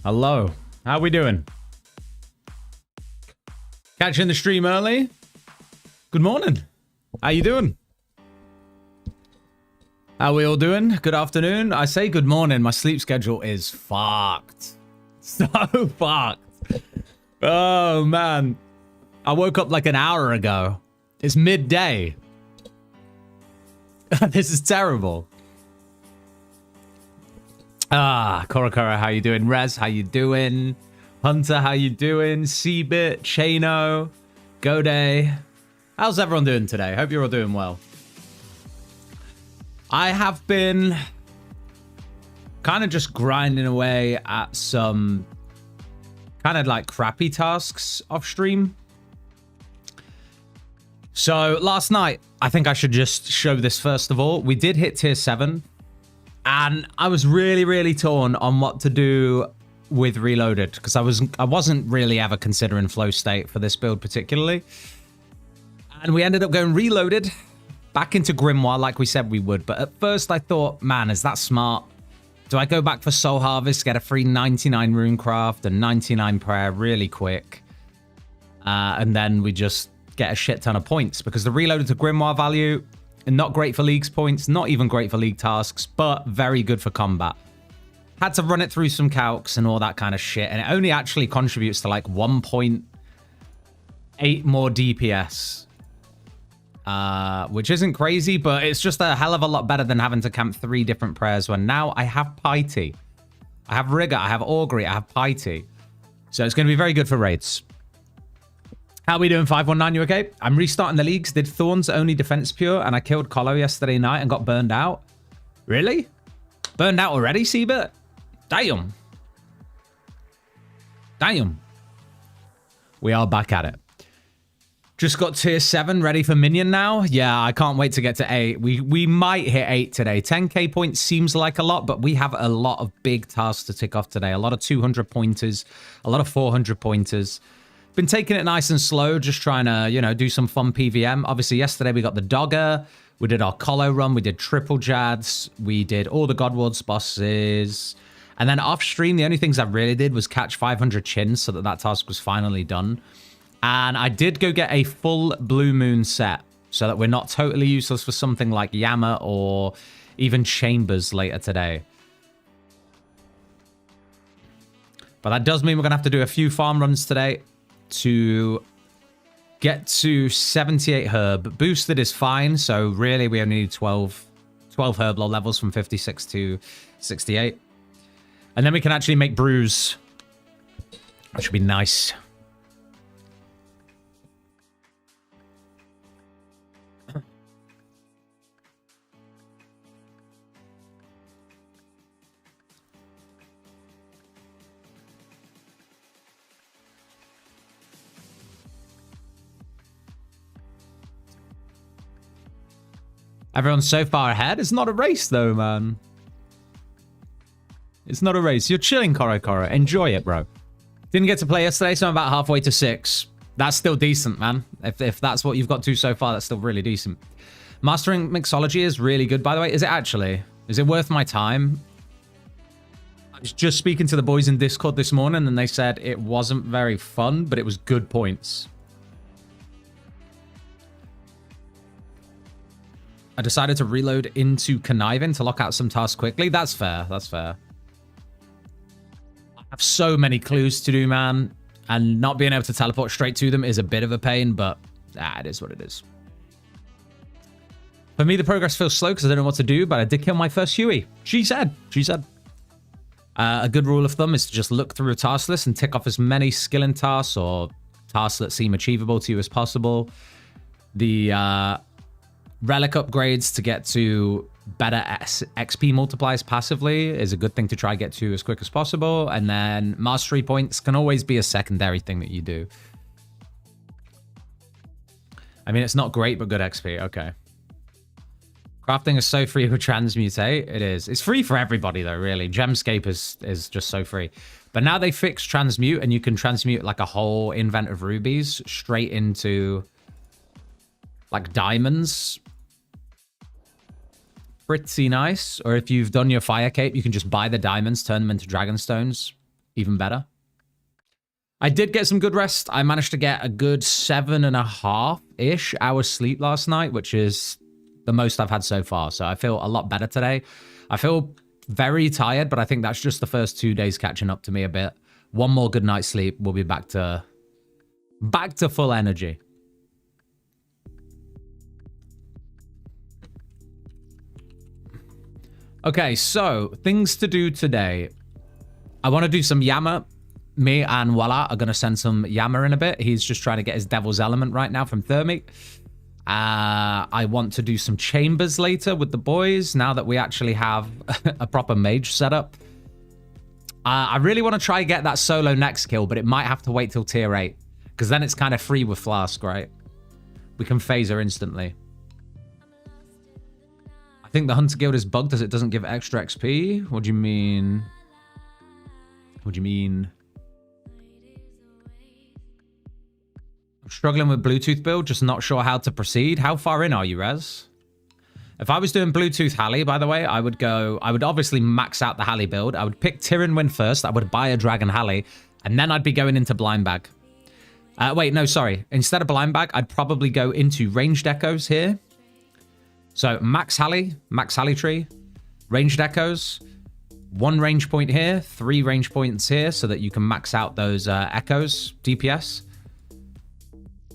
Hello. How we doing? Catching the stream early? Good morning. How you doing? How we all doing? Good afternoon. I say good morning. My sleep schedule is fucked. So fucked. Oh, man. I woke up like an hour ago. It's midday. This is terrible. Korakora, how you doing? Rez, how you doing? Hunter, how you doing? Cbit, Chano, Goday. How's everyone doing today? Hope you're all doing well. I have been kind of just grinding away at some kind of like crappy tasks off stream. So last night, I think I should just show this first of all. We did hit tier 7. And I was really, really torn on what to do with Reloaded because I wasn't really ever considering flow state for this build particularly. And we ended up going Reloaded back into Grimoire like we said we would. But at first I thought, man, is that smart? Do I go back for Soul Harvest, get a free 99 Runecraft and 99 Prayer really quick? And then we just get a shit ton of points because the Reloaded to Grimoire value... And not great for League's points, not even great for League tasks, but very good for combat. Had to run it through some calcs and all that kind of shit, and it only actually contributes to like 1.8 more DPS. Which isn't crazy, but it's just a hell of a lot better than having to camp 3 different prayers when now I have Piety. I have Rigor, I have Augury, I have Piety. So it's going to be very good for raids. How we doing, 519? You okay? I'm restarting the leagues. Did Thorns only defense pure, and I killed Colo yesterday night and got burned out. Really? Burned out already, Seabit? Damn. Damn. We are back at it. Just got tier 7 ready for minion now. Yeah, I can't wait to get to 8. We might hit 8 today. 10k points seems like a lot, but we have a lot of big tasks to tick off today. A lot of 200 pointers, a lot of 400 pointers. Been taking it nice and slow, just trying to, you know, do some fun PVM. Obviously, yesterday we got the Dogger. We did our Colo run. We did triple Jads. We did all the Godwards bosses. And then off stream, the only things I really did was catch 500 chins so that task was finally done. And I did go get a full Blue Moon set so that we're not totally useless for something like Yama or even Chambers later today. But that does mean we're going to have to do a few farm runs today to get to 78 herb. Boosted is fine, so really we only need 12 herb low levels from 56 to 68. And then we can actually make brews, which would be nice. Everyone's so far ahead. It's not a race, though, man. It's not a race. You're chilling, Koro. Enjoy it, bro. Didn't get to play yesterday, so I'm about halfway to 6. That's still decent, man. If that's what you've got to so far, that's still really decent. Mastering Mixology is really good, by the way. Is it actually? Is it worth my time? I was just speaking to the boys in Discord this morning, and they said it wasn't very fun, but it was good points. I decided to reload into Conniving to lock out some tasks quickly. That's fair. That's fair. I have so many clues to do, man. And not being able to teleport straight to them is a bit of a pain, but it is what it is. For me, the progress feels slow because I don't know what to do, but I did kill my first Huey. She said. A good rule of thumb is to just look through a task list and tick off as many skilling tasks or tasks that seem achievable to you as possible. The relic upgrades to get to better XP multipliers passively is a good thing to try get to as quick as possible. And then mastery points can always be a secondary thing that you do. I mean, it's not great, but good XP. Okay. Crafting is so free with Transmutate. It is. It's free for everybody, though, really. Gemscape is just so free. But now they fixed Transmute, and you can transmute like a whole invent of rubies straight into like diamonds. Pretty nice. Or if you've done your fire cape, you can just buy the diamonds, turn them into dragon stones. even better. I did get some good rest. I managed to get a good 7.5-ish hours sleep last night, which is the most I've had so far. So I feel a lot better today. I feel very tired, but I think that's just the first 2 days catching up to me a bit. One more good night's sleep, we'll be back to full energy. Okay, so things to do today. I want to do some Yammer. Me and Walla are going to send some Yammer in a bit. He's just trying to get his Devil's Element right now from Thermite. I want to do some Chambers later with the boys, now that we actually have a proper mage setup. I really want to try get that solo next kill, but it might have to wait till tier 8. Because then it's kind of free with Flask, right? We can phaser instantly. I think the Hunter Guild is bugged as it doesn't give extra XP. What do you mean? What do you mean? I'm struggling with Bluetooth build, just not sure how to proceed. How far in are you, Rez? If I was doing Bluetooth Halley, by the way, I would obviously max out the Halley build. I would pick Tyrion Win first. I would buy a Dragon Halley, and then I'd be going into Blind Bag. Wait, no, sorry. Instead of Blind Bag, I'd probably go into Ranged Echoes here. So max Halley tree, Ranged Echoes, 1 range point here, 3 range points here, so that you can max out those Echoes DPS.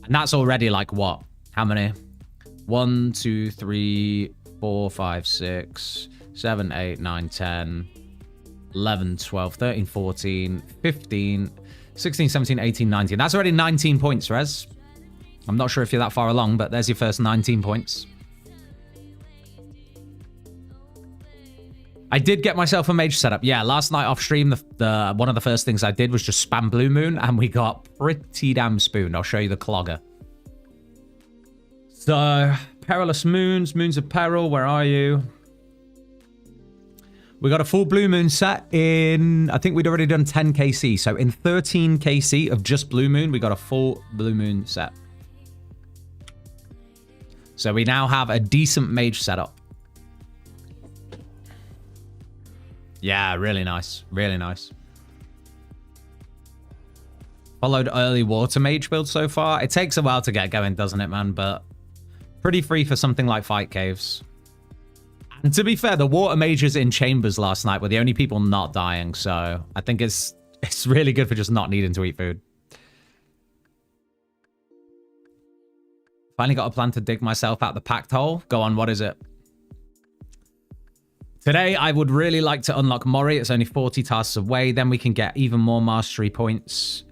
And that's already like what? How many? 1, 2, 3, 4, 5, 6, 7, 8, 9, 10, 11, 12, 13, 14, 15, 16, 17, 18, 19. That's already 19 points, Rez. I'm not sure if you're that far along, but there's your first 19 points. I did get myself a mage setup. Yeah, last night off stream, the one of the first things I did was just spam Blue Moon, and we got pretty damn spooned. I'll show you the clogger. So, Perilous Moons, Moons of Peril, where are you? We got a full Blue Moon set in, I think we'd already done 10 KC. So in 13 KC of just Blue Moon, we got a full Blue Moon set. So we now have a decent mage setup. Yeah, really nice. Really nice. Followed early water mage build so far. It takes a while to get going, doesn't it, man? But pretty free for something like Fight Caves. And to be fair, the water mages in Chambers last night were the only people not dying. So I think it's really good for just not needing to eat food. Finally got a plan to dig myself out the packed hole. Go on, what is it? Today, I would really like to unlock Mori. It's only 40 tasks away. Then we can get even more mastery points.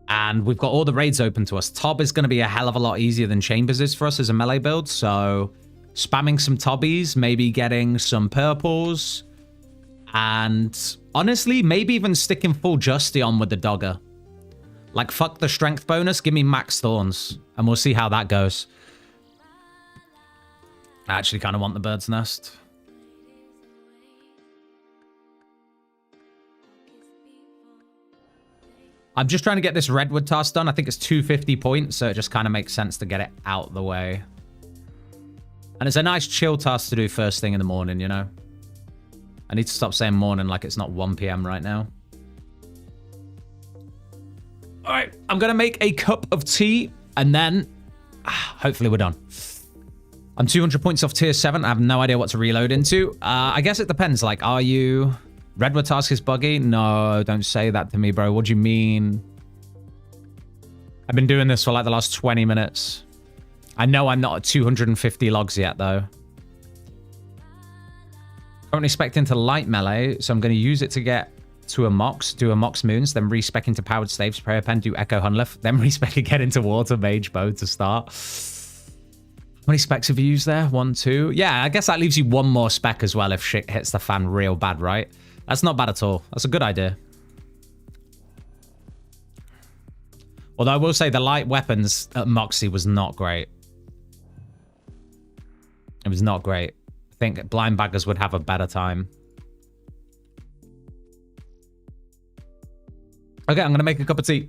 And we've got all the raids open to us. Tob is going to be a hell of a lot easier than Chambers is for us as a melee build. So spamming some Tobbies, maybe getting some purples. And honestly, maybe even sticking full Justy on with the Dogger. Like, fuck the strength bonus. Give me max thorns. And we'll see how that goes. I actually kind of want the bird's nest. I'm just trying to get this redwood task done. I think it's 250 points, so it just kind of makes sense to get it out the way. And it's a nice chill task to do first thing in the morning, you know? I need to stop saying morning like it's not 1 PM right now. All right, I'm going to make a cup of tea, and then hopefully we're done. I'm 200 points off tier 7. I have no idea what to reload into. I guess it depends. Like, are you... Redwood task is buggy? No, don't say that to me, bro. What do you mean? I've been doing this for like the last 20 minutes. I know I'm not at 250 logs yet, though. Currently spec'd into light melee, so I'm going to use it to get to a Mox, do a Mox Moons, then respec into Powered Staves, Prayer Pen, do Echo Hunlift, then respec again into Water Mage Bow to start. How many specs have you used there? 1, 2? Yeah, I guess that leaves you one more spec as well if shit hits the fan real bad, right? That's not bad at all. That's a good idea. Although I will say the light weapons at Moxie was not great. It was not great. I think blind baggers would have a better time. Okay, I'm going to make a cup of tea.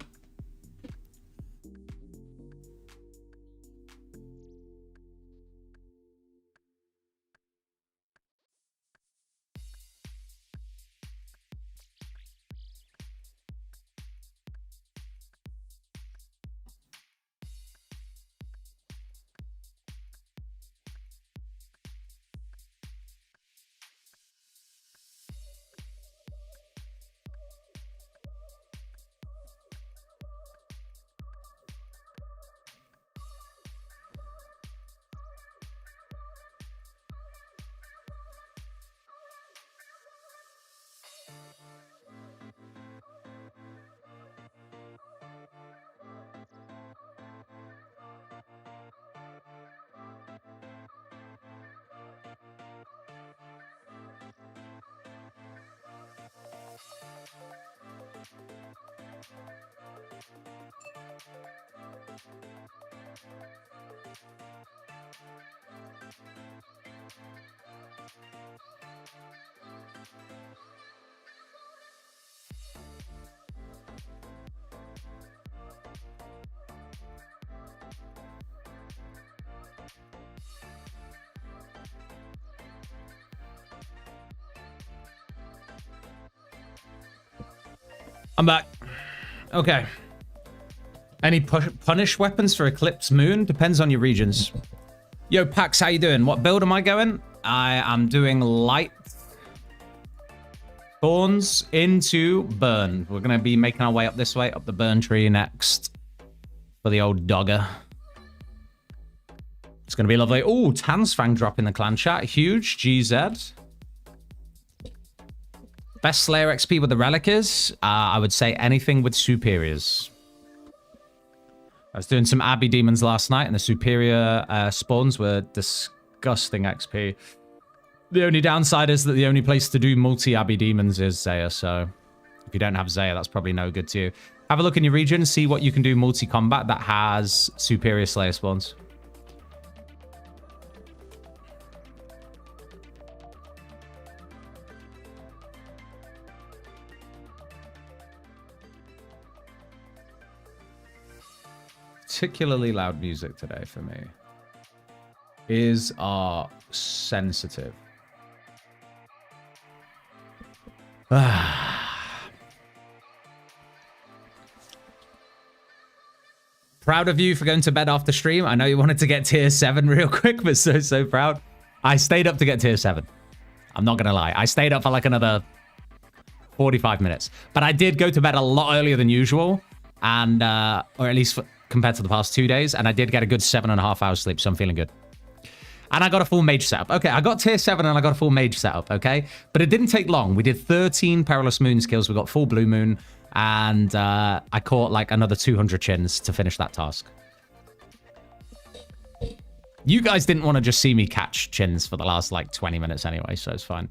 I'm back. Okay. Any punish weapons for Eclipse Moon? Depends on your regions. Yo, Pax, how you doing? What build am I going? I am doing light thorns into burn. We're going to be making our way up this way, up the burn tree next for the old dogger. It's going to be lovely. Oh, Tansfang drop in the clan chat. Huge. GZ. Best Slayer XP with the Relic is? I would say anything with Superiors. I was doing some Abbey Demons last night, and the Superior spawns were disgusting XP. The only downside is that the only place to do multi-Abbey Demons is Zaya, so if you don't have Zaya, that's probably no good to you. Have a look in your region, see what you can do multi-combat that has Superior Slayer spawns. Particularly loud music today for me. Ears are sensitive. Proud of you for going to bed after stream. I know you wanted to get tier 7 real quick, but so proud. I stayed up to get tier 7. I'm not going to lie. I stayed up for like another 45 minutes. But I did go to bed a lot earlier than usual. And, or at least compared to the past 2 days. And I did get a good 7.5 hours sleep, so I'm feeling good. And I got a full mage setup. Okay, I got tier 7 and I got a full mage setup, okay? But it didn't take long. We did 13 Perilous Moons kills. We got full Blue Moon. And I caught like another 200 chins to finish that task. You guys didn't want to just see me catch chins for the last like 20 minutes anyway, so it's fine.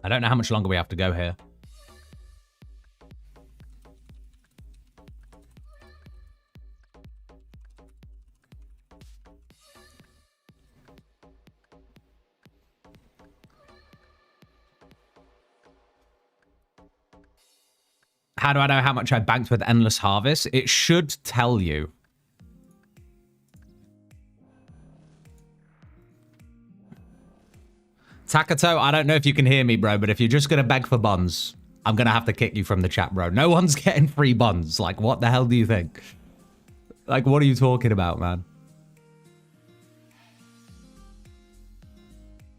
I don't know how much longer we have to go here. How do I know how much I banked with Endless Harvest? It should tell you. Takato, I don't know if you can hear me, bro, but if you're just going to beg for buns, I'm going to have to kick you from the chat, bro. No one's getting free buns. Like, what the hell do you think? Like, what are you talking about, man?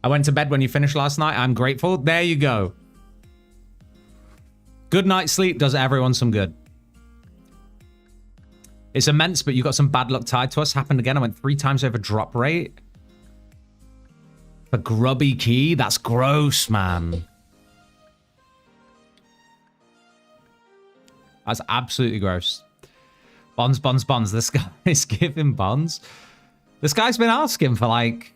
I went to bed when you finished last night. I'm grateful. There you go. Good night's sleep does everyone some good. It's immense, but you got some bad luck tied to us. Happened again. I went 3 times over drop rate. A grubby key? That's gross, man. That's absolutely gross. Bonds, bonds, bonds. This guy is giving bonds. This guy's been asking for like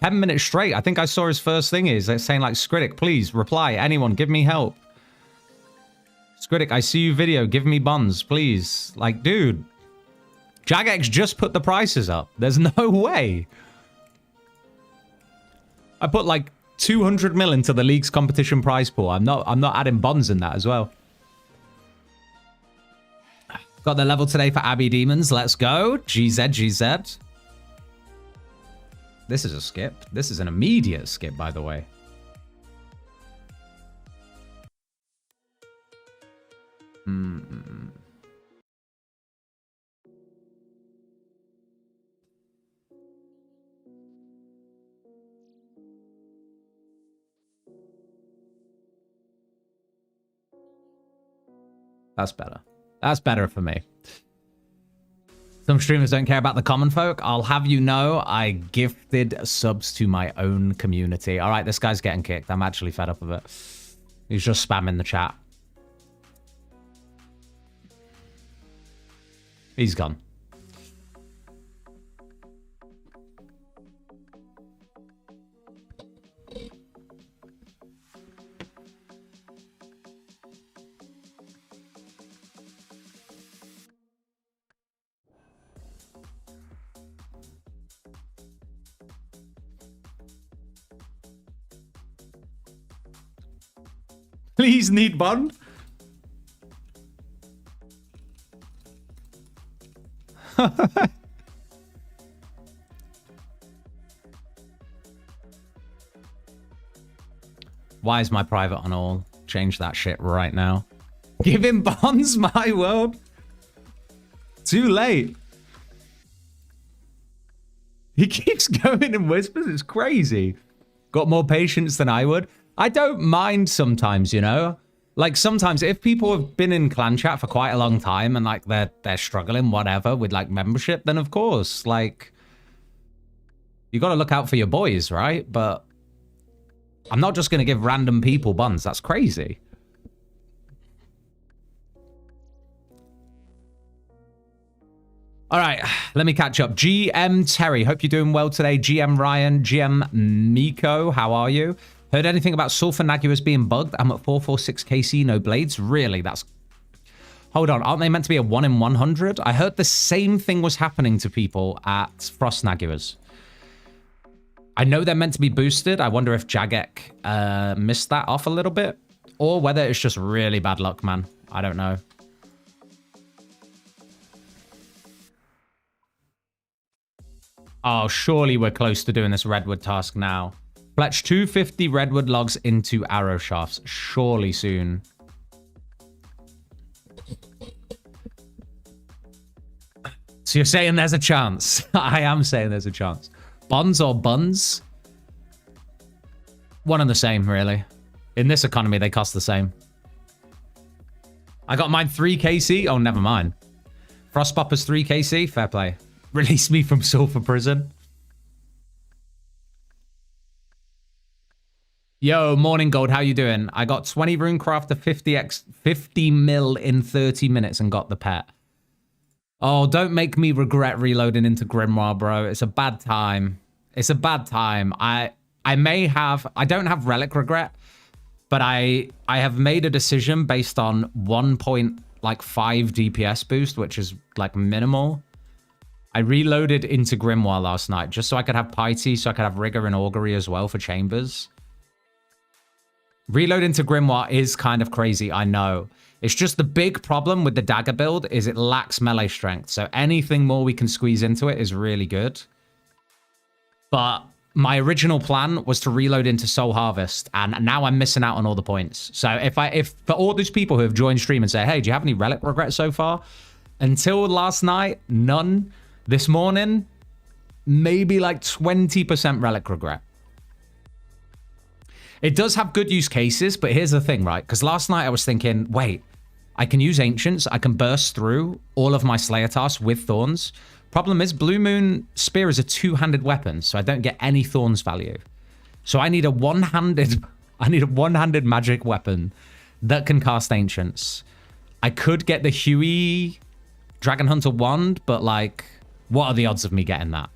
10 minutes straight. I think I saw his first thing is saying like, Scritic, please reply. Anyone, give me help. Scritic, I see you video. Give me bonds, please. Like, dude. Jagex just put the prices up. There's no way. I put like 200 mil into the league's competition prize pool. I'm not adding bonds in that as well. Got the level today for Abbey Demons. Let's go. GZ, GZ. This is a skip. This is an immediate skip, by the way. That's better. That's better for me. Some streamers don't care about the common folk. I'll have you know, I gifted subs to my own community. All right, this guy's getting kicked. I'm actually fed up of it. He's just spamming the chat. He's gone. Please need bond. Why is my private on all? Change that shit right now. Give him bonds, my world. Too late. He keeps going in whispers. It's crazy. Got more patience than I would. I don't mind sometimes, you know? Like sometimes if people have been in clan chat for quite a long time and like they're struggling, whatever, with like membership, then of course, like you got to look out for your boys, right? But I'm not just going to give random people buns. That's crazy. All right, let me catch up. GM Terry, hope you're doing well today. GM Ryan, GM Miko, how are you? Heard anything about Sulfur Naguas being bugged? I'm at 446 KC, no blades. Really? That's... Hold on, aren't they meant to be a 1 in 100? I heard the same thing was happening to people at Frost Naguas. I know they're meant to be boosted. I wonder if Jagex missed that off a little bit. Or whether it's just really bad luck, man. I don't know. Oh, surely we're close to doing this redwood task now. Fletch 250 redwood logs into arrow shafts. Surely soon. So you're saying there's a chance? I am saying there's a chance. Bonds or buns? One and the same, really. In this economy, they cost the same. I got mine 3KC. Oh, never mind. Frostbopper's 3KC. Fair play. Release me from Sulfur Prison. Yo, Morning Gold, how you doing? I got 20 Runecraft to 50 mil in 30 minutes and got the pet. Oh, don't make me regret reloading into Grimoire, bro. It's a bad time. It's a bad time. I don't have relic regret, but I have made a decision based on 1.5 DPS boost, which is like minimal. I reloaded into Grimoire last night just so I could have Piety, so I could have Rigor and Augury as well for Chambers. Reload into Grimoire is kind of crazy, I know. It's just the big problem with the dagger build is it lacks melee strength. So anything more we can squeeze into it is really good. But my original plan was to reload into Soul Harvest, and now I'm missing out on all the points. So if for all these people who have joined stream and say, hey, do you have any relic regrets so far? Until last night, none. This morning, maybe like 20% relic regret. It does have good use cases, but here's the thing, right? Because last night I was thinking, wait, I can use Ancients. I can burst through all of my Slayer tasks with Thorns. Problem is, Blue Moon Spear is a two-handed weapon, so I don't get any Thorns value. So I need a one-handed magic weapon that can cast Ancients. I could get the Huey Dragon Hunter wand, but like, what are the odds of me getting that?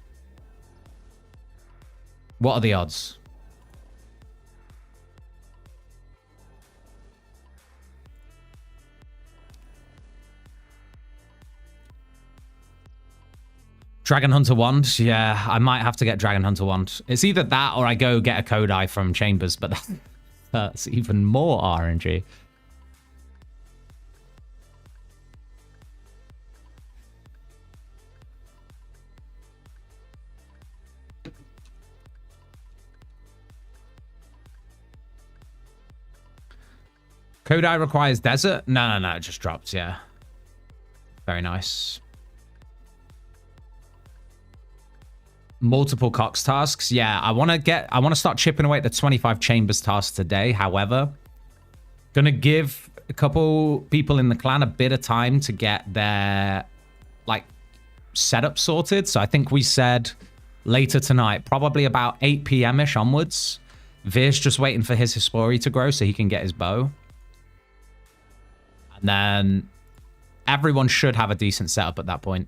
What are the odds? Dragon Hunter wand? Yeah, I might have to get Dragon Hunter wand. It's either that or I go get a Kodai from Chambers, but that's even more RNG. Kodai requires desert? No, it just dropped, yeah. Very nice. Multiple Cox tasks. Yeah, I want to start chipping away at the 25 Chambers tasks today. However, gonna give a couple people in the clan a bit of time to get their like setup sorted. So I think we said later tonight, probably about 8 p.m.-ish onwards. Veer's just waiting for his Hispori to grow so he can get his bow. And then everyone should have a decent setup at that point.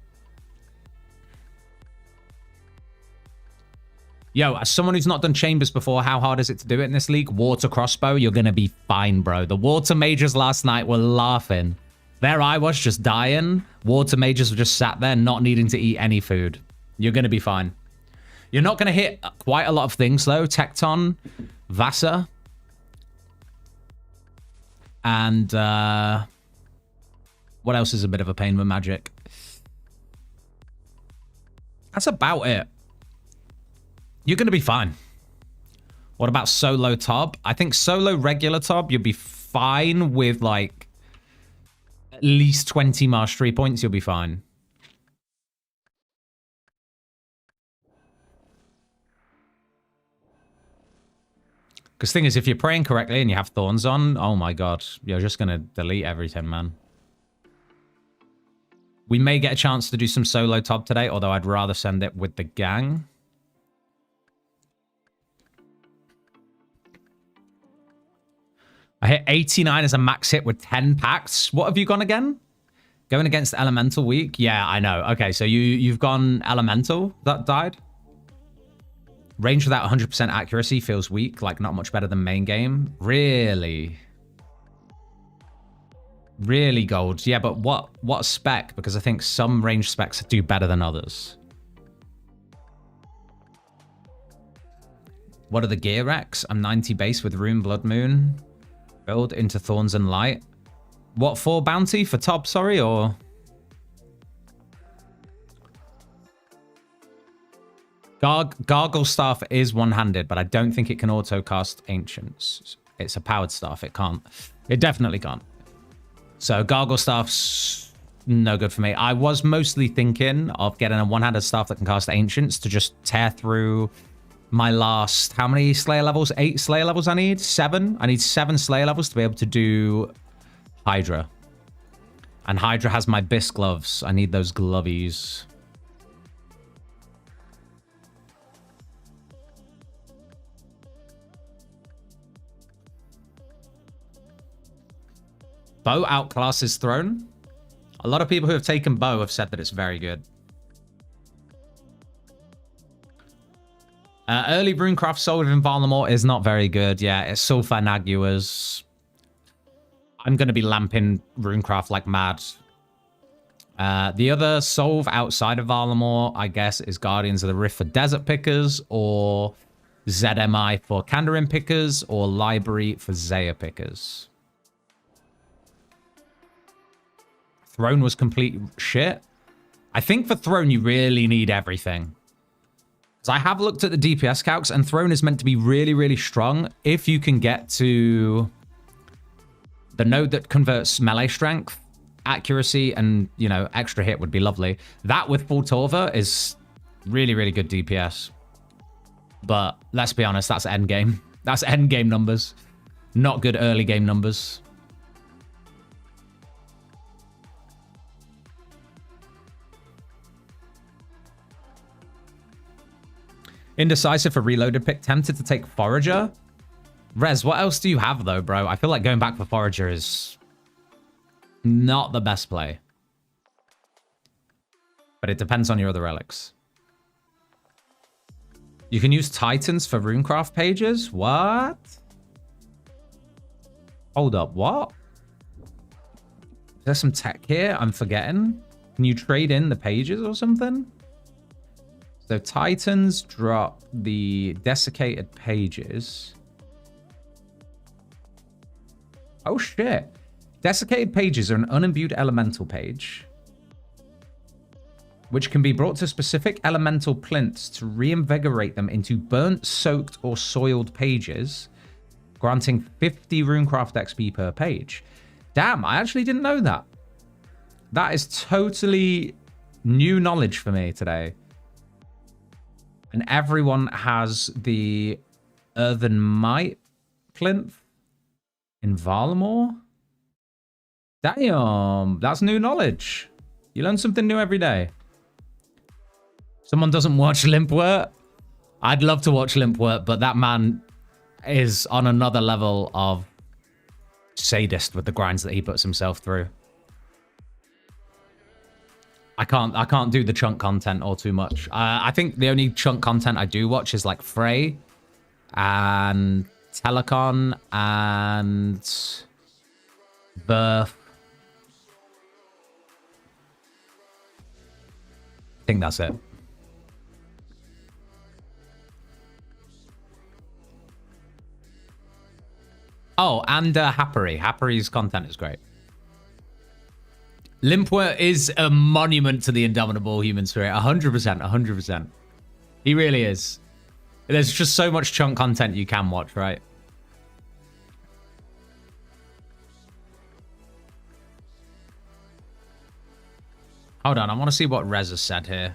Yo, as someone who's not done Chambers before, how hard is it to do it in this league? Water crossbow, you're going to be fine, bro. The water mages last night were laughing. There I was just dying. Water mages were just sat there not needing to eat any food. You're going to be fine. You're not going to hit quite a lot of things, though. Tecton, Vasa. And what else is a bit of a pain with magic? That's about it. You're going to be fine. What about solo Tob? I think solo regular Tob, you'll be fine with like at least 20 mastery points. You'll be fine. Because thing is, if you're praying correctly and you have thorns on, oh my god, you're just going to delete everything, man. We may get a chance to do some solo Tob today, although I'd rather send it with the gang. I hit 89 as a max hit with 10 packs. What have you gone again? Going against Elemental weak? Yeah, I know. Okay, so you've gone Elemental that died? Range without 100% accuracy feels weak, like not much better than main game. Really? Really, gold? Yeah, but what spec? Because I think some range specs do better than others. What are the gear recs? I'm 90 base with Rune Blood Moon. Build into Thorns and Light. What for bounty? For top, sorry, or... Gargoyle staff is one-handed, but I don't think it can auto-cast Ancients. It's a powered staff. It can't. It definitely can't. So Gargoyle staff's no good for me. I was mostly thinking of getting a one-handed staff that can cast Ancients to just tear through my last... How many Slayer levels? 8 Slayer levels I need? 7? I need 7 Slayer levels to be able to do Hydra. And Hydra has my Bisque gloves. I need those glovies. Bow outclasses Throne. A lot of people who have taken Bow have said that it's very good. Early Runecraft sold in Valamor is not very good. Yeah, it's Sulfur Naguas. I'm going to be lamping Runecraft like mad. The other solve outside of Valamor, I guess, is Guardians of the Rift for Desert Pickers, or ZMI for Kandarin Pickers, or Library for Zaya Pickers. Throne was complete shit. I think for Throne, you really need everything. So I have looked at the DPS calcs, and Throne is meant to be really, really strong if you can get to the node that converts melee strength, accuracy, and, you know, extra hit would be lovely. That with full Torva is really, really good DPS. But let's be honest, that's end game. That's end game numbers. Not good early game numbers. Indecisive for reloaded pick. Tempted to take Forager. Rez, what else do you have, though, bro? I feel like going back for Forager is not the best play. But it depends on your other relics. You can use Titans for Runecraft pages? What? Hold up, what? Is there some tech here I'm forgetting? Can you trade in the pages or something? So Titans drop the desiccated pages. Oh shit. Desiccated pages are an unimbued elemental page, which can be brought to specific elemental plinths to reinvigorate them into burnt, soaked, or soiled pages, granting 50 Runecraft XP per page. Damn, I actually didn't know that. That is totally new knowledge for me today. And everyone has the Earthen Might plinth in Valamor. Damn, that's new knowledge. You learn something new every day. Someone doesn't watch Limpwort. I'd love to watch Limpwort, but that man is on another level of sadist with the grinds that he puts himself through. I can't do the chunk content all too much. I think the only chunk content I do watch is like Frey and Telecon and Birth. I think that's it. Oh, and Happery. Happery's content is great. Limpwer is a monument to the indomitable human spirit. 100%, 100%. He really is. There's just so much chunk content you can watch, right? Hold on, I want to see what Reza said here.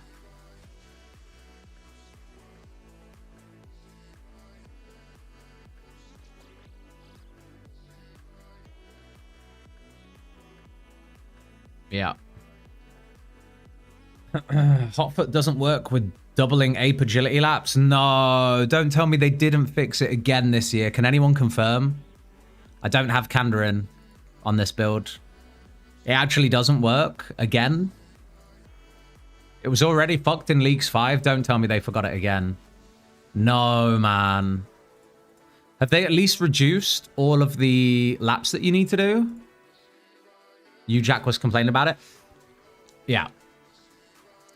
Yeah. Hotfoot doesn't work with doubling ape agility laps. No, don't tell me they didn't fix it again this year. Can anyone confirm? I don't have Kandarin on this build. It actually doesn't work again. It was already fucked in Leagues 5. Don't tell me they forgot it again. No, man. Have they at least reduced all of the laps that you need to do? Jack was complaining about it. Yeah.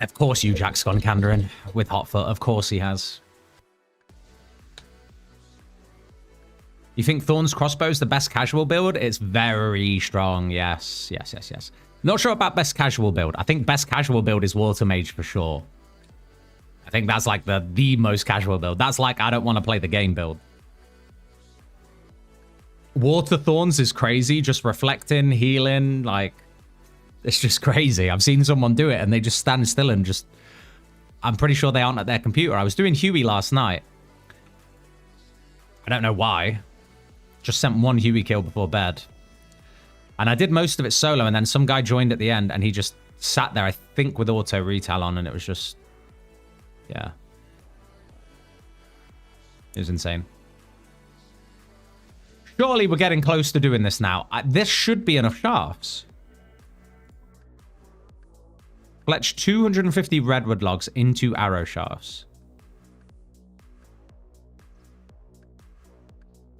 Of course Jack's gone Kandarin with Hotfoot. Of course he has. You think Thorn's crossbow is the best casual build? It's very strong. Yes. Yes, yes, yes. Not sure about best casual build. I think best casual build is Water Mage for sure. I think that's like the most casual build. That's like I don't want to play the game build. Water Thorns is crazy. Just reflecting, healing, like it's just crazy. I've seen someone do it and they just stand still and just... I'm pretty sure they aren't at their computer. I was doing Huey last night. I don't know why. Just sent one Huey kill before bed. And I did most of it solo, and then some guy joined at the end, and he just sat there, I think, with auto retail on, and it was just... Yeah. It was insane. Surely we're getting close to doing this now. This should be enough shafts. Fletch 250 redwood logs into arrow shafts.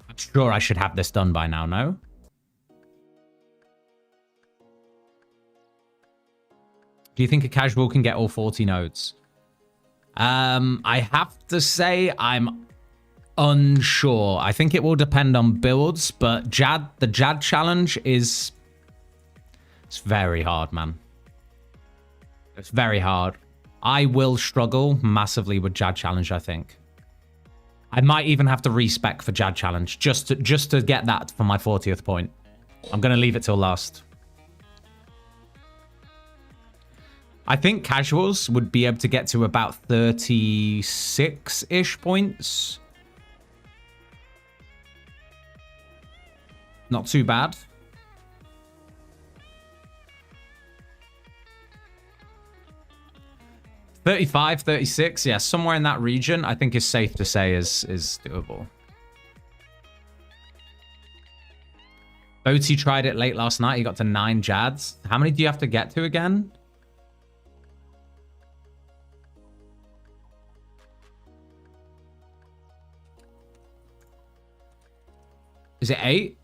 I'm sure I should have this done by now, no? Do you think a casual can get all 40 nodes? I have to say I'm unsure. I think it will depend on builds, but the Jad challenge is... It's very hard, man. It's very hard. I will struggle massively with Jad challenge, I think. I might even have to respec for Jad challenge just to get that for my 40th point. I'm going to leave it till last. I think casuals would be able to get to about 36-ish points. Not too bad. 35, 36, yeah, somewhere in that region, I think is safe to say is doable. Boaty tried it late last night. He got to 9 Jads. How many do you have to get to again? Is it 8?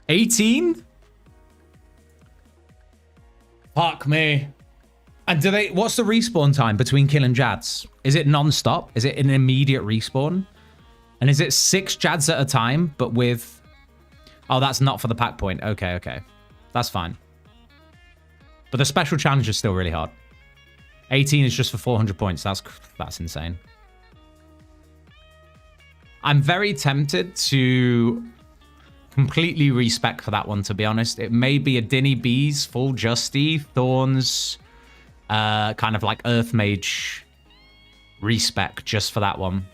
$18? Fuck me. And do they... What's the respawn time between killing Jads? Is it non-stop? Is it an immediate respawn? And is it 6 Jads at a time, but with... Oh, that's not for the pack point. Okay, okay. That's fine. But the special challenge is still really hard. 18 is just for 400 points. That's insane. I'm very tempted to completely respec for that one, to be honest. It may be a Dinny Bees, full Justy, Thorns, kind of like Earth Mage respec just for that one.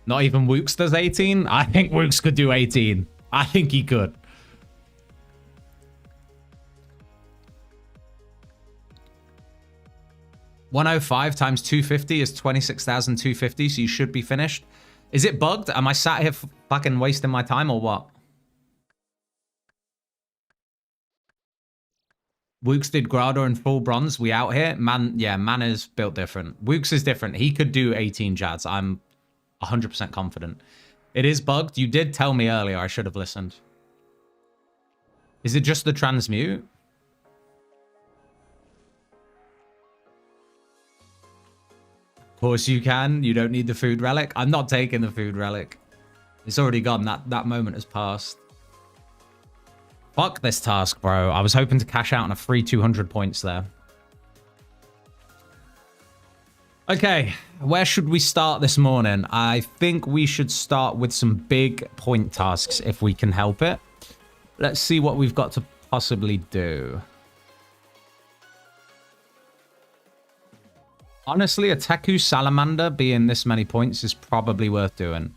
Not even Wooks does 18? I think Wooks could do 18. I think he could. $105 times 250 is 26,250, so you should be finished. Is it bugged? Am I sat here fucking wasting my time or what? Wooks did Grado in full bronze. We out here? Man, yeah, man is built different. Wooks is different. He could do 18 Jads. I'm 100% confident. It is bugged. You did tell me earlier. I should have listened. Is it just the transmute? Of course you can. You don't need the food relic. I'm not taking the food relic. It's already gone. That moment has passed. Fuck this task, bro. I was hoping to cash out on a free 200 points there. Okay, where should we start this morning? I think we should start with some big point tasks if we can help it. Let's see what we've got to possibly do. Honestly, a Teku Salamander being this many points is probably worth doing.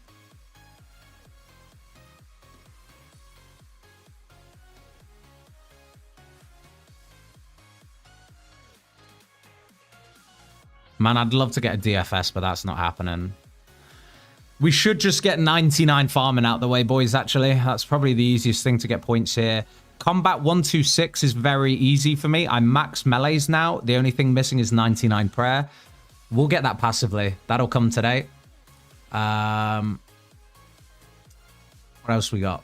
Man, I'd love to get a DFS, but that's not happening. We should just get 99 farming out the way, boys, actually. That's probably the easiest thing to get points here. Combat 126 is very easy for me. I'm max melees now. The only thing missing is 99 prayer. We'll get that passively. That'll come today. What else we got?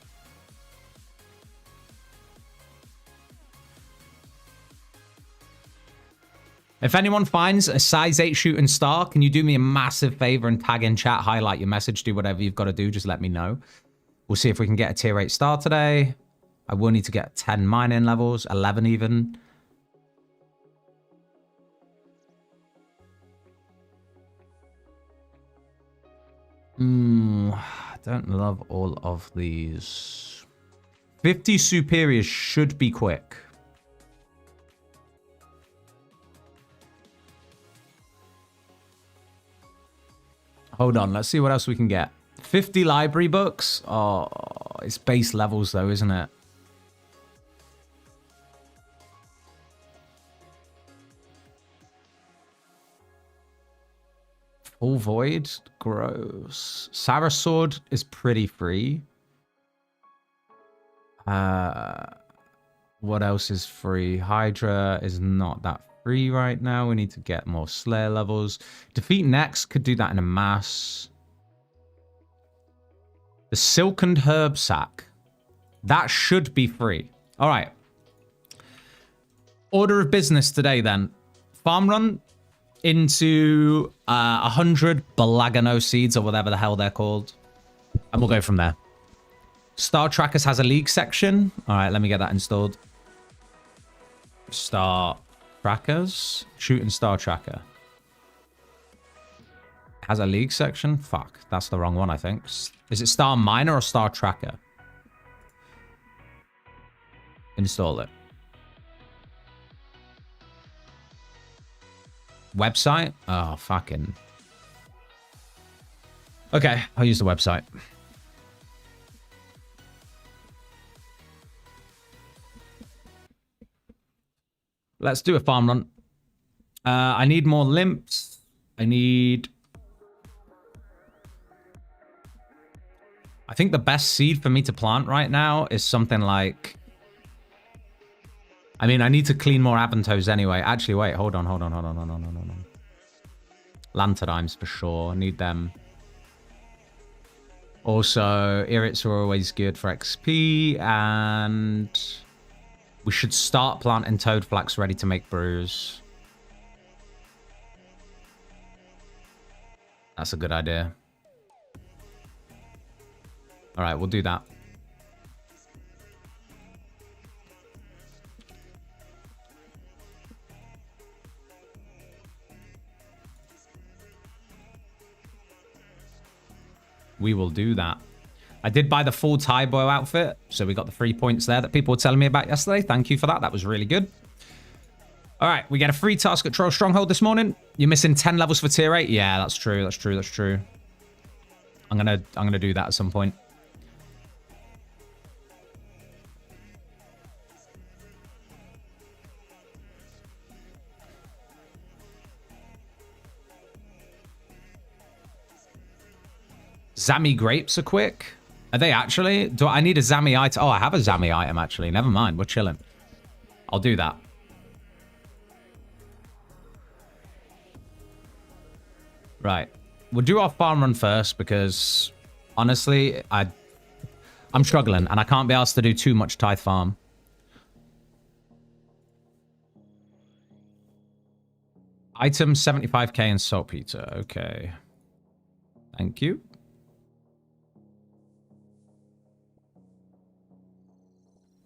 If anyone finds a size 8 shooting star, can you do me a massive favor and tag in chat, highlight your message, do whatever you've got to do. Just let me know. We'll see if we can get a tier 8 star today. I will need to get 10 mining levels, 11 even. I don't love all of these. 50 superiors should be quick. Hold on, let's see what else we can get. 50 library books? Oh, it's base levels though, isn't it? Full Void? Gross. Sarah Sword is pretty free. What else is free? Hydra is not that free right now. We need to get more Slayer levels. Defeat Next could do that in a mass. The Silkened Herb Sack. That should be free. All right. Order of business today then. Farm run into 100 Balagano seeds or whatever the hell they're called. And we'll go from there. Star Trackers has a league section. All right, let me get that installed. Star Trackers. Shooting Star Tracker. Has a league section? Fuck, that's the wrong one, I think. Is it Star Miner or Star Tracker? Install it. Website? Oh, fucking. Okay, I'll use the website. Let's do a farm run. I need more limps. I think the best seed for me to plant right now is something like... I mean, I need to clean more Abentos anyway. Actually, wait, hold on. Lanternimes for sure. Need them. Also, irrits are always good for XP. And we should start planting Toadflax ready to make brews. That's a good idea. All right, we'll do that. We will do that. I did buy the full Tybo outfit, so we got the 3 points there that people were telling me about yesterday. Thank you for that. That was really good. All right, we get a free task at Troll Stronghold this morning. You're missing 10 levels for tier 8. Yeah, that's true. That's true. I'm gonna do that at some point. Zammy grapes are quick. Are they actually? Do I need a Zammy item? Oh, I have a Zammy item actually. Never mind. We're chilling. I'll do that. Right. We'll do our farm run first because, honestly, I'm struggling and I can't be asked to do too much tithe farm. Item 75k and saltpeter. Okay. Thank you.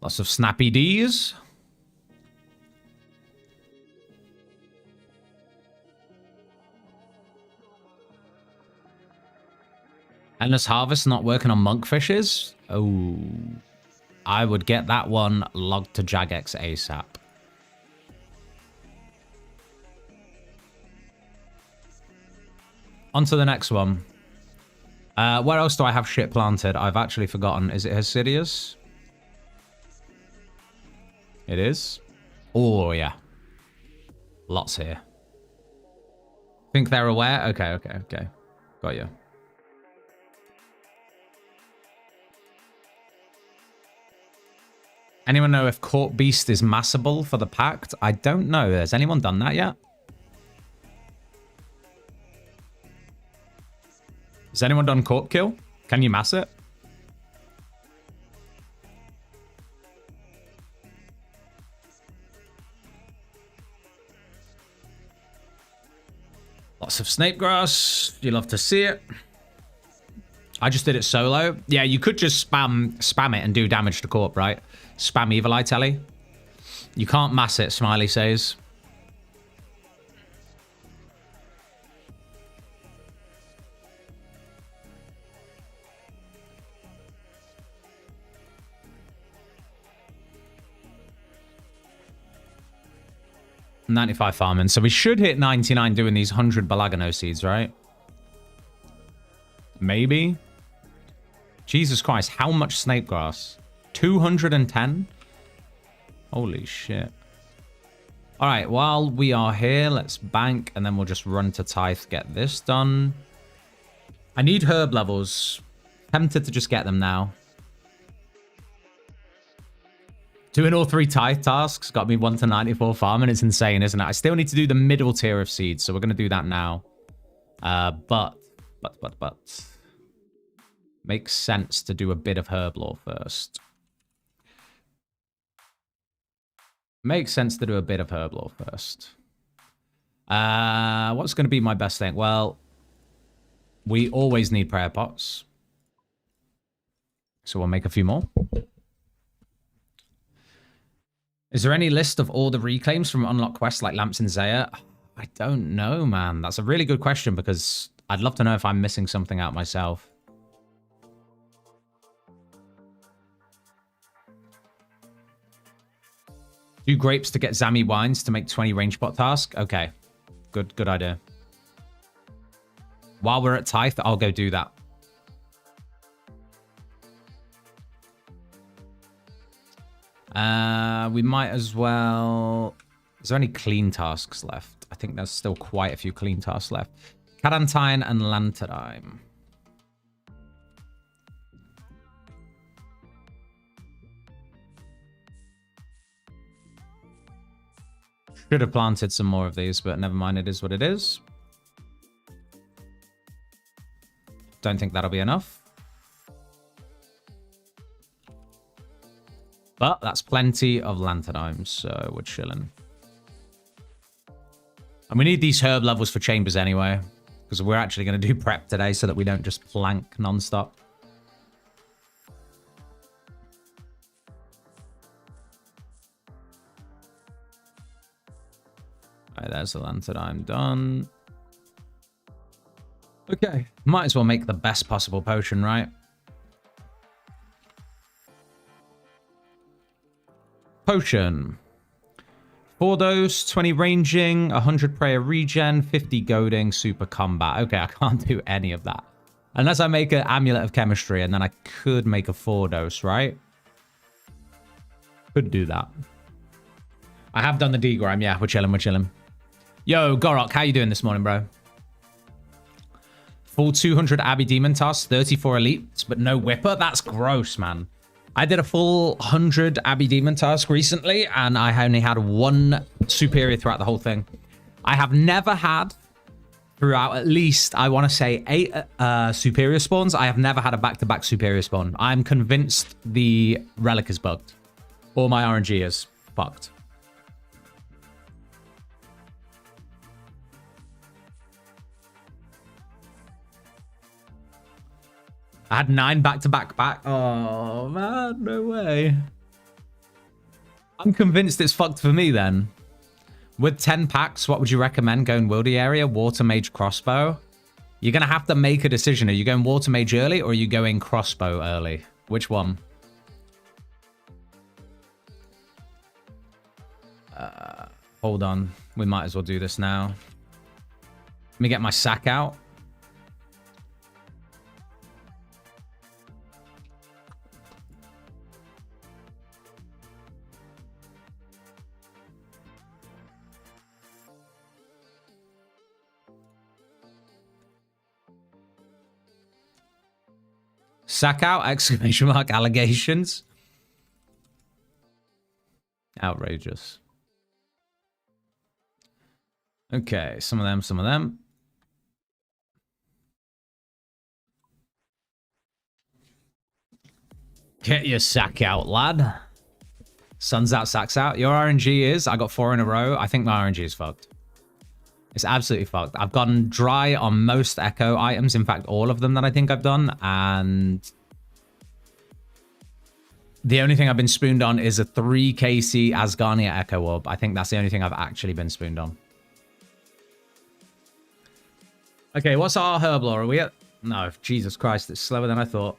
Lots of snappy Ds. Endless Harvest not working on monkfishes? Oh. I would get that one logged to Jagex ASAP. On to the next one. Where else do I have shit planted? I've actually forgotten. Is it Hasidius? It is. Oh, yeah. Lots here. Think they're aware? Okay. Got you. Anyone know if Court Beast is massable for the Pact? I don't know. Has anyone done that yet? Has anyone done Court Kill? Can you mass it? Lots of snake grass. You love to see it. I just did it solo. Yeah, you could just spam it and do damage to Corp, right? Spam Evil Eye Telly. You can't mass it, Smiley says. $95 farming. So we should hit 99 doing these 100 Balagano seeds, right? Maybe. Jesus Christ, how much snake grass? 210? Holy shit. All right, while we are here, let's bank and then we'll just run to tithe, get this done. I need herb levels. Tempted to just get them now. Doing all 3 tithe tasks got me 1 to 94 farm, and it's insane, isn't it? I still need to do the middle tier of seeds, so we're going to do that now. But. Makes sense to do a bit of herb lore first. Makes sense to do a bit of herb lore first. What's going to be my best thing? Well, we always need prayer pots. So we'll make a few more. Is there any list of all the reclaims from unlock quests like Lamps in Zaya? I don't know, man. That's a really good question because I'd love to know if I'm missing something out myself. Do grapes to get Zami wines to make 20 range pot task? Okay. Good idea. While we're at tithe, I'll go do that. We might as well... Is there any clean tasks left? I think there's still quite a few clean tasks left. Cadantine and Lanternine. Should have planted some more of these, but never mind, it is what it is. Don't think that'll be enough. But that's plenty of Lanternimes, so we're chilling. And we need these herb levels for chambers anyway, because we're actually going to do prep today so that we don't just plank non-stop. All right, there's the Lanternime done. Okay, might as well make the best possible potion, right? Potion. 4 dose, 20 ranging, 100 prayer regen, 50 goading, super combat. Okay, I can't do any of that. Unless I make an amulet of chemistry, and then I could make a 4 dose, right? Could do that. I have done the degrime. Yeah, we're chilling. Yo, Gorok, how you doing this morning, bro? Full 200 Abbey Demon tasks, 34 elites, but no Whipper? That's gross, man. I did a full 100 Abbey Demon task recently, and I only had 1 superior throughout the whole thing. I have never had throughout at least, I want to say, 8 superior spawns. I have never had a back-to-back superior spawn. I'm convinced the relic is bugged. Or my RNG is fucked. I had 9 back-to-back back. Oh, man, no way. I'm convinced it's fucked for me then. With 10 packs, what would you recommend going wildy area? Water mage crossbow? You're going to have to make a decision. Are you going water mage early or are you going crossbow early? Which one? Hold on. We might as well do this now. Let me get my sack out. Sack out, exclamation mark, allegations. Outrageous. Okay, some of them, some of them. Get your sack out, lad. Sun's out, sack's out. Your RNG is, I got 4 in a row. I think my RNG is fucked. It's absolutely fucked. I've gone dry on most echo items. In fact, all of them that I think I've done. And the only thing I've been spooned on is a 3 KC Asgarnia Echo Orb. I think that's the only thing I've actually been spooned on. Okay, what's our herb lore? Are we at... No, Jesus Christ, it's slower than I thought.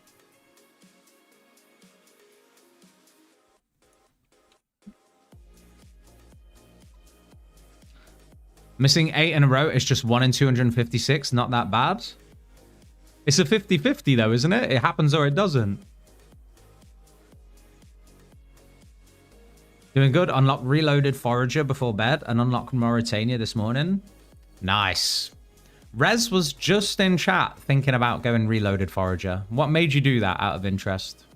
Missing 8 in a row. It's just 1 in 256. Not that bad. It's a 50-50 though, isn't it? It happens or it doesn't. Doing good. Unlock Reloaded Forager before bed and unlock Mauritania this morning. Nice. Rez was just in chat thinking about going Reloaded Forager. What made you do that out of interest?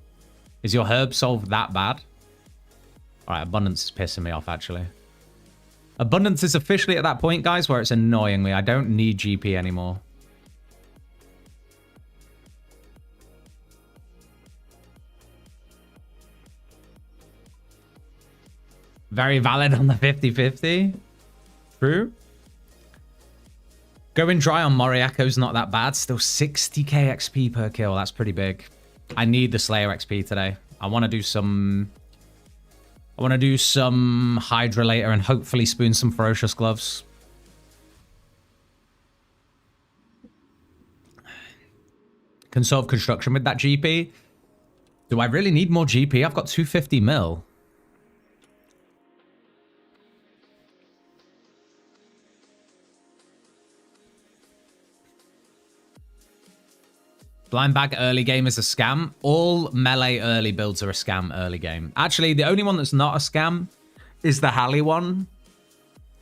Is your herb solve that bad? Alright, Abundance is pissing me off actually. Abundance is officially at that point, guys, where it's annoying me. I don't need GP anymore. Very valid on the 50-50. True. Going dry on Moriako's not that bad. Still 60k XP per kill. That's pretty big. I need the Slayer XP today. I want to do some... Hydra later and hopefully spoon some Ferocious Gloves. Can solve construction with that GP. Do I really need more GP? I've got 250 mil. Blind bag early game is a scam. All melee early builds are a scam early game. Actually, the only one that's not a scam is the Halley one.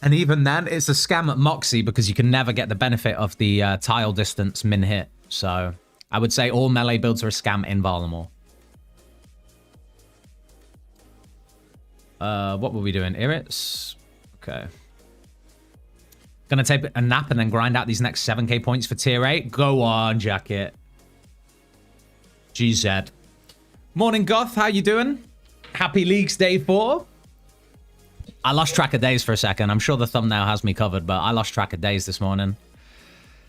And even then, it's a scam at Moxie because you can never get the benefit of the tile distance min hit. So I would say all melee builds are a scam in Varlamore. What were we doing? Irits? Okay. Gonna take a nap and then grind out these next 7k points for tier 8. Go on, Jacket. GZ. Morning, Goth. How you doing? Happy Leagues Day 4. I lost track of days for a second. I'm sure the thumbnail has me covered, but I lost track of days this morning.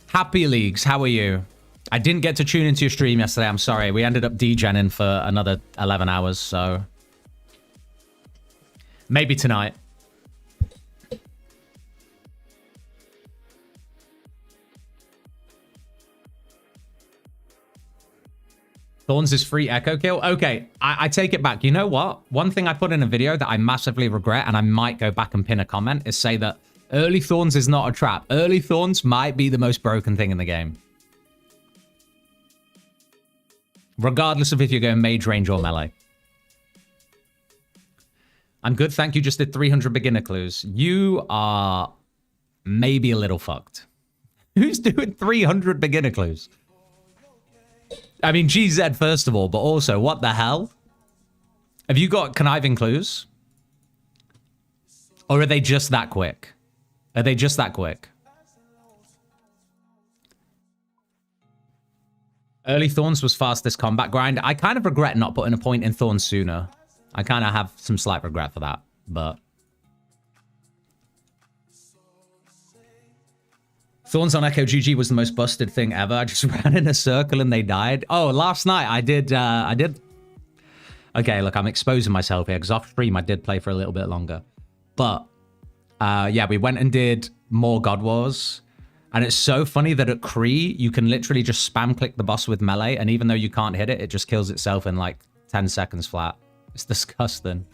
Happy Leagues. How are you? I didn't get to tune into your stream yesterday. I'm sorry. We ended up degenning for another 11 hours, so... maybe tonight. Thorns is free echo kill. Okay, I take it back. You know what? One thing I put in a video that I massively regret, and I might go back and pin a comment, is say that early Thorns is not a trap. Early Thorns might be the most broken thing in the game. Regardless of if you're going mage, range, or melee. I'm good, thank you. Just did 300 beginner clues. You are maybe a little fucked. Who's doing 300 beginner clues? I mean, GZ first of all, but also, what the hell? Have you got conniving clues? Or are they just that quick? Are they just that quick? Early Thorns was fastest combat grind. I kind of regret not putting a point in Thorns sooner. I kind of have some slight regret for that, but... Thorns on Echo GG was the most busted thing ever. I just ran in a circle and they died. Oh, last night I did... Okay, look, I'm exposing myself here because off stream I did play for a little bit longer. But, yeah, we went and did more God Wars. And it's so funny that at Kree, you can literally just spam click the boss with melee. And even though you can't hit it, it just kills itself in like 10 seconds flat. It's disgusting.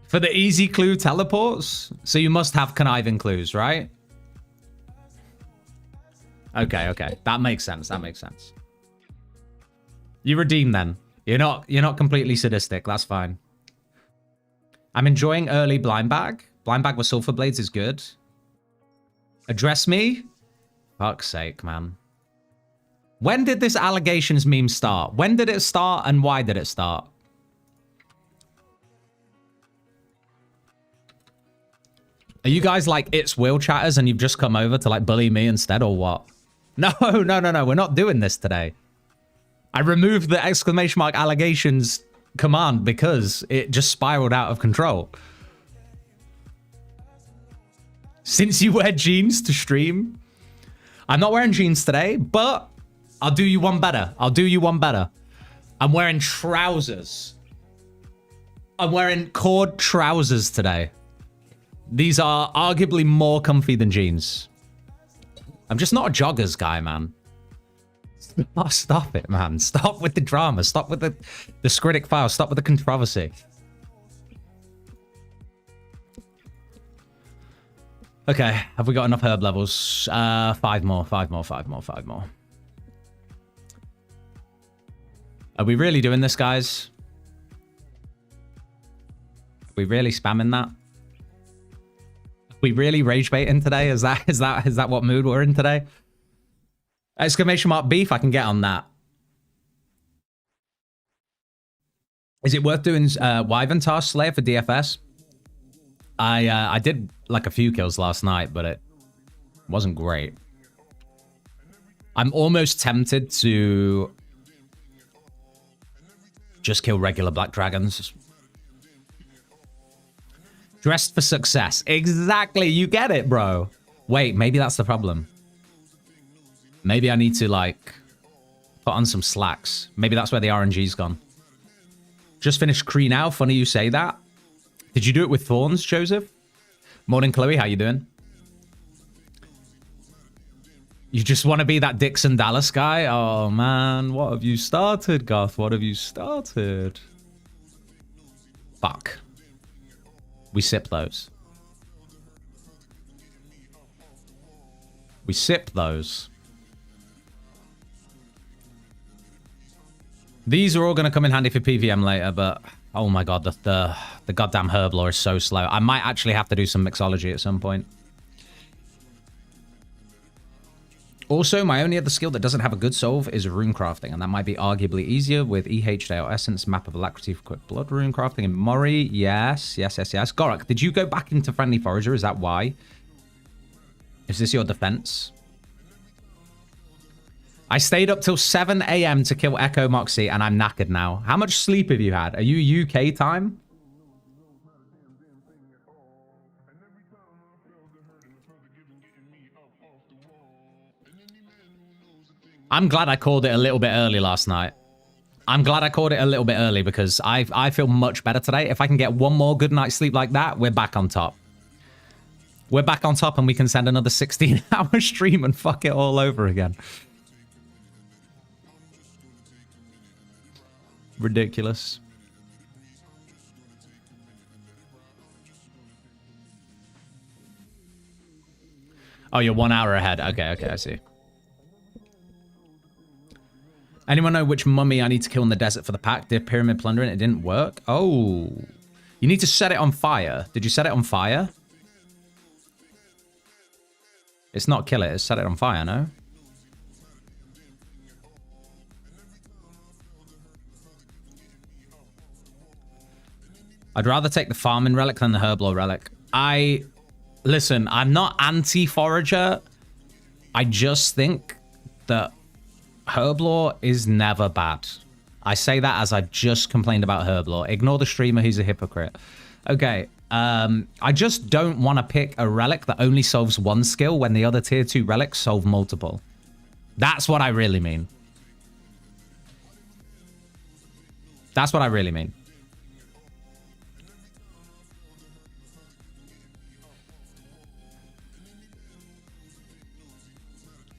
For the easy clue teleports? So you must have conniving clues, right? Okay, okay. That makes sense. That makes sense. You redeem then. You're not completely sadistic. That's fine. I'm enjoying early blind bag. Blind bag with sulfur blades is good. Address me? Fuck's sake, man. When did this allegations meme start? When did it start and why did it start? Are you guys like It's Will chatters and you've just come over to like bully me instead or what? No, no, no, no. We're not doing this today. I removed the exclamation mark allegations command because it just spiraled out of control. Since you wear jeans to stream, I'm not wearing jeans today, but I'll do you one better. I'll do you one better. I'm wearing trousers. I'm wearing cord trousers today. These are arguably more comfy than jeans. I'm just not a joggers guy, man. Oh, stop it, man. Stop with the drama. Stop with the Scritic file. Stop with the controversy. Okay, have we got enough herb levels? 5 more, 5 more, 5 more, 5 more. Are we really doing this, guys? Are we really spamming that? Are we really rage baiting today? Is that what mood we're in today? Exclamation mark beef, I can get on that. Is it worth doing Wyvern Task Slayer for DFS? I did like a few kills last night, but it wasn't great. I'm almost tempted to just kill regular black dragons. Dressed for success. Exactly, you get it, bro. Wait, maybe that's the problem. Maybe I need to, like, put on some slacks. Maybe that's where the RNG's gone. Just finished Kree now. Funny you say that. Did you do it with Thorns, Joseph? Morning, Chloe. How you doing? You just want to be that Dixon Dallas guy? Oh, man. What have you started, Garth? What have you started? Fuck. We sip those. We sip those. These are all going to come in handy for PVM later, but oh my god, the goddamn herb lore is so slow. I might actually have to do some mixology at some point. Also, my only other skill that doesn't have a good solve is rune crafting, and that might be arguably easier with EH Dale Essence, Map of Alacrity for Quick Blood rune crafting, and Mori. Yes, yes, yes, yes. Gorak, did you go back into Friendly Forager? Is that why? Is this your defense? I stayed up till 7 a.m. to kill Echo Moxie, and I'm knackered now. How much sleep have you had? Are you UK time? I'm glad I called it a little bit early last night. I'm glad I called it a little bit early because I feel much better today. If I can get one more good night's sleep like that, we're back on top. We're back on top and we can send another 16-hour stream and fuck it all over again. Ridiculous. Oh, you're 1 hour ahead. Okay, okay, I see. Anyone know which mummy I need to kill in the desert for the pack? Did pyramid plundering? It didn't work. Oh. You need to set it on fire. Did you set it on fire? It's not kill it. It's set it on fire, no? I'd rather take the farming relic than the herblore relic. Listen, I'm not anti-forager. I just think that Herblore is never bad. I say that as I just complained about Herblore. Ignore the streamer, he's a hypocrite. Okay, I just don't want to pick a relic that only solves one skill when the other tier 2 relics solve multiple. That's what I really mean. That's what I really mean.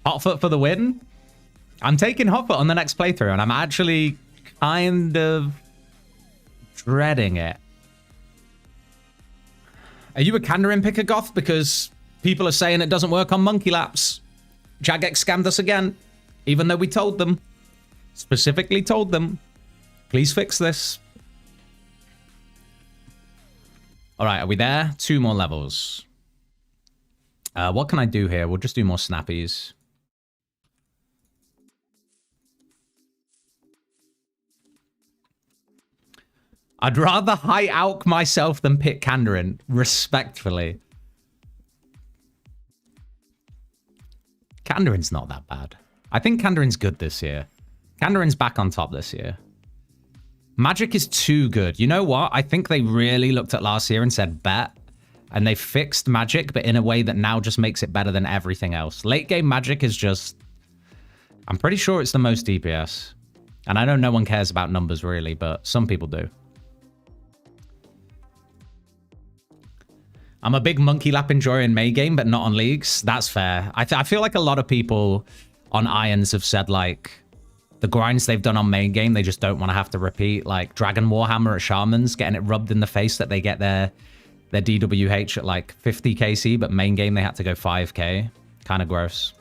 Hotfoot for the win? I'm taking Hotfoot on the next playthrough, and I'm actually kind of dreading it. Are you a Kandarin picker, Goth? Because people are saying it doesn't work on monkey laps. Jagex scammed us again, even though we told them. Specifically told them. Please fix this. All right, are we there? 2 more levels. What can I do here? We'll just do more snappies. I'd rather high alch myself than pick Kandarin, respectfully. Kandarin's not that bad. I think Kandarin's good this year. Kandarin's back on top this year. Magic is too good. You know what? I think they really looked at last year and said bet. And they fixed Magic, but in a way that now just makes it better than everything else. Late game Magic is just... I'm pretty sure it's the most DPS. And I know no one cares about numbers really, but some people do. I'm a big monkey lap enjoyer in May game, but not on leagues. That's fair. I feel like a lot of people on Irons have said, like, the grinds they've done on main game, they just don't want to have to repeat. Like, Dragon Warhammer at Shamans, getting it rubbed in the face that they get their DWH at, like, 50 KC, but main game they had to go 5k. Kind of gross.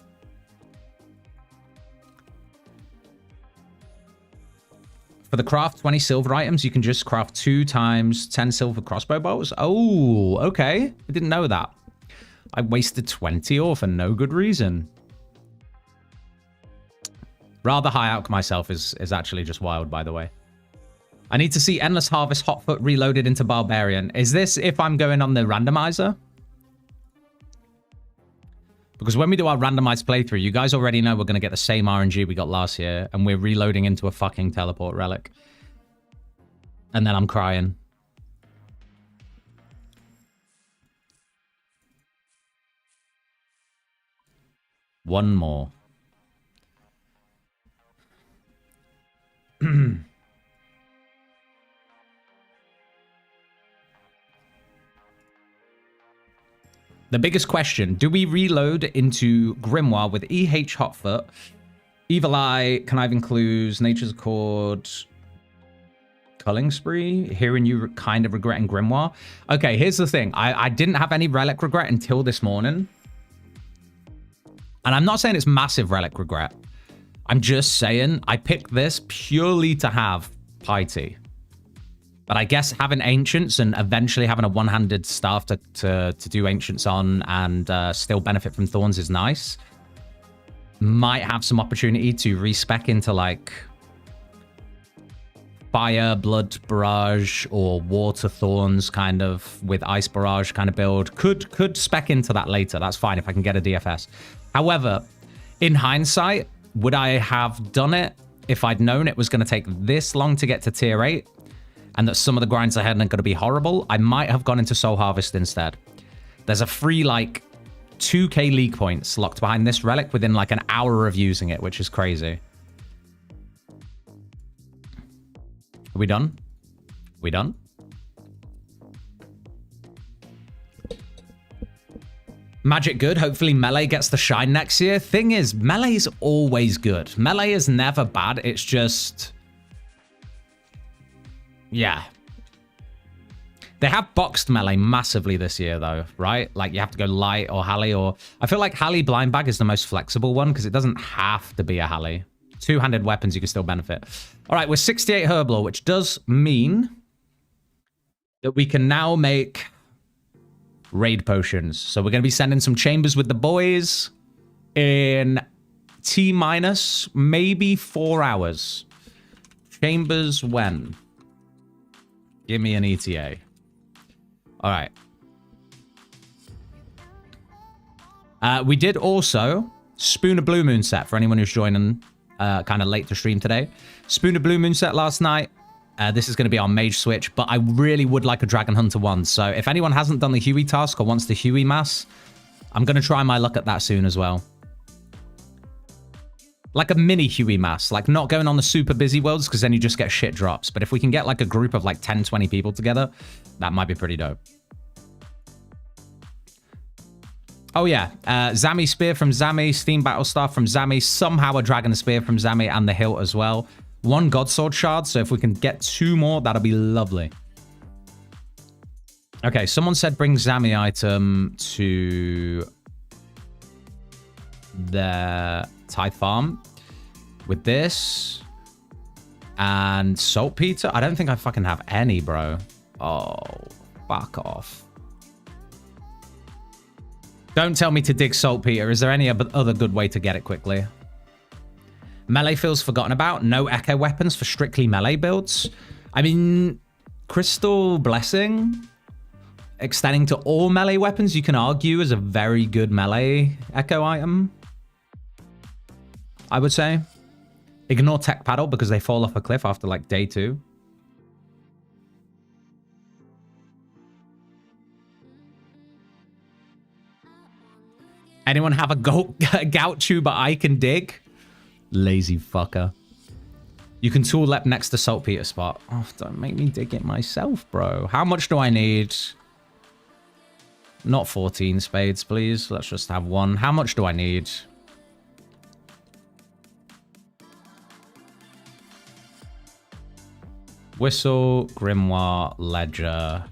For the craft 20 silver items, you can just craft 2 times 10 silver crossbow bolts. Oh, okay. I didn't know that. I wasted 20 ore for no good reason. Rather high alch myself is actually just wild, by the way. I need to see Endless Harvest Hotfoot reloaded into Barbarian. Is this if I'm going on the randomizer? Because when we do our randomized playthrough, you guys already know we're going to get the same RNG we got last year, and we're reloading into a fucking teleport relic. And then I'm crying. One more. The biggest question, do we reload into Grimoire with EH Hotfoot, Evil Eye, Conniving Clues, Nature's Accord, Culling Spree, hearing you kind of regretting Grimoire? Okay, here's the thing. I didn't have any Relic regret until this morning. And I'm not saying it's massive Relic regret. I'm just saying I picked this purely to have Piety. But I guess having Ancients and eventually having a one-handed staff to do Ancients on and still benefit from Thorns is nice. Might have some opportunity to respec into like Fire, Blood Barrage, or Water Thorns kind of with Ice Barrage kind of build. Could spec into that later. That's fine if I can get a DFS. However, in hindsight, would I have done it if I'd known it was going to take this long to get to tier 8? And that some of the grinds ahead are going to be horrible? I might have gone into Soul Harvest instead. There's a free, like, 2k league points locked behind this relic within, like, an hour of using it, which is crazy. Are we done? We done? Magic good. Hopefully Melee gets the shine next year. Thing is, Melee's always good. Melee is never bad. It's just... yeah. They have boxed Melee massively this year, though, right? Like, you have to go Light or Halley, or... I feel like Halley Blind Bag is the most flexible one, because it doesn't have to be a Halley. Two-handed weapons, you can still benefit. All right, we're 68 Herblore, which does mean that we can now make raid potions. So we're going to be sending some chambers with the boys in T- maybe 4 hours. Chambers when? Give me an ETA. All right. We did also Spooner Blue Moon set for anyone who's joining kind of late to stream today. Spooner Blue Moon set last night. This is going to be our mage switch, but I really would like a Dragon Hunter one. So if anyone hasn't done the Huey task or wants the Huey mass, I'm going to try my luck at that soon as well. Like a mini Huey mass, like not going on the super busy worlds because then you just get shit drops. But if we can get like a group of like 10, 20 people together, that might be pretty dope. Oh yeah, Zami Spear from Zami, Steam Battlestar from Zami, somehow a Dragon Spear from Zami and the hilt as well. 1 Godsword shard, so if we can get 2 more, that'll be lovely. Okay, someone said bring Zami item to the Tithe Farm with this and saltpeter. I don't think I fucking have any, bro. Oh, fuck off. Don't tell me to dig saltpeter. Is there any other good way to get it quickly? Melee feels forgotten about. No echo weapons for strictly melee builds. I mean, Crystal Blessing extending to all melee weapons, you can argue, is a very good melee echo item, I would say. Ignore Tech Paddle because they fall off a cliff after like day 2. Anyone have a gout tuber I can dig? Lazy fucker. You can tool lep next to saltpeter spot. Oh, don't make me dig it myself, bro. How much do I need? Not 14 spades, please. Let's just have 1. How much do I need? Whistle, Grimoire, Ledger.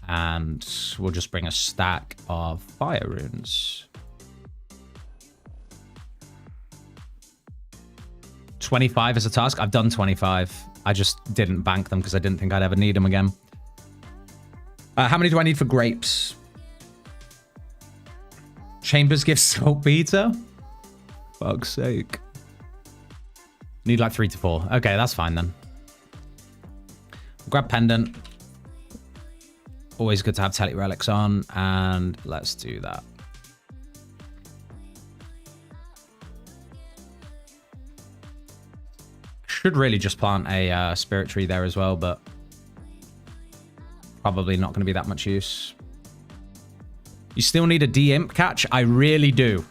And we'll just bring a stack of fire runes. 25 is a task. I've done 25. I just didn't bank them because I didn't think I'd ever need them again. How many do I need for grapes? Chambers gives saltpeter? Fuck's sake. Need like 3 to 4. Okay, that's fine then. Grab pendant. Always good to have Tele Relics on, and let's do that. Should really just plant a spirit tree there as well, but probably not going to be that much use. You still need a D-Imp catch? I really do.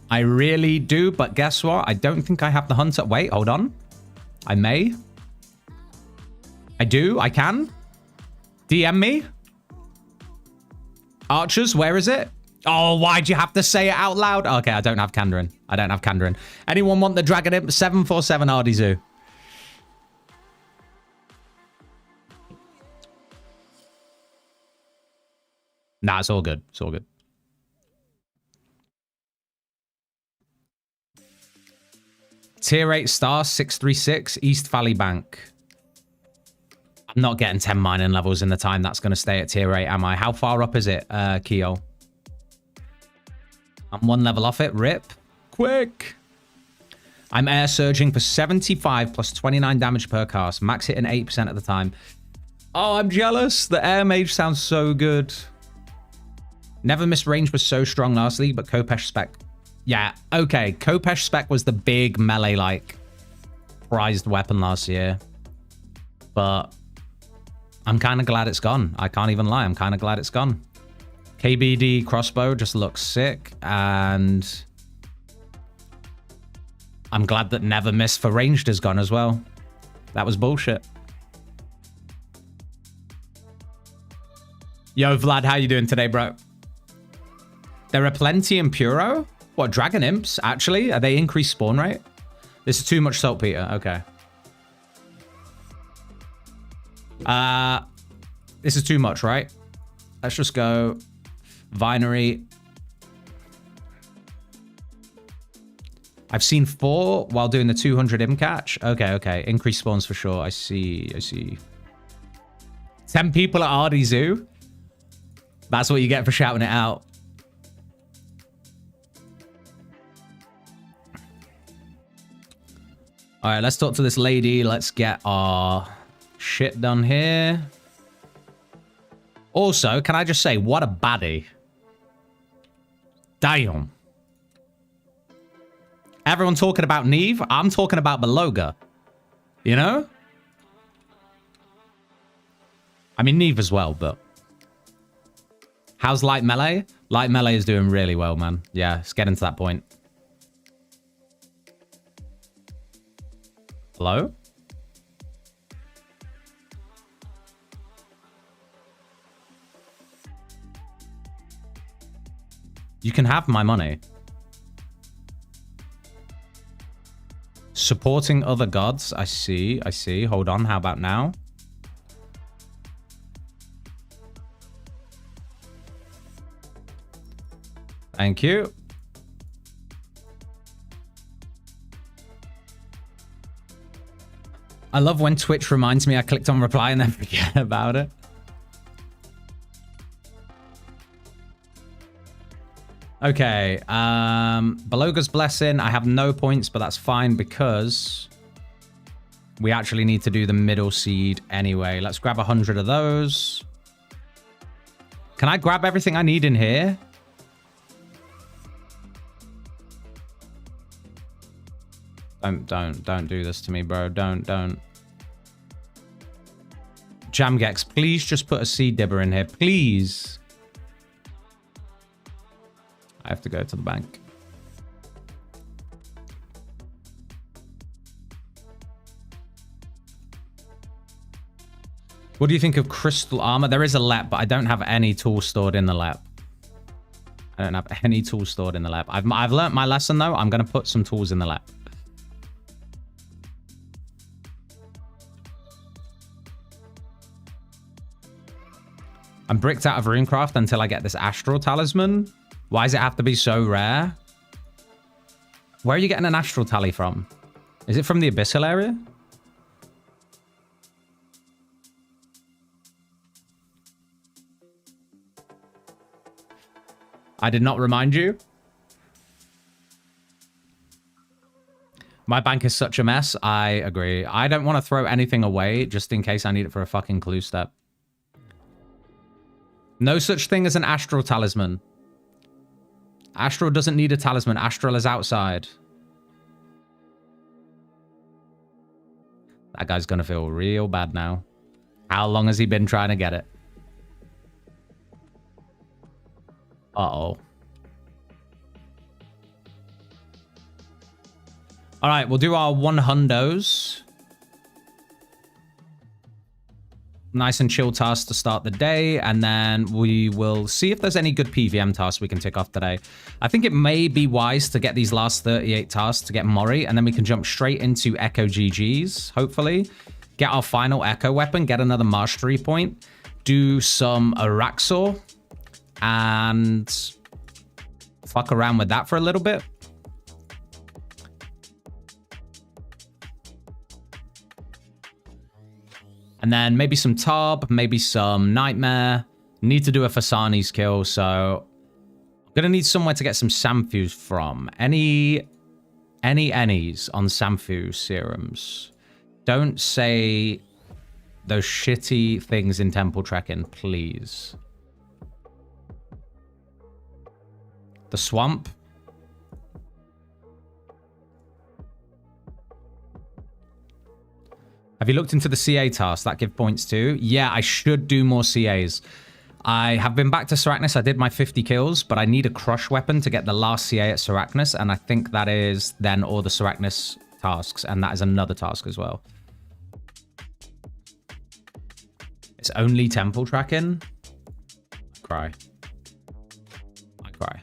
I really do, but guess what? I don't think I have the hunter. Wait, hold on. I may. I do. I can. DM me. Archers, where is it? Oh, why'd you have to say it out loud? Okay, I don't have Kandarin. I don't have Kandarin. Anyone want the Dragon Imp? 747 Ardizu. Nah, it's all good. It's all good. Tier 8 star 636 East Valley Bank. I'm not getting 10 mining levels in the time that's going to stay at tier 8, am I? How far up is it, Keo? I'm 1 level off it. Rip. Quick. I'm air surging for 75 plus 29 damage per cast. Max hitting 8% at the time. Oh, I'm jealous. The air mage sounds so good. Never missed range was so strong last league, but Kopesh spec. Yeah, okay. Kopesh spec was the big melee, like, prized weapon last year. But I'm kind of glad it's gone. I can't even lie. I'm kind of glad it's gone. KBD crossbow just looks sick. And I'm glad that Never Miss for ranged is gone as well. That was bullshit. Yo, Vlad, how you doing today, bro? There are plenty in Puro. What, Dragon Imps, actually? Are they increased spawn rate? This is too much saltpeter. Okay. This is too much, right? Let's just go Vinery. I've seen 4 while doing the 200 imp catch. Okay, okay. Increased spawns for sure. I see, I see. 10 people at Ardy Zoo. That's what you get for shouting it out. All right, let's talk to this lady. Let's get our shit done here. Also, can I just say, what a baddie. Damn. Everyone talking about Neve. I'm talking about Beloga. You know? I mean, Neve as well, but... How's Light Melee? Light Melee is doing really well, man. Yeah, it's getting to that point. Hello? You can have my money. Supporting other gods. I see. I see. Hold on. How about now? Thank you. I love when Twitch reminds me I clicked on reply and then forget about it. Okay, Beloga's Blessing. I have no points, but that's fine because we actually need to do the middle seed anyway. Let's grab 100 of those. Can I grab everything I need in here? Don't do this to me, bro. Don't. Jamgex, please just put a seed dibber in here, please. I have to go to the bank. What do you think of crystal armor? There is a lab, but I don't have any tools stored in the lab. I don't have any tools stored in the lab. I've learnt my lesson, though. I'm going to put some tools in the lab. I'm bricked out of Runecraft until I get this Astral Talisman. Why does it have to be so rare? Where are you getting an Astral Tally from? Is it from the Abyssal area? I did not remind you. My bank is such a mess. I agree. I don't want to throw anything away just in case I need it for a fucking clue step. No such thing as an Astral Talisman. Astral doesn't need a talisman. Astral is outside. That guy's gonna feel real bad now. How long has he been trying to get it? Uh-oh. All right, we'll do our 100s. Nice and chill tasks to start the day, and then we will see if there's any good PVM tasks we can tick off today. I think it may be wise to get these last 38 tasks to get Mori, and then we can jump straight into Echo GGs, hopefully. Get our final Echo weapon, get another mastery point, do some Araxor, and fuck around with that for a little bit. And then maybe some Tarb, maybe some Nightmare. Need to do a Fasani's kill, so I'm gonna need somewhere to get some Samfus from. Any Ennies on Samfu serums. Don't say those shitty things in Temple Trekking, please. The Swamp. Have you looked into the CA task that give points to? Yeah, I should do more CAs. I have been back to Sarachnis. I did my 50 kills, but I need a crush weapon to get the last CA at Sarachnis, and I think that is then all the Sarachnis tasks, and that is another task as well. It's only temple tracking? I cry. I cry.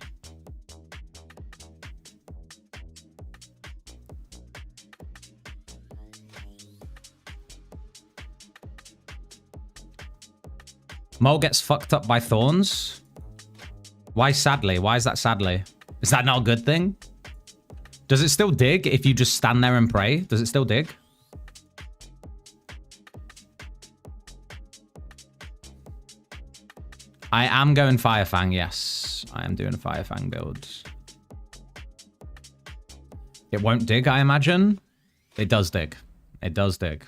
Mole gets fucked up by thorns. Why sadly? Why is that sadly? Is that not a good thing? Does it still dig if you just stand there and pray? Does it still dig? I am going Firefang, yes. I am doing a Firefang build. It won't dig, I imagine. It does dig. It does dig.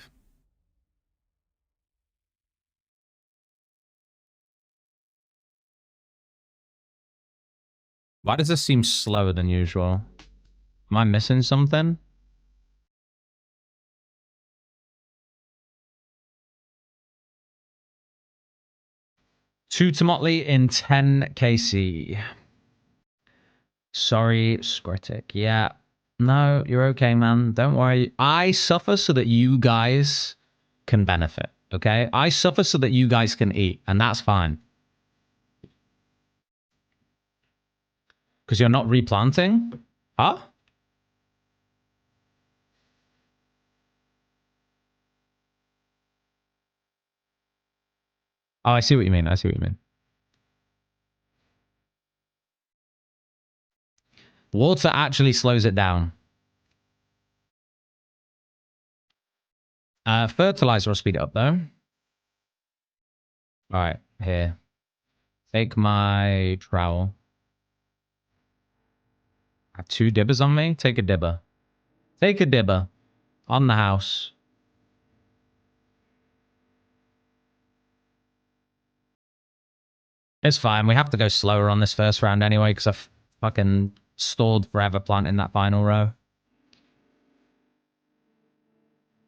Why does this seem slower than usual? Am I missing something? Two to Motley in 10 KC. Sorry, Scritic. Yeah. No, you're okay, man. Don't worry. I suffer so that you guys can benefit, okay? I suffer so that you guys can eat, and that's fine. Because you're not replanting? Huh? Oh, I see what you mean. I see what you mean. Water actually slows it down. Fertilizer will speed it up, though. All right, here. Take my trowel. I have 2 dibbers on me. Take a dibber. Take a dibber. On the house. It's fine. We have to go slower on this first round anyway, because I've fucking stalled forever planting that final row.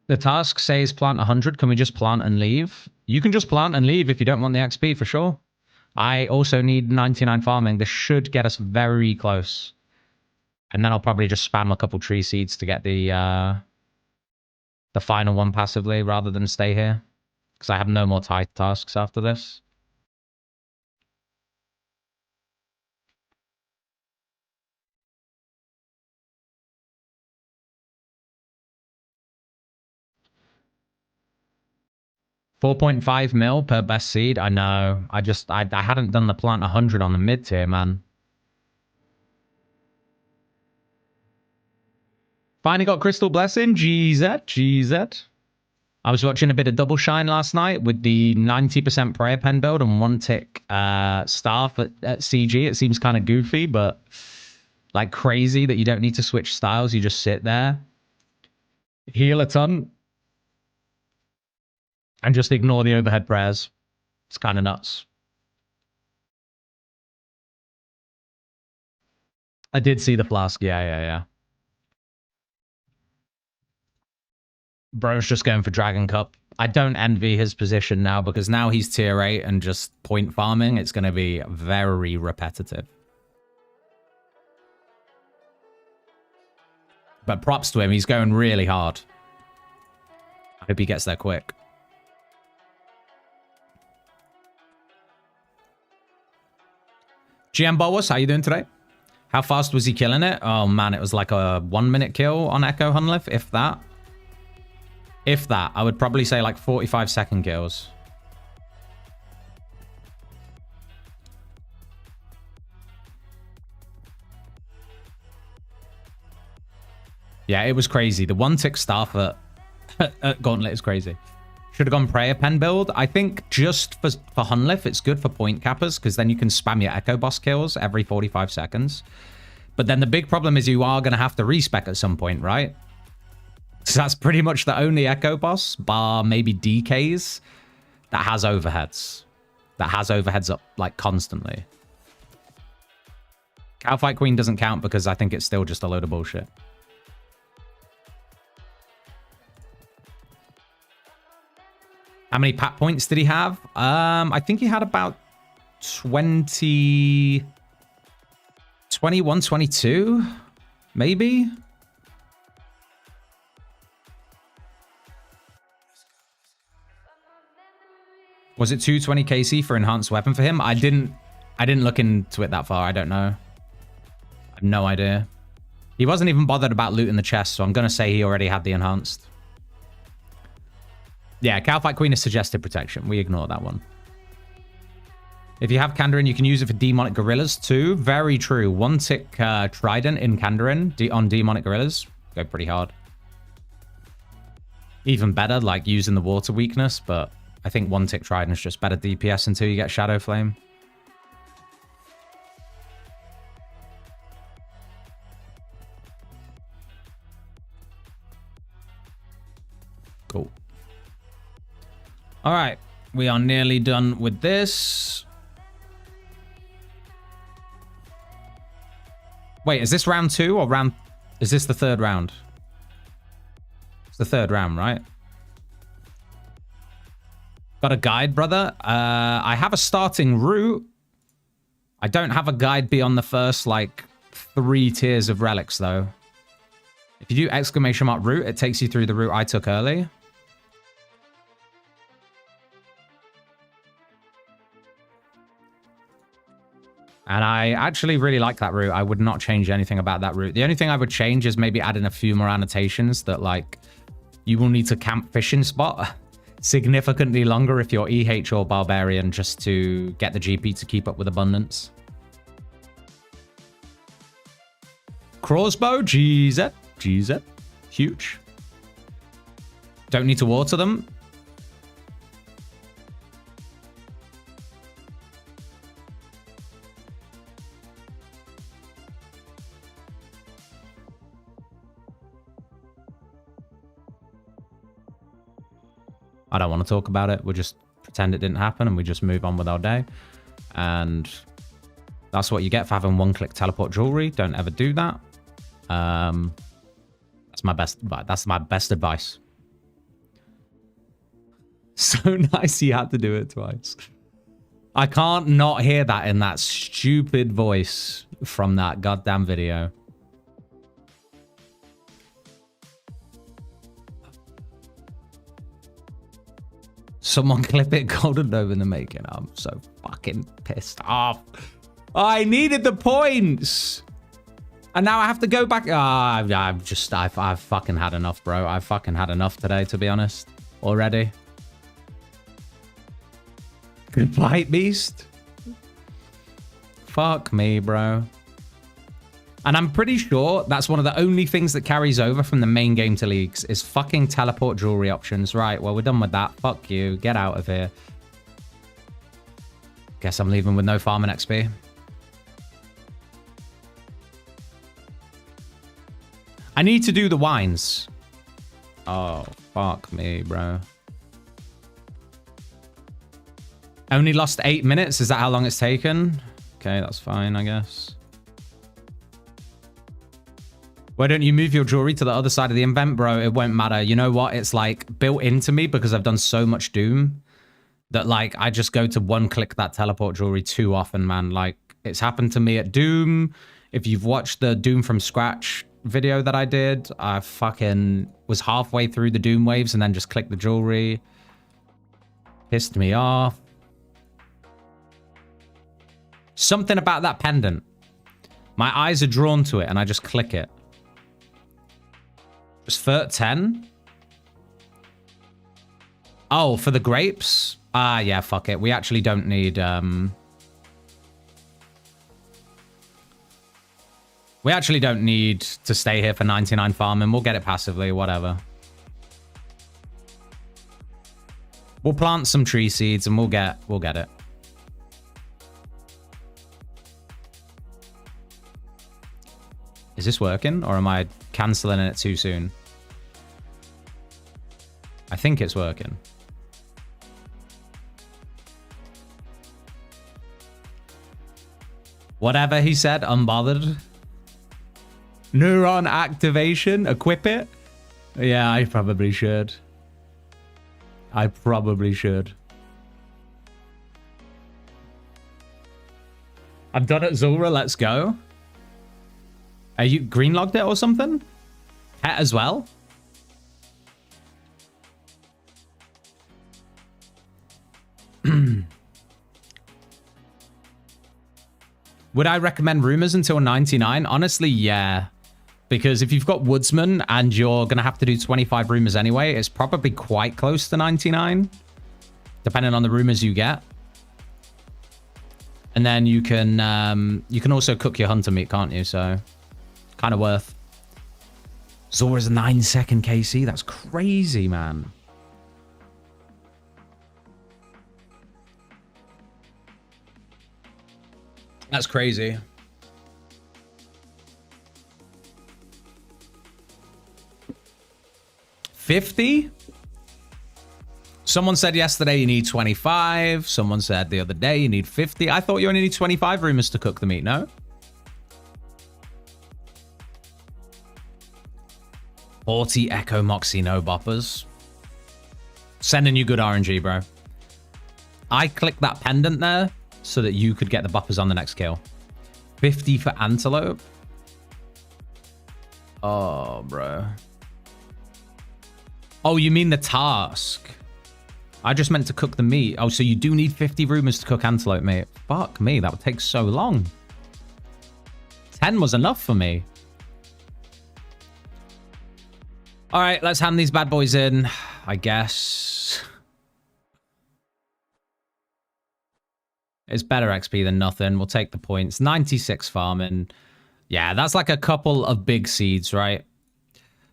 The task says plant 100. Can we just plant and leave? You can just plant and leave if you don't want the XP, for sure. I also need 99 farming. This should get us very close. And then I'll probably just spam a couple tree seeds to get the final one passively rather than stay here. Because I have no more tithe tasks after this. $4.5 mil per best seed. I know. I hadn't done the plant 100 on the mid tier, man. Finally got Crystal Blessing. GZ. I was watching a bit of Double Shine last night with the 90% prayer pen build and 1 tick staff at CG. It seems kind of goofy, but like crazy that you don't need to switch styles. You just sit there, heal a ton, and just ignore the overhead prayers. It's kind of nuts. I did see the flask. Yeah. Bro's just going for Dragon Cup. I don't envy his position now because now he's tier 8 and just point farming. It's going to be very repetitive. But props to him. He's going really hard. I hope he gets there quick. GM Bolwas, how you doing today? How fast was he killing it? Oh, man, it was like a 1-minute kill on Echo Hunlif, if that. If that, I would probably say like 45-second kills. Yeah, it was crazy. The 1-tick staff at Gauntlet is crazy. Should have gone Prayer Pen build. I think just for Hunlif, it's good for point cappers because then you can spam your Echo Boss kills every 45 seconds. But then the big problem is you are going to have to respec at some point, right? So that's pretty much the only Echo Boss, bar maybe DKs, that has overheads. That has overheads up, like, constantly. Cowfight Queen doesn't count because I think it's still just a load of bullshit. How many pat points did he have? I think he had about 21, 22, maybe? Was it 220 KC for enhanced weapon for him? I didn't look into it that far. I don't know. I have no idea. He wasn't even bothered about looting the chest, so I'm going to say he already had the enhanced. Yeah, Cowfight Queen is suggested protection. We ignore that one. If you have Kandarin, you can use it for Demonic Gorillas too. Very true. 1-tick Trident in Kandarin on Demonic Gorillas. Go pretty hard. Even better, like using the water weakness, but I think 1-tick Trident is just better DPS until you get Shadow Flame. Cool. All right, we are nearly done with this. Wait, is this round 2 or round... Is this the 3rd round? It's the 3rd round, right? Got a guide, brother. I have a starting route. I don't have a guide beyond the first, like, 3 tiers of relics, though. If you do exclamation mark route, it takes you through the route I took early. And I actually really like that route. I would not change anything about that route. The only thing I would change is maybe add in a few more annotations that, like, you will need to camp fishing spot significantly longer if you're EH or Barbarian just to get the GP to keep up with abundance. Crossbow, GZ. GZ. Huge. Don't need to water them. I don't want to talk about it. We'll just pretend it didn't happen and we just move on with our day. And that's what you get for having one-click teleport jewelry. Don't ever do that. That's my best advice. So nice he had to do it twice. I can't not hear that in that stupid voice from that goddamn video. Someone clip it Golden Dome in the making. I'm so fucking pissed off. I needed the points. And now I have to go back. I've fucking had enough, bro. I've fucking had enough today, to be honest. Already. Goodbye, Beast. Fuck me, bro. And I'm pretty sure that's one of the only things that carries over from the main game to leagues is fucking teleport jewelry options. Right, well, we're done with that. Fuck you. Get out of here. Guess I'm leaving with no farming XP. I need to do the wines. Oh, fuck me, bro. Only lost 8 minutes? Is that how long it's taken? Okay, that's fine, I guess. Why don't you move your jewelry to the other side of the event, bro? It won't matter. You know what? It's like built into me because I've done so much Doom that like I just go to one-click that teleport jewelry too often, man. Like it's happened to me at Doom. If you've watched the Doom from scratch video that I did, I fucking was halfway through the Doom waves and then just clicked the jewelry. Pissed me off. Something about that pendant. My eyes are drawn to it and I just click it. Just 10? Oh, for the grapes? Ah, yeah, fuck it. We actually don't need, we actually don't need to stay here for 99 farming. We'll get it passively, whatever. We'll plant some tree seeds and we'll get it. Is this working or am I canceling it too soon? I think it's working. Whatever he said, unbothered. Neuron activation, equip it. Yeah, I probably should. I probably should. I'm done at Zulrah, let's go. Are you green logged it or something? Pet as well? Would I recommend Rumors until 99? Honestly, yeah. Because if you've got Woodsman and you're going to have to do 25 Rumors anyway, it's probably quite close to 99. Depending on the Rumors you get. And then you can also cook your hunter meat, can't you? So... kind of worth. Zora's a 9-second KC. That's crazy, man. That's crazy. $50? Someone said yesterday you need 25. Someone said the other day you need 50. I thought you only need 25 rumors to cook the meat, no? 40 Echo Moxie no boppers. Sending you good RNG, bro. I clicked that pendant there so that you could get the boppers on the next kill. 50 for Antelope. Oh, bro. Oh, you mean the task? I just meant to cook the meat. Oh, so you do need 50 rumors to cook Antelope, mate. Fuck me, that would take so long. 10 was enough for me. All right, let's hand these bad boys in, I guess. It's better XP than nothing. We'll take the points. 96 farming. Yeah, that's like a couple of big seeds, right?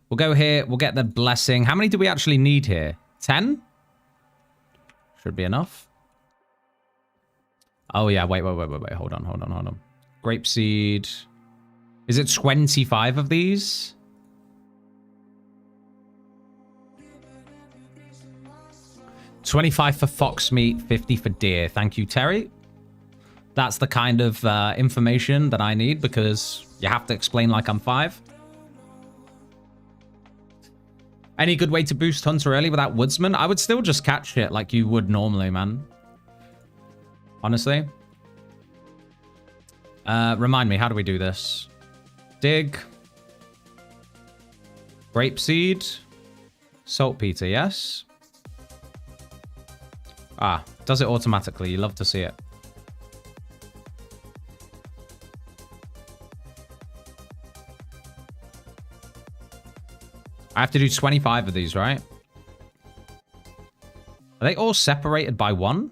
We'll go here. We'll get the blessing. How many do we actually need here? 10? Should be enough. Oh, yeah. Wait. Hold on. Grape seed. Is it 25 of these? $25 for fox meat, 50 for deer. Thank you, Terry. That's the kind of information that I need because you have to explain like I'm 5. Any good way to boost Hunter early without Woodsman? I would still just catch it like you would normally, man. Honestly. Remind me, how do we do this? Dig. Grapeseed. Saltpeter, yes. Ah, does it automatically. You love to see it. I have to do 25 of these, right? Are they all separated by 1?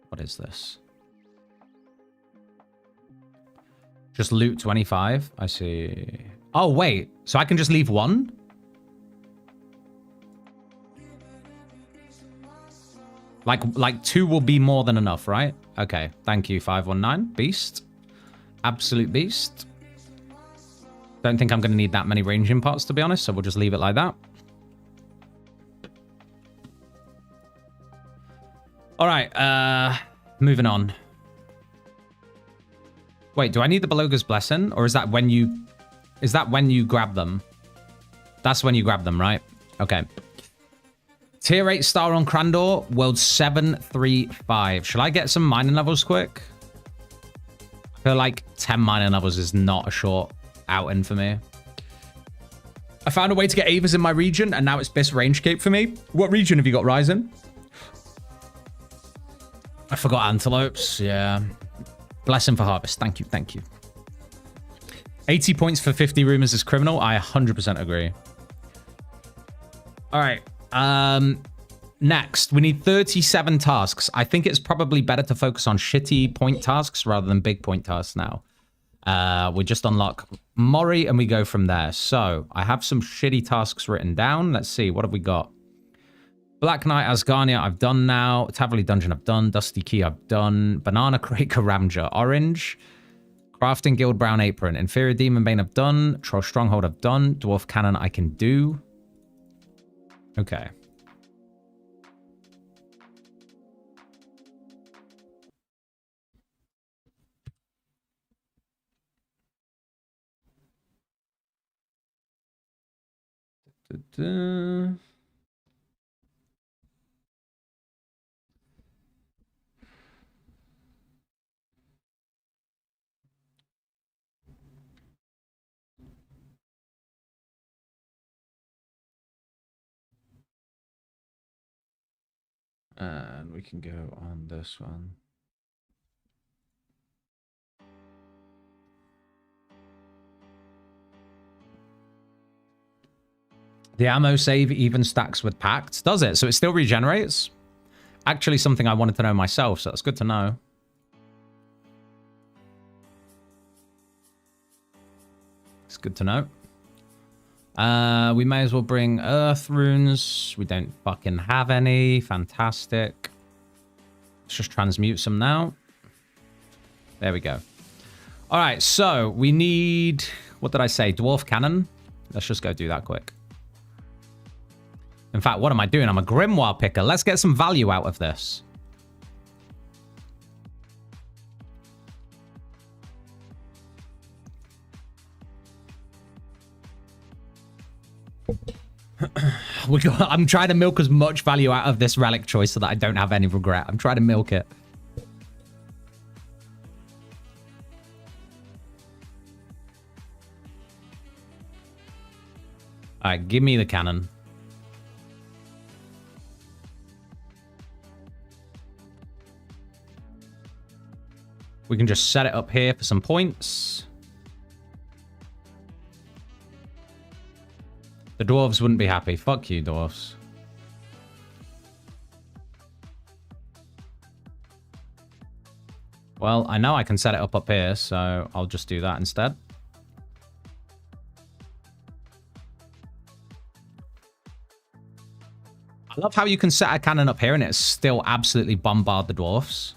What is this? Just loot 25? I see. Oh, wait. So I can just leave 1? Like 2 will be more than enough, right? Okay. Thank you, 519. Beast. Absolute beast. Don't think I'm going to need that many ranging pots, to be honest, so we'll just leave it like that. All right, moving on. Wait, do I need the Beloga's Blessing, or is that when you grab them? That's when you grab them, right? Okay. Tier 8 star on Crandor, world 735. Should I get some mining levels quick? I feel like 10 mining levels is not a short outing for me. I found a way to get Avers in my region, and now it's Biss Range Cape for me. What region have you got, Ryzen? I forgot Antelopes. Yeah. Blessing for Harvest. Thank you. Thank you. 80 points for 50 rumors is criminal. I 100% agree. All right. Next, we need 37 tasks. I think it's probably better to focus on shitty point tasks rather than big point tasks now. We just unlock Mori and we go from there. So I have some shitty tasks written down. Let's see. What have we got? Black Knight Asgarnia I've done now. Taverley Dungeon I've done. Dusty Key I've done. Banana Crate Ramja Orange. Crafting Guild Brown Apron. Inferior Demon Bane I've done. Troll Stronghold I've done. Dwarf Cannon I can do. Okay. And we can go on this one. The ammo save even stacks with pacts. Does it? So it still regenerates? Actually, something I wanted to know myself, so that's good to know. It's good to know. We may as well bring earth runes. We don't fucking have any. Fantastic. Let's just transmute some now. There we go. All right, so we need... What did I say? Dwarf Cannon? Let's just go do that quick. In fact, what am I doing? I'm a Grimoire picker. Let's get some value out of this. I'm trying to milk as much value out of this relic choice so that I don't have any regret. I'm trying to milk it. All right, give me the cannon. We can just set it up here for some points. The dwarves wouldn't be happy. Fuck you, dwarves. Well, I know I can set it up here, so I'll just do that instead. I love how you can set a cannon up here and it's still absolutely bombard the dwarfs.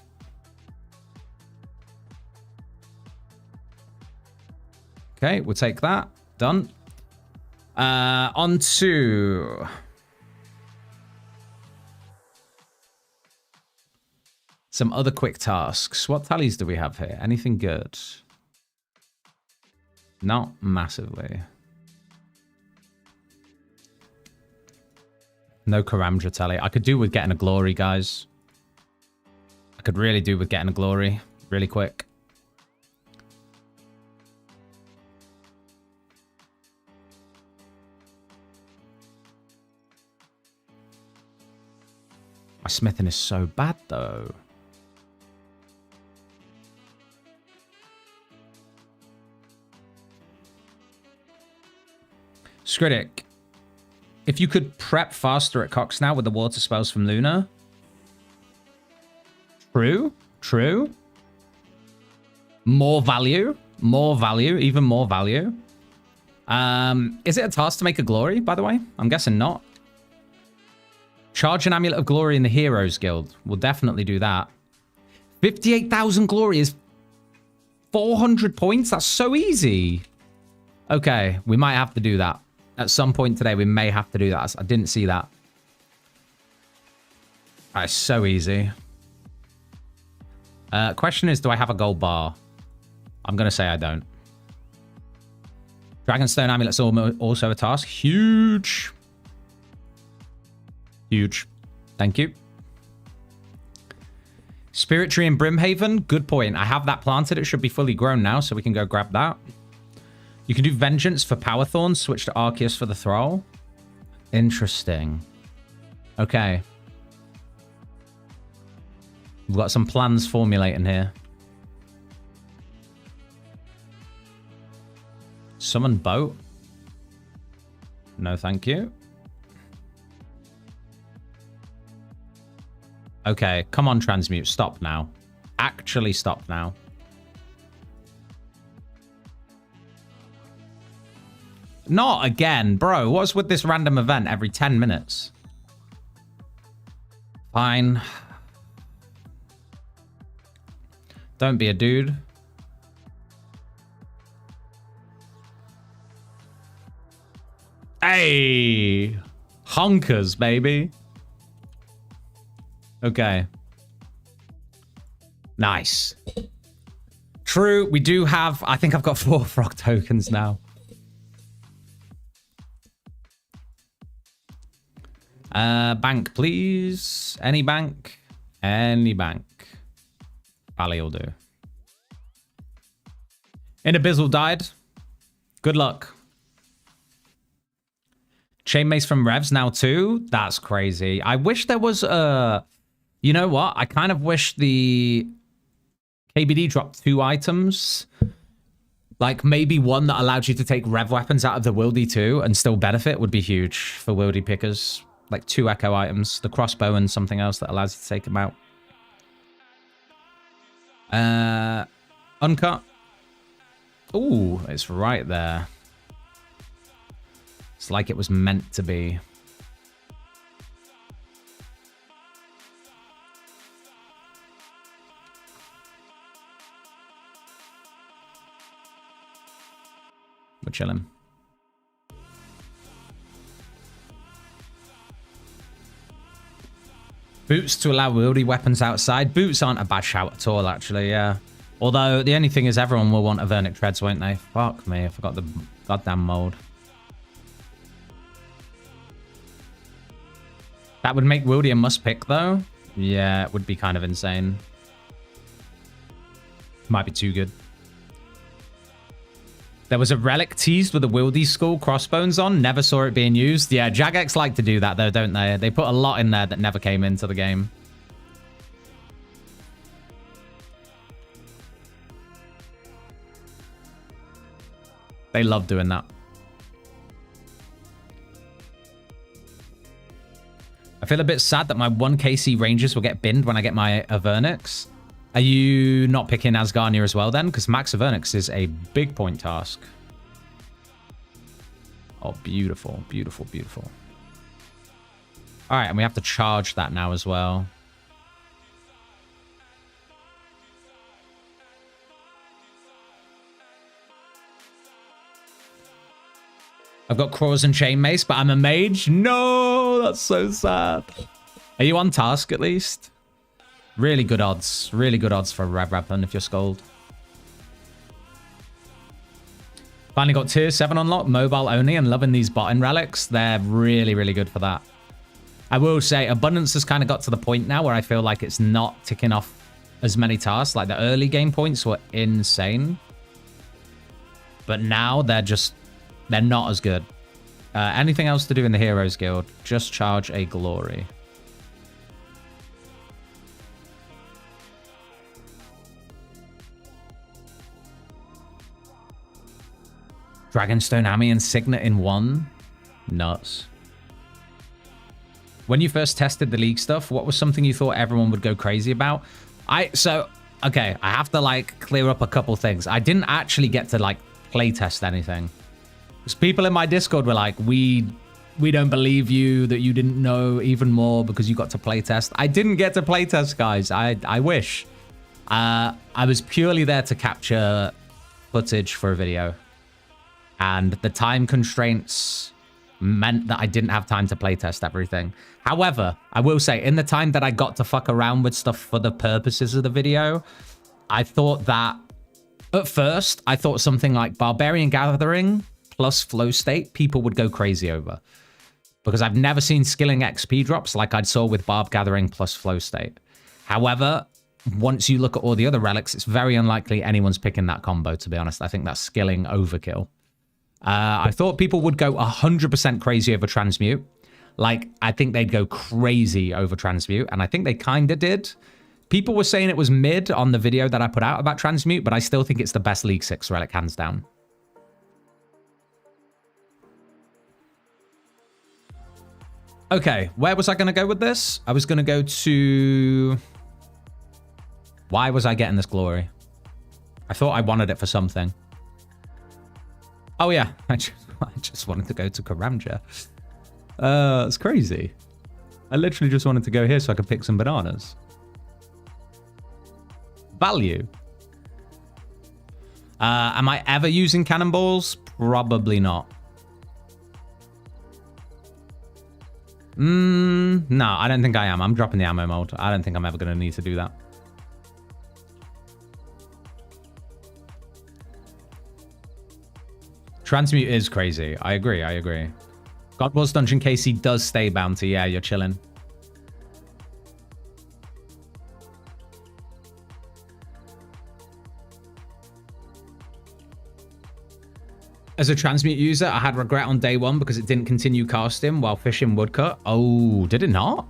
Okay, we'll take that. Done. On to... some other quick tasks. What tallies do we have here? Anything good? Not massively. No Karamja tally. I could do with getting a glory, guys. I could really do with getting a glory really quick. My smithing is so bad, though. Scritic. If you could prep faster at Cox now with the water spells from Luna. True. True. More value. More value. Even more value. Is it a task to make a glory, by the way? I'm guessing not. Charge an Amulet of Glory in the Heroes Guild. We'll definitely do that. 58,000 glory is 400 points? That's so easy. Okay, we might have to do that. At some point today, we may have to do that. I didn't see that. That's so easy. Question is, do I have a gold bar? I'm going to say I don't. Dragonstone Amulet's also a task. Huge. Huge. Thank you. Spirit Tree in Brimhaven. Good point. I have that planted. It should be fully grown now, so we can go grab that. You can do Vengeance for Powerthorn. Switch to Arceus for the Thrall. Interesting. Okay. We've got some plans formulating here. Summon Boat. No, thank you. Okay, come on, Transmute. Stop now. Actually stop now. Not again, bro. What's with this random event every 10 minutes? Fine. Don't be a dude. Hey! Honkers, baby. Okay. Nice. True, we do have... I think I've got 4 frog tokens now. Bank, please. Any bank. Any bank. Valley will do. Inabyssal died. Good luck. Chainmace from Revs now too. That's crazy. I wish there was a... You know what? I kind of wish the KBD dropped 2 items. Like maybe one that allowed you to take Rev weapons out of the Wildy too and still benefit would be huge for Wildy pickers. Like 2 echo items. The crossbow and something else that allows you to take them out. Uncut. Ooh, it's right there. It's like it was meant to be. We're chilling. Boots to allow wieldy weapons outside. Boots aren't a bad shout at all, actually, yeah. Although, the only thing is everyone will want Avernic Treads, won't they? Fuck me, I forgot the goddamn mold. That would make Wildy a must pick, though. Yeah, it would be kind of insane. Might be too good. There was a relic teased with a Wildy skull crossbones on. Never saw it being used. Yeah, Jagex like to do that, though, don't they? They put a lot in there that never came into the game. They love doing that. I feel a bit sad that my 1 KC Rangers will get binned when I get my Avernix. Are you not picking Asgarnia as well then? Because Max Avernix is a big point task. Oh, beautiful, beautiful, beautiful. All right, and we have to charge that now as well. I've got Claws and Chainmace, but I'm a mage. No, that's so sad. Are you on task at least? Really good odds. Really good odds for a Rev Weapon if you're Scold. Finally got tier 7 unlocked, mobile only, and loving these botting relics. They're really, really good for that. I will say Abundance has kind of got to the point now where I feel like it's not ticking off as many tasks. Like the early game points were insane. But now they're not as good. Anything else to do in the Heroes Guild? Just charge a glory. Dragonstone Ami and Signet in one? Nuts. When you first tested the League stuff, what was something you thought everyone would go crazy about? Okay, I have to like clear up a couple things. I didn't actually get to like play test anything. Because people in my Discord were like, we don't believe you that you didn't know even more because you got to play test. I didn't get to play test, guys. I wish. I was purely there to capture footage for a video. And the time constraints meant that I didn't have time to playtest everything. However, I will say, in the time that I got to fuck around with stuff for the purposes of the video, I thought that, at first, I thought something like Barbarian Gathering plus Flow State, people would go crazy over. Because I've never seen skilling XP drops like I saw with Barb Gathering plus Flow State. However, once you look at all the other relics, it's very unlikely anyone's picking that combo, to be honest. I think that's skilling overkill. I thought people would go 100% crazy over Transmute. Like, I think they'd go crazy over Transmute, and I think they kind of did. People were saying it was mid on the video that I put out about Transmute, but I still think it's the best League 6 relic, hands down. Okay, where was I going to go with this? I was going to go to... Why was I getting this glory? I thought I wanted it for something. Oh, yeah. I just wanted to go to Karamja. It's crazy. I literally just wanted to go here so I could pick some bananas. Value. Am I ever using cannonballs? Probably not. No, I don't think I am. I'm dropping the ammo mode. I don't think I'm ever going to need to do that. Transmute is crazy. I agree. I agree. God Wars Dungeon KC does stay bounty. Yeah, you're chilling. As a Transmute user, I had regret on day one because it didn't continue casting while fishing woodcut. Oh, did it not?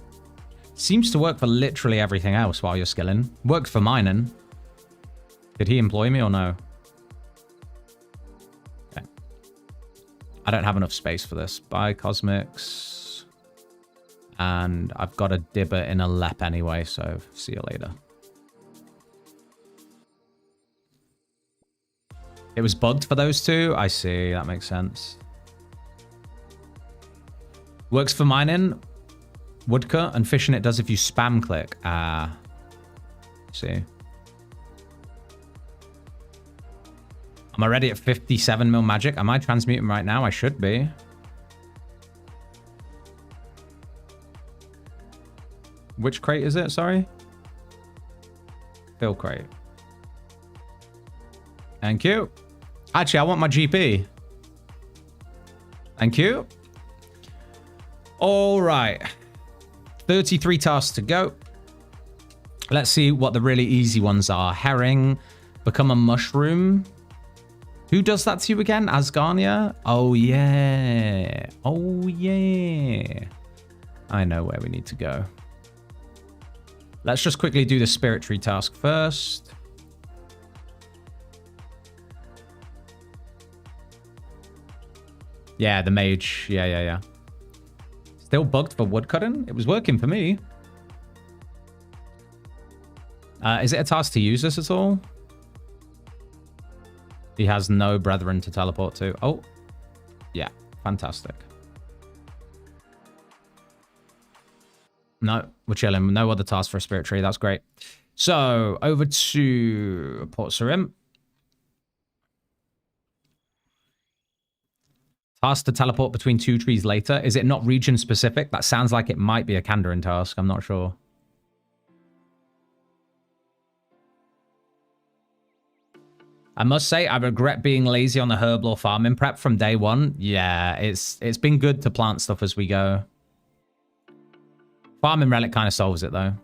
Seems to work for literally everything else while you're skilling. Worked for mining. Did he employ me or no? Okay. I don't have enough space for this. Buy cosmics. And I've got a dibber in a lep anyway, so see you later. It was bugged for those two? I see. That makes sense. Works for mining. Woodcut and fishing it does if you spam click. Ah. See. I'm already at 57 mil magic. Am I transmuting right now? I should be. Which crate is it? Sorry. Fill crate. Thank you. Actually, I want my GP. Thank you. All right. 33 tasks to go. Let's see what the really easy ones are. Herring, become a mushroom. Who does that to you again? Asgarnia? Oh, yeah. Oh, yeah. I know where we need to go. Let's just quickly do the spirit tree task first. Yeah, the mage. Yeah. Still bugged for woodcutting? It was working for me. Is it a task to use this at all? He has no brethren to teleport to. Oh, yeah. Fantastic. No, we're chilling. No other task for a spirit tree. That's great. So, over to Port Sarim. Task to teleport between 2 trees later. Is it not region specific? That sounds like it might be a Kandarin task. I'm not sure. I must say, I regret being lazy on the herb or farming prep from day one. Yeah, it's been good to plant stuff as we go. Farming relic kind of solves it, though.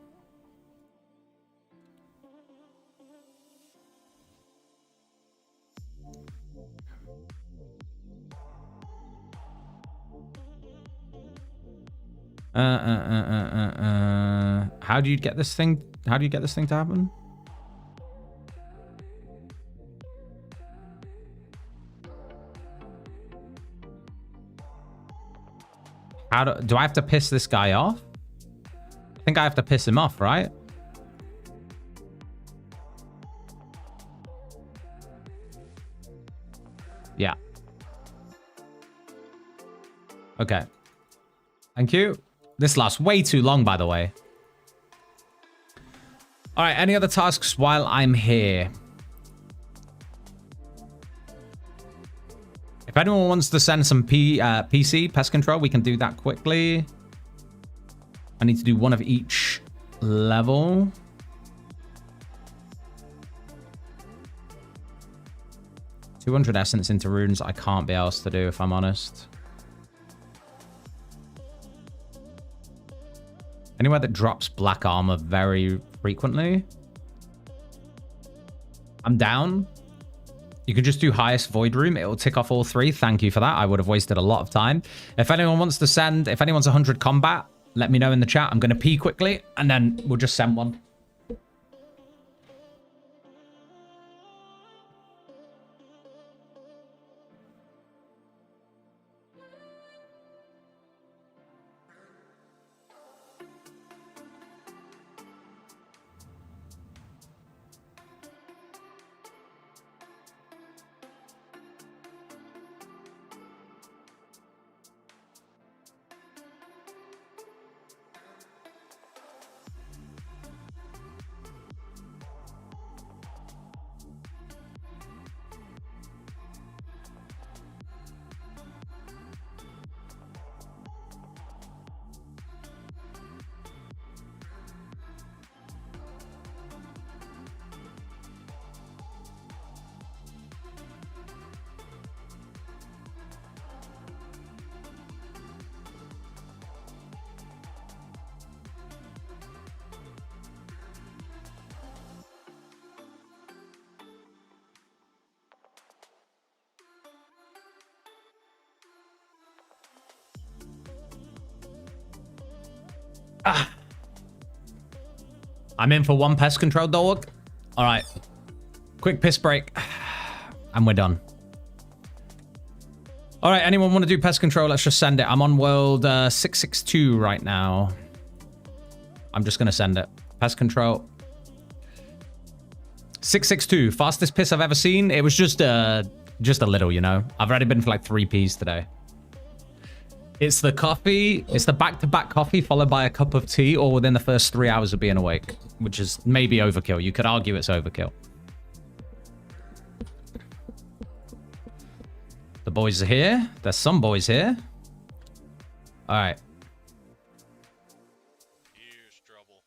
How do you get this thing? How do you get this thing to happen? Do I have to piss this guy off? I think I have to piss him off, right? Yeah. Okay. Thank you. This lasts way too long, by the way. All right, any other tasks while I'm here? If anyone wants to send some PC, pest control, we can do that quickly. I need to do one of each level. $200 essence into runes I can't be asked to do, if I'm honest. Anywhere that drops black armor very frequently. I'm down. You can just do highest void room. It'll tick off all 3. Thank you for that. I would have wasted a lot of time. If anyone wants to send, if anyone's 100 combat, let me know in the chat. I'm going to pee quickly and then we'll just send one. I'm in for one pest control, dog. All right. Quick piss break. And we're done. All right. Anyone want to do pest control? Let's just send it. I'm on world 662 right now. I'm just going to send it. Pest control. 662. Fastest piss I've ever seen. It was just a little, you know. I've already been for like 3 Ps today. It's the coffee. It's the back-to-back coffee followed by a cup of tea or within the first 3 hours of being awake, which is maybe overkill. You could argue it's overkill. The boys are here. There's some boys here. All right. Here's trouble.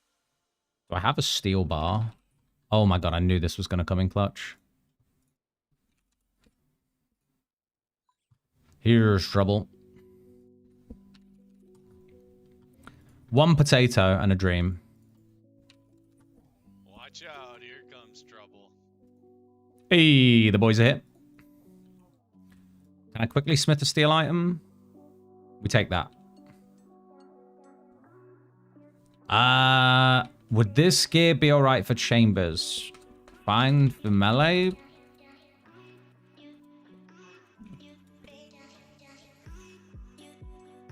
Do I have a steel bar? Oh my god, I knew this was going to come in clutch. Here's trouble. One potato and a dream. Watch out, here comes trouble. Hey, the boys are hit. Can I quickly smith a steel item? We take that. Would this gear be alright for chambers? Fine for melee?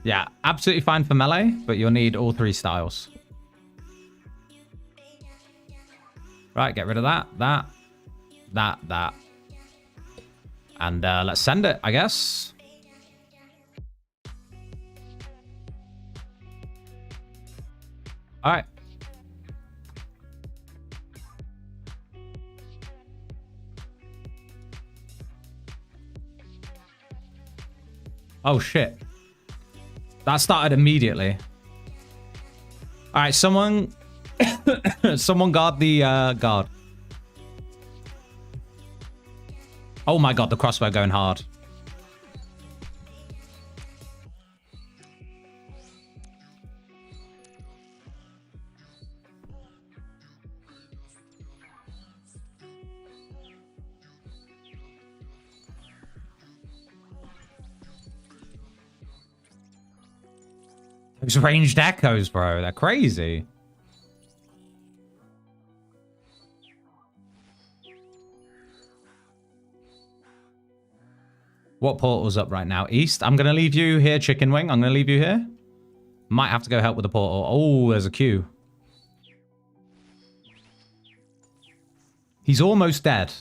Yeah, absolutely fine for melee, but you'll need all three styles. Right, get rid of that, that. And let's send it, I guess. All right. Oh, shit. That started immediately. All right, someone... someone guard the guard. Oh my god, the crossbow going hard. Those ranged echoes, bro. They're crazy. What portal's up right now? East. I'm going to leave you here, Chicken Wing. I'm going to leave you here. Might have to go help with the portal. Oh, there's a queue. He's almost dead.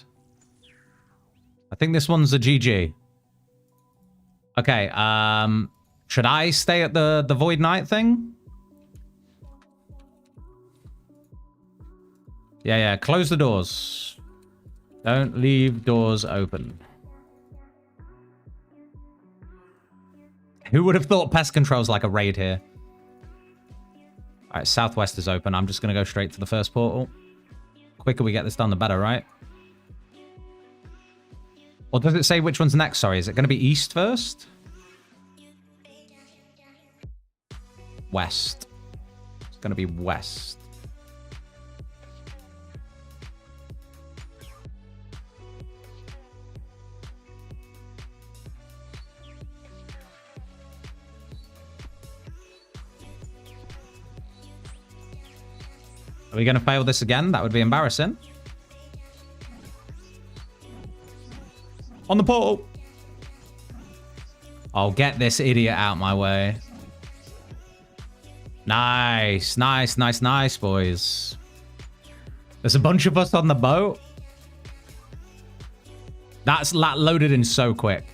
I think this one's a GG. Okay, should I stay at the Void Knight thing? Yeah, close the doors. Don't leave doors open. Who would have thought pest control's like a raid here? All right, southwest is open. I'm just going to go straight to the first portal. Quicker we get this done, the better, right? Or does it say which one's next? Sorry, is it going to be east first? West. It's going to be west. Are we going to fail this again? That would be embarrassing. On the portal. I'll get this idiot out my way. Nice, boys. There's a bunch of us on the boat. That loaded in so quick.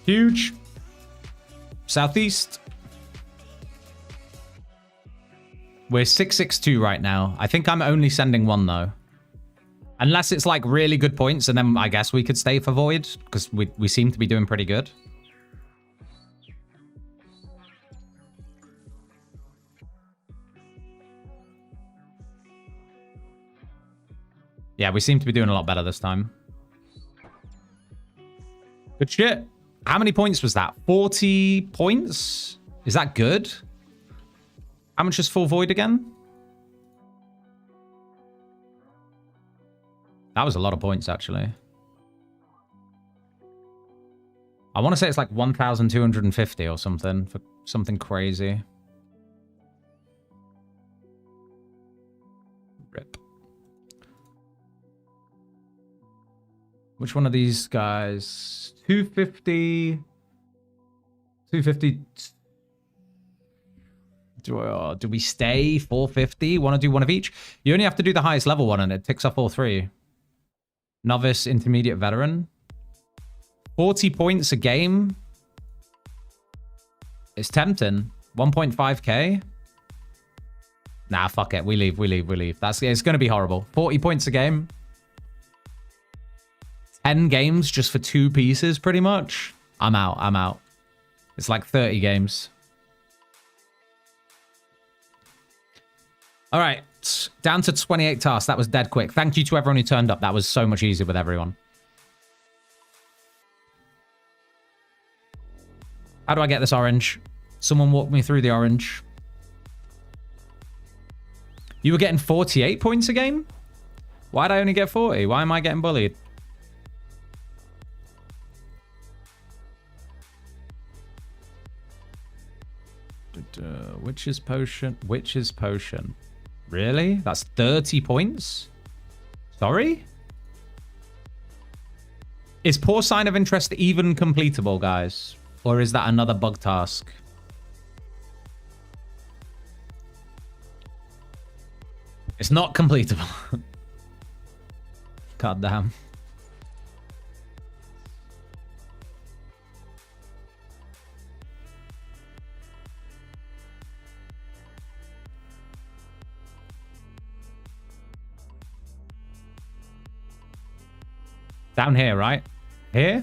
Huge. Southeast. We're 662 right now. I think I'm only sending one, though. Unless it's, like, really good points, and then I guess we could stay for Void, because we seem to be doing pretty good. Yeah, we seem to be doing a lot better this time. Good shit. How many points was that? 40 points? Is that good? How much is full void again? That was a lot of points, actually. I want to say it's like 1,250 or something. For something crazy. Rip. Which one of these guys? 250. 250. Do we stay? 450? Want to do one of each? You only have to do the highest level one and it ticks off all three. Novice, intermediate, veteran. 40 points a game. It's tempting. 1.5k. Nah, fuck it. We leave. It's going to be horrible. 40 points a game. 10 games just for 2 pieces, pretty much. I'm out. It's like 30 games. All right, down to 28 tasks. That was dead quick. Thank you to everyone who turned up. That was so much easier with everyone. How do I get this orange? Someone walk me through the orange. You were getting 48 points a game? Why'd I only get 40? Why am I getting bullied? Witch's potion. Witch's potion. Really? That's 30 points? Sorry? Is Poor Sign of Interest even completable, guys? Or is that another bug task? It's not completable. God damn. Down here, right? Here?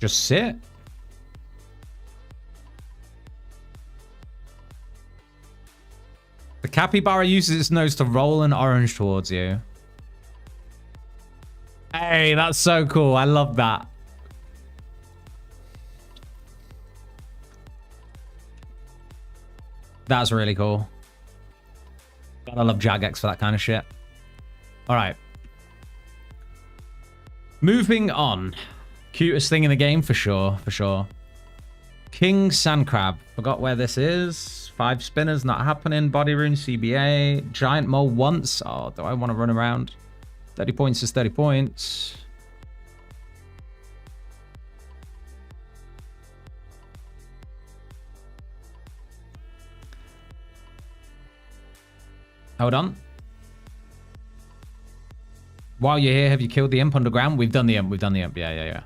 Just sit. The capybara uses its nose to roll an orange towards you. Hey, that's so cool. I love that. That's really cool. Gotta love Jagex for that kind of shit. All right. Moving on. Cutest thing in the game for sure, for sure. King Sandcrab. Forgot where this is. 5 spinners, not happening. Body rune, CBA. Giant mole once. Oh, do I want to run around? 30 points is 30 points. Hold on. While you're here, have you killed the imp underground? We've done the imp. We've done the imp. Yeah.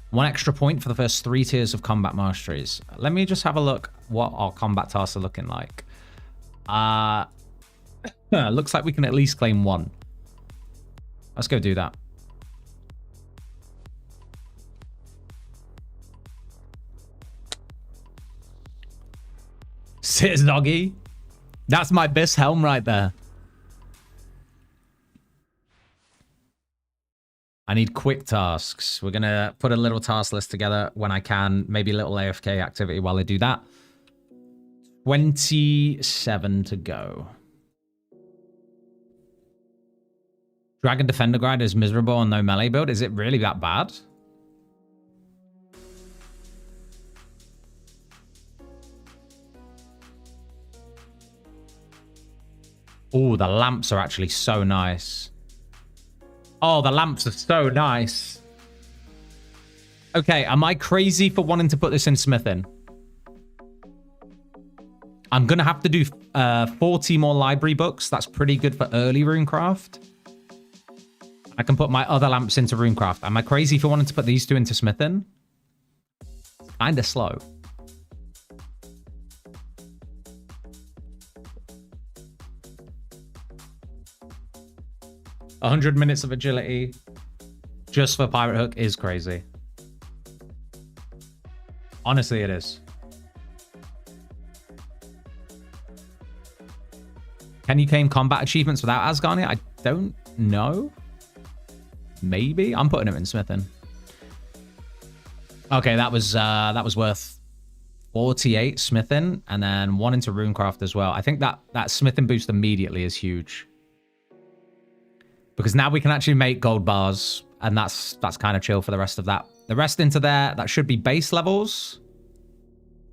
1 extra point for the first 3 tiers of combat masteries. Let me just have a look what our combat tasks are looking like. Looks like we can at least claim 1. Let's go do that. Sit doggy. That's my best helm right there. I need quick tasks. We're going to put a little task list together when I can. Maybe a little AFK activity while I do that. 27 to go. Dragon Defender Guide is miserable on no melee build. Is it really that bad? Oh, the lamps are actually so nice. Oh, the lamps are so nice. Okay, am I crazy for wanting to put this in smithing? I'm going to have to do 40 more library books. That's pretty good for early runecraft. I can put my other lamps into runecraft. Am I crazy for wanting to put these 2 into smithing? Kind of slow. $100 minutes of agility just for Pirate Hook is crazy. Honestly, it is. Can you claim combat achievements without Asgarnia? I don't know. Maybe. I'm putting it in smithing. Okay, that was worth 48 smithing, and then 1 into runecraft as well. I think that smithing boost immediately is huge. Because now we can actually make gold bars, and that's kind of chill for the rest of that. The rest into there, that should be base levels.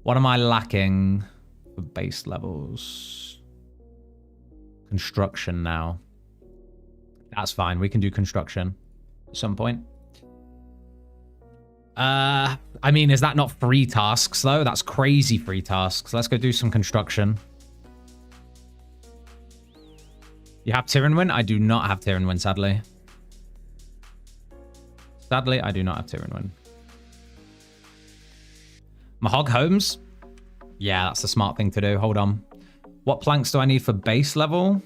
What am I lacking for base levels? Construction now. That's fine. We can do construction at some point. I mean, is that not free tasks, though? That's crazy free tasks. Let's go do some construction. You have Tyrannwyn? I do not have Tyrannwyn, sadly. Sadly, I do not have Tyrannwyn. Mahog Homes? Yeah, that's the smart thing to do. Hold on. What planks do I need for base level?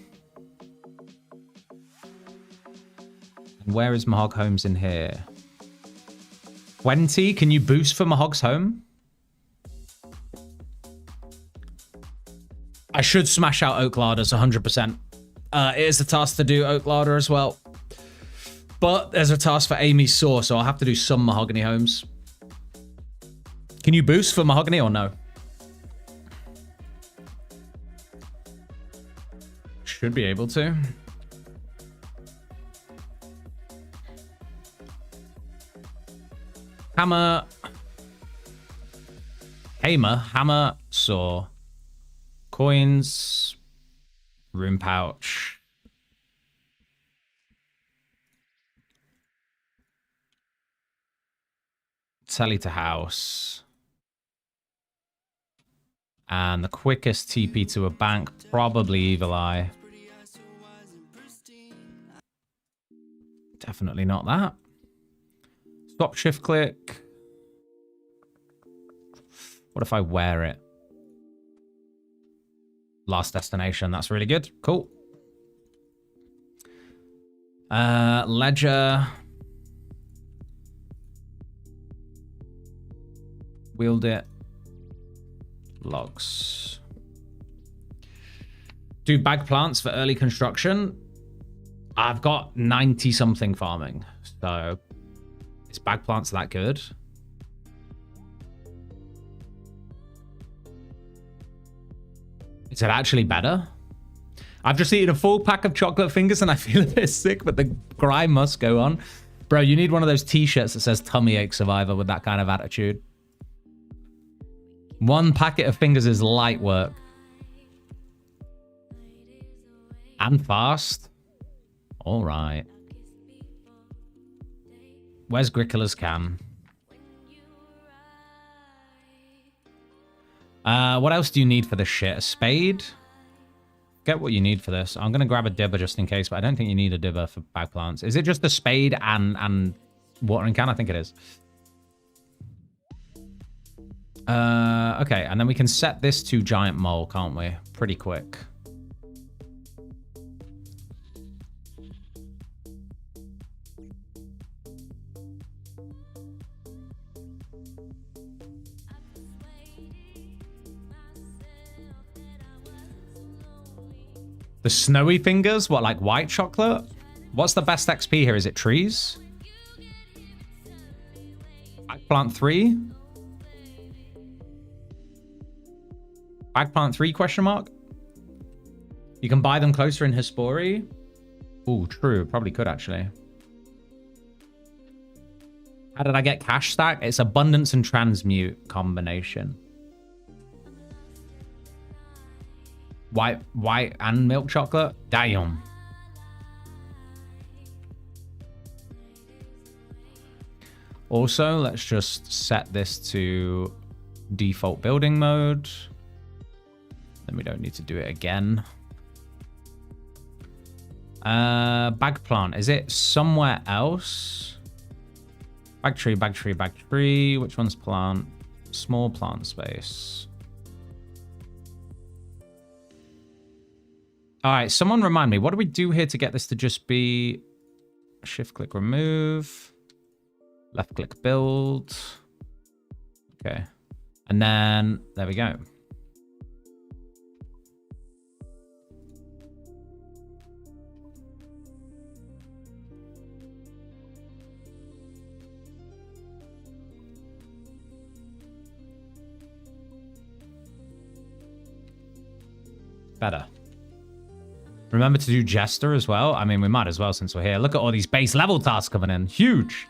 Where is Mahog Homes in here? 20? Can you boost for Mahog's home? I should smash out Oak Larders 100%. It is a task to do Oak Larder as well. But there's a task for Amy's Saw, so I'll have to do some Mahogany Homes. Can you boost for Mahogany or no? Should be able to. Hammer. Hammer, Saw. Coins. Room pouch. Telly to house. And the quickest TP to a bank, probably Evil Eye. Definitely not that. Stop, shift, click. What if I wear it? Last destination. That's really good. Cool. Ledger. Wield it. Logs. Do bag plants for early construction. I've got 90 something farming. So is bag plants that good? Is it actually better? I've just eaten a full pack of chocolate fingers and I feel a bit sick, but the grind must go on. Bro, you need one of those t-shirts that says tummy ache survivor with that kind of attitude. One packet of fingers is light work. And fast. All right. Where's Gricola's can? What else do you need for this shit? A spade? Get what you need for this. I'm going to grab a dibber just in case, but I don't think you need a dibber for bag plants. Is it just a spade and watering can? I think it is. Okay, and then we can set this to giant mole, can't we? Pretty quick. The snowy fingers? What, like white chocolate? What's the best XP here? Is it trees? Backplant 3? Backplant 3 question mark? You can buy them closer in Hispori? Ooh, true. Probably could actually. How did I get cash stack? It's abundance and transmute combination. White and milk chocolate? Damn. Also, let's just set this to default building mode. Then we don't need to do it again. Bag plant. Is it somewhere else? Bag tree, bag tree, bag tree. Which one's plant? Small plant space. All right, someone remind me. What do we do here to get this to just be shift click remove, left click build. Okay. And then there we go. Better. Remember to do Jester as well. I mean, we might as well since we're here. Look at all these base level tasks coming in. Huge.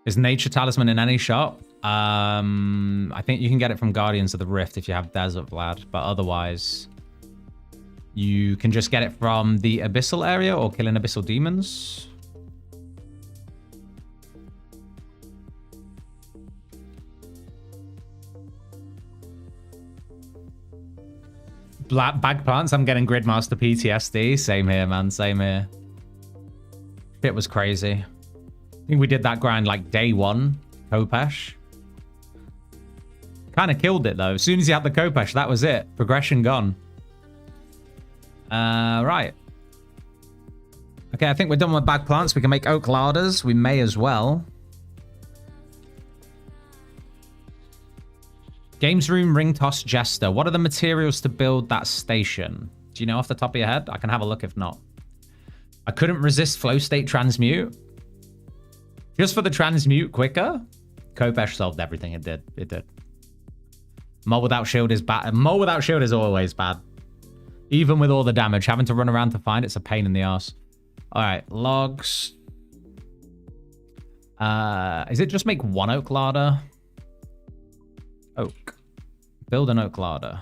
Is Nature Talisman in any shop? I think you can get it from Guardians of the Rift if you have Desert Vlad. But otherwise, you can just get it from the Abyssal area or killing Abyssal Demons. Bag plants, I'm getting Gridmaster PTSD. Same here, man. Same here. It was crazy. I think we did that grind like day one. Kopesh. Kind of killed it though. As soon as you had the Kopesh, that was it. Progression gone. Right. Okay, I think we're done with bag plants. We can make oak larders. We may as well. Games room, ring toss, jester. What are the materials to build that station? Do you know off the top of your head? I can have a look if not. I couldn't resist flow state transmute. Just for the transmute quicker. Kopesh solved everything. It did. It did. Mole without shield is bad. Mole without shield is always bad. Even with all the damage. Having to run around to find it's a pain in the ass. Alright, logs. Is it just make one oak larder? Oak. Build an oak larder.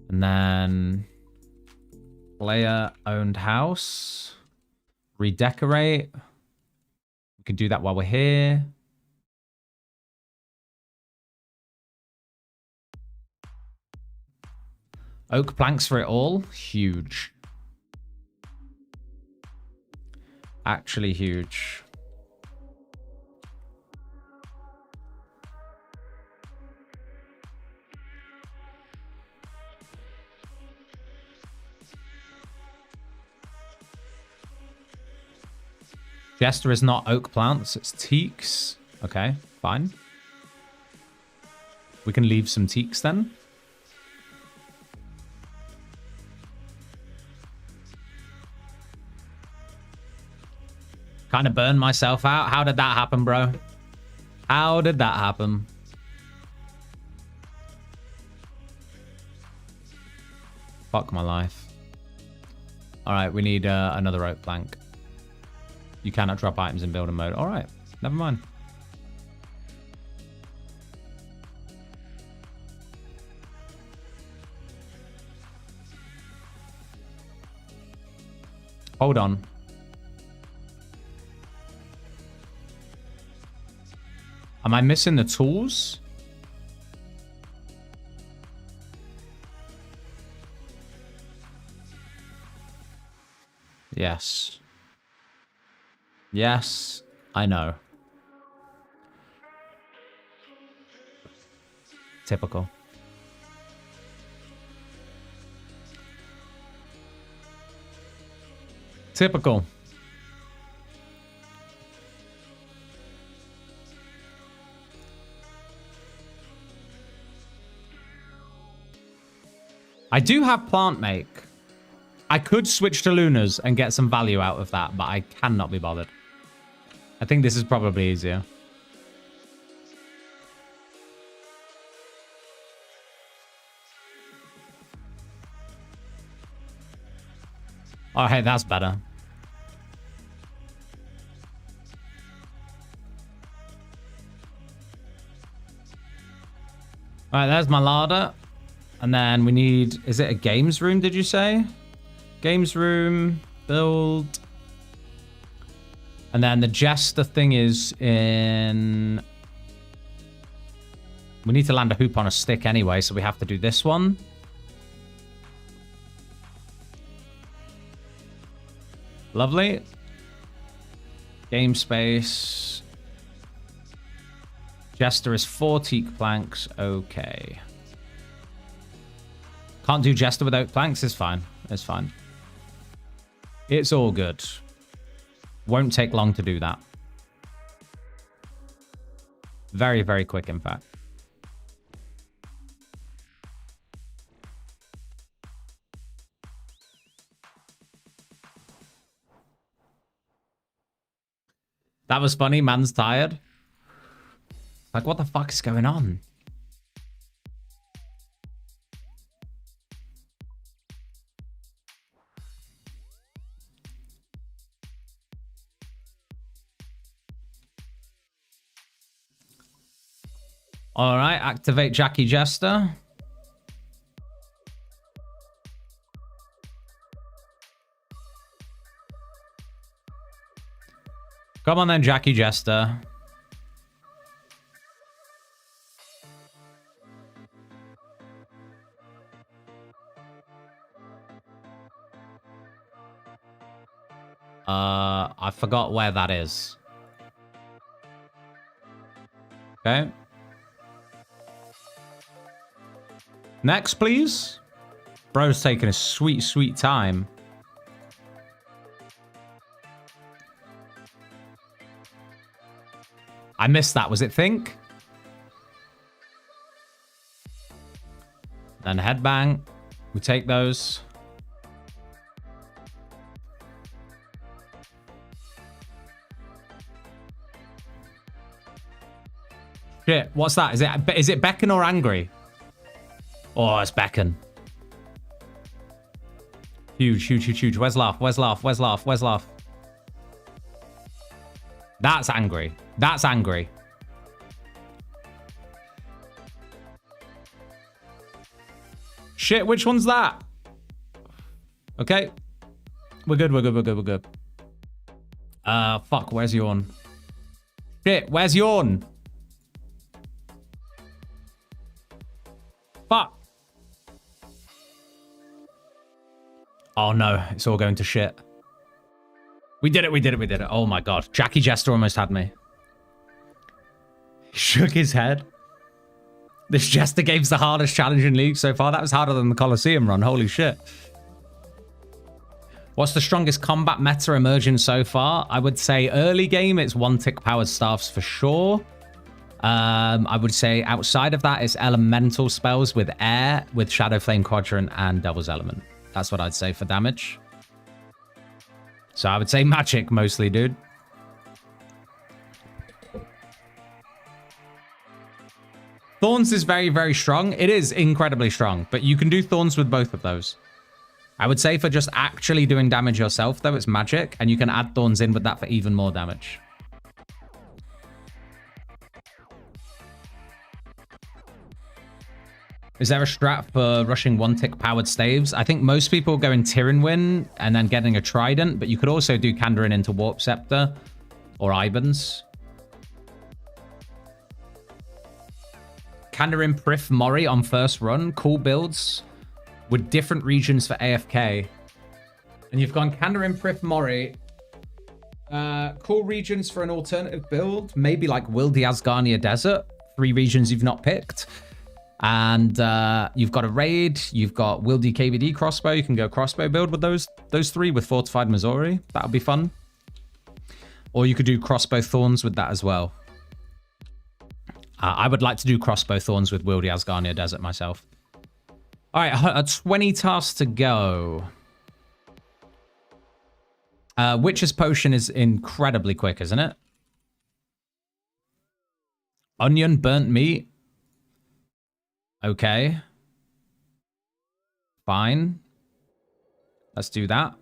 And then player owned house. Redecorate. We can do that while we're here. Oak planks for it all. Huge. Actually huge. Jester is not oak plants, it's teaks. Okay, fine. We can leave some teaks then. Kind of burned myself out. How did that happen, bro? How did that happen? Fuck my life. All right, we need another oak plank. You cannot drop items in builder mode. All right, never mind. Hold on. Am I missing the tools? Yes. Yes, I know. Typical. Typical. I do have plant make. I could switch to Lunas and get some value out of that, but I cannot be bothered. I think this is probably easier. Oh, hey, that's better. All right, there's my larder. And then we need, is it a games room, did you say? Games room, build. And then the jester thing is in... We need to land a hoop on a stick anyway, so we have to do this one. Lovely. Game space. Jester is 4 teak planks. Okay. Can't do Jester without planks. It's fine. It's fine. It's all good. Won't take long to do that. Very, very quick, in fact. That was funny. Man's tired. Like, what the fuck is going on? All right, activate Jackie Jester. Come on then, Jackie Jester. I forgot where that is. Okay. Next, please. Bro's taking a sweet, sweet time. I missed that. Was it think? Then headbang. We take those. Shit, what's that? Is it beckon or angry? Oh, it's beckon. Huge, huge, huge, huge. Where's laugh? Where's laugh? Where's laugh? Where's laugh? That's angry. That's angry. Shit, which one's that? Okay. We're good, we're good, we're good, we're good. Fuck, where's yawn? Shit, where's yawn? Fuck. Oh no, it's all going to shit. We did it, we did it, we did it. Oh my god. Jackie Jester almost had me. He shook his head. This Jester game's the hardest challenge in League so far. That was harder than the Colosseum run. Holy shit. What's the strongest combat meta emerging so far? I would say early game, it's one-tick powered staffs for sure. I would say outside of that, it's elemental spells with air, with Shadow Flame Quadrant and Devil's Element. That's what I'd say for damage. So I would say magic mostly, dude. Thorns is very, very strong. It is incredibly strong, but you can do Thorns with both of those. I would say for just actually doing damage yourself, though, it's magic, and you can add Thorns in with that for even more damage. Is there a strat for rushing one-tick powered staves? I think most people go in Tyrannwyn and then getting a Trident, but you could also do Kandarin into Warp Scepter or Ibans. Kandarin Prif Mori on first run. Cool builds with different regions for AFK. And you've gone Kandarin Prif Mori. Cool regions for an alternative build. Maybe like Wildy Asgarnia Desert. 3 regions you've not picked. And you've got a raid, you've got Wildy KBD crossbow. You can go crossbow build with those 3 with Fortified Missouri. That would be fun. Or you could do crossbow thorns with that as well. I would like to do crossbow thorns with Wildy Asgarnia Desert myself. All right, 20 tasks to go. Witch's Potion is incredibly quick, isn't it? Onion, burnt meat. Okay. Fine. Let's do that.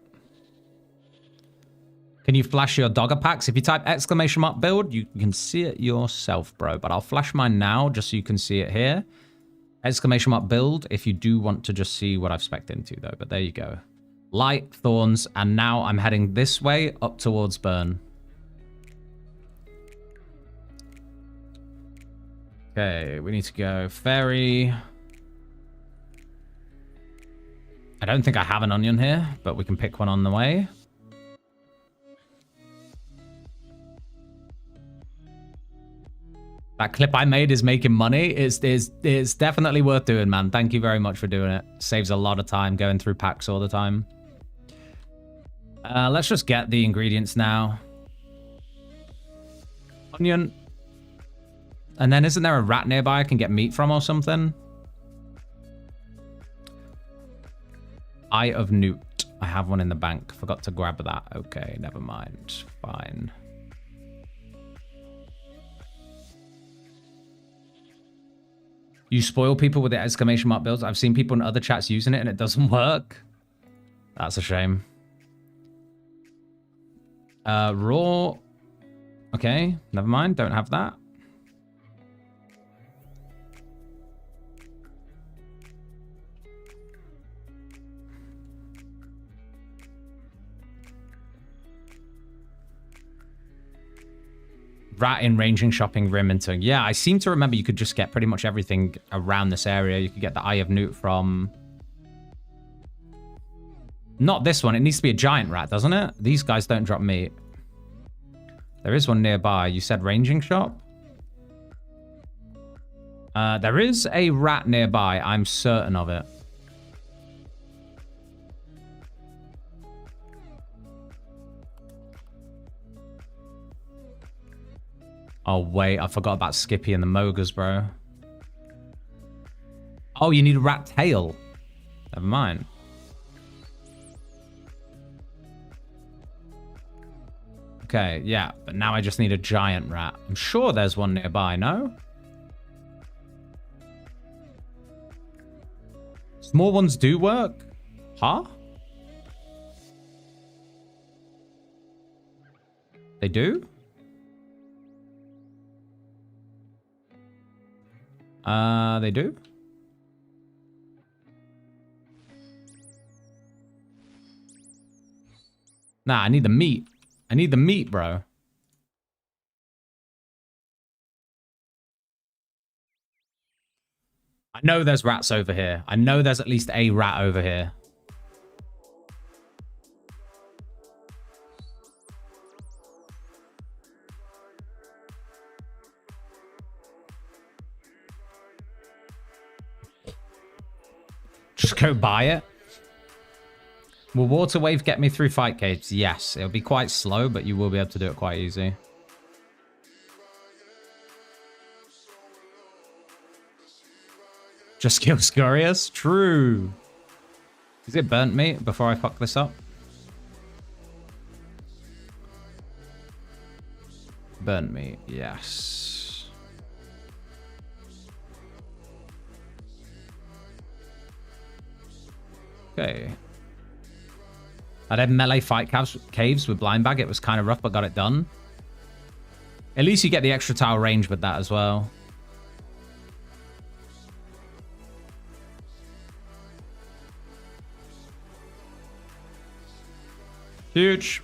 Can you flash your Dogger packs? If you type ! build, you can see it yourself, bro. But I'll flash mine now just so you can see it here. ! build if you do want to just see what I've spec'd into, though. But there you go. Light, Thorns, and now I'm heading this way up towards Burn. Okay, we need to go Fairy. I don't think I have an onion here, but we can pick one on the way. That clip I made is making money. It's definitely worth doing, man. Thank you very much for doing it. Saves a lot of time going through packs all the time. Let's just get the ingredients now. Onion. And then isn't there a rat nearby I can get meat from or something? Eye of Newt. I have one in the bank. Forgot to grab that. Okay, never mind. Fine. You spoil people with the ! builds. I've seen people in other chats using it and it doesn't work. That's a shame. Raw. Okay, never mind. Don't have that. Rat in ranging, shopping, rim, and tongue. Yeah, I seem to remember you could just get pretty much everything around this area. You could get the Eye of Newt from... Not this one. It needs to be a giant rat, doesn't it? These guys don't drop meat. There is one nearby. You said ranging shop? There is a rat nearby. I'm certain of it. Oh, wait. I forgot about Skippy and the Mogres, bro. Oh, you need a rat tail. Never mind. Okay, yeah. But now I just need a giant rat. I'm sure there's one nearby, no? Small ones do work? Huh? They do? They do? Nah, I need the meat. I need the meat, bro. I know there's rats over here. I know there's at least a rat over here. Just go buy it. Will Water Wave get me through fight caves? Yes. It'll be quite slow, but you will be able to do it quite easy. Just kill Scurious? True. Is it burnt meat before I fuck this up? Burnt meat, yes. Okay. I did melee fight caves with blind bag. It was kind of rough, but got it done. At least you get the extra tile range with that as well. Huge.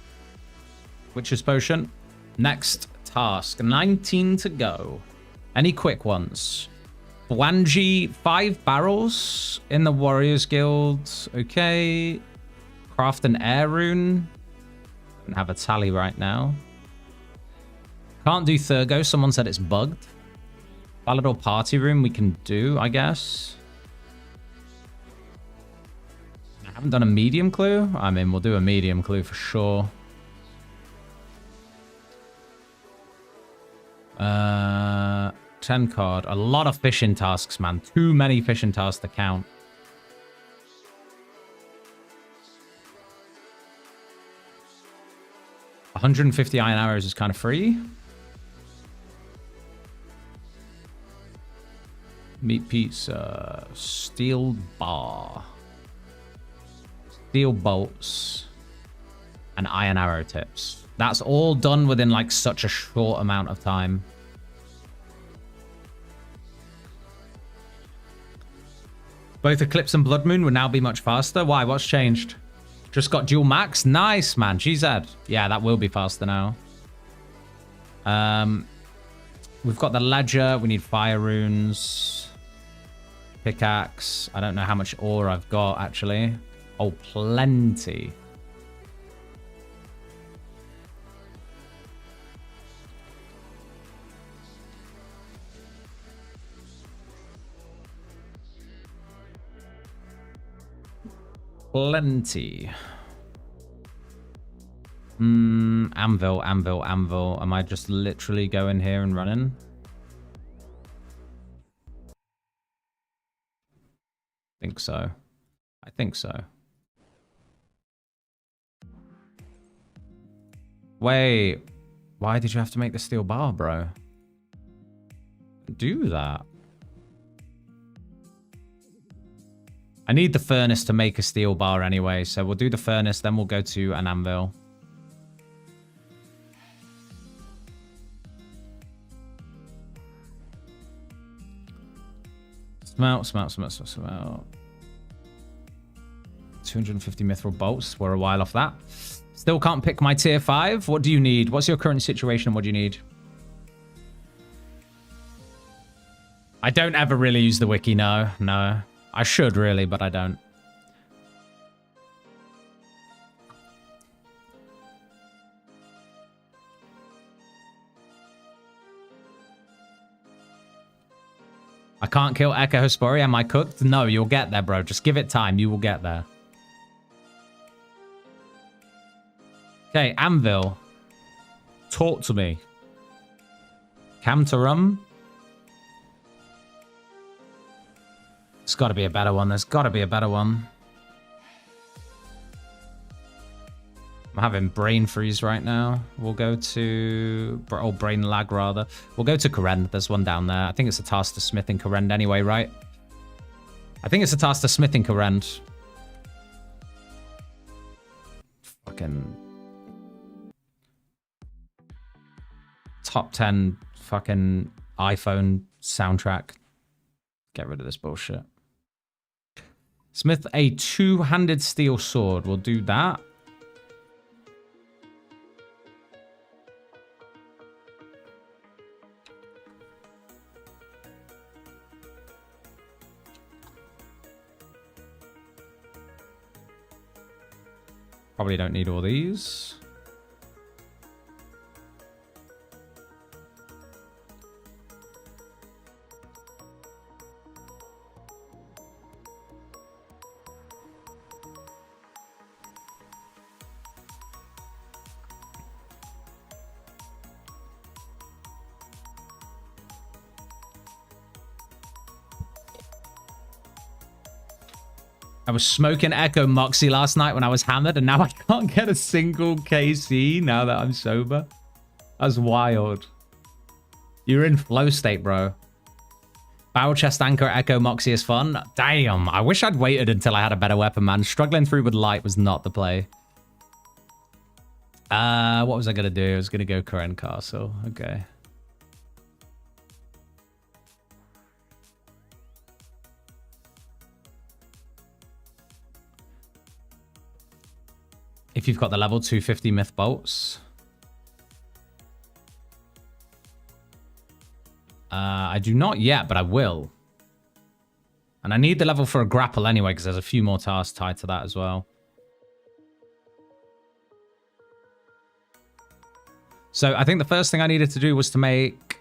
Witch's Potion. Next task. 19 to go. Any quick ones? Bwanji, 5 barrels in the Warriors Guild. Okay. Craft an air rune. Don't have a tally right now. Can't do Thurgo. Someone said it's bugged. Valador party room we can do, I guess. I haven't done a medium clue. I mean, we'll do a medium clue for sure. 10 card. A lot of fishing tasks, man. Too many fishing tasks to count. $150 iron arrows is kind of free. Meat pizza. Steel bar. Steel bolts. And iron arrow tips. That's all done within like such a short amount of time. Both Eclipse and Blood Moon would now be much faster. Why? What's changed? Just got dual max? Nice, man. GZ. Yeah, that will be faster now. We've got the Ledger. We need fire runes. Pickaxe. I don't know how much ore I've got, actually. Oh, plenty. Plenty. Anvil. Am I just literally going here and running? Think so. I think so. Wait. Why did you have to make the steel bar, bro? Do that. I need the furnace to make a steel bar anyway, so we'll do the furnace, then we'll go to an anvil. Smelt. 250 mithril bolts. We're a while off that. Still can't pick my tier 5. What do you need? What's your current situation and what do you need? I don't ever really use the wiki, no. No. I should really, but I don't. I can't kill Echospori. Am I cooked? No, you'll get there, bro. Just give it time. You will get there. Okay, Anvil. Talk to me. Camtarum. There's got to be a better one. There's got to be a better one. I'm having brain freeze right now. We'll go to... or brain lag, rather. We'll go to Karen. There's one down there. I think it's a task to smith in Karen anyway, right? I think it's a task to smith in Karen. Fucking... top 10 fucking iPhone soundtrack. Get rid of this bullshit. Smith a two-handed steel sword. We'll do that. Probably don't need all these. I was smoking Echo Moxie last night when I was hammered, and now I can't get a single KC now that I'm sober. That's wild. You're in flow state, bro. Barrel chest anchor Echo Moxie is fun. Damn, I wish I'd waited until I had a better weapon, man. Struggling through with light was not the play. What was I gonna do? I was gonna go Karen Castle. Okay. If you've got the level 250 myth bolts. I do not yet, but I will. And I need the level for a grapple anyway, because there's a few more tasks tied to that as well. So I think the first thing I needed to do was to make...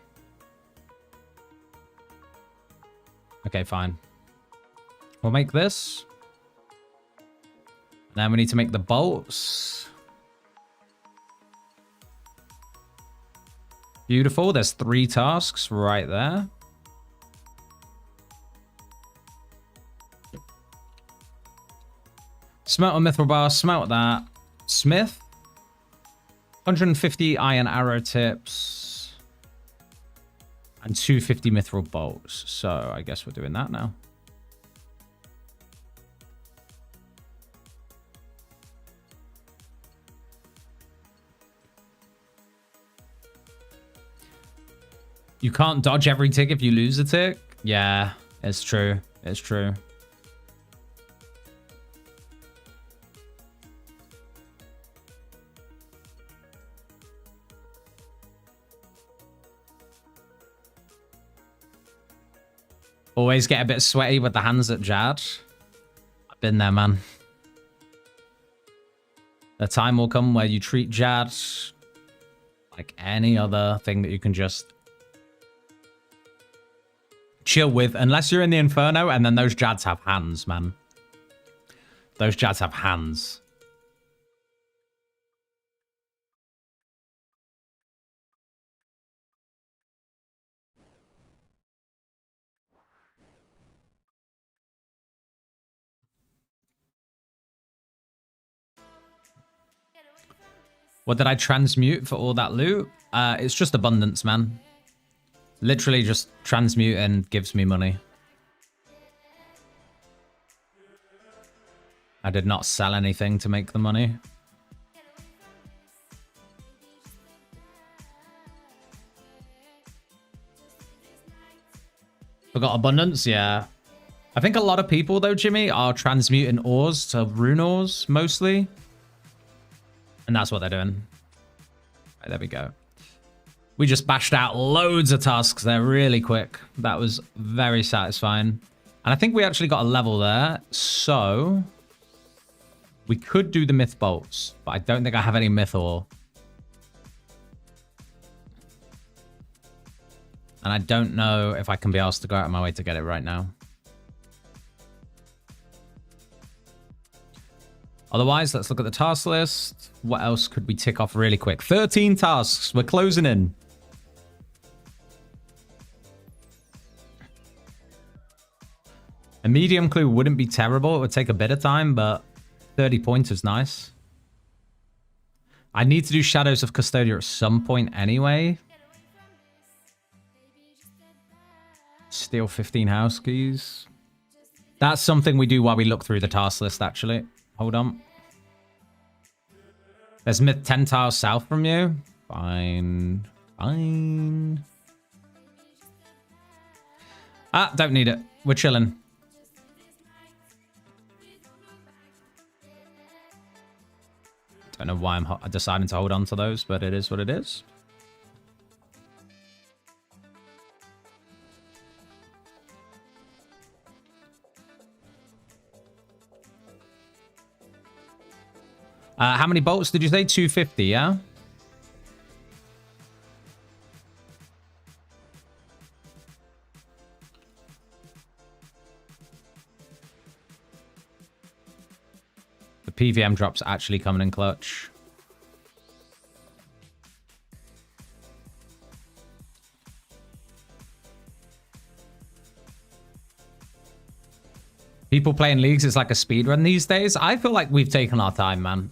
Okay, fine. We'll make this. Then we need to make the bolts. Beautiful. There's 3 tasks right there. Smelt a mithril bar. Smelt that. Smith. 150 iron arrow tips. And 250 mithril bolts. So I guess we're doing that now. You can't dodge every tick if you lose a tick? Yeah, it's true. It's true. Always get a bit sweaty with the hands at Jad. I've been there, man. The time will come where you treat Jad like any other thing that you can just chill with, unless you're in the Inferno, and then those Jads have hands, man. Those Jads have hands. What did I transmute for all that loot? It's just abundance, man. Literally just transmute and gives me money. I did not sell anything to make the money. Forgot abundance? Yeah. I think a lot of people, though, Jimmy, are transmuting ores to rune ores, mostly. And that's what they're doing. Right, there we go. We just bashed out loads of tasks there really quick. That was very satisfying. And I think we actually got a level there. So we could do the myth bolts, but I don't think I have any myth ore. And I don't know if I can be asked to go out of my way to get it right now. Otherwise, let's look at the task list. What else could we tick off really quick? 13 tasks. We're closing in. medium clue wouldn't be terrible. It would take a bit of time, but 30 points is nice. I need to do Shadows of Custodia at some point anyway. Steal 15 house keys. That's something we do while we look through the task list, actually. Hold on. There's Myth 10 tiles south from you. Fine. Fine. Ah, don't need it. We're chilling. Don't know why I'm deciding to hold on to those, but it is what it is. How many bolts did you say? 250, yeah? The PVM drop's actually coming in clutch. People playing leagues is like a speedrun these days. I feel like we've taken our time, man.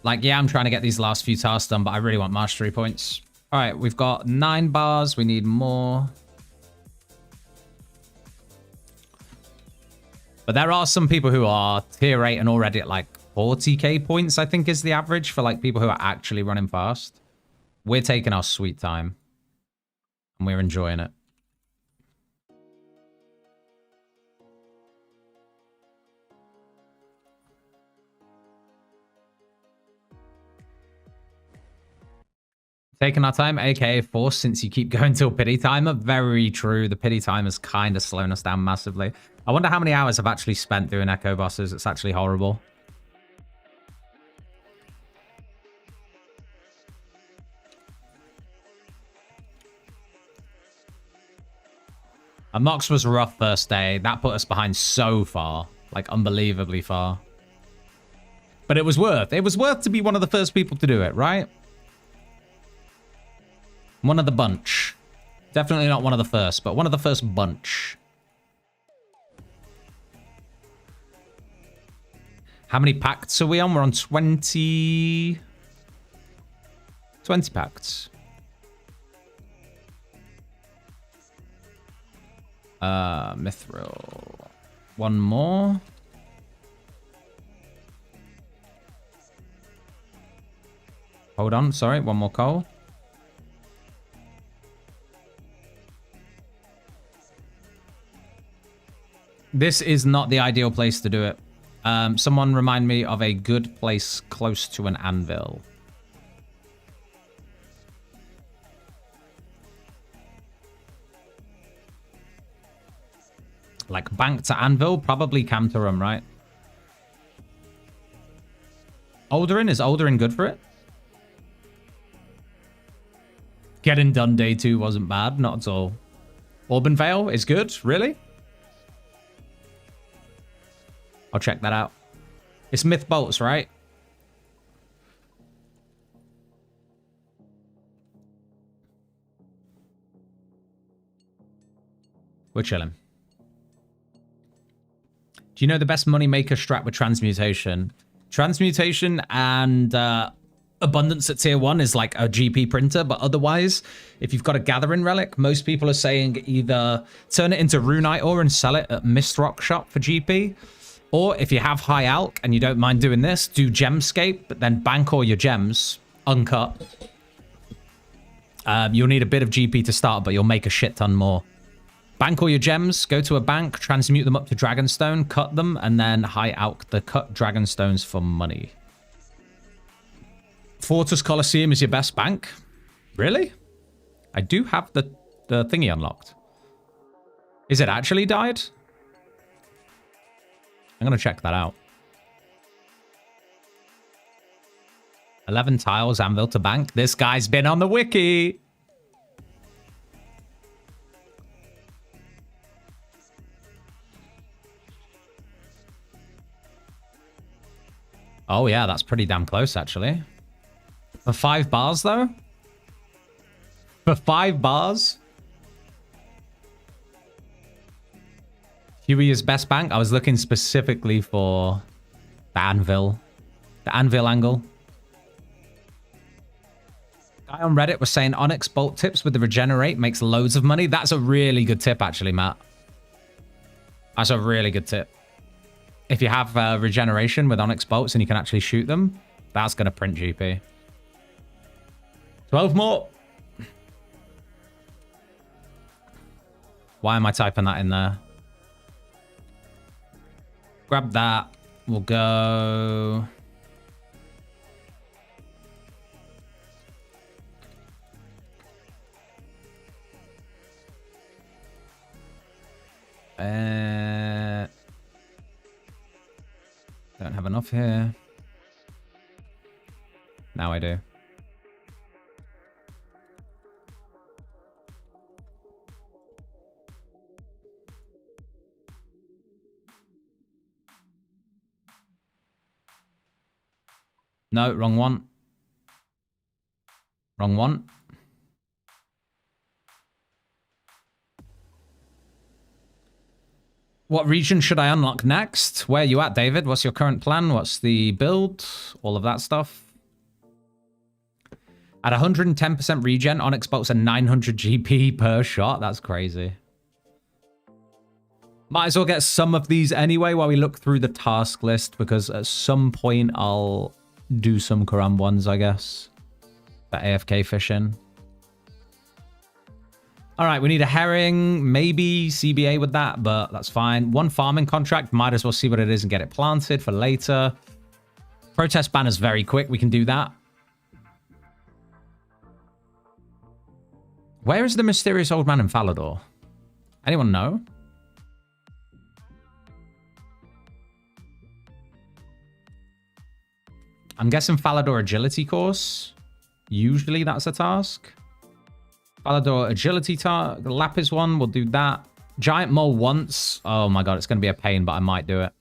Like, yeah, I'm trying to get these last few tasks done, but I really want mastery points. All right, we've got 9 bars. We need more. But there are some people who are tier 8 and already at like 40k points, I think is the average for like people who are actually running fast. We're taking our sweet time. And we're enjoying it. Taking our time, aka force, since you keep going till pity timer. Very true. The pity timer's kind of slowing us down massively. I wonder how many hours I've actually spent doing echo bosses. It's actually horrible. And Mox was rough first day. That put us behind so far. Like, unbelievably far. But it was worth. It was worth to be one of the first people to do it, right? One of the bunch. Definitely not one of the first, but one of the first bunch. How many pacts are we on? We're on 20... 20 pacts. Mithril. One more. Hold on, sorry, one more coal. This is not the ideal place to do it. Someone remind me of a good place close to an anvil. Like bank to anvil, probably Camtarum, right? Alderin, is Alderin good for it? Getting done day 2 wasn't bad, not at all. Auburn Vale is good, really? I'll check that out. It's Myth Bolts, right? We're chilling. Do you know the best moneymaker strat with transmutation? Transmutation and abundance at tier 1 is like a GP printer, but otherwise, if you've got a gathering relic, most people are saying either turn it into runite ore and sell it at Mistrock shop for GP. Or if you have high alch and you don't mind doing this, do Gemscape, but then bank all your gems, uncut. You'll need a bit of GP to start, but you'll make a shit ton more. Bank all your gems, go to a bank, transmute them up to Dragonstone, cut them, and then high alch the cut Dragonstones for money. Fortress Coliseum is your best bank? Really? I do have the thingy unlocked. Is it actually died? I'm going to check that out. 11 tiles, anvil to bank. This guy's been on the wiki. Oh, yeah, that's pretty damn close, actually. For 5 bars, though? For 5 bars? Huey is best bank. I was looking specifically for the anvil. The anvil angle. Guy on Reddit was saying Onyx bolt tips with the regenerate makes loads of money. That's a really good tip, actually, Matt. That's a really good tip. If you have regeneration with Onyx bolts and you can actually shoot them, that's going to print GP. 12 more. Why am I typing that in there? Grab that. We'll go... Don't have enough here. Now I do. No, wrong one. Wrong one. What region should I unlock next? Where are you at, David? What's your current plan? What's the build? All of that stuff. At 110% regen, Onyx bolts are 900 GP per shot. That's crazy. Might as well get some of these anyway while we look through the task list, because at some point I'll do some Karam ones, I guess. The AFK fishing. All right, we need a herring, maybe CBA with that, but that's fine. One farming contract, might as well see what it is and get it planted for later. Protest banner's very quick, we can do that. Where is the mysterious old man in Falador? Anyone know? I'm guessing Falador agility course. Usually that's a task. Falador agility Lapis one, we'll do that. Giant mole once. Oh my god, it's going to be a pain, but I might do it.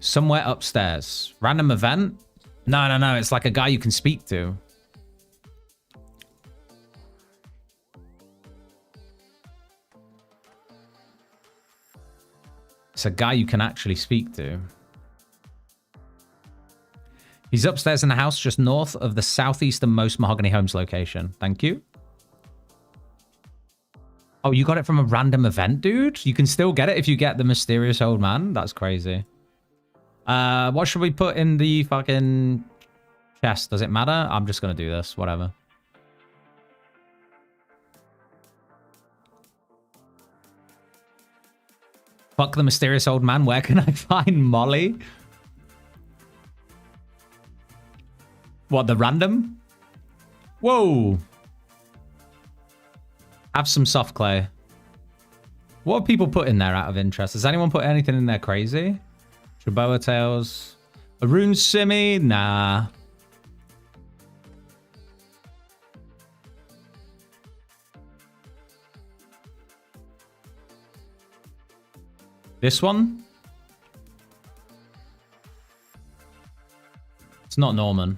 Somewhere upstairs. Random event? No. It's like a guy you can speak to. It's a guy you can actually speak to. He's upstairs in the house just north of the southeasternmost Mahogany Homes location. Thank you. Oh, you got it from a random event, dude? You can still get it if you get the mysterious old man? That's crazy. What should we put in the fucking chest? Does it matter? I'm just going to do this. Whatever. Fuck the mysterious old man. Where can I find Molly? What, the random? Whoa. Have some soft clay. What have people put in there out of interest? Has anyone put anything in there crazy? Traboa tails. A rune simmy? Nah. This one? It's not Norman.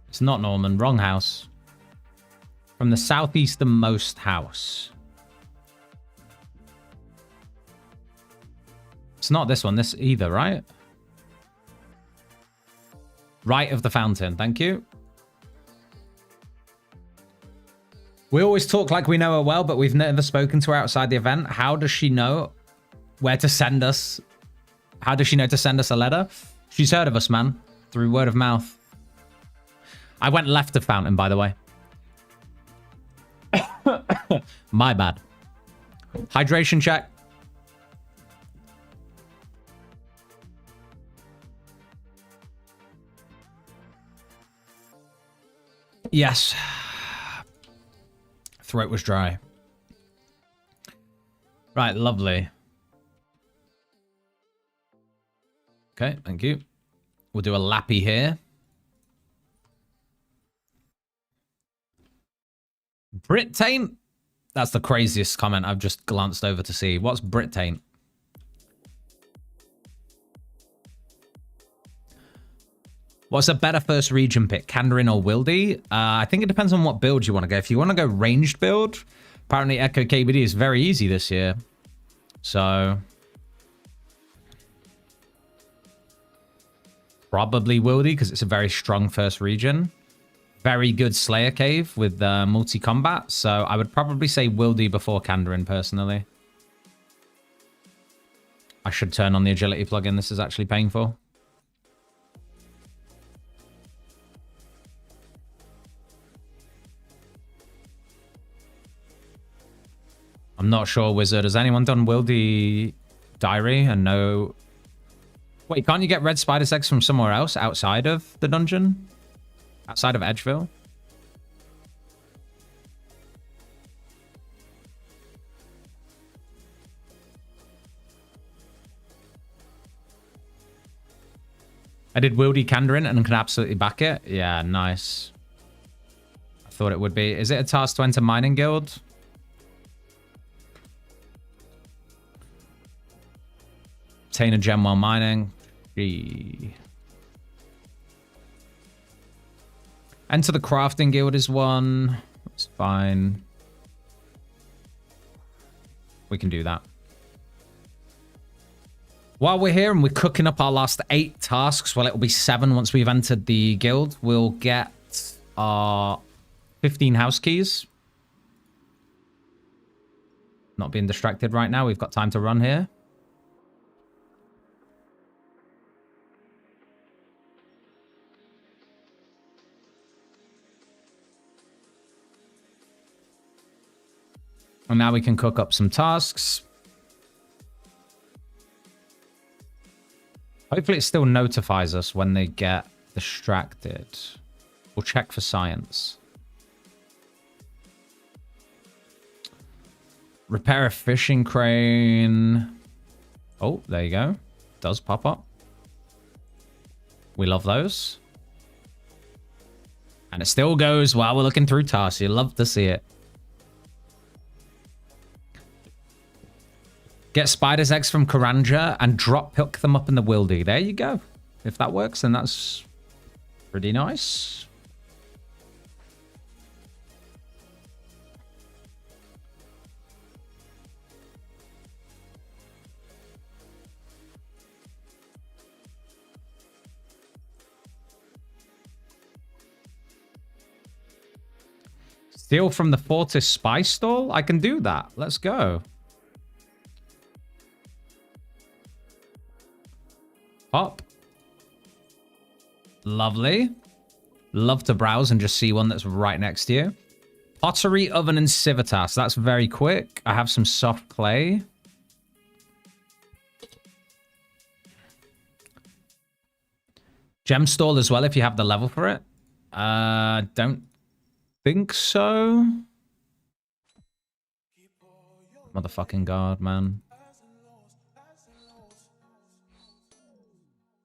It's not Norman. Wrong house. From the southeasternmost house. It's not this one. This either, right? Right of the fountain. Thank you. We always talk like we know her well, but we've never spoken to her outside the event. How does she know where to send us? How does she know to send us a letter? She's heard of us, man. Through word of mouth. I went left of fountain, by the way. My bad. Hydration check. Yes. Throat was dry. Right, lovely. Okay, thank you. We'll do a lappy here. Brit taint? That's the craziest comment I've just glanced over to see. What's Brit taint? What's a better first region pick, Kandarin or Wildy? I think it depends on what build you want to go. If you want to go ranged build, apparently Echo KBD is very easy this year. So probably Wildy because it's a very strong first region. Very good Slayer Cave with multi-combat. So I would probably say Wildy before Kandarin personally. I should turn on the agility plugin. This is actually painful. I'm not sure, Wizard. Has anyone done Wildy Diary and no... Wait, can't you get red spider's eggs from somewhere else outside of the dungeon? Outside of Edgeville? I did Wildy Kandarin and can absolutely back it. Yeah, nice. I thought it would be. Is it a task to enter Mining Guild? Obtain a gem while mining. Gee. Enter the Crafting Guild is one. That's fine. We can do that. While we're here and we're cooking up our last 8 tasks, well, it will be 7 once we've entered the guild. We'll get our 15 house keys. Not being distracted right now. We've got time to run here. And now we can cook up some tasks. Hopefully it still notifies us when they get distracted. We'll check for science. Repair a fishing crane. Oh, there you go. Does pop up. We love those. And it still goes while we're looking through tasks. You love to see it. Get spider's eggs from Karanja and drop hook them up in the Wildy. There you go. If that works, then that's pretty nice. Steal from the Fortis Spy Stall? I can do that. Let's go. Pop. Lovely. Love to browse and just see one that's right next to you. Pottery Oven and Civitas. That's very quick. I have some soft clay. Gem stall as well if you have the level for it. Don't think so. Motherfucking guard, man.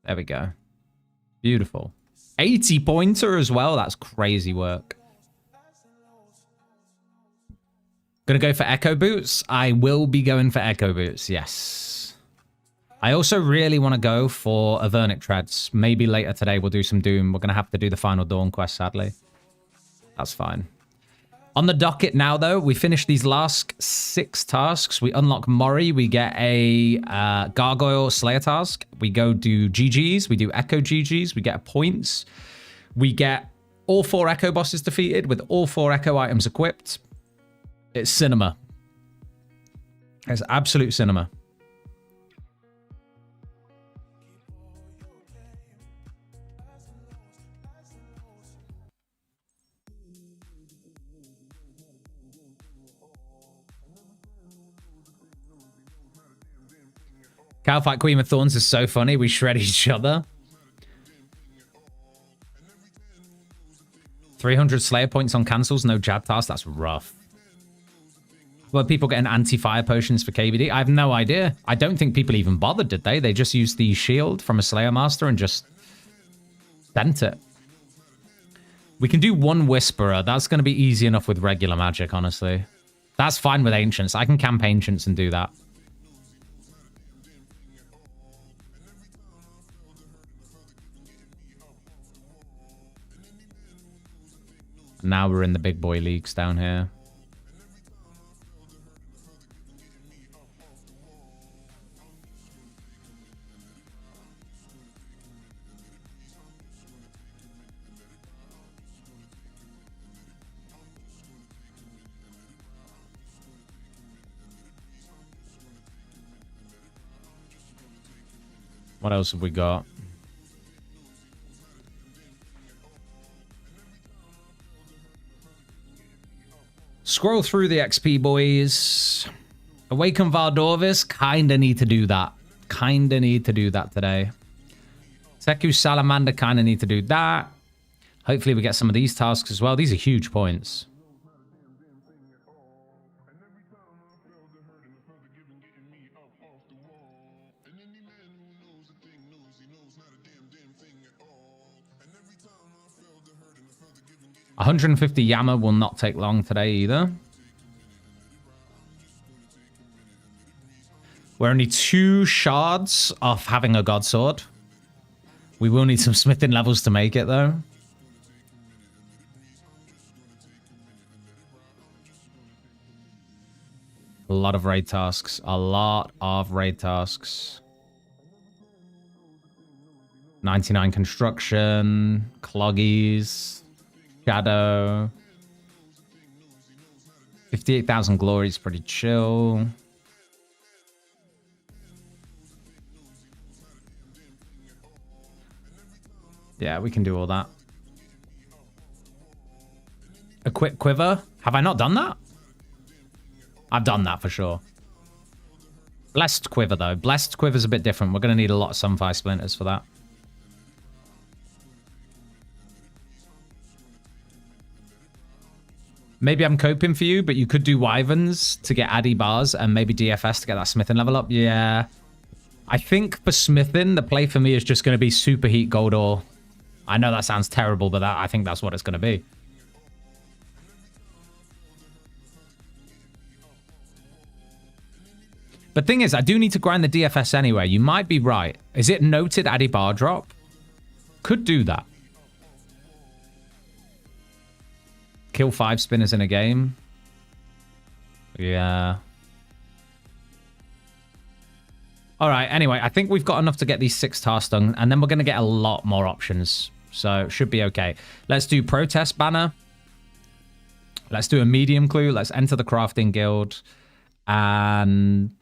There we go. Beautiful. 80 pointer as well. That's crazy work. Gonna go for Echo Boots. I will be going for Echo Boots. Yes. I also really want to go for Avernic Treads. Maybe later today we'll do some Doom. We're gonna have to do the final Dawn quest, sadly. That's fine. On the docket now, though, we finish these last 6 tasks. We unlock Mori. We get a Gargoyle Slayer task. We go do GGs. We do Echo GGs. We get points. We get all 4 Echo bosses defeated with all 4 Echo items equipped. It's cinema. It's absolute cinema. Cowfight Queen of Thorns is so funny. We shred each other. 300 Slayer points on cancels. No jab task. That's rough. Were people getting anti-fire potions for KBD? I have no idea. I don't think people even bothered, did they? They just used the shield from a Slayer Master and just sent it. We can do 1 Whisperer. That's going to be easy enough with regular magic, honestly. That's fine with Ancients. I can camp Ancients and do that. Now we're in the big boy leagues down here. What else have we got? Scroll through the XP, boys. Awaken Valdorvis. Kinda need to do that. Kinda need to do that today. Seku Salamander. Kinda need to do that. Hopefully we get some of these tasks as well. These are huge points. $150 Yama will not take long today either. We're only 2 shards off having a God Sword. We will need some smithing levels to make it, though. A lot of raid tasks. A lot of raid tasks. 99 construction. Cloggies. Shadow. 58,000 glory is pretty chill. Yeah, we can do all that. Equip Quiver. Have I not done that? I've done that for sure. Blessed Quiver, though. Blessed Quiver's a bit different. We're going to need a lot of Sunfire Splinters for that. Maybe I'm coping for you, but you could do Wyverns to get Addy bars and maybe DFS to get that smithing level up. Yeah. I think for smithing, the play for me is just going to be Superheat Gold Ore. I know that sounds terrible, but I think that's what it's going to be. But thing is, I do need to grind the DFS anyway. You might be right. Is it noted Addy bar drop? Could do that. Kill 5 spinners in a game. Yeah. All right, anyway, I think we've got enough to get these 6 tasks done, and then we're going to get a lot more options. So, should be okay. Let's do Protest Banner. Let's do a Medium Clue. Let's enter the Crafting Guild. And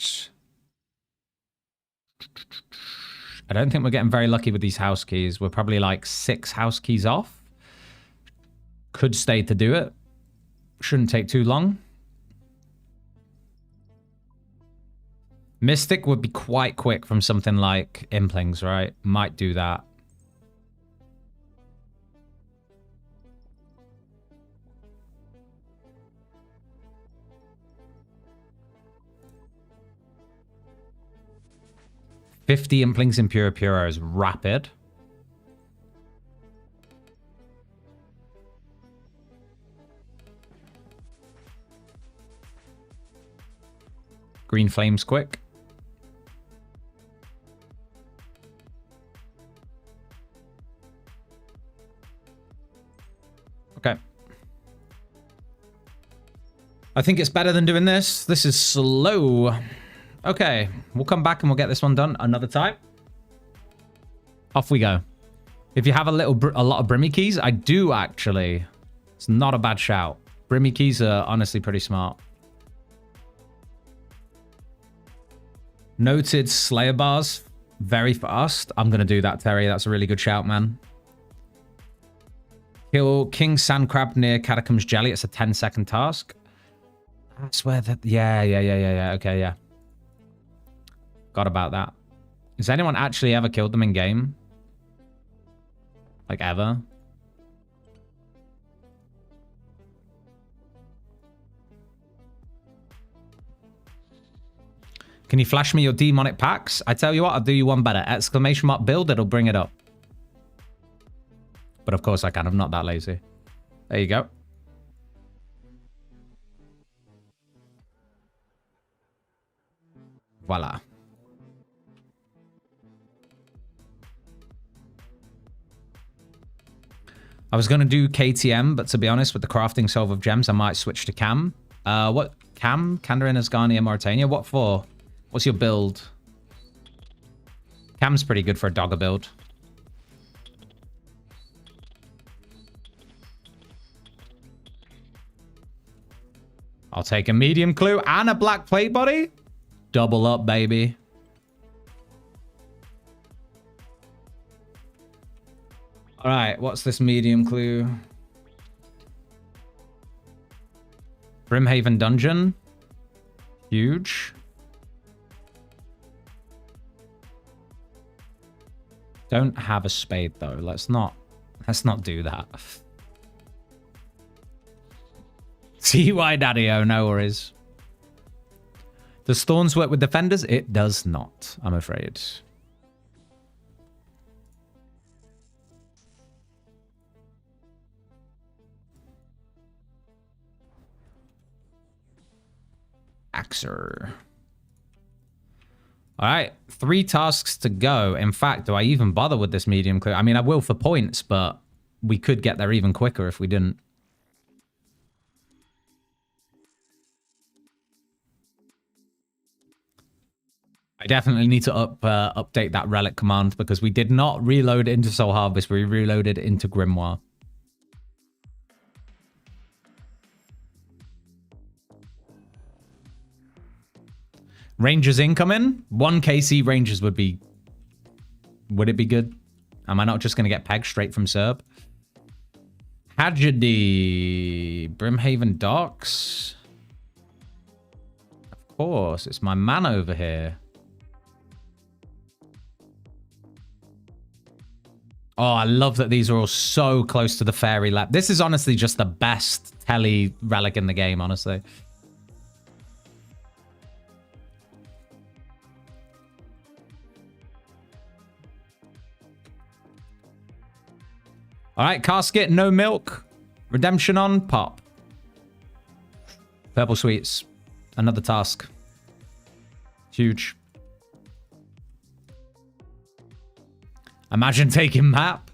I don't think we're getting very lucky with these house keys. We're probably like 6 house keys off. Could stay to do it. Shouldn't take too long. Mystic would be quite quick from something like Implings, right? Might do that. $50 Implings in Pura is rapid. Green Flames quick. Okay. I think it's better than doing this. This is slow. Okay, we'll come back and we'll get this one done another time. Off we go. If you have a lot of Brimmy keys, I do actually. It's not a bad shout. Brimmy keys are honestly pretty smart. Noted Slayer bars, very fast. I'm gonna do that, Terry. That's a really good shout, man. Kill King Sand Crab near Catacombs Jelly. It's a 10-second task. I swear that. Yeah. Okay, yeah. Forgot about that. Has anyone actually ever killed them in game? Like, ever? Can you flash me your demonic packs? I tell you what, I'll do you one better. Exclamation mark build, it'll bring it up. But of course I can. I'm not that lazy. There you go. Voila. I was going to do KTM, but to be honest, with the crafting solve of gems, I might switch to Cam. What? Cam? Kandarin, Asgarnia, Mauritania? What for? What's your build? Cam's pretty good for a Dogger build. I'll take a medium clue and a black plate body. Double up, baby. All right, what's this medium clue? Brimhaven Dungeon. Huge. Don't have a spade though. Let's not do that. See why, Daddy-o, no worries. Does Thorns work with defenders? It does not, I'm afraid. Axer. All right, 3 tasks to go. In fact, do I even bother with this medium clue? I mean, I will for points, but we could get there even quicker if we didn't. I definitely need to update that relic command because we did not reload into Soul Harvest. We reloaded into Grimoire. Rangers incoming. 1 KC Rangers would be... Would it be good? Am I not just going to get pegged straight from Serb? Tragedy. Brimhaven Docks. Of course, it's my man over here. Oh, I love that these are all so close to the fairy lap. This is honestly just the best telly relic in the game, honestly. All right, casket, no milk. Redemption on, pop. Purple sweets. Another task. Huge. Imagine taking map.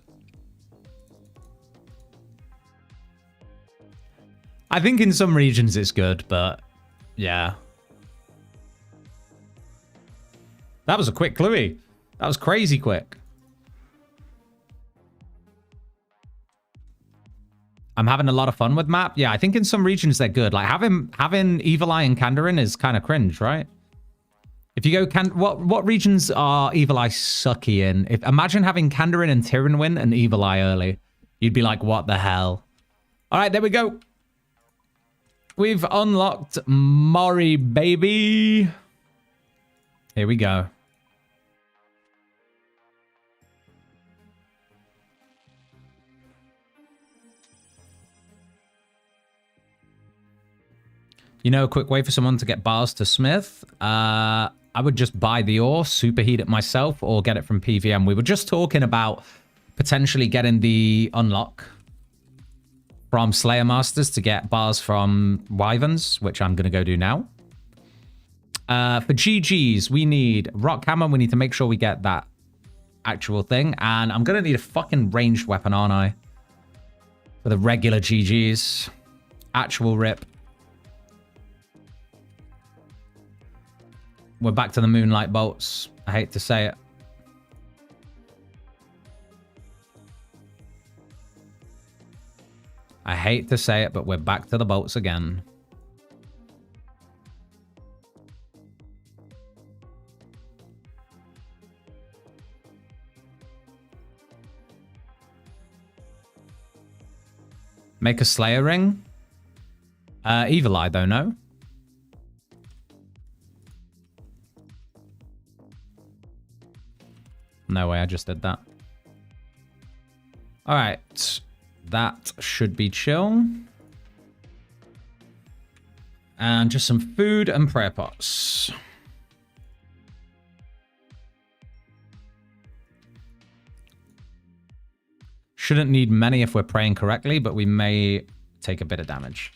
I think in some regions it's good, but yeah. That was a quick cluey. That was crazy quick. I'm having a lot of fun with map. Yeah, I think in some regions they're good. Like having Evil Eye and Kandarin is kind of cringe, right? If you go what regions are Evil Eye sucky in? Imagine having Kandarin and Tyrannwyn and Evil Eye early. You'd be like, what the hell? All right, there we go. We've unlocked Mori, baby. Here we go. You know, a quick way for someone to get bars to Smith? I would just buy the ore, superheat it myself, or get it from PVM. We were just talking about potentially getting the unlock from Slayer Masters to get bars from Wyverns, which I'm going to go do now. For GGs, we need Rock Hammer. We need to make sure we get that actual thing. And I'm going to need a fucking ranged weapon, aren't I? For the regular GGs. Actual rip. We're back to the Moonlight Bolts. I hate to say it. I hate to say it, but we're back to the bolts again. Make a Slayer ring? Evil Eye, though, no? No way, I just did that. All right. That should be chill. And just some food and prayer pots. Shouldn't need many if we're praying correctly, but we may take a bit of damage.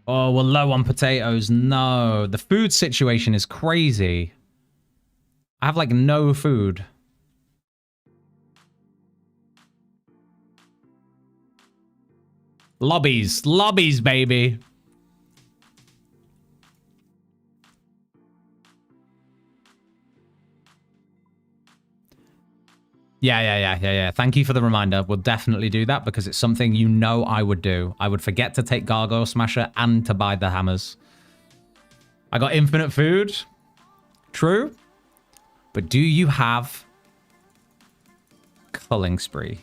Oh, we're low on potatoes. No, the food situation is crazy. I have like no food. Lobbies. Lobbies, baby. Yeah. Thank you for the reminder. We'll definitely do that because it's something you know I would do. I would forget to take Gargoyle Smasher and to buy the hammers. I got infinite food. True. But do you have Culling Spree?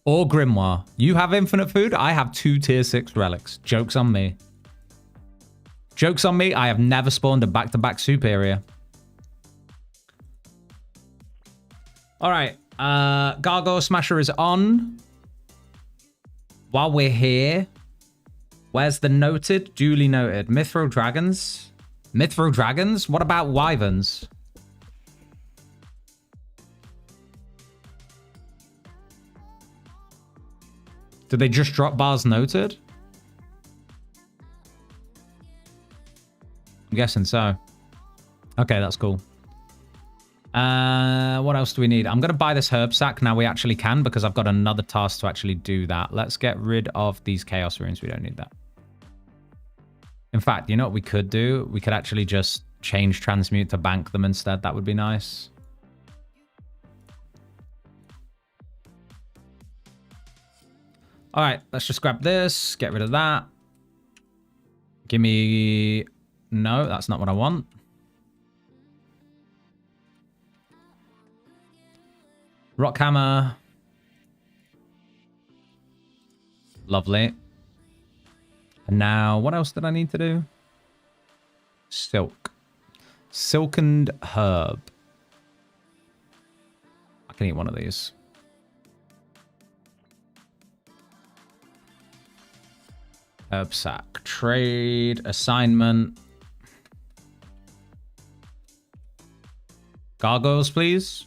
Or Grimoire. You have infinite food. I have 2 tier 6 relics. Joke's on me. Joke's on me. I have never spawned a back-to-back superior. All right. Gargoyle Smasher is on. While we're here, where's the noted? Duly noted. Mithril Dragons. Mithril Dragons? What about Wyverns? Did they just drop bars noted? I'm guessing so. Okay, that's cool. What else do we need? I'm going to buy this herb sack now we actually can because I've got another task to actually do that. Let's get rid of these chaos runes. We don't need that. In fact, you know what we could do? We could actually just change transmute to bank them instead. That would be nice. All right, let's just grab this. Get rid of that. Give me... No, that's not what I want. Rock hammer. Lovely. And now, what else did I need to do? Silk. Silkened herb. I can eat one of these. Herb sack. Trade. Assignment. Gargoyles, please.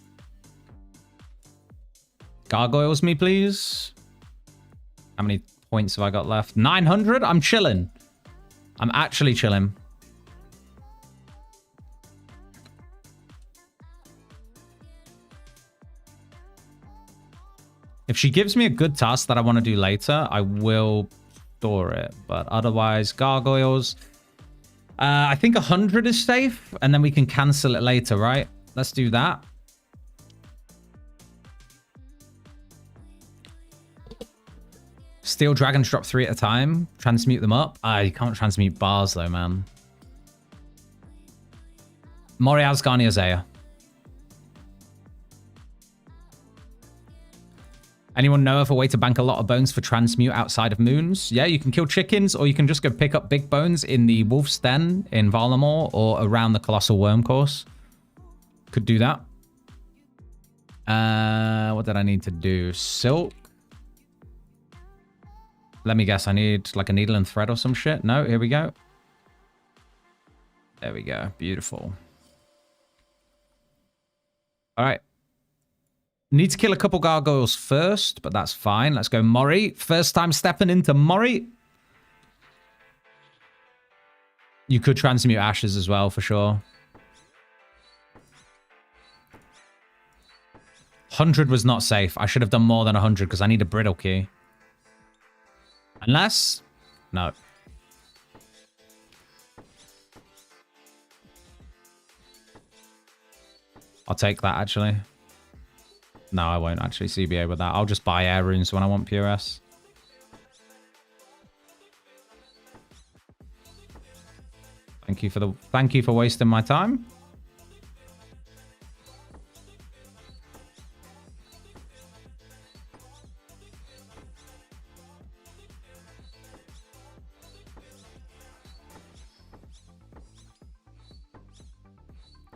Gargoyles me, please. How many points have I got left? 900? I'm chilling. I'm actually chilling. If she gives me a good task that I want to do later, I will store it. But otherwise, gargoyles. I think 100 is safe, and then we can cancel it later, right? Let's do that. Steel dragons drop 3 at a time. Transmute them up. You can't transmute bars though, man. Mori Asgarnia Zaya. Anyone know of a way to bank a lot of bones for transmute outside of moons? Yeah, you can kill chickens, or you can just go pick up big bones in the Wolf's Den in Valamor or around the Colossal Worm course. Could do that. What did I need to do? Silk. Let me guess. I need like a needle and thread or some shit. No, here we go. There we go. Beautiful. All right. Need to kill a couple gargoyles first, but that's fine. Let's go Mori. First time stepping into Mori. You could transmute ashes as well, for sure. 100 was not safe. I should have done more than 100 because I need a brittle key. Unless... No. I'll take that, actually. No, I won't actually CBA with that. I'll just buy air runes when I want PRS. Thank you for wasting my time.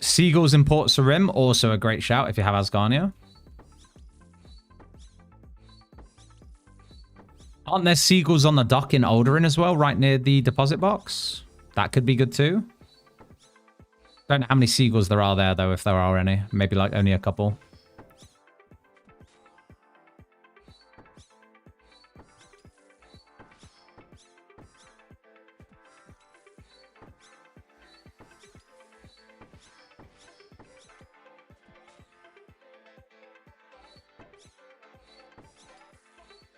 Seagulls in Port Sarim, also a great shout if you have Asgarnia. Aren't there seagulls on the dock in Alderin as well, right near the deposit box? That could be good too. Don't know how many seagulls there are there, though, if there are any. Maybe like only a couple.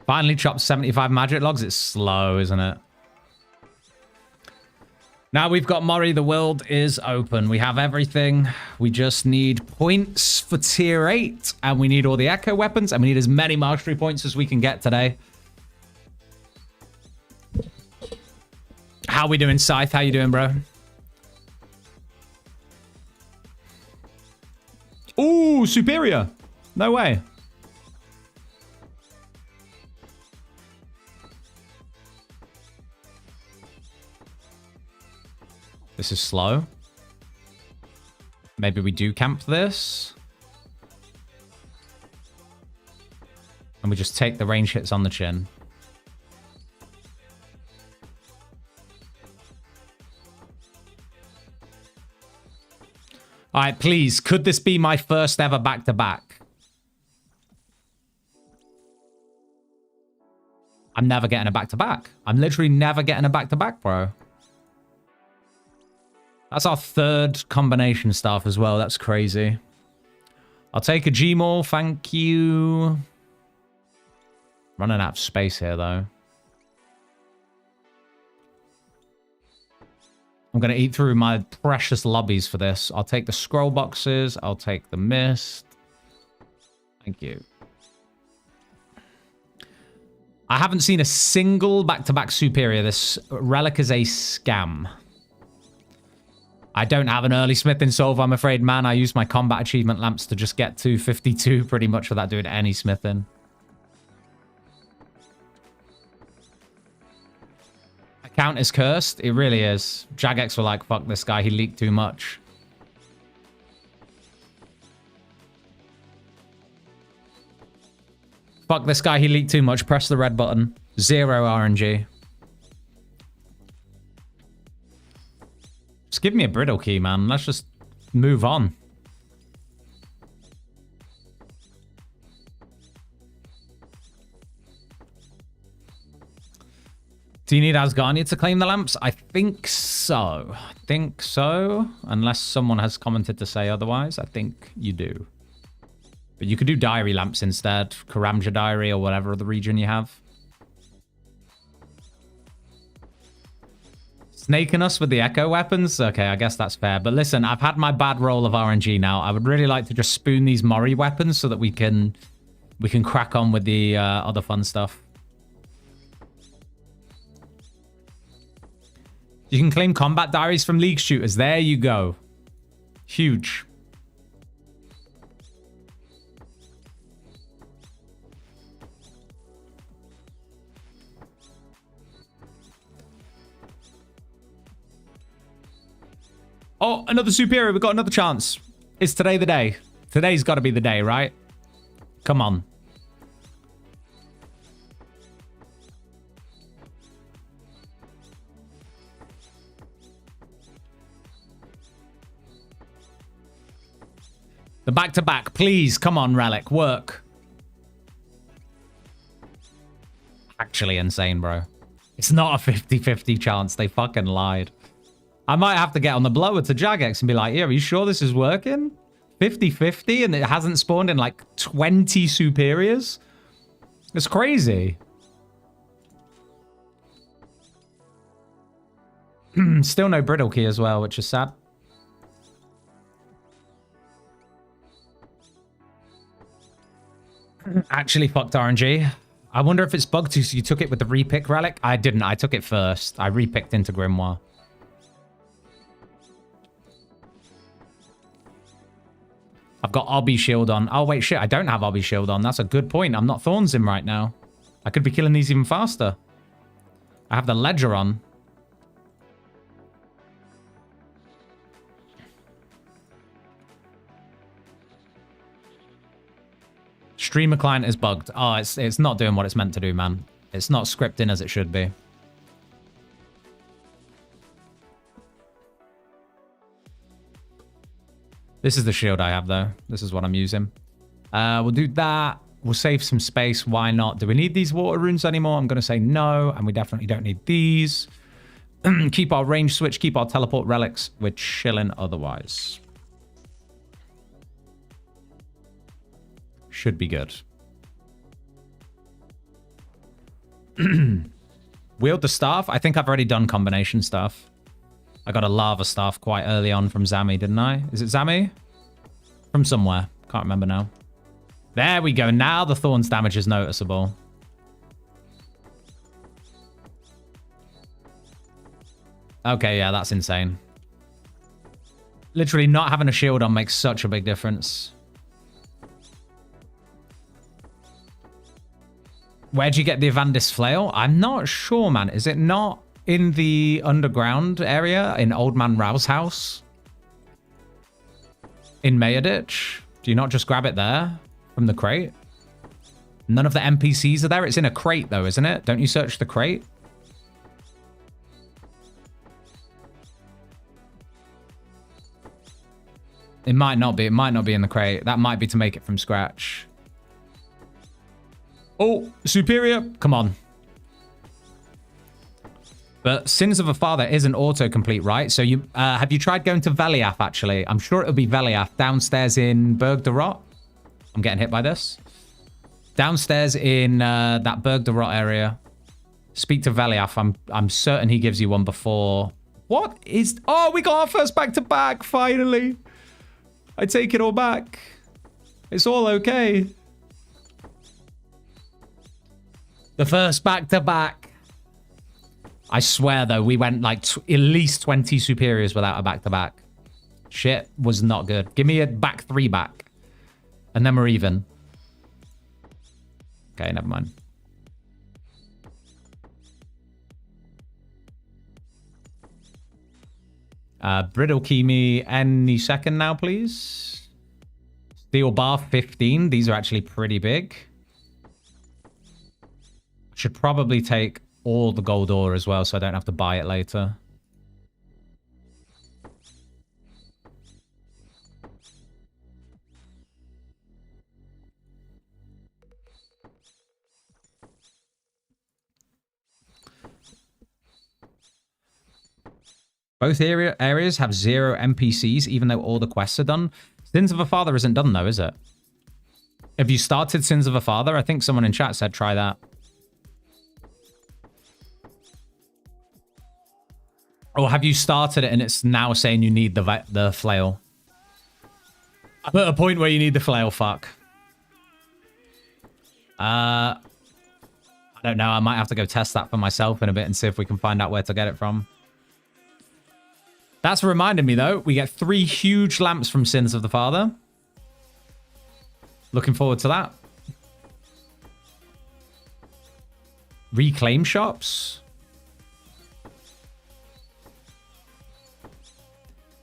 Finally chopped 75 magic logs. It's slow, isn't it? Now we've got Mori. The world is open. We have everything. We just need points for tier 8. And we need all the echo weapons. And we need as many mastery points as we can get today. How we doing, Scythe? How you doing, bro? Ooh, superior. No way. This is slow. Maybe we do camp this. And we just take the range hits on the chin. All right, please. Could this be my first ever back-to-back? I'm never getting a back-to-back. I'm literally never getting a back-to-back, bro. That's our third combination staff as well. That's crazy. I'll take a Gmaul. Thank you. Running out of space here, though. I'm going to eat through my precious lobbies for this. I'll take the scroll boxes. I'll take the mist. Thank you. I haven't seen a single back-to-back superior. This relic is a scam. I don't have an early smithing solve, I'm afraid, man. I use my combat achievement lamps to just get to 52 pretty much without doing any smithing. Account is cursed. It really is. Jagex were like, fuck this guy. He leaked too much. Fuck this guy. He leaked too much. Press the red button. 0 RNG. Just give me a brittle key, man. Let's just move on. Do you need Asgardia to claim the lamps? I think so. Unless someone has commented to say otherwise, I think you do. But you could do diary lamps instead. Karamja diary or whatever the region you have. Snaking us with the echo weapons? Okay, I guess that's fair. But listen, I've had my bad roll of RNG now. I would really like to just spoon these Mori weapons so that we can crack on with the other fun stuff. You can claim combat diaries from League shooters. There you go. Huge. Oh, another superior. We've got another chance. Is today the day? Today's got to be the day, right? Come on. The back-to-back, please. Come on, Relic. Work. Actually insane, bro. It's not a 50-50 chance. They fucking lied. I might have to get on the blower to Jagex and be like, yeah, are you sure this is working? 50-50 and it hasn't spawned in like 20 superiors? It's crazy. Still no brittle key as well, which is sad. Actually fucked RNG. I wonder if it's bugged too, so you took it with the repick relic? I didn't. I took it first. I repicked into Grimoire. I've got Obby shield on. Oh, wait, shit. I don't have Obby shield on. That's a good point. I'm not Thorns him right now. I could be killing these even faster. I have the Ledger on. Streamer client is bugged. Oh, it's not doing what it's meant to do, man. It's not scripting as it should be. This is the shield I have, though. This is what I'm using. We'll do that. We'll save some space. Why not? Do we need these water runes anymore? I'm going to say no, and we definitely don't need these. Keep our range switch. Keep our teleport relics. We're chilling otherwise. Should be good. Wield the staff. I think I've already done combination stuff. I got a lava staff quite early on from Zami, didn't I? Is it Zami? From somewhere. Can't remember now. There we go. Now the Thorns damage is noticeable. Okay, yeah, that's insane. Literally not having a shield on makes such a big difference. Where'd you get the Evandis flail? I'm not sure, man. Is it not in the underground area in Old Man Rao's house? In Mayaditch? Do you not just grab it there from the crate? None of the NPCs are there? It's in a crate though, isn't it? Don't you search the crate? It might not be. It might not be in the crate. That might be to make it from scratch. Oh, Superior. Come on. But Sins of a Father isn't autocomplete, right? So you have you tried going to Veliath, actually? I'm sure it'll be Veliath downstairs in Berg de Rot. I'm getting hit by this. Downstairs in that Berg de Rot area. Speak to Veliath. I'm certain he gives you one before. What is... Oh, we got our first back-to-back, finally. I take it all back. It's all okay. The first back-to-back. I swear, though, we went like at least 20 superiors without a back-to-back. Shit was not good. Give me a back 3 back. And then we're even. Okay, never mind. Brittle key me any second now, please. Steel bar 15. These are actually pretty big. Should probably take all the gold ore as well so I don't have to buy it later. Both areas have 0 NPCs, even though all the quests are done. Sins of a Father isn't done, though, is it? Have you started Sins of a Father? I think someone in chat said try that. Or have you started it and it's now saying you need the flail? I'm at a point where you need the flail, fuck. I don't know. I might have to go test that for myself in a bit and see if we can find out where to get it from. That's reminded me, though. We get 3 huge lamps from Sins of the Father. Looking forward to that. Reclaim shops.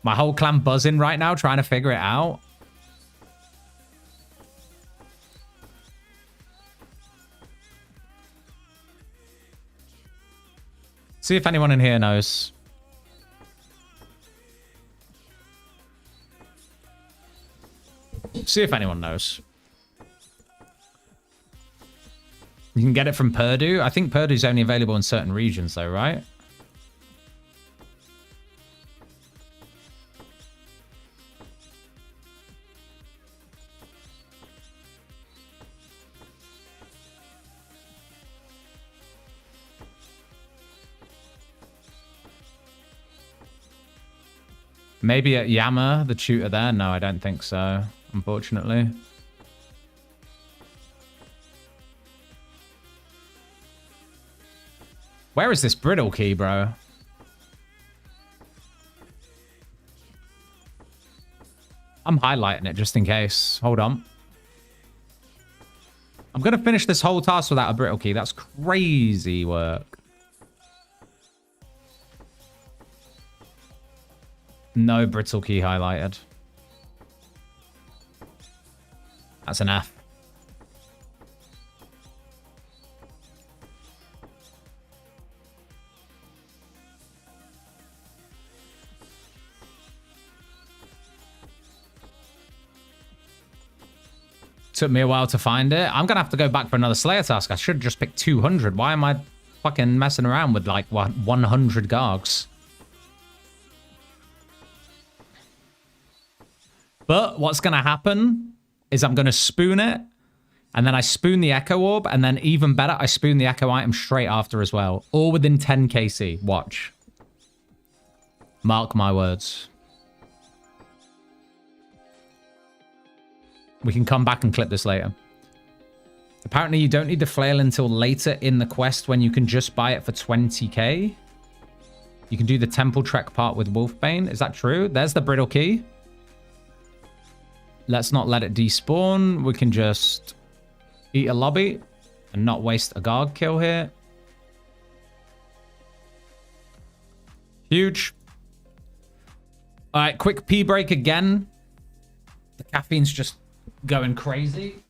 My whole clan buzzing right now, trying to figure it out. See if anyone in here knows. See if anyone knows. You can get it from Purdue. I think Purdue's only available in certain regions, though, right? Maybe at Yama, the tutor there? No, I don't think so, unfortunately. Where is this brittle key, bro? I'm highlighting it just in case. Hold on. I'm going to finish this whole task without a brittle key. That's crazy work. No brittle key highlighted. That's an F. Took me a while to find it. I'm going to have to go back for another Slayer task. I should have just picked 200. Why am I fucking messing around with like 100 Gargs? But what's going to happen is I'm going to spoon it, and then I spoon the Echo Orb, and then even better, I spoon the Echo item straight after as well. All within 10 KC. Watch. Mark my words. We can come back and clip this later. Apparently, you don't need the flail until later in the quest when you can just buy it for 20k. You can do the Temple Trek part with Wolfbane. Is that true? There's the brittle key. Let's not let it despawn. We can just eat a lobby and not waste a Garg kill here. Huge. All right, quick pee break again. The caffeine's just going crazy.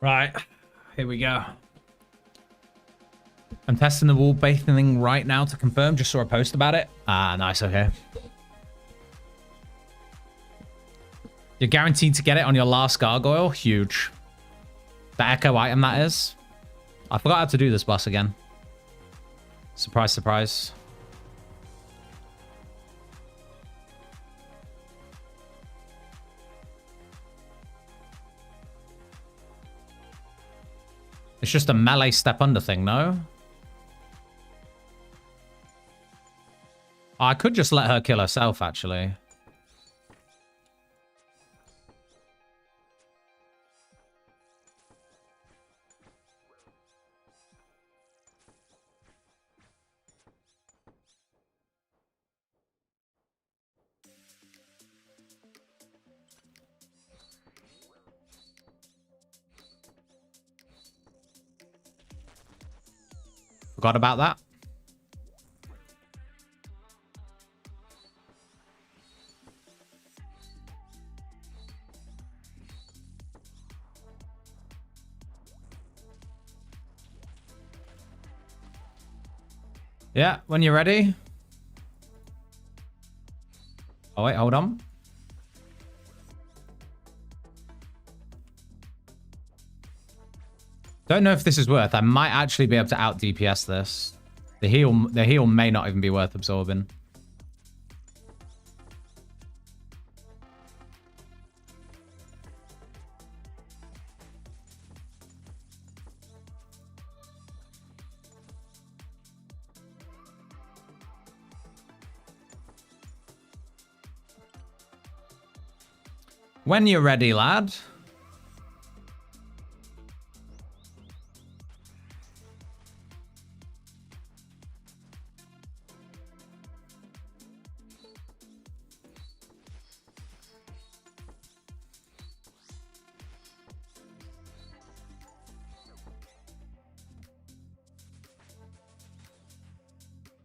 Right, here we go. I'm testing the wall bathing thing right now to confirm. Just saw a post about it. Ah, nice, okay. You're guaranteed to get it on your last gargoyle. Huge. The echo item, that is. I forgot how to do this boss again. Surprise, surprise. It's just a melee step under thing, no? I could just let her kill herself, actually. Forgot about that. Yeah, when you're ready. Oh, wait, hold on. Don't know if this is worth. I might actually be able to out DPS this. The heal may not even be worth absorbing. When you're ready, lad.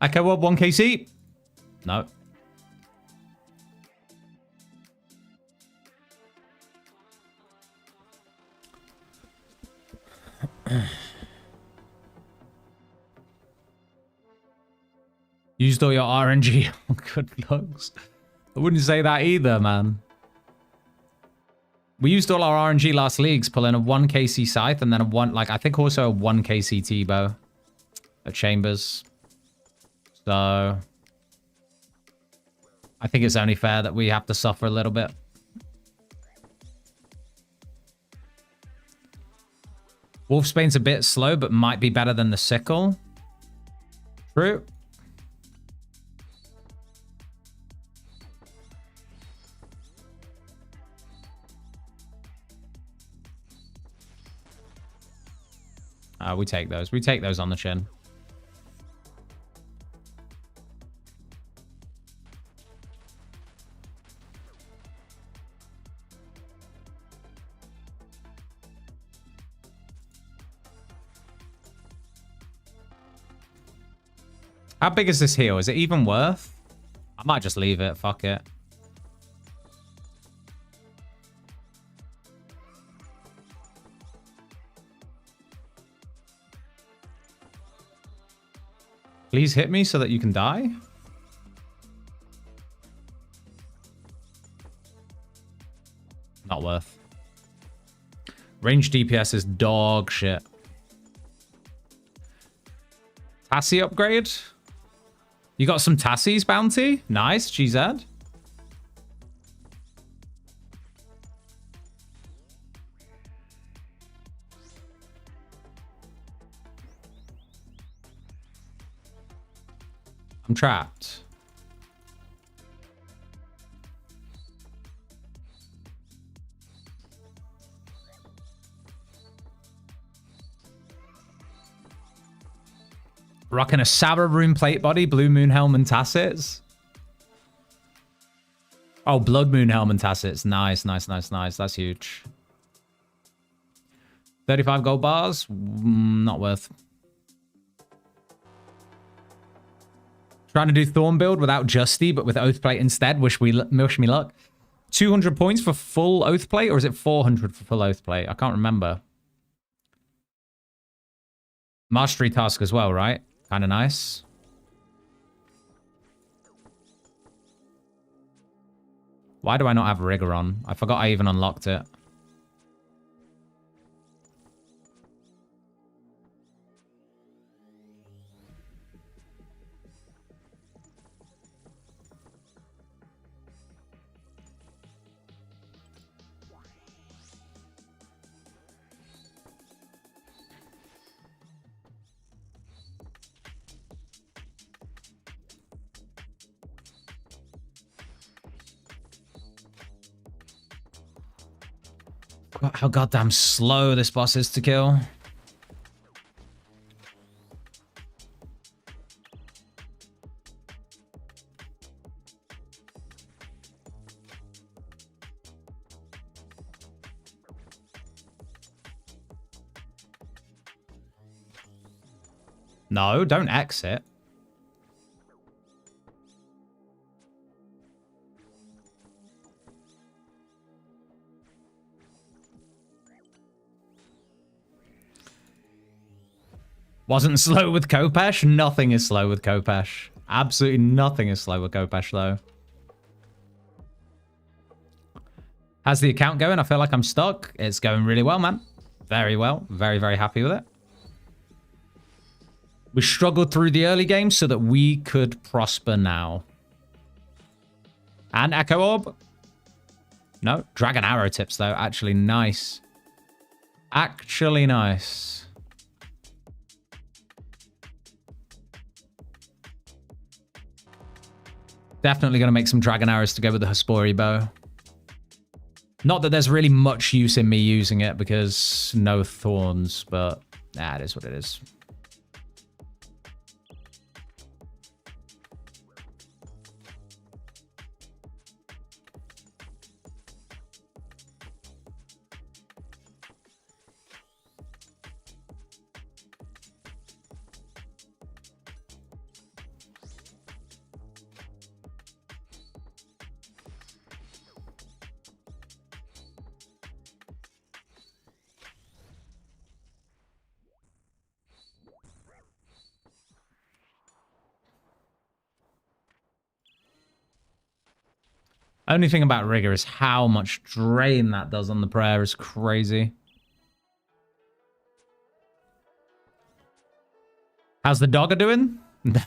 Echo up 1 KC. No. Used all your RNG. Good looks. I wouldn't say that either, man. We used all our RNG last leagues, pulling a 1 KC scythe and then a 1, like, I think also a 1 KC T-bow at Chambers. So I think it's only fair that we have to suffer a little bit. Wolfsbane's a bit slow, but might be better than the sickle. True. We take those. We take those on the chin. How big is this heal? Is it even worth? I might just leave it. Fuck it. Please hit me so that you can die. Not worth. Range DPS is dog shit. Tassie upgrade? You got some Tassie's bounty? Nice, GZ. I'm trapped. Rocking a Sour Rune plate body, Blue Moon Helm and Tassets. Oh, Blood Moon Helm and Tassets. Nice, nice, nice, nice. That's huge. 35 gold bars? Not worth. Trying to do Thorn build without Justy, but with Oathplate instead. Wish me luck. 200 points for full Oathplate, or is it 400 for full Oathplate? I can't remember. Mastery task as well, right? Kind of nice. Why do I not have Rigor on? I forgot I even unlocked it. How goddamn slow this boss is to kill. No, don't exit. Wasn't slow with Kopesh? Nothing is slow with Kopesh. Absolutely nothing is slow with Kopesh, though. How's the account going? I feel like I'm stuck. It's going really well, man. Very well. Very, very happy with it. We struggled through the early game so that we could prosper now. And Echo Orb. No, Dragon Arrow tips, though. Actually nice. Actually nice. Definitely going to make some Dragon Arrows to go with the Hespori bow. Not that there's really much use in me using it because no thorns, but nah, it is what it is. Only thing about Rigor is how much drain that does on the prayer is crazy. How's the Dogger doing?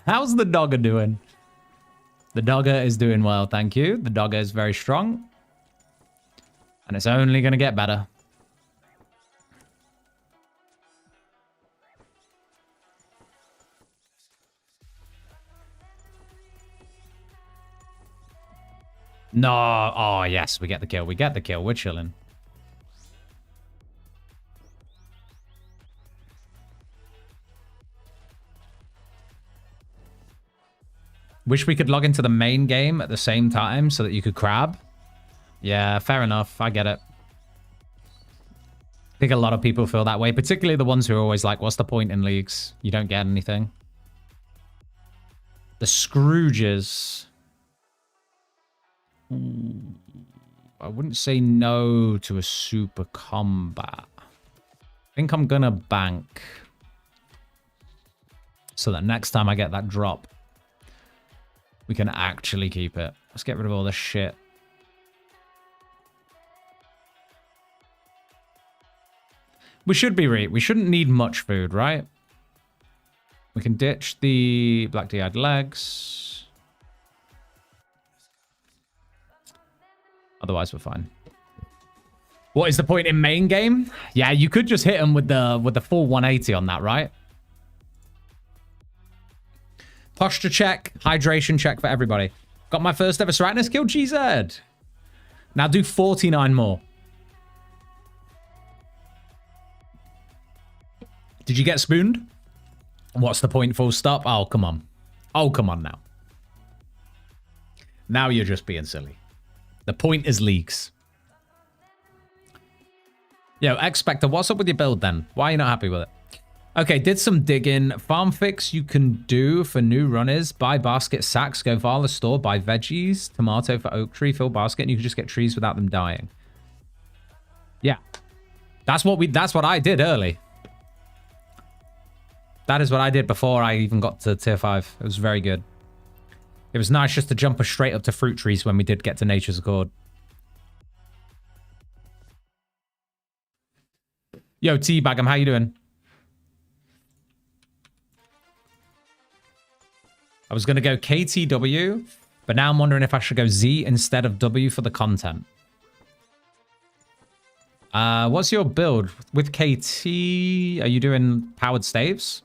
How's the Dogger doing? The Dogger is doing well, thank you. The Dogger is very strong. And it's only going to get better. No. Oh, yes. We get the kill. We get the kill. We're chilling. Wish we could log into the main game at the same time so that you could crab. Yeah, fair enough. I get it. I think a lot of people feel that way, particularly the ones who are always like, what's the point in leagues? You don't get anything. The Scrooges. Ooh, I wouldn't say no to a super combat. I think I'm gonna bank so that next time I get that drop, we can actually keep it. Let's get rid of all this shit. We should be we shouldn't need much food, right? We can ditch the black D-eyed legs. Otherwise, we're fine. What is the point in main game? Yeah, you could just hit him with the full 180 on that, right? Posture check, hydration check for everybody. Got my first ever Saracnus kill, GZ. Now do 49 more. Did you get spooned? What's the point, full stop? Oh, come on. Oh, come on now. Now you're just being silly. The point is leaks. Yo, X-Spectre, what's up with your build then? Why are you not happy with it? Okay, did some digging. Farm fix you can do for new runners. Buy basket sacks, go via the store, buy veggies, tomato for oak tree, fill basket, and you can just get trees without them dying. Yeah. That's what I did early. That is what I did before I even got to tier 5. It was very good. It was nice just to jump us straight up to fruit trees when we did get to Nature's Accord. Yo, T-Bagum, how you doing? I was going to go KTW, but now I'm wondering if I should go Z instead of W for the content. What's your build? With KT, are you doing powered staves?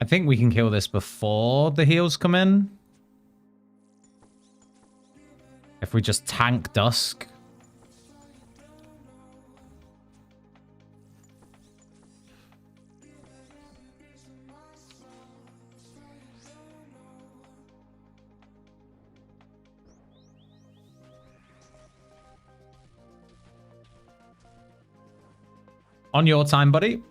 I think we can kill this before the heals come in. If we just tank Dusk. On your time, buddy.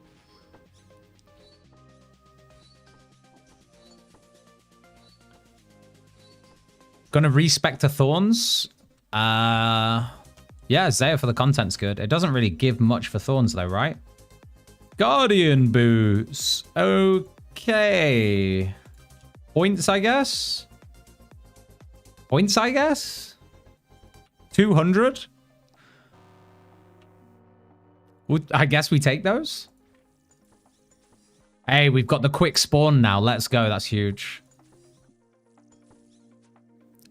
Gonna respect Thorns. Yeah, Zaya for the content's good. It doesn't really give much for Thorns though, right? Guardian boots. Okay. Points, I guess. Points, I guess. 200. I guess we take those. Hey, we've got the quick spawn now. Let's go. That's huge.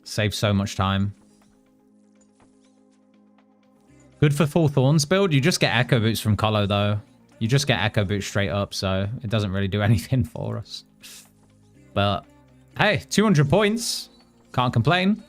Saves so much time. Good for full Thorns build. You just get Echo Boots from Colo, though. You just get Echo Boots straight up, so it doesn't really do anything for us. But, hey, 200 points. Can't complain.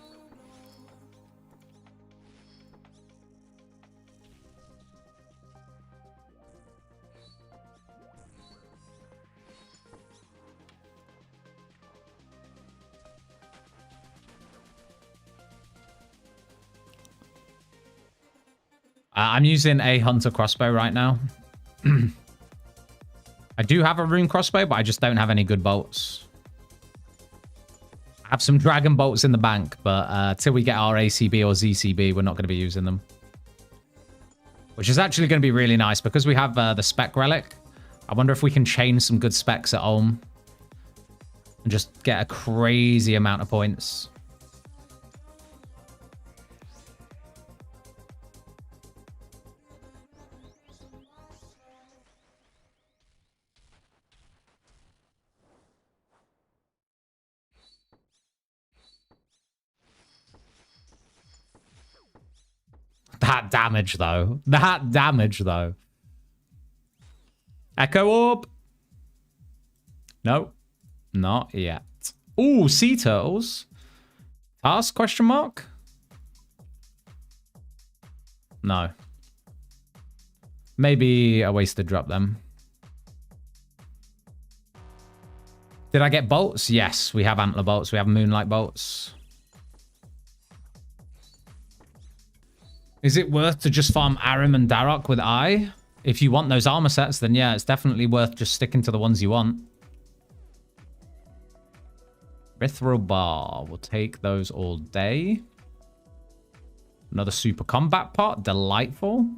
I'm using a Hunter crossbow right now. I do have a rune crossbow, but I just don't have any good bolts. I have some dragon bolts in the bank, but till we get our ACB or ZCB, we're not going to be using them. Which is actually going to be really nice because we have the spec relic. I wonder if we can chain some good specs at home and just get a crazy amount of points. That damage, though. That damage, though. Echo Orb. No. Not yet. Ooh, Sea Turtles. Task, question mark? No. Maybe a wasted drop them. Did I get bolts? Yes, we have antler bolts. We have moonlight bolts. Is it worth to just farm Arim and Darok with Eye? If you want those armor sets, then yeah, it's definitely worth just sticking to the ones you want. Mithril Bar. We'll take those all day. Another super combat pot. Delightful.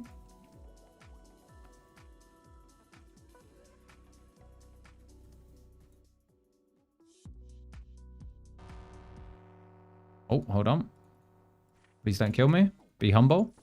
Oh, hold on. Please don't kill me. Be humble.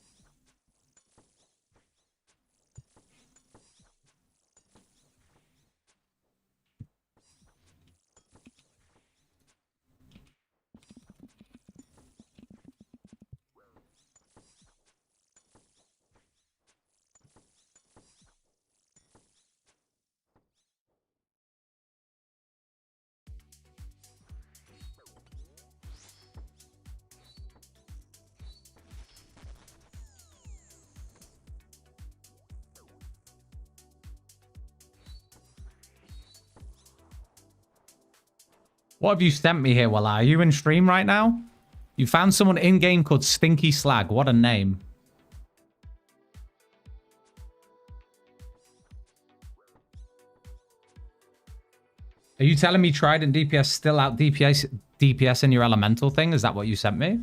What have you sent me here, Walla? Are you in stream right now? You found someone in-game called Stinky Slag. What a name. Are you telling me Trident DPS still out DPS in your elemental thing? Is that what you sent me?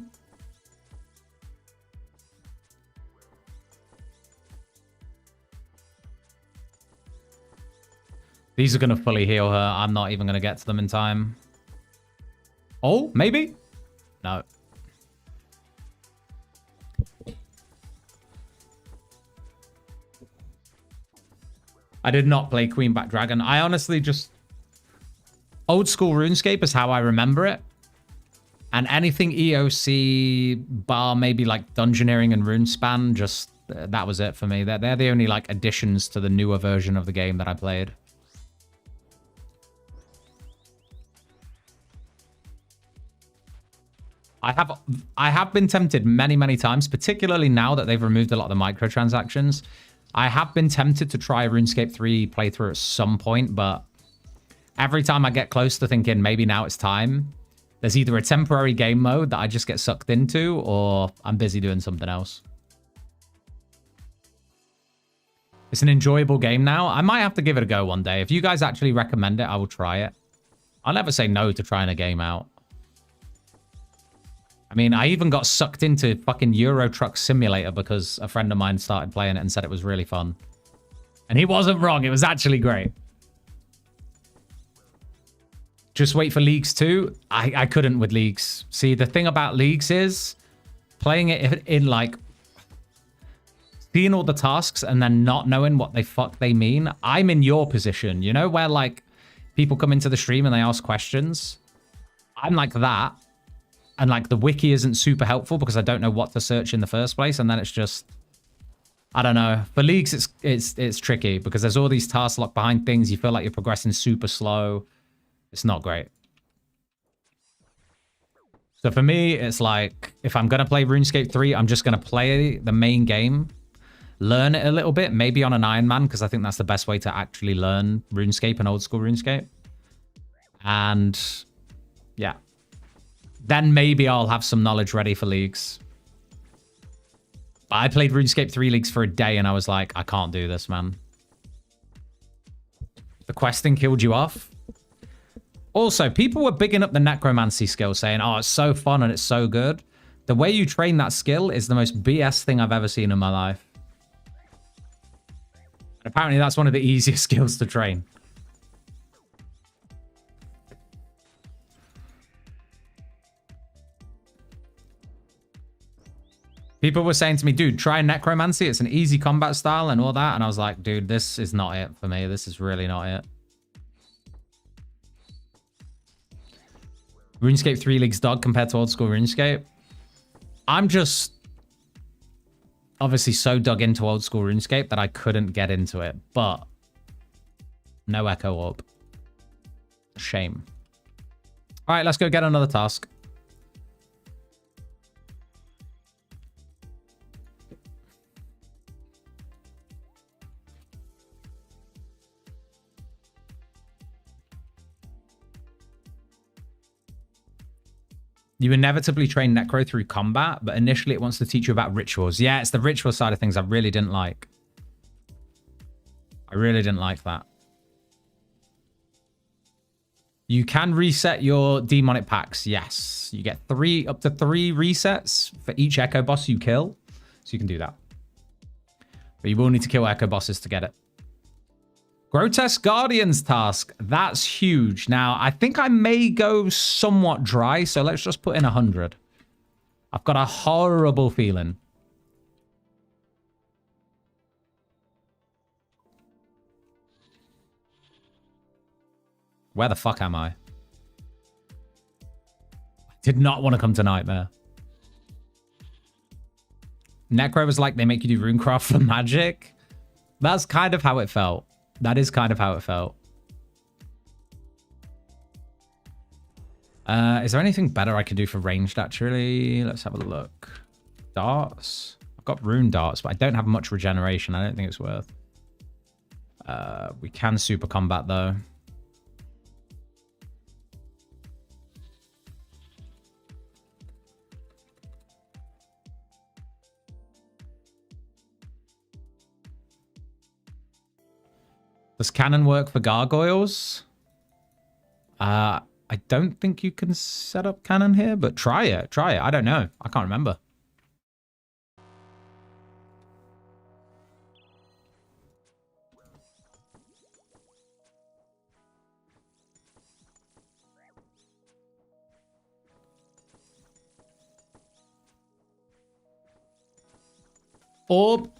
These are going to fully heal her. I'm not even going to get to them in time. Oh, maybe? No. I did not play Queenback Dragon. I honestly just... Old school RuneScape is how I remember it. And anything EOC bar maybe like Dungeoneering and RuneSpan, just... that was it for me. They're the only like additions to the newer version of the game that I played. I have been tempted many, many times, particularly now that they've removed a lot of the microtransactions. I have been tempted to try a RuneScape 3 playthrough at some point, but every time I get close to thinking maybe now it's time, there's either a temporary game mode that I just get sucked into, or I'm busy doing something else. It's an enjoyable game now. I might have to give it a go one day. If you guys actually recommend it, I will try it. I'll never say no to trying a game out. I mean, I even got sucked into fucking Euro Truck Simulator because a friend of mine started playing it and said it was really fun. And he wasn't wrong. It was actually great. Just wait for Leagues 2. I couldn't with Leagues. See, the thing about Leagues is playing it in like... seeing all the tasks and then not knowing what the fuck they mean. I'm in your position, you know, where like people come into the stream and they ask questions. I'm like that. And like the wiki isn't super helpful because I don't know what to search in the first place. And then it's just, I don't know. For Leagues, it's tricky because there's all these tasks locked behind things. You feel like you're progressing super slow. It's not great. So for me, it's like, if I'm going to play RuneScape 3, I'm just going to play the main game, learn it a little bit, maybe on an Iron Man, because I think that's the best way to actually learn RuneScape and old school RuneScape. And yeah. Then maybe I'll have some knowledge ready for Leagues. But I played RuneScape 3 Leagues for a day and I was like, I can't do this, man. The questing killed you off. Also, people were bigging up the necromancy skill, saying, oh, it's so fun and it's so good. The way you train that skill is the most BS thing I've ever seen in my life. And apparently that's one of the easiest skills to train. People were saying to me, dude, try necromancy. It's an easy combat style and all that. And I was like, dude, this is not it for me. This is really not it. RuneScape 3 Leagues dog compared to old school RuneScape. I'm just obviously so dug into old school RuneScape that I couldn't get into it, but no Echo Orb. Shame. All right, let's go get another task. You inevitably train Necro through combat, but initially it wants to teach you about rituals. Yeah, it's the ritual side of things I really didn't like. I really didn't like that. You can reset your demonic packs. Yes. You get up to three resets for each Echo boss you kill. So you can do that. But you will need to kill Echo bosses to get it. Grotesque Guardians task. That's huge. Now, I think I may go somewhat dry, so let's just put in 100. I've got a horrible feeling. Where the fuck am I? I did not want to come to Nightmare. Necro was like, they make you do runecraft for magic. That's kind of how it felt. That is kind of how it felt. Is there anything better I could do for ranged, actually? Let's have a look. Darts. I've got rune darts, but I don't have much regeneration. I don't think it's worth. We can super combat, though. Does cannon work for gargoyles? I don't think you can set up cannon here, but try it. Try it. I don't know. I can't remember. Orb.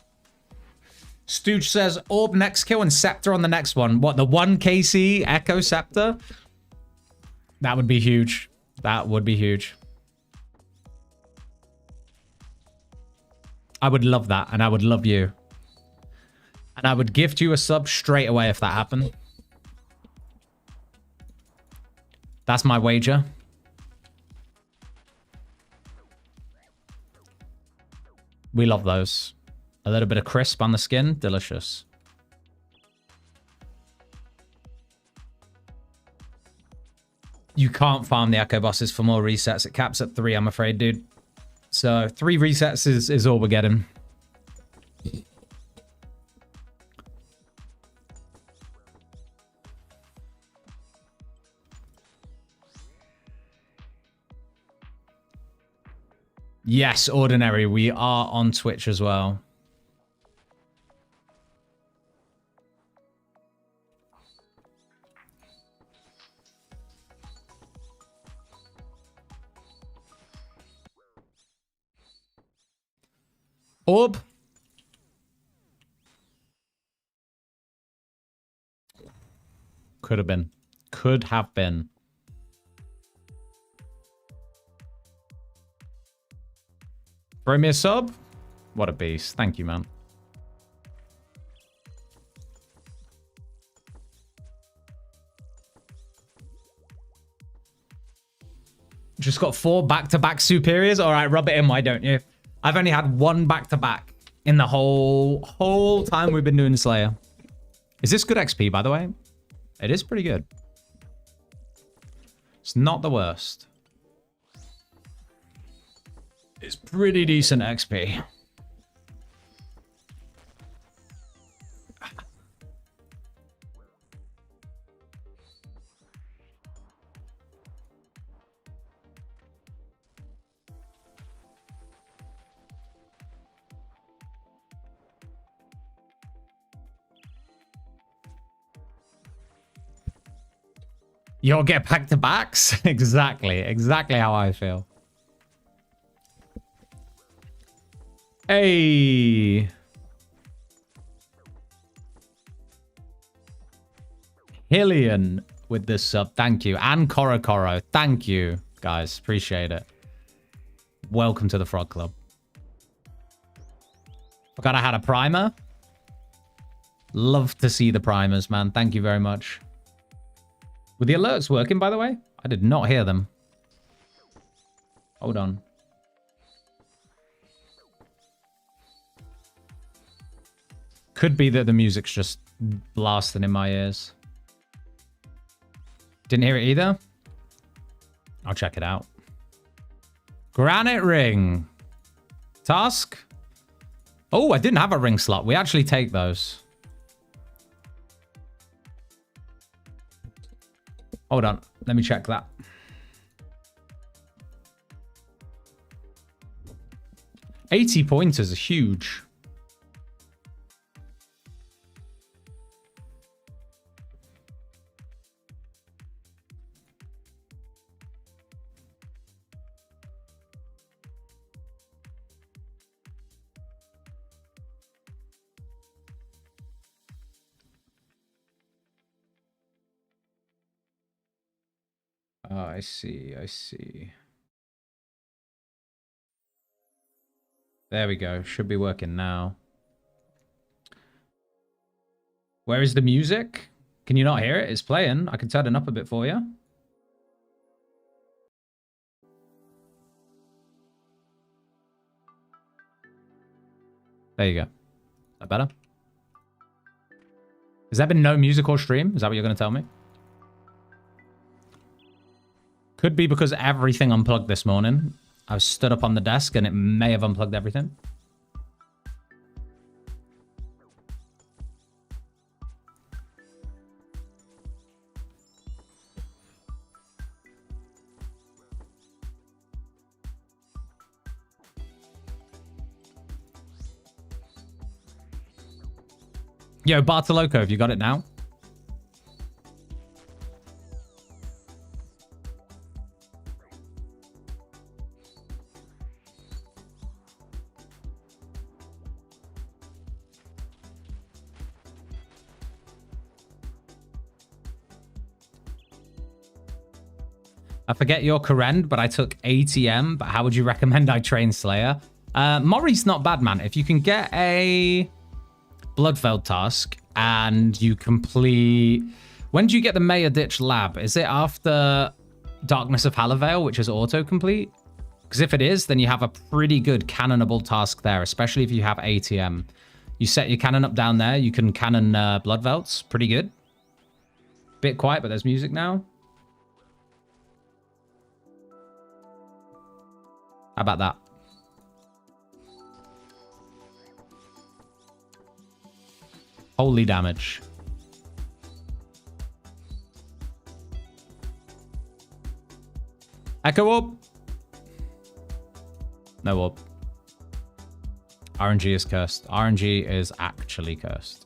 Stooge says, Orb next kill and Scepter on the next one. What, the 1 KC Echo Scepter? That would be huge. That would be huge. I would love that, and I would love you. And I would gift you a sub straight away if that happened. That's my wager. We love those. A little bit of crisp on the skin. Delicious. You can't farm the Echo bosses for more resets. It caps at 3, I'm afraid, dude. So 3 resets is all we're getting. Yes, Ordinary. We are on Twitch as well. Orb. Could have been. Could have been. Throw me a sub. What a beast. Thank you, man. Just got 4 back-to-back superiors. All right, rub it in, why don't you? I've only had 1 back-to-back in the whole time we've been doing Slayer. Is this good XP, by the way? It is pretty good. It's not the worst. It's pretty decent XP. You'll get back-to-backs? Exactly how I feel. Hey. Hillian with this sub. Thank you. And Coro. Thank you, guys. Appreciate it. Welcome to the Frog Club. Forgot I had a primer. Love to see the primers, man. Thank you very much. Were the alerts working, by the way? I did not hear them. Hold on. Could be that the music's just blasting in my ears. Didn't hear it either? I'll check it out. Granite ring. Task? Oh, I didn't have a ring slot. We actually take those. Hold on. Let me check that. $80 pointers are huge. Oh, I see. I see. There we go. Should be working now. Where is the music? Can you not hear it? It's playing. I can turn it up a bit for you. There you go. Is that better? Has there been no music or stream? Is that what you're going to tell me? Could be because everything unplugged this morning. I was stood up on the desk and it may have unplugged everything. Yo, Bartoloco, have you got it now? I forget your Korend, but I took ATM. But how would you recommend I train Slayer? Mori's not bad, man. If you can get a Bloodfeld task and you complete... When do you get the Maya Ditch Lab? Is it after Darkness of Halavale, which is auto-complete? Because if it is, then you have a pretty good cannonable task there, especially if you have ATM. You set your cannon up down there, you can cannon Bloodvelds. Pretty good. Bit quiet, but there's music now. How about that? Holy damage. Echo Orb. No orb. RNG is cursed. RNG is actually cursed.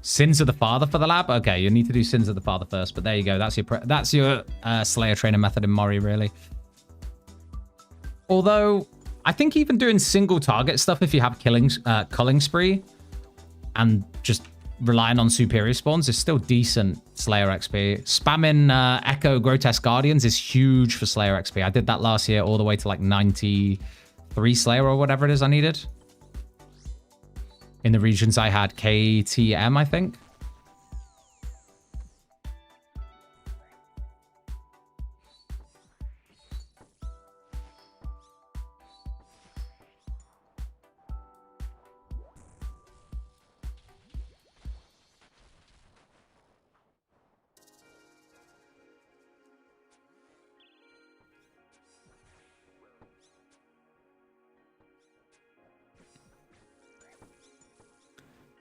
Sins of the Father for the lab? Okay, you need to do Sins of the Father first, but there you go. That's your Slayer trainer method in Mori, really. Although, I think even doing single target stuff, if you have culling spree and just relying on superior spawns, is still decent Slayer XP. Spamming Echo Grotesque Guardians is huge for Slayer XP. I did that last year all the way to like 93 Slayer or whatever it is I needed. In the regions I had KTM, I think.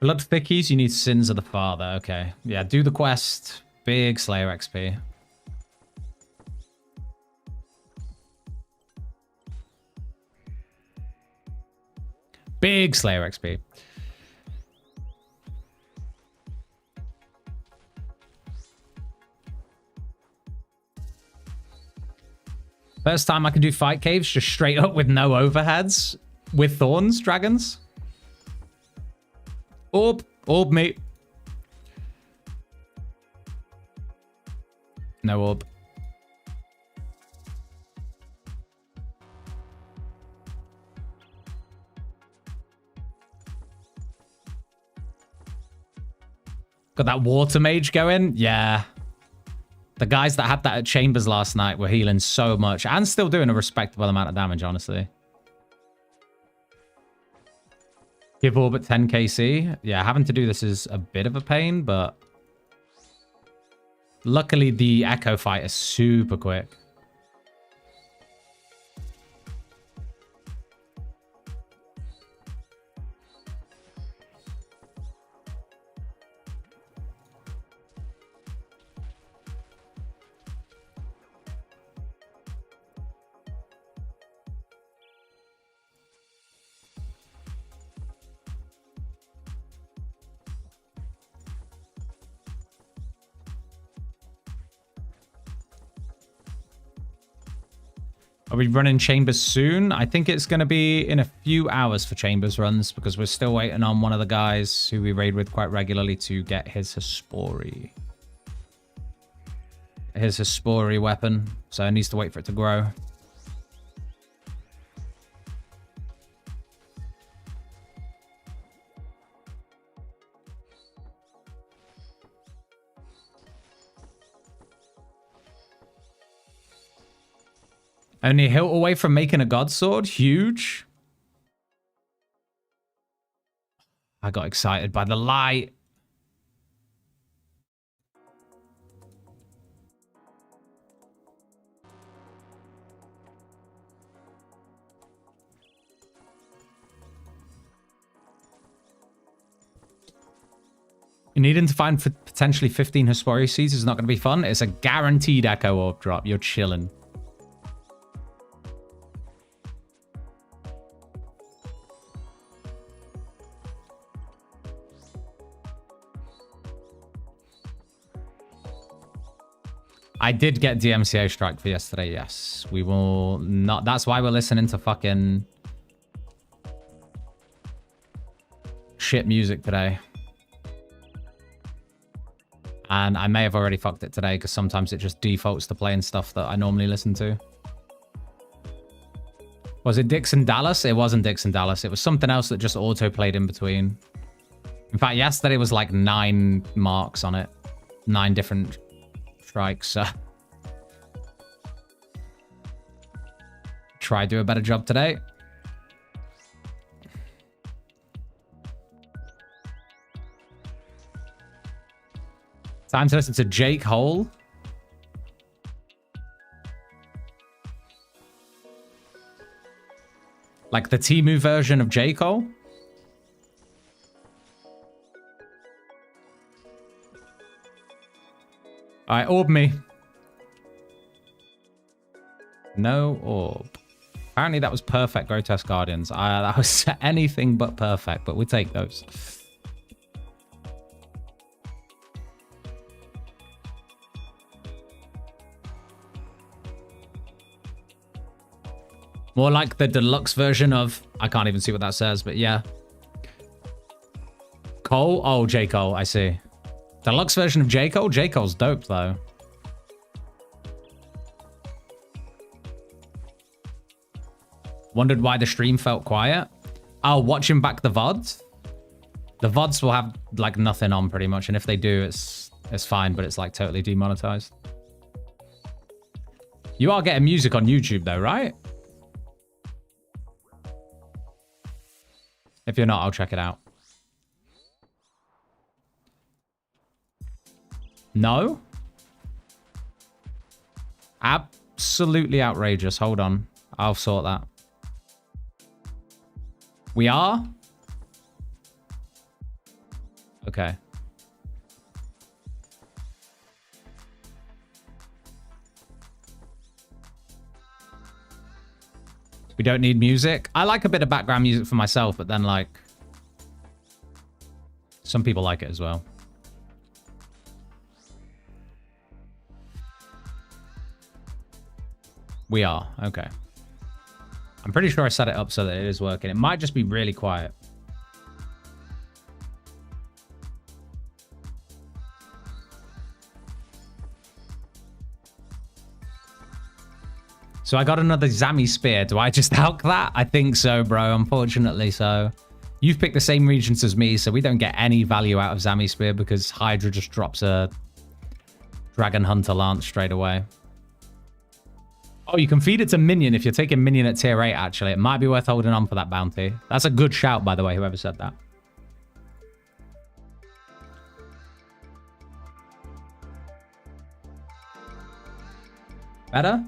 Blood Thickies, you need Sins of the Father. Okay. Yeah, do the quest. Big Slayer XP. Big Slayer XP. First time I can do fight caves just straight up with no overheads. With thorns, dragons. Orb me. No orb. Got that water mage going? Yeah. The guys that had that at Chambers last night were healing so much and still doing a respectable amount of damage, honestly. Give all but 10 KC. Yeah, having to do this is a bit of a pain, but luckily the Echo fight is super quick. Are we running Chambers soon? I think it's going to be in a few hours for Chambers runs because we're still waiting on one of the guys who we raid with quite regularly to get his Hespori. His Hespori weapon. So it needs to wait for it to grow. Only a hilt away from making a god sword. Huge. I got excited by the light. You needing to find potentially 15 Hespori seeds is not going to be fun. It's a guaranteed Echo Orb drop. You're chilling. I did get DMCA strike for yesterday, yes. We will not... That's why we're listening to fucking... shit music today. And I may have already fucked it today, because sometimes it just defaults to playing stuff that I normally listen to. Was it Dixon Dallas? It wasn't Dixon Dallas. It was something else that just auto-played in between. In fact, yesterday was like 9 marks on it. 9 different... strikes, so try do a better job today. Time to listen to Jake Hole. Like the Temu version of J. Cole. Alright, orb me. No orb. Apparently that was perfect, Grotesque Guardians. That was anything but perfect, but we take those. More like the deluxe version of... I can't even see what that says, but yeah. Cole? Oh, J. Cole, I see. Deluxe version of J. Cole? J. Cole's dope, though. Wondered why the stream felt quiet. Oh, watching back the VODs? The VODs will have, like, nothing on, pretty much. And if they do, it's fine, but it's, like, totally demonetized. You are getting music on YouTube, though, right? If you're not, I'll check it out. No? Absolutely outrageous. Hold on. I'll sort that. We are? Okay. We don't need music. I like a bit of background music for myself, but then, like, some people like it as well. We are. Okay. I'm pretty sure I set it up so that it is working. It might just be really quiet. So I got another Zami Spear. Do I just alk that? I think so, bro. Unfortunately, so. You've picked the same regions as me, so we don't get any value out of Zami Spear because Hydra just drops a Dragon Hunter Lance straight away. Oh, you can feed it to Minion if you're taking Minion at tier 8, actually. It might be worth holding on for that bounty. That's a good shout, by the way, whoever said that. Better?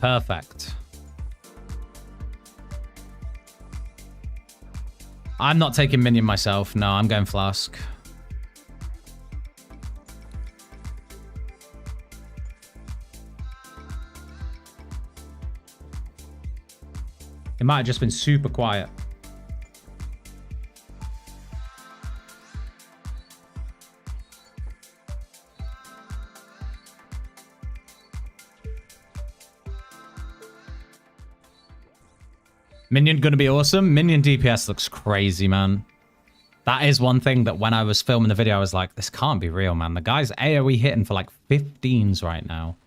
Perfect. I'm not taking Minion myself. No, I'm going Flask. It might have just been super quiet. Minion gonna be awesome. Minion DPS looks crazy, man. That is one thing that when I was filming the video, I was like, this can't be real, man. The guy's AoE hitting for like 15s right now.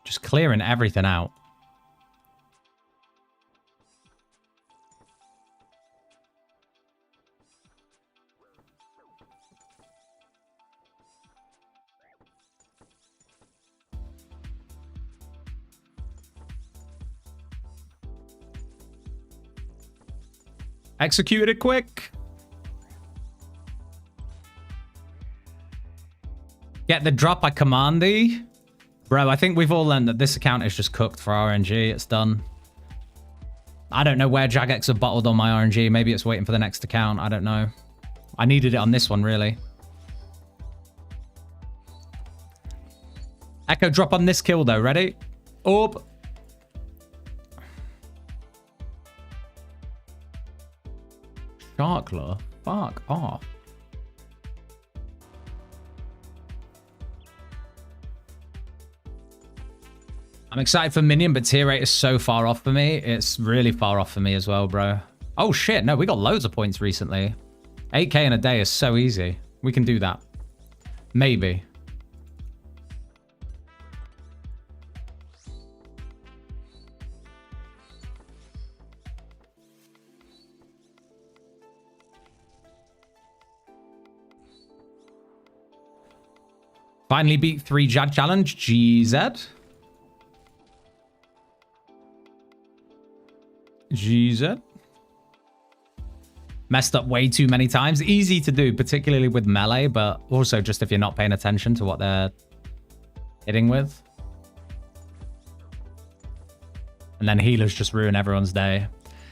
Just clearing everything out. Execute it quick. Get the drop, I command thee. Bro, I think we've all learned that this account is just cooked for RNG. It's done. I don't know where Jagex have bottled on my RNG. Maybe it's waiting for the next account. I don't know. I needed it on this one, really. Echo drop on this kill, though. Ready? Orb. Sharkler? Fuck off. I'm excited for Minion, but tier 8 is so far off for me. It's really far off for me as well, bro. Oh, shit. No, we got loads of points recently. 8k in a day is so easy. We can do that. Maybe. Finally beat 3 Jad challenge. GZ. GZ. Messed up way too many times. Easy to do, particularly with melee, but also just if you're not paying attention to what they're hitting with. And then healers just ruin everyone's day.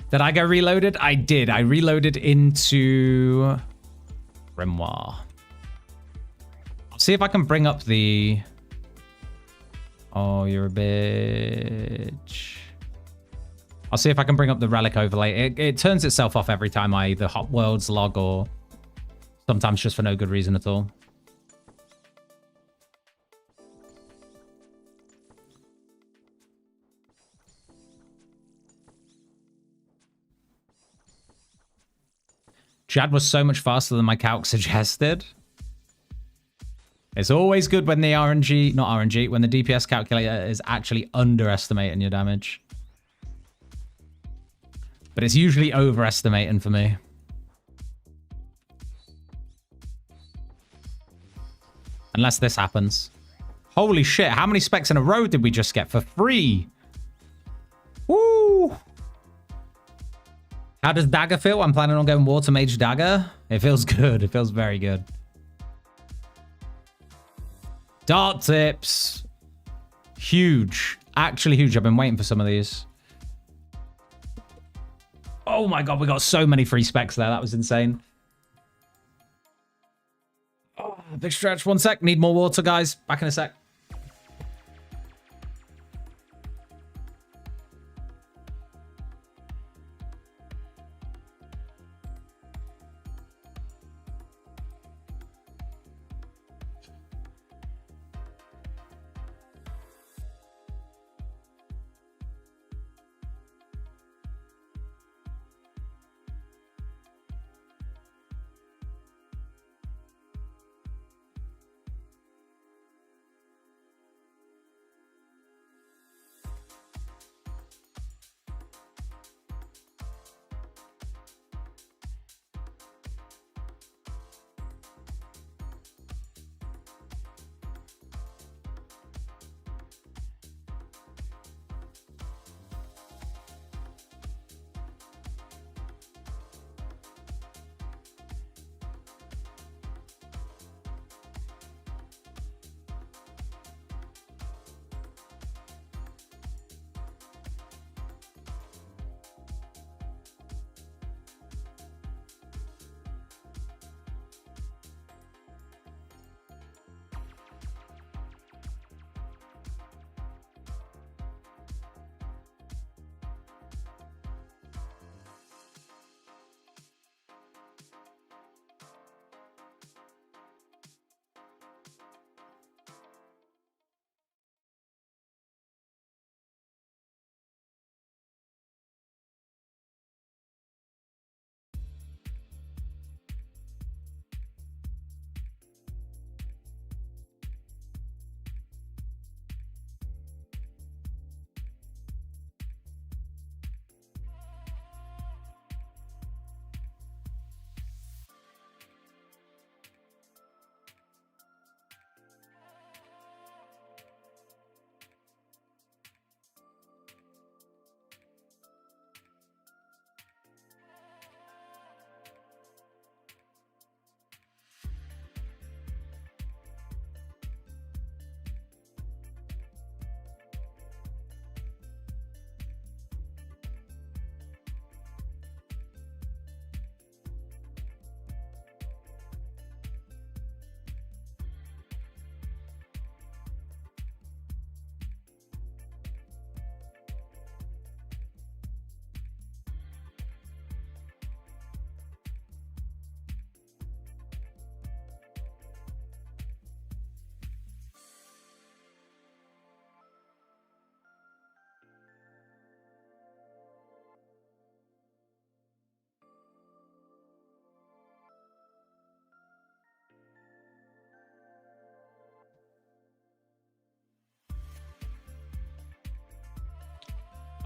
Did I go reloaded? I did. I reloaded into Grimoire. I'll see if I can bring up the... Oh, you're a bitch. I'll see if I can bring up the relic overlay. It turns itself off every time I either hot worlds log or sometimes just for no good reason at all. Jad was so much faster than my calc suggested. It's always good when the RNG, not RNG, when the DPS calculator is actually underestimating your damage. But it's usually overestimating for me. Unless this happens. Holy shit, how many specs in a row did we just get for free? Woo! How does Dagger feel? I'm planning on going Water Mage Dagger. It feels good. It feels very good. Dart tips. Huge. Actually huge. I've been waiting for some of these. Oh my god, we got so many free specs there. That was insane. Oh, big stretch. 1 sec. Need more water, guys. Back in a sec.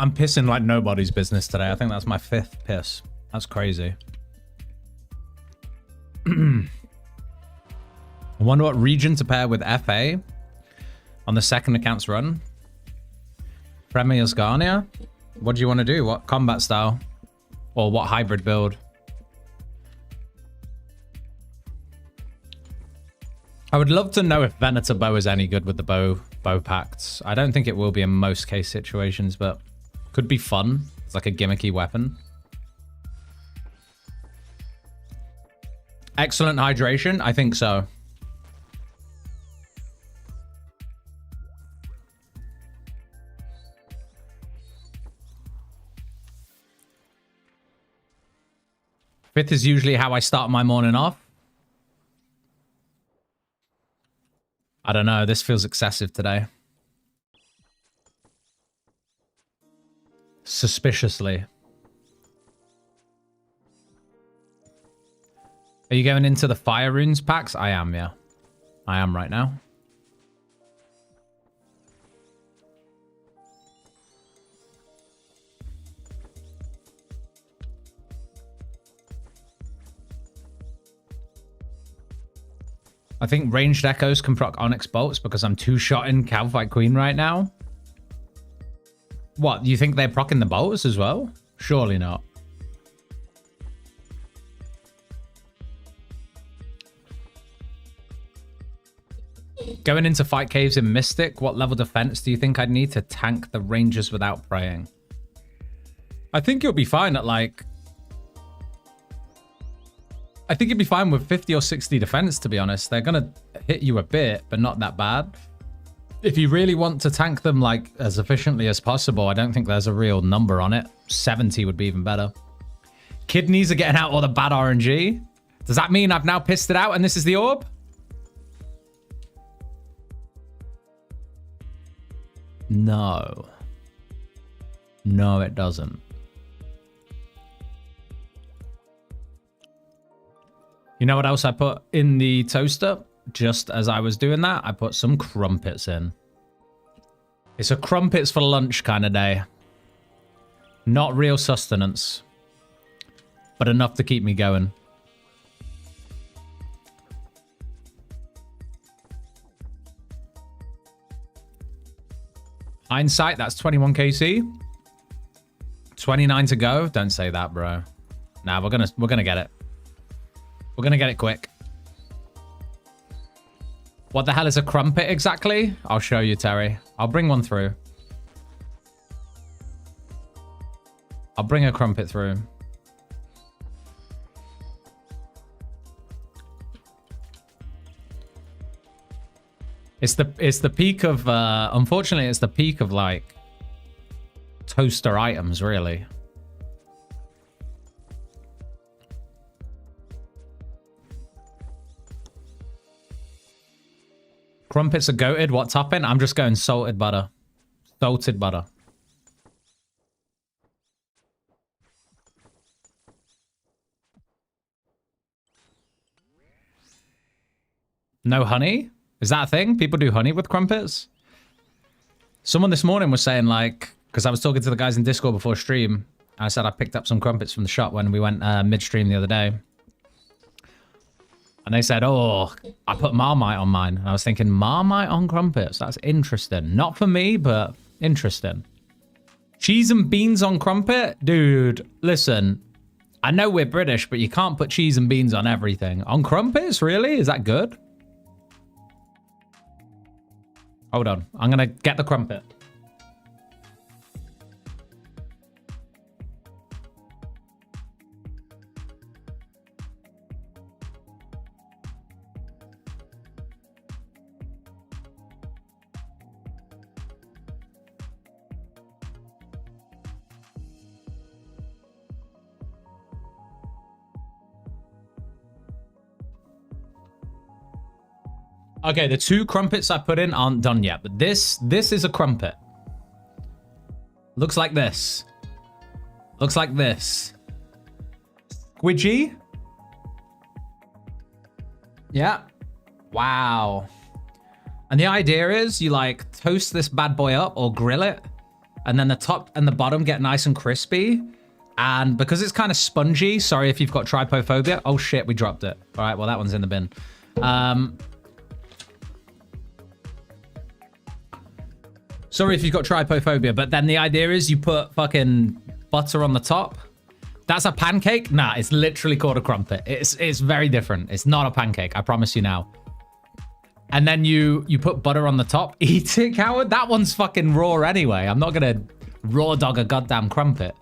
I'm pissing like nobody's business today. I think that's my 5th piss. That's crazy. I wonder what region to pair with FA on the second accounts run. Premier's Garnia. What do you want to do? What combat style? Or what hybrid build? I would love to know if Venator bow is any good with the bow pacts. I don't think it will be in most case situations, but could be fun. It's like a gimmicky weapon. Excellent hydration? I think so. Fifth is usually how I start my morning off. I don't know. This feels excessive today. Suspiciously. Are you going into the fire runes packs? I am, yeah. I am right now. I think ranged echoes can proc Onyx bolts because I'm 2-shotting Calfight Queen right now. What, you think they're proccing the bolts as well? Surely not. Going into fight caves in Mystic, what level defense do you think I'd need to tank the rangers without praying? I think you'll be fine at like... I think you'd be fine with 50 or 60 defense, to be honest. They're going to hit you a bit, but not that bad. If you really want to tank them like as efficiently as possible, I don't think there's a real number on it. 70 would be even better. Kidneys are getting out all the bad RNG. Does that mean I've now pissed it out and this is the orb? No. No, it doesn't. You know what else I put in the toaster? Just as I was doing that, I put some crumpets in. It's a crumpets for lunch kind of day. Not real sustenance, but enough to keep me going. Hindsight, that's 21 KC. 29 to go. Don't say that, bro. Nah, we're gonna get it. We're gonna get it quick. What the hell is a crumpet exactly? I'll show you, Terry. I'll bring one through. I'll bring a crumpet through. It's the peak of unfortunately it's the peak of like toaster items, really. Crumpets are goated. What topping? I'm just going salted butter. Salted butter. No honey? Is that a thing? People do honey with crumpets? Someone this morning was saying like, because I was talking to the guys in Discord before stream, and I said I picked up some crumpets from the shop when we went mid-stream the other day. And they said, oh, I put Marmite on mine. And I was thinking, Marmite on crumpets? That's interesting. Not for me, but interesting. Cheese and beans on crumpet? Dude, listen. I know we're British, but you can't put cheese and beans on everything. On crumpets? Really? Is that good? Hold on. I'm going to get the crumpet. Okay, the 2 crumpets I put in aren't done yet, but this is a crumpet. Looks like this. Looks like this. Squidgy. Yeah. Wow. And the idea is you like toast this bad boy up or grill it and then the top and the bottom get nice and crispy. And because it's kind of spongy, sorry if you've got trypophobia. Oh shit, we dropped it. All right, well that one's in the bin. Sorry if you've got trypophobia, but then the idea is you put fucking butter on the top. That's a pancake? Nah, it's literally called a crumpet. It's very different. It's not a pancake, I promise you now. And then you put butter on the top. Eat it, coward. That one's fucking raw anyway. I'm not gonna raw dog a goddamn crumpet.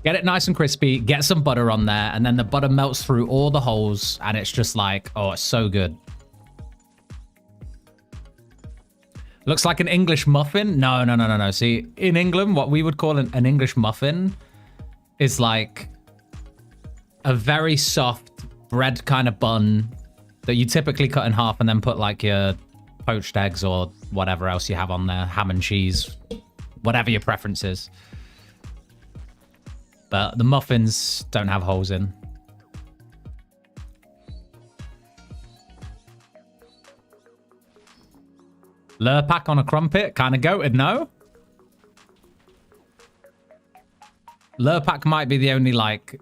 Get it nice and crispy, get some butter on there, and then the butter melts through all the holes, and it's just like, oh, it's so good. Looks like an English muffin? No. See, in England, what we would call an English muffin is like a very soft bread kind of bun that you typically cut in half and then put like your poached eggs or whatever else you have on there, ham and cheese, whatever your preference is. But the muffins don't have holes in. Lurpak on a crumpet, kind of goated, no? Lurpak might be the only, like,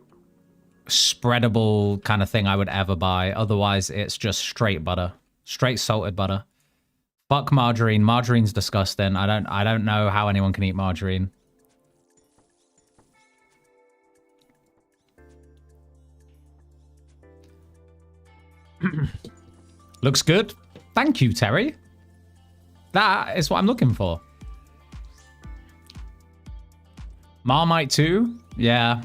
spreadable kind of thing I would ever buy. Otherwise, it's just straight butter. Straight salted butter. Fuck margarine. Margarine's disgusting. I don't know how anyone can eat margarine. Looks good. Thank you, Terry. That is what I'm looking for. Marmite too? Yeah.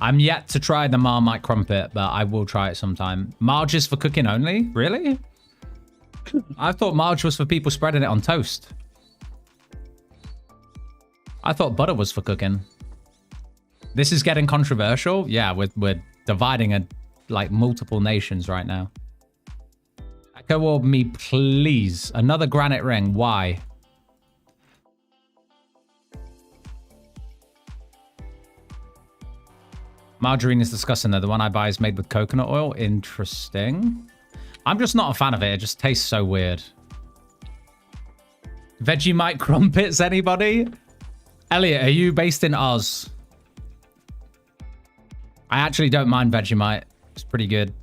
I'm yet to try the Marmite crumpet, but I will try it sometime. Marge is for cooking only? Really? I thought Marge was for people spreading it on toast. I thought butter was for cooking. This is getting controversial. Yeah, we're dividing like multiple nations right now. Echo orb me, please. Another granite ring. Why? Margarine is disgusting though. The one I buy is made with coconut oil. Interesting. I'm just not a fan of it. It just tastes so weird. Vegemite crumpets, anybody? Elliot, are you based in Oz? I actually don't mind Vegemite. It's pretty good.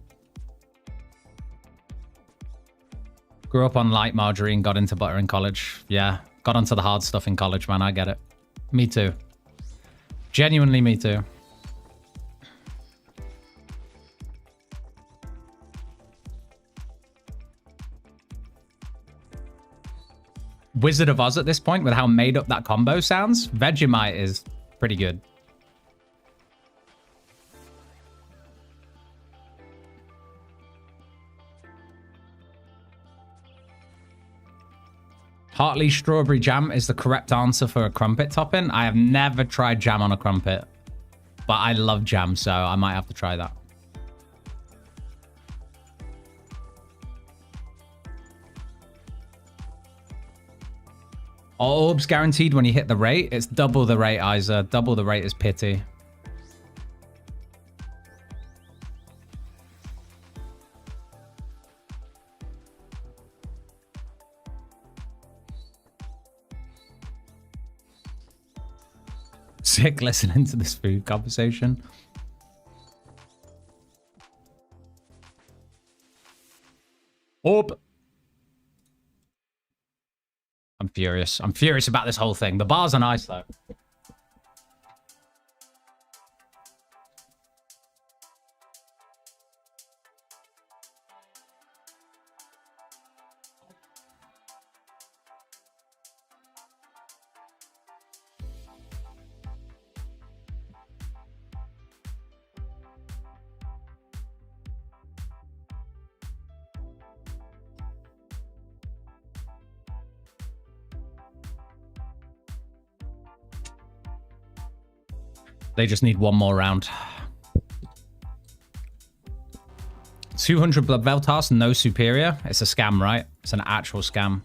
Grew up on light margarine, got into butter in college. Yeah, got onto the hard stuff in college, man. I get it. Me too. Genuinely me too. Wizard of Oz at this point with how made up that combo sounds. Vegemite is pretty good. Hartley strawberry jam is the correct answer for a crumpet topping. I have never tried jam on a crumpet, but I love jam, so I might have to try that. Orbs guaranteed when you hit the rate. It's double the rate, Isa. Double the rate is pity. Sick listening to this food conversation. Orb. I'm furious. I'm furious about this whole thing. The bars are nice, though. They just need one more round. 200 blood Veltas, no superior. It's a scam, right? It's an actual scam.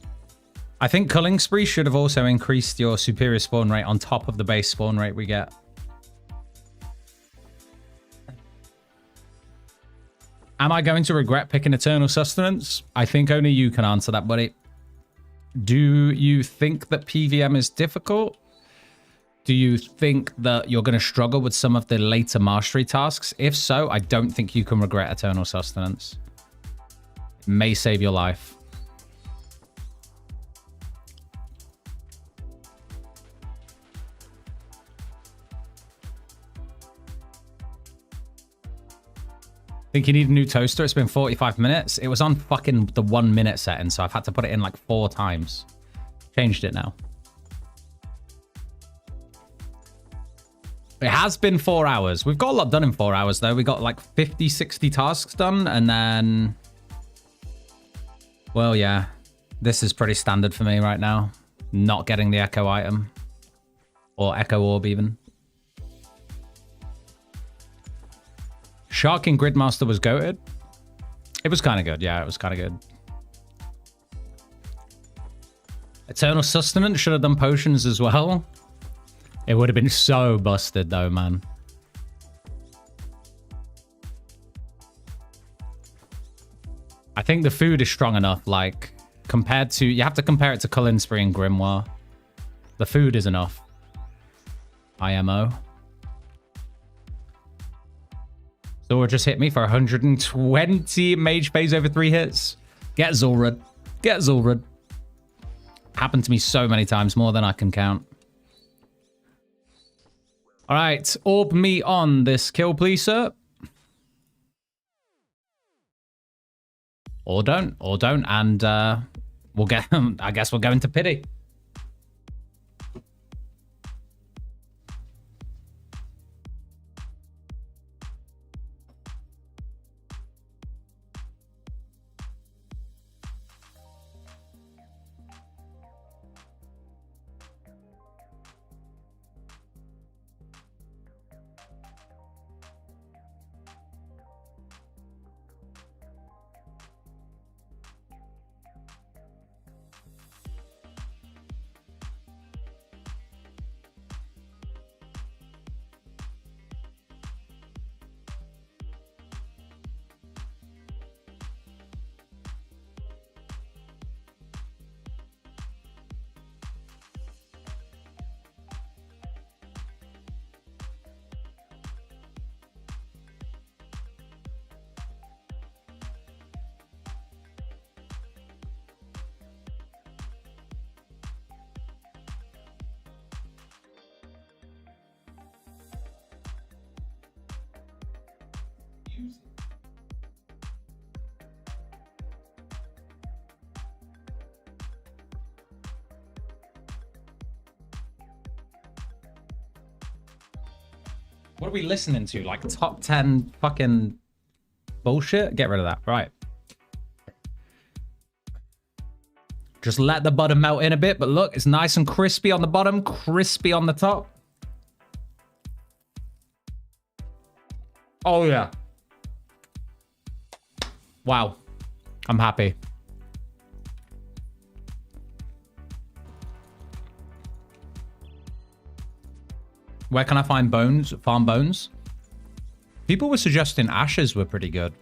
I think Culling Spree should have also increased your superior spawn rate on top of the base spawn rate we get. Am I going to regret picking Eternal Sustenance? I think only you can answer that, buddy. Do you think that PVM is difficult? Do you think that you're going to struggle with some of the later mastery tasks? If so, I don't think you can regret Eternal Sustenance. It may save your life. Think you need a new toaster? It's been 45 minutes. It was on fucking the 1 minute setting, so I've had to put it in like 4 times. Changed it now. It has been 4 hours. We've got a lot done in 4 hours, though. We got like 50, 60 tasks done, and then... Well, yeah. This is pretty standard for me right now. Not getting the Echo item. Or Echo Orb, even. Shark in Gridmaster was goated. It was kind of good. Yeah, it was kind of good. Eternal Sustenance should have done potions as well. It would have been so busted though, man. I think the food is strong enough, like, compared to... You have to compare it to Cullen Spree and Grimoire. The food is enough. IMO. Zora just hit me for 120 mage phase over 3 hits. Get Zulrad. Get Zulrad. Happened to me so many times, more than I can count. All right, orb me on this kill, please, sir. Or don't, and we'll get. I guess we'll go into pity. What are we listening to? Like top 10 fucking bullshit? Get rid of that. Right. Just let the butter melt in a bit, but look, it's nice and crispy on the bottom, crispy on the top. Oh, yeah. Wow. I'm happy. Where can I find bones? Farm bones? People were suggesting ashes were pretty good.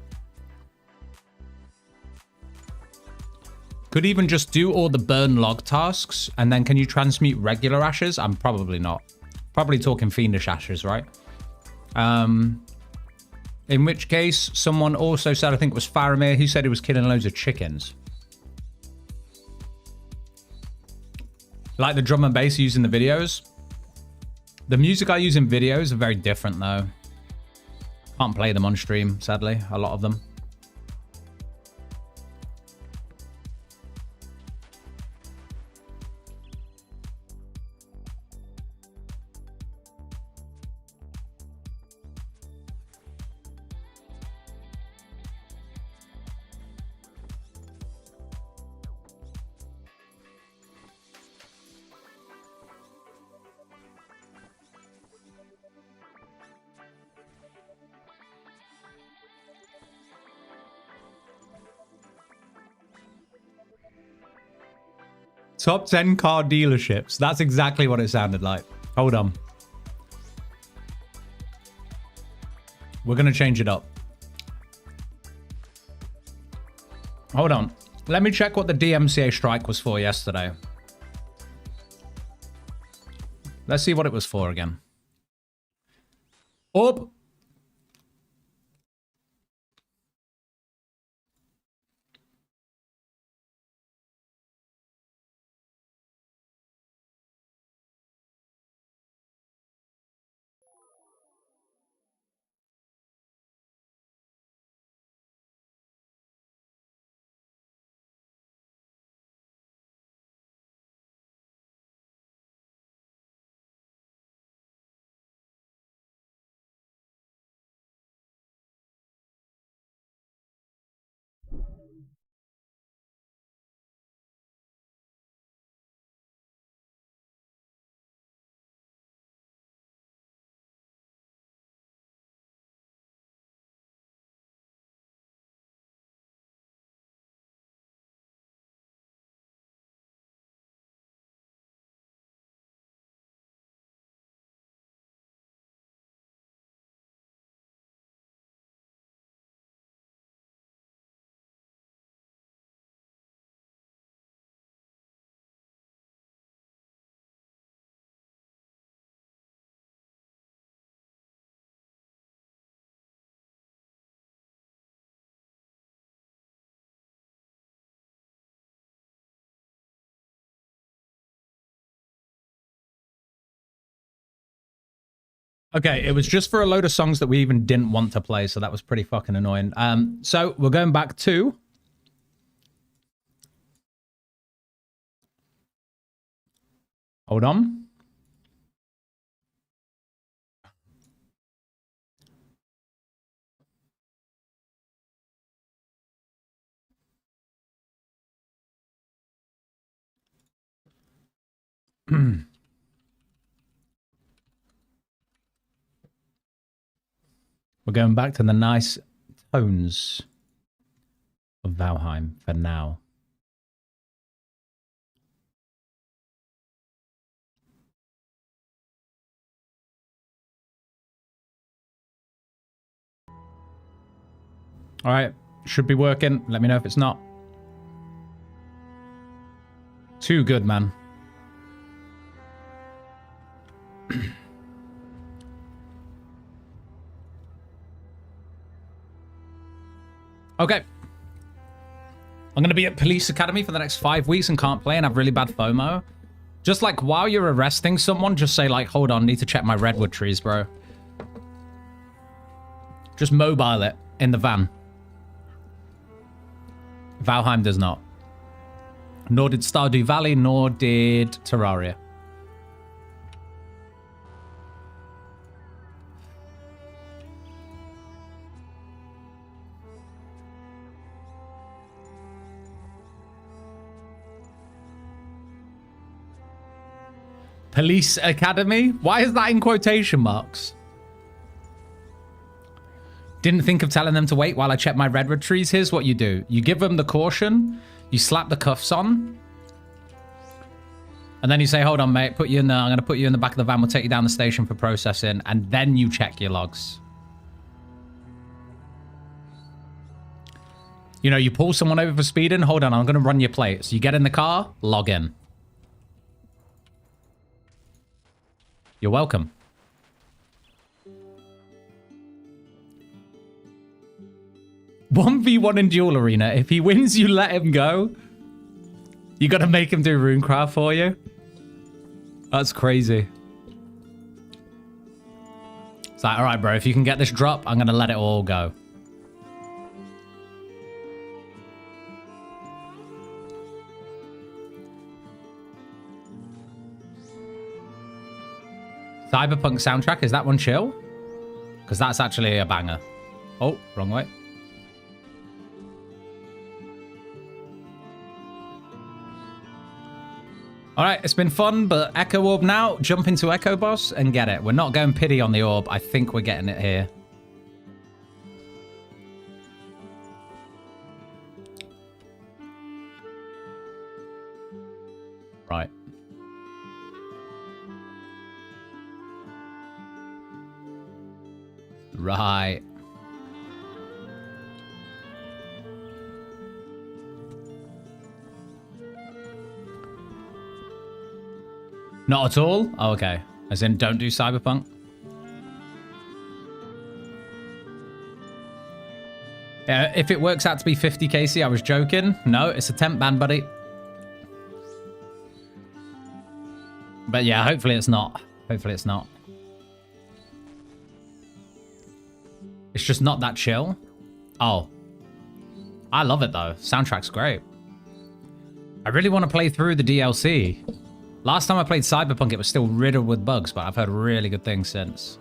Could even just do all the burn log tasks, and then can you transmute regular ashes? I'm probably not. Probably talking fiendish ashes, right? In which case, someone also said, I think it was Faramir, he said he was killing loads of chickens. Like the drum and bass used in the videos. The music I use in videos are very different, though. Can't play them on stream, sadly, a lot of them. Top 10 car dealerships. That's exactly what it sounded like. Hold on. We're going to change it up. Hold on. Let me check what the DMCA strike was for yesterday. Let's see what it was for again. Orb. Okay, it was just for a load of songs that we even didn't want to play, so that was pretty fucking annoying. So we're going back to... Hold on. We're going back to the nice tones of Valheim for now. All right, should be working. Let me know if it's not. Too good, man. Okay. I'm going to be at Police Academy for the next 5 weeks and can't play and have really bad FOMO. Just like while you're arresting someone, just say like, hold on, need to check my redwood trees, bro. Just mobile it in the van. Valheim does not. Nor did Stardew Valley, nor did Terraria. Police Academy? Why is that in quotation marks? Didn't think of telling them to wait while I check my redwood trees. Here's what you do. You give them the caution. You slap the cuffs on. And then you say, hold on, mate. I'm going to put you in the back of the van. We'll take you down the station for processing. And then you check your logs. You know, you pull someone over for speeding. Hold on, I'm going to run your plates. You get in the car, log in. You're welcome. "1v1 in Duel Arena. If he wins, you let him go. You gotta make him do runecraft for you." That's crazy. It's like, alright, bro, if you can get this drop, I'm gonna let it all go. Cyberpunk soundtrack, is that one chill? Because that's actually a banger. Oh, wrong way. Alright, it's been fun, but Echo Orb now. Jump into Echo Boss and get it. We're not going pity on the orb. I think we're getting it here. Right. Right. Not at all? Oh, okay. As in, don't do Cyberpunk? If it works out to be 50, Casey, I was joking. No, it's a temp ban, buddy. But yeah, hopefully it's not. Hopefully it's not. It's just not that chill. Oh. I love it, though. Soundtrack's great. I really want to play through the DLC. Last time I played Cyberpunk, it was still riddled with bugs, but I've heard really good things since.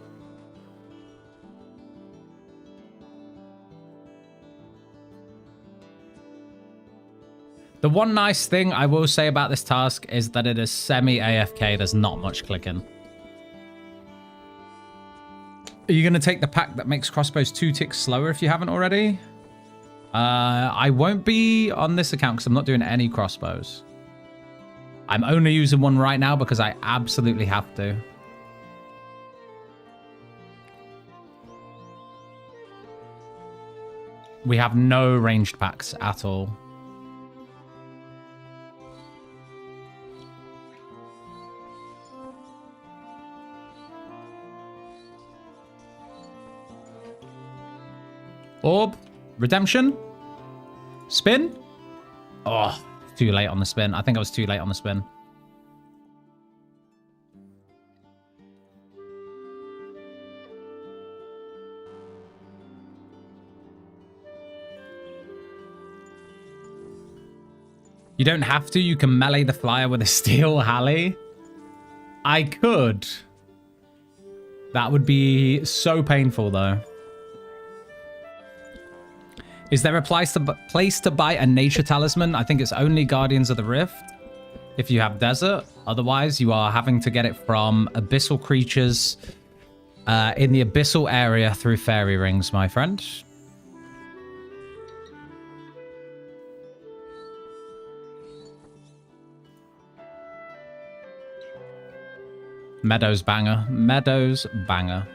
The one nice thing I will say about this task is that it is semi-AFK. There's not much clicking. Are you going to take the pack that makes crossbows 2 ticks slower if you haven't already? I won't be on this account because I'm not doing any crossbows. I'm only using one right now because I absolutely have to. We have no ranged packs at all. Orb. Redemption. Spin. Oh, too late on the spin. I think I was too late on the spin. You don't have to. You can melee the flyer with a steel Halley. I could. That would be so painful, though. Is there a place to buy a nature talisman? I think it's only Guardians of the Rift if you have desert. Otherwise, you are having to get it from abyssal creatures in the abyssal area through fairy rings, my friend. Meadows banger. Meadows banger.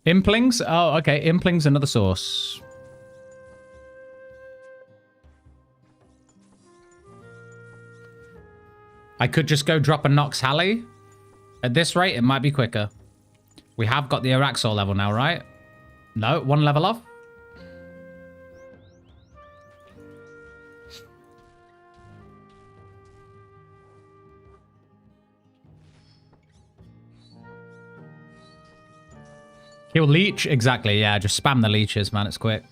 Implings? Oh, okay. Implings, another source. I could just go drop a Nox Halley. At this rate, it might be quicker. We have got the Araxor level now, right? No, one level off. Kill leech? Exactly, yeah. Just spam the leeches, man. It's quick.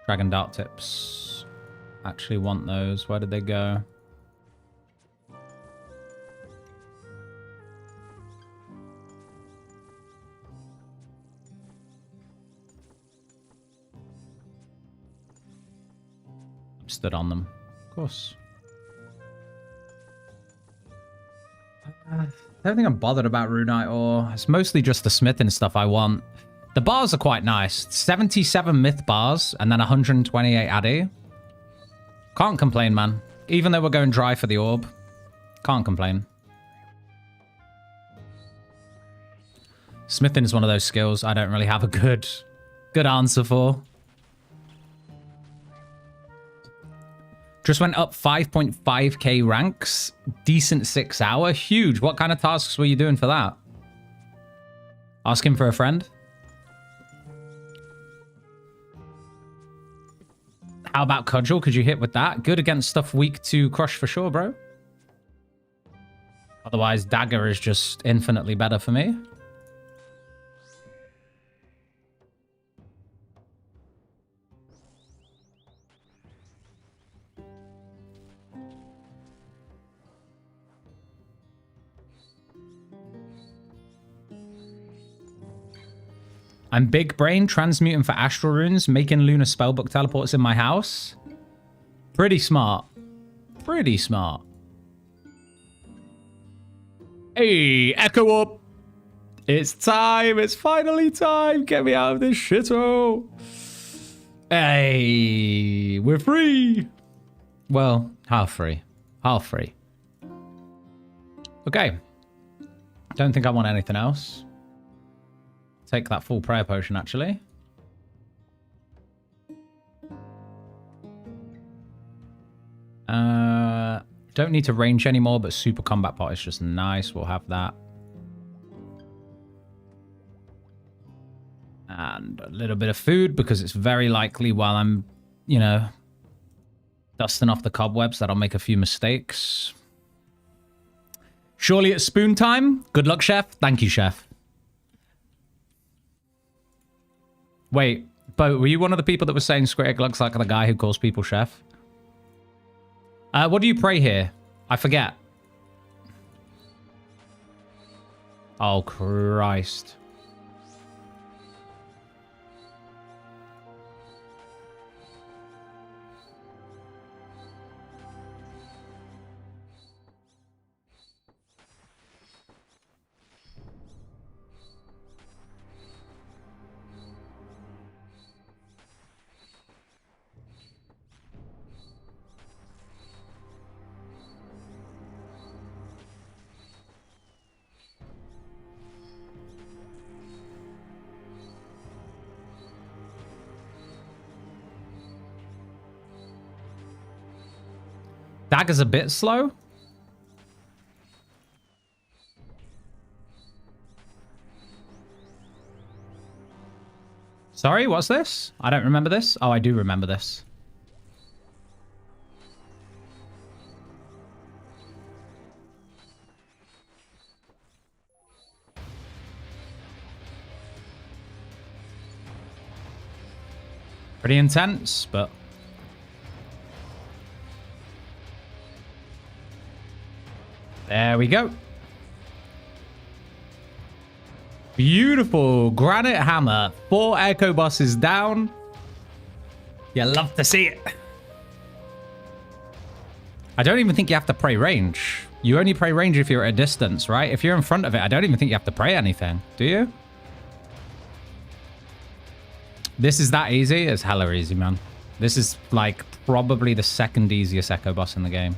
Dragon Dart tips. Actually want those. Where did they go? Stood on them. Of course. I don't think I'm bothered about Runite ore. It's mostly just the smithing stuff I want. The bars are quite nice. 77 myth bars and then 128 addy. Can't complain, man. Even though we're going dry for the orb. Can't complain. Smithing is one of those skills I don't really have a good answer for. Just went up 5.5k ranks. Decent 6 hour. Huge. What kind of tasks were you doing for that? Asking for a friend? How about Cudgel? Could you hit with that? Good against stuff weak to Crush for sure, bro. Otherwise, Dagger is just infinitely better for me. I'm big brain, transmuting for astral runes, making Lunar spellbook teleports in my house. Pretty smart. Pretty smart. Hey, echo up. It's time. It's finally time. Get me out of this shithole. Hey, we're free. Well, half free. Half free. Okay. Don't think I want anything else. Take that full prayer potion, actually. Don't need to range anymore, but super combat pot is just nice. We'll have that. And a little bit of food, because it's very likely while I'm, you know, dusting off the cobwebs that I'll make a few mistakes. Surely it's spoon time. Good luck, chef. Thank you, chef. Wait, Bo, were you one of the people that was saying Scritic looks like the guy who calls people chef? What do you pray here? I forget. Oh, Christ. Dagger's a bit slow. Sorry, what's this? I don't remember this. Oh, I do remember this. Pretty intense, but... there we go. Beautiful granite hammer. 4 echo bosses down. You love to see it. I don't even think you have to pray range. You only pray range if you're at a distance, right? If you're in front of it, I don't even think you have to pray anything. Do you? This is that easy? It's hella easy, man. This is like probably the second easiest echo boss in the game.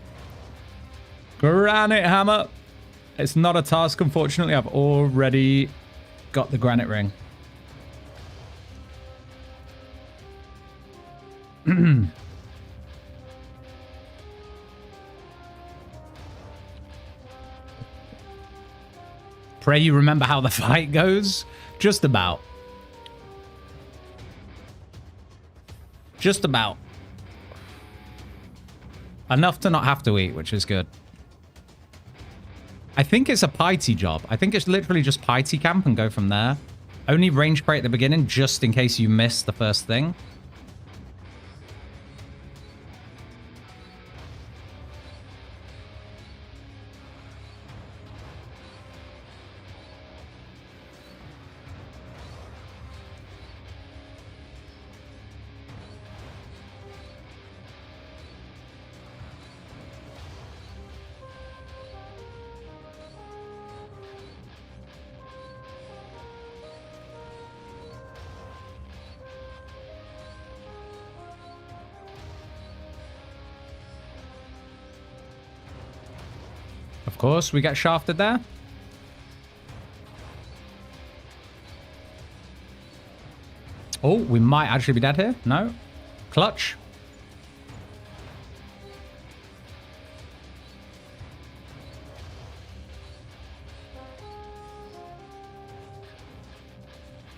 Granite hammer. It's not a task, unfortunately. I've already got the granite ring. Pray you remember how the fight goes. Just about. Just about. Enough to not have to eat, which is good. I think it's a piety job. I think it's literally just piety camp and go from there. Only range pray at the beginning, just in case you miss the first thing. Of course, we get shafted there. Oh, we might actually be dead here. No. Clutch.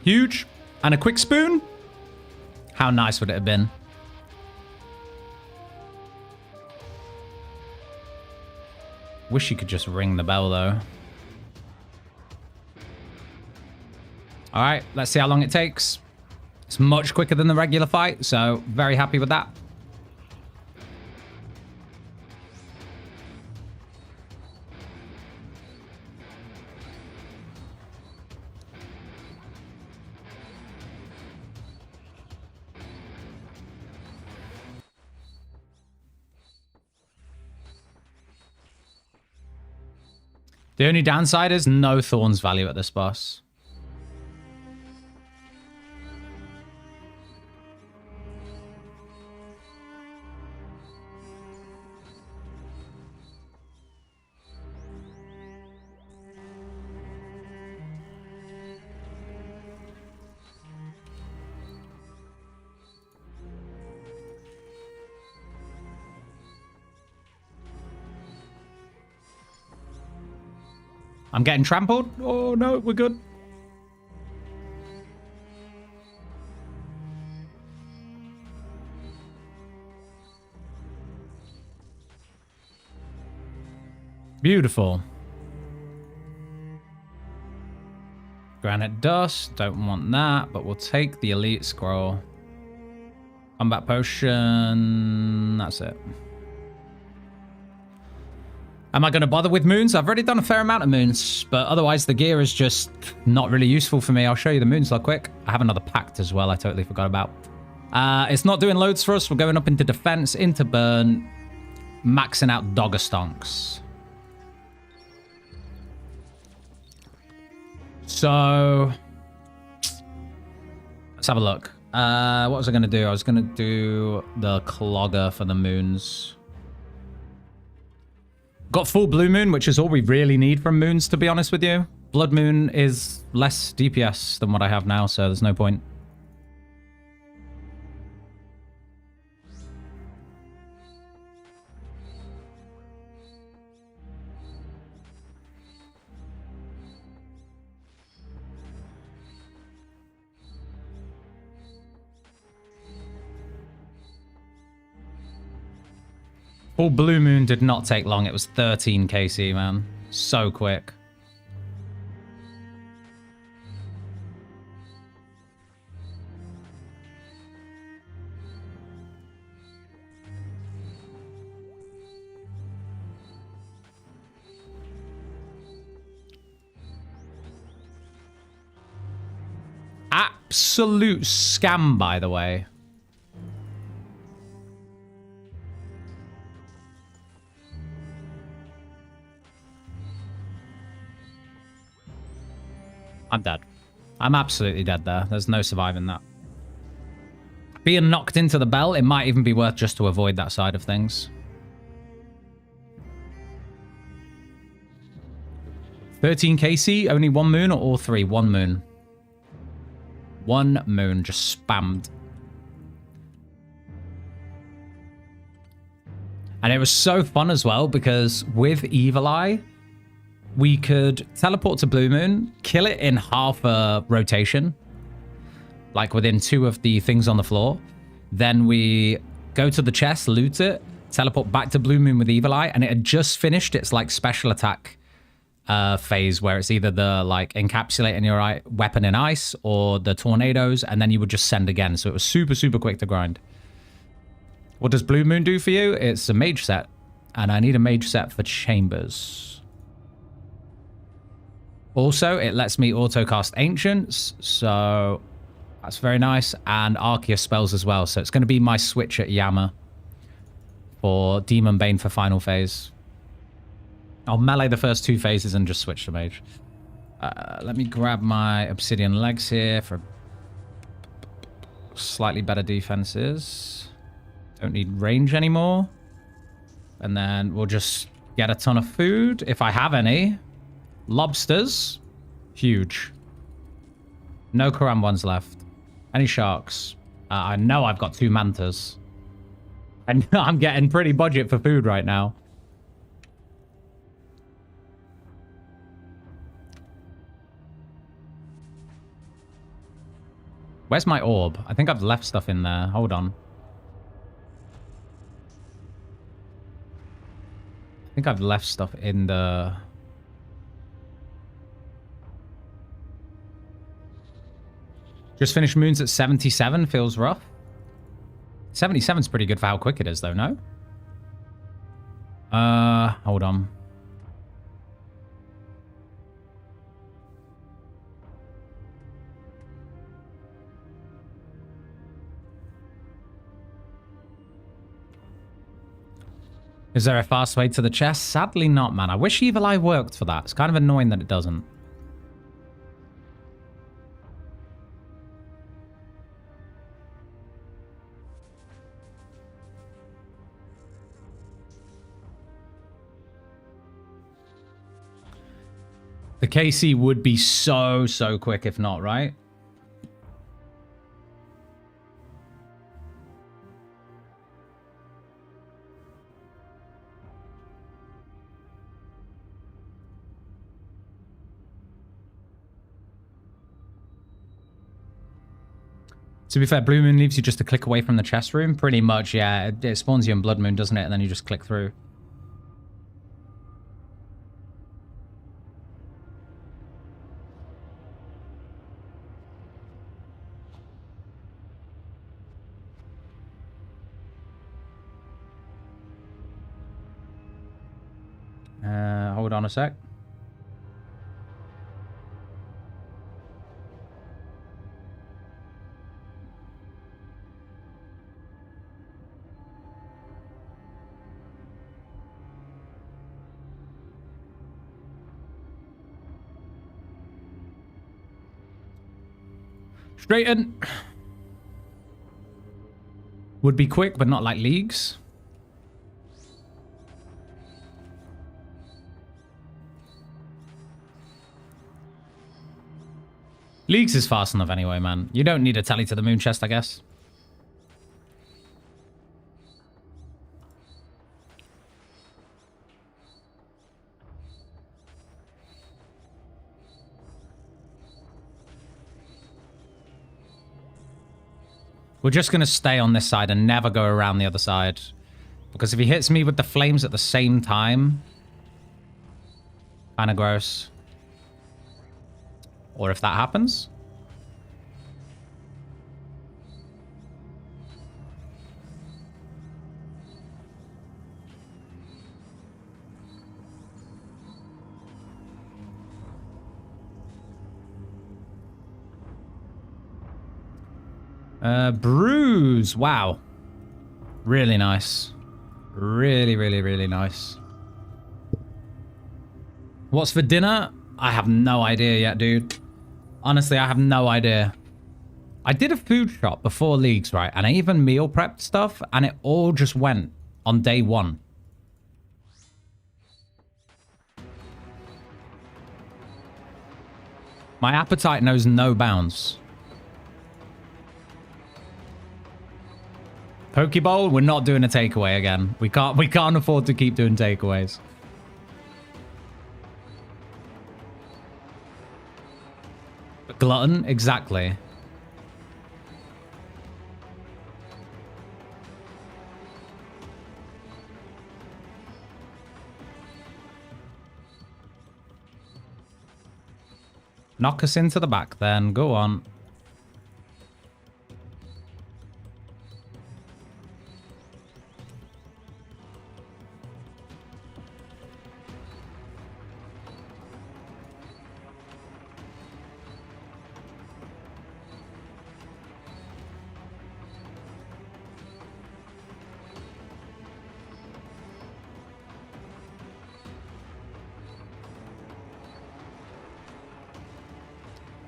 Huge. And a quick spoon. How nice would it have been? Wish you could just ring the bell, though. All right, let's see how long it takes. It's much quicker than the regular fight, so very happy with that. The only downside is no Thorns value at this boss. I'm getting trampled. Oh, no, we're good. Beautiful. Granite dust. Don't want that, but we'll take the elite scroll. Combat potion. That's it. Am I going to bother with moons? I've already done a fair amount of moons, but otherwise the gear is just not really useful for me. I'll show you the moons real quick. I have another pact as well I totally forgot about. It's not doing loads for us. We're going up into defense, into burn, maxing out dogger stonks. So, let's have a look. What was I going to do? I was going to do the clogger for the moons. Got full blue moon, which is all we really need from moons, to be honest with you. Blood moon is less DPS than what I have now, so there's no point. Full blue moon did not take long. It was 13 KC, man. So quick. Absolute scam, by the way. I'm dead. I'm absolutely dead there. There's no surviving that. Being knocked into the bell, it might even be worth just to avoid that side of things. 13 KC, only one moon or all three? One moon. One moon, just spammed. And it was so fun as well because with Evil Eye, we could teleport to Blue Moon, kill it in half a rotation, like within 2 of the things on the floor. Then we go to the chest, loot it, teleport back to Blue Moon with Evil Eye, and it had just finished its like special attack phase where it's either the like encapsulating your weapon in ice or the tornadoes, and then you would just send again. So it was super, super quick to grind. What does Blue Moon do for you? It's a mage set, and I need a mage set for Chambers. Also, it lets me auto-cast Ancients, so that's very nice, and Arceus spells as well, so it's going to be my switch at Yama for Demon Bane for final phase. I'll melee the first 2 phases and just switch to mage. Let me grab my Obsidian Legs here for slightly better defenses. Don't need range anymore. And then we'll just get a ton of food, if I have any. Lobsters. Huge. No Karam ones left. Any sharks? I know I've got 2 mantas. And I'm getting pretty budget for food right now. Where's my orb? I think I've left stuff in there. Hold on. I think I've left stuff in the... Just finished moons at 77. Feels rough. 77's pretty good for how quick it is, though, no? Hold on. Is there a fast way to the chest? Sadly not, man. I wish Evil Eye worked for that. It's kind of annoying that it doesn't. The KC would be so, so quick if not, right? To be fair, Blue Moon leaves you just a click away from the chest room. Pretty much, yeah. It spawns you in Blood Moon, doesn't it? And then you just click through. Hold on a sec. Straighten. Would be quick, but not like leagues. Leagues is fast enough anyway, man. You don't need a tally to the moon chest, I guess. We're just going to stay on this side and never go around the other side. Because if he hits me with the flames at the same time... kind of gross. Or if that happens... Bruise. Wow. Really nice. Really, really, really nice. What's for dinner? I have no idea yet, dude. Honestly, I have no idea. I did a food shop before Leagues, right? And I even meal prepped stuff, and it all just went on day one. My appetite knows no bounds. Pokeball, we're not doing a takeaway again. We can't afford to keep doing takeaways. Glutton, exactly. Knock us into the back then. Go on.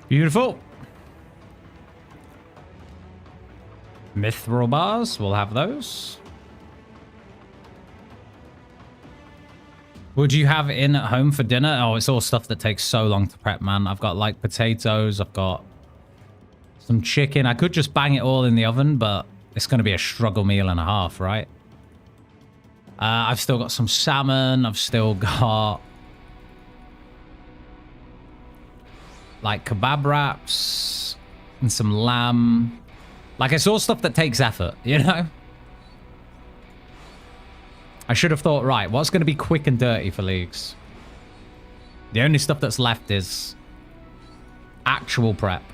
Beautiful. Mithril bars, we'll have those. Would you have in at home for dinner? Oh, it's all stuff that takes so long to prep, man. I've got like potatoes, I've got some chicken. I could just bang it all in the oven, but it's going to be a struggle meal and a half, right? I've still got some salmon. I've still got like kebab wraps and some lamb. Like, it's all stuff that takes effort, you know? I should have thought, right, what's going to be quick and dirty for Leagues? The only stuff that's left is actual prep.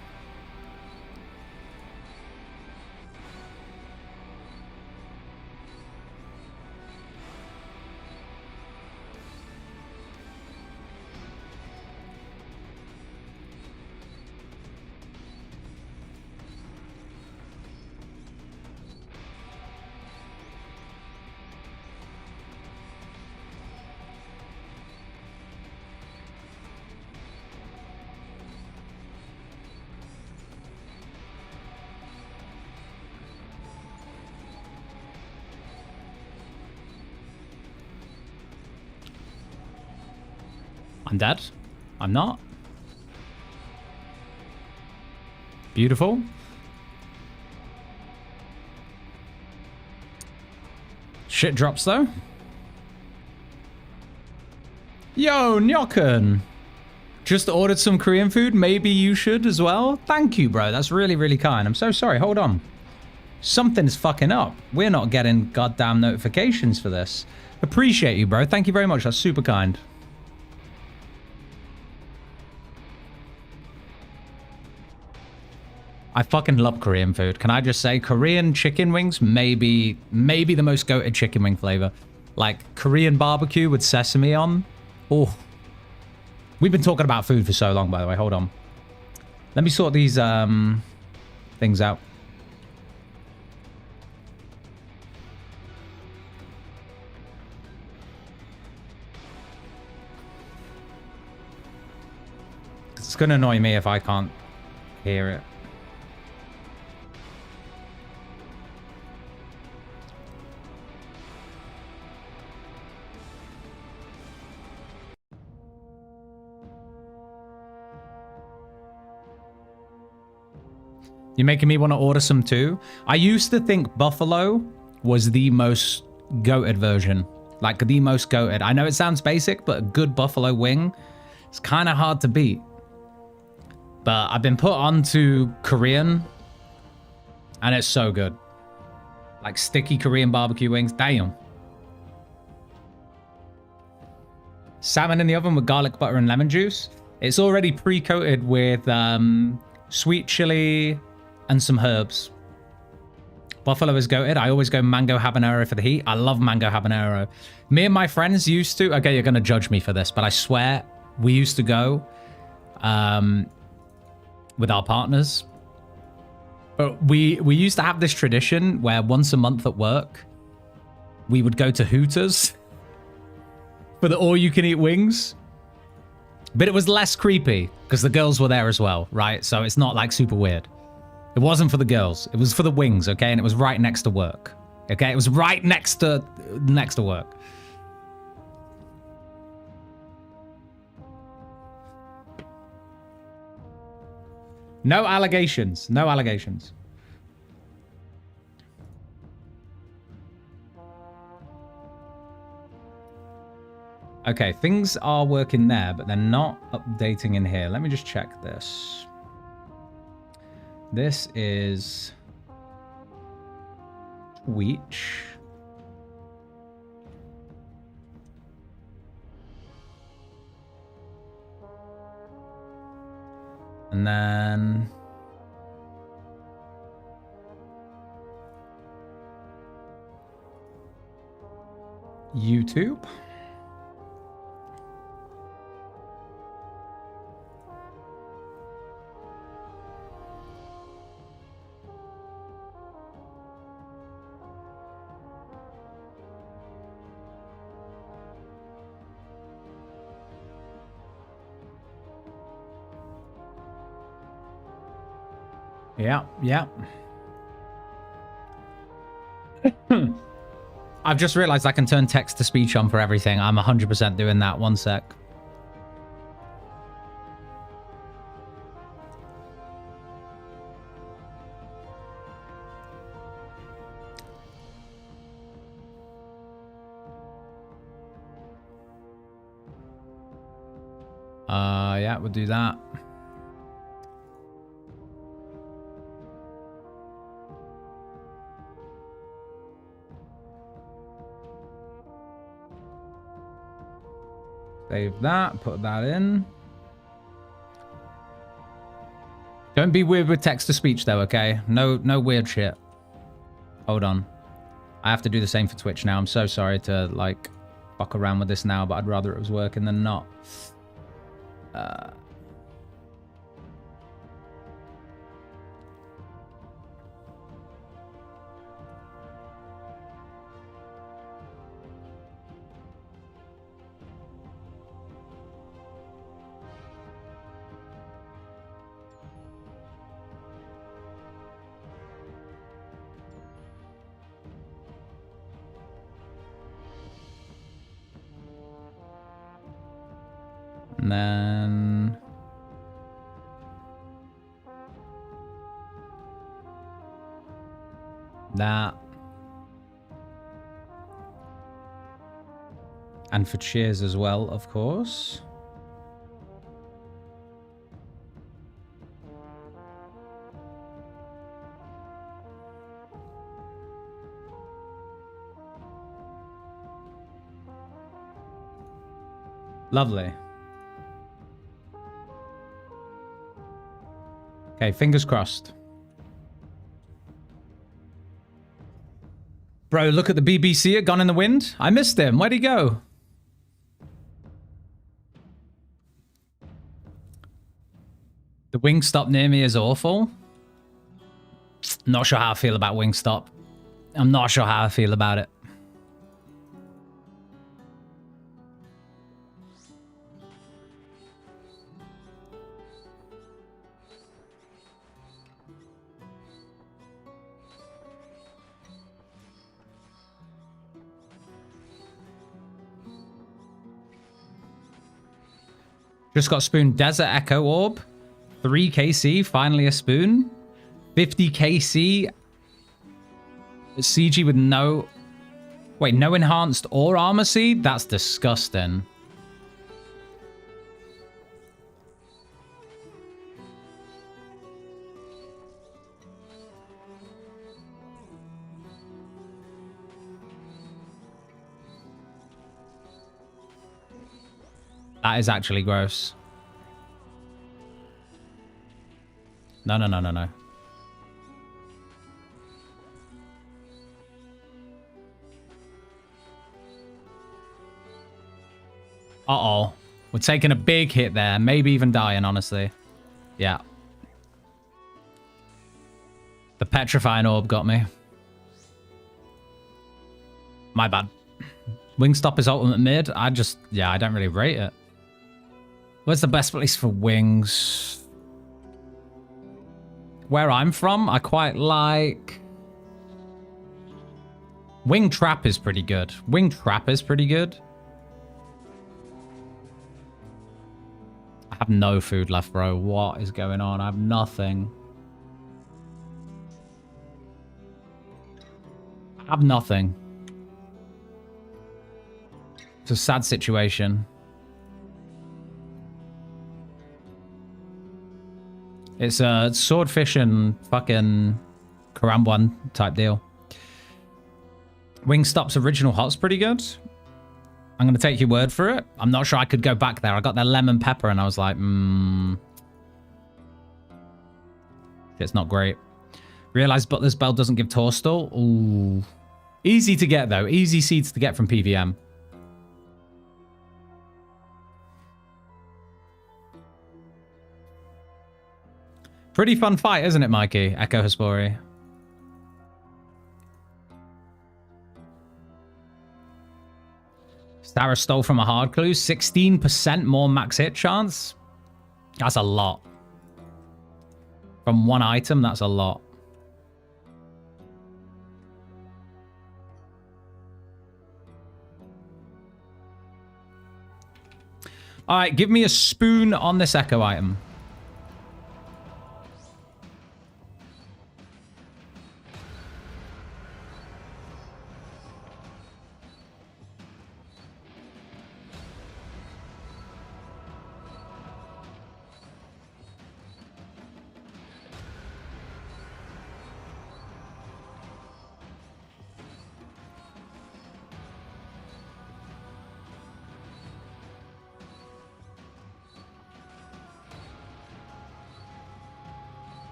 I'm dead. I'm not. Beautiful. Shit drops though. Yo, Nyoken. Just ordered some Korean food. Maybe you should as well. Thank you, bro. That's really, really kind. I'm so sorry. Hold on. Something's fucking up. We're not getting goddamn notifications for this. Appreciate you, bro. Thank you very much. That's super kind. I fucking love Korean food. Can I just say, Korean chicken wings maybe the most goated chicken wing flavor. Like Korean barbecue with sesame on. Oh. We've been talking about food for so long, by the way. Hold on. Let me sort these things out. It's going to annoy me if I can't hear it. You're making me want to order some too. I used to think buffalo was the most goated version. Like the most goated. I know it sounds basic, but a good buffalo wing, it's kind of hard to beat. But I've been put onto Korean, and it's so good. Like sticky Korean barbecue wings. Damn. Salmon in the oven with garlic butter and lemon juice. It's already pre-coated with sweet chili and some herbs. Buffalo is goated. I always go mango habanero for the heat. I love mango habanero. Me and my friends used to... Okay, you're going to judge me for this, but I swear we used to go with our partners. But we used to have this tradition where once a month at work, we would go to Hooters for the all-you-can-eat wings. But it was less creepy because the girls were there as well, right? So it's not like super weird. It wasn't for the girls. It was for the wings, okay? And it was right next to work. Okay? It was right next to work. No allegations. No allegations. Okay, things are working there, but they're not updating in here. Let me just check this. This is Twitch. And then YouTube. Yeah, yeah. I've just realized I can turn text to speech on for everything. I'm 100% doing that. One sec. Yeah, we'll do that. Save that, put that in. Don't be weird with text-to-speech though, okay? No weird shit. Hold on. I have to do the same for Twitch now. I'm so sorry to, like, fuck around with this now, but I'd rather it was working than not. And then that. And for cheers as well, of course. Lovely. Okay, fingers crossed. Bro, look at the BBC at Gone in the Wind. I missed him. Where'd he go? The Wingstop near me is awful. Not sure how I feel about Wingstop. I'm not sure how I feel about it. Just got spoon Desert Echo Orb. 3 KC, finally a spoon. 50 KC. CG with no... Wait, no enhanced or armor seed? That's disgusting. That is actually gross. No, no, no, no, no. Uh-oh. We're taking a big hit there. Maybe even dying, honestly. Yeah. The petrifying orb got me. My bad. Wingstop is ultimate mid. I don't really rate it. Where's the best place for wings? Where I'm from, I quite like... Wing Trap is pretty good. Wing Trap is pretty good. I have no food left, bro. What is going on? I have nothing. I have nothing. It's a sad situation. It's a swordfish and fucking Karambuan type deal. Wingstop's original hot's pretty good. I'm going to take your word for it. I'm not sure I could go back there. I got their lemon pepper and I was like, it's not great. Realized Butler's Bell doesn't give Torstall. Ooh. Easy to get, though. Easy seeds to get from PVM. Pretty fun fight, isn't it, Mikey? Echo Hespori. Sarah stole from a hard clue. 16% more max hit chance. That's a lot. From one item, that's a lot. All right, give me a spoon on this echo item.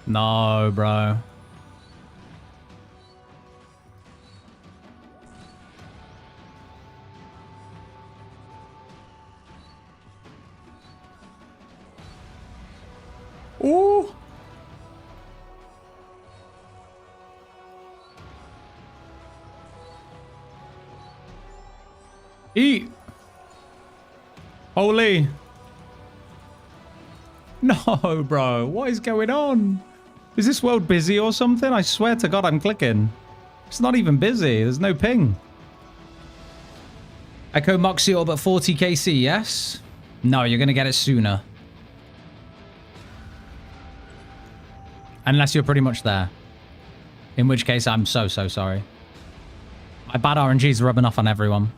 No, bro. Ooh. Eat. Holy. No, bro. What is going on? Is this world busy or something? I swear to God, I'm clicking. It's not even busy. There's no ping. Echo Moxie Orb at 40 KC, yes? No, you're going to get it sooner. Unless you're pretty much there. In which case, I'm so sorry. My bad RNG is rubbing off on everyone.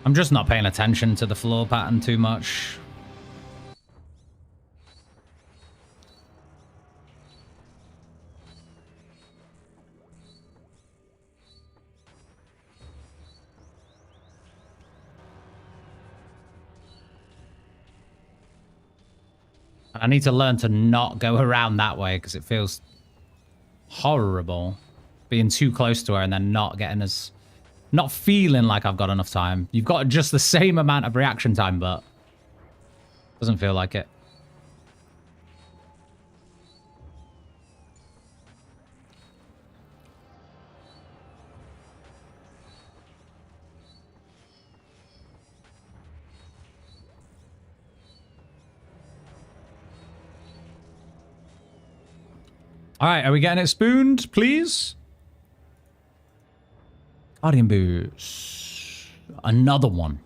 I'm just not paying attention to the floor pattern too much. I need to learn to not go around that way because it feels horrible being too close to her and then not getting as... Not feeling like I've got enough time. You've got just the same amount of reaction time, but doesn't feel like it. All right, are we getting it spooned, please? Guardian boots. Another one.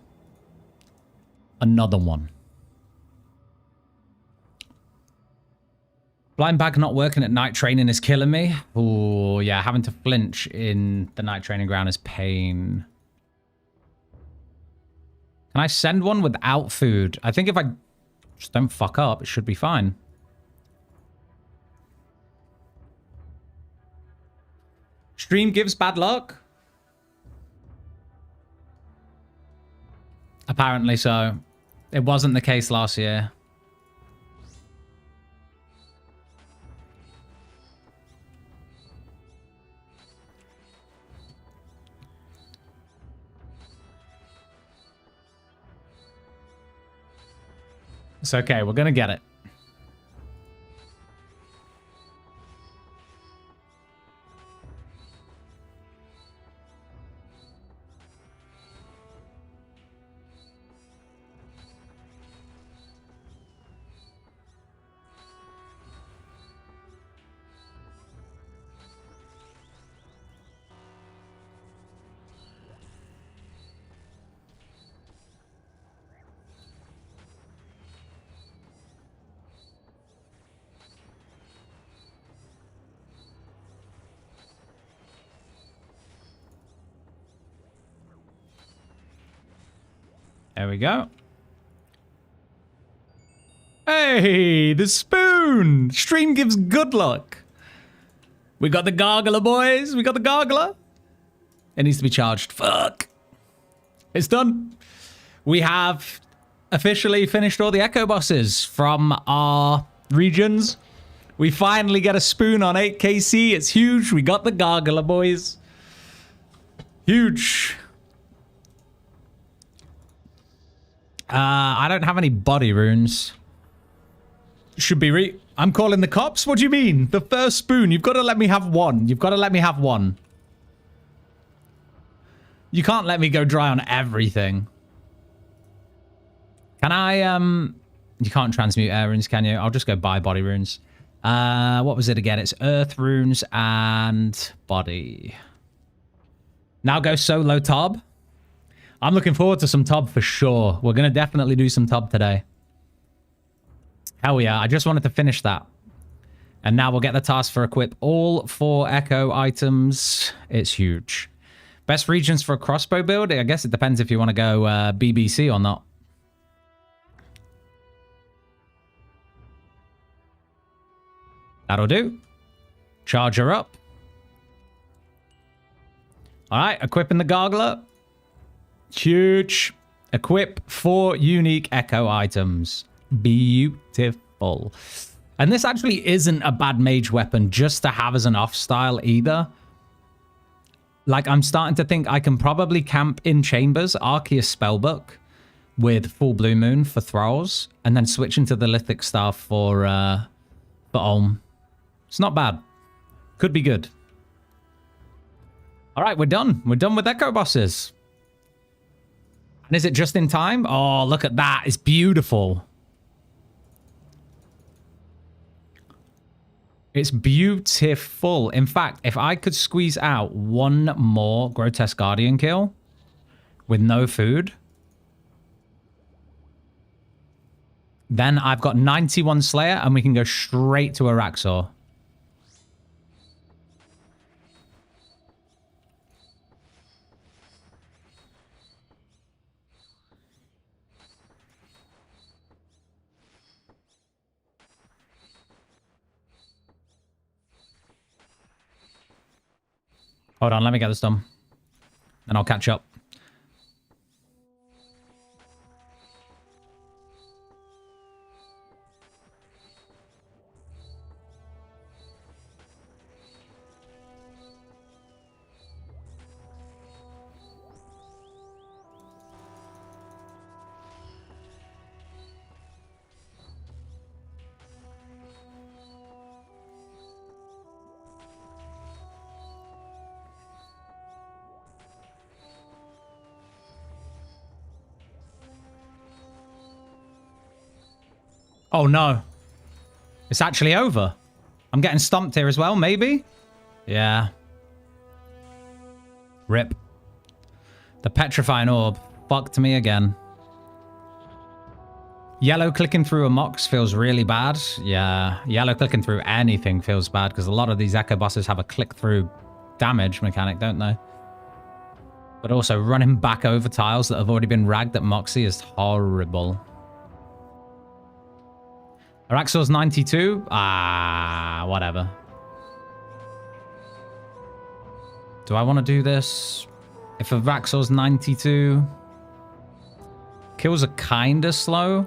Another one. Blind bag not working at night training is killing me. Oh, yeah, having to flinch in the night training ground is pain. Can I send one without food? I think if I just don't fuck up, it should be fine. Stream gives bad luck? Apparently so. It wasn't the case last year. It's okay, we're gonna get it. There we go. Hey, the spoon! Stream gives good luck. We got the gargler, boys. We got the gargler. It needs to be charged. Fuck. It's done. We have officially finished all the echo bosses from our regions. We finally get a spoon on 8KC. It's huge. We got the gargler, boys. Huge. I don't have any body runes. Should be I'm calling the cops? What do you mean? The first spoon. You've got to let me have one. You've got to let me have one. You can't let me go dry on everything. Can I, You can't transmute air runes, can you? I'll just go buy body runes. What was it again? It's earth runes and body. Now go solo Tob. I'm looking forward to some Tob for sure. We're going to definitely do some Tob today. Hell yeah, I just wanted to finish that. And now we'll get the task for equip all 4 echo items. It's huge. Best regions for a crossbow build? I guess it depends if you want to go BBC or not. That'll do. Charge her up. All right, equipping the Gargler. Huge. Equip 4 unique echo items. Beautiful. And this actually isn't a bad mage weapon just to have as an off style either. Like, I'm starting to think I can probably camp in chambers, Arceus Spellbook, with Full Blue Moon for thralls, and then switch into the Lithic Staff for Ulm. It's not bad. Could be good. All right, we're done. We're done with echo bosses. And is it just in time? Oh, look at that. It's beautiful. It's beautiful. In fact, if I could squeeze out one more Grotesque Guardian kill with no food, then I've got 91 Slayer and we can go straight to Araxor. Hold on, let me get this done. And I'll catch up. Oh no. It's actually over. I'm getting stumped here as well, maybe? Yeah. Rip. The petrifying orb fucked me again. Yellow clicking through a mox feels really bad. Yeah, yellow clicking through anything feels bad because a lot of these echo bosses have a click through damage mechanic, don't they? But also running back over tiles that have already been ragged at Moxie is horrible. Araxor's 92? Ah, whatever. Do I want to do this? If Araxor's 92... Kills are kinda slow.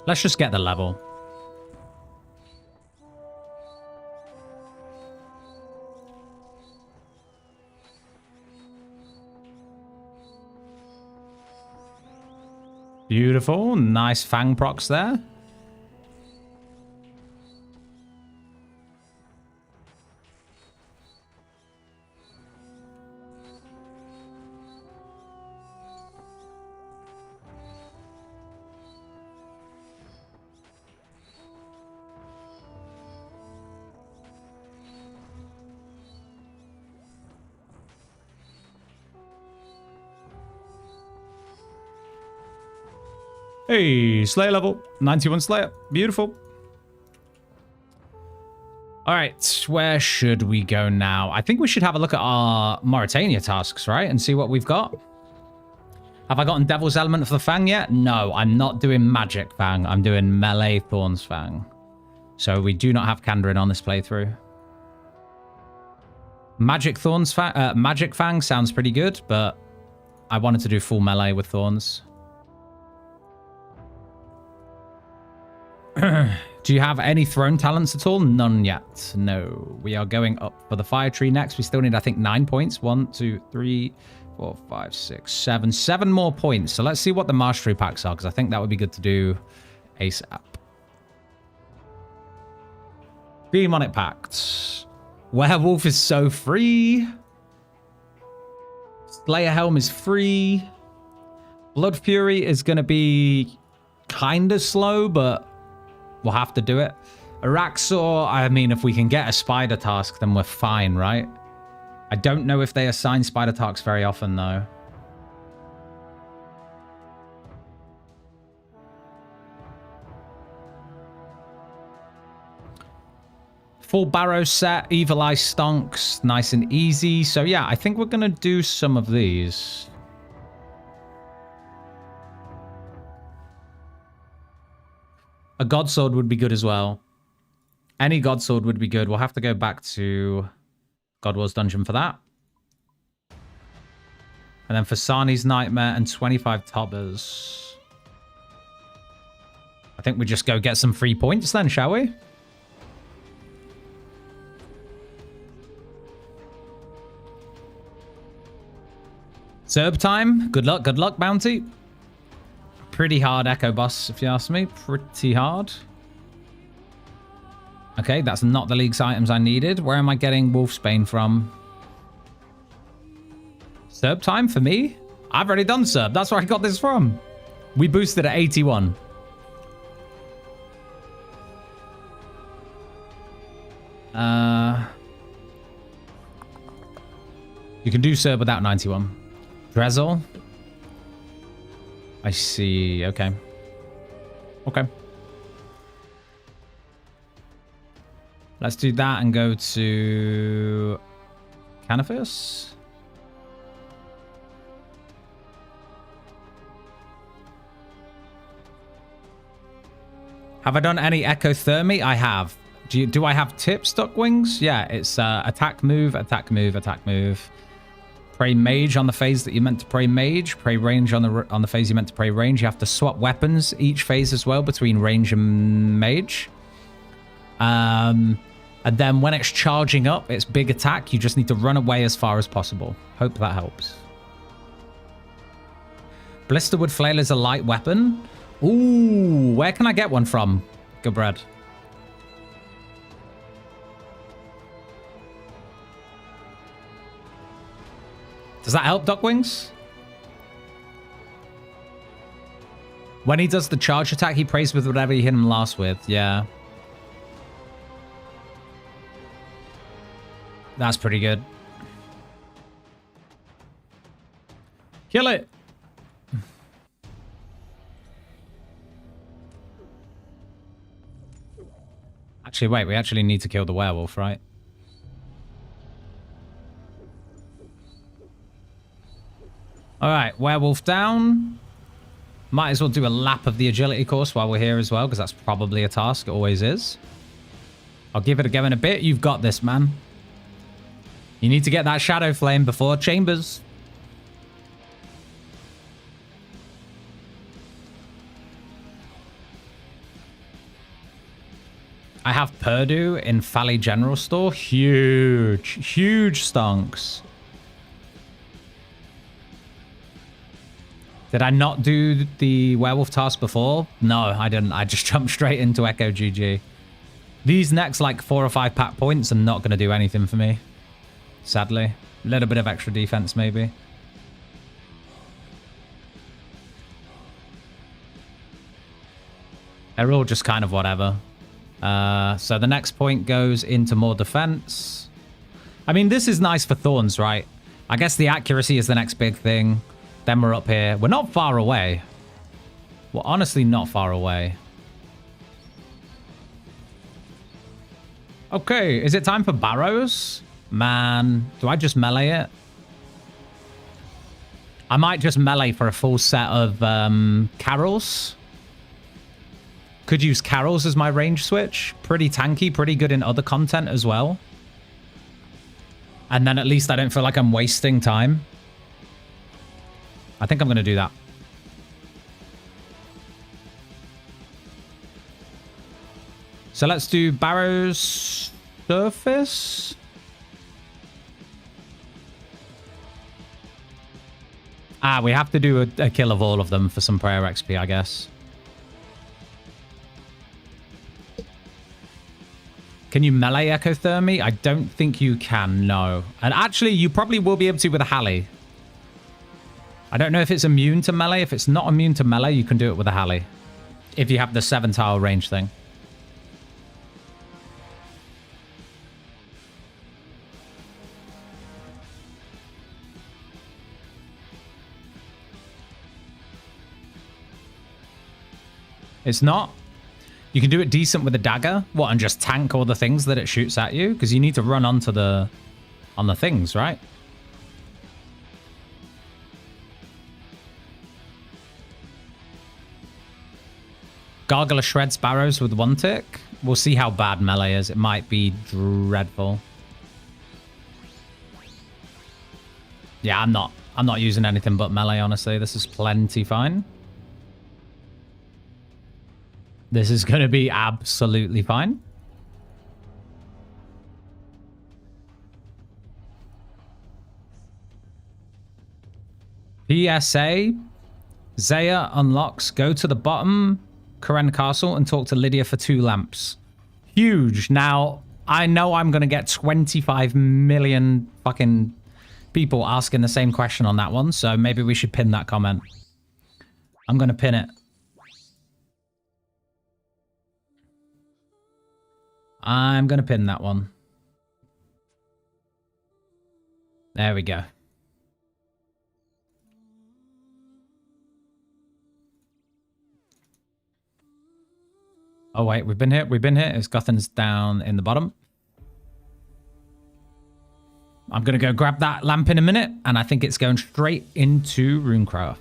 Let's just get the level. Beautiful. Nice Fang procs there. Hey, Slayer level. 91 Slayer. Beautiful. All right, where should we go now? I think we should have a look at our Mauritania tasks, right? And see what we've got. Have I gotten Devil's Element for the Fang yet? No, I'm not doing Magic Fang. I'm doing Melee Thorns Fang. So we do not have Kandarin on this playthrough. Magic Fang sounds pretty good, but I wanted to do full melee with Thorns. Do you have any thrown talents at all? None yet. No. We are going up for the fire tree next. We still need, I think, 9 points. 1, 2, 3, 4, 5, 6, 7. 7 more points. So let's see what the mastery packs are, because I think that would be good to do ASAP. Demonic Pact. Werewolf is so free. Slayer Helm is free. Blood Fury is going to be kind of slow, but we'll have to do it. Araxor, I mean, if we can get a spider task, then we're fine, right? I don't know if they assign spider tasks very often, though. Full Barrow set, Evil Eye stonks, nice and easy. So yeah, I think we're going to do some of these. A Godsword would be good as well. Any Godsword would be good. We'll have to go back to God War's Dungeon for that. And then for Sani's Nightmare and 25 Tobbers. I think we just go get some free points then, shall we? Serb time. Good luck, Bounty. Pretty hard Echo boss, if you ask me. Pretty hard. Okay, that's not the League's items I needed. Where am I getting Wolfsbane from? Serb time for me? I've already done Serb. That's where I got this from. We boosted at 81. You can do Serb without 91. Drezel. I see. Okay. Okay. Let's do that and go to Canopus. Have I done any ecothermy? I have. Do I have tips, Duck Wings? Yeah, it's attack, move, attack, move, attack, move. Pray mage on the phase that you meant to pray mage. Pray range on the phase you meant to pray range. You have to swap weapons each phase as well between range and mage. And then when it's charging up, it's big attack. You just need to run away as far as possible. Hope that helps. Blisterwood Flail is a light weapon. Ooh, where can I get one from? Good bread. Does that help, Duckwings? When he does the charge attack, he prays with whatever you hit him last with. Yeah. That's pretty good. Kill it. Actually, wait, we actually need to kill the werewolf, right? All right, werewolf down. Might as well do a lap of the agility course while we're here as well, because that's probably a task. It always is. I'll give it a go in a bit. You've got this, man. You need to get that shadow flame before Chambers. I have Purdue in Fally General Store. Huge, huge stonks. Did I not do the werewolf task before? No, I didn't. I just jumped straight into Echo GG. These next like 4 or 5 pack points are not going to do anything for me. Sadly. A little bit of extra defense maybe. They're all just kind of whatever. So the next point goes into more defense. I mean, this is nice for Thorns, right? I guess the accuracy is the next big thing. Then we're up here. We're not far away. We're honestly not far away. Okay, is it time for Barrows? Man, do I just melee it? I might just melee for a full set of Carols. Could use Carols as my range switch. Pretty tanky, pretty good in other content as well. And then at least I don't feel like I'm wasting time. I think I'm going to do that. So let's do Barrow's Surface. Ah, we have to do a kill of all of them for some prayer XP, I guess. Can you melee ecothermy? I don't think you can, no. And actually, you probably will be able to with a Halley. I don't know if it's immune to melee. If it's not immune to melee, you can do it with a Halley. If you have the 7-tile range thing. It's not. You can do it decent with a dagger. What, and just tank all the things that it shoots at you? Because you need to run onto the... on the things, right? Gargoyle shreds Barrows with 1 tick. We'll see how bad melee is. It might be dreadful. Yeah, I'm not using anything but melee, honestly. This is plenty fine. This is going to be absolutely fine. PSA. Zaya unlocks. Go to the bottom Karen Castle and talk to Lydia for 2 lamps. Huge. Now, I know I'm going to get 25 million fucking people asking the same question on that one, so maybe we should pin that comment. I'm going to pin it. I'm going to pin that one. There we go. Oh, wait, we've been hit. We've been hit. It's Guthan's down in the bottom. I'm going to go grab that lamp in a minute, and I think it's going straight into Runecraft.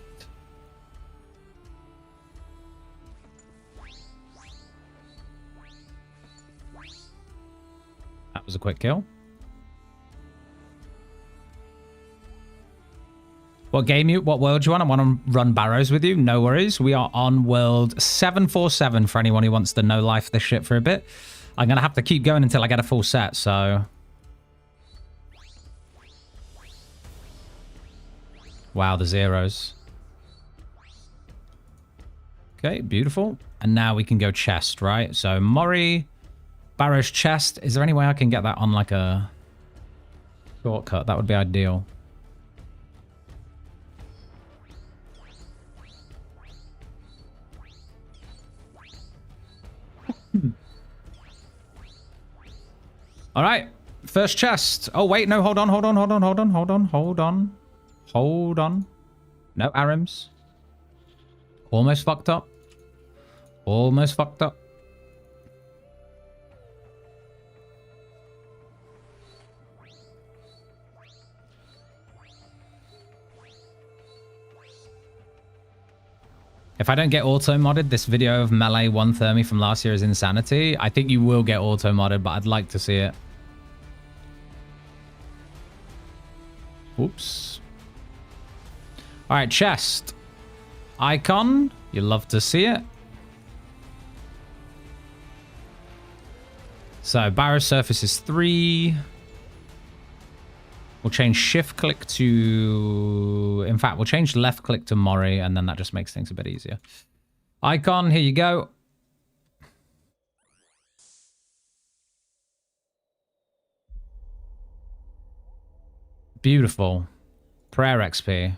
That was a quick kill. What world do you want? I want to run Barrows with you. No worries. We are on world 747 for anyone who wants to no life this shit for a bit. I'm going to have to keep going until I get a full set, so... Wow, the zeros. Okay, beautiful. And now we can go chest, right? So Mori, Barrows chest. Is there any way I can get that on like a shortcut? That would be ideal. All right, first chest. Oh, wait, no, hold on. No Arims. Almost fucked up. If I don't get auto-modded, this video of Melee 1 Thermi from last year is insanity. I think you will get auto-modded, but I'd like to see it. Oops. All right, chest. Icon. You love to see it. So, Barrow surface is 3. We'll change shift click to... In fact, we'll change left click to Mori, and then that just makes things a bit easier. Icon, here you go. Beautiful. Prayer XP.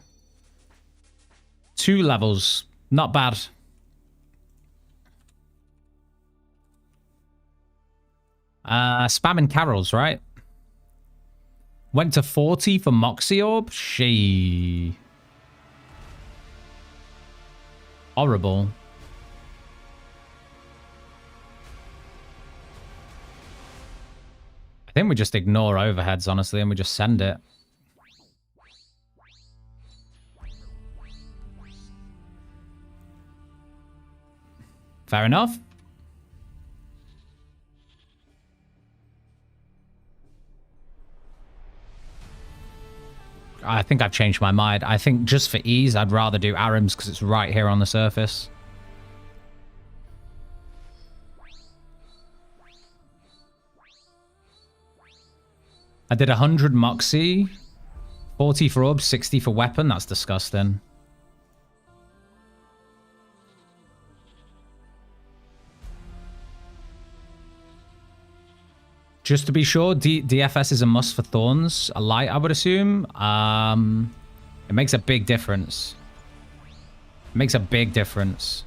2 levels. Not bad. Spamming carols, right? Went to 40 for Moxie Orb? She. Horrible. I think we just ignore overheads, honestly, and we just send it. Fair enough. I think I've changed my mind. I think just for ease, I'd rather do Arims because it's right here on the surface. I did 100 Moxie, 40 for Orb, 60 for Weapon. That's disgusting. Just to be sure, DFS is a must for Thorns. A light, I would assume. It makes a big difference. It makes a big difference.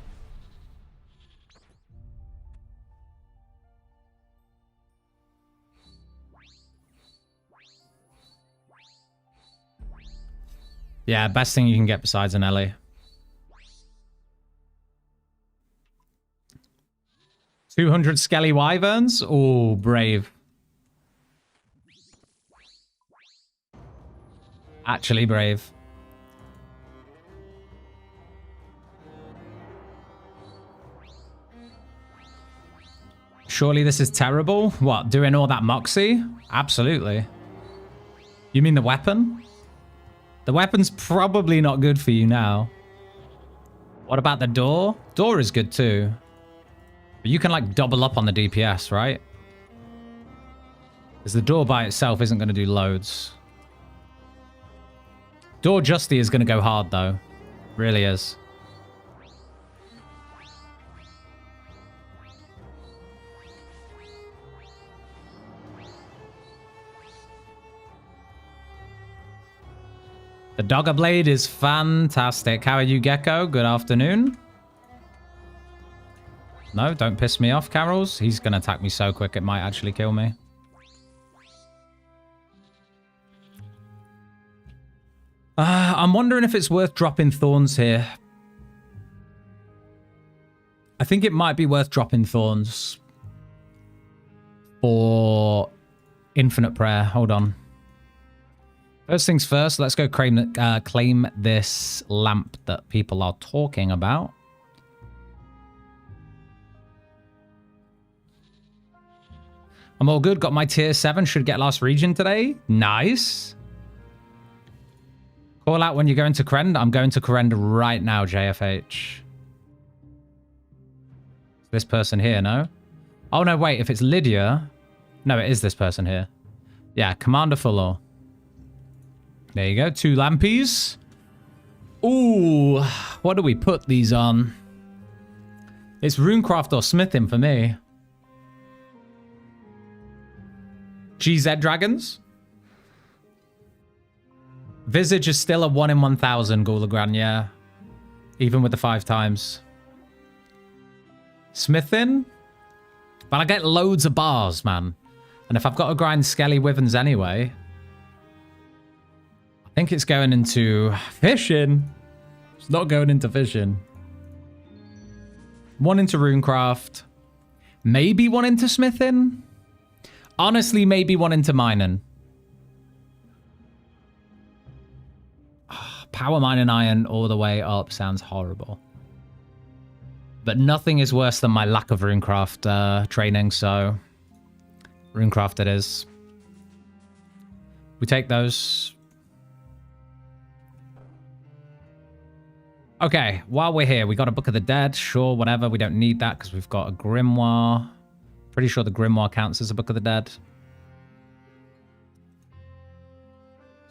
Yeah, best thing you can get besides an Ellie. 200 Skelly Wyverns? Oh, brave. Actually brave. Surely this is terrible? What, doing all that Moxie? Absolutely. You mean the weapon? The weapon's probably not good for you now. What about the door? Door is good too. But you can like double up on the DPS, right? Because the door by itself isn't going to do loads. Door Justy is going to go hard, though. Really is. The Dogger Blade is fantastic. How are you, Gecko? Good afternoon. No, don't piss me off, Carols. He's going to attack me so quick it might actually kill me. I'm wondering if it's worth dropping Thorns here. I think it might be worth dropping Thorns for Infinite Prayer. Hold on. First things first, let's go claim this lamp that people are talking about. I'm all good. Got my tier 7. Should get last region today. Nice. Call out when you're going to Krend. I'm going to Krend right now, JFH. This person here, no? Oh, no, wait. If it's Lydia... No, it is this person here. Yeah, Commander Fuller. There you go. 2 lampies. Ooh, what do we put these on? It's Runecraft or Smithing for me. GZ Dragons. Visage is still a 1 in 1,000 Gulagran, yeah. Even with the 5 times. Smithing. But I get loads of bars, man. And if I've got to grind Skelly Wyverns anyway... I think it's going into fishing. It's not going into fishing. 1 into Runecraft. Maybe 1 into Smithing. Honestly, maybe 1 into mining. Power mining iron all the way up sounds horrible. But nothing is worse than my lack of Runecraft training, so... Runecraft it is. We take those. Okay, while we're here, we got a Book of the Dead. Sure, whatever. We don't need that because we've got a Grimoire. Pretty sure the Grimoire counts as a Book of the Dead. So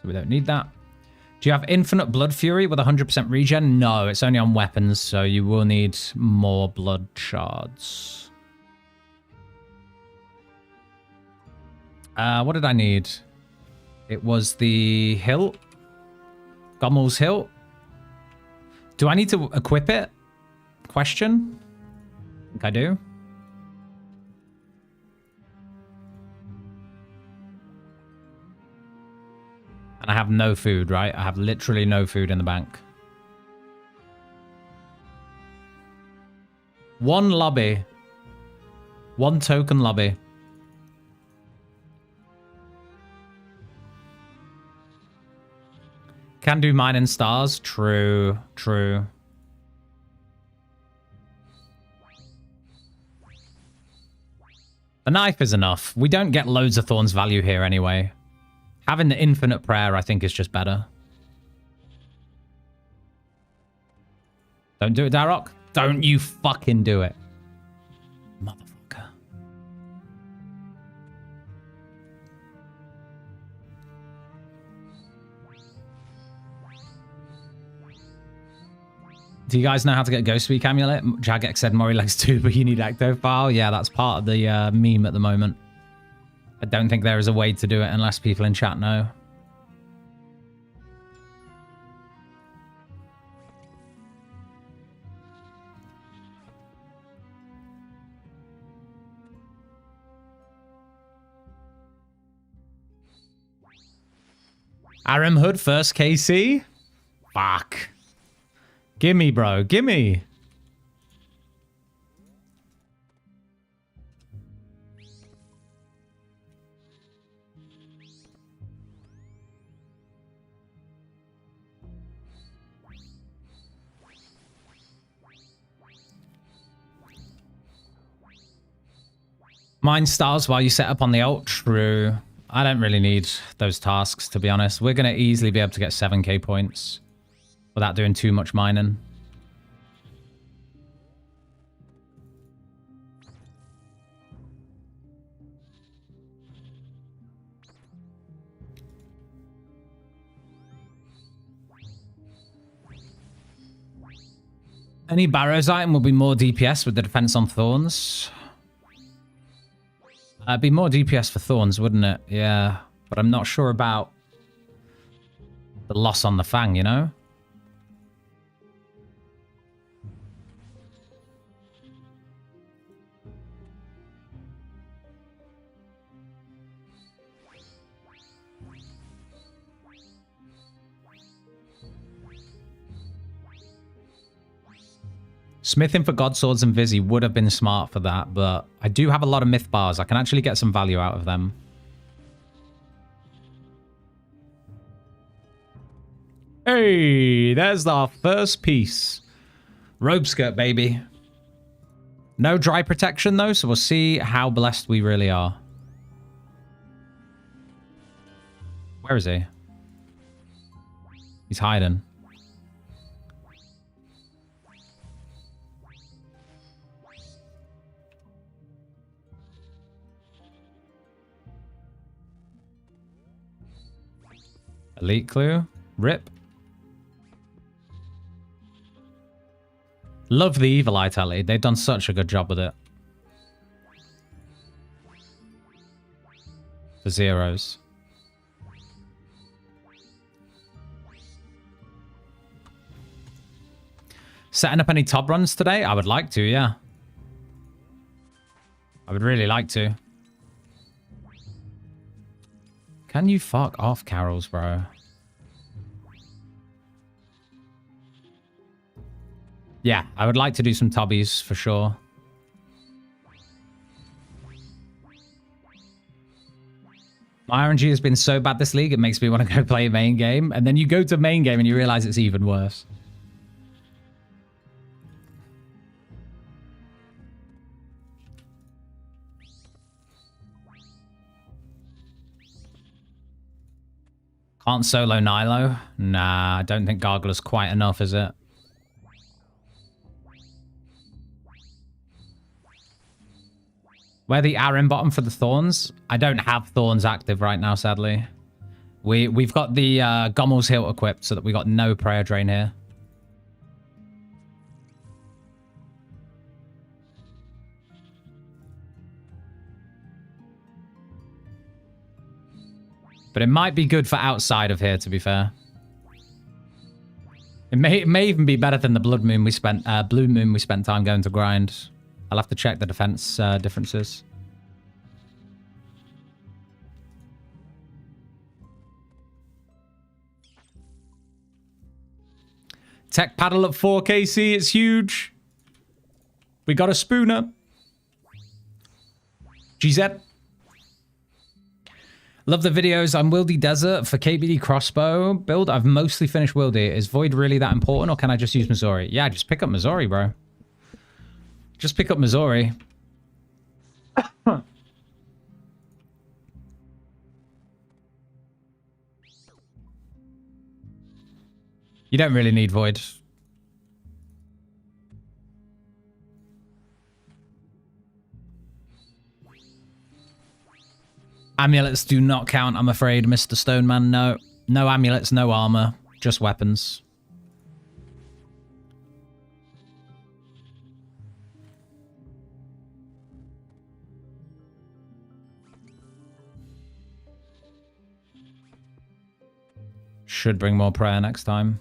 we don't need that. Do you have Infinite Blood Fury with 100% regen? No, it's only on weapons, so you will need more blood shards. What did I need? It was the hilt. Gommel's hilt. Do I need to equip it? Question. I think I do. And I have no food, right? I have literally no food in the bank. 1 lobby. 1 token lobby. Can do mine and stars. True, true. The knife is enough. We don't get loads of thorns value here anyway. Having the infinite prayer, I think, is just better. Don't do it, Darok. Don't you fucking do it. Motherfucker. Do you guys know how to get a Ghost Week amulet? Jagex said Mori likes too, but you need Ectophile. Yeah, that's part of the meme at the moment. I don't think there is a way to do it unless people in chat know. Aram Hood first KC? Fuck. Gimme, bro. Gimme. Mine stars while you set up on the ult. True. I don't really need those tasks, to be honest. We're going to easily be able to get 7k points without doing too much mining. Any Barrows item will be more DPS with the defense on Thorns. It'd be more DPS for Thorns, wouldn't it? Yeah, but I'm not sure about the loss on the Fang, you know? Smithing for God Swords and Vizzy would have been smart for that, but I do have a lot of myth bars. I can actually get some value out of them. Hey, there's our first piece. Robe skirt, baby. No dry protection, though, so we'll see how blessed we really are. Where is he? He's hiding. Elite clue. Rip. Love the evil eye tally. They've done such a good job with it. The zeros. Setting up any top runs today? I would like to, yeah. I would really like to. Can you fuck off, Carols, bro? Yeah, I would like to do some tubbies for sure. My RNG has been so bad this league, it makes me want to go play main game. And then you go to main game and you realize it's even worse. Can't solo Nilo? Nah, I don't think Gargoyle is quite enough, is it? Where the Aaron bottom for the thorns? I don't have thorns active right now, sadly. We've got the Gommel's Hilt equipped so that we got no prayer drain here. But it might be good for outside of here, to be fair. It may even be better than the Blood Moon we spent Blue Moon we spent time going to grind. I'll have to check the defense differences. Tech paddle at 4 KC, it's huge. We got a spooner. GZ. Love the videos on Wildy Desert for KBD crossbow build. I've mostly finished Wildy. Is Void really that important, or can I just use Missouri? Yeah, just pick up Missouri, bro. Just pick up Missouri. You don't really need Void. Amulets do not count, I'm afraid, Mr. Stoneman. No. No amulets, no armor. Just weapons. Should bring more prayer next time.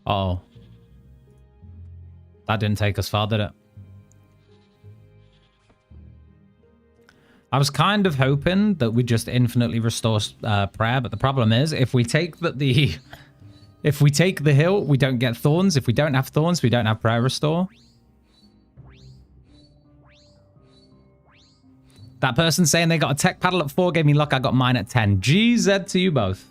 Uh-oh. That didn't take us far, did it? I was kind of hoping that we'd just infinitely restore prayer, but the problem is, if we take if we take the hill, we don't get thorns. If we don't have thorns, we don't have prayer restore. That person saying they got a tech paddle at 4 gave me luck. I got mine at 10. GZ to you both.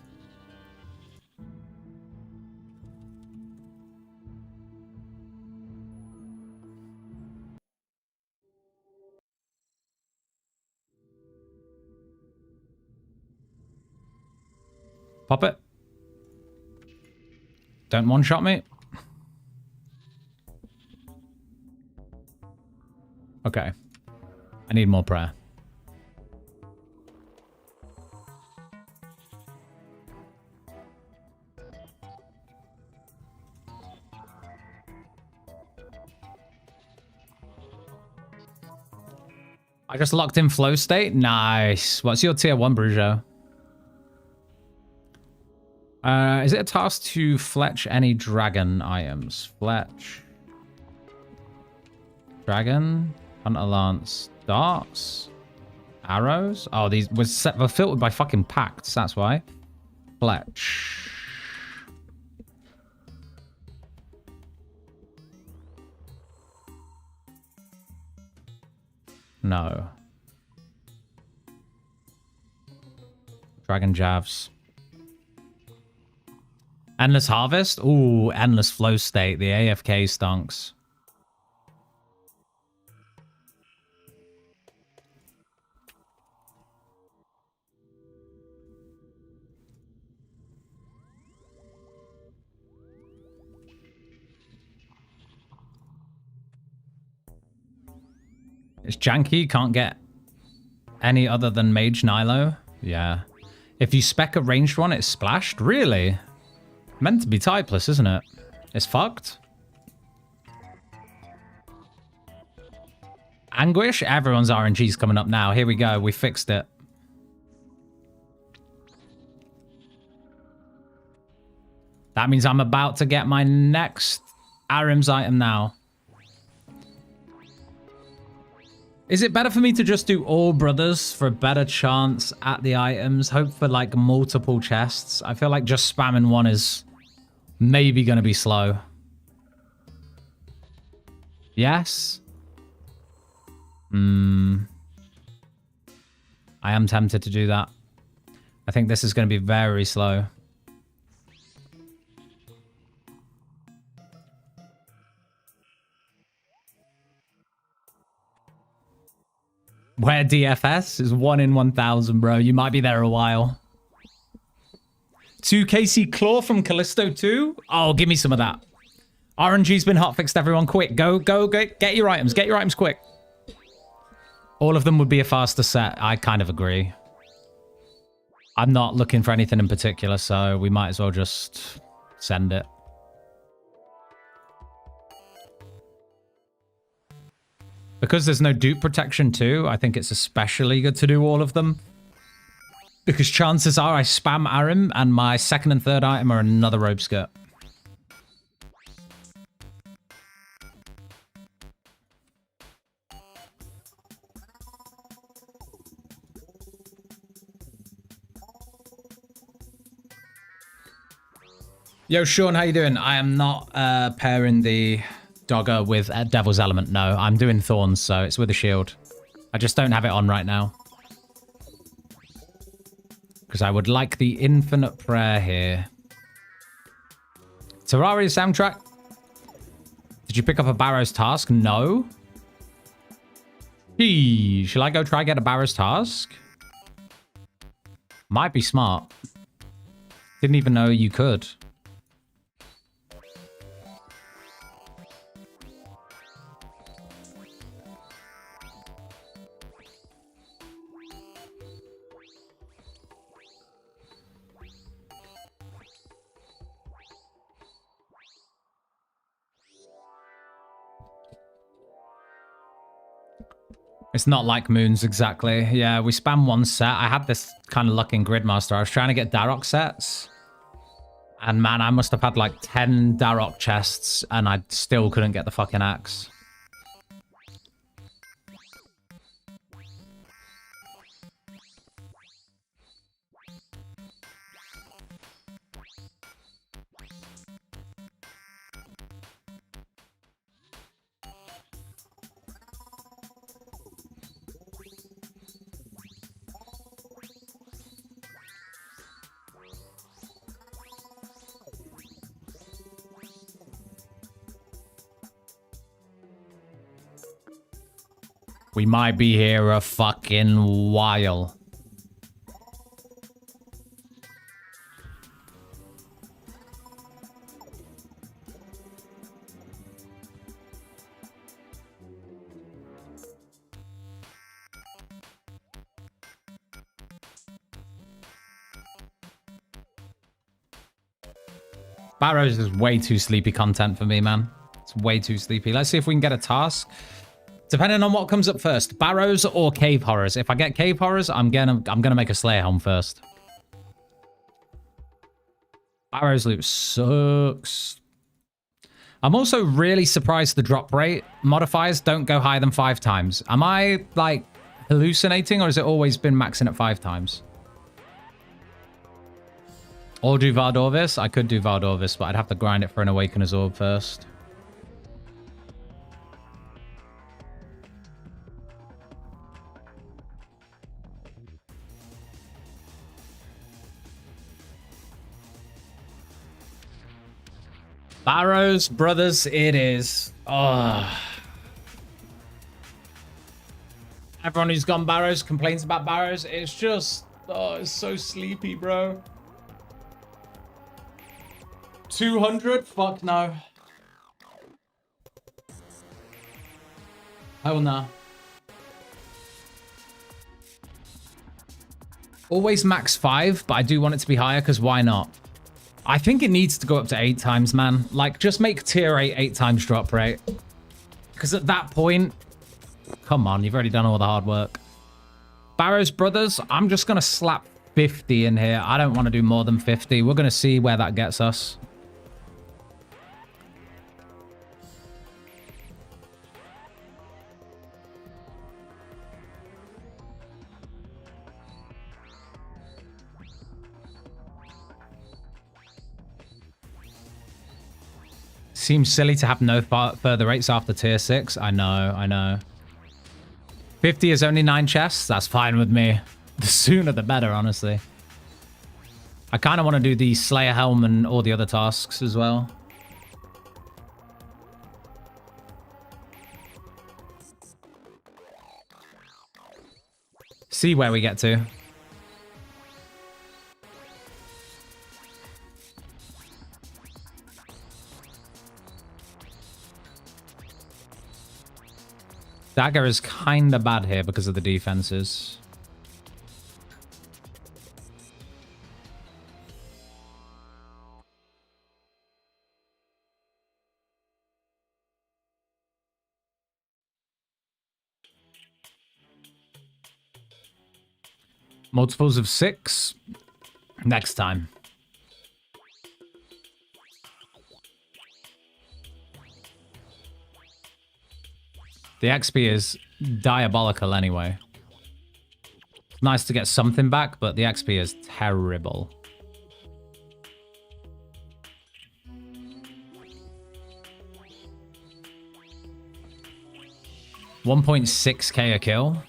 Pop it. Don't one-shot me. Okay. I need more prayer. I just locked in flow state. Nice. What's your tier 1, Brujo? Is it a task to fletch any dragon items? Fletch. Dragon. Hunter lance. Darts. Arrows. Oh, these were filtered by fucking pacts. That's why. Fletch. No. Dragon Javs. Endless Harvest? Ooh, Endless Flow State. The AFK stunks. It's janky, can't get any other than Mage Nilo. Yeah. If you spec a ranged one, it's splashed? Really? Meant to be typeless, isn't it? It's fucked. Anguish? Everyone's RNG's coming up now. Here we go. We fixed it. That means I'm about to get my next Arim's item now. Is it better for me to just do all brothers for a better chance at the items? Hope for like multiple chests. I feel like just spamming one is maybe going to be slow. Yes? I am tempted to do that. I think this is going to be very slow. Where DFS is 1 in 1,000, bro. You might be there a while. 2 KC Claw from Callisto 2? Oh, give me some of that. RNG's been hotfixed, everyone. Quick. Go, get your items. Get your items quick. All of them would be a faster set. I kind of agree. I'm not looking for anything in particular, so we might as well just send it. Because there's no dupe protection too, I think it's especially good to do all of them. Because chances are I spam Arim and my second and third item are another robe skirt. Yo, Sean, how you doing? I am not pairing the Dogger with Devil's Element. No, I'm doing Thorns, so it's with a shield. I just don't have it on right now. Because I would like the Infinite Prayer here. Terraria soundtrack. Did you pick up a Barrow's Task? No. Gee, shall I go try get a Barrow's Task? Might be smart. Didn't even know you could. It's not like Moons exactly. Yeah, we spam one set. I had this kind of luck in Gridmaster. I was trying to get Darok sets. And man, I must have had like 10 Darok chests and I still couldn't get the fucking axe. We might be here a fucking while. Barrows is way too sleepy content for me, man. It's way too sleepy. Let's see if we can get a task. Depending on what comes up first, Barrows or Cave Horrors. If I get Cave Horrors, I'm gonna make a Slayer Helm first. Barrows loot sucks. I'm also really surprised the drop rate modifiers don't go higher than 5 times. Am I like hallucinating, or has it always been maxing at 5 times? Or do Valdorvis? I could do Valdorvis, but I'd have to grind it for an Awakener's Orb first. Barrows, brothers, it is. Oh. Everyone who's gone Barrows complains about Barrows. It's just, oh, it's so sleepy, bro. 200? Fuck no. Hell no. Always max 5, but I do want it to be higher because why not? I think it needs to go up to 8 times, man. Like, just make tier 8 times drop rate. Because at that point, come on, you've already done all the hard work. Barrows Brothers, I'm just going to slap 50 in here. I don't want to do more than 50. We're going to see where that gets us. Seems silly to have no further rates after tier 6. I know, I know. 50 is only 9 chests. That's fine with me. The sooner the better, honestly. I kind of want to do the Slayer Helm and all the other tasks as well. See where we get to. Dagger is kind of bad here because of the defenses. Multiples of 6. Next time. The XP is diabolical anyway. It's nice to get something back, but the XP is terrible. $1.6k a kill.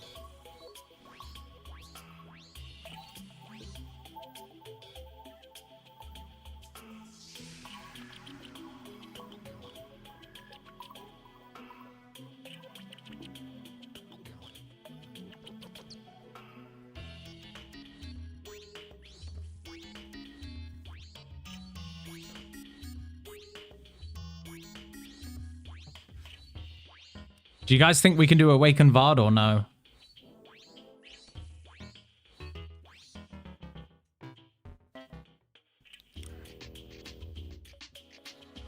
Do you guys think we can do Awaken Vard or no?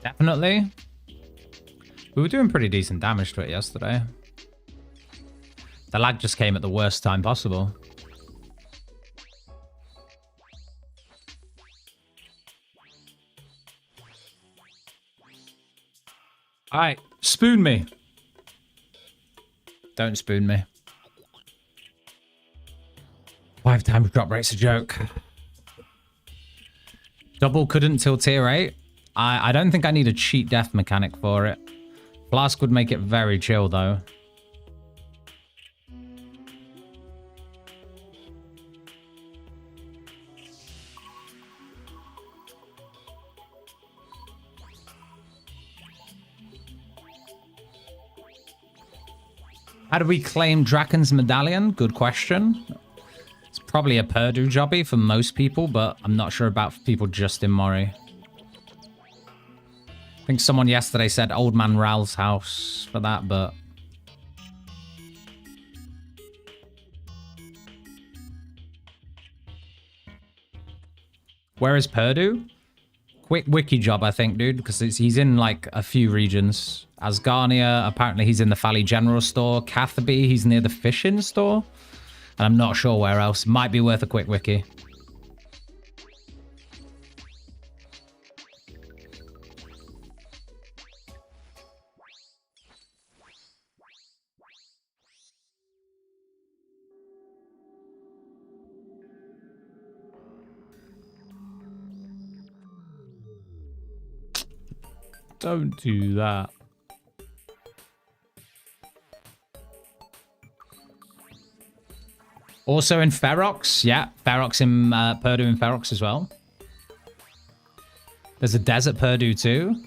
Definitely. We were doing pretty decent damage to it yesterday. The lag just came at the worst time possible. All right, spoon me. Don't spoon me. 5 times drop rate's a joke. Double couldn't till tier 8. I don't think I need a cheat death mechanic for it. Flask would make it very chill though. How do we claim Draken's Medallion? Good question. It's probably a Purdue jobby for most people, but I'm not sure about people just in Mori. I think someone yesterday said Old Man Ral's house for that, but... Where is Purdue? Quick wiki job, I think, dude, because he's in, like, a few regions. Asgarnia, apparently he's in the Fally General Store. Catherby, he's near the Fishing Store. And I'm not sure where else. Might be worth a quick wiki. Don't do that. Also in Ferox. Yeah, Ferox in Purdue and Ferox as well. There's a desert Purdue too.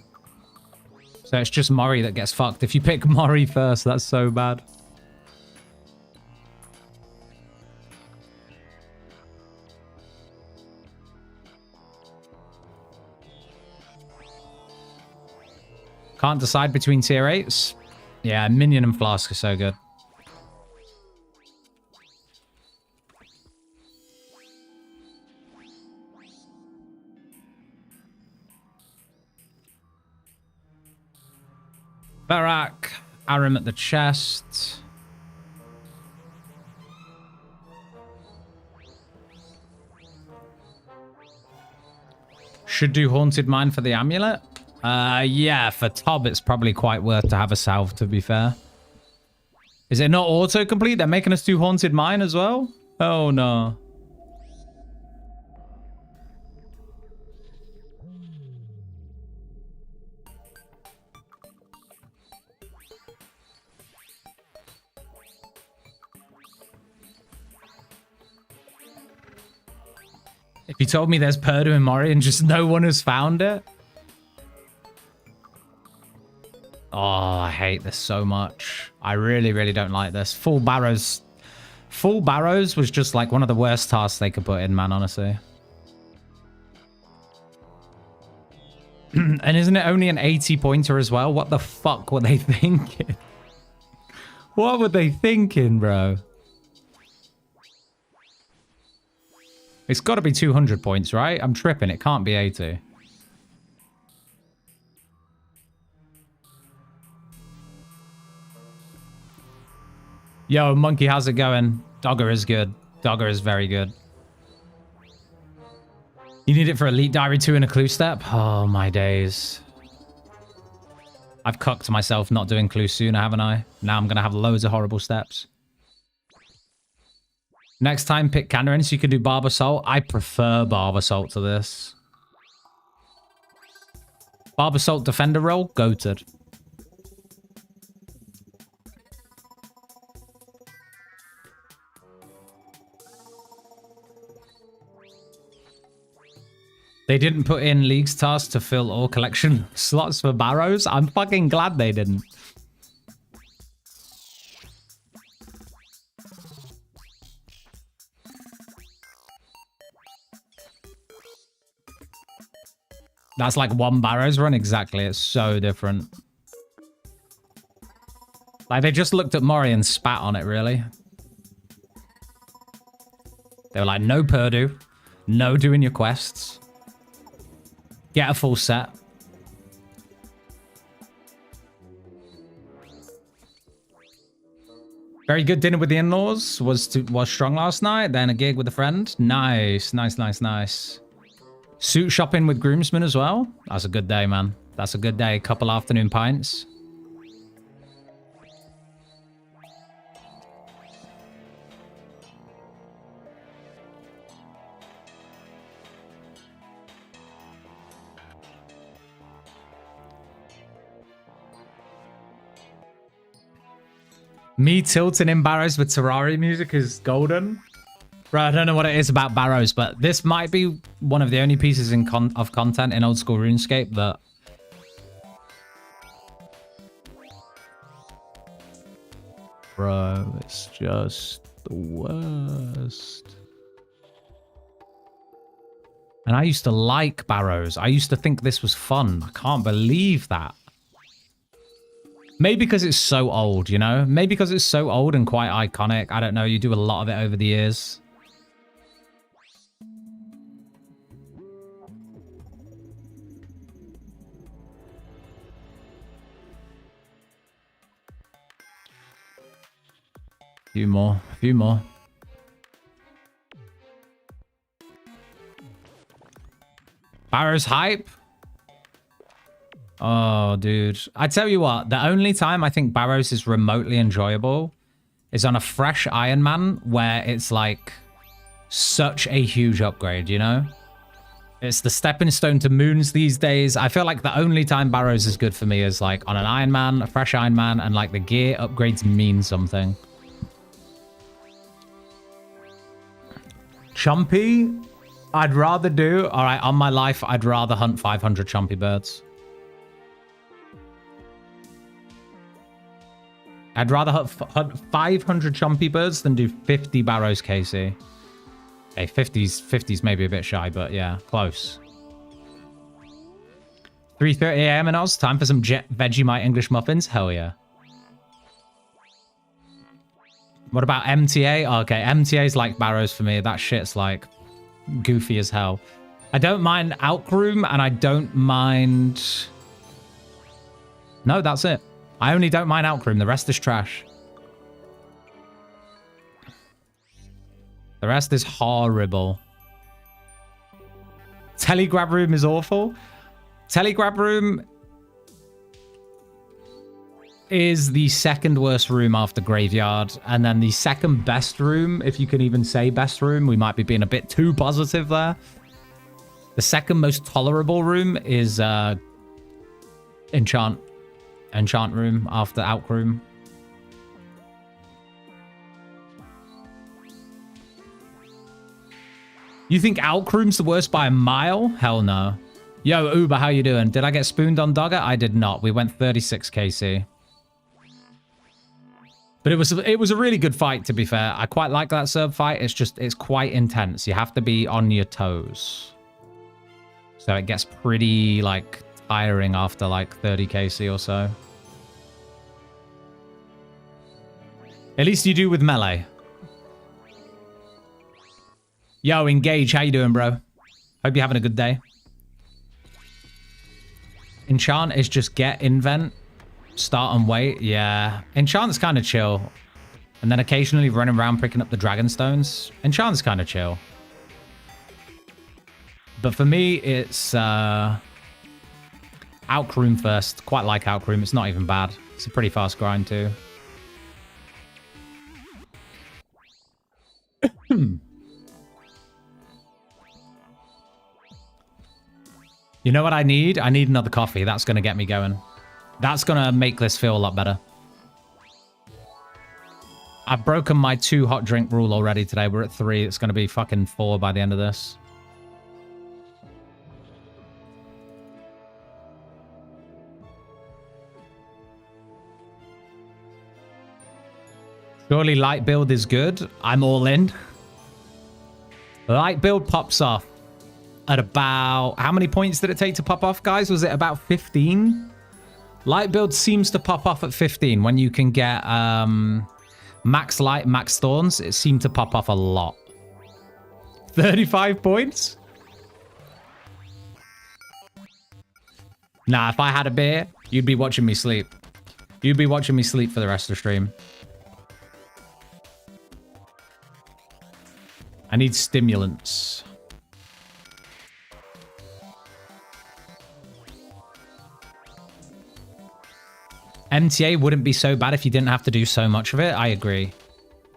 So it's just Mori that gets fucked. If you pick Mori first, that's so bad. Can't decide between tier 8s. Yeah, Minion and Flask are so good. Barak, Aram at the chest. Should do Haunted Mine for the amulet. Yeah, for Tob, it's probably quite worth to have a salve, to be fair. Is it not autocomplete? They're making us do Haunted Mine as well? Oh, no. If you told me there's Purdue and Mori and just no one has found it. Oh, I hate this so much. I really, really don't like this. Full Barrows. Full Barrows was just like one of the worst tasks they could put in, man, honestly. And isn't it only an 80 pointer as well? What the fuck were they thinking? What were they thinking, bro? It's got to be 200 points, right? I'm tripping. It can't be 80. Yo, Monkey, how's it going? Dogger is good. Dogger is very good. You need it for Elite Diary 2 and a clue step? Oh, my days. I've cucked myself not doing clue sooner, haven't I? Now I'm going to have loads of horrible steps. Next time, pick Kandarin so you can do Barber Salt. I prefer Barber Salt to this. Barber Salt Defender roll, goated. They didn't put in League's task to fill all collection slots for Barrows. I'm fucking glad they didn't. That's like one Barrows run. Exactly. It's so different. Like, they just looked at Mori and spat on it, really. They were like, no Purdue. No doing your quests. Get a full set. Very good dinner with the in-laws. Was strong last night. Then a gig with a friend. Nice, nice, nice, nice. Suit shopping with groomsmen as well. That's a good day, man. That's a good day. Couple afternoon pints. Me tilting in Barrows with Terraria music is golden. Bro, I don't know what it is about Barrows, but this might be one of the only pieces of content in old school RuneScape that... Bro, it's just the worst. And I used to like Barrows. I used to think this was fun. I can't believe that. Maybe because it's so old, you know? Maybe because it's so old and quite iconic. I don't know. You do a lot of it over the years. A few more. A few more. Barrows hype? Oh, dude. I tell you what, the only time I think Barrows is remotely enjoyable is on a fresh Iron Man where it's like such a huge upgrade, you know? It's the stepping stone to moons these days. I feel like the only time Barrows is good for me is like on an Iron Man, a fresh Iron Man, and like the gear upgrades mean something. Chumpy, I'd rather do. All right, on my life, I'd rather hunt 500 Chumpy birds. I'd rather hunt 500 Chumpy birds than do 50 Barrows KC. Okay, 50's maybe a bit shy, but yeah, close. 3:30 a.m. in Oz. Time for some Vegemite English muffins. Hell yeah. What about MTA? Oh, okay, MTA's like Barrows for me. That shit's like goofy as hell. I don't mind Alkroom, and I don't mind... No, that's it. I only don't mind Alkroom. The rest is trash. The rest is horrible. Telegrab room is awful. Telegrab room is the second worst room after graveyard. And then the second best room, if you can even say best room, we might be being a bit too positive there. The second most tolerable room is Enchant room after Alkroom. You think Alkroom's the worst by a mile? Hell no. Yo, Uber, how you doing? Did I get spooned on Dogger? I did not. We went 36 KC. But it was a really good fight, to be fair. I quite like that serve fight. It's quite intense. You have to be on your toes. So it gets pretty, like, tiring after, like, 30 KC or so. At least you do with melee. Yo, Engage, how you doing, bro? Hope you're having a good day. Enchant is just get invent, start and wait. Yeah, Enchant's kind of chill. And then occasionally running around picking up the dragon stones. Enchant's kind of chill. But for me, it's Alkroom first. Quite like Alkroom. It's not even bad. It's a pretty fast grind too. You know what I need? I need another coffee. That's going to get me going. That's going to make this feel a lot better. I've broken my 2 hot drink rule already today. We're at 3. It's going to be fucking 4 by the end of this. Surely light build is good. I'm all in. Light build pops off at about... How many points did it take to pop off, guys? Was it about 15? Light build seems to pop off at 15. When you can get max light, max thorns, it seemed to pop off a lot. 35 points? Nah, if I had a beer, you'd be watching me sleep. You'd be watching me sleep for the rest of the stream. I need stimulants. MTA wouldn't be so bad if you didn't have to do so much of it. I agree.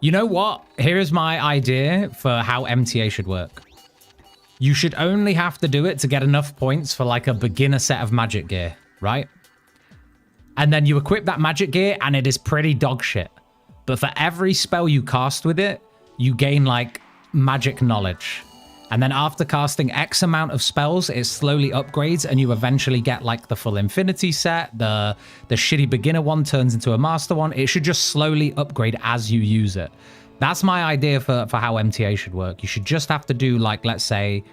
You know what? Here is my idea for how MTA should work. You should only have to do it to get enough points for like a beginner set of magic gear, right? And then you equip that magic gear and it is pretty dog shit. But for every spell you cast with it, you gain like magic knowledge. And then after casting X amount of spells, it slowly upgrades and you eventually get like the full infinity set. The shitty beginner one turns into a master one. It should just slowly upgrade as you use it. That's my idea for how MTA should work. You should just have to do like, let's say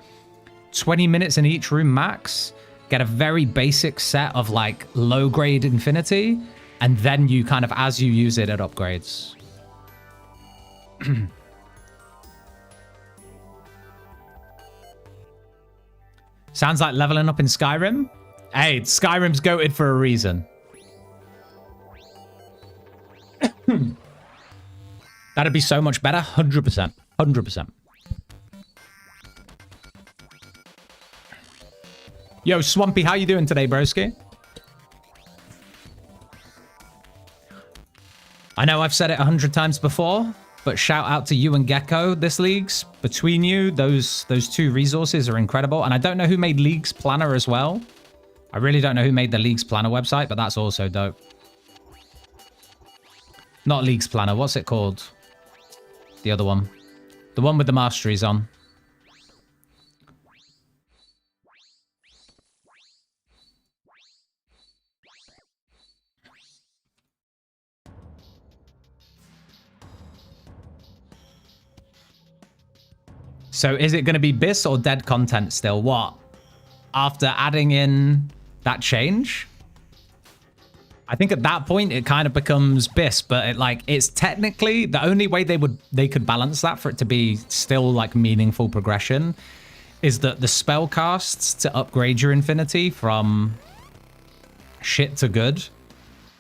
20 minutes in each room max, get a very basic set of like low grade infinity. And then you kind of, as you use it, it upgrades. Sounds like leveling up in Skyrim. Hey, Skyrim's goated for a reason. That'd be so much better. 100%. 100%. Yo, Swampy, how you doing today, broski? I know I've said it 100 times before, but shout out to you and Gecko this leagues. Between you, those two resources are incredible. And I don't know who made Leagues Planner as well. I really don't know who made the Leagues Planner website, but that's also dope. Not Leagues Planner, what's it called? The other one. The one with the masteries on. So is it going to be BIS or dead content still? What? After adding in that change? I think at that point it kind of becomes BIS, but it's technically the only way they could balance that for it to be still like meaningful progression is that the spell casts to upgrade your infinity from shit to good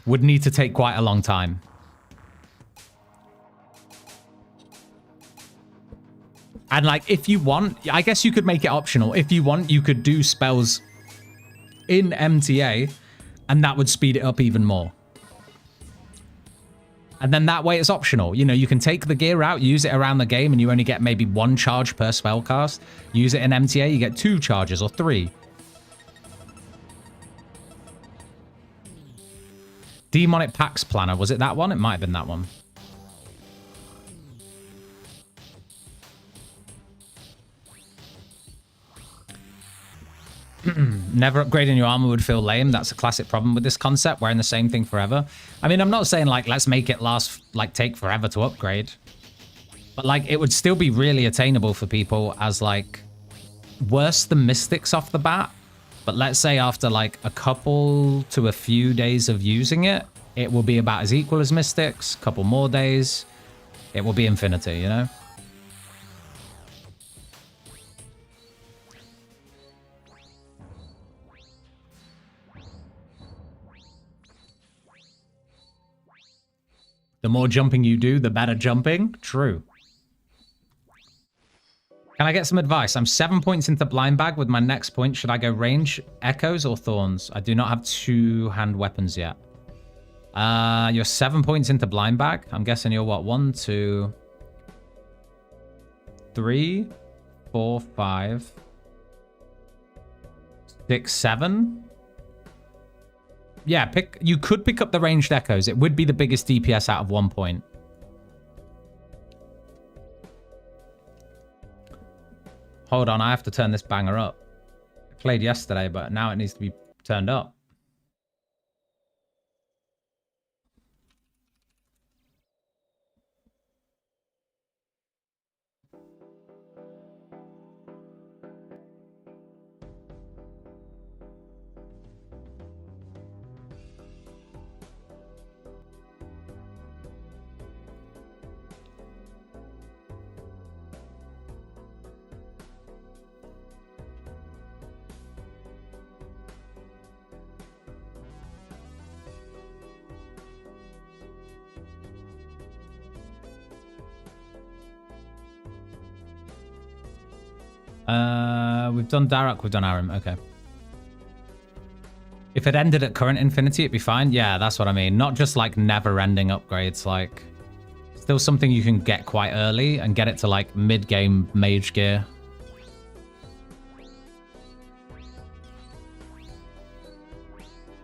would need to take quite a long time. And like, if you want, I guess you could make it optional. If you want, you could do spells in MTA and that would speed it up even more. And then that way it's optional. You know, you can take the gear out, use it around the game, and you only get maybe 1 charge per spell cast. Use it in MTA, you get 2 charges or 3. Demonic Pax Planner, was it that one? It might have been that one. Never upgrading your armor would feel lame. That's a classic problem with this concept, wearing the same thing forever. I mean, I'm not saying like let's make it last, like take forever to upgrade, but like it would still be really attainable for people as like worse than Mystics off the bat. But let's say after like a couple to a few days of using it, it will be about as equal as Mystics. Couple more days, it will be Infinity, you know? The more jumping you do, the better jumping. True. Can I get some advice? I'm 7 points into blind bag. With my next point, should I go range, echoes, or thorns? I do not have 2-hand weapons yet. You're 7 points into blind bag. I'm guessing you're what? 1, 2, 3, 4, 5, 6, 7. Yeah, you could pick up the ranged echoes. It would be the biggest DPS out of 1 point. Hold on, I have to turn this banger up. I played yesterday, but now it needs to be turned up. We've done Darak, we've done Arim. Okay. If it ended at current infinity, it'd be fine. Yeah, that's what I mean. Not just like never-ending upgrades. Like, still something you can get quite early and get it to like mid-game mage gear.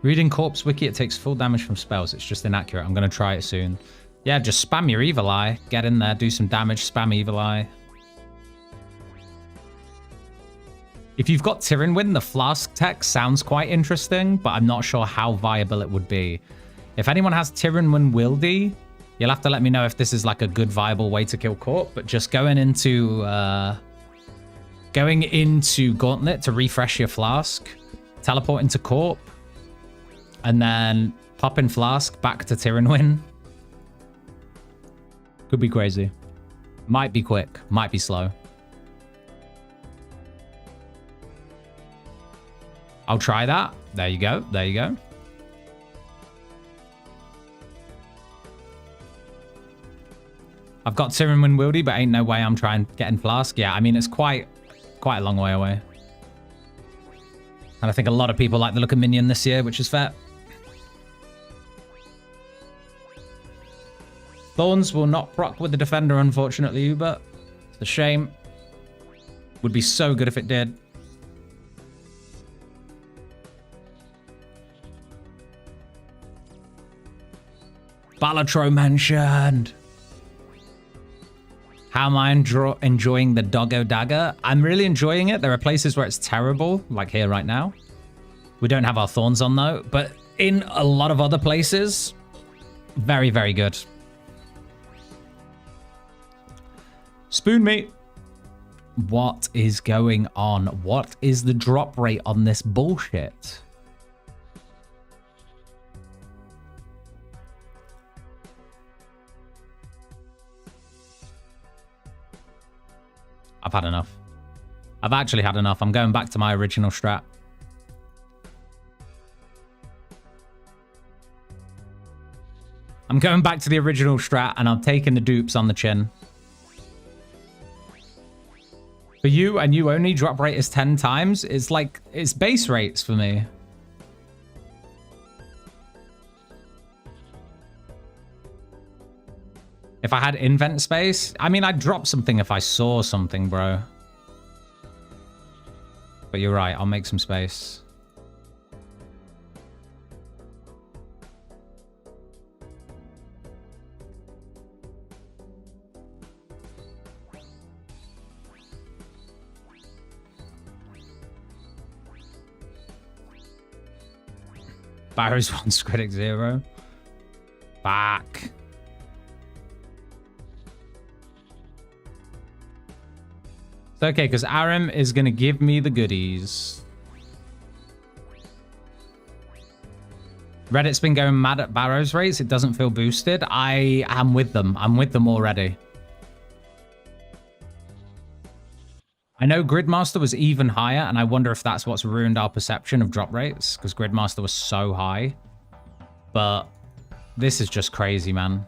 Reading Corpse Wiki, it takes full damage from spells. It's just inaccurate. I'm going to try it soon. Yeah, just spam your Evil Eye. Get in there, do some damage, spam Evil Eye. If you've got Tyrinwin, the Flask tech sounds quite interesting, but I'm not sure how viable it would be. If anyone has Tyrinwin Wildy, you'll have to let me know if this is like a good viable way to kill Corp. But just going into Gauntlet to refresh your Flask, teleport into Corp, and then pop in Flask back to Tyrinwin. Could be crazy. Might be quick, might be slow. I'll try that. There you go. There you go. I've got Tyrinwin Wildy, but ain't no way I'm trying getting Flask. Yeah, I mean, it's quite a long way away. And I think a lot of people like the look of Minion this year, which is fair. Thorns will not proc with the Defender, unfortunately, Uber. It's a shame. Would be so good if it did. Balatro mentioned. How am I enjoying the DOGGER? I'm really enjoying it. There are places where it's terrible, like here right now. We don't have our thorns on though, but in a lot of other places, very, very good. Spoon meat. What is going on? What is the drop rate on this bullshit? I've had enough. I've actually had enough. I'm going back to my original strat. I'm going back to the original strat and I'm taking the dupes on the chin. For you and you only, drop rate is 10 times. It's like, it's base rates for me. If I had invent space, I mean, I'd drop something if I saw something, bro. But you're right, I'll make some space. Barrow's 1, Scritic 0. Back. It's okay, because Aram is going to give me the goodies. Reddit's been going mad at Barrow's rates. It doesn't feel boosted. I am with them. I'm with them already. I know Gridmaster was even higher, and I wonder if that's what's ruined our perception of drop rates, because Gridmaster was so high. But this is just crazy, man.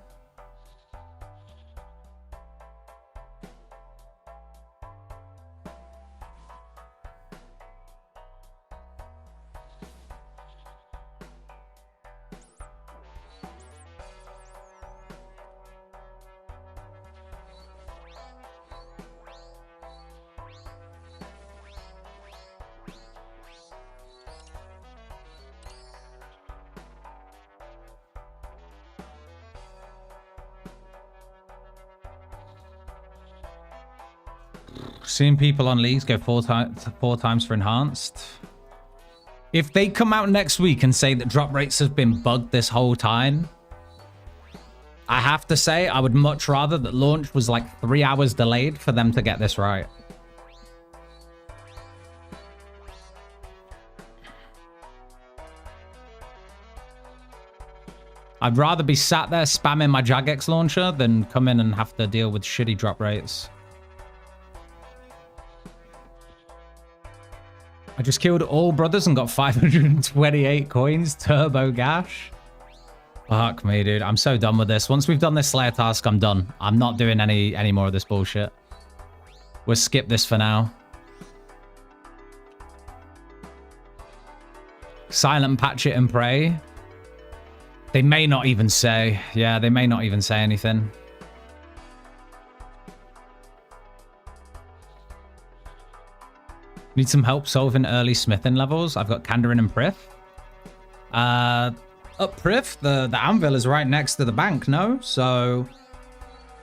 Seeing people on leagues go four times for enhanced. If they come out next week and say that drop rates have been bugged this whole time, I have to say I would much rather that launch was like 3 hours delayed for them to get this right. I'd rather be sat there spamming my Jagex launcher than come in and have to deal with shitty drop rates. I just killed all brothers and got 528 coins. Turbo Gash. Fuck me, dude. I'm so done with this. Once we've done this Slayer task, I'm done. I'm not doing any more of this bullshit. We'll skip this for now. Silent patch it and pray. They may not even say. Yeah, they may not even say anything. Need some help solving early smithing levels. I've got Kandarin and Prith. Up Prith, the anvil is right next to the bank, no? So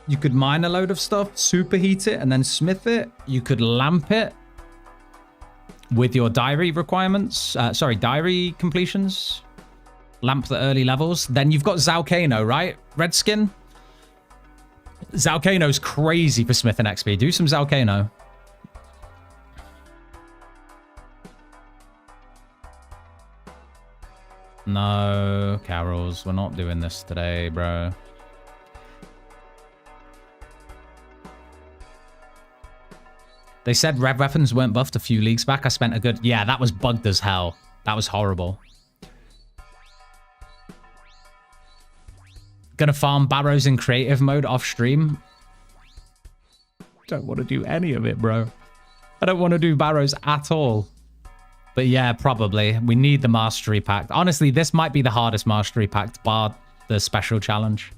you could mine a load of stuff, superheat it, and then smith it. You could lamp it with your diary requirements. Sorry, diary completions. Lamp the early levels. Then you've got Zalcano, right? Redskin? Zalcano's crazy for smithing XP. Do some Zalcano. No, Carols, we're not doing this today, bro. They said red weapons weren't buffed a few leagues back. I spent a good... Yeah, that was bugged as hell. That was horrible. Gonna farm Barrows in creative mode off stream. Don't want to do any of it, bro. I don't want to do Barrows at all. But yeah, probably. We need the Mastery Pact. Honestly, this might be the hardest Mastery Pact, bar the special challenge.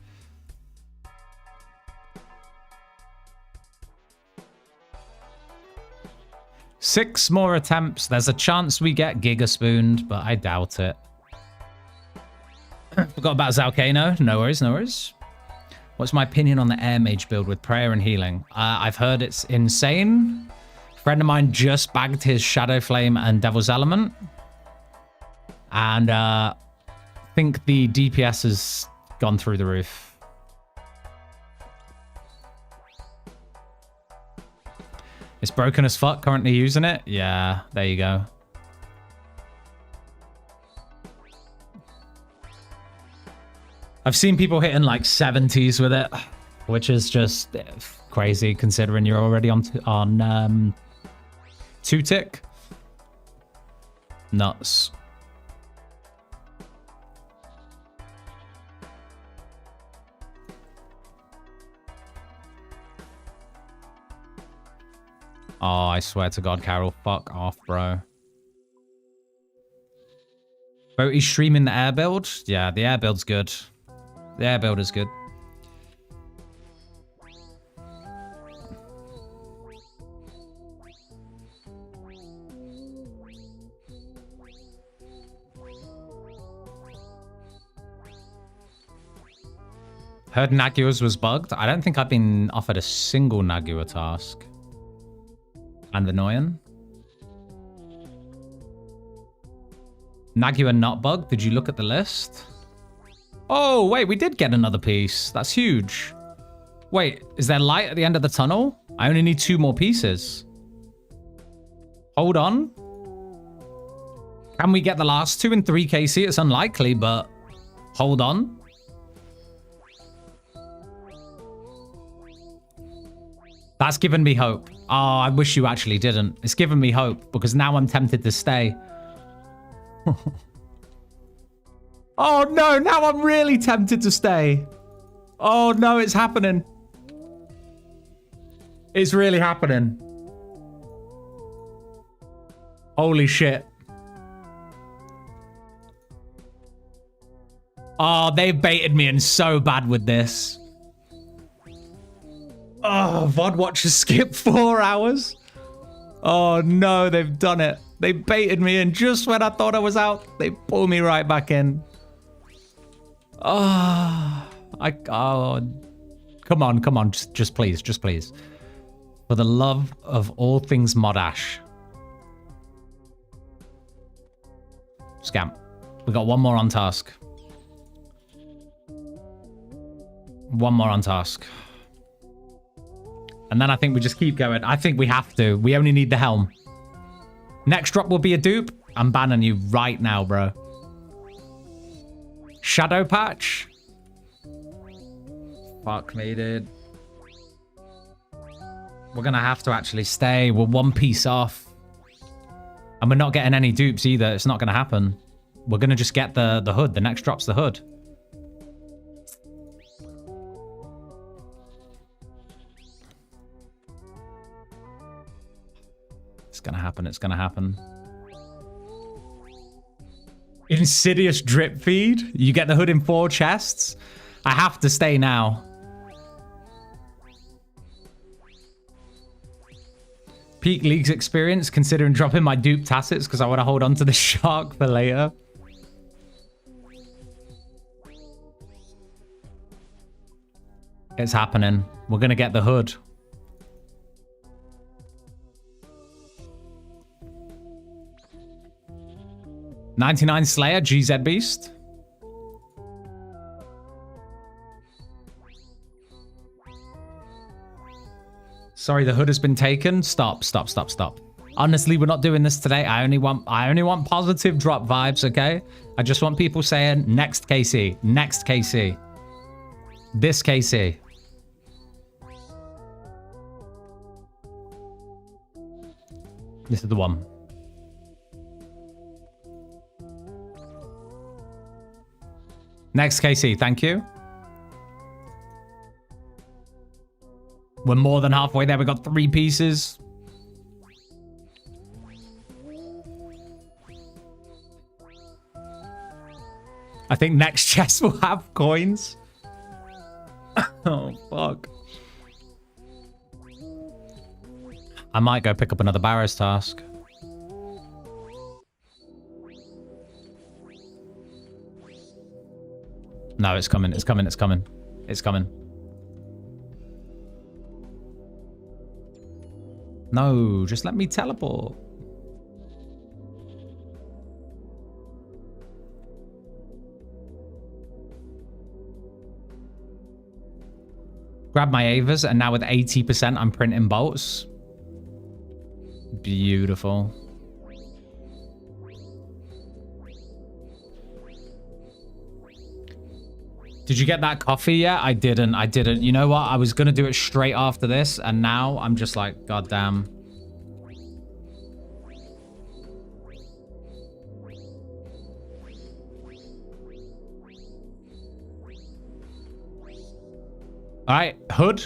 6 more attempts. There's a chance we get Giga Spooned, but I doubt it. Forgot about Zalcano. No worries, no worries. What's my opinion on the Air Mage build with Prayer and Healing? I've heard it's insane. A friend of mine just bagged his Shadow Flame and Devil's Element. And I think the DPS has gone through the roof. It's broken as fuck, currently using it. Yeah, there you go. I've seen people hitting like 70s with it, which is just crazy considering you're already on 2-tick. Nuts. Oh, I swear to God, Carol, fuck off, bro. Boaty's streaming the air build? Yeah, the air build's good. The air build is good. Heard Nagua's was bugged. I don't think I've been offered a single Nagua task. And Vinoyan. Nagua not bugged. Did you look at the list? Oh, wait, we did get another piece. That's huge. Wait, is there light at the end of the tunnel? I only need 2 more pieces. Hold on. Can we get the last 2 in 3KC? It's unlikely, but hold on. That's given me hope. Oh, I wish you actually didn't. It's given me hope because now I'm tempted to stay. Oh no, now I'm really tempted to stay. Oh no, it's happening. It's really happening. Holy shit. Oh, they baited me in so bad with this. Oh, VOD watchers skip 4 hours. Oh no, they've done it. They baited me in just when I thought I was out. They pull me right back in. Oh, come on, just please, just please. For the love of all things Modash. Scamp. We got 1 more on task. 1 more on task. And then I think we just keep going. I think we have to. We only need the helm. Next drop will be a dupe. I'm banning you right now, bro. Shadow patch? Fuck me, dude. We're gonna have to actually stay. We're 1 piece off. And we're not getting any dupes either. It's not gonna happen. We're gonna just get the hood. The next drop's the hood. It's gonna happen. It's gonna happen. Insidious drip feed. You get the hood in 4 chests. I have to stay now. Peak League's experience, considering dropping my dupe tassets because I want to hold on to the shark for later. It's happening. We're gonna get the hood. $99 Slayer, GZ Beast. Sorry, the hood has been taken. Stop. Honestly, we're not doing this today. I only want positive drop vibes, okay? I just want people saying next KC, next KC. This KC. This is the one. Next KC, thank you. We're more than halfway there. We got 3 pieces. I think next chest will have coins. Oh, fuck. I might go pick up another Barrow's task. No, it's coming, it's coming, it's coming. It's coming. No, just let me teleport. Grab my Avers, and now with 80%, I'm printing bolts. Beautiful. Did you get that coffee yet? I didn't. I didn't. You know what? I was going to do it straight after this, and now I'm just like, God damn. All right, Hood.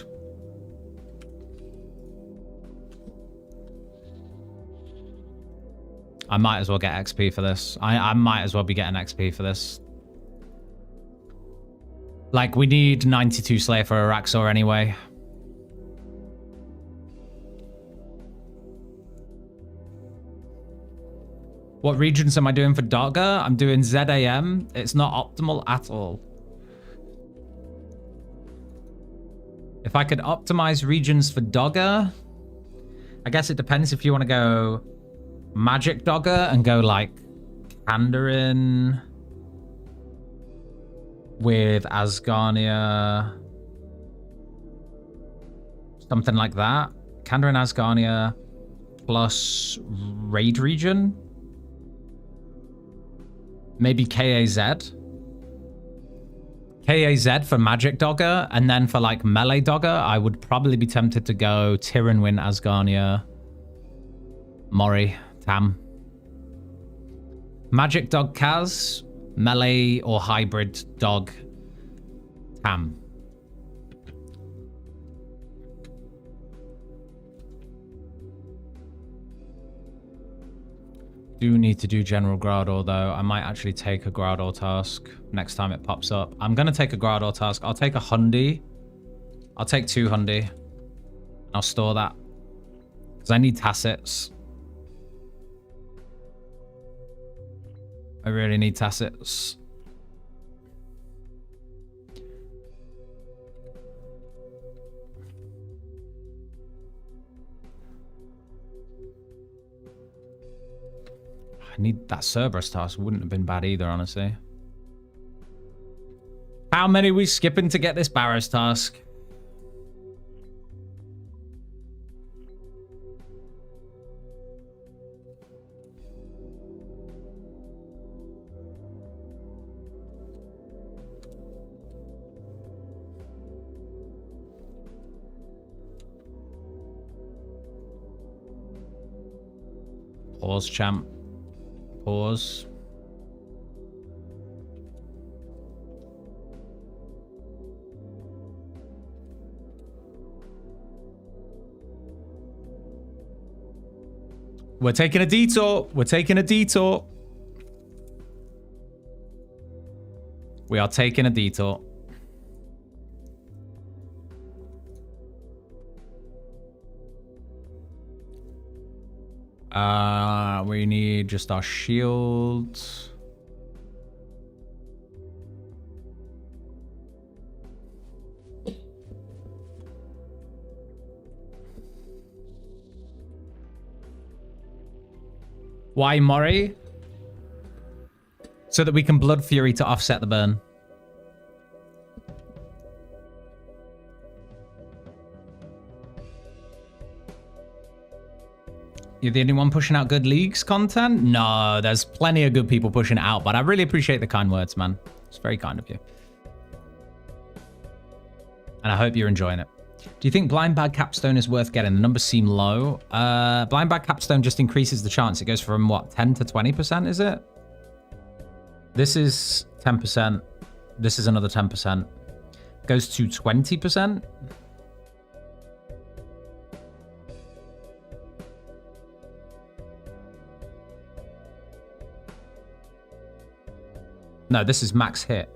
I might as well get XP for this. I might as well be getting XP for this. Like, we need 92 Slayer for Araxor anyway. What regions am I doing for Dogger? I'm doing ZAM. It's not optimal at all. If I could optimize regions for Dogger, I guess it depends if you want to go Magic Dogger and go like Kandarin with Asgarnia, something like that. Kandarin, Asgarnia plus raid region, maybe KAZ for Magic Dogger, and then for like Melee Dogger, I would probably be tempted to go Tyrannwyn, Asgarnia, Mori, Tam. Magic Dog Kaz, Melee or Hybrid Dog Tam. Do need to do General Growlor though. I might actually take a Growlor task next time it pops up. I'm gonna take a Growlor task. I'll take a Hundi. I'll take 2 Hundi. I'll store that because I need tacits. I really need tacits. I need that Cerberus task. Wouldn't have been bad either, honestly. How many are we skipping to get this Barrows task? Pause, champ. Pause. We're taking a detour. We're taking a detour. We are taking a detour. We need just our shields. Why Mori? So that we can Blood Fury to offset the burn. You're the only one pushing out good Leagues content? No, there's plenty of good people pushing it out, but I really appreciate the kind words, man. It's very kind of you. And I hope you're enjoying it. Do you think Blind Bag Capstone is worth getting? The numbers seem low. Blind Bag Capstone just increases the chance. It goes from, what, 10 to 20%, is it? This is 10%. This is another 10%. Goes to 20%. No, this is max hit.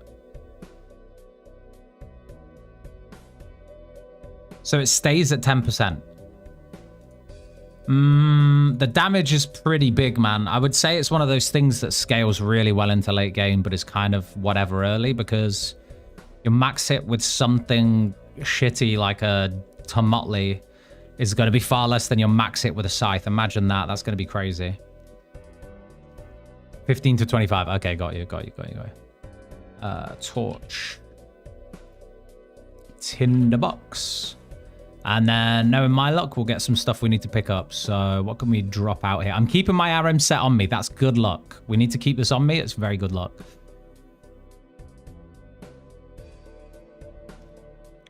So it stays at 10%. The damage is pretty big, man. I would say it's one of those things that scales really well into late game, but is kind of whatever early, because your max hit with something shitty like a Tomotley is going to be far less than your max hit with a Scythe. Imagine that. That's going to be crazy. 15 to 25. Okay, got you. Torch. Tinderbox. And then, knowing my luck, we'll get some stuff we need to pick up. So what can we drop out here? I'm keeping my RM set on me. That's good luck. We need to keep this on me. It's very good luck.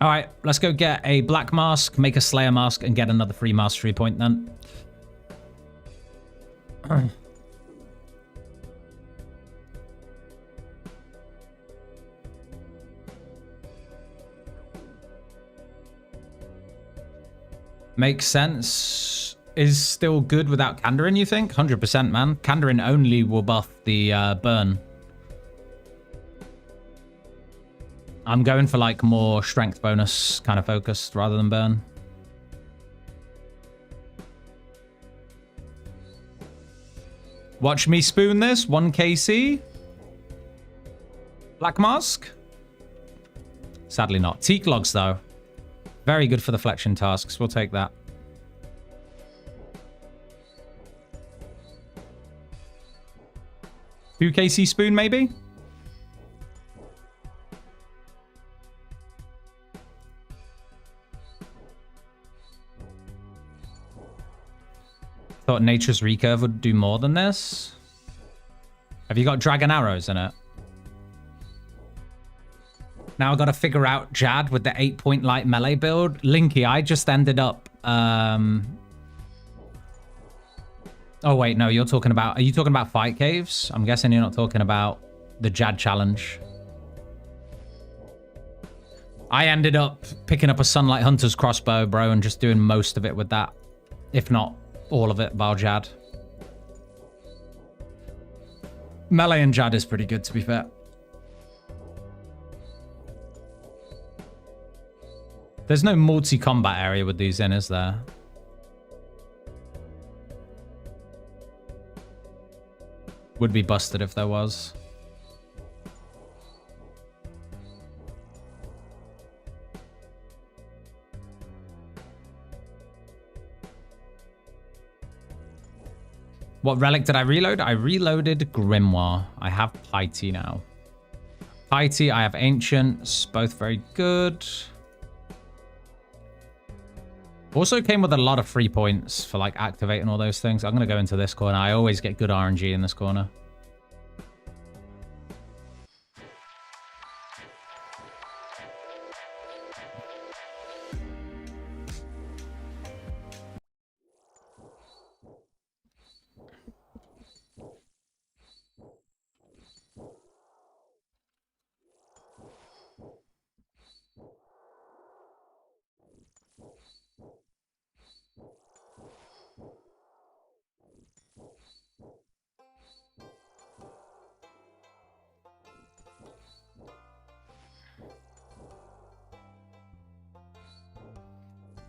All right, let's go get a black mask, make a Slayer mask, and get another free mastery point then. Makes sense. Is still good without Kandarin, you think? 100%, man. Kandarin only will buff the burn. I'm going for like more strength bonus kind of focused rather than burn. Watch me spoon this. 1 KC. Black mask. Sadly not. Teak logs though. Very good for the flexion tasks. We'll take that. Two KC spoon, maybe? Thought Nature's Recurve would do more than this. Have you got dragon arrows in it? Now I've got to figure out Jad with the 8-point light melee build. Linky, I just ended up... Oh, wait, no, you're talking about... Are you talking about Fight Caves? I'm guessing you're not talking about the Jad challenge. I ended up picking up a Sunlight Hunter's crossbow, bro, and just doing most of it with that. If not all of it, bar Jad. Melee and Jad is pretty good, to be fair. There's no multi-combat area with these in, is there? Would be busted if there was. What relic did I reload? I reloaded Grimoire. I have Piety now. Piety, I have Ancients. Both very good. Also came with a lot of free points for like activating all those things. I'm going to go into this corner. I always get good RNG in this corner.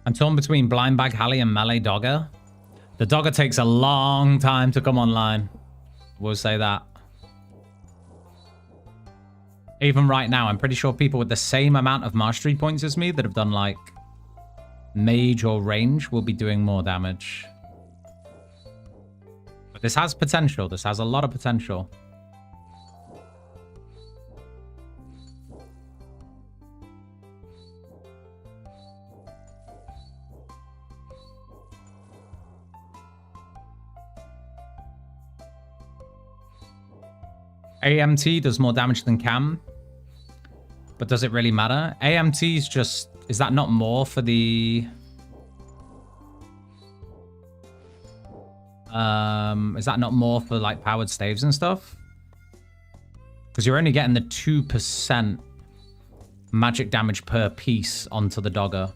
I'm torn between Blind Bag Halley and Melee Dogger. The Dogger takes a long time to come online. We'll say that. Even right now, I'm pretty sure people with the same amount of mastery points as me that have done like mage or range will be doing more damage. But this has potential. This has a lot of potential. AMT does more damage than Cam, but does it really matter? AMT is just... Is that not more for the... Is that not more for like powered staves and stuff? Because you're only getting the 2% magic damage per piece onto the Dogger,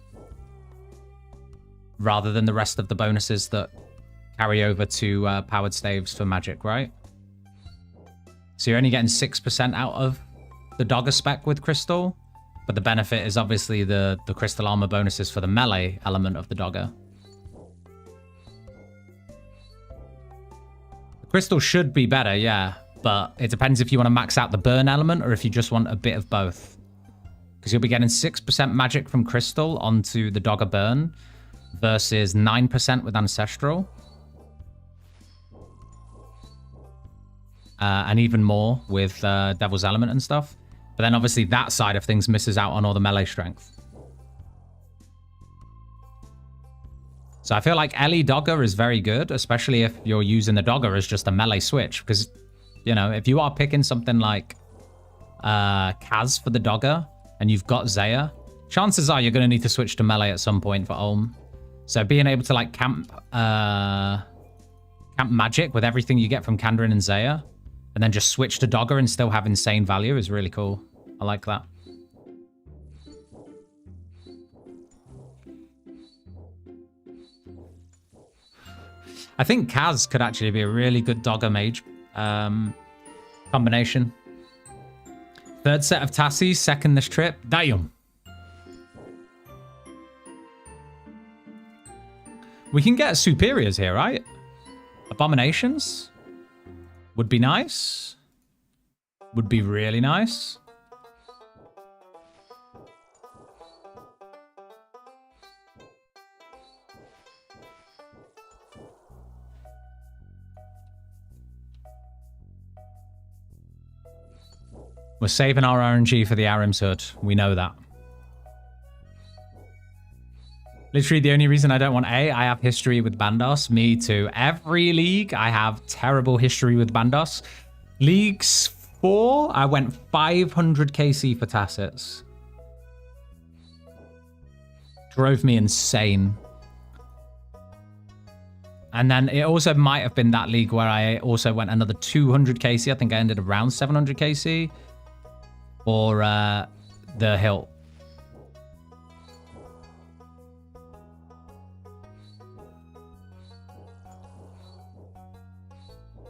rather than the rest of the bonuses that carry over to powered staves for magic, right? So you're only getting 6% out of the Dogger spec with Crystal, but the benefit is obviously the Crystal Armor bonuses for the melee element of the Dogger. Crystal should be better, yeah. But it depends if you want to max out the burn element or if you just want a bit of both. Because you'll be getting 6% magic from Crystal onto the Dogger Burn versus 9% with Ancestral. And even more with Devil's Element and stuff. But then obviously that side of things misses out on all the melee strength. So I feel like Ellie Dogger is very good, especially if you're using the Dogger as just a melee switch. Because, you know, if you are picking something like Kaz for the Dogger and you've got Zaya, chances are you're going to need to switch to melee at some point for Ulm. So being able to like camp magic with everything you get from Kandrin and Zaya, and then just switch to Dogger and still have insane value is really cool. I like that. I think Kaz could actually be a really good Dogger mage combination. Third set of Tassie, second this trip. Damn. We can get superiors here, right? Abominations would be nice. Would be really nice. We're saving our RNG for the Arim's Hood. We know that. Literally, the only reason I don't want A, I have history with Bandos. Me too. Every league, I have terrible history with Bandos. Leagues 4, I went 500 KC for Tassets. Drove me insane. And then it also might have been that league where I also went another 200 KC. I think I ended around 700 KC. Or the hilt.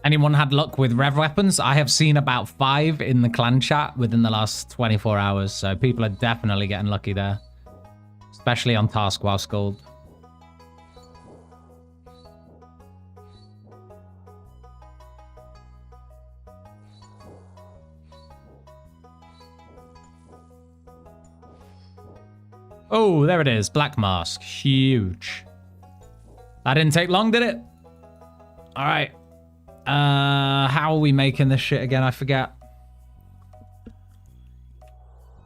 Anyone had luck with rev weapons? I have seen about 5 in the clan chat within the last 24 hours. So people are definitely getting lucky there. Especially on task whilst gold. Oh, there it is. Black Mask. Huge. That didn't take long, did it? All right. How are we making this shit again? I forget.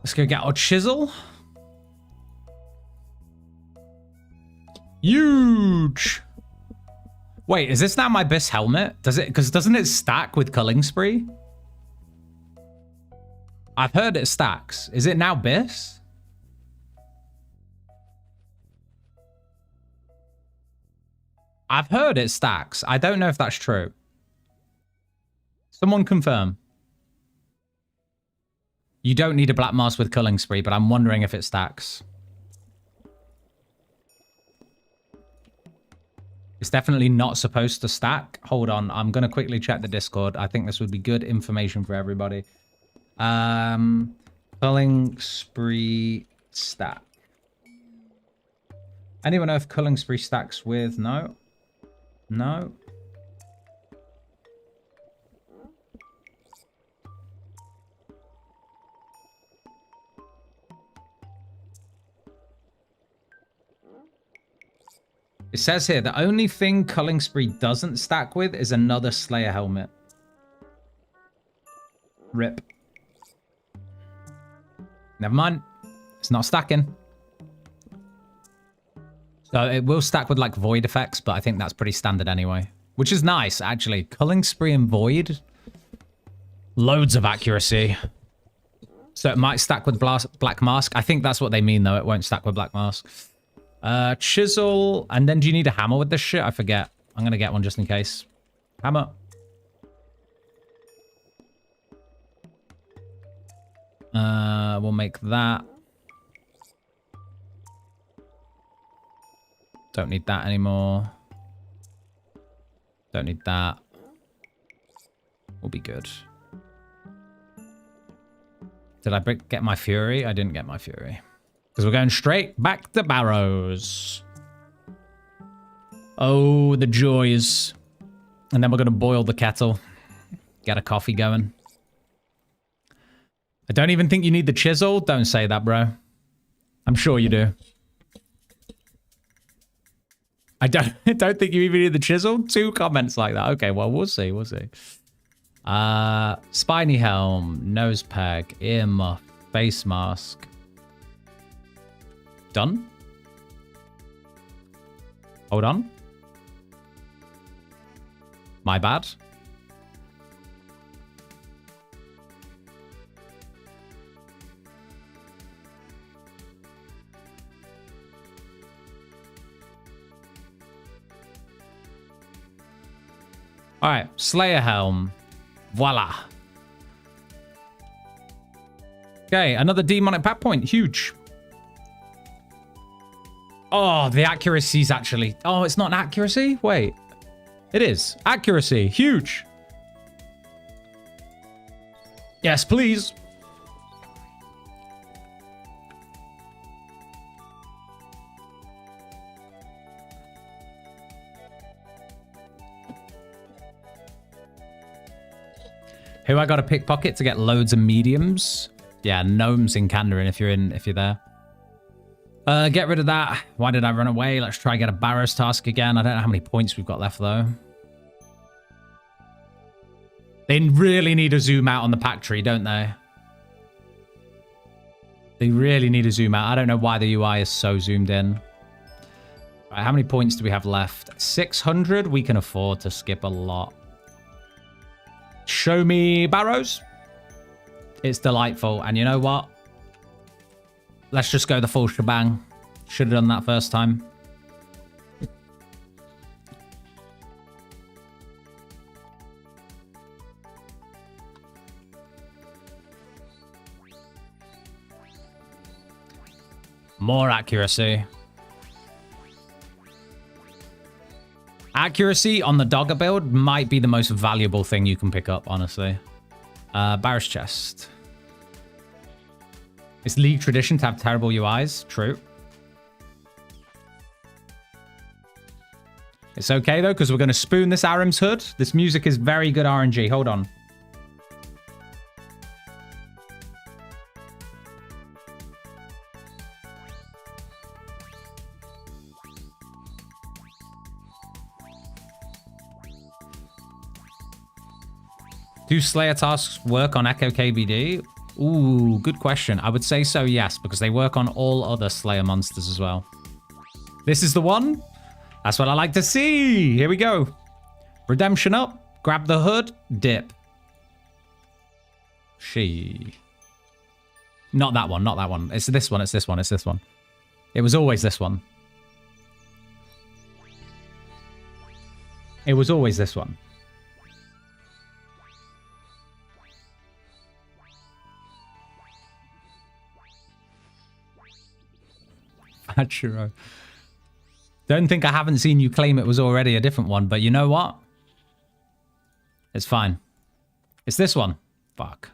Let's go get our chisel. Huge. Wait, is this now my Biss helmet? Does it? Because doesn't it stack with Culling Spree? I've heard it stacks. Is it now Biss? I've heard it stacks. I don't know if that's true. Someone confirm. You don't need a Black Mask with Culling Spree, but I'm wondering if it stacks. It's definitely not supposed to stack. Hold on. I'm going to quickly check the Discord. I think this would be good information for everybody. Culling Spree stack. Anyone know if Culling Spree stacks with... No. No. It says here, the only thing Culling Spree doesn't stack with is another Slayer helmet. Rip. Never mind. It's not stacking. So it will stack with like Void effects, but I think that's pretty standard anyway. Which is nice, actually. Culling Spree and Void. Loads of accuracy. So it might stack with Black Mask. I think that's what they mean, though. It won't stack with Black Mask. Chisel. And then do you need a hammer with this shit? I forget. I'm going to get one just in case. Hammer. We'll make that. Don't need that anymore. Don't need that. We'll be good. Did I get my Fury? I didn't get my Fury. Because we're going straight back to Barrows. Oh, the joys. And then we're going to boil the kettle. Get a coffee going. I don't even think you need the chisel. Don't say that, bro. I'm sure you do. I don't think you even need the chisel. 2 comments like that. Okay, well, we'll see. We'll see. Spiny helm, nose peg, ear muff, face mask. Done? Hold on. My bad. All right, Slayer helm. Voila. Okay, another demonic pack point. Huge. Oh, the accuracy's actually... Oh, it's not an accuracy? Wait. It is. Accuracy. Huge. Yes, please. Who I got to pickpocket to get loads of mediums? Yeah, gnomes in Kandarin if you're there. Get rid of that. Why did I run away? Let's try get a Barrows task again. I don't know how many points we've got left though. They really need to zoom out on the pack tree, don't they? They really need to zoom out. I don't know why the UI is so zoomed in. Right, how many points do we have left? 600. We can afford to skip a lot. Show me Barrows. It's delightful. And you know what? Let's just go the full shebang. Should have done that first time. More accuracy. Accuracy on the Dogger build might be the most valuable thing you can pick up, honestly. Barrows chest. It's League tradition to have terrible UIs. True. It's okay, though, because we're going to spoon this Arim's hood. This music is very good RNG. Hold on. Do Slayer tasks work on Echo KBD? Ooh, good question. I would say so, yes, because they work on all other Slayer monsters as well. This is the one? That's what I like to see. Here we go. Redemption up. Grab the hood. Dip. Not that one, not that one. It's this one, it's this one, it's this one. It was always this one. It was always this one. Churro. Don't think I haven't seen you claim it was already a different one, but you know what? It's fine. It's this one. Fuck.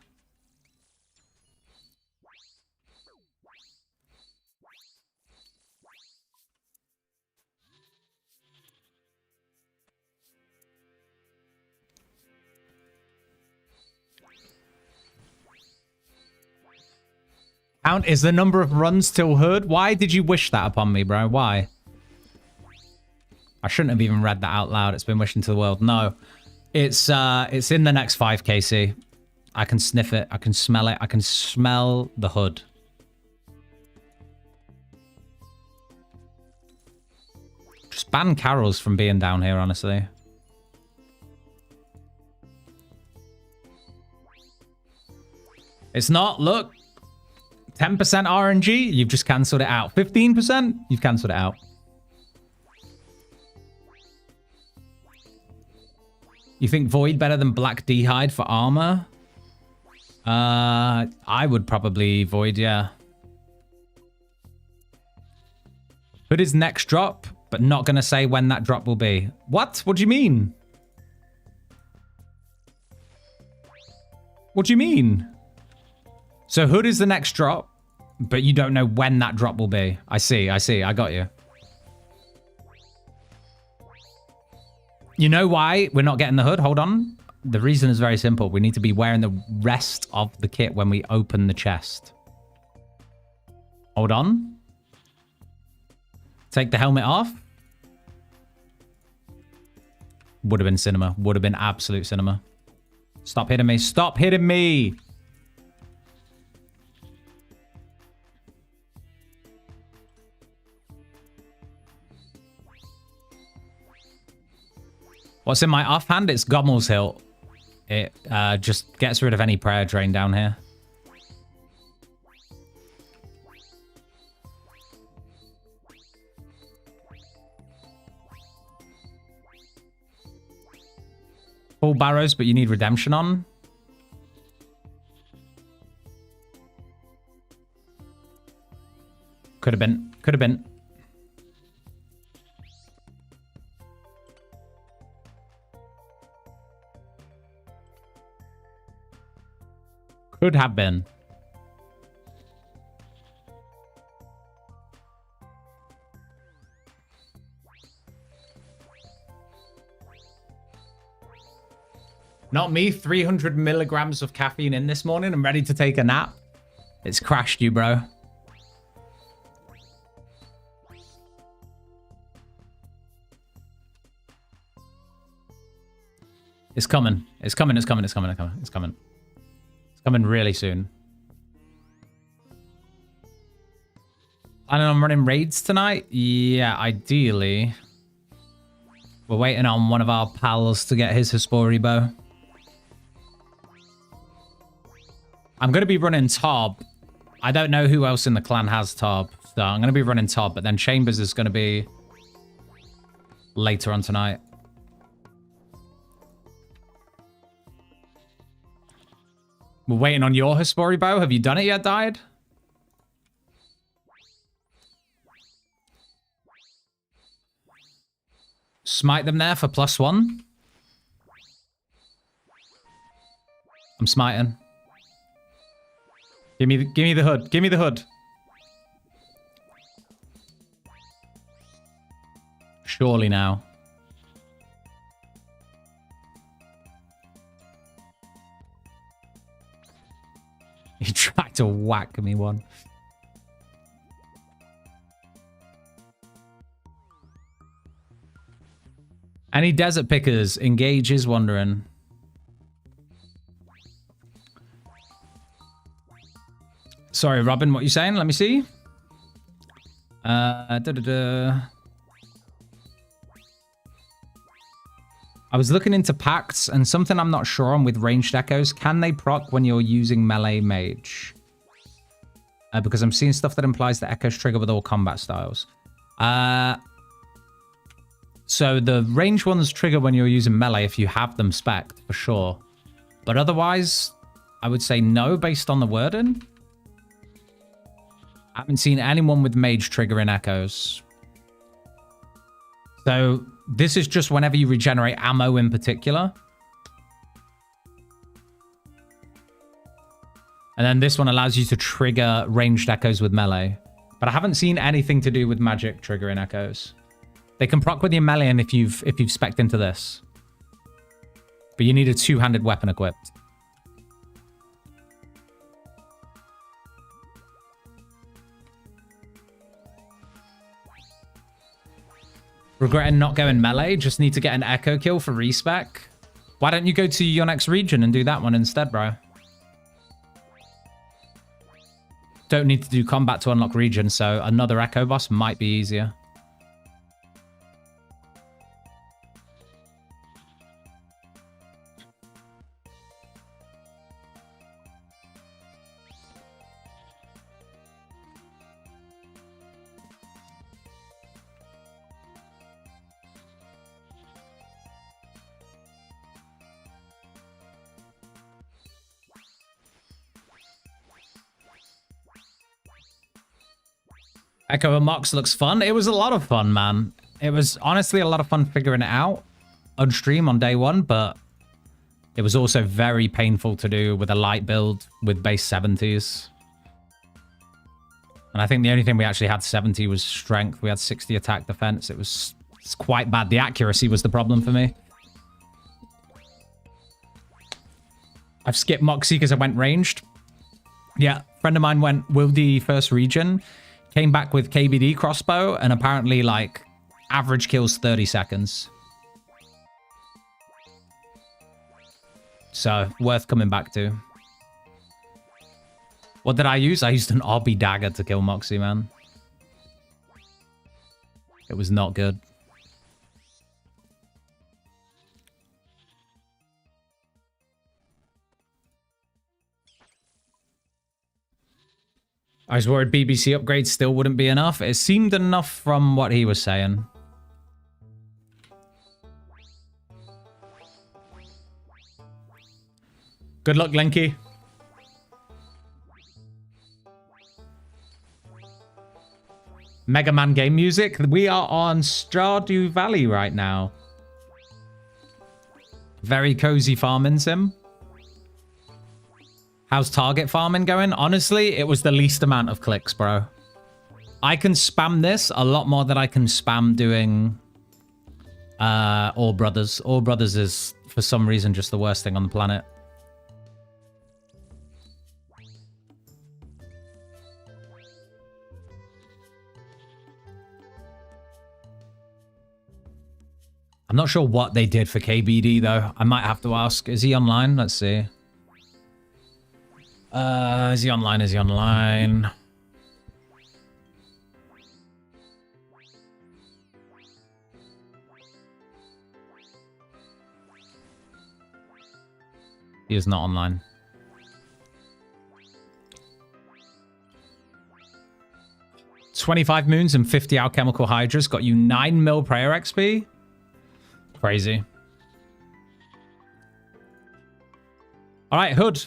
Count is the number of runs till hood. Why did you wish that upon me, bro? Why? I shouldn't have even read that out loud. It's been wished into the world. No. It's in the next 5kc. I can sniff it. I can smell it. I can smell the hood. Just ban carols from being down here, honestly. It's not. Look. 10% RNG, you've just cancelled it out. 15%, you've cancelled it out. You think Void better than Black D'hide for armor? I would probably Void, yeah. Hood is next drop, but not going to say when that drop will be. What? What do you mean? What do you mean? So Hood is the next drop, but you don't know when that drop will be. I see, I got you. You know why we're not getting the hood? Hold on. The reason is very simple. We need to be wearing the rest of the kit when we open the chest. Hold on. Take the helmet off. Would have been cinema. Would have been absolute cinema. Stop hitting me. Stop hitting me. What's in my offhand? It's Gommel's Hilt. It just gets rid of any prayer drain down here. Full barrows, but you need redemption on. Could have been. Could have been. Could have been. Not me. 300 milligrams of caffeine in this morning. I'm ready to take a nap. It's crashed you, bro. It's coming. It's coming. It's coming. It's coming. It's coming. It's coming. It's coming really soon. Planning on running raids tonight? Yeah, ideally. We're waiting on one of our pals to get his Hespori bow. I'm going to be running Tob. I don't know who else in the clan has Tob. So I'm going to be running Tob, but then Chambers is going to be later on tonight. We're waiting on your Hespori bow. Have you done it yet, Died? Smite them there for +1. I'm smiting. Give me the hood. Give me the hood. Surely now. He tried to whack me one. Any desert pickers? Engage is wandering. Sorry, Robin, what you saying? Let me see. I was looking into pacts and something I'm not sure on with ranged echoes. Can they proc when you're using melee mage? Because I'm seeing stuff that implies that echoes trigger with all combat styles. So the range ones trigger when you're using melee if you have them spec'd, for sure. But otherwise, I would say no based on the wording. I haven't seen anyone with mage triggering echoes. So this is just whenever you regenerate ammo in particular. And then this one allows you to trigger ranged echoes with melee. But I haven't seen anything to do with magic triggering echoes. They can proc with your melee and if you've spec'd into this. But you need a two-handed weapon equipped. Regretting not going melee, just need to get an echo kill for respec. Why don't you go to your next region and do that one instead, bro? Don't need to do combat to unlock region, so another echo boss might be easier. Echo and Mox looks fun. It was a lot of fun, man. It was honestly a lot of fun figuring it out on stream on day one, but it was also very painful to do with a light build with base 70s. And I think the only thing we actually had 70 was strength. We had 60 attack defense. It's quite bad. The accuracy was the problem for me. I've skipped Moxie because I went ranged. Yeah, friend of mine went with the first region, came back with KBD crossbow, and apparently, like, average kills 30 seconds. So, worth coming back to. What did I use? I used an obby dagger to kill Moxie, man. It was not good. I was worried BBC upgrades still wouldn't be enough. It seemed enough from what he was saying. Good luck, Linky. Mega Man game music. We are on Stardew Valley right now. Very cozy farming sim. How's target farming going? Honestly, it was the least amount of clicks, bro. I can spam this a lot more than I can spam doing All Brothers. All Brothers is, for some reason, just the worst thing on the planet. I'm not sure what they did for KBD, though. I might have to ask. Is he online? Let's see. Is he online? Is he online? He is not online. "25 moons and 50 alchemical hydras got you 9 mil prayer XP? Crazy. All right, Hood.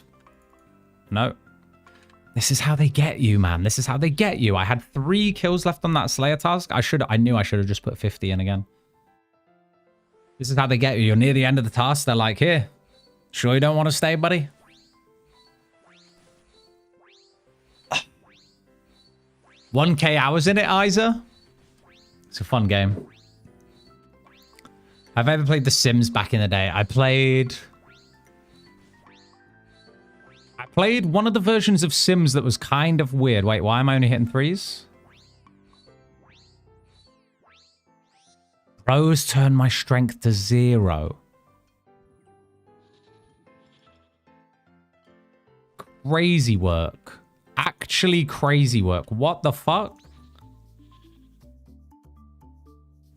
No. This is how they get you, man. This is how they get you. I had 3 kills left on that Slayer task. I knew I should have just put 50 in again. This is how they get you. You're near the end of the task. They're like, here, sure you don't want to stay, buddy? 1K hours in it, Isa? It's a fun game. I've ever played The Sims back in the day. I played one of the versions of Sims that was kind of weird. Wait, why am I only hitting 3s? Pros turn my strength to 0. Crazy work. Actually crazy work. What the fuck?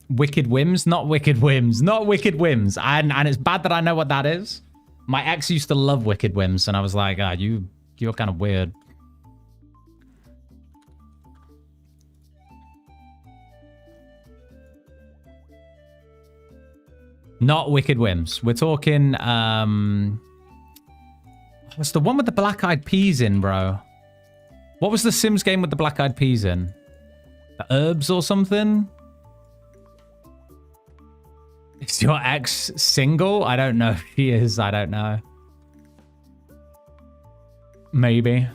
Wicked Whims? Not Wicked Whims. Not Wicked Whims. And it's bad that I know what that is. My ex used to love Wicked Whims, and I was like, ah, you're kind of weird. Not Wicked Whims. We're talking, what's the one with the black-eyed peas in, bro? What was the Sims game with the black-eyed peas in? The Herbs or something? Is your ex single? I don't know if she is. I don't know. Maybe.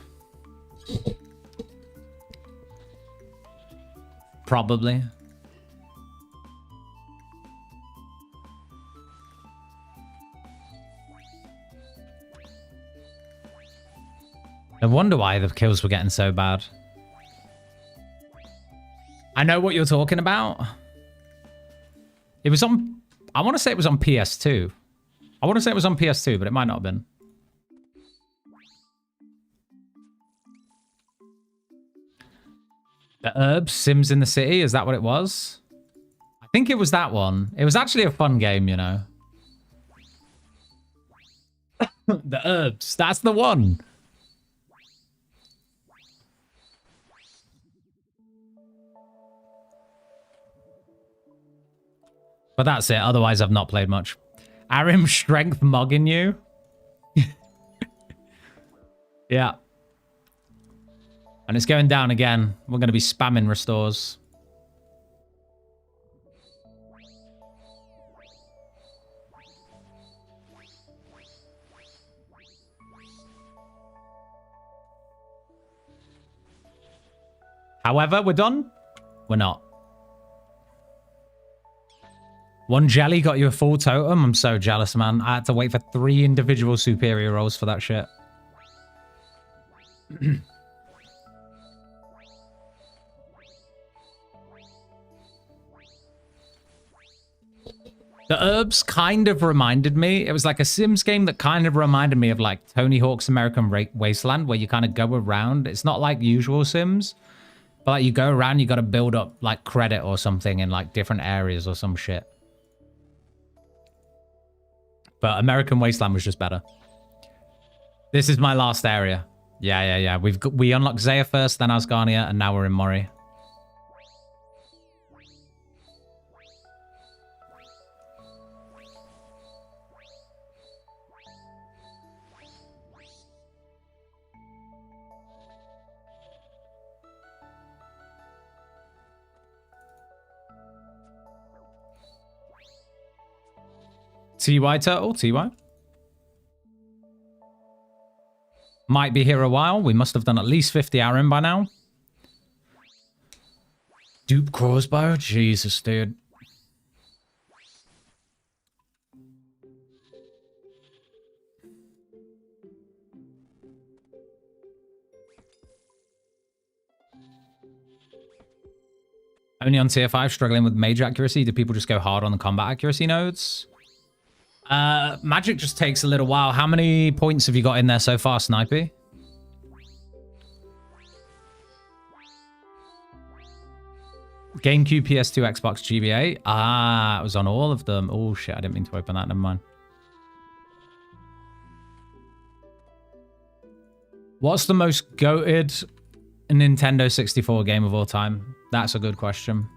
Probably. I wonder why the kills were getting so bad. I know what you're talking about. It was on... I want to say it was on PS2. I want to say it was on PS2, but it might not have been. The Herbs, Sims in the City, is that what it was? I think it was that one. It was actually a fun game, you know. The Herbs, that's the one. But that's it. Otherwise, I've not played much. Arim strength mugging you? Yeah. And it's going down again. We're going to be spamming restores. However, we're done. We're not. One jelly got you a full totem? I'm so jealous, man. I had to wait for 3 individual superior rolls for that shit. The herbs kind of reminded me. It was like a Sims game that kind of reminded me of like Tony Hawk's American Wasteland, where you kind of go around. It's not like usual Sims, but like you go around, you got to build up like credit or something in like different areas or some shit. But American Wasteland was just better. This is my last area. Yeah. We unlocked Zaya first, then Asgarnia, and now we're in Mori. TY Turtle, TY. Might be here a while. We must have done at least 50 Aaron by now. Dupe crossbow? Jesus, dude. Only on tier 5, struggling with mage accuracy. Do people just go hard on the combat accuracy nodes? Magic just takes a little while. How many points have you got in there so far, Snipey? GameCube, PS2, Xbox, GBA. Ah, it was on all of them. Oh, shit. I didn't mean to open that. Never mind. What's the most goated Nintendo 64 game of all time? That's a good question.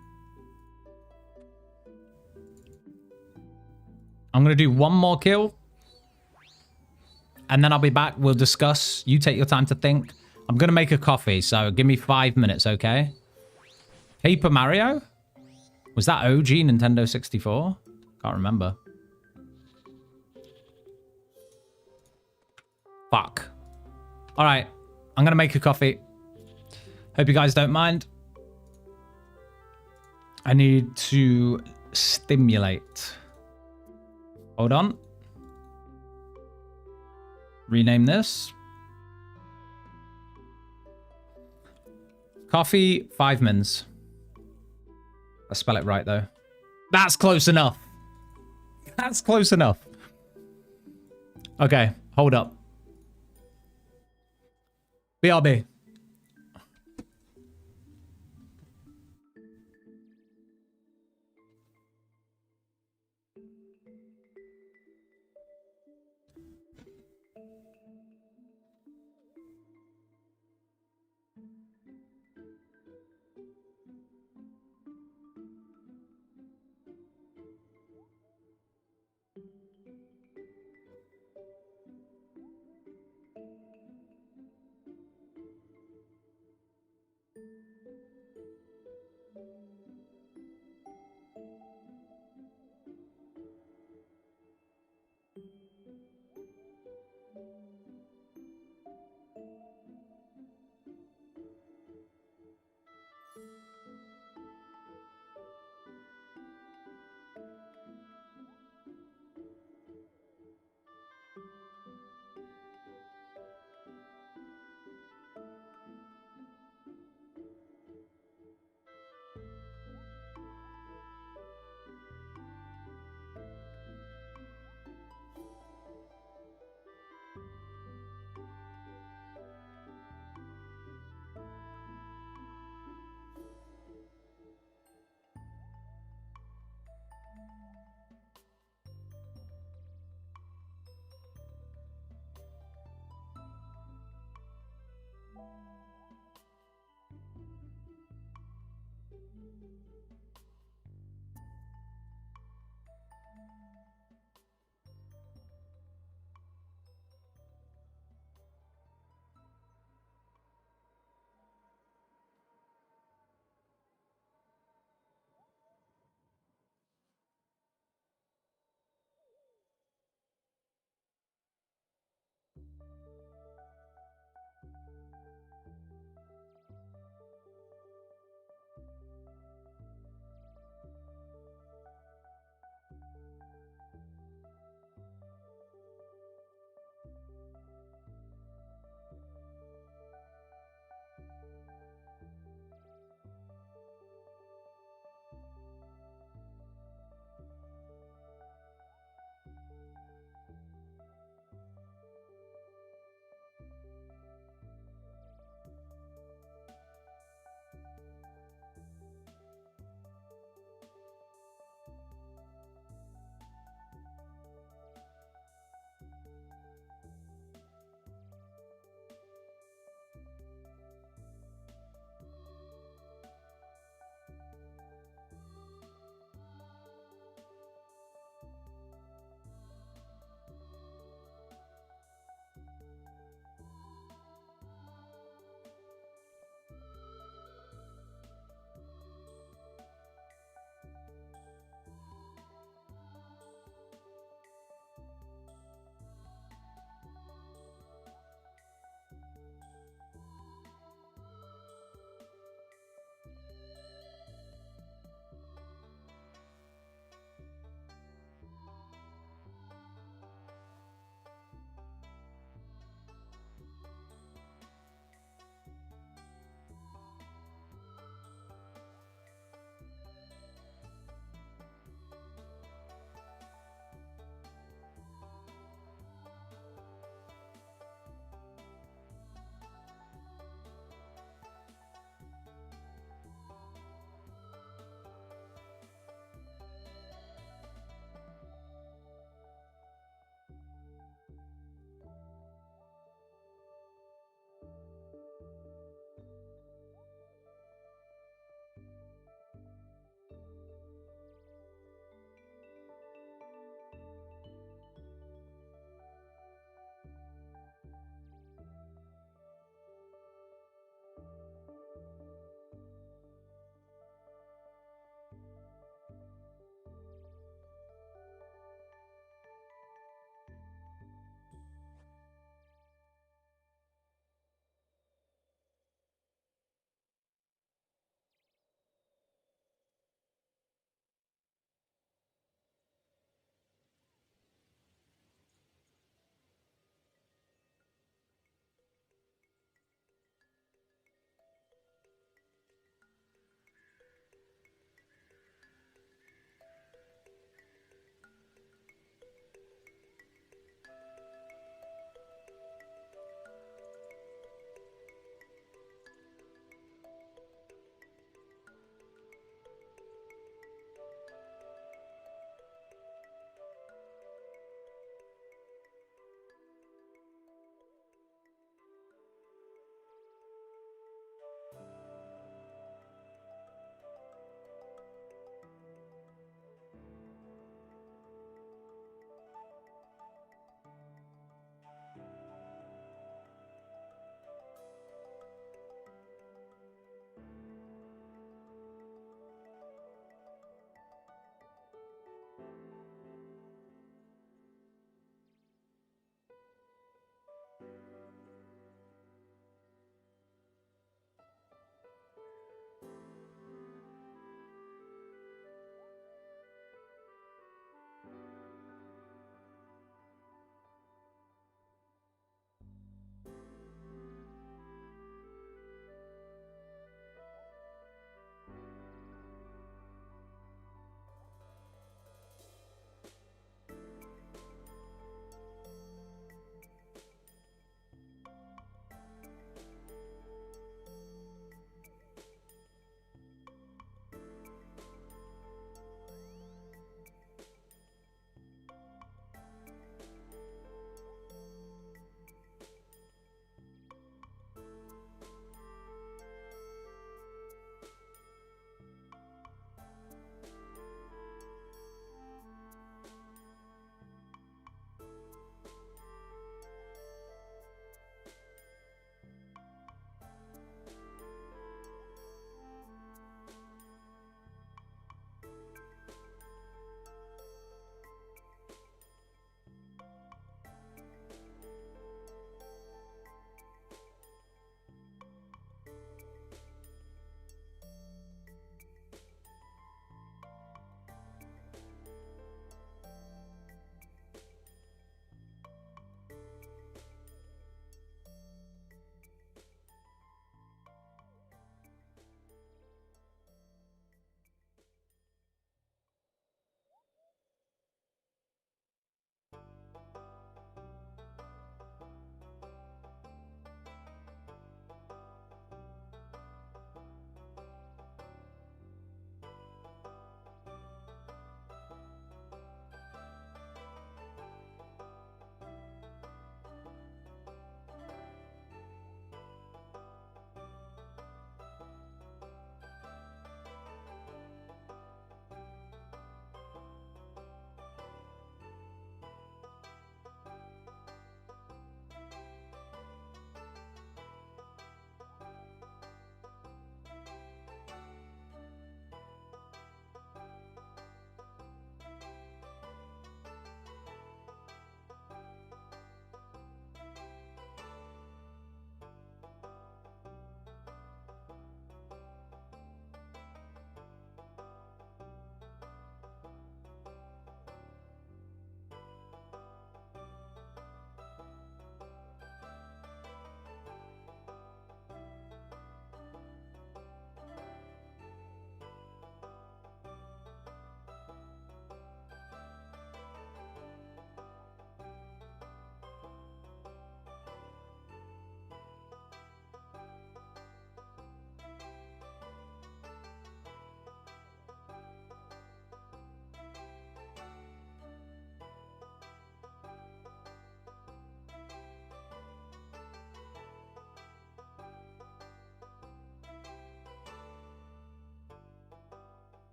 I'm going to do one more kill. And then I'll be back. We'll discuss. You take your time to think. I'm going to make a coffee, so give me 5 minutes, okay? Paper Mario? Was that OG Nintendo 64? Can't remember. Fuck. All right. I'm going to make a coffee. Hope you guys don't mind. I need to stimulate. Hold on. Rename this. Coffee, 5 mins. I spell it right, though. That's close enough. That's close enough. Okay, hold up. BRB.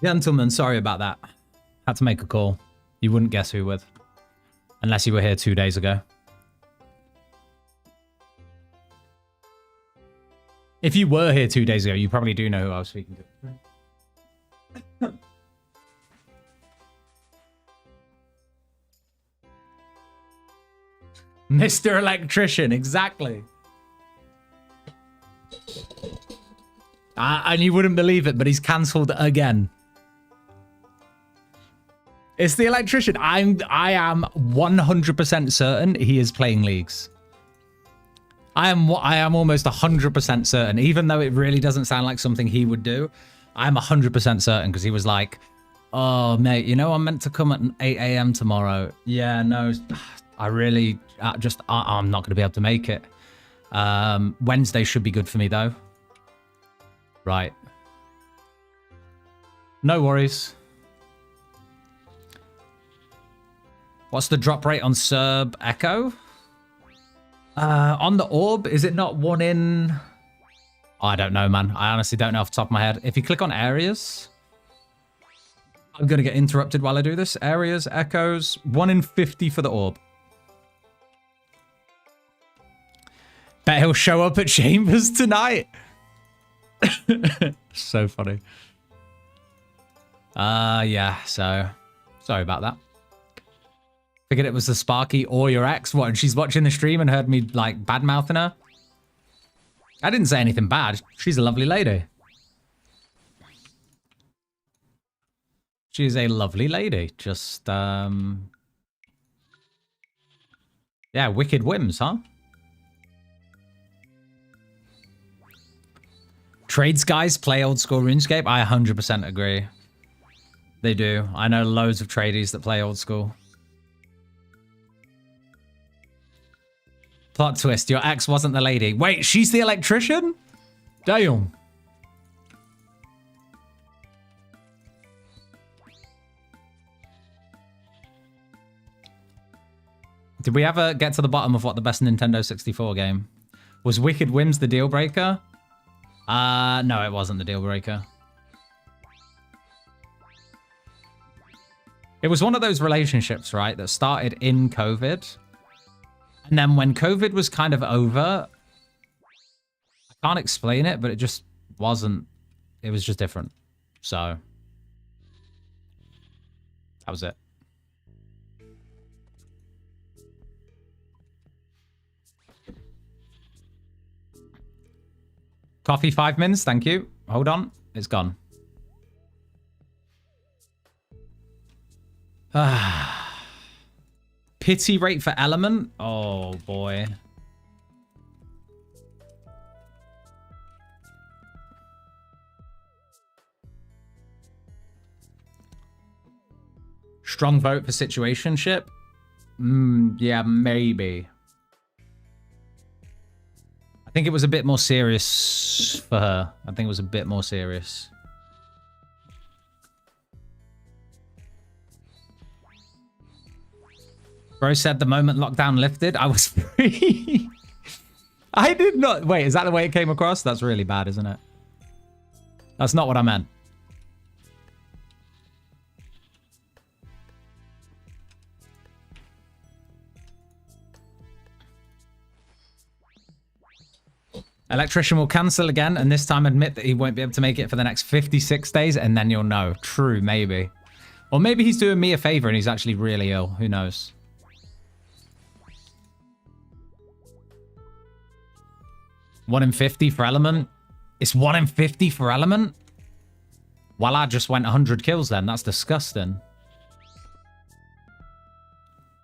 Gentlemen, sorry about that. Had to make a call. You wouldn't guess who with. Unless you were here 2 days ago. If you were here 2 days ago, you probably do know who I was speaking to. Mr. Electrician, exactly. And you wouldn't believe it, but he's cancelled again. It's the electrician. I am 100% certain he is playing leagues. I am almost 100% certain, even though it really doesn't sound like something he would do. I'm 100% certain because he was like, "Oh, mate, you know I'm meant to come at 8 a.m. tomorrow. Yeah, no, I really I'm not going to be able to make it. Wednesday should be good for me though." Right. No worries. What's the drop rate on Serb Echo? On the orb, is it not one in... I don't know, man. I honestly don't know off the top of my head. If you click on areas... I'm going to get interrupted while I do this. Areas, echoes, 1 in 50 for the orb. Bet he'll show up at Chambers tonight. So funny. Yeah, so... Sorry about that. Figured it was the Sparky or your ex. What, and she's watching the stream and heard me, like, bad-mouthing her? I didn't say anything bad. She's a lovely lady. She's a lovely lady. Just, yeah, wicked whims, huh? Trades guys play old school RuneScape? I 100% agree. They do. I know loads of tradies that play old school. Plot twist, your ex wasn't the lady. Wait, she's the electrician? Damn. Did we ever get to the bottom of what the best Nintendo 64 game? Was Wicked Whims the deal breaker? No, it wasn't the deal breaker. It was one of those relationships, right, that started in COVID. And then when COVID was kind of over, I can't explain it, but it just wasn't, it was just different. So, that was it. Coffee 5 minutes, thank you. Hold on, it's gone. Pity rate for element? Oh boy. Strong vote for situationship? Yeah, maybe. I think it was a bit more serious for her. I think it was a bit more serious. Bro said the moment lockdown lifted, I was free. I did not. Wait, is that the way it came across? That's really bad, isn't it? That's not what I meant. Electrician will cancel again, and this time admit that he won't be able to make it for the next 56 days, and then you'll know. True, maybe. Or maybe he's doing me a favor and he's actually really ill. Who knows? One in 50 for element? It's 1 in 50 for element? Well, I just went 100 kills then. That's disgusting.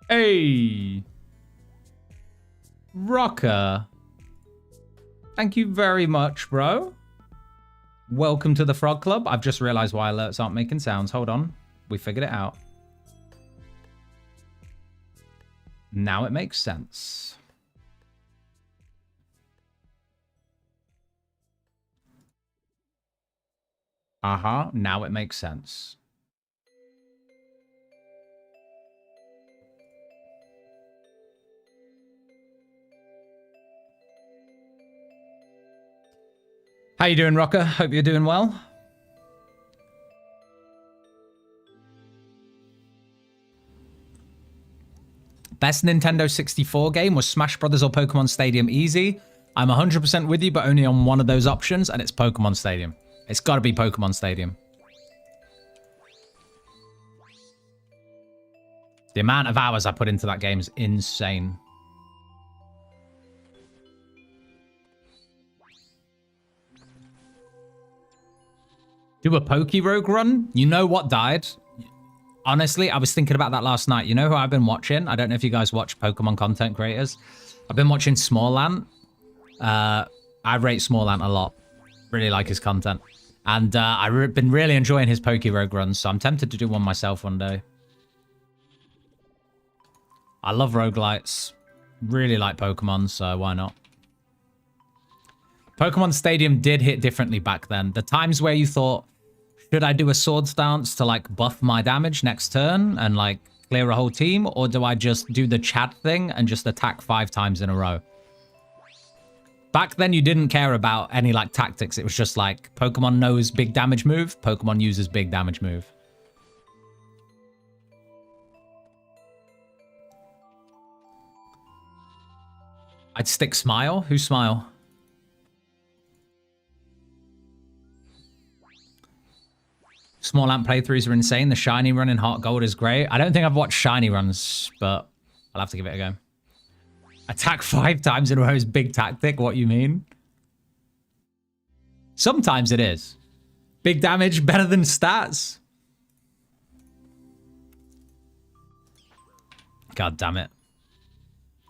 Hey! Rocker. Thank you very much, bro. Welcome to the Frog Club. I've just realized why alerts aren't making sounds. Hold on. We figured it out. Now it makes sense. Now it makes sense. How you doing, Rocker? Hope you're doing well. Best Nintendo 64 game was Smash Brothers or Pokemon Stadium Easy. I'm 100% with you, but only on one of those options, and it's Pokemon Stadium. It's got to be Pokemon Stadium. The amount of hours I put into that game is insane. Do a Poke-Rogue run? You know what died? Honestly, I was thinking about that last night. You know who I've been watching? I don't know if you guys watch Pokemon content creators. I've been watching Smallant. I rate Smallant a lot. Really like his content. And I've been really enjoying his Poke-Rogue runs, so I'm tempted to do one myself one day. I love roguelites. Really like Pokemon, so why not? Pokemon Stadium did hit differently back then. The times where you thought, should I do a Swords Dance to like buff my damage next turn and like clear a whole team? Or do I just do the Chad thing and just attack 5 times in a row? Back then you didn't care about any like tactics. It was just like Pokemon knows big damage move. Pokemon uses big damage move. I'd stick Smile. Who's Smile? Smallant playthroughs are insane. The shiny run in Heart Gold is great. I don't think I've watched shiny runs, but I'll have to give it a go. Attack 5 times in a row is big tactic. What you mean? Sometimes it is. Big damage better than stats. God damn it.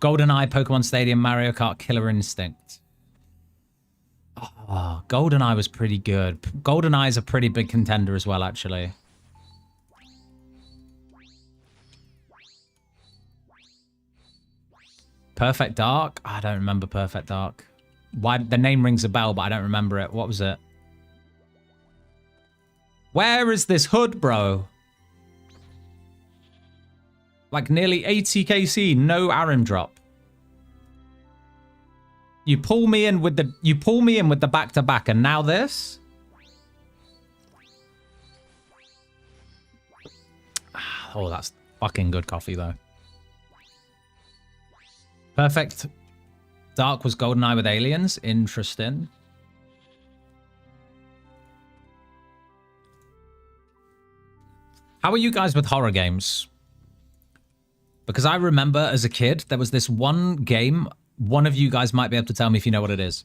GoldenEye, Pokemon Stadium, Mario Kart, Killer Instinct. Oh, GoldenEye was pretty good. GoldenEye is a pretty big contender as well, actually. Perfect Dark? I don't remember Perfect Dark. Why? The name rings a bell, but I don't remember it. What was it? Where is this hood, bro? Like nearly 80 KC, no Arim drop. You pull me in with the back to back, and now this? Oh, that's fucking good coffee though. Perfect Dark was GoldenEye with aliens. Interesting. How are you guys with horror games? Because I remember as a kid, there was this one game. One of you guys might be able to tell me if you know what it is.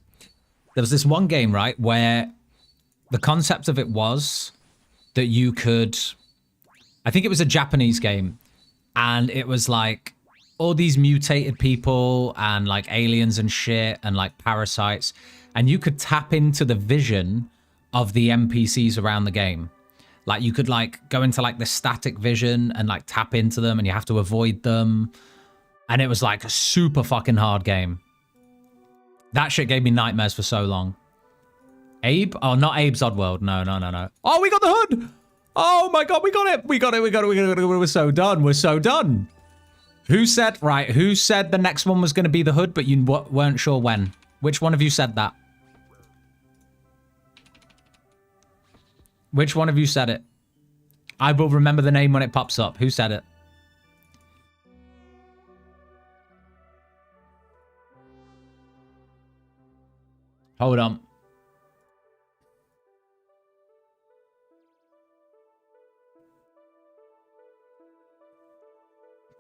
There was this one game, right, where the concept of it was that you could... I think it was a Japanese game. And it was like all these mutated people and like aliens and shit and like parasites. And you could tap into the vision of the NPCs around the game. Like you could like go into like the static vision and like tap into them and you have to avoid them. And it was like a super fucking hard game. That shit gave me nightmares for so long. Abe? Oh, not Abe's Oddworld. No, no, no, no. Oh, we got the hood! Oh my god, we got it! We got it, we got it, we got it. We're so done. We're so done. Who said, right, who said the next one was going to be the hood, but you weren't sure when? Which one of you said that? Which one of you said it? I will remember the name when it pops up. Who said it? Hold on.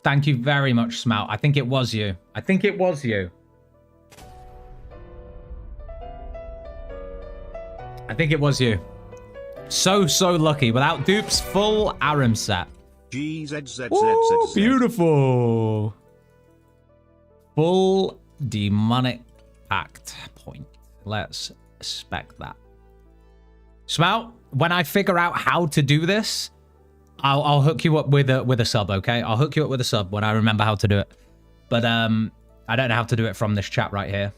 Thank you very much, Smout. I think it was you. I think it was you. I think it was you. So lucky. Without dupes, full Arim set. Ooh, beautiful. Full demonic pact point. Let's spec that. Smout, when I figure out how to do this, I'll hook you up with a sub, okay? I'll hook you up with a sub when I remember how to do it. But I don't know how to do it from this chat right here.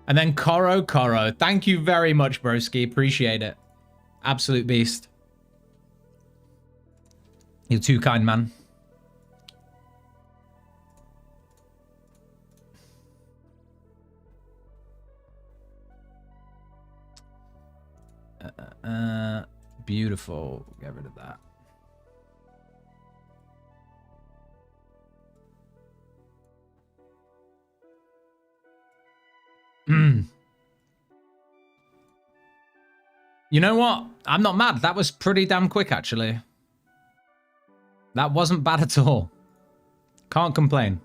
And then Koro. Thank you very much, broski. Appreciate it. Absolute beast. You're too kind, man. Beautiful. Get rid of that. You know what? I'm not mad. That was pretty damn quick, actually. That wasn't bad at all. Can't complain.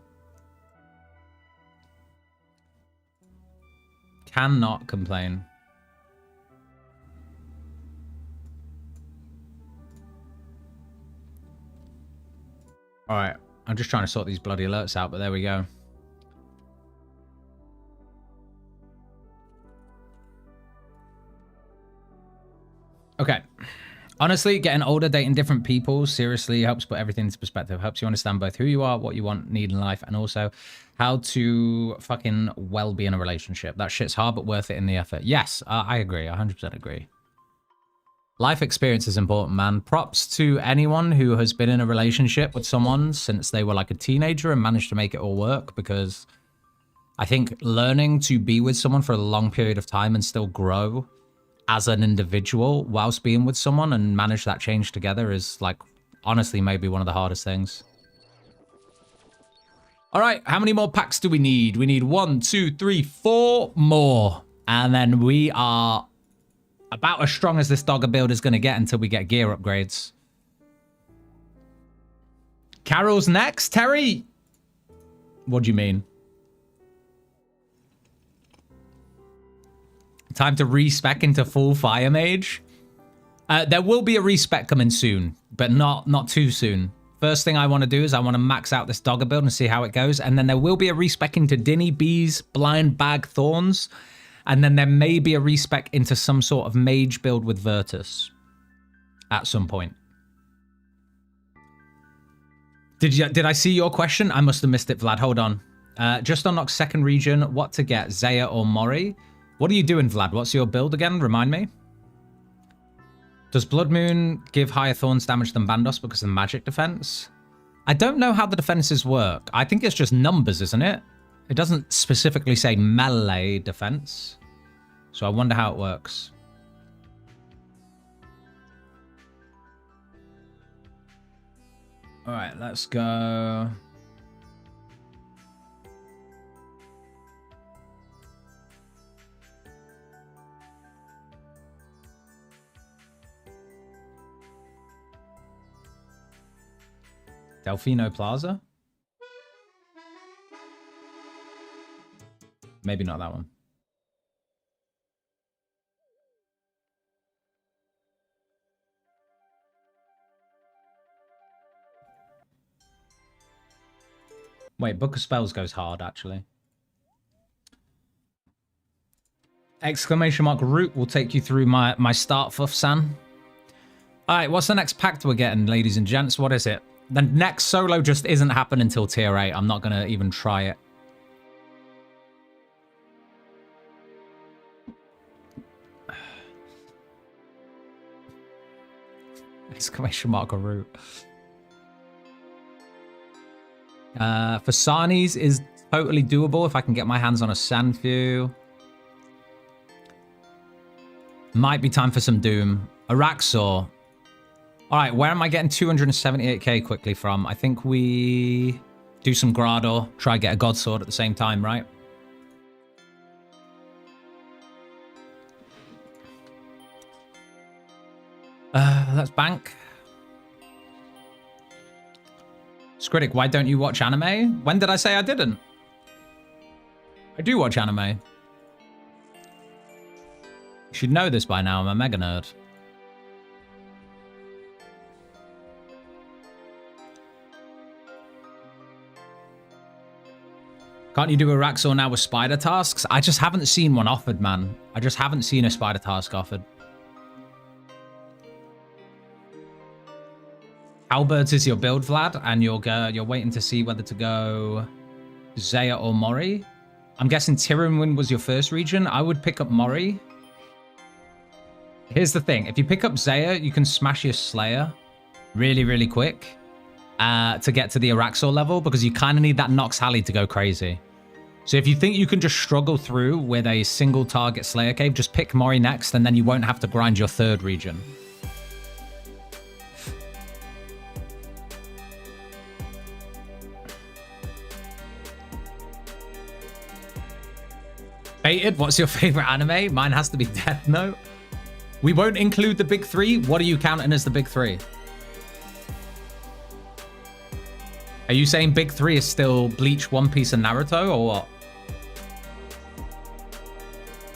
Cannot complain. All right. I'm just trying to sort these bloody alerts out, but there we go. Okay. Honestly, getting older, dating different people seriously helps put everything into perspective. Helps you understand both who you are, what you want, need in life, and also how to fucking well be in a relationship. That shit's hard, but worth it in the effort. Yes, I agree. 100% agree. Life experience is important, man. Props to anyone who has been in a relationship with someone since they were like a teenager and managed to make it all work, because I think learning to be with someone for a long period of time and still grow as an individual whilst being with someone and manage that change together is, like, honestly maybe one of the hardest things. All right, how many more packs do we need? We need 1, 2, 3, 4 more. And then we are about as strong as this Dogger build is going to get until we get gear upgrades. Carol's next? Terry? What do you mean? Time to respec into full Fire Mage. There will be a respec coming soon, but not too soon. First thing I want to do is I want to max out this Dogger build and see how it goes. And then there will be a respec into Dinny, Bees, Blind Bag, Thorns. And then there may be a respec into some sort of mage build with Virtus at some point. Did I see your question? I must have missed it, Vlad. Hold on. Just unlock second region. What to get, Zaya or Mori? What are you doing, Vlad? What's your build again? Remind me. Does Blood Moon give higher Thorns damage than Bandos because of magic defense? I don't know how the defenses work. I think it's just numbers, isn't it? It doesn't specifically say melee defense. So I wonder how it works. All right, let's go. Delfino Plaza? Maybe not that one. Wait, Book of Spells goes hard, actually. Exclamation mark route will take you through my start, Fuff-san. All right, what's the next pact we're getting, ladies and gents? What is it? The next solo just isn't happening until tier 8. I'm not going to even try it. Exclamation mark a route. For Sarni's is totally doable if I can get my hands on a Sandfew. Might be time for some Doom. Araxor. All right, where am I getting 278k quickly from? I think we do some Grador, try get a God Sword at the same time, right? Let's bank. Scritic, why don't you watch anime? When did I say I didn't? I do watch anime. You should know this by now, I'm a mega nerd. Can't you do a Raxor now with spider tasks? I just haven't seen one offered, man. I just haven't seen a spider task offered. Halberds is your build, Vlad, and you're waiting to see whether to go Zaya or Mori. I'm guessing Tirunwin was your first region. I would pick up Mori. Here's the thing. If you pick up Zaya, you can smash your Slayer really, really quick to get to the Araxor level, because you kind of need that Nox Halley to go crazy. So if you think you can just struggle through with a single target Slayer Cave, just pick Mori next, and then you won't have to grind your third region. Baited, what's your favorite anime? Mine has to be Death Note. We won't include the big three. What are you counting as the big three? Are you saying big three is still Bleach, One Piece, and Naruto, or what?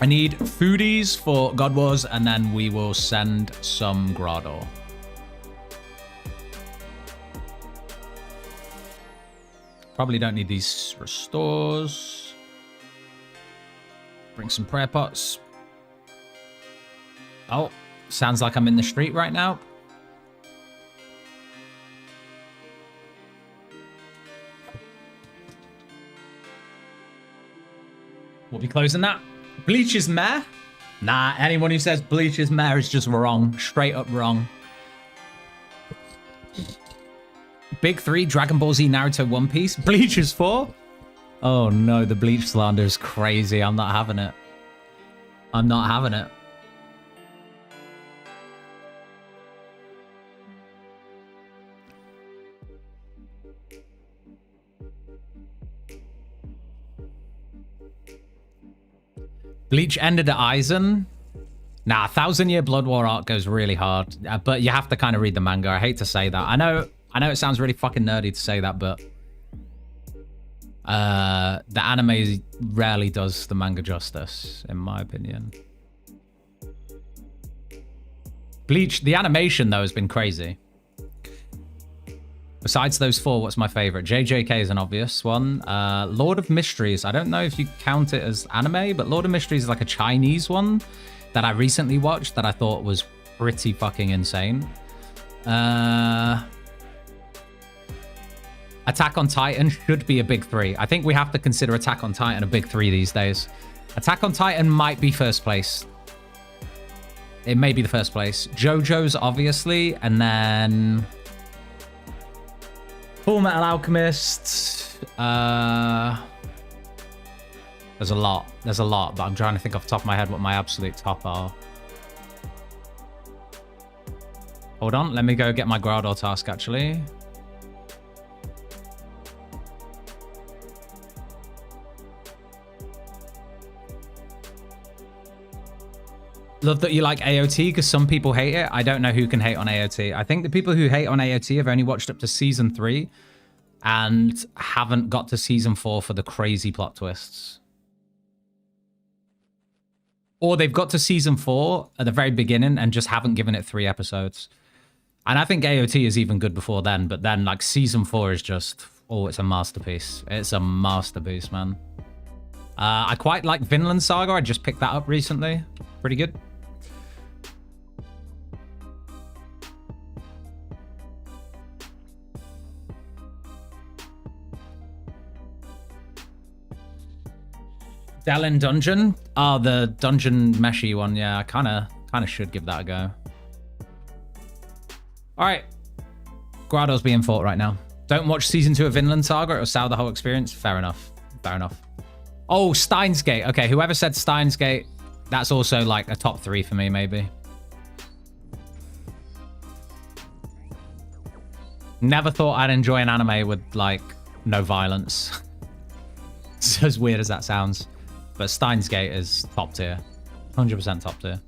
I need foodies for God Wars, and then we will send some Grotto. Probably don't need these restores. Bring some prayer pots. Oh, sounds like I'm in the street right now. We'll be closing that. Bleach is meh? Nah, anyone who says Bleach is meh is just wrong. Straight up wrong. Big three, Dragon Ball Z, Naruto, One Piece. Bleach is 4? Oh no, the Bleach slander is crazy. I'm not having it. I'm not having it. Bleach ended at Aizen. Nah, 1,000 Year Blood War arc goes really hard. But you have to kind of read the manga. I hate to say that. I know it sounds really fucking nerdy to say that, but the anime rarely does the manga justice, in my opinion. Bleach, the animation, though, has been crazy. Besides those 4, what's my favorite? JJK is an obvious one. Lord of Mysteries. I don't know if you count it as anime, but Lord of Mysteries is like a Chinese one that I recently watched that I thought was pretty fucking insane. Attack on Titan should be a big 3. I think we have to consider Attack on Titan a big 3 these days. Attack on Titan might be first place. It may be the first place. JoJo's obviously, and then Full Metal Alchemist. There's a lot. There's a lot, but I'm trying to think off the top of my head what my absolute top are. Hold on, let me go get my Grotto task, actually. Love that you like AOT, because some people hate it. I don't know who can hate on AOT. I think the people who hate on AOT have only watched up to season 3 and haven't got to season 4 for the crazy plot twists. Or they've got to season 4 at the very beginning and just haven't given it 3 episodes. And I think AOT is even good before then, but then like season 4 is just, oh, it's a masterpiece. It's a masterpiece, man. I quite like Vinland Saga. I just picked that up recently. Pretty good. Dallin Dungeon? Oh, the dungeon meshy one. Yeah, I kind of should give that a go. All right. Grotto's being fought right now. Don't watch season 2 of Vinland Saga. It'll sour the whole experience. Fair enough. Fair enough. Oh, Steins Gate. Okay, whoever said Steins Gate, that's also like a top 3 for me, maybe. Never thought I'd enjoy an anime with like no violence. It's as weird as that sounds. But Steins Gate is top tier. 100% top tier.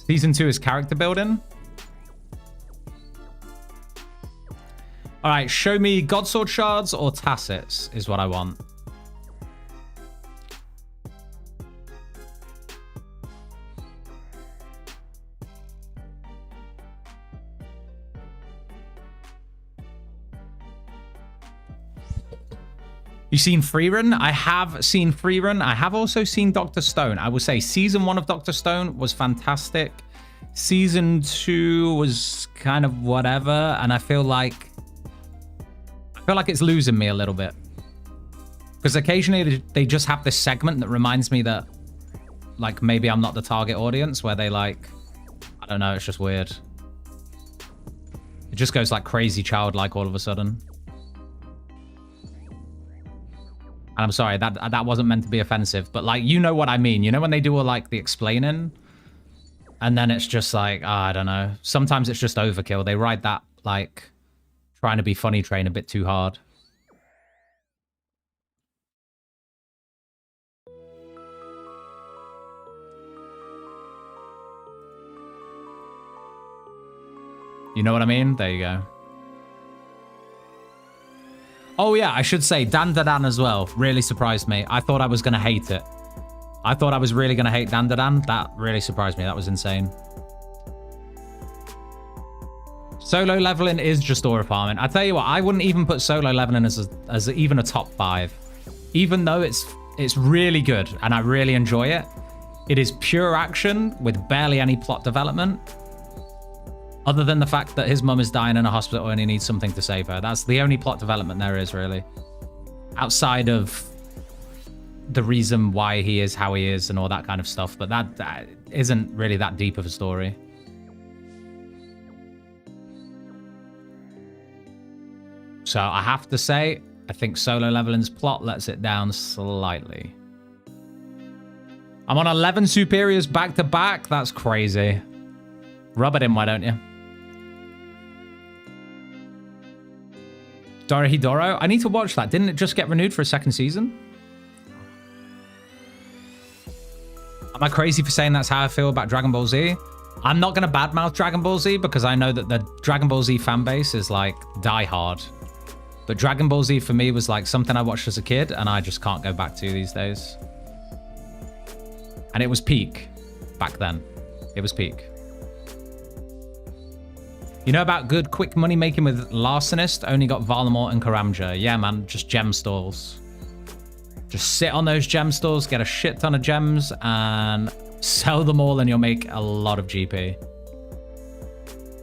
Season 2 is character building. All right, show me Godsword shards or tacits is what I want. You seen Freerun? I have seen Freerun. I have also seen Dr. Stone. I will say season 1 of Dr. Stone was fantastic. Season 2 was kind of whatever, and I feel like it's losing me a little bit. Because occasionally they just have this segment that reminds me that like maybe I'm not the target audience, where they like, I don't know, it's just weird. It just goes like crazy childlike all of a sudden. And I'm sorry, that wasn't meant to be offensive, but like, you know what I mean. You know when they do all like the explaining and then it's just like, I don't know. Sometimes it's just overkill. They ride that like trying to be funny train a bit too hard. You know what I mean? There you go. Oh yeah, I should say Dandadan as well. Really surprised me. I thought I was going to hate it. I thought I was really going to hate Dandadan. That really surprised me. That was insane. Solo leveling is just aura farming. I tell you what, I wouldn't even put solo leveling as even a top 5. Even though it's really good and I really enjoy it. It is pure action with barely any plot development. Other than the fact that his mum is dying in a hospital and he needs something to save her. That's the only plot development there is, really. Outside of the reason why he is how he is and all that kind of stuff. But that isn't really that deep of a story. So I have to say, I think solo leveling's plot lets it down slightly. I'm on 11 superiors back to back. That's crazy. Rub it in, why don't you? Dorohedoro? I need to watch that. Didn't it just get renewed for a second season? Am I crazy for saying that's how I feel about Dragon Ball Z? I'm not going to badmouth Dragon Ball Z because I know that the Dragon Ball Z fan base is like diehard. But Dragon Ball Z for me was like something I watched as a kid and I just can't go back to these days. And it was peak back then. It was peak. You know about good quick money making with Larcenist? Only got Valamort and Karamja. Yeah, man, just gem stalls. Just sit on those gem stalls, get a shit ton of gems, and sell them all and you'll make a lot of GP.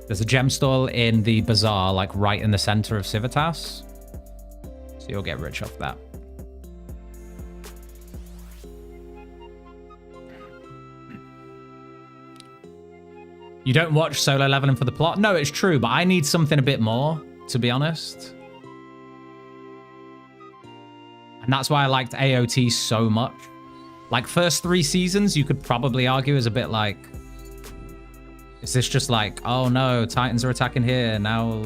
There's a gem stall in the bazaar, like right in the center of Civitas. So you'll get rich off that. You don't watch solo leveling for the plot? No, it's true, but I need something a bit more, to be honest. And that's why I liked AOT so much. Like, first 3 seasons, you could probably argue is a bit like... Is this just like, oh no, Titans are attacking here, now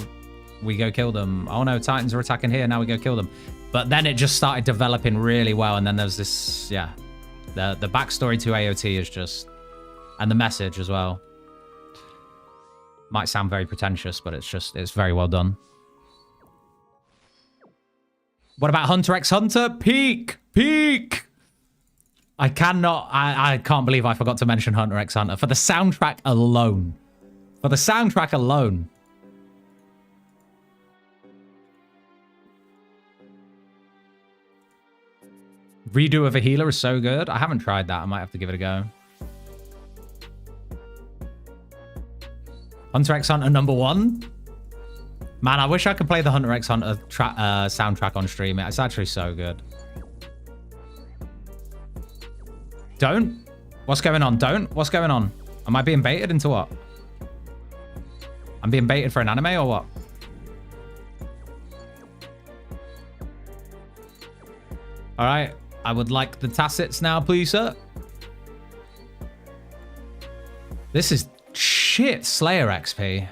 we go kill them. Oh no, Titans are attacking here, now we go kill them. But then it just started developing really well, and then there's this, yeah. The backstory to AOT is just... And the message as well. Might sound very pretentious, but it's very well done. What about Hunter x Hunter? Peak! Peak! I can't believe I forgot to mention Hunter x Hunter. For the soundtrack alone. For the soundtrack alone. Redo of a healer is so good. I haven't tried that. I might have to give it a go. Hunter x Hunter #1. Man, I wish I could play the Hunter x Hunter soundtrack on stream. It's actually so good. Don't? What's going on? Don't? What's going on? Am I being baited into what? I'm being baited for an anime or what? All right. I would like the tacits now, please, sir. This is shit Slayer XP.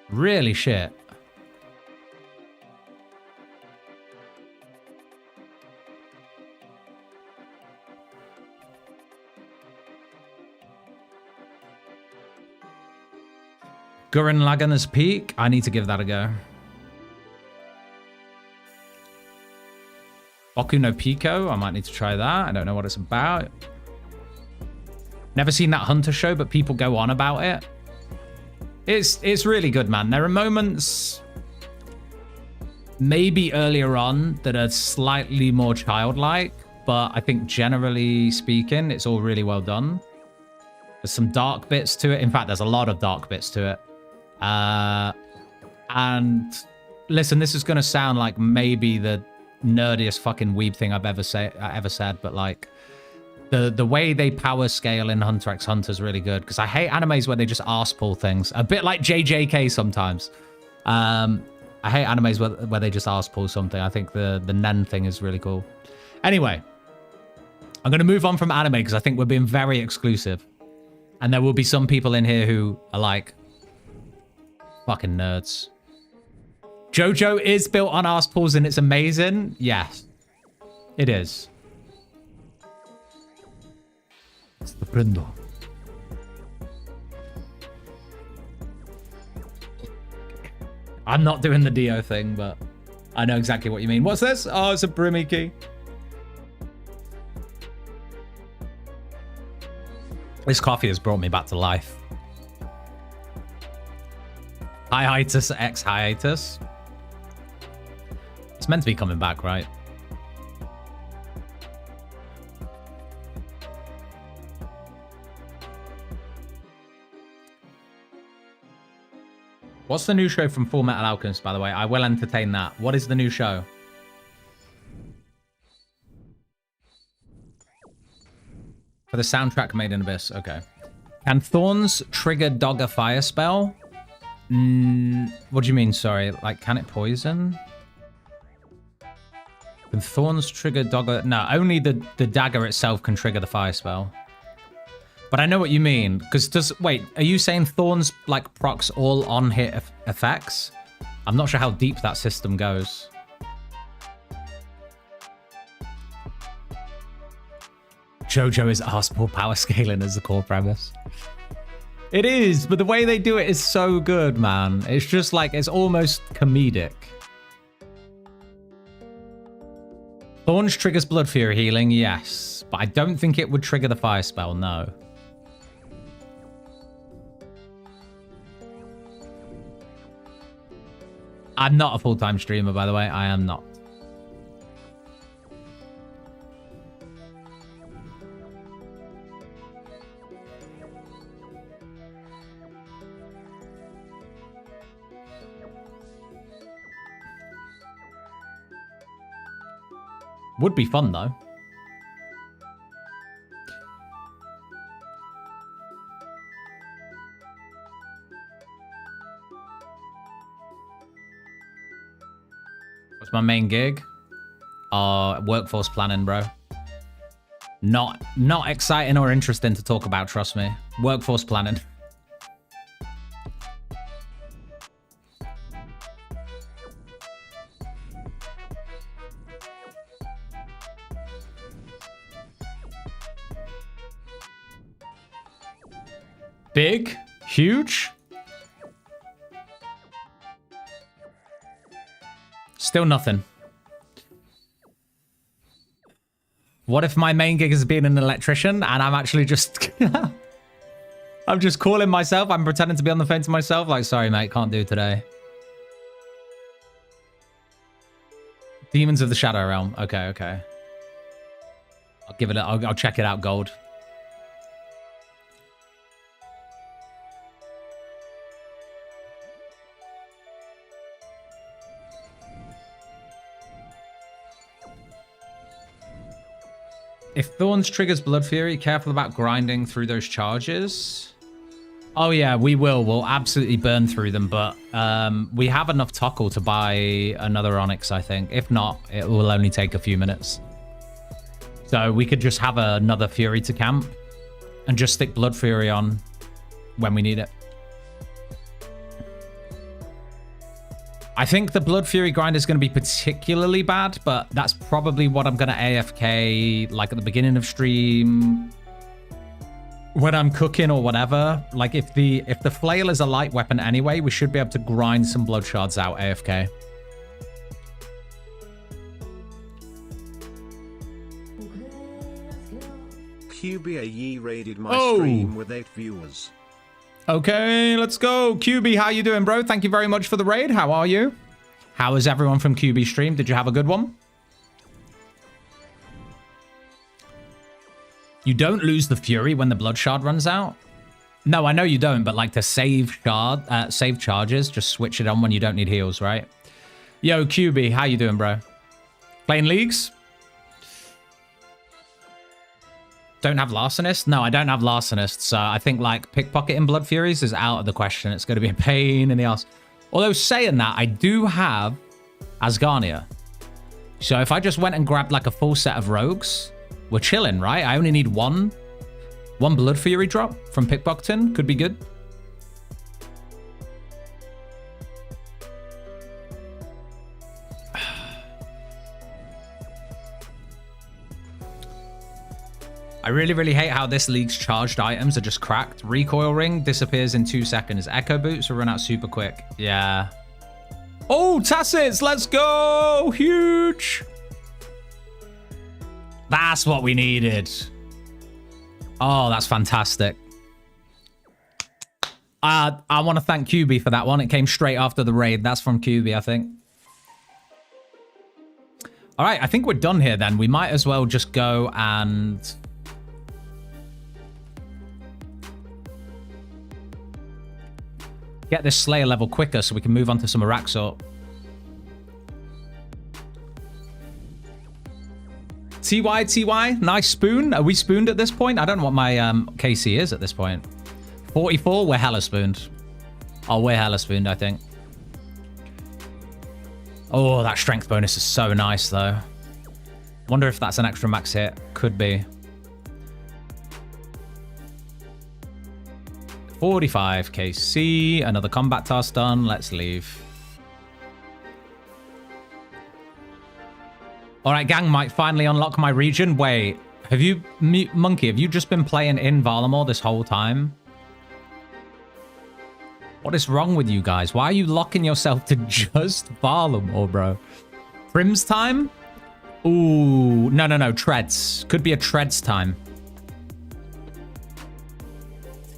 Really shit. Gurren Lagann Peak. I need to give that a go. Boku no Pico. I might need to try that. I don't know what it's about. Never seen that Hunter show, but people go on about it. It's really good, man. There are moments maybe earlier on that are slightly more childlike, but I think generally speaking, it's all really well done. There's some dark bits to it. In fact, there's a lot of dark bits to it. And listen, this is going to sound like maybe the nerdiest fucking weeb thing I've ever said, but like the way they power scale in Hunter x Hunter is really good, because I hate animes where they just arse pull things. A bit like JJK sometimes. I hate animes where they just arse pull something. I think the Nen thing is really cool. Anyway, I'm going to move on from anime because I think we're being very exclusive. And there will be some people in here who are like, fucking nerds. JoJo is built on arse pulls and it's amazing. Yes, it is. Stupendo. I'm not doing the Dio thing, but I know exactly what you mean. What's this? Oh, it's a Brimmy key. This coffee has brought me back to life. Hiatus X hiatus. It's meant to be coming back, right? What's the new show from Full Metal Alchemist, by the way? I will entertain that. What is the new show? For the soundtrack Made in Abyss. Okay. Can Thorns trigger Dogger fire spell? What do you mean, sorry? Like, can it poison? Can Thorns trigger Dogger? No, only the dagger itself can trigger the fire spell. But I know what you mean, because wait, are you saying Thorns like procs all on hit effects? I'm not sure how deep that system goes. JoJo is arseball power scaling as the core premise. It is, but the way they do it is so good, man. It's just like, it's almost comedic. Thorns triggers Blood Fury healing, yes. But I don't think it would trigger the fire spell, no. I'm not a full-time streamer, by the way. I am not. Would be fun, though. What's my main gig? Workforce planning, bro. Not exciting or interesting to talk about, trust me. Workforce planning. Big? Huge? Still nothing. What if my main gig is being an electrician and I'm actually just... I'm just calling myself. I'm pretending to be on the phone to myself. Like, sorry, mate, can't do today. Demons of the Shadow Realm. Okay, okay. I'll give it I'll check it out, Gold. If Thorns triggers Blood Fury, careful about grinding through those charges. Oh yeah, we will. We'll absolutely burn through them, but we have enough Tockle to buy another Onyx, I think. If not, it will only take a few minutes. So we could just have another Fury to camp and just stick Blood Fury on when we need it. I think the Blood Fury grind is going to be particularly bad, but that's probably what I'm going to AFK like at the beginning of stream when I'm cooking or whatever. Like if the flail is a light weapon anyway, we should be able to grind some blood shards out AFK. QBAE raided my stream with 8 viewers. Okay, let's go. QB, how you doing, bro? Thank you very much for the raid. How are you? How is everyone from QB stream? Did you have a good one? You don't lose the Fury when the Blood Shard runs out? No, I know you don't, but like to save charges, just switch it on when you don't need heals, right? Yo, QB, how you doing, bro? Playing leagues? Don't have Larcenist? No, I don't have Larcenist, so I think like pickpocketing Blood Furies is out of the question. It's going to be a pain in the ass. Although saying that, I do have Asgarnia. So if I just went and grabbed like a full set of rogues, we're chilling, right? I only need one Blood Fury drop from pickpocketing. Could be good. I really, really hate how this league's charged items are just cracked. Recoil ring disappears in 2 seconds. Echo boots will run out super quick. Yeah. Oh, Tassets, let's go! Huge! That's what we needed. Oh, that's fantastic. I want to thank QB for that one. It came straight after the raid. That's from QB, I think. All right, I think we're done here then. We might as well just go and... get this Slayer level quicker so we can move on to some Araxor. TY, nice spoon. Are we spooned at this point? I don't know what my KC is at this point. 44, we're hella spooned. Oh, we're hella spooned, I think. Oh, that strength bonus is so nice, though. Wonder if that's an extra max hit. Could be. 45 KC. Another combat task done. Let's leave. All right, gang, might finally unlock my region. Wait, have you, Monkey, have you just been playing in Valamor this whole time? What is wrong with you guys? Why are you locking yourself to just Valamor, bro? Prim's time? Ooh, no, Treads. Could be a Treads time.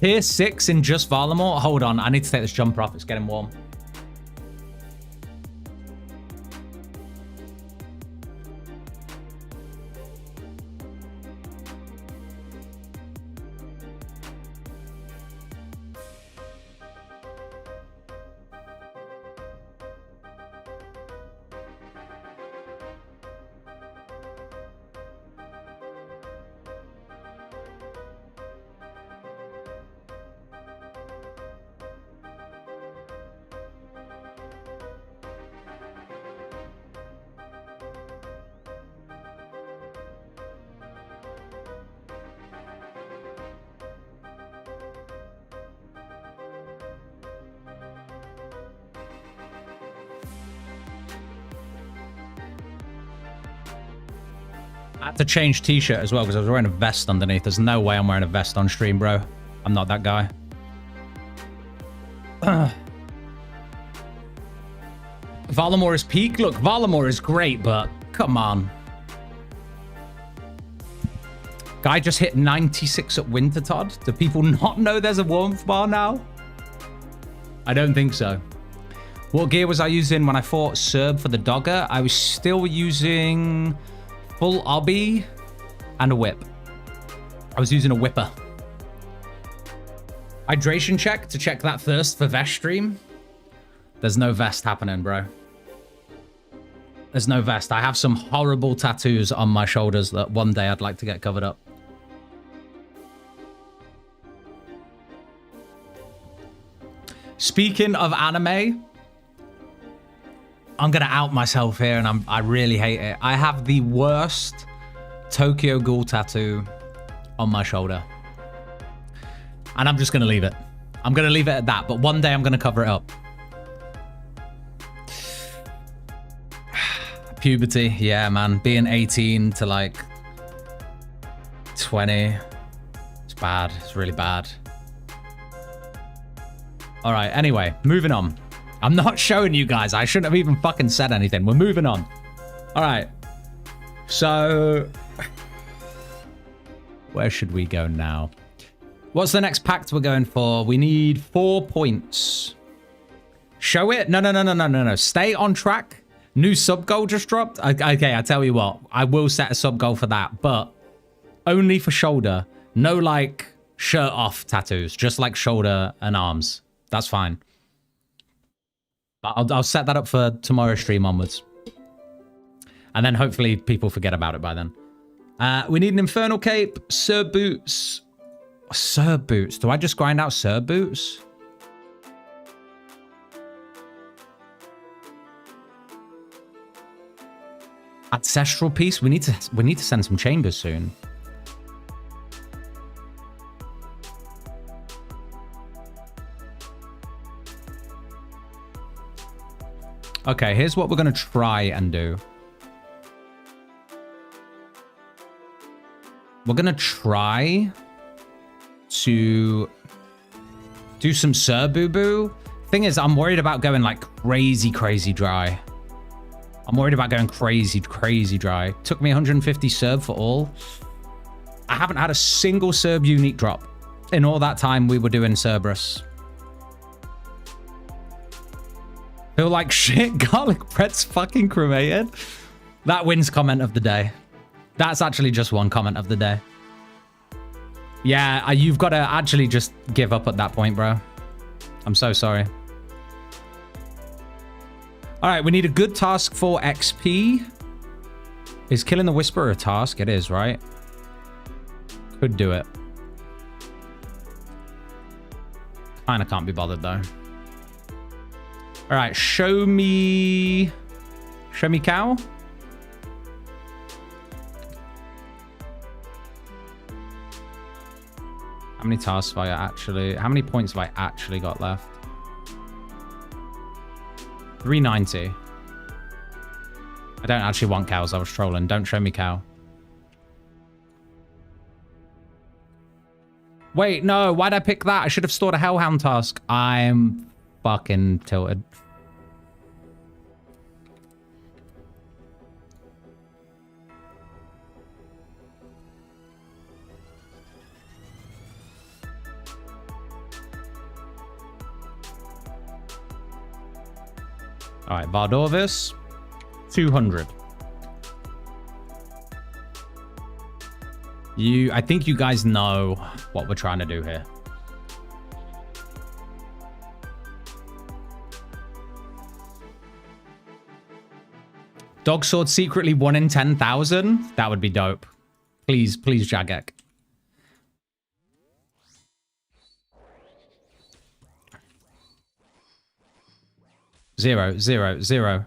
Tier 6 in just Valamor? Hold on, I need to take this jumper off. It's getting warm. I had to change t-shirt as well because I was wearing a vest underneath. There's no way I'm wearing a vest on stream, bro. I'm not that guy. Valamor is peak. Look, Valamor is great, but come on. Guy just hit 96 at Wintertodd. Do people not know there's a warmth bar now? I don't think so. What gear was I using when I fought Serb for the Dogger? I was still using... full obby and a whip. I was using a whipper. Hydration check to check that thirst for vest stream. There's no vest happening, bro. There's no vest. I have some horrible tattoos on my shoulders that one day I'd like to get covered up. Speaking of anime, I'm gonna out myself here, and I really hate it. I have the worst Tokyo Ghoul tattoo on my shoulder, and I'm just gonna leave it. I'm gonna leave it at that. But one day I'm gonna cover it up. Puberty, yeah, man. Being 18 to like 20, it's bad. It's really bad. All right. Anyway, moving on. I'm not showing you guys. I shouldn't have even fucking said anything. We're moving on. All right. So, where should we go now? What's the next pact we're going for? We need 4 points. Show it? No. Stay on track. New sub goal just dropped. Okay, I tell you what. I will set a sub goal for that, but only for shoulder. No, like, shirt off tattoos. Just like shoulder and arms. That's fine. I'll set that up for tomorrow's stream onwards. And then hopefully people forget about it by then. We need an Infernal Cape, Serb Boots. Serb Boots. Do I just grind out Serb Boots? Ancestral Piece. We need to send some chambers soon. Okay, here's what we're going to try and do. We're going to try to do some Surboo-boo Thing is, I'm worried about going like crazy dry. I'm worried about going crazy dry. Took me 150 Serb for all. I haven't had a single Serb unique drop in all that time we were doing Cerberus. Feel like shit, garlic bread's fucking cremated. That wins comment of the day. That's actually just one comment of the day. Yeah, you've got to actually just give up at that point, bro. I'm so sorry. All right, we need a good task for XP. Is killing the Whisperer a task? It is, right? Could do it. Kinda can't be bothered, though. All right, show me cow. How many tasks have I actually... How many points have I actually got left? 390. I don't actually want cows. I was trolling. Don't show me cow. Wait, no. Why'd I pick that? I should have stored a Hellhound task. I'm fucking tilted. All right, Vardorvis, 200. I think you guys know what we're trying to do here. Dog Sword secretly 1 in 10,000? That would be dope. Please, please, Jagek. Zero, zero, zero.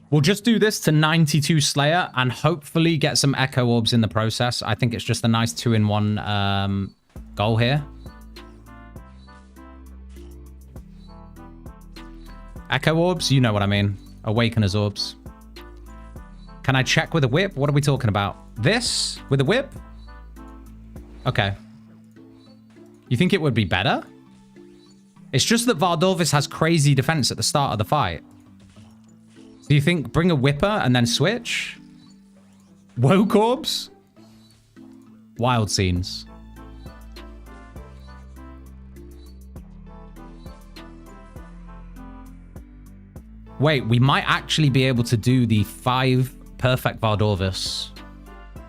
We'll just do this to 92 Slayer and hopefully get some Echo Orbs in the process. I think it's just a nice 2-in-1 goal here. Echo Orbs? You know what I mean. Awakener's Orbs. Can I check with a whip? What are we talking about? This? With a whip? Okay. You think it would be better? It's just that Vardorvis has crazy defense at the start of the fight. Do you think bring a Whipper and then switch? Woke Orbs? Wild scenes. Wait, we might actually be able to do the 5 perfect Vardorvis.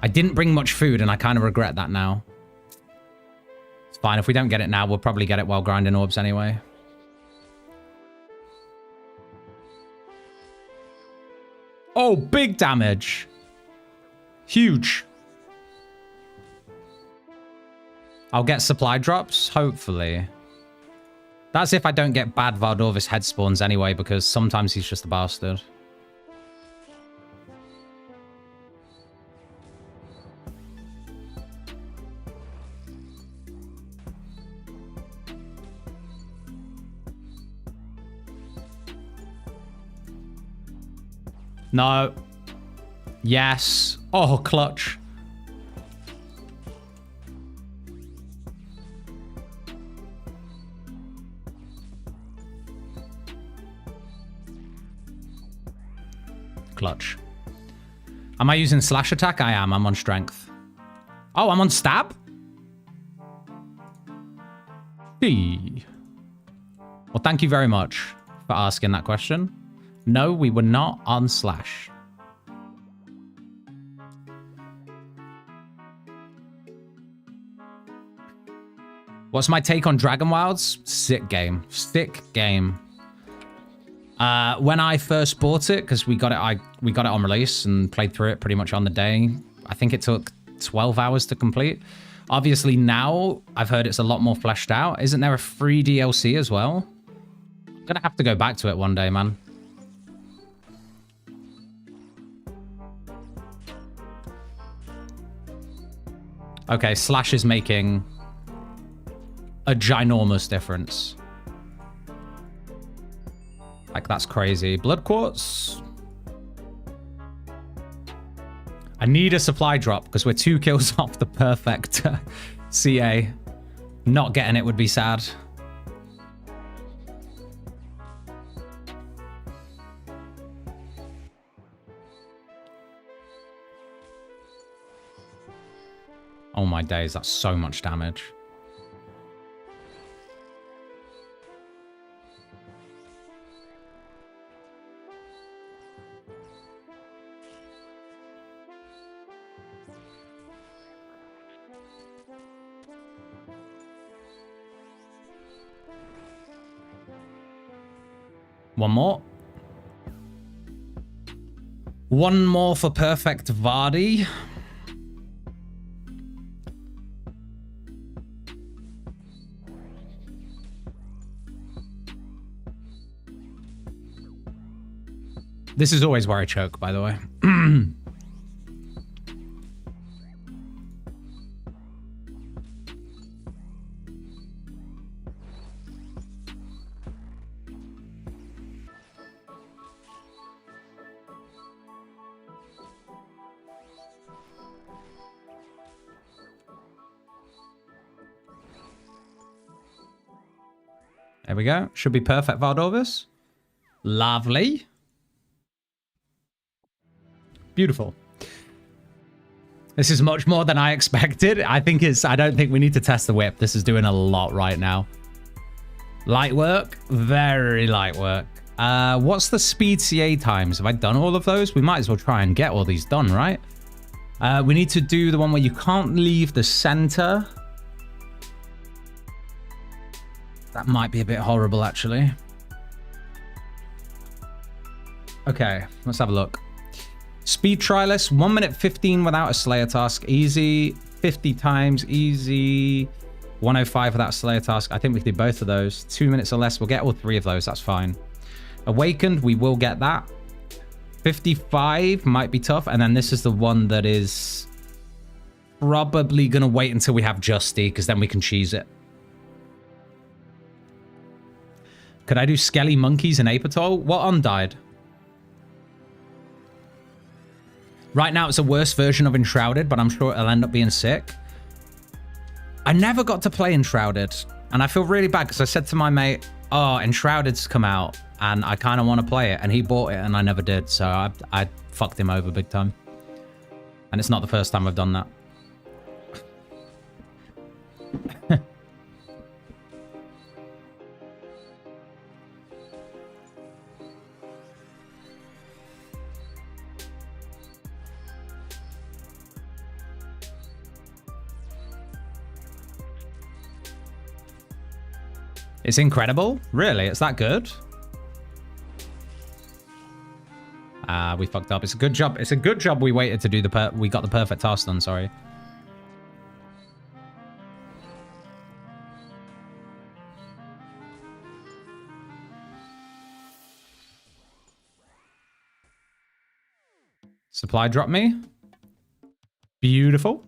I didn't bring much food and I kind of regret that now. It's fine. If we don't get it now, we'll probably get it while grinding orbs anyway. Oh, big damage. Huge. I'll get supply drops, hopefully. That's if I don't get bad Vardorvis head spawns anyway, because sometimes he's just a bastard. No. Yes. Oh, clutch. Clutch. Am I using slash attack? I am. I'm on strength. Oh, I'm on stab? Hey. Well, thank you very much for asking that question. No, we were not on slash. What's my take on Dragon Wilds? Sick game. Sick game. When I first bought it, because we got it on release and played through it pretty much on the day. I think it took 12 hours to complete. Obviously now I've heard it's a lot more fleshed out. Isn't there a free DLC as well? I'm gonna have to go back to it one day, man. Okay, slash is making a ginormous difference. Like, that's crazy. Blood Quartz. I need a supply drop because we're 2 kills off the perfect CA. Not getting it would be sad. Oh my days, that's so much damage. One more. One more for perfect Vardy. This is always where I choke, by the way. There we go. Should be perfect, Valdorvis. Lovely. Beautiful. This is much more than I expected. I don't think we need to test the whip. This is doing a lot right now. Light work. Very light work. What's the speed CA times? Have I done all of those? We might as well try and get all these done, right? We need to do the one where you can't leave the center. That might be a bit horrible, actually. Okay, let's have a look. Speed trialist, 1 minute 15 without a Slayer task, easy. 50 times, easy. 105 without a Slayer task. I think we can do both of those. 2 minutes or less, we'll get all three of those, that's fine. Awakened, we will get that. 55 might be tough, and then this is the one that is probably gonna wait until we have Justy, because then we can cheese it. Could I do Skelly Monkeys and Apatol? What undied? Right now, it's a worse version of Enshrouded, but I'm sure it'll end up being sick. I never got to play Enshrouded, and I feel really bad because I said to my mate, oh, Enshrouded's come out, and I kind of want to play it, and he bought it, and I never did, so I fucked him over big time. And it's not the first time I've done that. It's incredible? Really? It's that good? We fucked up. It's a good job. It's a good job we waited to do we got the perfect task done, sorry. Supply drop me. Beautiful.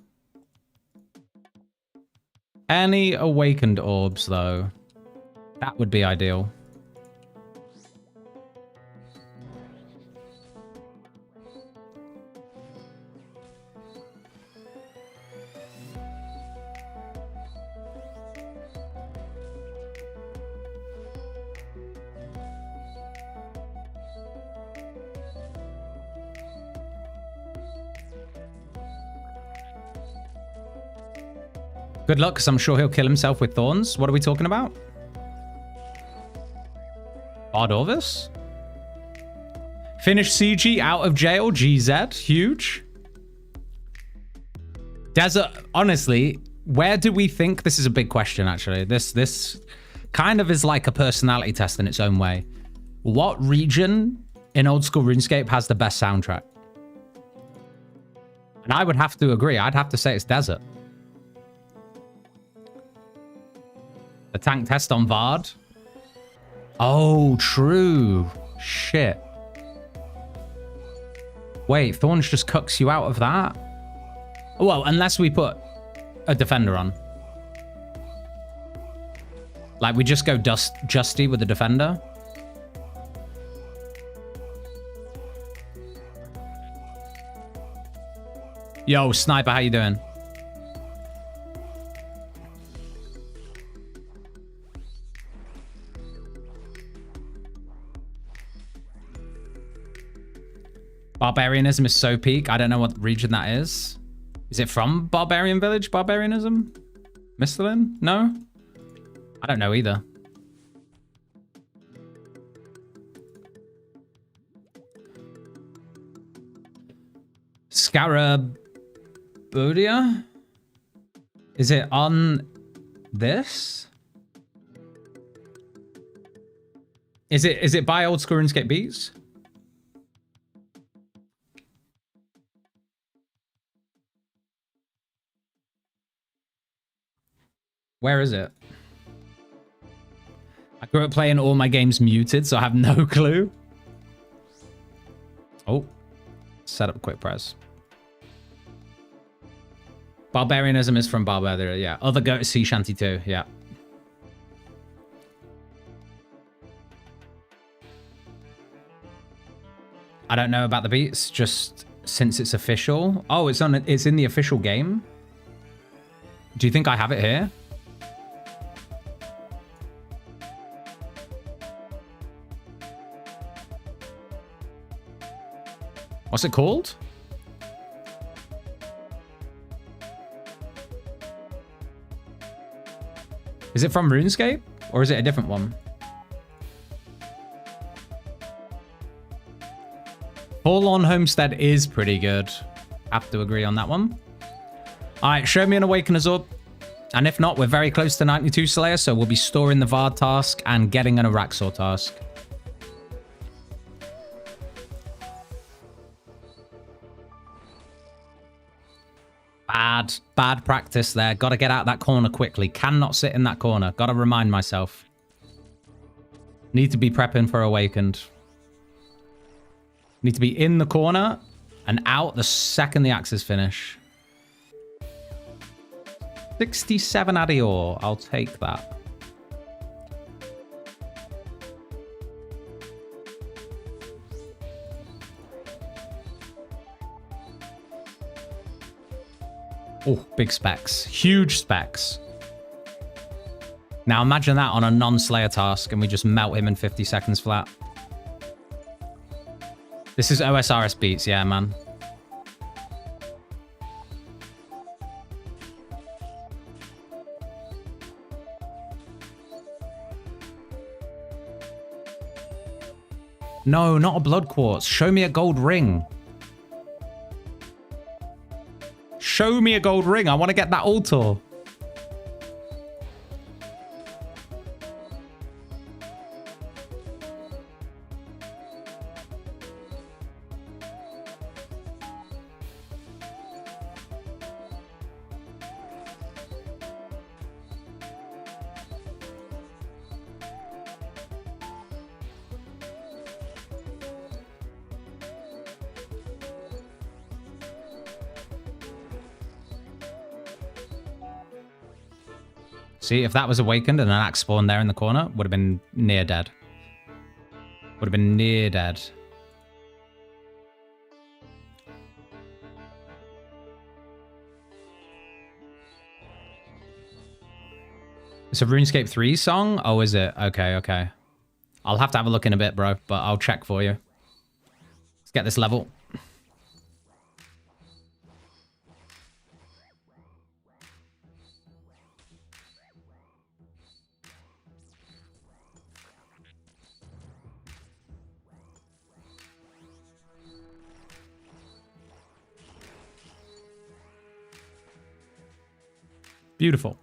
Any awakened orbs, though? That would be ideal. Good luck, because I'm sure he'll kill himself with thorns. What are we talking about? Ardorvis? Finish CG out of jail. GZ. Huge. Desert. Honestly, where do we think... This is a big question, actually. This kind of is like a personality test in its own way. What region in old school RuneScape has the best soundtrack? And I would have to agree. I'd have to say it's Desert. The tank test on Vard. Oh, true. Shit. Wait, Thorns just cucks you out of that? Well, unless we put a defender on. Like, we just go Justy with the defender. Yo, Sniper, how you doing? Barbarianism is so peak. I don't know what region that is. Is it from Barbarian Village? Barbarianism? Mistlin? No? I don't know either. Scarabodia? Is it on this? Is it by Old School RuneScape Beats? Where is it? I grew up playing all my games muted, so I have no clue. Oh, set up quick press. Barbarianism is from Barbaria, yeah. Other go to Sea Shanty too, yeah. I don't know about the beats, just since it's official. Oh, it's in the official game. Do you think I have it here? What's it called? Is it from RuneScape? Or is it a different one? Forlorn Homestead is pretty good. Have to agree on that one. Alright, show me an Awakener's Orb. And if not, we're very close to 92 Slayer, so we'll be storing the Vard task and getting an Araxor task. Bad practice there. Got to get out that corner quickly. Cannot sit in that corner. Got to remind myself. Need to be prepping for Awakened. Need to be in the corner and out the second the axes finish. 67 Adior. I'll take that. Oh, big specs. Huge specs. Now imagine that on a non-Slayer task and we just melt him in 50 seconds flat. This is OSRS beats, yeah, man. No, not a blood quartz. Show me a gold ring. Show me a gold ring. I want to get that altar. See, if that was awakened and an axe spawned there in the corner, would have been near dead. Would have been near dead. It's a RuneScape 3 song? Oh, is it? Okay, okay. I'll have to have a look in a bit, bro, but I'll check for you. Let's get this level. Beautiful.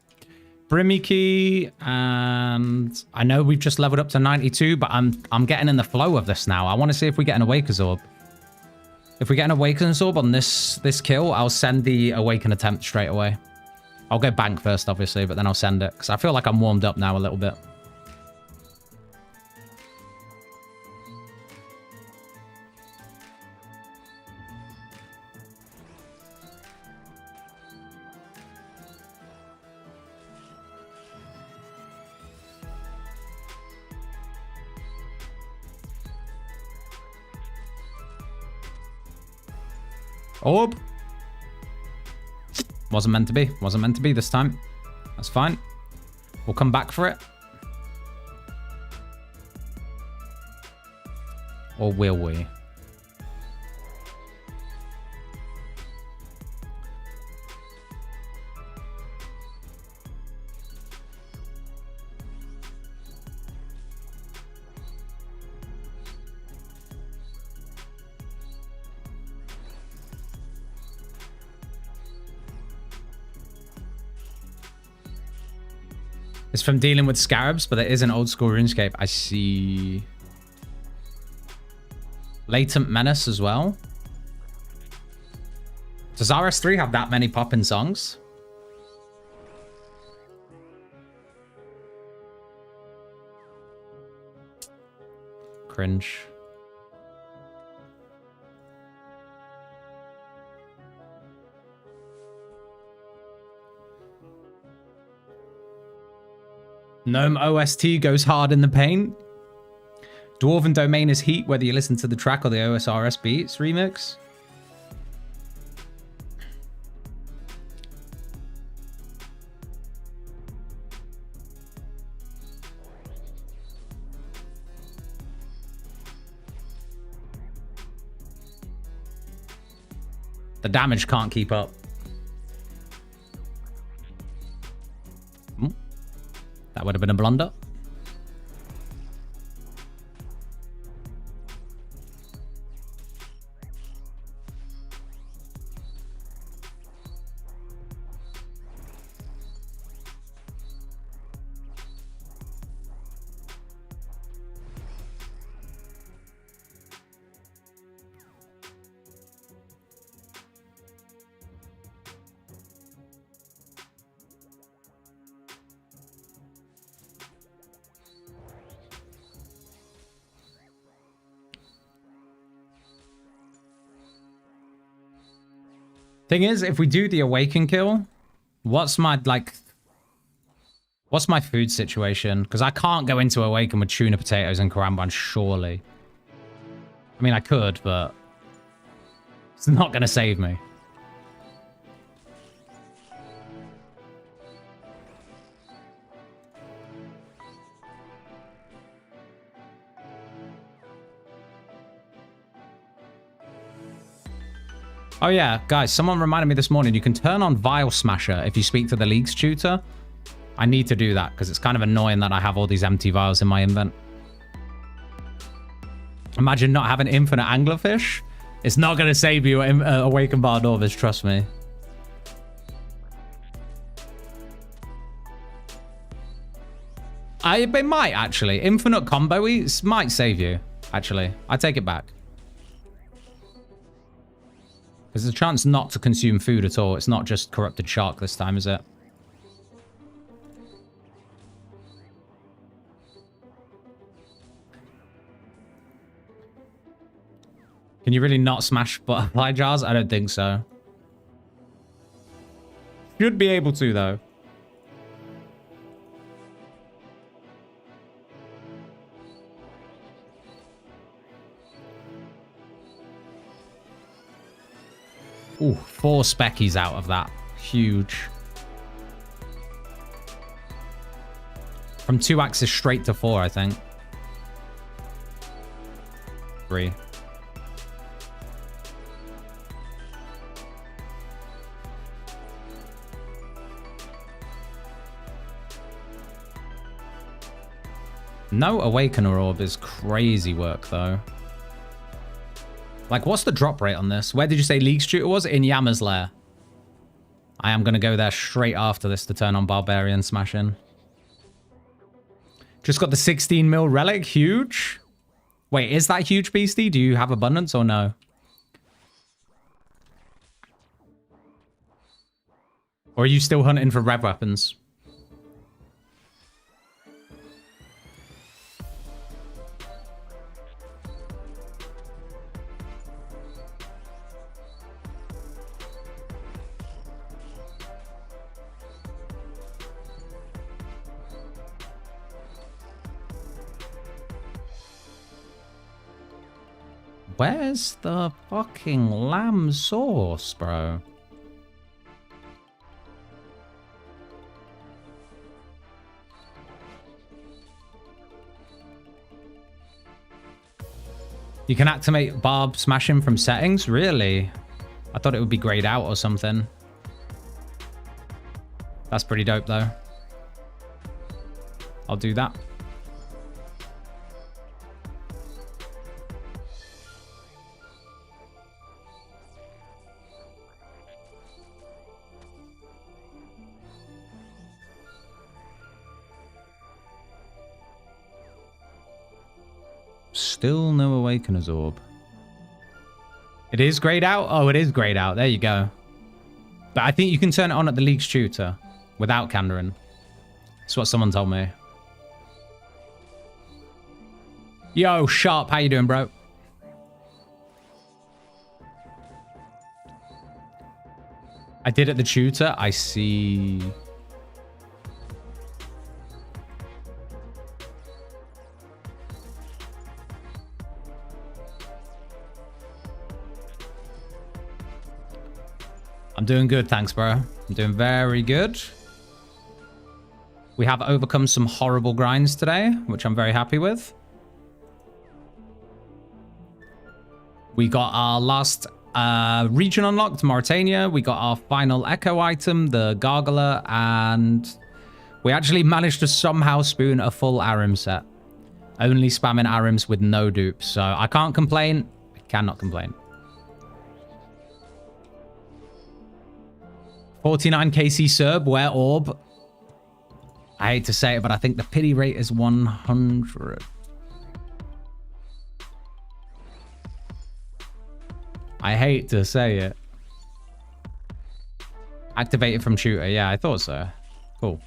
Brimmy key, and I know we've just leveled up to 92, but I'm getting in the flow of this now. I want to see if we get an Awakener's Orb. If we get an Awakener's Orb on this kill, I'll send the Awaken attempt straight away. I'll go bank first, obviously, but then I'll send it, because I feel like I'm warmed up now a little bit. Orb. Wasn't meant to be. Wasn't meant to be this time. That's fine. We'll come back for it. Or will we? It's from dealing with scarabs, but it is an old school RuneScape. I see. Latent Menace as well. Does RS3 have that many poppin' songs? Cringe. Gnome OST goes hard in the paint. Dwarven Domain is heat, whether you listen to the track or the OSRS Beats remix. The damage can't keep up. That would have been a blunder. Thing is, if we do the awaken kill, what's my food situation? Because I can't go into awaken with tuna potatoes and karamban, surely. I mean, I could, but it's not going to save me. Oh yeah, guys, someone reminded me this morning, you can turn on Vial Smasher if you speak to the League's tutor. I need to do that because it's kind of annoying that I have all these empty vials in my invent. Imagine not having infinite anglerfish. It's not going to save you Awaken Bar Norvis, trust me. It might, actually. Infinite combo might save you, actually. I take it back. There's a chance not to consume food at all. It's not just corrupted shark this time, is it? Can you really not smash butterfly jars? I don't think so. Should be able to, though. Ooh, 4 speckies out of that. Huge. From 2 axes straight to 4, I think. 3. No Awakener Orb is crazy work, though. Like, what's the drop rate on this? Where did you say League's Tutor was? In Yama's Lair. I am going to go there straight after this to turn on Barbarian Smashing. Just got the 16 mil relic. Huge. Wait, is that huge, Beastie? Do you have abundance or no? Or are you still hunting for red weapons? Where's the fucking lamb sauce, bro? You can activate Barb Smashing from settings? Really? I thought it would be grayed out or something. That's pretty dope, though. I'll do that. Still no Awakener's Orb. It is grayed out? Oh, it is grayed out. There you go. But I think you can turn it on at the League's Tutor without Kandarin. That's what someone told me. Yo, Sharp, how you doing, bro? I did at the Tutor. I see. I'm doing good, thanks, bro. I'm doing very good. We have overcome some horrible grinds today, which I'm very happy with. We got our last region unlocked, Mauritania. We got our final echo item, the Gargoyle, and we actually managed to somehow spoon a full Arim set. Only spamming Arims with no dupes. So I can't complain. I cannot complain. 49 KC Serb, where Orb? I hate to say it, but I think the pity rate is 100. I hate to say it. Activated from Tutor. Yeah, I thought so. Cool.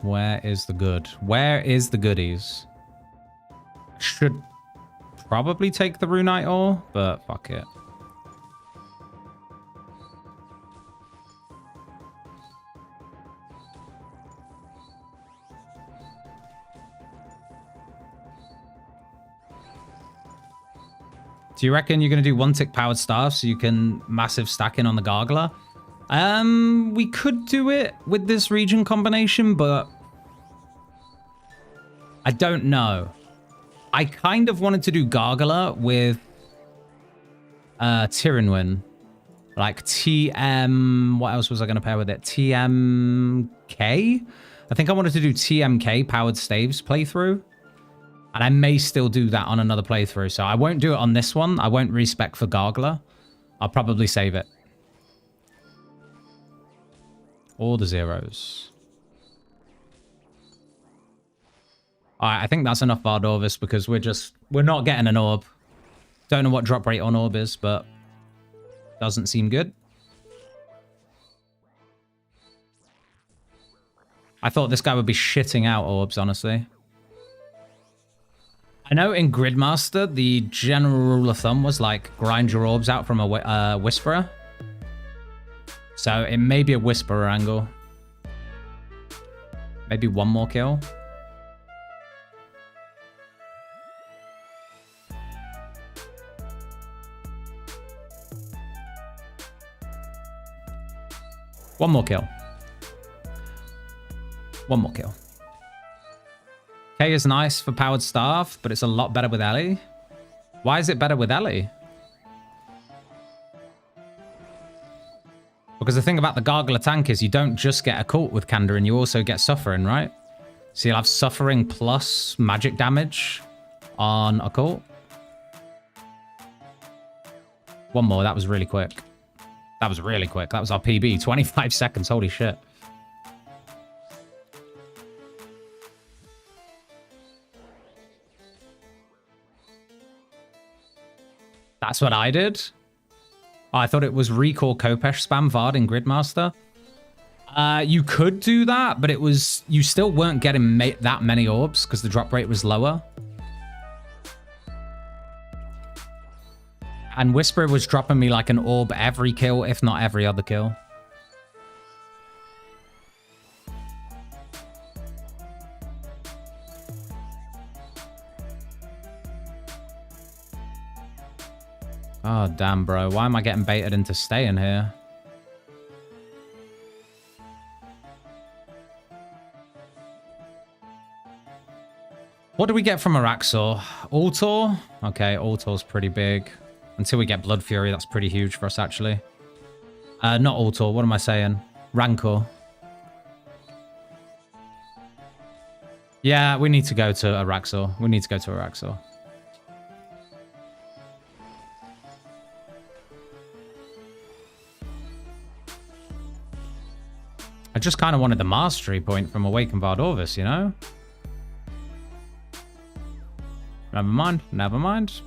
Where is the good? Where is the goodies? Should probably take the Runite Ore, but fuck it. Do you reckon you're going to do one tick powered staff so you can massive stack in on the Gargoyle? We could do it with this region combination, but I don't know. I kind of wanted to do Gargoyle with Tyranwin. Like TM... What else was I going to pair with it? TMK? I think I wanted to do TMK powered staves playthrough. And I may still do that on another playthrough. So I won't do it on this one. I won't respec for Gargoyle. I'll probably save it. All the zeros. Alright, I think that's enough Vardorvis because we're not getting an orb. Don't know what drop rate on orb is, but doesn't seem good. I thought this guy would be shitting out orbs, honestly. I know in Gridmaster, the general rule of thumb was like grind your orbs out from a Whisperer. So it may be a Whisperer angle. Maybe one more kill. One more kill. One more kill. K is nice for powered staff, but it's a lot better with Ellie. Why is it better with Ellie? Because the thing about the Gargoyle tank is you don't just get occult with Kandarin, you also get suffering, right? So you'll have suffering plus magic damage on occult. One more, that was really quick. That was really quick. That was our PB. 25 seconds. Holy shit. That's what I did. Oh, I thought it was recall Kopesh spam Vard in Gridmaster. You could do that, but it was... You still weren't getting that many orbs because the drop rate was lower. And Whisperer was dropping me like an orb every kill, if not every other kill. Oh, damn, bro. Why am I getting baited into staying here? What do we get from Araxor? Altor? Okay, Altor's pretty big. Until we get Blood Fury, that's pretty huge for us, actually. Not Altor, what am I saying? Rancor. Yeah, we need to go to Araxor. We need to go to Araxor. I just kind of wanted the mastery point from Awakened Vardorvis, you know? Never mind. Never mind.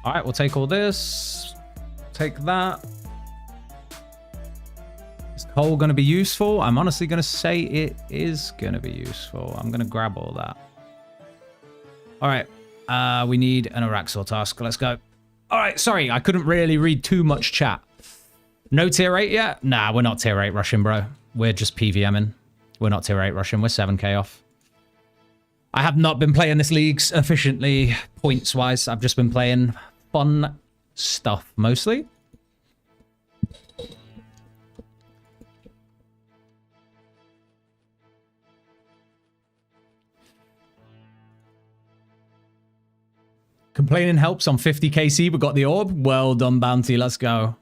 All right, we'll take all this. Take that. Is coal going to be useful? I'm honestly going to say it is going to be useful. I'm going to grab all that. All right. We need an Araxor task. Let's go. All right. Sorry, I couldn't really read too much chat. No tier 8 yet? Nah, we're not tier 8 rushing, bro. We're just PVMing. We're not tier 8 rushing. We're 7k off. I have not been playing this league efficiently points-wise. I've just been playing fun stuff, mostly. Complaining helps on 50 KC. We got the orb. Well done, Bounty. Let's go.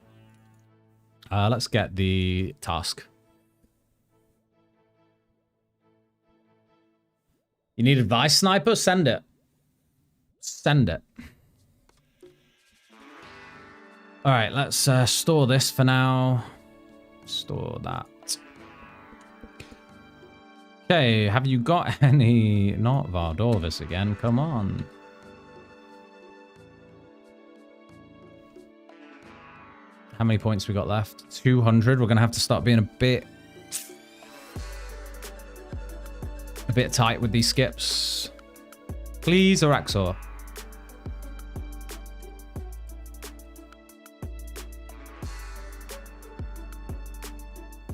Let's get the task. You need advice, Sniper? Send it. Send it. All right, let's store this for now. Store that. Okay, have you got any... Not Vardorvis again, come on. How many points we got left? 200. We're going to have to start being a bit tight with these skips. Please, Araxor.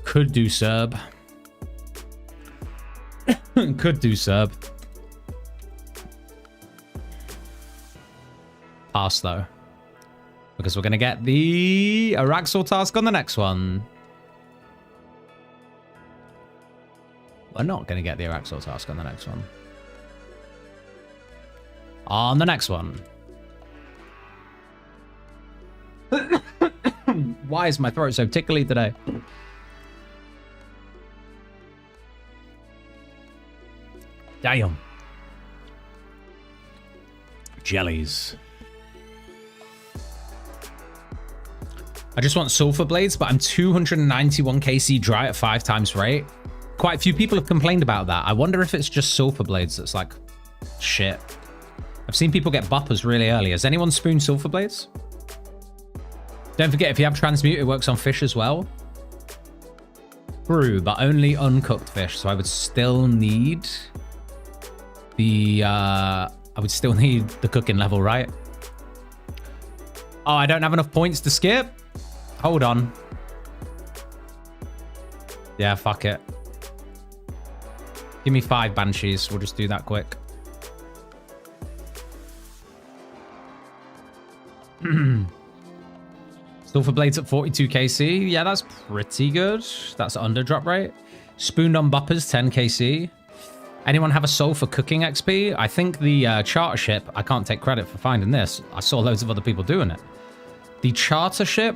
Could do Serb. Could do Serb. Pass, though. Because we're going to get the Araxor task on the next one. We're not going to get the Araxor task on the next one. On the next one. Why is my throat so tickly today? Damn. Jellies. I just want Sulfur Blades, but I'm 291 KC dry at 5 times rate. Quite a few people have complained about that. I wonder if it's just Sulfur Blades that's like shit. I've seen people get buppers really early. Has anyone spooned Sulfur Blades? Don't forget, if you have Transmute, it works on fish as well. True, but only uncooked fish. So I would still need the cooking level, right? Oh, I don't have enough points to skip? Hold on. Yeah, fuck it. Give me 5 Banshees. We'll just do that quick. Sulfur Blades at 42 KC. Yeah, that's pretty good. That's under drop rate. Spooned on Buppers, 10 KC. Anyone have a soul for cooking XP? I think the charter ship, I can't take credit for finding this. I saw loads of other people doing it. The charter ship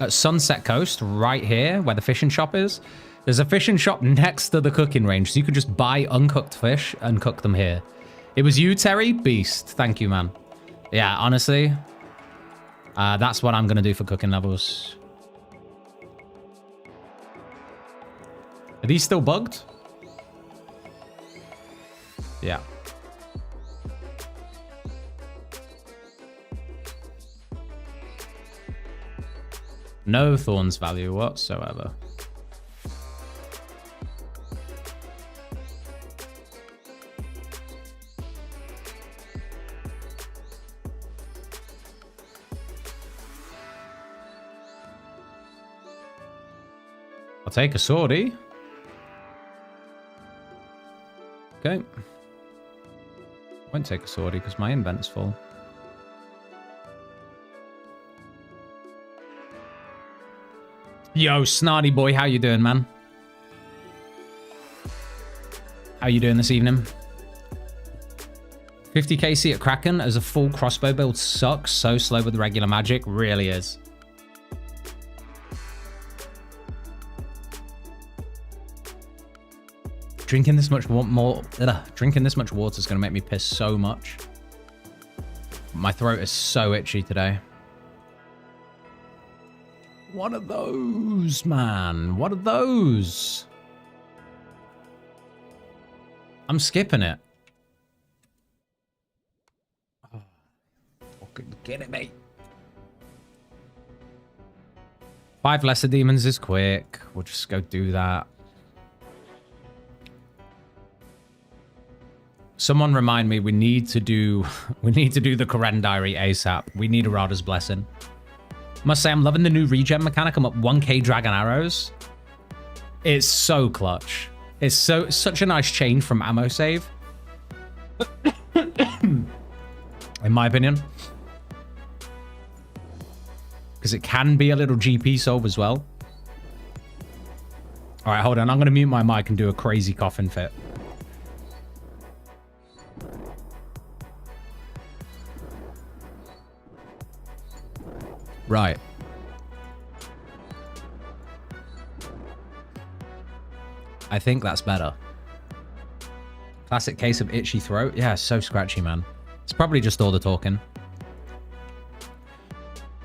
at Sunset Coast, right here, where the fishing shop is, there's a fishing shop next to the cooking range, so you could just buy uncooked fish and cook them here. It was you, Terry? Beast. Thank you, man. Yeah, honestly, that's what I'm going to do for cooking levels. Are these still bugged? Yeah. No thorns value whatsoever. I'll take a swordie. Okay. Won't take a swordie because my invent's full. Yo, Snarty boy, how you doing, man? How you doing this evening? 50 KC at Kraken as a full crossbow build sucks. So slow with regular magic. Really is. drinking this much drinking this much water is going to make me piss so much. My throat is so itchy today. What are those, man? What are those? I'm skipping it. Oh, fucking get it, mate. 5 lesser demons is quick. We'll just go do that. Someone remind me, we need to do the Koren Diary ASAP. We need a Rada's Blessing. Must say, I'm loving the new regen mechanic. I'm up 1k Dragon Arrows. It's so clutch. It's such a nice change from ammo save. In my opinion. Because it can be a little GP solve as well. All right, hold on. I'm going to mute my mic and do a crazy coughing fit. Right. I think that's better. Classic case of itchy throat. Yeah, so scratchy, man. It's probably just all the talking.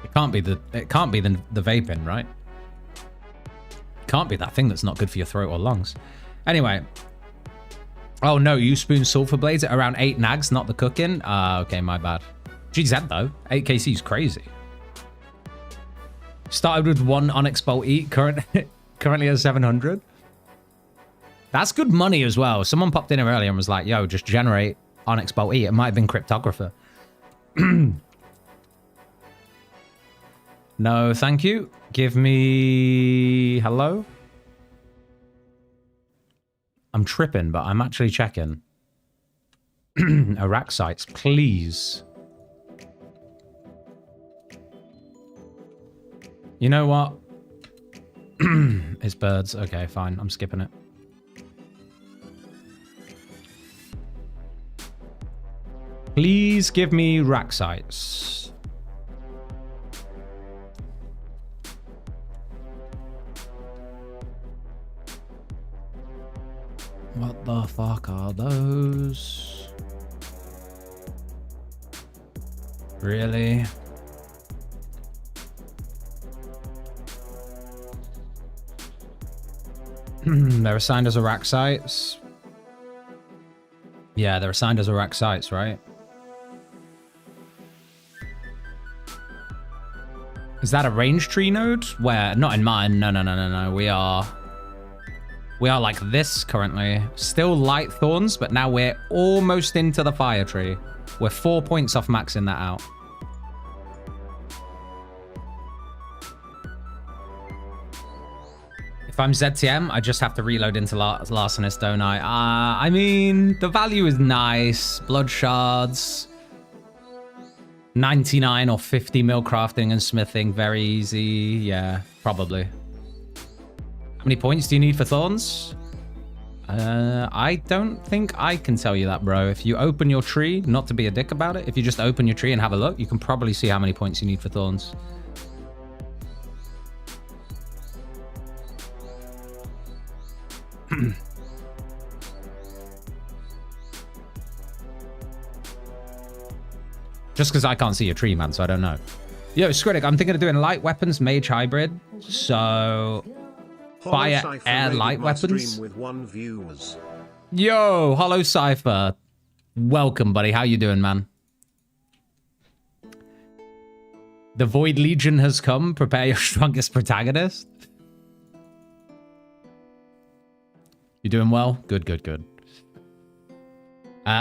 It can't be the vaping, right? It can't be that thing that's not good for your throat or lungs. Anyway. Oh no, you spoon sulfur blades at around 8 nags, not the cooking. Okay, my bad. GZ though. 8 KC is crazy. Started with 1 Onyx Bolt Eat, currently at 700. That's good money as well. Someone popped in here earlier and was like, yo, just generate Onyx Bolt Eat. It might have been Cryptographer. No, thank you. Give me... Hello? I'm tripping, but I'm actually checking. Iraq sites, please. You know what? It's birds. Okay, fine. I'm skipping it. Please give me rack sites. What the fuck are those? Really? They're assigned as Iraq sites. Yeah, they're assigned as Iraq sites, right? Is that a range tree node? Where? Not in mine. No. We are like this currently. Still light thorns, but now we're almost into the fire tree. We're 4 points off maxing that out. If I'm ZTM, I just have to reload into Larcenist, don't I? I mean, the value is nice. Blood shards. 99 or 50 mil crafting and smithing. Very easy. Yeah, probably. How many points do you need for thorns? I don't think I can tell you that, bro. If you open your tree, not to be a dick about it, if you just open your tree and have a look, you can probably see how many points you need for thorns. Just because I can't see a tree, man, so I don't know. Yo, Scritic, I'm thinking of doing light weapons, mage hybrid. So, fire, air, light weapons. With 1 viewers. Yo, Hollow Cypher. Welcome, buddy. How you doing, man? The Void Legion has come. Prepare your strongest protagonist. You doing well? Good.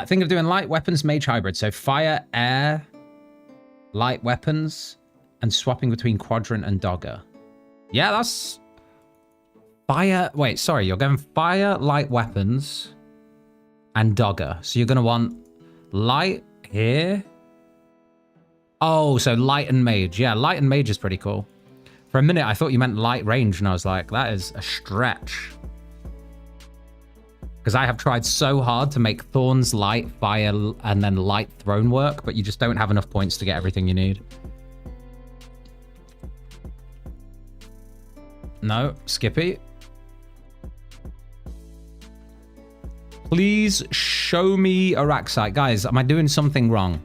Think of doing light weapons, mage hybrid. So fire, air, light weapons, and swapping between quadrant and dogger. Yeah, that's fire. Wait, sorry. You're going fire, light weapons, and dogger. So you're going to want light here. Oh, so light and mage. Yeah, light and mage is pretty cool. For a minute, I thought you meant light range, and I was like, that is a stretch. Because I have tried so hard to make thorns, light, fire, and then light throne work, but you just don't have enough points to get everything you need. No, Skippy. Please show me a rack site. Guys, am I doing something wrong?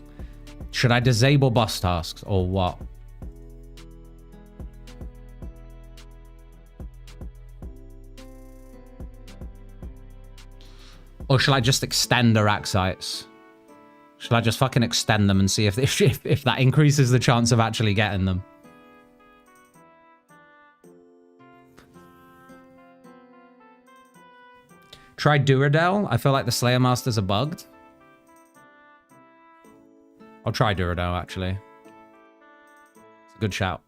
Should I disable boss tasks or what? Or shall I just extend the rack sites? Should I just fucking extend them and see if that increases the chance of actually getting them? Try Duradel. I feel like the Slayer Masters are bugged. I'll try Duradel, actually. It's a good shout.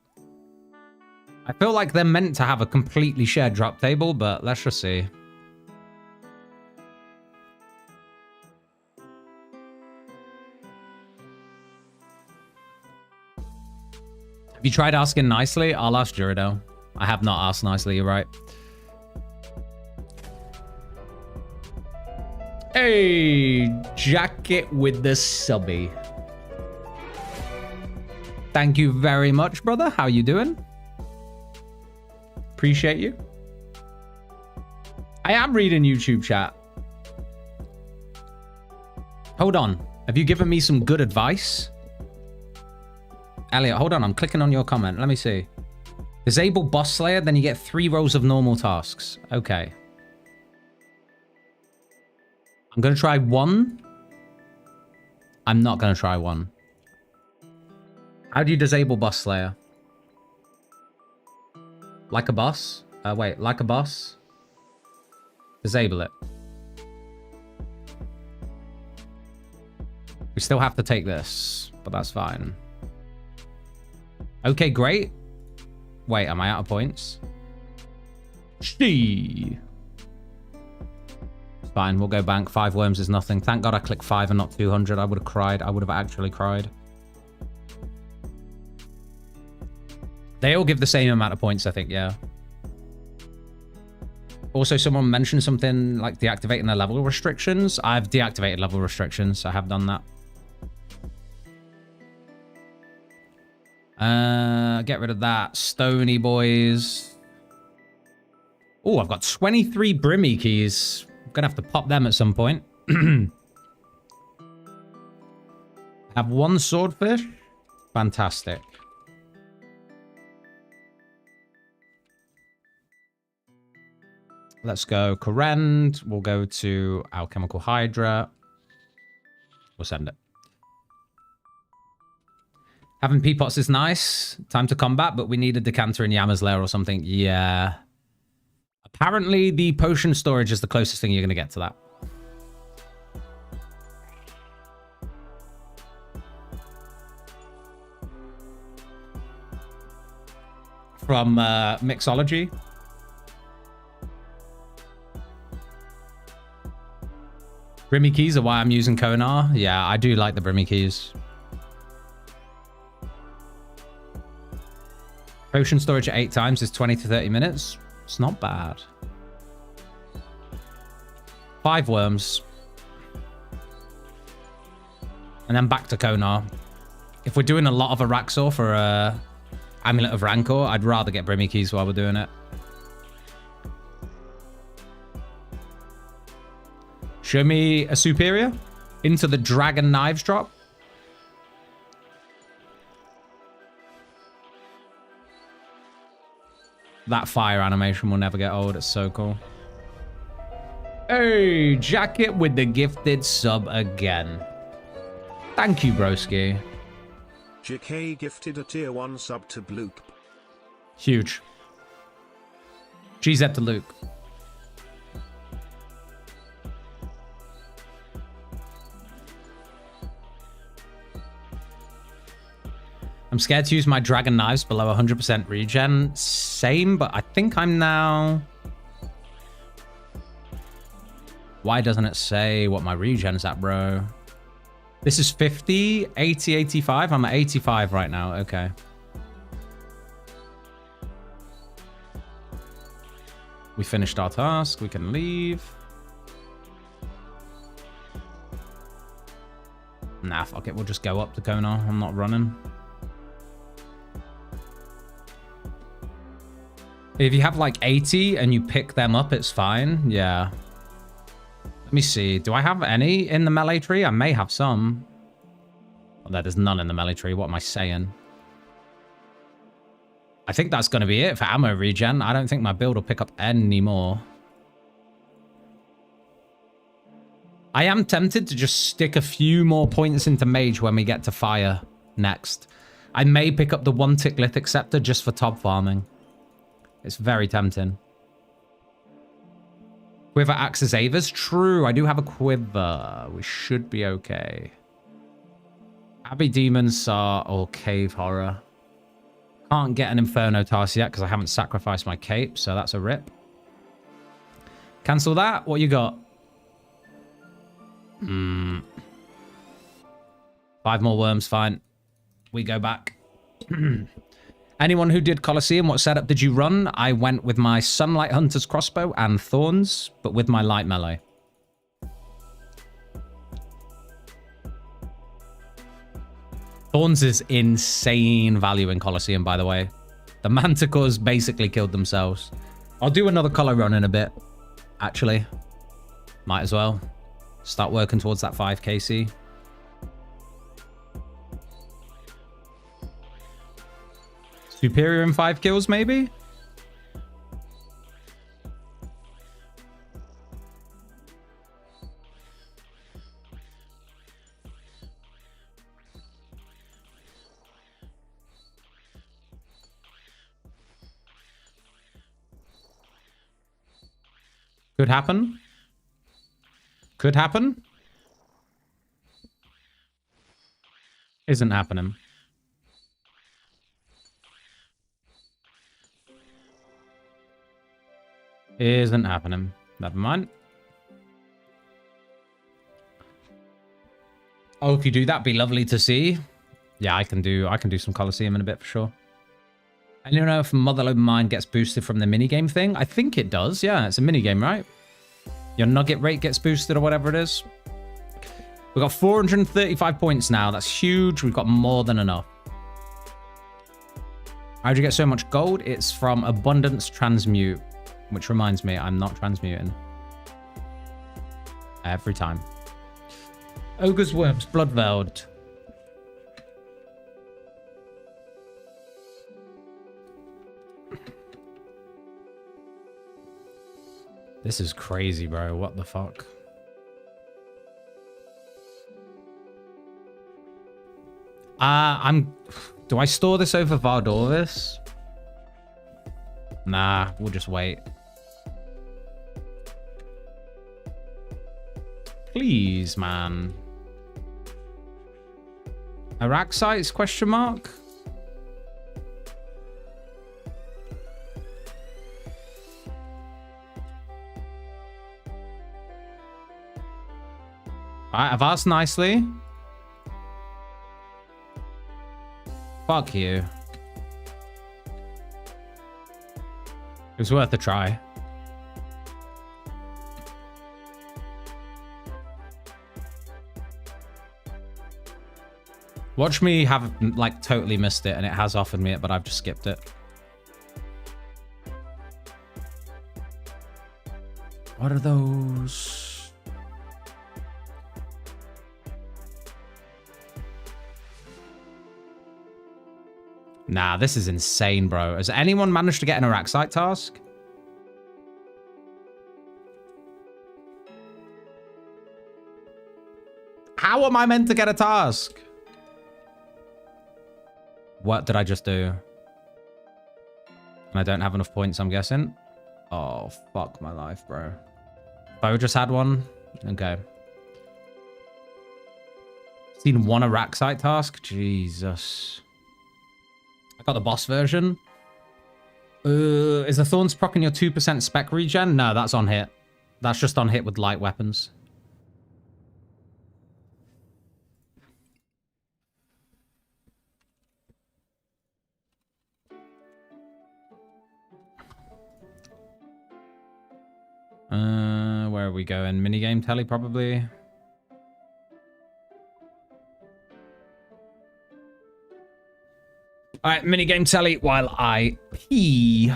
I feel like they're meant to have a completely shared drop table, but let's just see. Have you tried asking nicely? I'll ask Duradel. I have not asked nicely, you're right. Hey, Jacket with the subby. Thank you very much, brother. How you doing? Appreciate you. I am reading YouTube chat. Hold on. Have you given me some good advice? Elliot, hold on. I'm clicking on your comment. Let me see. Disable Boss Slayer, then you get 3 rows of normal tasks. Okay. I'm going to try 1. I'm not going to try 1. How do you disable Boss Slayer? Like a boss? Wait, like a boss? Disable it. We still have to take this, but that's fine. Okay, great. Wait, am I out of points? It's fine, we'll go bank. 5 worms is nothing. Thank God I clicked 5 and not 200. I would have cried. I would have actually cried. They all give the same amount of points, I think, yeah. Also, someone mentioned something like deactivating the level restrictions. I've deactivated level restrictions. I have done that. Get rid of that. Stony boys. Oh, I've got 23 Brimmy keys. I'm gonna have to pop them at some point. Have 1 swordfish. Fantastic. Let's go Corrend. We'll go to Alchemical Hydra. We'll send it. Having Peapots is nice. Time to combat, but we need a decanter in Yama's Lair or something. Yeah. Apparently, the potion storage is the closest thing you're going to get to that. From Mixology. Brimmy keys are why I'm using Konar. Yeah, I do like the Brimmy keys. Potion storage at 8 times is 20 to 30 minutes. It's not bad. 5 worms. And then back to Konar. If we're doing a lot of Araxor for Amulet of Rancor, I'd rather get Brimmy keys while we're doing it. Show me a superior into the Dragon Knives drop. That fire animation will never get old. It's so cool. Hey, Jacket with the gifted sub again. Thank you, broski. JK gifted a tier 1 sub to Bloop. Huge. GZ to Luke. I'm scared to use my Dragon Knives below 100% regen. Same, but I think I'm now... Why doesn't it say what my regen's at, bro? This is 50, 80, 85. I'm at 85 right now. Okay. We finished our task. We can leave. Nah, fuck it. We'll just go up to Konar. I'm not running. If you have like 80 and you pick them up, it's fine. Yeah. Let me see. Do I have any in the melee tree? I may have some. Oh, there's none in the melee tree. What am I saying? I think that's going to be it for ammo regen. I don't think my build will pick up any more. I am tempted to just stick a few more points into mage when we get to fire next. I may pick up the 1-tick lithic scepter just for top farming. It's very tempting. Quiver axes Avers. True, I do have a quiver. We should be okay. Abbey Demons are or Cave Horror. Can't get an Inferno task yet because I haven't sacrificed my cape, so that's a rip. Cancel that. What you got? 5 more worms, fine. We go back. Anyone who did Colosseum, what setup did you run? I went with my Sunlight Hunter's crossbow and Thorns, but with my light melee. Thorns is insane value in Colosseum, by the way. The Manticores basically killed themselves. I'll do another color run in a bit, actually. Might as well. Start working towards that 5 KC. Superior in 5 kills, maybe? Could happen. Could happen. Isn't happening. Isn't happening. Never mind. Oh, if you do that, be lovely to see. Yeah, I can do some Colosseum in a bit for sure. I don't know if Motherlode Mine gets boosted from the minigame thing. I think it does. Yeah, it's a minigame, right? Your nugget rate gets boosted or whatever it is. We've got 435 points now. That's huge. We've got more than enough. How'd you get so much gold? It's from Abundance Transmute. Which reminds me, I'm not transmuting. Every time. Ogre's Worms, Bloodveld. This is crazy, bro. What the fuck? Do I store this over Vardorvis? Nah, we'll just wait. Please, man. Araxites, question mark? Alright, I've asked nicely. Fuck you. It was worth a try. Watch me have, like, totally missed it, and it has offered me it, but I've just skipped it. What are those? Nah, this is insane, bro. Has anyone managed to get an Araxite task? How am I meant to get a task? What did I just do? And I don't have enough points, I'm guessing. Oh, fuck my life, bro. Bo just had one. Okay. Seen one Araxite task? Jesus. I got the boss version. Is the Thorns proccing your 2% spec regen? No, that's on hit. That's just on hit with light weapons. Where are we going? Minigame telly, probably. All right, minigame telly while I pee.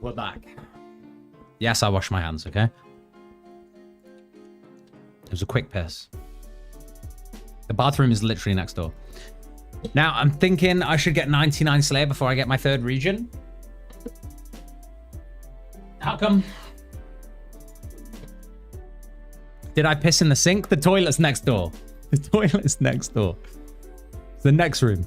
We're back. Yes, I washed my hands, okay? It was a quick piss. The bathroom is literally next door. Now, I'm thinking I should get 99 Slayer before I get my third region. How come? Did I piss in the sink? The toilet's next door. The toilet's next door. It's the next room.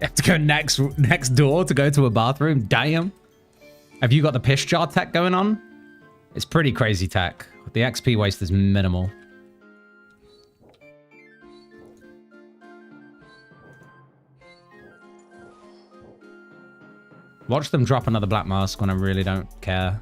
You have to go next door to go to a bathroom? Damn. Have you got the piss jar tech going on? It's pretty crazy tech. The XP waste is minimal. Watch them drop another black mask when I really don't care.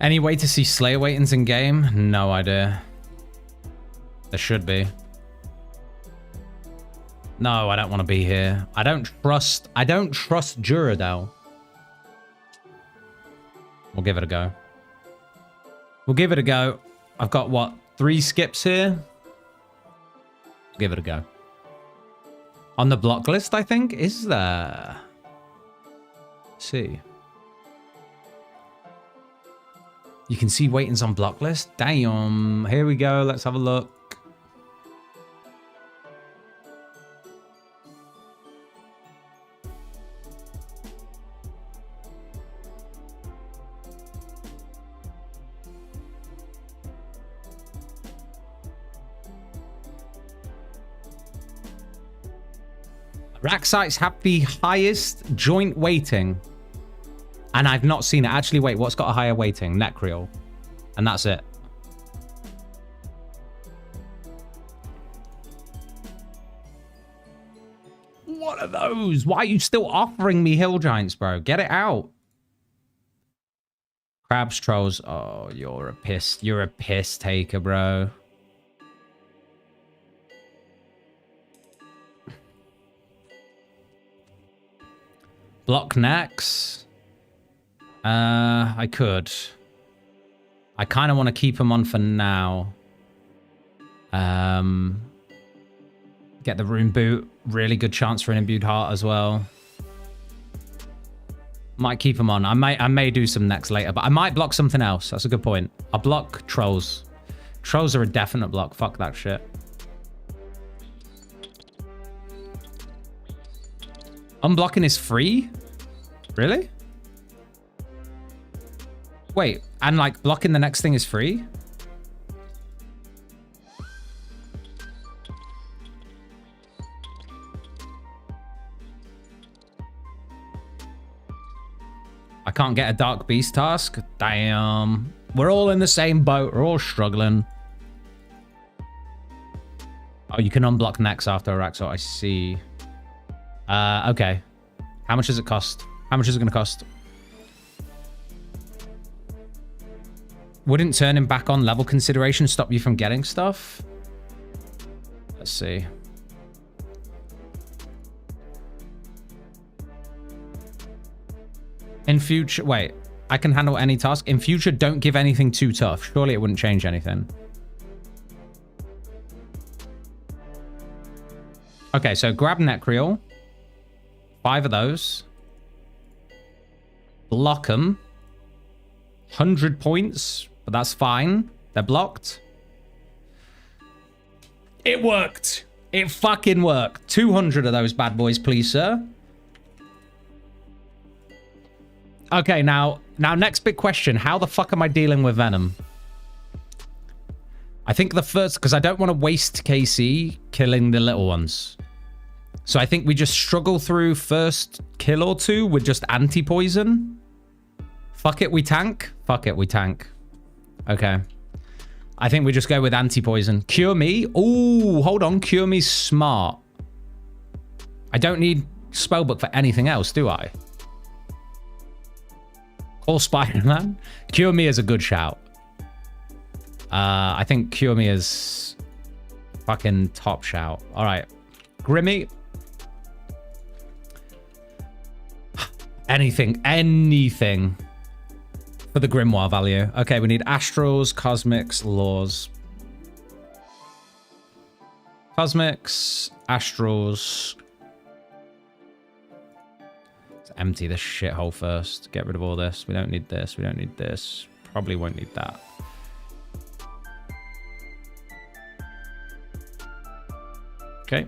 Any way to see Slayer weightings in game? No idea. There should be. No, I don't want to be here. I don't trust Juradel. We'll give it a go. We'll give it a go. I've got, what, 3 skips here? Give it a go. On the block list, I think? Is there? Let's see. You can see weightings on block list. Damn. Here we go. Let's have a look. Rack sites have the highest joint weighting. And I've not seen it. Actually, wait, what's got a higher weighting? Necreal. And that's it. What are those? Why are you still offering me hill giants, bro? Get it out. Crabs, trolls. Oh, you're a piss taker, bro. Block necks. I could. I kind of want to keep him on for now. Get the rune boot. Really good chance for an imbued heart as well. Might keep him on. I may do some next later, but I might block something else. That's a good point. I'll block trolls. Trolls are a definite block. Fuck that shit. Unblocking is free? Really? Wait, and like blocking the next thing is free? I can't get a Dark Beast task? Damn. We're all in the same boat. We're all struggling. Oh, you can unblock next after Araxo. I see. Okay. How much does it cost? How much is it going to cost? Wouldn't turning back on level consideration stop you from getting stuff? Let's see. In future, wait, I can handle any task. In future, don't give anything too tough. Surely it wouldn't change anything. Okay, so grab Necreal. 5 of those. Block them. 100 points. But that's fine. They're blocked. It worked. It fucking worked. 200 of those bad boys, please, sir. Okay, now next big question. How the fuck am I dealing with Venom? I think the first... Because I don't want to waste KC killing the little ones. So I think we just struggle through first kill or 2 with just anti-poison. Fuck it, we tank. Fuck it, we tank. Okay. I think we just go with anti-poison. Cure me. Ooh, hold on. Cure me's smart. I don't need spellbook for anything else, do I? Call Spider-Man. Cure me is a good shout. I think Cure me is fucking top shout. All right. Grimmy. Anything for the grimoire value. Okay, we need astrals, cosmics, laws. Cosmics, astrals. Let's empty this shithole first. Get rid of all this. We don't need this. We don't need this. Probably won't need that. Okay.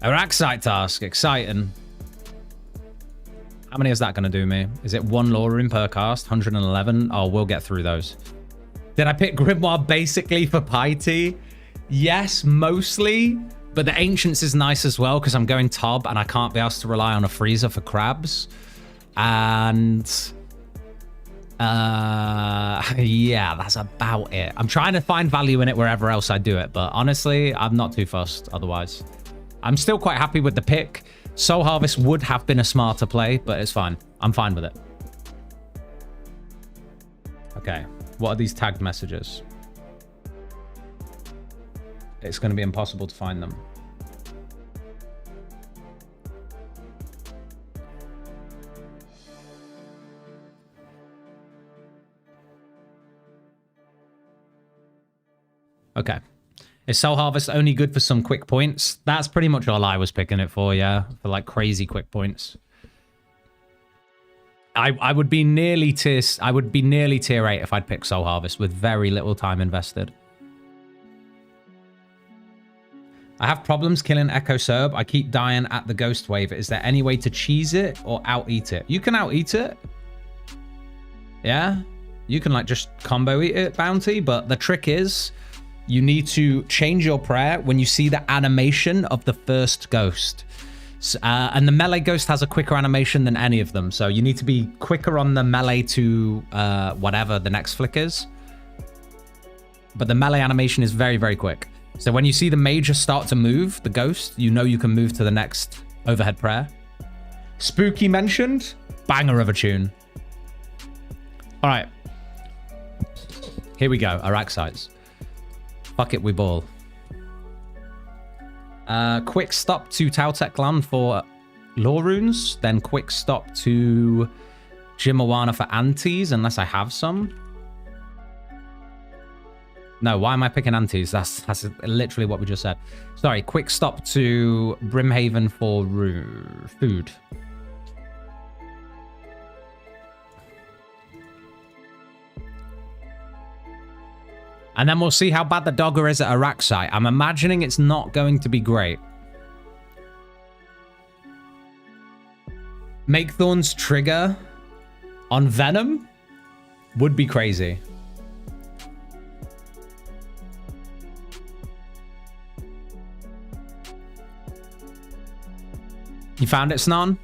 Araxite task. Exciting. How many is that going to do me? Is it 1 lore room per cast? 111? Oh, we'll get through those. Did I pick Grimoire basically for piety? Yes, mostly. But the Ancients is nice as well because I'm going Tob and I can't be asked to rely on a freezer for crabs. And... yeah, that's about it. I'm trying to find value in it wherever else I do it. But honestly, I'm not too fussed otherwise. I'm still quite happy with the pick. Soul Harvest would have been a smarter play, but it's fine. I'm fine with it. Okay. What are these tagged messages? It's going to be impossible to find them. Okay. Is Soul Harvest only good for some quick points? That's pretty much all I was picking it for, yeah. For like crazy quick points. I would be nearly tier 8 if I'd pick Soul Harvest with very little time invested. I have problems killing Echo Serb. I keep dying at the Ghost Wave. Is there any way to cheese it or out-eat it? You can out-eat it. Yeah? You can like just combo eat it, Bounty. But the trick is you need to change your prayer when you see the animation of the first ghost. And the melee ghost has a quicker animation than any of them. So you need to be quicker on the melee to whatever the next flick is. But the melee animation is very, very quick. So when you see the major start to move, the ghost, you know you can move to the next overhead prayer. Spooky mentioned. Banger of a tune. All right. Here we go. Araxites. Fuck it, we ball. Quick stop to Tautek Land for lore runes. Then quick stop to Jimawana for antis, unless I have some. No, why am I picking antis? That's literally what we just said. Sorry, quick stop to Brimhaven for food. And then we'll see how bad the Dogger is at Araxite. I'm imagining it's not going to be great. Make Thorn's trigger on Venom would be crazy. You found it, Snan?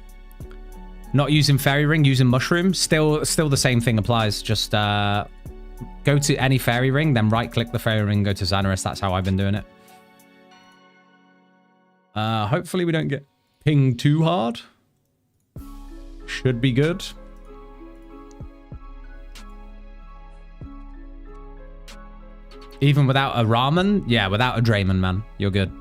Not using Fairy Ring, using Mushroom. Still the same thing applies. Just go to any Fairy Ring, then right-click the Fairy Ring, go to Xanaris. That's how I've been doing it. Hopefully we don't get pinged too hard. Should be good. Even without a Ramen? Yeah, without a Draymond, man. You're good.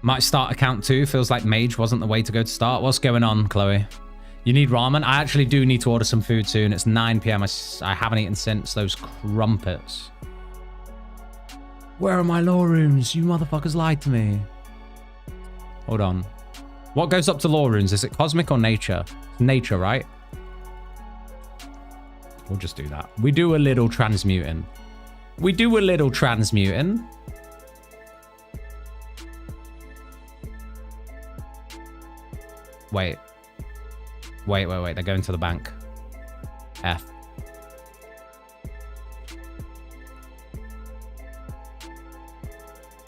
Might start account 2. Feels like Mage wasn't the way to go to start. What's going on, Chloe? You need ramen? I actually do need to order some food soon. It's 9 p.m. I haven't eaten since those crumpets. Where are my lore runes? You motherfuckers lied to me. Hold on. What goes up to lore runes? Is it cosmic or nature? Nature, right? We'll just do that. We do a little transmuting. We do a little transmuting. Wait. They're going to the bank. F.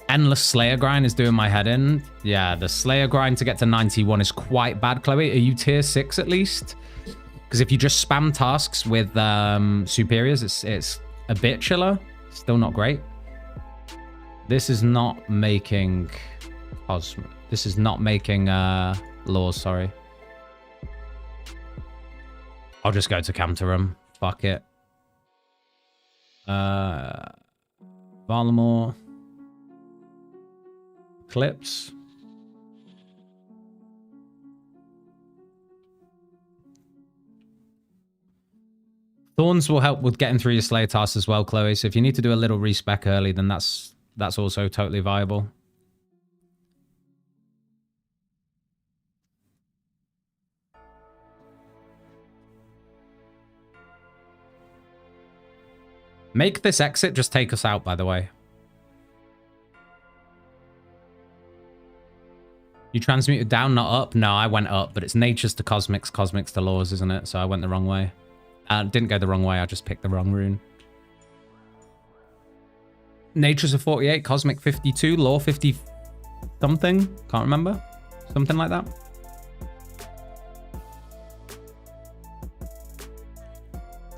Endless Slayer grind is doing my head in. Yeah, the Slayer grind to get to 91 is quite bad, Chloe. Are you tier 6 at least? Because if you just spam tasks with superiors, it's a bit chiller. Still not great. This is not making... This is not making laws, sorry. I'll just go to Camterum. Fuck it. Valamore. Eclipse. Thorns will help with getting through your Slayer tasks as well, Chloe. So if you need to do a little respec early, then that's also totally viable. Make this exit just take us out, by the way. You transmuted down, not up? No, I went up, but it's natures to cosmics, cosmics to laws, isn't it? So I went the wrong way. Didn't go the wrong way, I just picked the wrong rune. Natures of 48, cosmic 52, law 50 something. Can't remember. Something like that.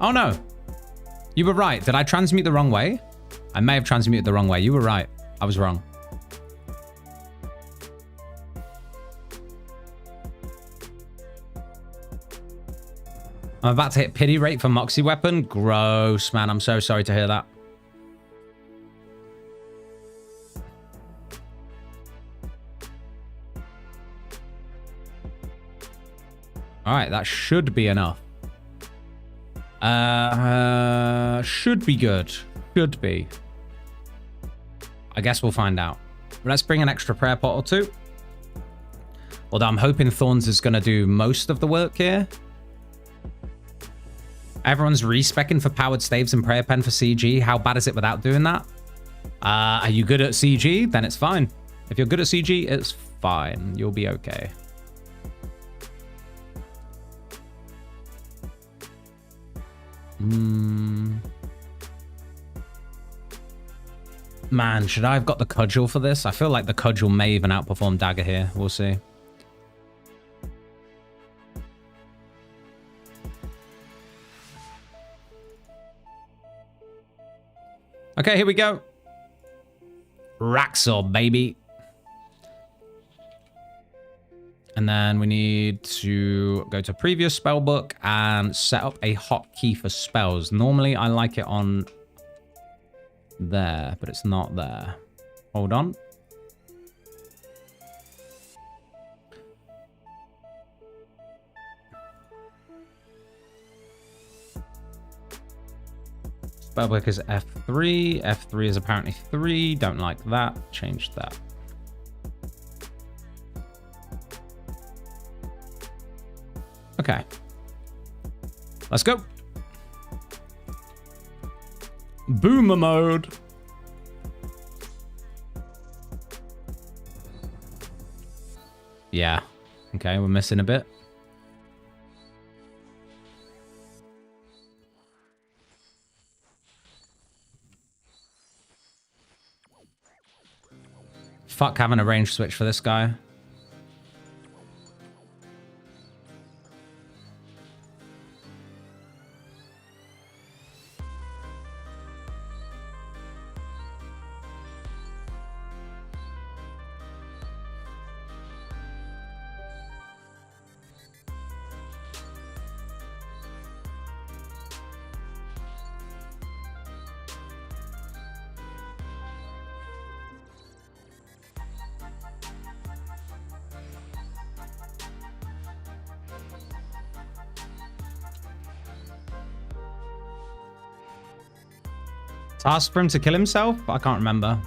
Oh no. You were right. Did I transmute the wrong way? I may have transmuted the wrong way. You were right. I was wrong. I'm about to hit pity rate for Moxie weapon. Gross, man. I'm so sorry to hear that. All right, that should be enough. Should be good. Should be. I guess we'll find out. Let's bring an extra prayer pot or two. Although I'm hoping Thorns is going to do most of the work here. Everyone's respecking for powered staves and prayer pen for CG. How bad is it without doing that? Are you good at CG? Then it's fine. If you're good at CG, it's fine. You'll be okay. Man, should I have got the cudgel for this? I feel like the cudgel may even outperform dagger here. We'll see. Okay, here we go. Raxor, baby. And then we need to go to previous spell book and set up a hotkey for spells. Normally, I like it on there, but it's not there. Hold on. Spellbook is F3. F3 is apparently 3. Don't like that. Change that. Okay. Let's go. Boomer mode. Yeah. Okay, we're missing a bit. Fuck having a range switch for this guy. Task for him to kill himself? I can't remember.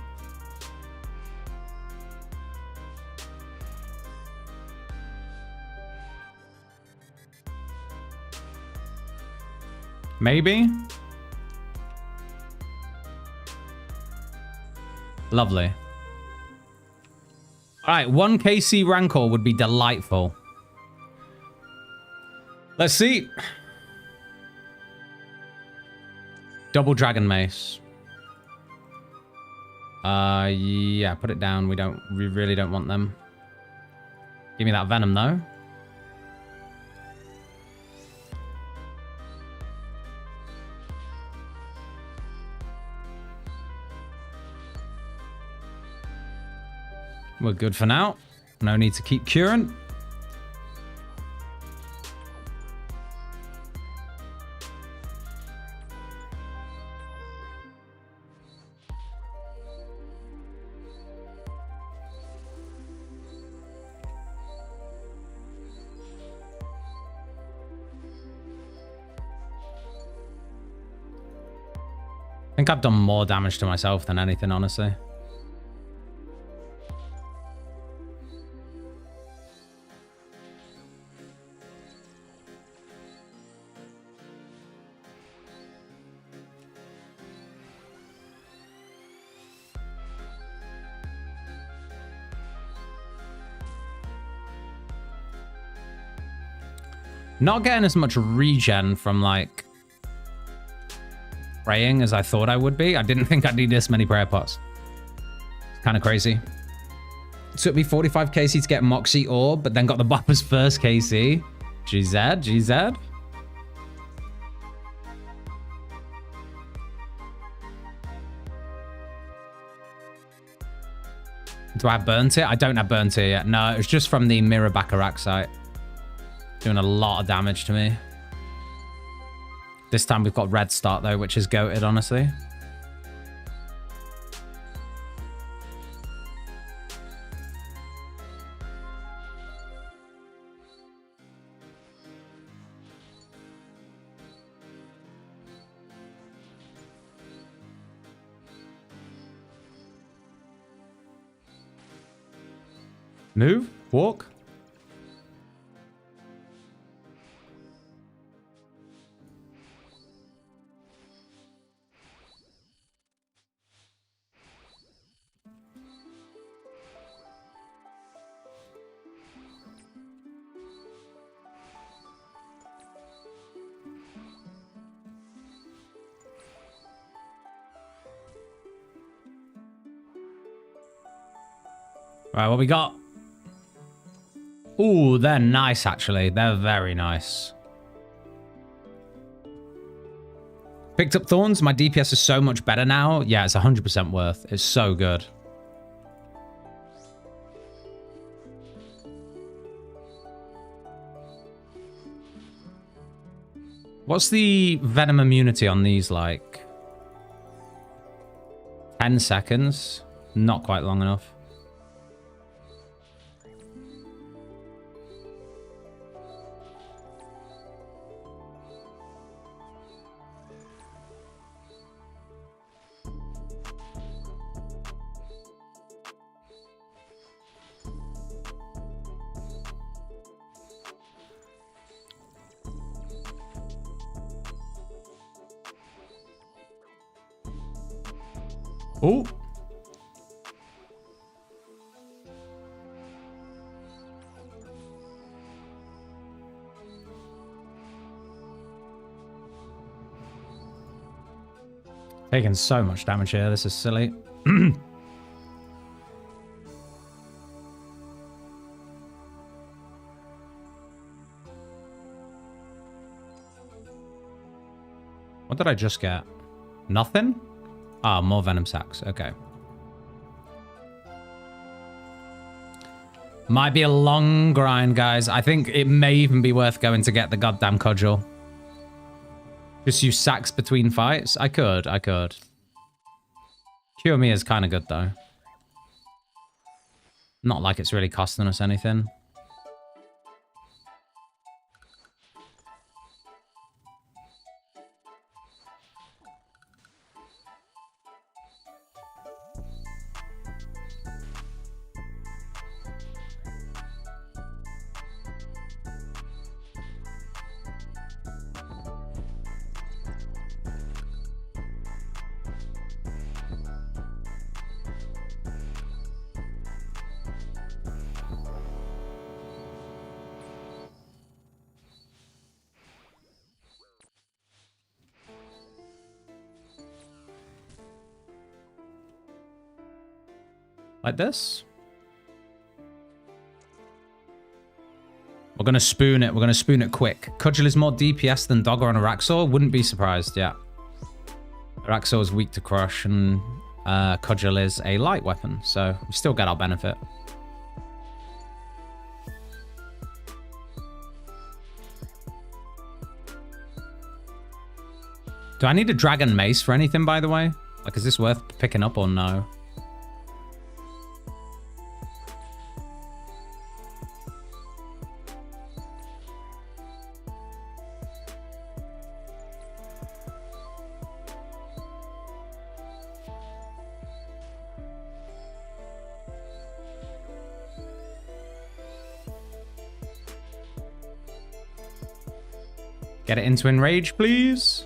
Maybe? Lovely. Alright, 1 KC Rancor would be delightful. Let's see. Double Dragon Mace. Yeah, put it down. We really don't want them. Give me that venom though. We're good for now. No need to keep curing. think I've done more damage to myself than anything, honestly. Not getting as much regen from, like, praying as I thought I would be. I didn't think I'd need this many prayer pots. It's kind of crazy. It took me 45 KC to get Moxie Orb, but then got the Bopper's first KC. GZ, GZ. Do I have Burnt It? I don't have Burnt It yet. No, it was just from the Mirror Baccarat site. Doing a lot of damage to me. This time we've got Red Start though, which is goated, honestly. Move? Walk? Right, what we got? Ooh, they're nice, actually. They're very nice. Picked up Thorns. My DPS is so much better now. Yeah, it's 100% worth. It's so good. What's the Venom immunity on these like? 10 seconds? Not quite long enough. Oh. Taking so much damage here. This is silly. What did I just get? Nothing? Ah, more Venom Sacs. Okay. Might be a long grind, guys. I think it may even be worth going to get the goddamn Cudgel. Just use Sacs between fights? I could. Cure Me is kind of good, though. Not like it's really costing us anything. Like this. We're going to spoon it. We're going to spoon it quick. Cudgel is more DPS than Dogger on Araxor. Wouldn't be surprised, yeah. Araxor is weak to crush and Cudgel is a light weapon. So we still get our benefit. Do I need a Dragon Mace for anything, by the way? Like, is this worth picking up or no? Get it into Enrage, please.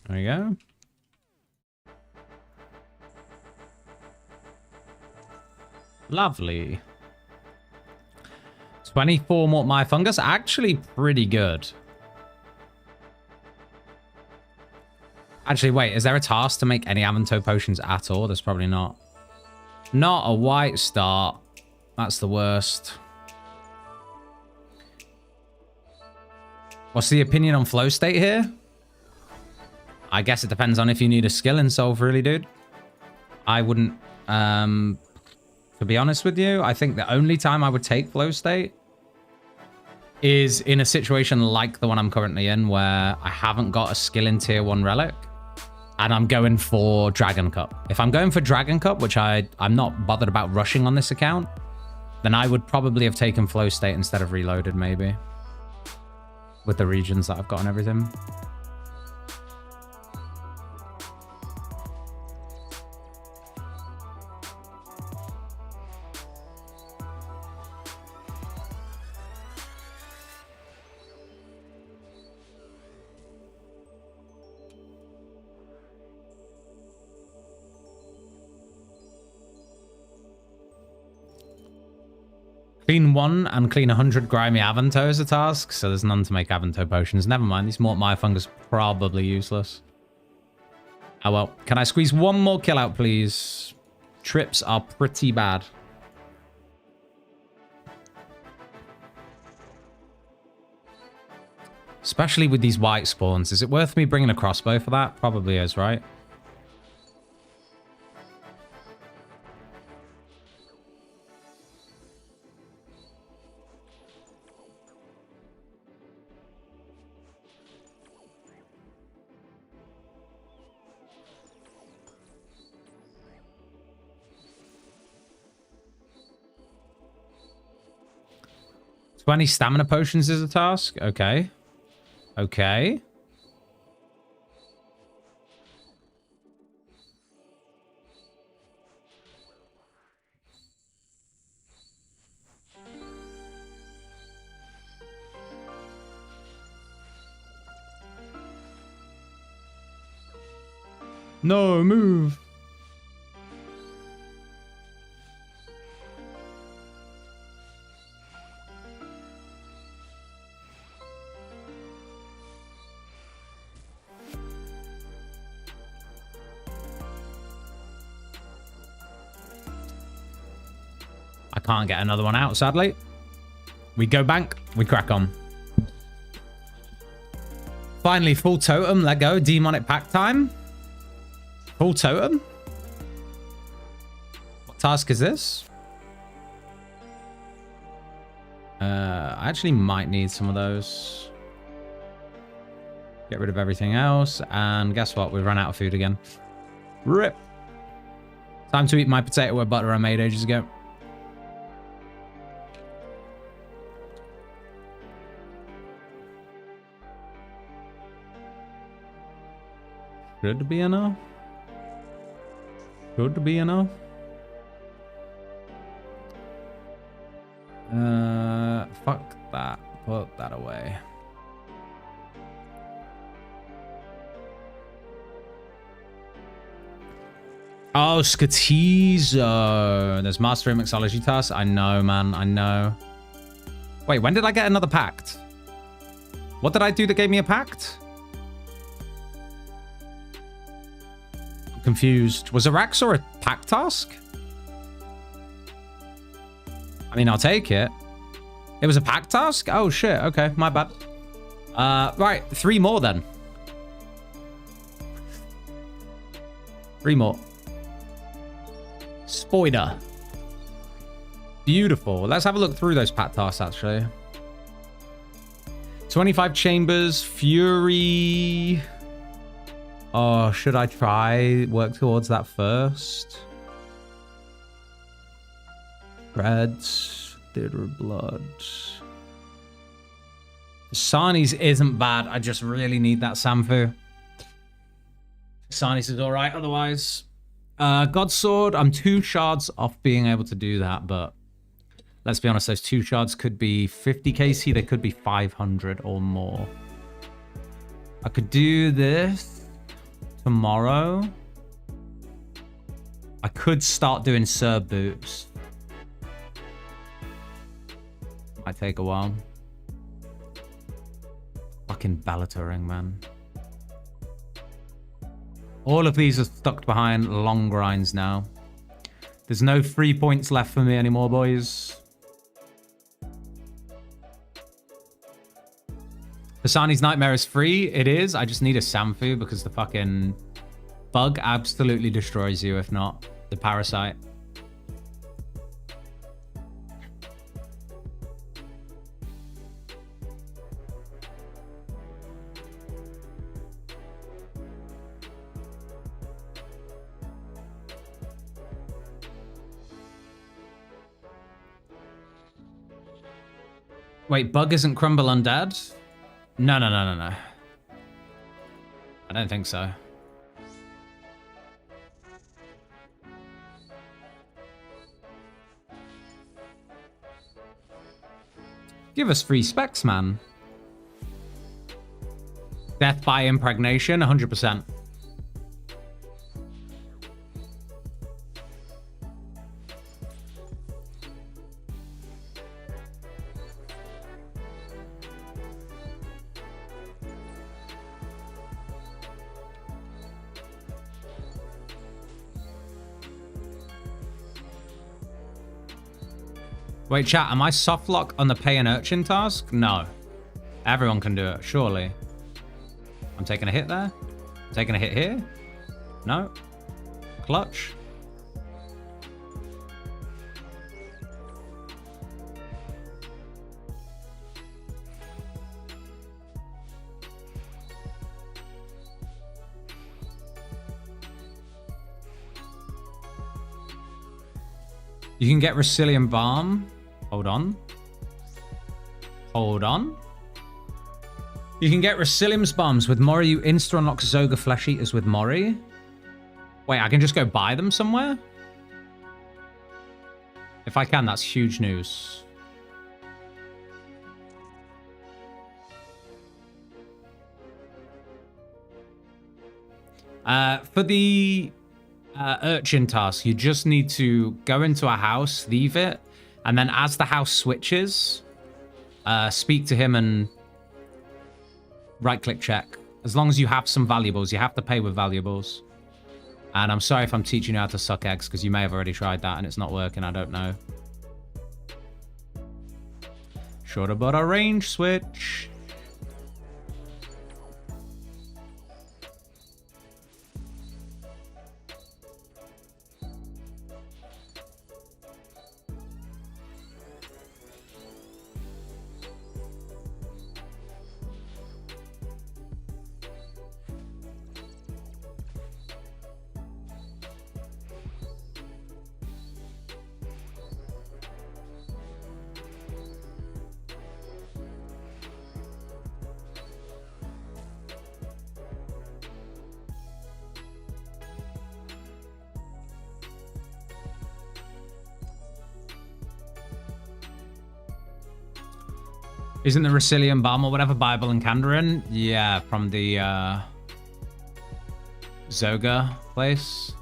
There we go. Lovely. 24 more my fungus. Actually pretty good. Actually, wait. Is there a task to make any Avanto potions at all? There's probably not. Not a white start. That's the worst. What's the opinion on flow state here? I guess it depends on if you need a skill in Solve, really, dude. I wouldn't, to be honest with you, I think the only time I would take flow state is in a situation like the one I'm currently in, where I haven't got a skill in tier 1 relic and I'm going for Dragon Cup. If I'm going for Dragon Cup, which I'm not bothered about rushing on this account, then I would probably have taken flow state instead of reloaded, maybe, with the regions that I've got and everything. Clean 1 and clean 100 grimy Avanto as a task, so there's none to make Avanto potions. Never mind, these Mort Mire Fungus probably useless. Oh well. Can I squeeze one more kill out, please? Trips are pretty bad. Especially with these white spawns. Is it worth me bringing a crossbow for that? Probably is, right? Any stamina potions is a task? Okay. Okay. No, move. Can't get another one out, sadly. We go bank, we crack on. Finally, full totem, let go. Demonic pack time. Full totem? What task is this? I actually might need some of those. Get rid of everything else. And guess what? We've run out of food again. Rip. Time to eat my potato with butter I made ages ago. Should be enough. Should be enough. Fuck that. Put that away. Oh, Scatizo. There's Mastery Mixology tasks. I know, man. I know. Wait, when did I get another pact? What did I do that gave me a pact? Confused. Was Araxor a pack task? I mean, I'll take it. It was a pack task? Oh, shit. Okay, my bad. Right, 3 more then. 3 more. Spoiler. Beautiful. Let's have a look through those pat tasks, actually. 25 chambers, fury. Oh, should I try work towards that first? Reds, theater of blood. Sani's isn't bad. I just really need that Samfu. Sani's is all right otherwise. Godsword, I'm 2 shards off being able to do that, but let's be honest, those 2 shards could be 50 KC, they could be 500 or more. I could do this tomorrow. I could start doing Serb boots. Might take a while. Fucking Ballatoring, man. All of these are stuck behind long grinds now. There's no 3 points left for me anymore, boys. Hasani's Nightmare is free. It is. I just need a Samfu because the fucking bug absolutely destroys you if not. The parasite. Wait, bug isn't crumble undead? No. I don't think so. Give us free specs, man. Death by impregnation, 100%. Wait, chat, am I soft lock on the pay an urchin task? No. Everyone can do it, surely. I'm taking a hit there. Taking a hit here. No. Clutch. You can get Resilient Balm. Hold on. Hold on. You can get Resilience Bombs with Mori. You insta-unlock Zoga Flesh Eaters with Mori. Wait, I can just go buy them somewhere? If I can, that's huge news. For the urchin task, you just need to go into a house, leave it, and then as the house switches, speak to him and right-click check. As long as you have some valuables, you have to pay with valuables. And I'm sorry if I'm teaching you how to suck eggs, because you may have already tried that and it's not working, I don't know. Should have bought a range switch. Isn't the Resilient Balm or whatever Bible and Kandarin? Yeah, from the Zoga place.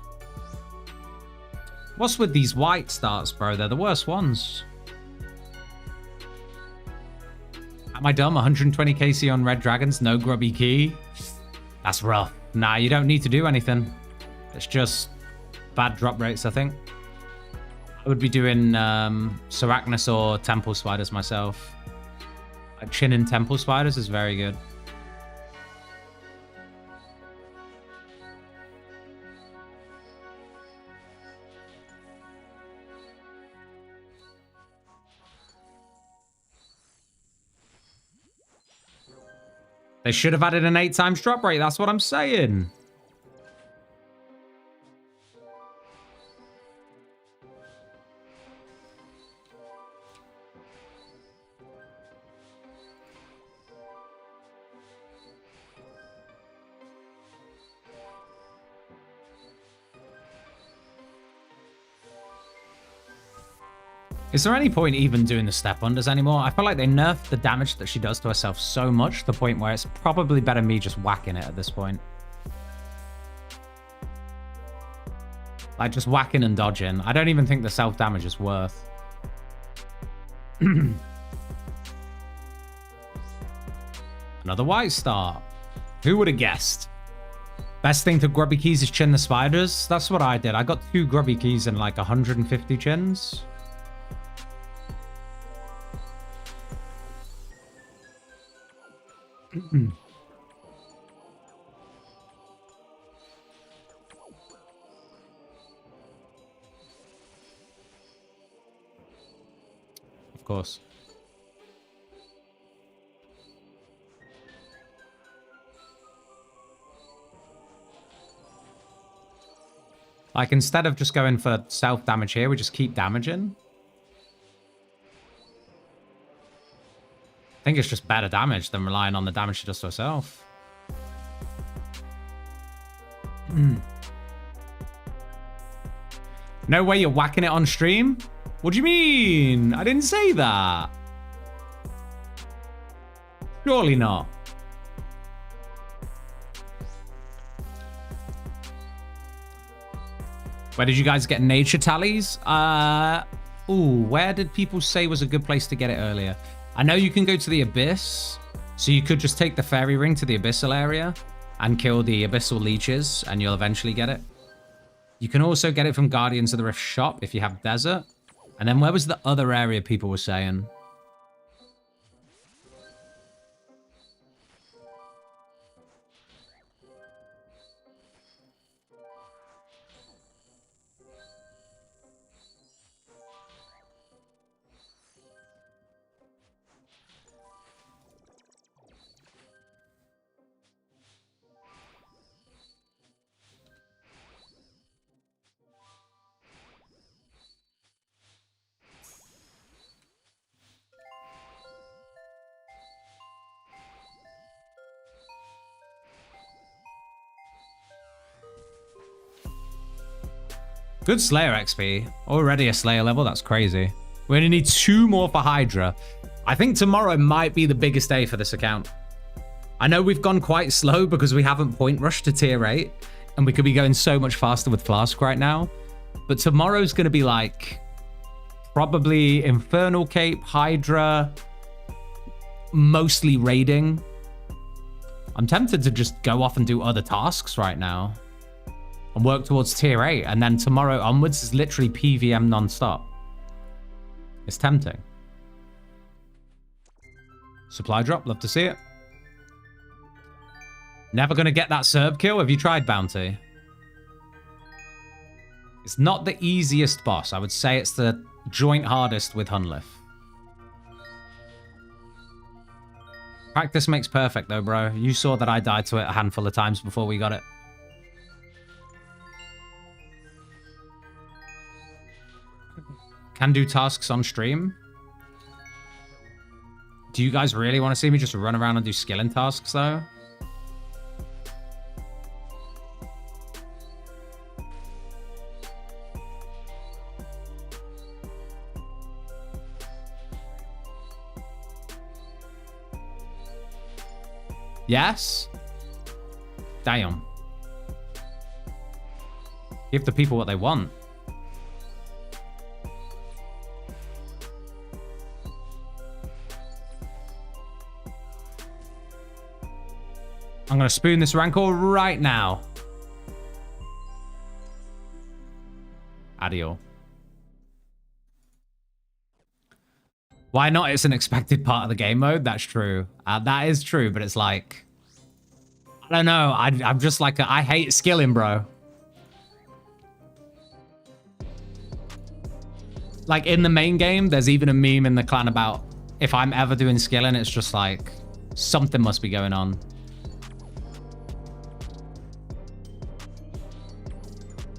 What's with these white starts, bro? They're the worst ones. Am I dumb? 120 KC on Red Dragons, no grubby key. That's rough. Nah, you don't need to do anything. It's just bad drop rates, I think. I would be doing Sarachnis or Temple Spiders myself. Chin and Temple Spiders is very good. They should have added an 8 times drop rate. That's what I'm saying. Is there any point even doing the step unders anymore? I feel like they nerfed the damage that she does to herself so much to the point where it's probably better me just whacking it at this point. Like just whacking and dodging. I don't even think the self damage is worth. Another white star. Who would have guessed? Best thing to grubby keys is chin the spiders. That's what I did. I got 2 grubby keys and like 150 chins. Of course. Like, instead of just going for self-damage here, we just keep damaging. I think it's just better damage than relying on the damage she does to herself. No way you're whacking it on stream? What do you mean? I didn't say that. Surely not. Where did you guys get nature tallies? Where did people say was a good place to get it earlier? I know you can go to the Abyss, so you could just take the fairy ring to the Abyssal area and kill the Abyssal leeches, and you'll eventually get it. You can also get it from Guardians of the Rift shop if you have Desert. And then where was the other area people were saying? Good Slayer XP. Already a Slayer level. That's crazy. We only need 2 more for Hydra. I think tomorrow might be the biggest day for this account. I know we've gone quite slow because we haven't point rushed to tier 8. And we could be going so much faster with Flask right now. But tomorrow's going to be like... probably Infernal Cape, Hydra... mostly raiding. I'm tempted to just go off and do other tasks right now. And work towards tier 8. And then tomorrow onwards is literally PVM non-stop. It's tempting. Supply drop. Love to see it. Never going to get that serve kill. Have you tried Bounty? It's not the easiest boss. I would say it's the joint hardest with Hunlith. Practice makes perfect though, bro. You saw that I died to it a handful of times before we got it. Can do tasks on stream. Do you guys really want to see me just run around and do skilling tasks, though? Yes? Damn. Give the people what they want. I'm going to spoon this Rancor right now. Adio. Why not? It's an expected part of the game mode. That's true. That is true, but it's like... I don't know. I'm just like... I hate skilling, bro. Like, in the main game, there's even a meme in the clan about... if I'm ever doing skilling, it's just like... something must be going on.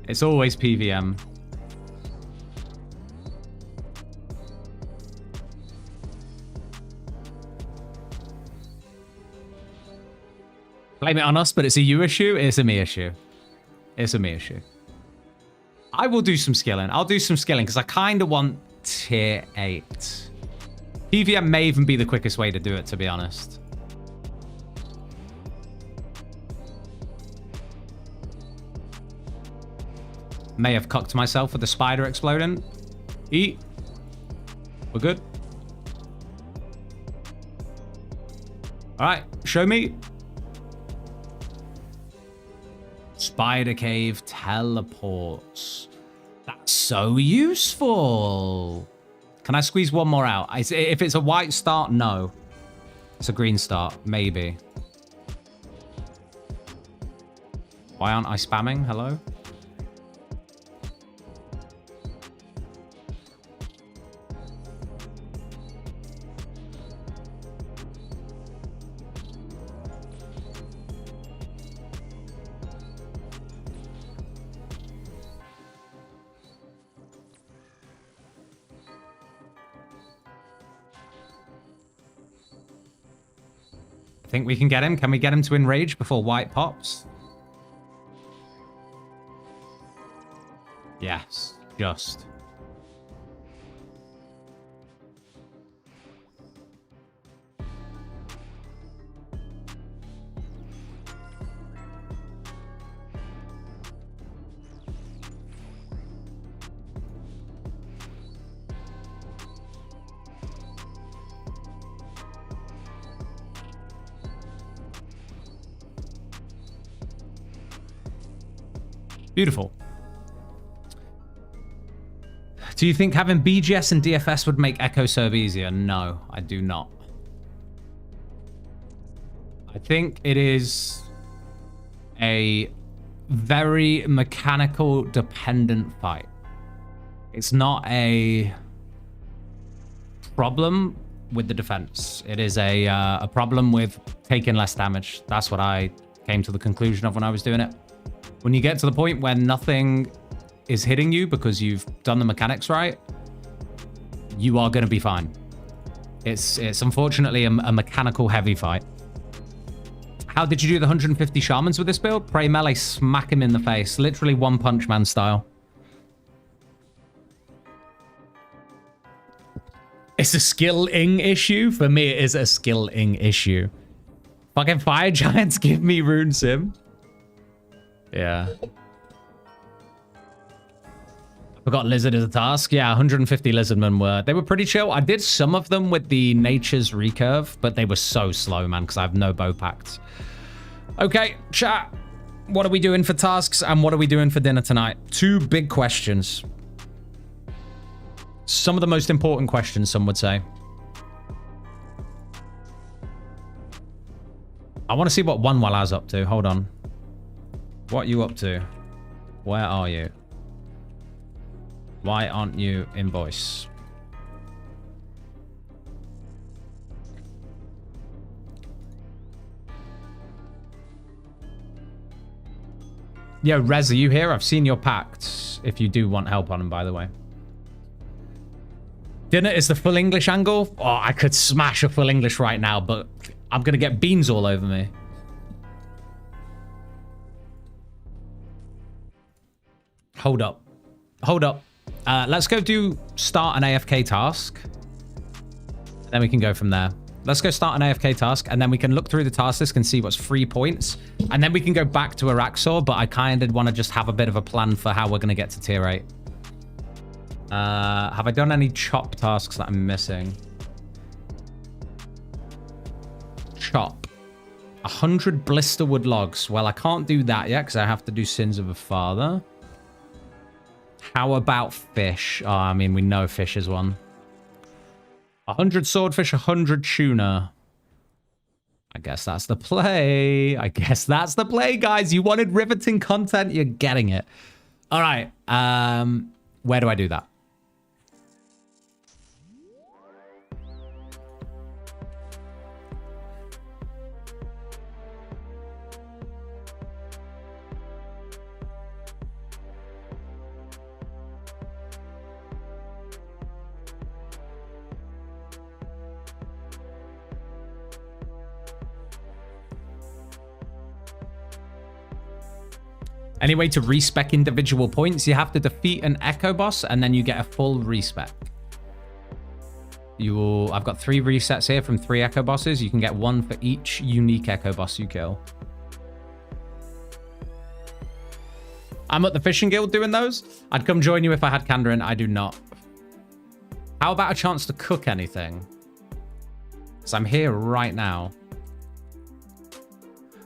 It's always PVM. Blame it on us, but it's a you issue. It's a me issue. It's a me issue. I will do some skilling. I'll do some skilling because I kind of want tier 8. PVM may even be the quickest way to do it, to be honest. May have cucked myself with the spider exploding. Eat. We're good. All right, show me. Spider cave teleports. That's so useful. Can I squeeze one more out? If it's a white start, no. It's a green start, maybe. Why aren't I spamming? Hello? Think we can get him? Can we get him to enrage before white pops? Yes, just. Beautiful. Do you think having BGS and DFS would make Echo serve easier? No, I do not. I think it is a very mechanical dependent fight. It's not a problem with the defense. It is a problem with taking less damage. That's what I came to the conclusion of when I was doing it. When you get to the point where nothing is hitting you because you've done the mechanics right, you are going to be fine. It's unfortunately a mechanical heavy fight. How did you do the 150 shamans with this build? Pray melee, smack him in the face. Literally One Punch Man style. It's a skill-ing issue? For me, it is a skill-ing issue. Fucking fire giants give me rune sim. Yeah. Forgot lizard as a task. Yeah, 150 lizardmen they were pretty chill. I did some of them with the nature's recurve, but they were so slow, man, because I have no bow packs. Okay, chat. What are we doing for tasks and what are we doing for dinner tonight? Two big questions. Some of the most important questions, some would say. I want to see what Wanwala's up to. Hold on. What are you up to? Where are you? Why aren't you in voice? Yo, Rez, are you here? I've seen your pacts. If you do want help on them, by the way. Dinner is the full English angle. Oh, I could smash a full English right now, but I'm going to get beans all over me. Hold up. Hold up. Let's go do start an AFK task. Then we can go from there. Let's go start an AFK task, and then we can look through the task list and see what's 3 points. And then we can go back to Araxor, but I kind of want to just have a bit of a plan for how we're going to get to tier 8. Have I done any chop tasks that I'm missing? Chop. 100 blisterwood logs. Well, I can't do that yet because I have to do Sins of a Father. How about fish? Oh, I mean, we know fish is one. 100 swordfish, 100 tuna. I guess that's the play. I guess that's the play, guys. You wanted riveting content. You're getting it. All right. Where do I do that? Any way to respec individual points? You have to defeat an echo boss and then you get a full respec. I've got 3 resets here from 3 echo bosses. You can get 1 for each unique echo boss you kill. I'm at the fishing guild doing those. I'd come join you if I had Kandarin. I do not. How about a chance to cook anything? Because I'm here right now.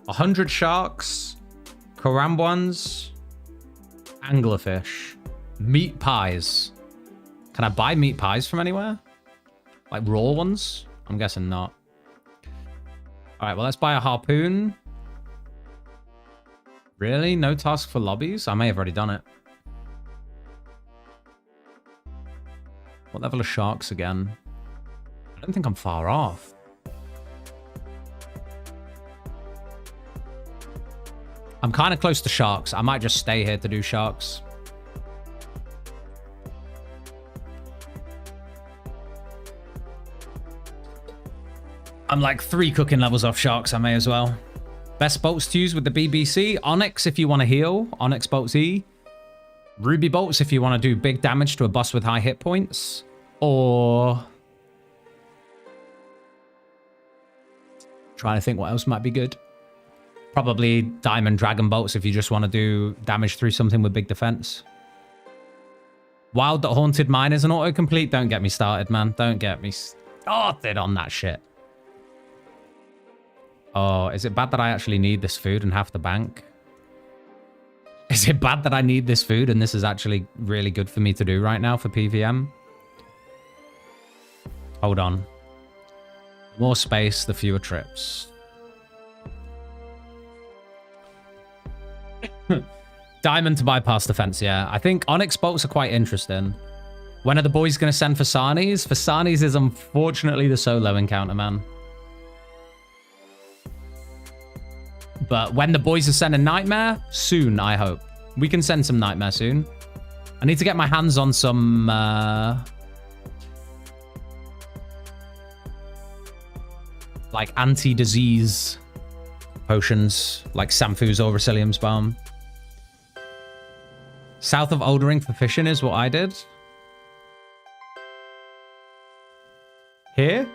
100 sharks, karambwans, anglerfish, meat pies. Can I buy meat pies from anywhere? Like raw ones? I'm guessing not. All right, well, let's buy a harpoon. Really? No task for lobbies? I may have already done it. What level of sharks again? I don't think I'm far off. I'm kind of close to sharks. I might just stay here to do sharks. I'm like 3 cooking levels off sharks. I may as well. Best bolts to use with the BBC. Onyx if you want to heal. Onyx bolts E. Ruby bolts if you want to do big damage to a boss with high hit points. Or... trying to think what else might be good. Probably diamond dragon bolts if you just want to do damage through something with big defense. Wild that haunted mine is an autocomplete. Don't get me started, man. Don't get me started on that shit. Oh, is it bad that I actually need this food and have to bank? Is it bad that I need this food and this is actually really good for me to do right now for PVM? Hold on. The more space, the fewer trips. Diamond to bypass defense, yeah. I think Onyx bolts are quite interesting. When are the boys going to send for Sarnies? For Sarnies is unfortunately the solo encounter, man. But when the boys are sending Nightmare, soon, I hope. We can send some Nightmare soon. I need to get my hands on some... like anti-disease potions, like Samfu's or Resilium's Balm. South of Oldering for fishing is what I did. Here?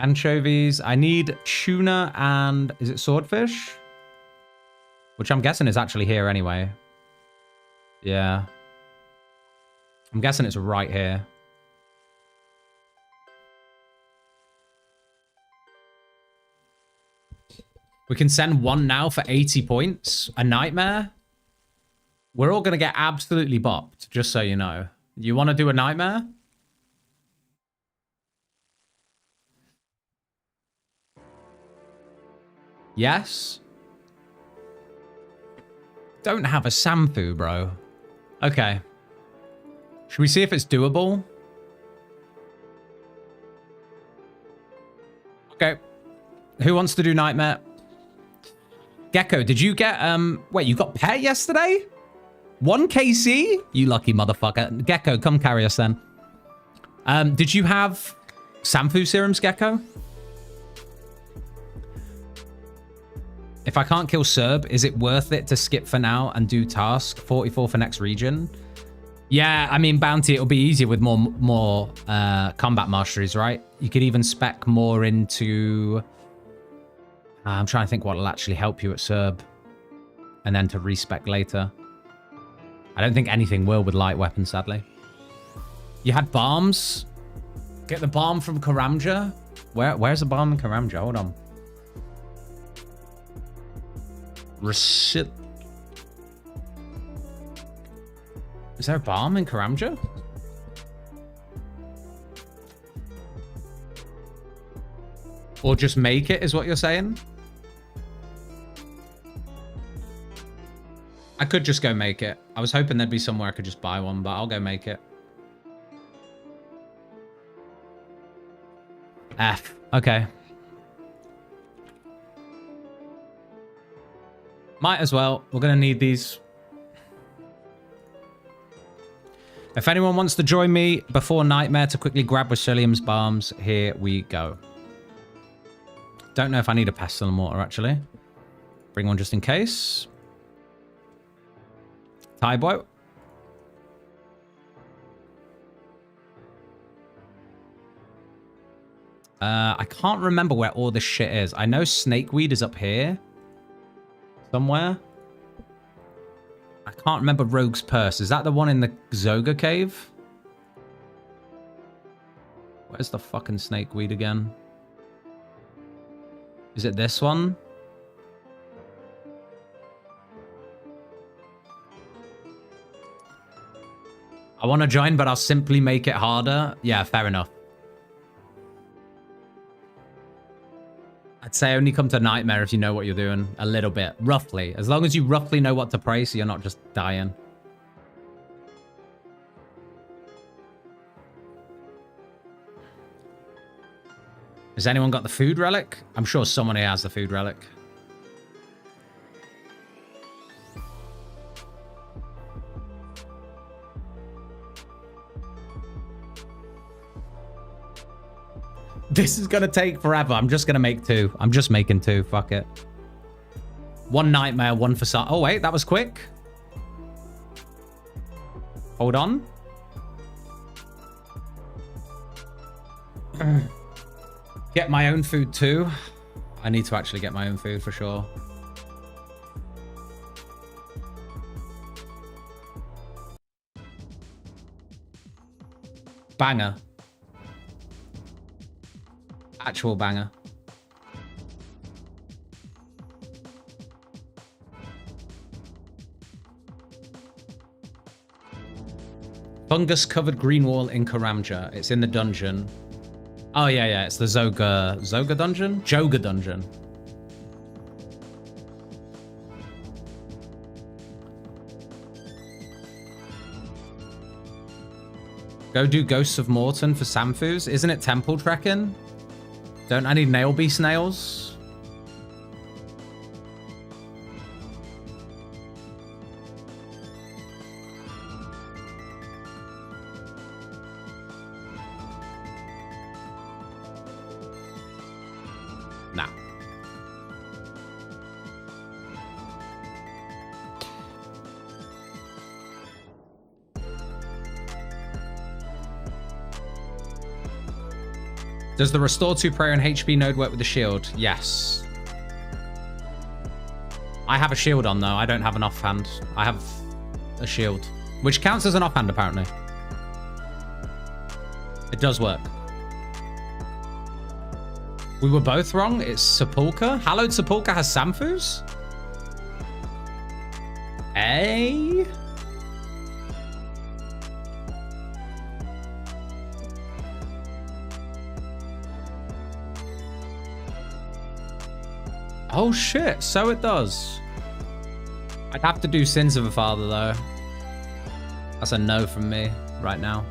Anchovies. I need tuna and... is it swordfish? Which I'm guessing is actually here anyway. Yeah. I'm guessing it's right here. We can send 1 now for 80 points. A nightmare. We're all going to get absolutely bopped, just so you know. You want to do a nightmare? Yes. Don't have a Samfu, bro. Okay. Should we see if it's doable? Okay. Who wants to do nightmare? Gecko, did you get, wait, you got pet yesterday? 1 KC? You lucky motherfucker. Gecko, come carry us then. Did you have Samfu serums, Gecko? If I can't kill Serb, is it worth it to skip for now and do task 44 for next region? Yeah, I mean, Bounty, it'll be easier with more combat masteries, right? You could even spec more into... I'm trying to think what will actually help you at Serb. And then to respec later. I don't think anything will with light weapons, sadly. You had bombs? Get the bomb from Karamja? Where's the bomb in Karamja? Hold on. Rashid. Is there a bomb in Karamja? Or just make it, is what you're saying? I could just go make it. I was hoping there'd be somewhere I could just buy one, but I'll go make it. F. Okay. Might as well. We're going to need these. If anyone wants to join me before Nightmare to quickly grab Resilium's Balms, here we go. Don't know if I need a Pestle and Mortar, actually. Bring one just in case. Thai boy. I can't remember where all this shit is. I know snakeweed is up here. Somewhere. I can't remember Rogue's Purse. Is that the one in the Zogger cave? Where's the fucking snakeweed again? Is it this one? I want to join, but I'll simply make it harder. Yeah, fair enough. I'd say only come to Nightmare if you know what you're doing. A little bit. Roughly. As long as you roughly know what to pray so you're not just dying. Has anyone got the food relic? I'm sure someone here has the food relic. This is going to take forever. I'm just going to make 2. I'm just making 2. Fuck it. 1 nightmare, 1 facade. Oh, wait. That was quick. Hold on. Get my own food too. I need to actually get my own food for sure. Banger. Actual banger. Fungus-covered green wall in Karamja. It's in the dungeon. Oh, yeah. It's the Zogger dungeon? Jogger dungeon. Go do Ghosts of Morton for Samfus. Isn't it temple trekking? Don't I need nail beast nails? Nah. Does the Restore 2 Prayer and HP node work with the shield? Yes. I have a shield on, though. I don't have an offhand. I have a shield, which counts as an offhand, apparently. It does work. We were both wrong. It's Sepulchre. Hallowed Sepulchre has Samfus? Eh? Oh shit, so it does. I'd have to do Sins of a Father though. That's a no from me right now.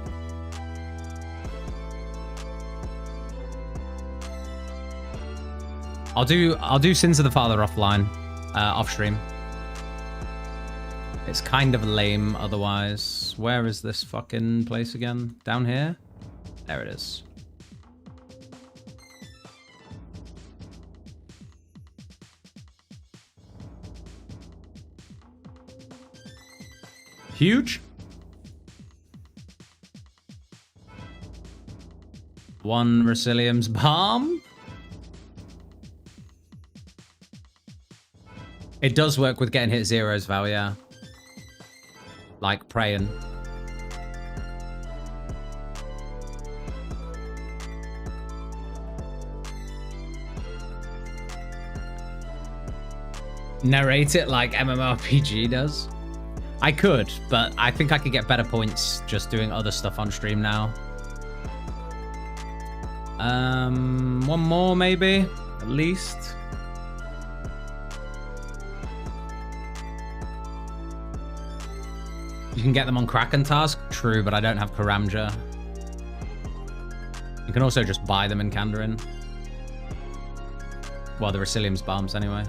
I'll do Sins of the Father offline, off stream. It's kind of lame otherwise. Where is this fucking place again? Down here? There it is. Huge. 1 Resilium's Balm. It does work with getting hit zeros, Val, yeah. Like praying. Narrate it like MMORPG does. I could, but I think I could get better points just doing other stuff on stream now. One more maybe, at least. You can get them on Kraken task, true, but I don't have Karamja. You can also just buy them in Kandarin. Well, the Resilium's Bombs anyway.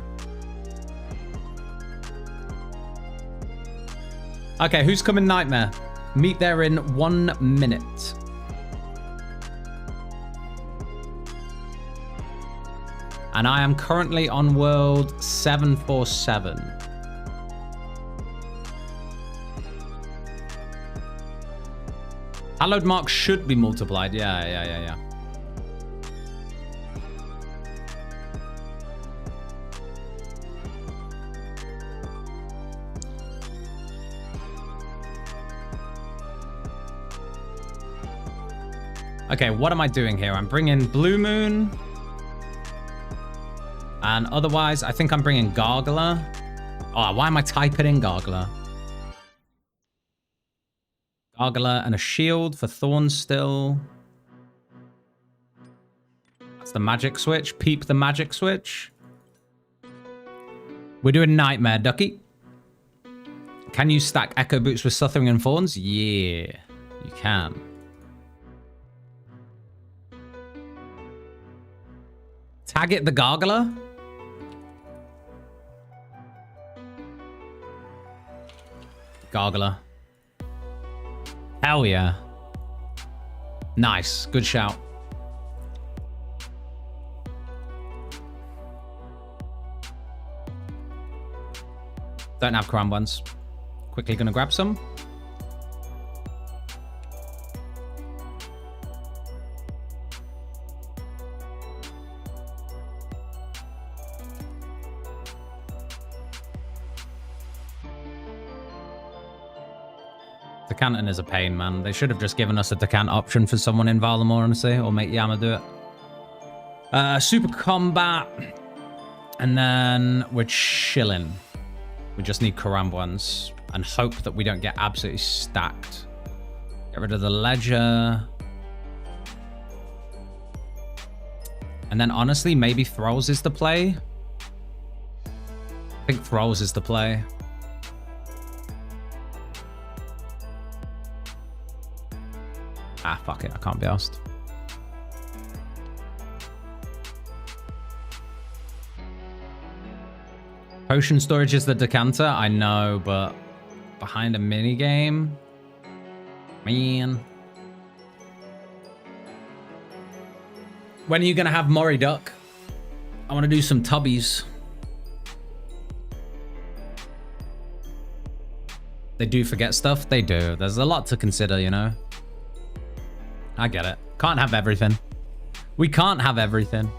Okay, who's coming Nightmare? Meet there in 1 minute. And I am currently on world 747. Hallowed marks should be multiplied. Yeah. Okay, what am I doing here? I'm bringing Blue Moon. And otherwise, I think I'm bringing Gargoyle. Oh, why am I typing in Gargoyle? Gargoyle and a shield for Thorn still. That's the magic switch. Peep the magic switch. We're doing Nightmare, Ducky. Can you stack Echo Boots with Suthering and Thorns? Yeah, you can. Tag it the Gargoyle. Gargoyle. Hell yeah. Nice. Good shout. Don't have cram ones. Quickly gonna grab some. Decanting is a pain, man. They should have just given us a decant option for someone in Valamor, honestly, or make Yama do it. Super combat. And then we're chilling. We just need Karam ones and hope that we don't get absolutely stacked. Get rid of the Ledger. And then honestly, maybe Thralls is the play. I think Thralls is the play. Ah, fuck it. I can't be asked. Potion storage is the decanter. I know, but behind a minigame? Man. When are you going to have Mori Duck? I want to do some tubbies. They do forget stuff? They do. There's a lot to consider, you know? I get it. Can't have everything. We can't have everything.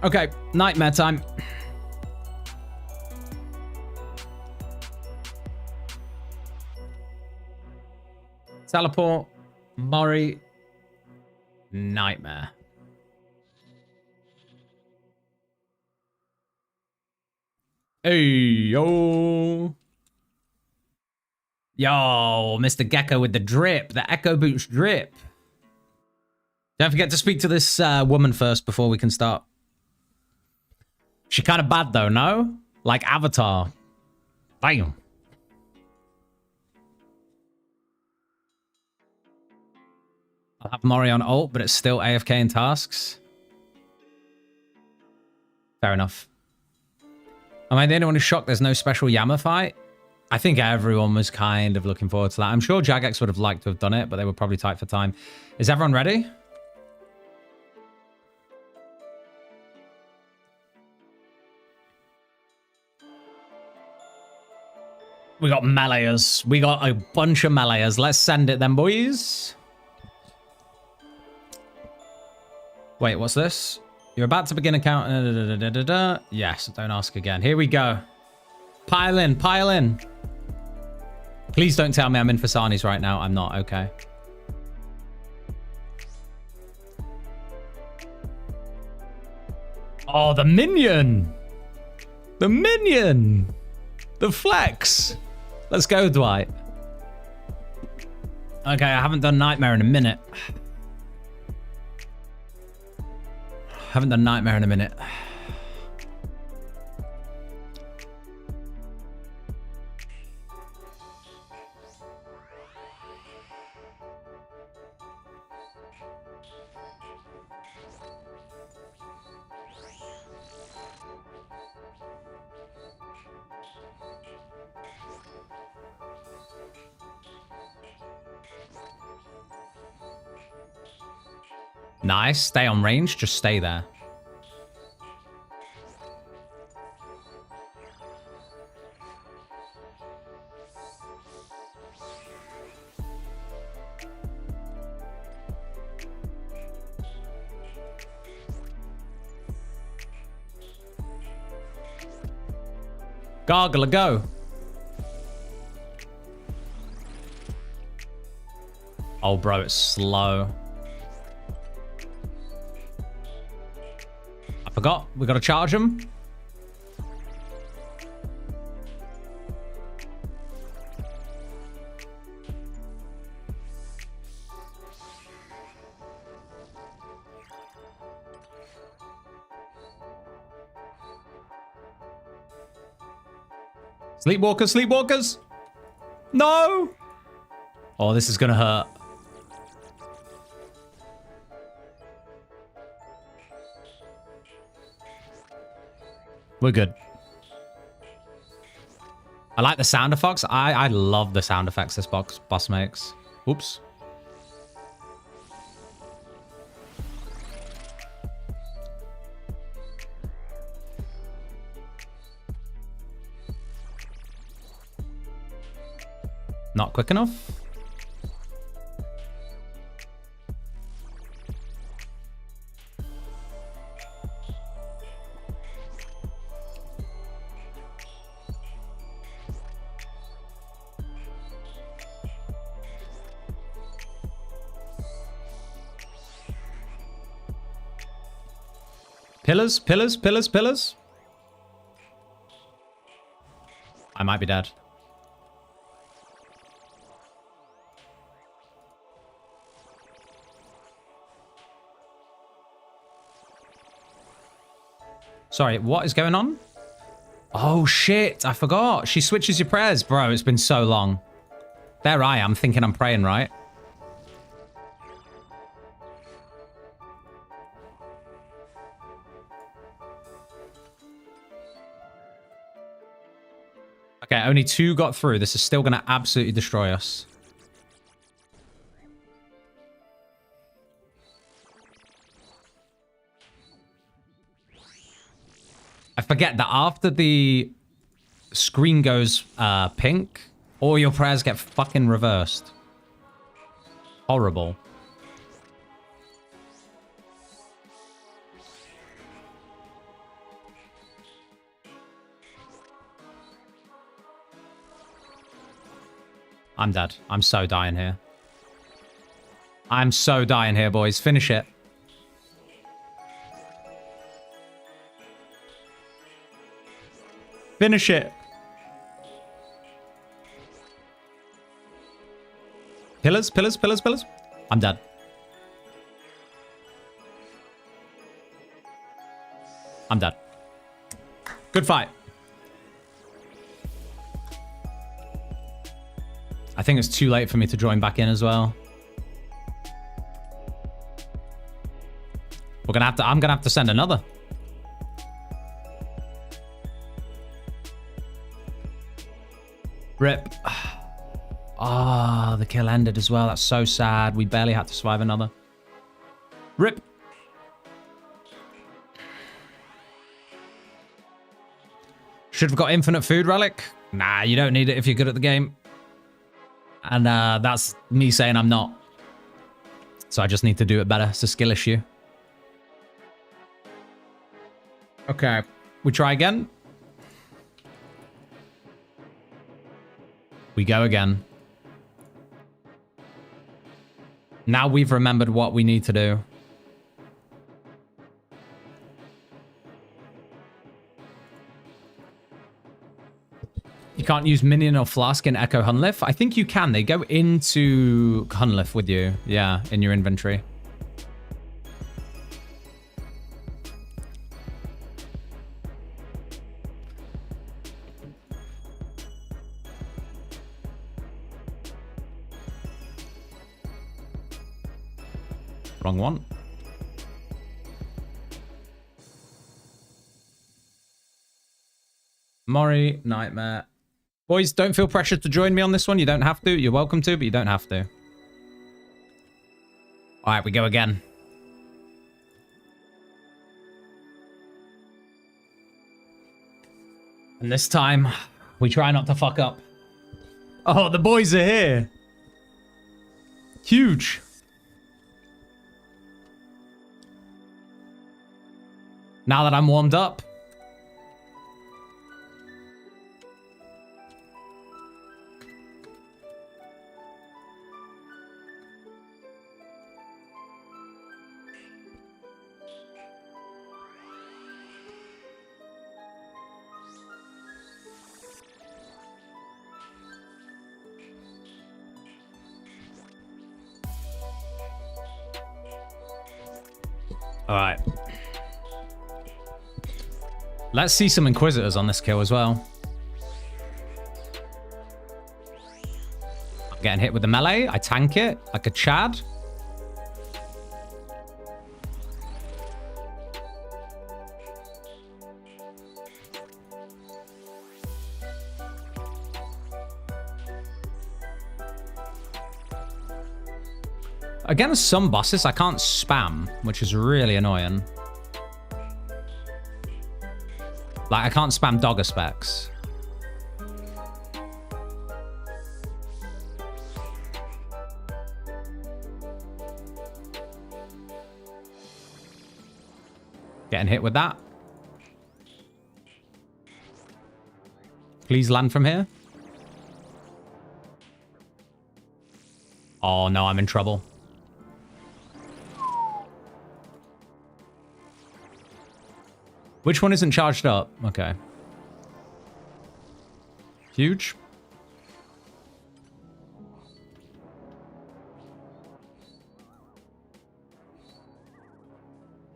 Okay, nightmare time. Teleport, Mori, nightmare. Hey, yo. Yo, Mr. Gecko with the drip, the Echo Boots drip. Don't forget to speak to this woman first before we can start. She kind of bad though, no? Like Avatar. Damn. I'll have Mori on ult, but it's still AFK in tasks. Fair enough. Am I the only one who's shocked there's no special Yama fight? I think everyone was kind of looking forward to that. I'm sure Jagex would have liked to have done it, but they were probably tight for time. Is everyone ready? We got meleeers. We got a bunch of meleeers. Let's send it then, boys. Wait, what's this? You're about to begin a count. Yes, don't ask again. Here we go. Pile in, pile in. Please don't tell me I'm in for Sani's right now. I'm not, okay. Oh, the minion. The minion. The flex. Let's go, Dwight. Okay, I haven't done Nightmare in a minute. Haven't done Nightmare in a minute. Nice. Stay on range. Just stay there. Gargoyle, go. Oh, bro, it's slow. I forgot. We got to charge him. Sleepwalkers, sleepwalkers. No. Oh, this is going to hurt. We're good. I like the sound effects. I love the sound effects this boss makes. Oops. Not quick enough. Pillars, pillars, pillars, pillars. I might be dead. Sorry, what is going on? Oh, shit. I forgot. She switches your prayers. Bro, it's been so long. There I am thinking I'm praying, right? Okay, only 2 got through. This is still going to absolutely destroy us. I forget that after the screen goes pink, all your prayers get fucking reversed. Horrible. I'm dead. I'm so dying here. I'm so dying here, boys. Finish it. Finish it. Pillars, pillars, pillars, pillars. I'm dead. I'm dead. Good fight. I think it's too late for me to join back in as well. We're gonna have to. I'm gonna have to send another. Rip. Ah, the kill ended as well. That's so sad. We barely had to survive another. Rip. Should have got infinite food relic. Nah, you don't need it if you're good at the game. And that's me saying I'm not. So I just need to do it better. It's a skill issue. Okay. We try again. We go again. Now we've remembered what we need to do. You can't use Minion or Flask in Echo Hunlif? I think you can. They go into Hunlif with you. Yeah, in your inventory. Wrong one. Mori, Nightmare. Boys, don't feel pressured to join me on this one. You don't have to. You're welcome to, but you don't have to. All right, we go again. And this time, we try not to fuck up. Oh, the boys are here. Huge. Now that I'm warmed up. All right. Let's see some Inquisitors on this kill as well. I'm getting hit with the melee. I tank it like a Chad. Against some bosses, I can't spam, which is really annoying. Like, I can't spam Dogger specs. Getting hit with that. Please land from here. Oh no, I'm in trouble. Which one isn't charged up? Okay. Huge.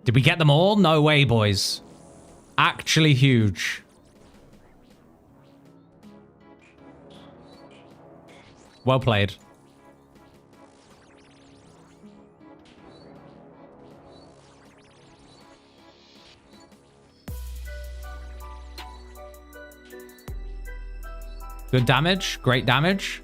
Did we get them all? No way, boys. Actually huge. Well played. Good damage. Great damage.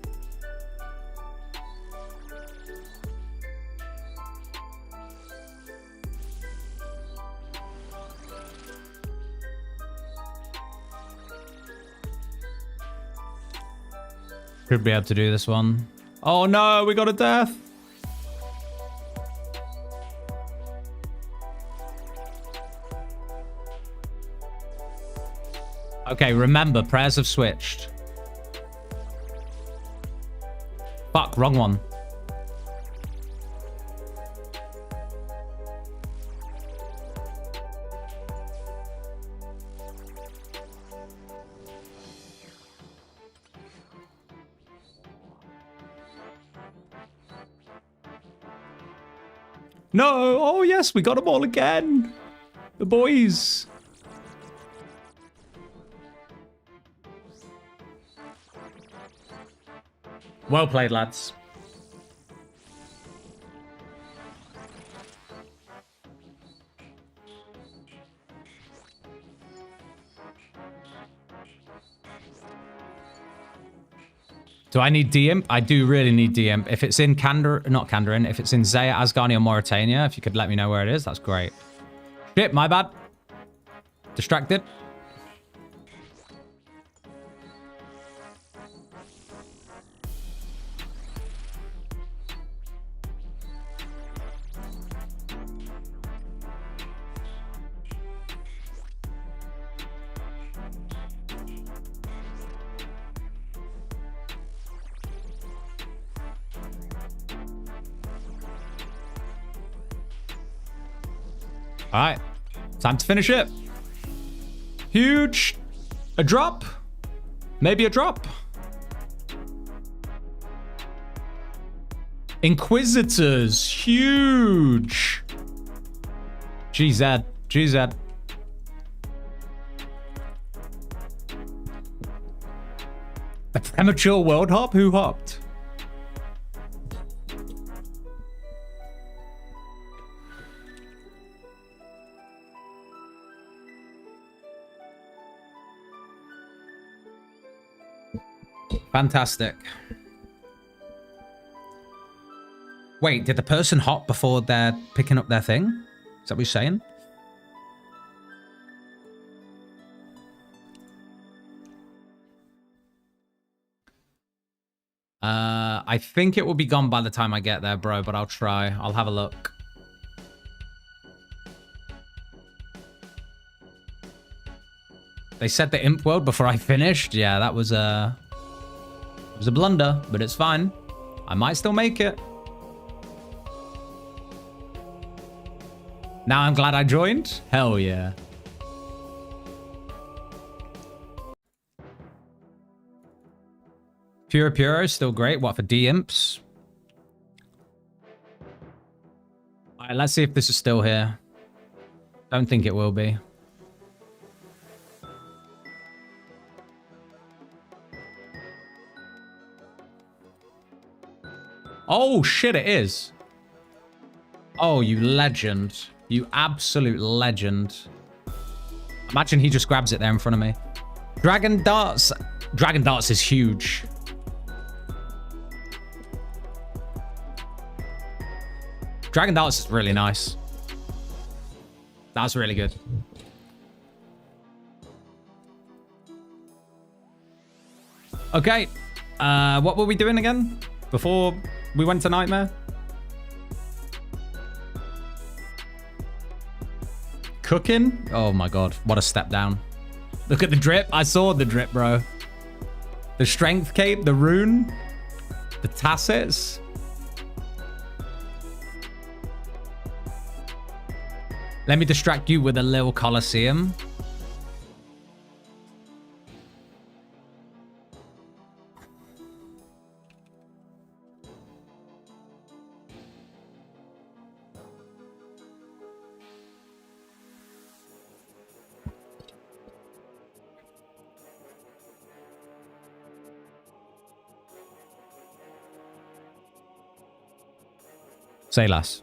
Should be able to do this one. Oh no, we got a death. Okay, remember, prayers have switched. Fuck, wrong one. No! Oh yes, we got them all again! The boys! Well played, lads. Do I need de-imp? I do really need de-imp. If it's in not Kandarin, if it's in Zaya, Asgani, or Mauritania, if you could let me know where it is, that's great. Shit, my bad. Distracted. All right, time to finish it. Huge. A drop. Maybe a drop. Inquisitors. Huge. GZ. GZ. A premature world hop? Who hopped? Fantastic. Wait, did the person hop before they're picking up their thing? Is that what you're saying? I think it will be gone by the time I get there, bro, but I'll try. I'll have a look. They said the imp world before I finished. Yeah, that was a blunder, but it's fine. I might still make it. Now I'm glad I joined. Hell yeah. Puro still great. What, for D-imps? Alright, let's see if this is still here. Don't think it will be. Oh, shit, it is. Oh, you legend. You absolute legend. Imagine he just grabs it there in front of me. Dragon darts. Dragon darts is huge. Dragon darts is really nice. That's really good. Okay. What were we doing again before we went to Nightmare? Cooking? Oh my god. What a step down. Look at the drip. I saw the drip, bro. The strength cape, the rune, the tassets. Let me distract you with a little Colosseum. Say less.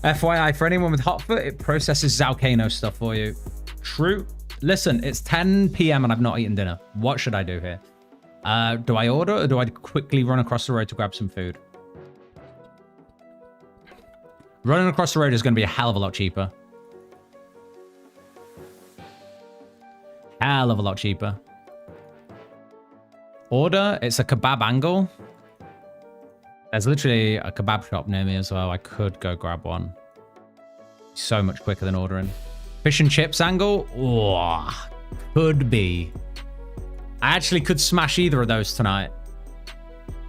FYI, for anyone with hot foot, it processes Zalcano stuff for you. True. Listen, it's 10 p.m. and I've not eaten dinner. What should I do here? Do I order or do I quickly run across the road to grab some food? Running across the road is going to be a hell of a lot cheaper. Hell of a lot cheaper. Order. It's a kebab angle. There's literally a kebab shop near me as well. I could go grab one. So much quicker than ordering. Fish and chips angle. Oh, could be. I actually could smash either of those tonight.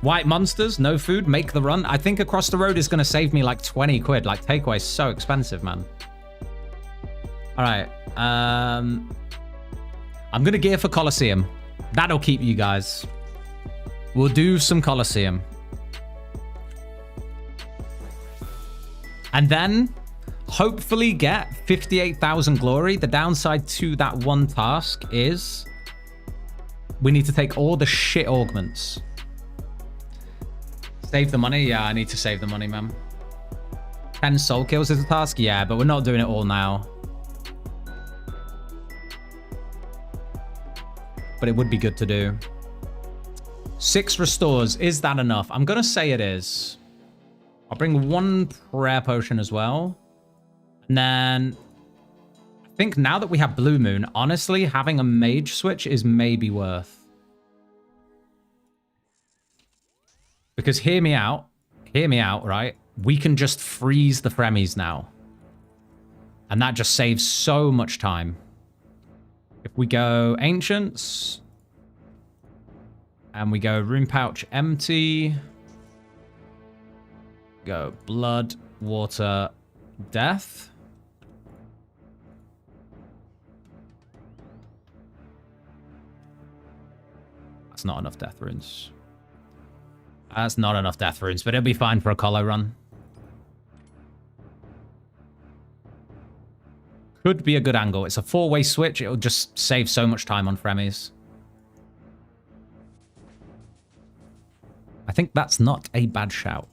White monsters, no food, make the run. I think across the road is going to save me like 20 quid. Like takeaway is so expensive, man. All right. I'm going to gear for Colosseum. That'll keep you guys. We'll do some Colosseum. And then hopefully get 58,000 glory. The downside to that one task is we need to take all the shit augments. Save the money? Yeah, I need to save the money, man. 10 soul kills is a task? Yeah, but we're not doing it all now. But it would be good to do. 6 restores. Is that enough? I'm going to say it is. I'll bring 1 prayer potion as well. And then I think now that we have Blue Moon, honestly, having a mage switch is maybe worth. Because hear me out, right? We can just freeze the Fremies now. And that just saves so much time. If we go Ancients, and we go Rune Pouch empty, go Blood, Water, Death. That's not enough Death Runes. That's not enough Death Runes, but it'll be fine for a Colo run. Could be a good angle. It's a 4-way switch. It'll just save so much time on Fremies. I think that's not a bad shout.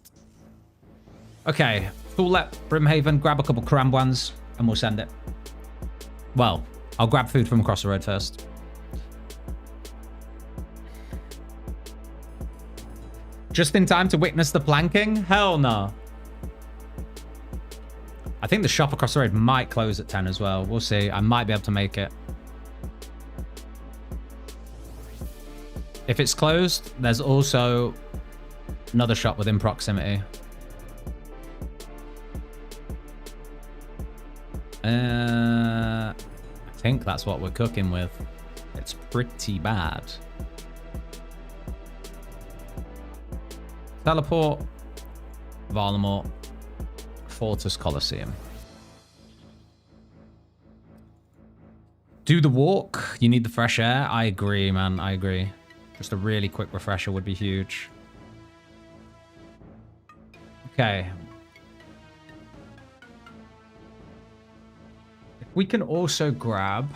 Okay, Foolette, Brimhaven, grab a couple Karambwans, and we'll send it. Well, I'll grab food from across the road first. Just in time to witness the planking? Hell no. I think the shop across the road might close at 10 as well. We'll see. I might be able to make it. If it's closed, there's also another shop within proximity. I think that's what we're cooking with. It's pretty bad. Teleport. Varlamort. Fortis Coliseum. Do the walk. You need the fresh air. I agree, man. I agree. Just a really quick refresher would be huge. Okay. If we can also grab...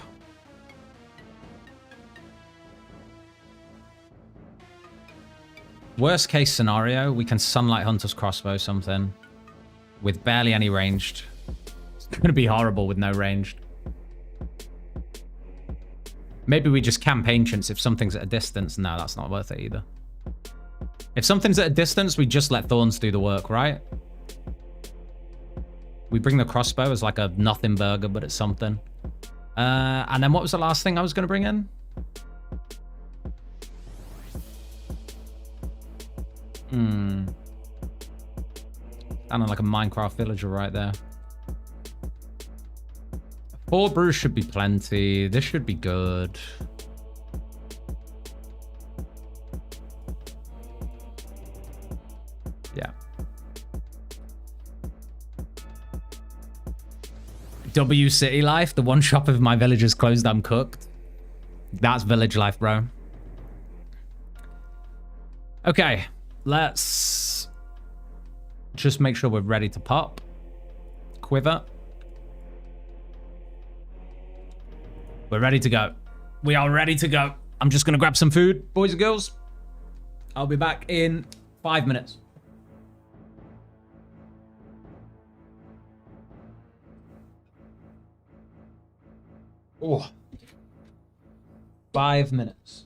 Worst case scenario, we can Sunlight Hunter's Crossbow something. With barely any ranged. It's going to be horrible with no ranged. Maybe we just camp Ancients if something's at a distance. No, that's not worth it either. If something's at a distance, we just let Thorns do the work, right? We bring the crossbow as like a nothing burger, but it's something. And then what was the last thing I was going to bring in? Sounding like a Minecraft villager right there. 4 brews should be plenty. This should be good. Yeah. W City Life. The one shop of my village is closed. I'm cooked. That's village life, bro. Okay. Let's just make sure we're ready to pop. Quiver. We're ready to go. We are ready to go. I'm just going to grab some food, boys and girls. I'll be back in 5 minutes. Oh. 5 minutes.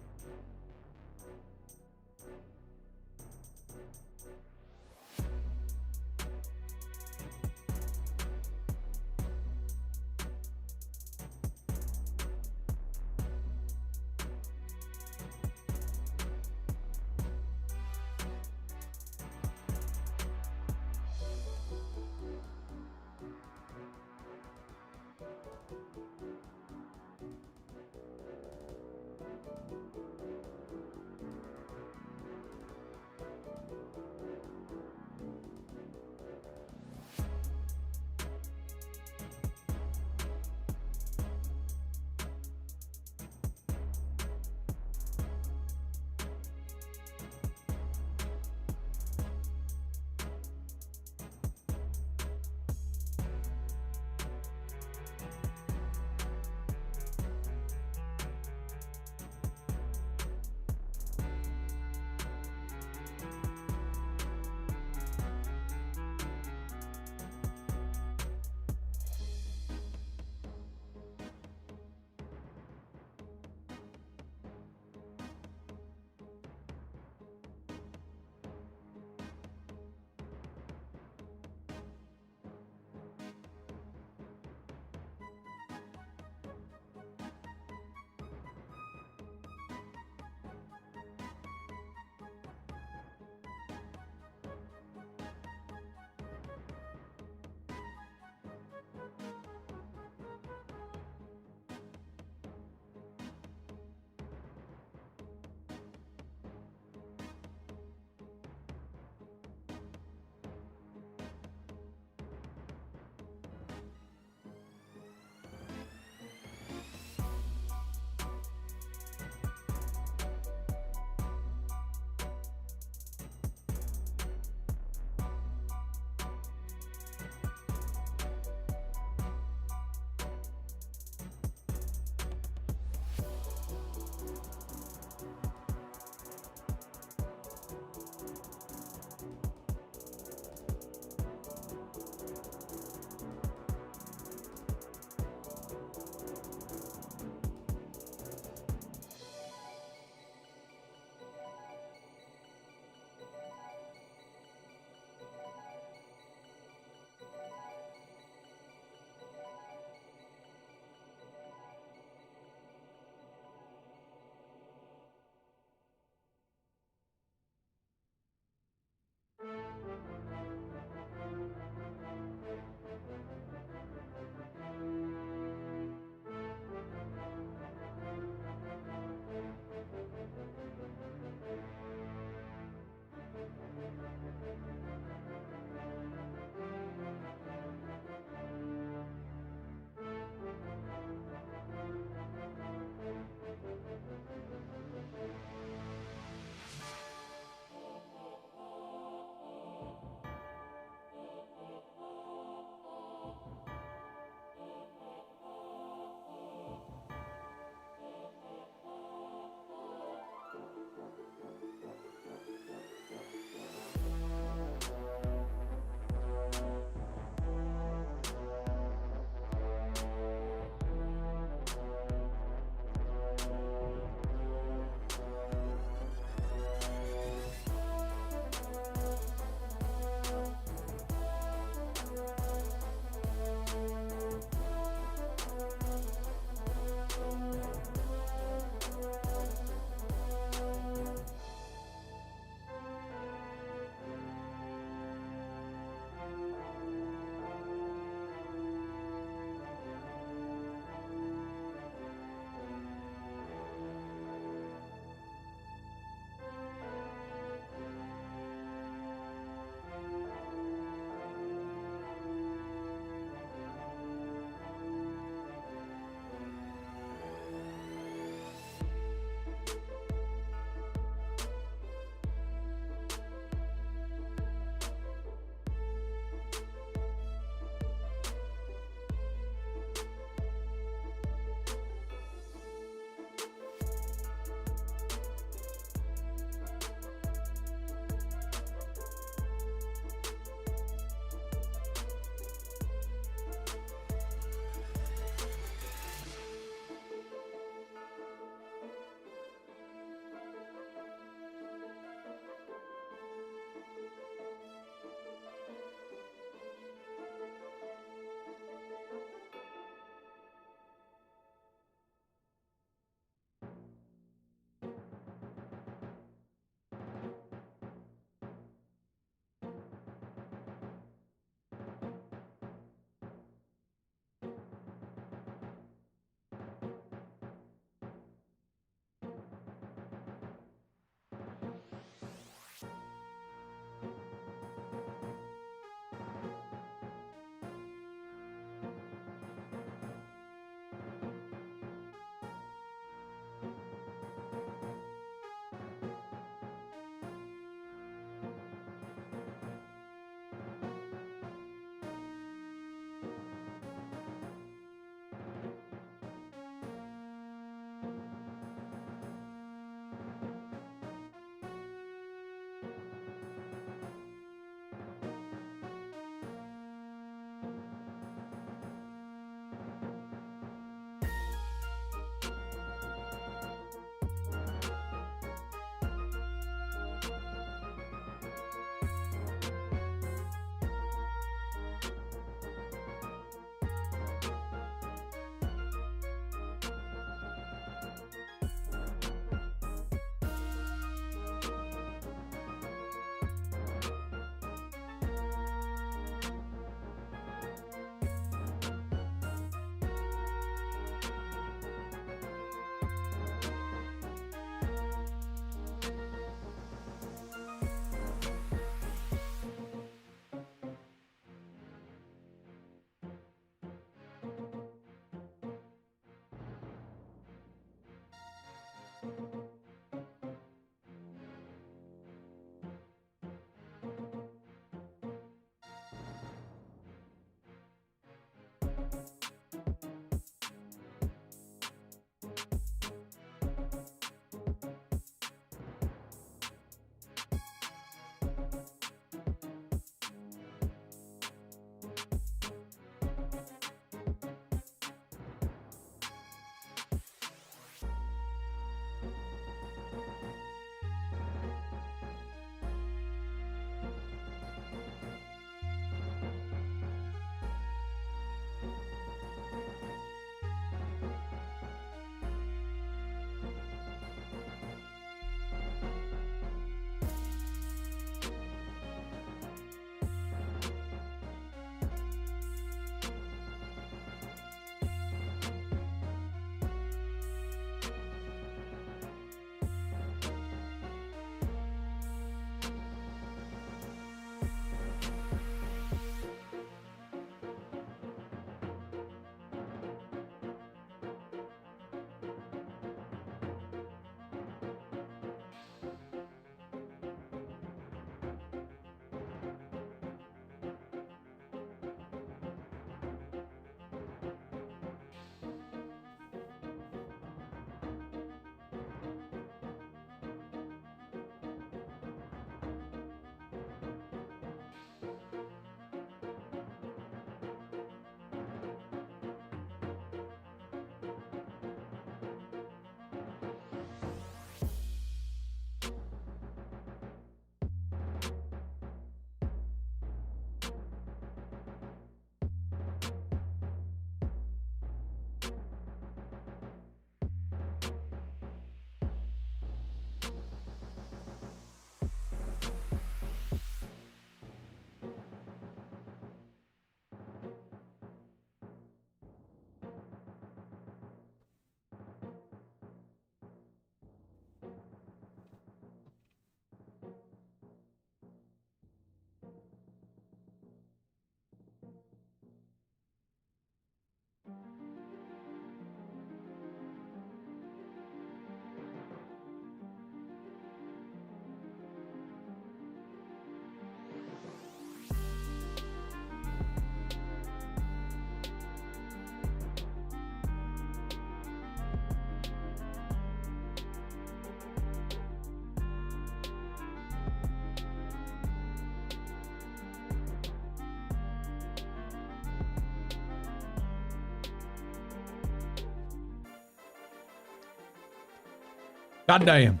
God damn.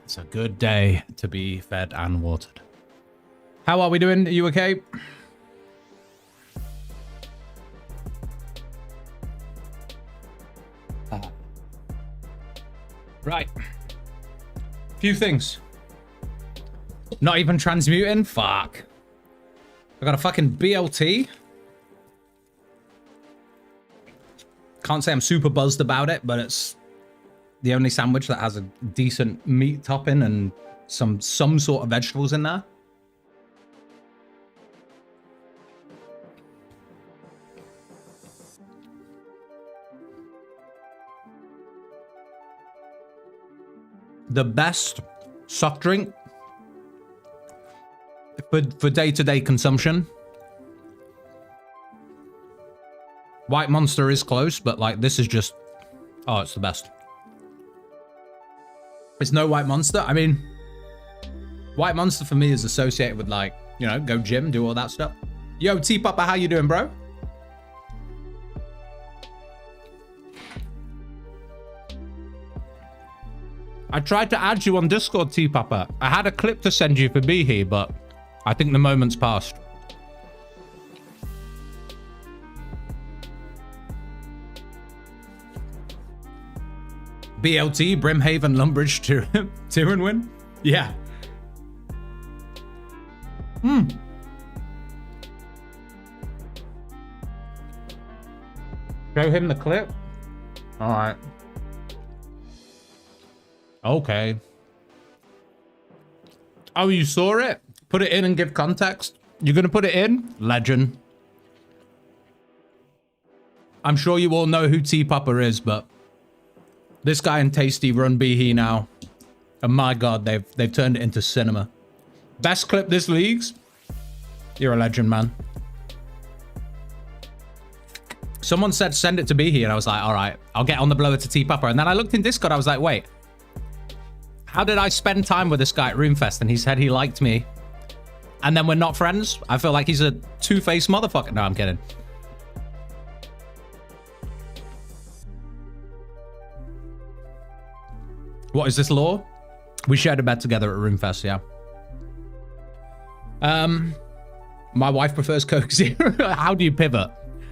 It's a good day to be fed and watered. How are we doing? Are you okay? Right. Few things. Not even transmuting? Fuck. I got a fucking BLT. Can't say I'm super buzzed about it, but it's the only sandwich that has a decent meat topping and some sort of vegetables in there. The best soft drink for day-to-day consumption. White Monster is close, but like this is just, oh, it's the best. It's no White Monster. I mean, White Monster for me is associated with like, you know, go gym, do all that stuff. Yo, T-Papa, how you doing, bro? I tried to add you on Discord, T-Papa. I had a clip to send you for Behe, but I think the moment's passed. BLT, Brimhaven, Lumbridge, Tyrannwyn? Yeah. Show him the clip? Alright. Okay. Oh, you saw it? Put it in and give context. You're gonna put it in? Legend. I'm sure you all know who T-Papa is, but this guy and Tasty run Behe now. And my god, they've turned it into cinema. Best clip this league's? You're a legend, man. Someone said send it to Behe, and I was like, alright, I'll get on the blower to T-Papa. And then I looked in Discord, I was like, wait. How did I spend time with this guy at Roomfest and he said he liked me? And then we're not friends? I feel like he's a two-faced motherfucker. No, I'm kidding. What is this lore? We shared a bed together at Roomfest, yeah. My wife prefers Coke Zero. How do you pivot?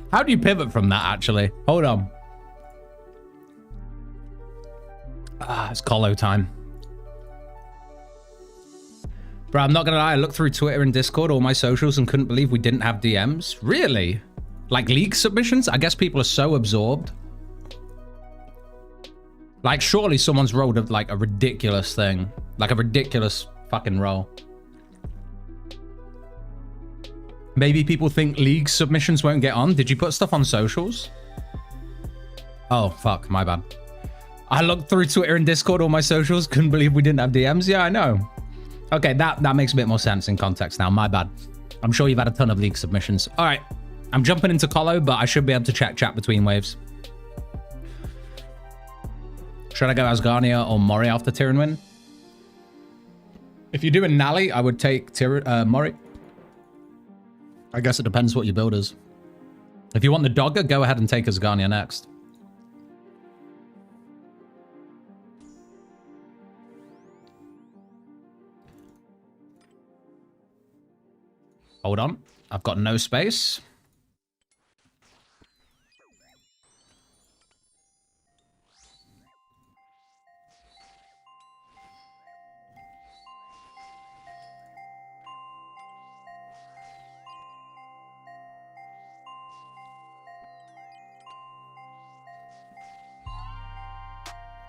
How do you pivot from that, actually? Hold on. It's Colo time. Bro, I'm not gonna lie, I looked through Twitter and Discord, all my socials, and couldn't believe we didn't have DMs. Really? Like league submissions? I guess people are so absorbed. Like, surely someone's rolled like a ridiculous thing. Like a ridiculous fucking roll. Maybe people think league submissions won't get on. Did you put stuff on socials? Oh, fuck, my bad. I looked through Twitter and Discord, all my socials, couldn't believe we didn't have DMs. Yeah, I know. Okay, that makes a bit more sense in context now. My bad. I'm sure you've had a ton of league submissions. All right, I'm jumping into Colo, but I should be able to check chat between waves. Should I go Asgarnia or Mori after Tyrannwyn? If you're doing Nally, I would take Mori. I guess it depends what your build is. If you want the Dogger, go ahead and take Asgarnia next. Hold on. I've got no space.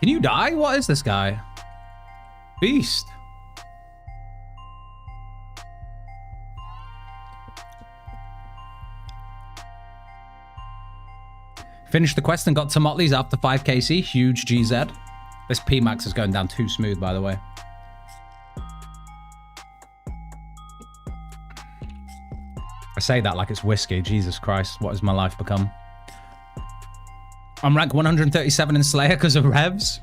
Can you die? What is this guy? Beast. Finished the quest and got to Motley's after 5 KC. Huge GZ. This P-Max is going down too smooth, by the way. I say that like it's whiskey. Jesus Christ, what has my life become? I'm rank 137 in Slayer because of revs.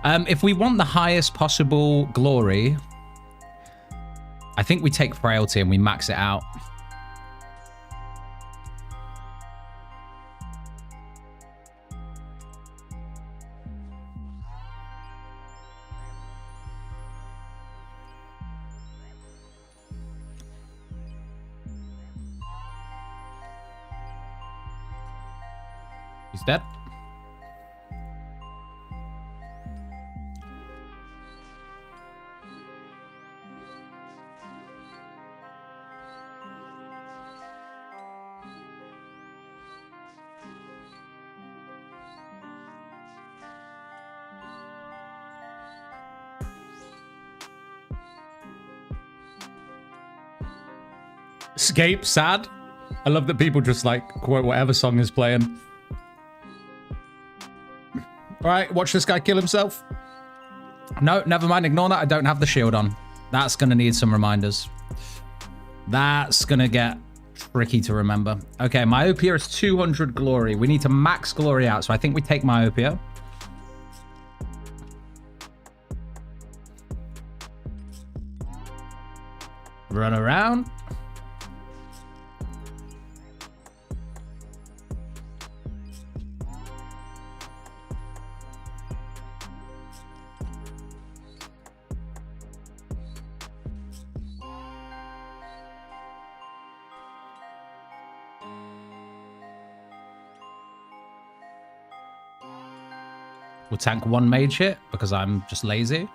If we want the highest possible glory, I think we take frailty and we max it out. He's dead. Escape, sad. I love that people just like quote whatever song is playing. All right, watch this guy kill himself. No, never mind. Ignore that. I don't have the shield on. That's going to need some reminders. That's going to get tricky to remember. Okay, Myopia is 200 glory. We need to max glory out, so I think we take Myopia. Run around. We'll tank one mage hit because I'm just lazy.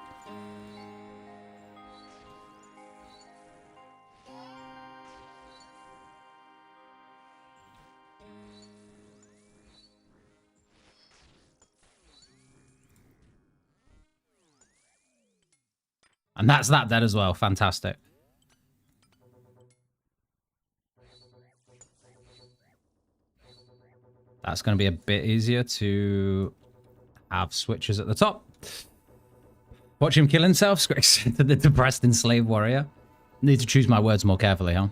And that's that dead as well. Fantastic. That's going to be a bit easier to have switches at the top. Watch him kill himself. Scritic to the depressed enslaved warrior. Need to choose my words more carefully, huh?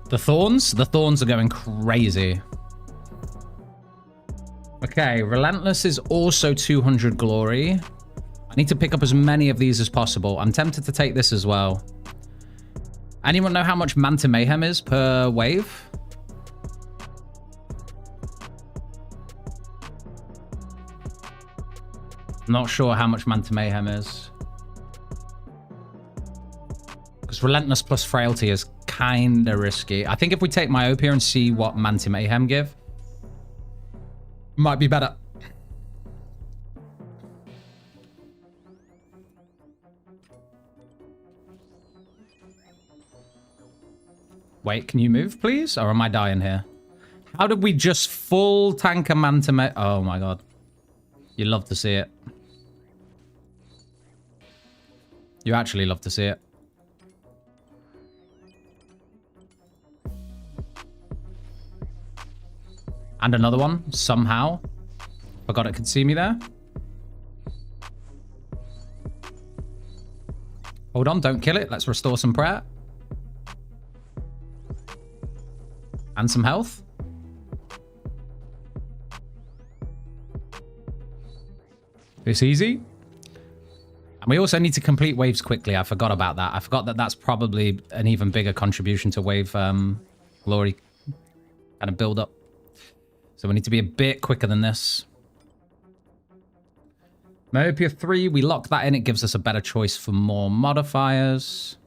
The thorns? The thorns are going crazy. Okay, Relentless is also 200 glory. I need to pick up as many of these as possible. I'm tempted to take this as well. Anyone know how much Manta Mayhem is per wave? Not sure how much Manta Mayhem is. Because Relentless plus Frailty is kind of risky. I think if we take Myopia and see what Manta Mayhem give, might be better. Wait, can you move, please? Or am I dying here? How did we just full tank a Manta Mayhem? Oh my god. You love to see it. You actually love to see it. And another one, somehow. Forgot it could see me there. Hold on, don't kill it. Let's restore some prayer. And some health. It's easy. And we also need to complete waves quickly. I forgot about that. I forgot that that's probably an even bigger contribution to wave glory kind of build up. So we need to be a bit quicker than this. Myopia 3, we lock that in. It gives us a better choice for more modifiers.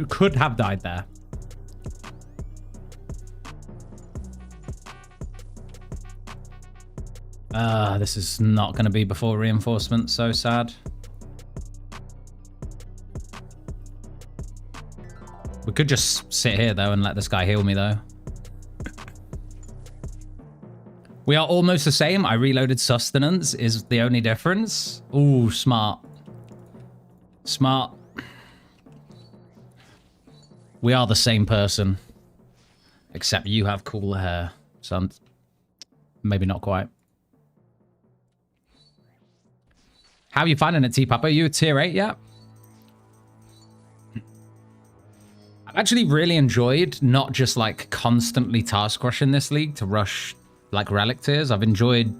Could have died there. This is not going to be before reinforcement. So sad. We could just sit here, though, and let this guy heal me, though. We are almost the same. I reloaded sustenance is the only difference. Ooh, smart. Smart. We are the same person. Except you have cooler hair. So maybe not quite. How are you finding it, T-Papa? Are you a tier 8 yet? I've actually really enjoyed not just like constantly task rushing this league to rush like relic tiers. I've enjoyed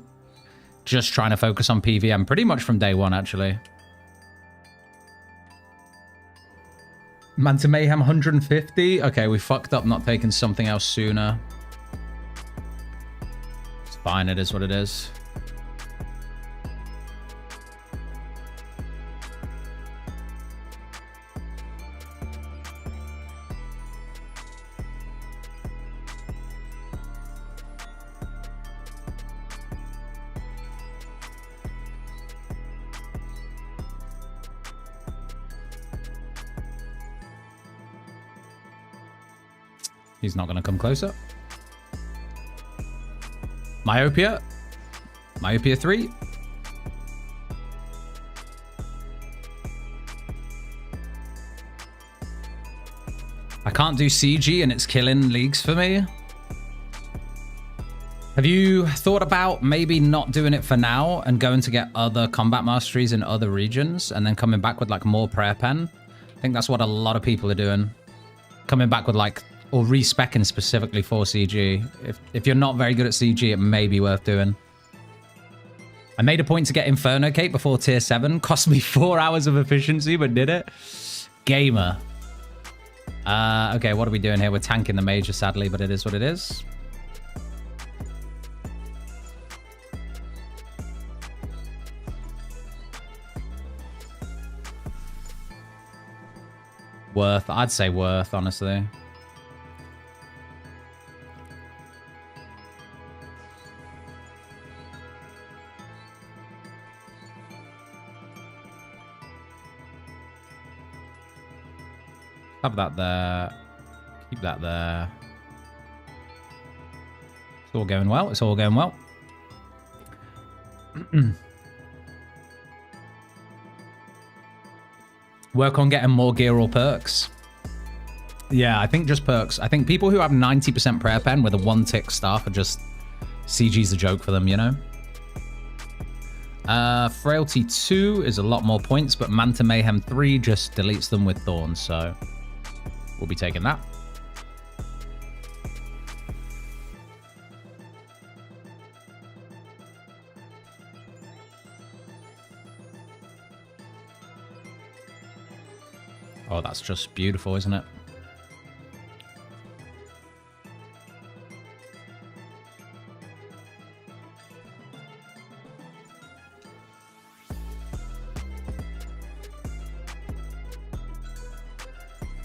just trying to focus on PVM pretty much from day one, actually. Manta Mayhem 150. Okay, we fucked up not taking something else sooner. It's fine, it is what it is. He's not going to come closer. Myopia. Myopia 3. I can't do CG and it's killing leagues for me. Have you thought about maybe not doing it for now and going to get other combat masteries in other regions and then coming back with like more prayer pen? I think that's what a lot of people are doing. Coming back with like, or respecking specifically for CG. If you're not very good at CG, it may be worth doing. I made a point to get Inferno Cape before tier 7. Cost me 4 hours of efficiency, but did it. Gamer. Okay, what are we doing here? We're tanking the major, sadly, but it is what it is. Worth. I'd say worth, honestly. Have that there. Keep that there. It's all going well. It's all going well. Work on getting more gear or perks. Yeah, I think just perks. I think people who have 90% prayer pen with a 1-tick staff are just... CG's a joke for them, you know? Frailty 2 is a lot more points, but Manta Mayhem 3 just deletes them with Thorns, so... We'll be taking that. Oh, that's just beautiful, isn't it?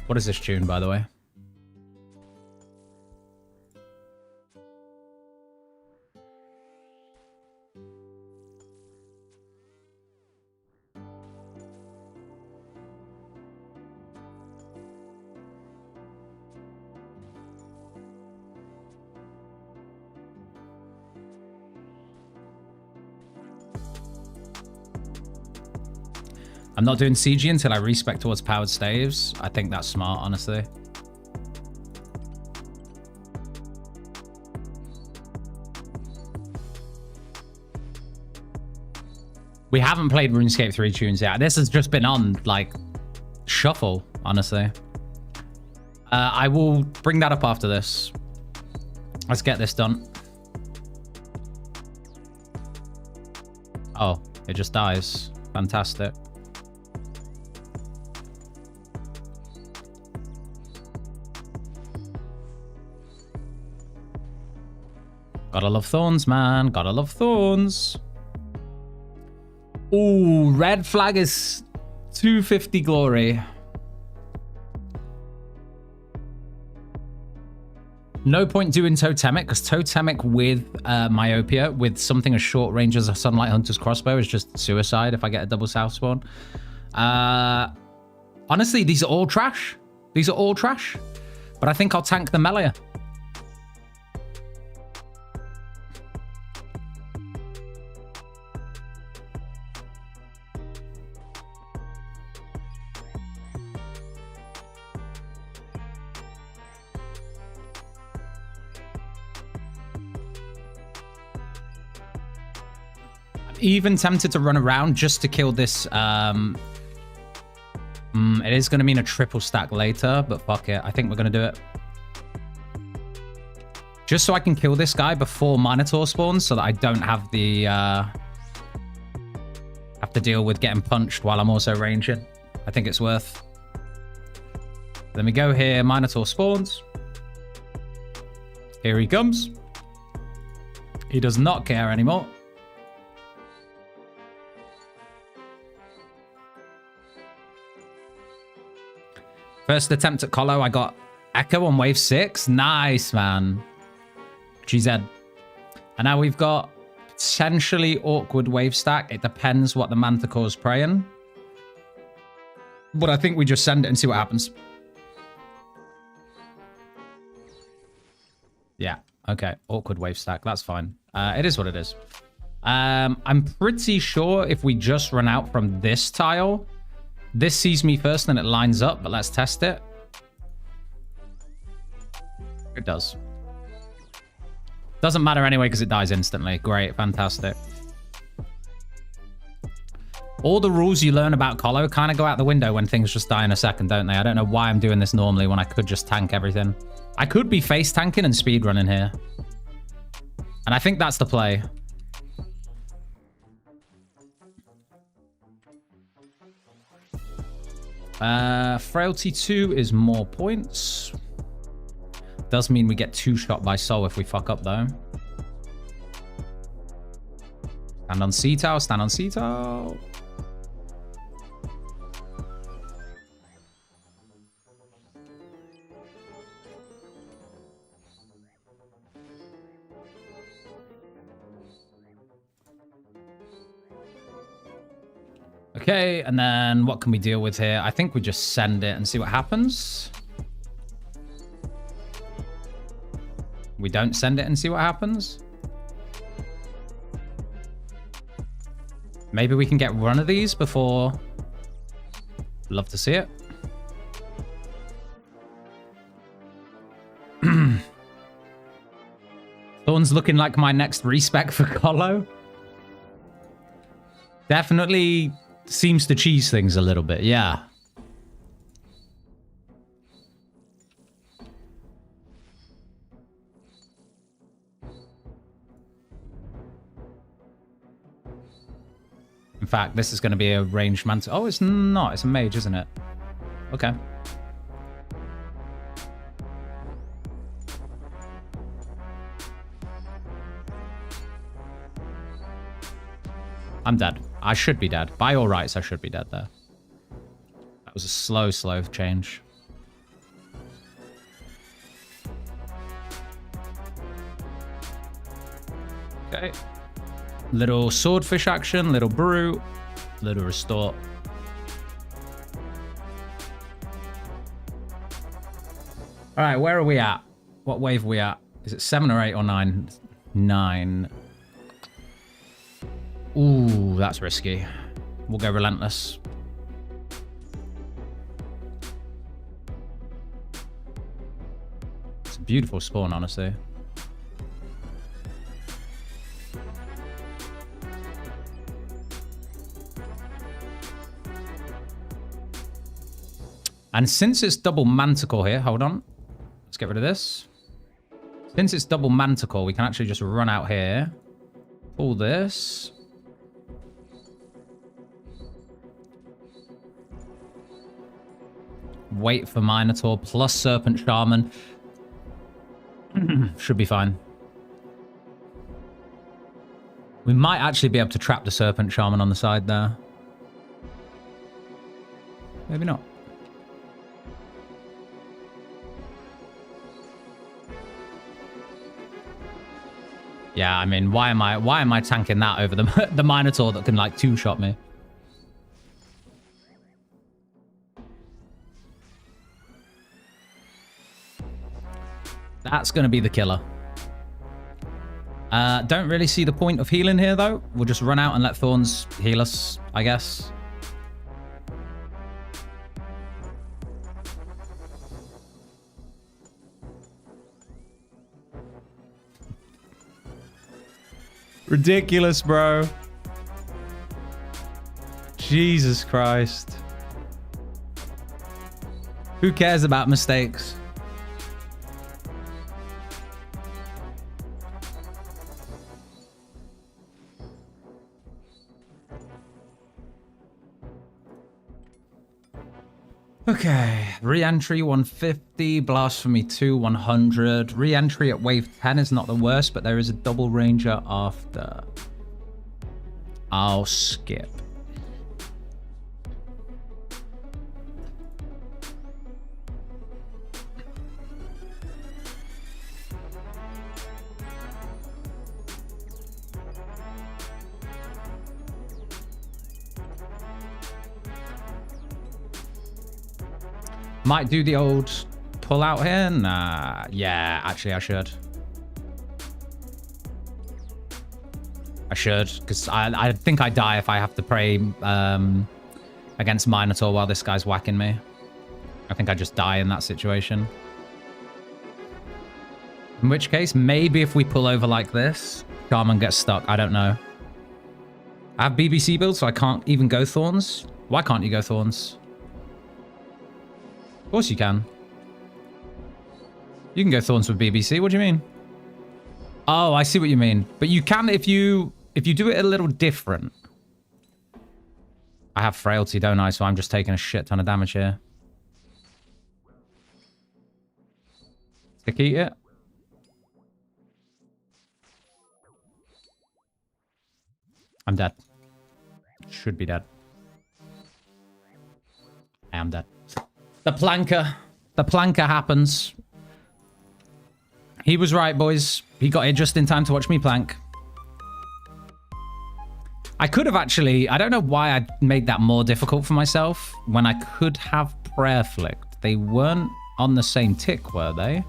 What is this tune, by the way? I'm not doing CG until I respec towards powered staves. I think that's smart, honestly. We haven't played RuneScape 3 tunes yet. This has just been on, like, shuffle, honestly. I will bring that up after this. Let's get this done. Oh, it just dies. Fantastic. Gotta love thorns, man. Gotta love thorns. Ooh, red flag is 250 glory. No point doing totemic, because totemic with myopia, with something as short range as a Sunlight Hunter's crossbow, is just suicide if I get a double south spawn. Honestly, these are all trash. These are all trash. But I think I'll tank the melee. Even tempted to run around just to kill this. It is going to mean a triple stack later, but fuck it. I think we're going to do it. Just so I can kill this guy before Minotaur spawns so that I don't have the... have to deal with getting punched while I'm also ranging. I think it's worth. Then we go here. Minotaur spawns. Here he comes. He does not care anymore. First attempt at Colo, I got Echo on wave 6. Nice, man. GZ. And now we've got potentially awkward wave stack. It depends what the Manticore's praying. But I think we just send it and see what happens. Yeah, okay. Awkward wave stack. That's fine. It is what it is. I'm pretty sure if we just run out from this tile... This sees me first, then it lines up, but let's test it. It does. Doesn't matter anyway because it dies instantly. Great, fantastic. All the rules you learn about Colo kind of go out the window when things just die in a second, don't they? I don't know why I'm doing this normally when I could just tank everything. I could be face tanking and speed running here. And I think that's the play. Frailty 2 is more points. Does mean we get 2-shot by soul if we fuck up though. Stand on C-Tow, stand on C-Tow. Okay, and then what can we deal with here? I think we just send it and see what happens. We don't send it and see what happens. Maybe we can get one of these before... Love to see it. Thorn's looking like my next respec for Colo. Definitely... Seems to cheese things a little bit, yeah. In fact, this is going to be a ranged mantle. Oh, it's not. It's a mage, isn't it? Okay. I'm dead. I should be dead. By all rights, I should be dead there. That was a slow change. Okay. Little swordfish action, little brew, little restore. All right, where are we at? What wave are we at? Is it 7 or 8 or 9? 9. Ooh, that's risky. We'll go relentless. It's a beautiful spawn, honestly. And since it's double manticore here, hold on. Let's get rid of this. Since it's double manticore, we can actually just run out here. Pull this. Wait for Minotaur plus Serpent Shaman. Should be fine. We might actually be able to trap the Serpent Shaman on the side there. Maybe not. Yeah, I mean, why am I tanking that over the Minotaur that can like 2-shot me? That's going to be the killer. Don't really see the point of healing here, though. We'll just run out and let Thorns heal us, I guess. Ridiculous, bro. Jesus Christ. Who cares about mistakes? Okay, re-entry 150, blasphemy 2 100. Re-entry at wave 10 is not the worst, but there is a double ranger after. I'll skip. Might do the old pull out here. Nah, yeah, actually I should. I should, because I think I die if I have to pray against Minotaur while this guy's whacking me. I think I just die in that situation. In which case, maybe if we pull over like this, Shaman gets stuck. I don't know. I have BBC build, so I can't even go Thorns. Why can't you go Thorns? Of course you can. You can go Thorns with BBC. What do you mean? Oh, I see what you mean. But you can if you do it a little different. I have frailty, don't I? So I'm just taking a shit ton of damage here. Stick eat it. I'm dead. Should be dead. I am dead. The planker. The planker happens. He was right, boys. He got here just in time to watch me plank. I could have actually... I don't know why I made that more difficult for myself when I could have prayer flicked. They weren't on the same tick, were they?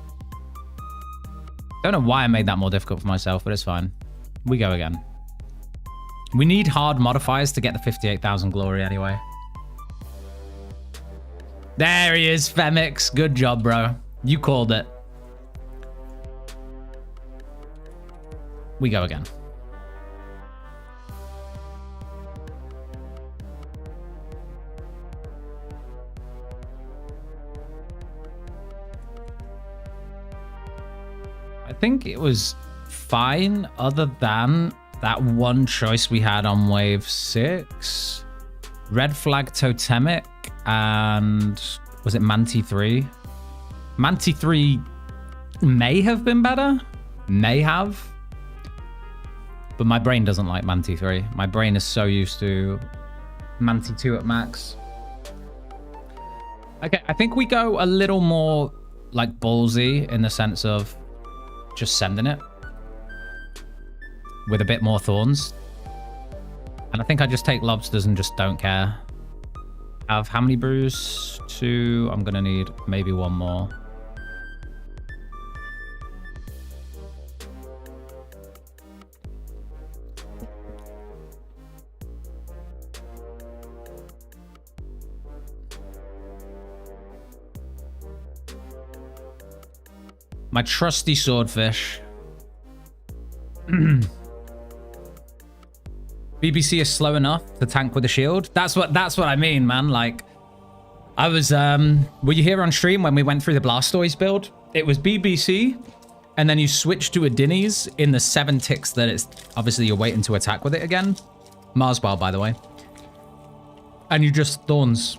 Don't know why I made that more difficult for myself, but it's fine. We go again. We need hard modifiers to get the 58,000 glory anyway. There he is, Femix. Good job, bro. You called it. We go again. I think it was fine other than that one choice we had on wave 6. Red flag totemic and was it Manti 3? Manti 3 may have been better. May have. But my brain doesn't like Manti 3. My brain is so used to Manti 2 at max. Okay, I think we go a little more like ballsy in the sense of just sending it with a bit more thorns. And I think I just take lobsters and just don't care. Have how many brews? 2. I'm gonna need maybe 1 more. My trusty swordfish. BBC is slow enough to tank with a shield. That's what I mean, man. Like, I was were you here on stream when we went through the Blastoise build? It was BBC, and then you switch to a Dinnies in the 7 ticks that it's obviously you're waiting to attack with it again. Marsball, by the way. And you just thorns.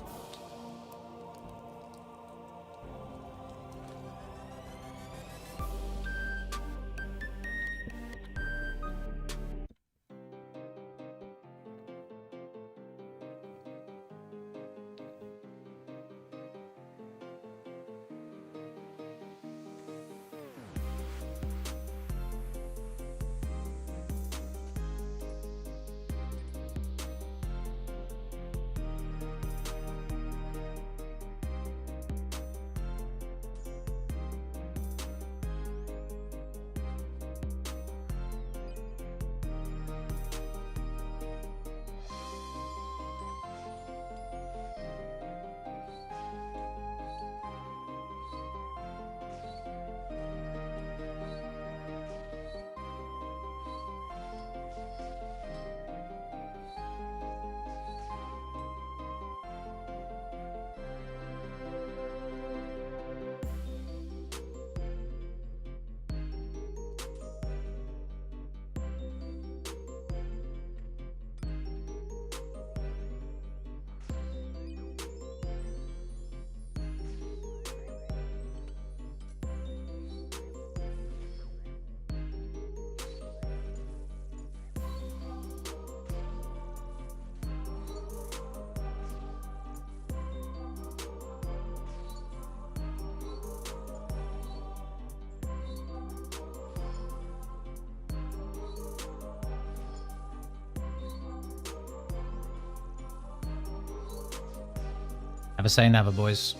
Never say never, boys.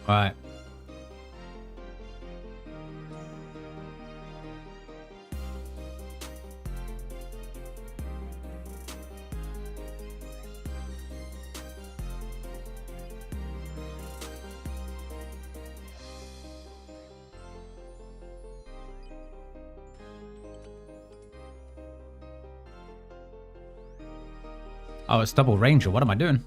Alright. Oh, it's double ranger. What am I doing?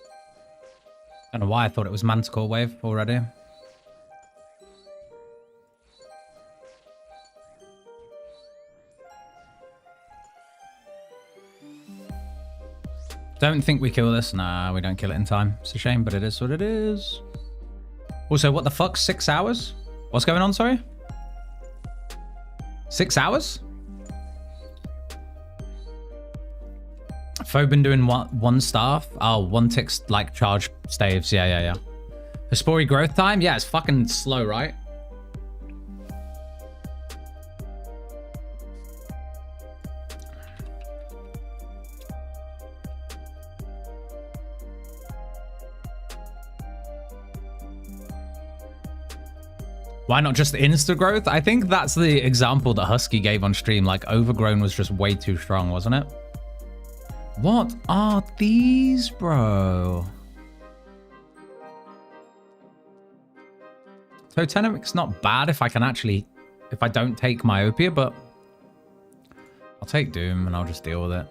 I don't know why I thought it was Manticore Wave already. Don't think we kill this. Nah, we don't kill it in time. It's a shame, but it is what it is. Also, what the fuck? 6 hours? What's going on, sorry? 6 hours? Foe been doing what? 1 staff? Oh, 1 tick like charge staves. Yeah. Hespori growth time? Yeah, it's fucking slow, right? Why not just insta growth? I think that's the example that Husky gave on stream. Like, overgrown was just way too strong, wasn't it? What are these, bro? Totemic's not bad if I can actually, if I don't take Myopia, but I'll take Doom and I'll just deal with it.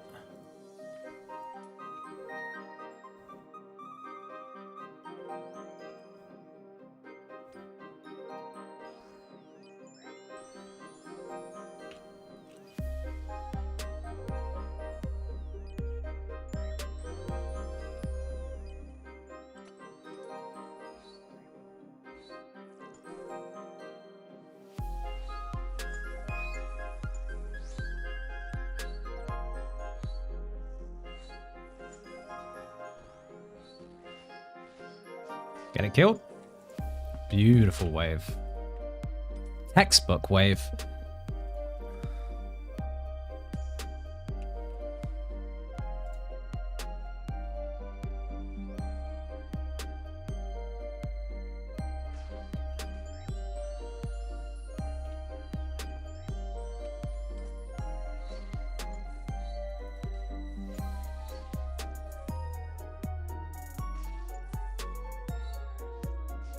Get it killed. Beautiful wave. Textbook wave.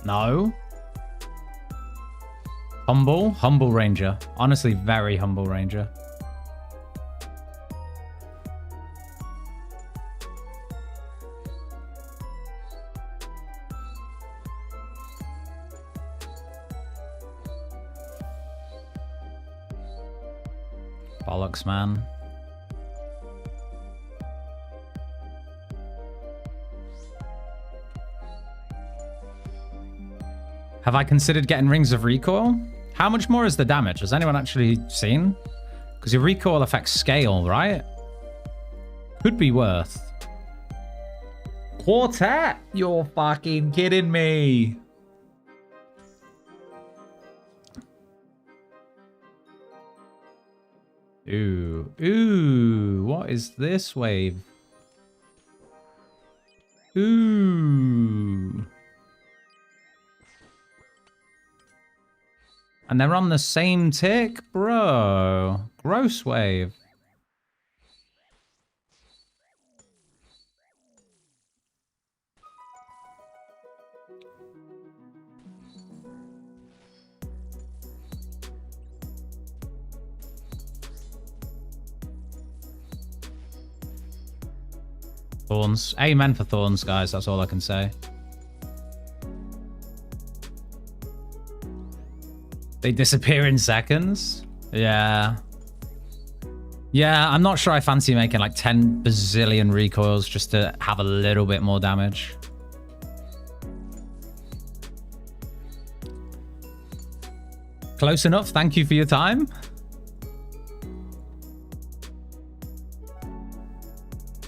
No. Humble ranger. Honestly, very humble ranger. Bollocks, man. Have I considered getting Rings of Recoil? How much more is the damage? Has anyone actually seen? Because your recoil affects scale, right? Could be worth. Quartet? You're fucking kidding me. Ooh, what is this wave? Ooh. And they're on the same tick? Bro. Gross wave. Thorns. Amen for Thorns, guys. That's all I can say. They disappear in seconds? Yeah. Yeah, I'm not sure I fancy making like 10 bazillion recoils just to have a little bit more damage. Close enough. Thank you for your time.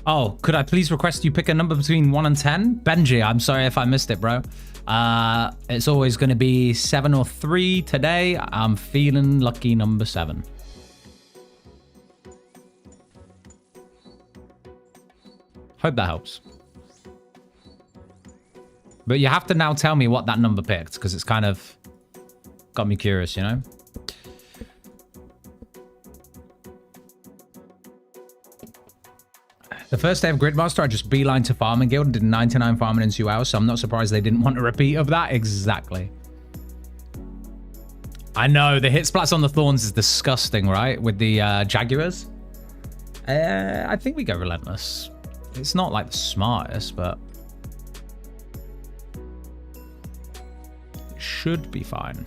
Oh, could I please request you pick a number between 1 and 10? Benji, I'm sorry if I missed it, bro. It's always going to be 7 or 3 today. I'm feeling lucky number 7. Hope that helps. But you have to now tell me what that number picked, because it's kind of got me curious, you know? The first day of Gridmaster, I just beeline to Farming Guild and did 99 farming in 2 hours, so I'm not surprised they didn't want a repeat of that. Exactly. I know, the hit splats on the Thorns is disgusting, right? With the Jaguars. I think we go Relentless. It's not like the smartest, but it should be fine.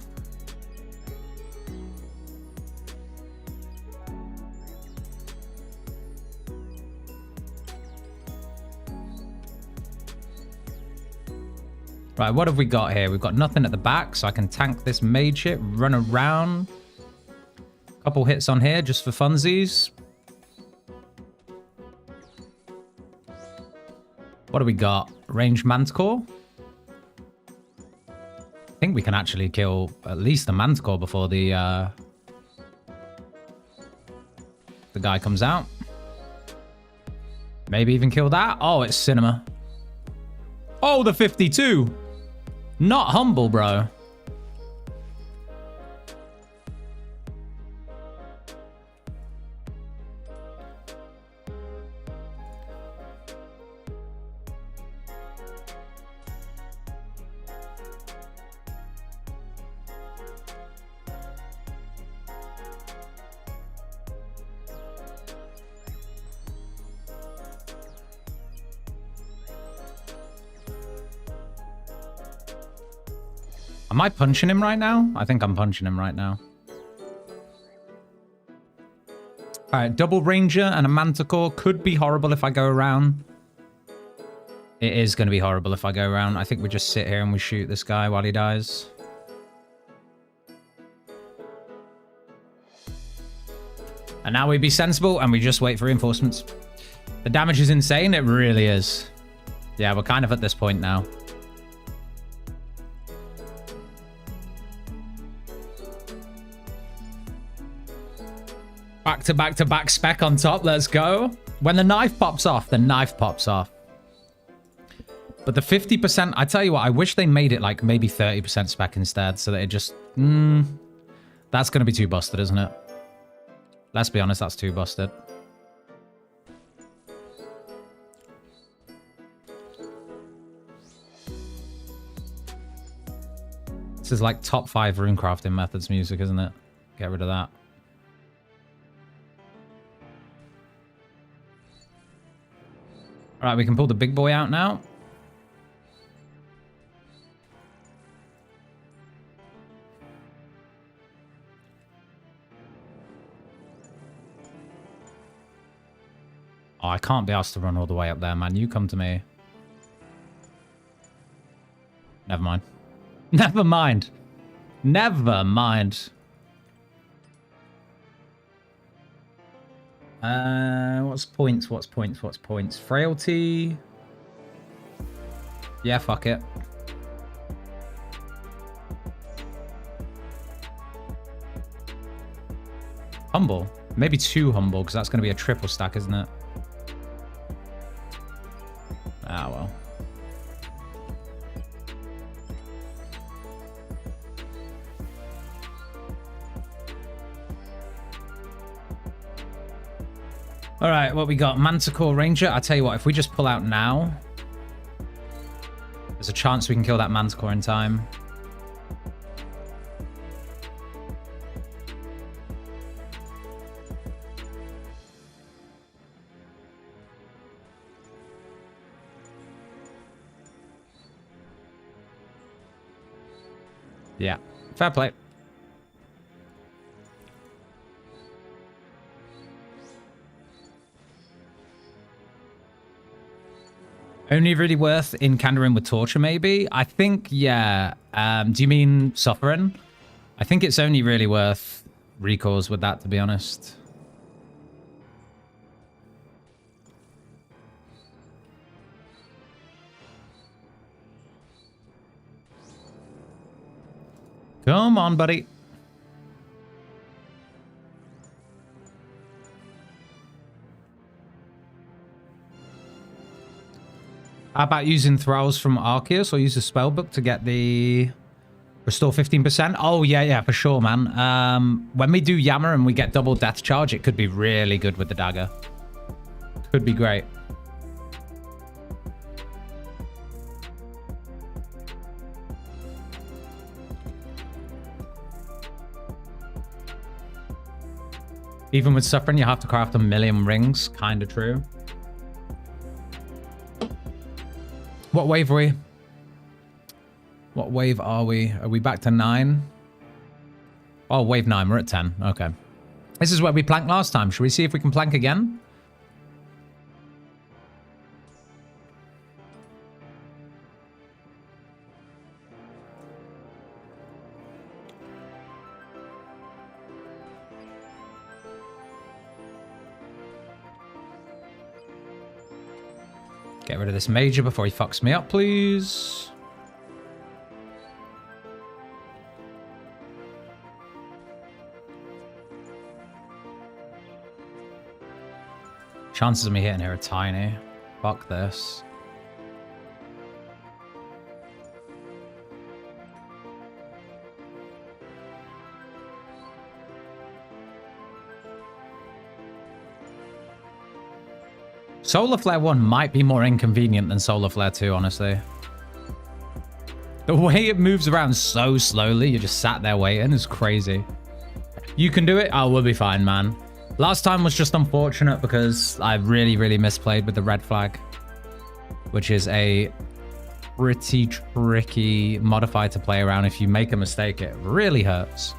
Right, what have we got here? We've got nothing at the back, so I can tank this mage shit, run around. Couple hits on here just for funsies. What do we got? Range Manticore. I think we can actually kill at least the Manticore before the guy comes out. Maybe even kill that. Oh, it's Cinema. Oh, the 52. Not humble, bro. Am I punching him right now? I think I'm punching him right now. Alright, double Ranger and a Manticore could be horrible if I go around. It is going to be horrible if I go around. I think we just sit here and we shoot this guy while he dies. And now we be sensible and we just wait for reinforcements. The damage is insane. It really is. Yeah, we're kind of at this point now. Back to back to back spec on top. Let's go. When the knife pops off, the knife pops off. But the 50%, I tell you what, I wish they made it like maybe 30% spec instead so that it just... that's going to be too busted, isn't it? Let's be honest, that's too busted. This is like top 5 runecrafting methods music, isn't it? Get rid of that. Alright, we can pull the big boy out now. Oh, I can't be asked to run all the way up there, man. You come to me. Never mind. Never mind. Never mind. What's points? What's points? What's points? Frailty. Yeah, fuck it. Humble. Maybe too humble, because that's going to be a triple stack, isn't it? Ah, well. All right, what we got? Manticore Ranger. I tell you what, if we just pull out now, there's a chance we can kill that Manticore in time. Yeah, fair play. Only really worth encountering with Torture, maybe? I think, yeah. Do you mean Suffering? I think it's only really worth recalls with that, to be honest. Come on, buddy. How about using Thralls from Arceus or use the spellbook to get the restore 15%? Oh, yeah, for sure, man. When we do Yammer and we get double death charge, it could be really good with the dagger. Could be great. Even with suffering, you have to craft 1,000,000 rings. Kind of true. What wave are we? What wave are we? Are we back to 9? Oh, wave 9. We're at 10. Okay. This is where we planked last time. Should we see if we can plank again? Get rid of this major before he fucks me up, please. Chances of me hitting here are tiny. Fuck this. Solar Flare 1 might be more inconvenient than Solar Flare 2, honestly. The way it moves around so slowly, you're just sat there waiting, is crazy. You can do it? Oh, we'll be fine, man. Last time was just unfortunate because I really, really misplayed with the red flag, which is a pretty tricky modifier to play around. If you make a mistake, it really hurts.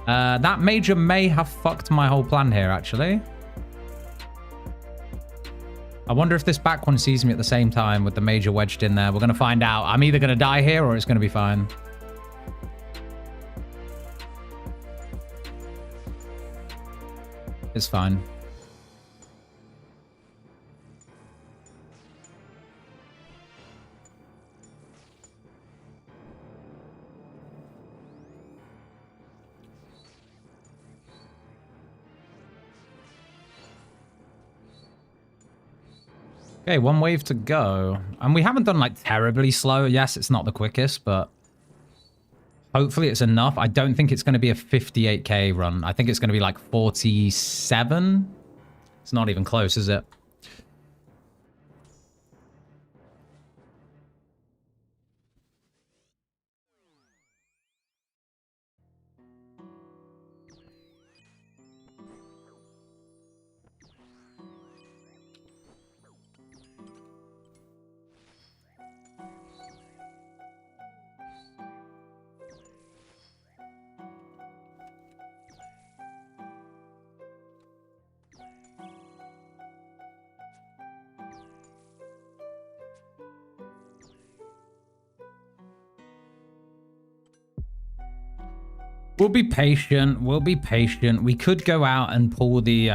That major may have fucked my whole plan here, actually. I wonder if this back one sees me at the same time with the major wedged in there. We're going to find out. I'm either going to die here or it's going to be fine. It's fine. Okay, one wave to go. And we haven't done like terribly slow. Yes, it's not the quickest, but hopefully it's enough. I don't think it's going to be a 58k run. I think it's going to be like 47. It's not even close, is it? We'll be patient. We'll be patient. We could go out and pull the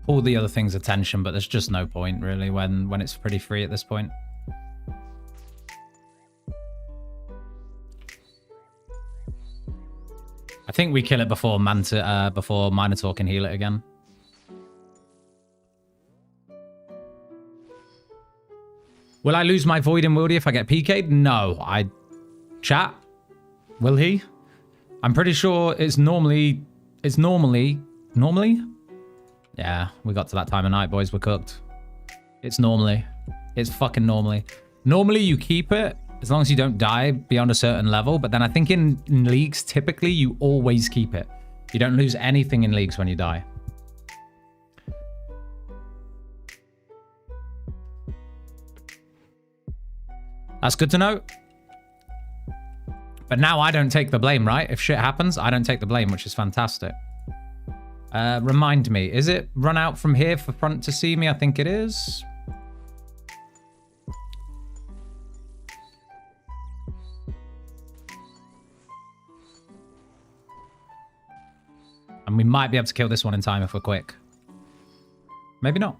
other thing's attention, but there's just no point really when it's pretty free at this point. I think we kill it before Minotaur can heal it again. Will I lose my Void and Wildy if I get PK'd? No. Chat? Will he? I'm pretty sure it's normally... Normally? Yeah, we got to that time of night, boys. We're cooked. It's normally. It's fucking normally. Normally, you keep it as long as you don't die beyond a certain level. But then I think in leagues, typically, you always keep it. You don't lose anything in leagues when you die. That's good to know. But now I don't take the blame, right? If shit happens, I don't take the blame, which is fantastic. Remind me, is it run out from here for front to see me? I think it is. And we might be able to kill this one in time if we're quick. Maybe not.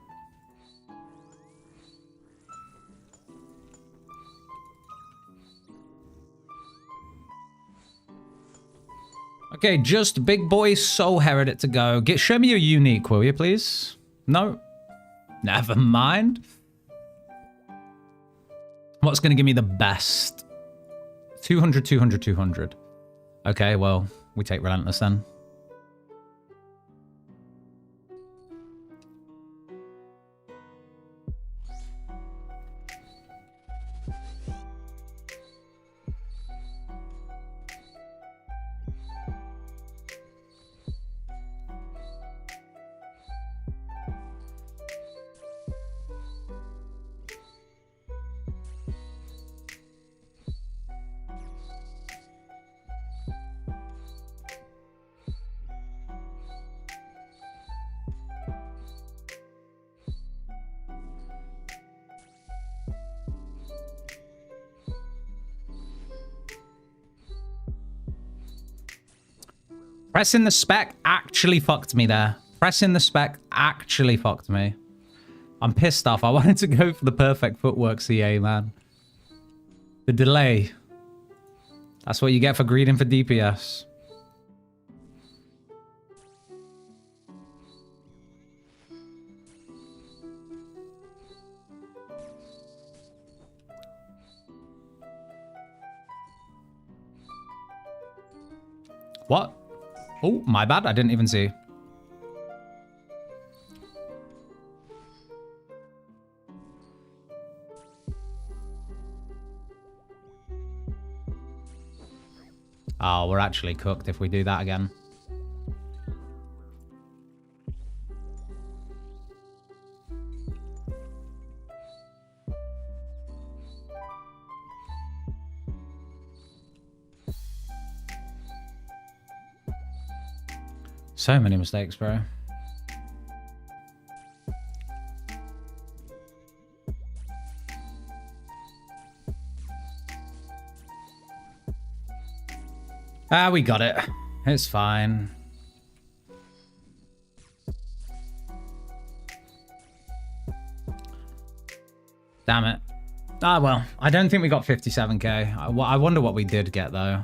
Okay, just big boy soul heredit to go. Show me your unique, will you, please? No? Never mind. What's going to give me the best? 200, 200, 200. Okay, well, we take Relentless then. Pressing the spec actually fucked me there. Pressing the spec actually fucked me. I'm pissed off. I wanted to go for the perfect footwork CA, man. The delay. That's what you get for greeding for DPS. What? Oh, my bad. I didn't even see. Oh, we're actually cooked if we do that again. So many mistakes, bro. Ah, we got it. It's fine. Damn it. Ah, well, I don't think we got 57k. I wonder what we did get, though.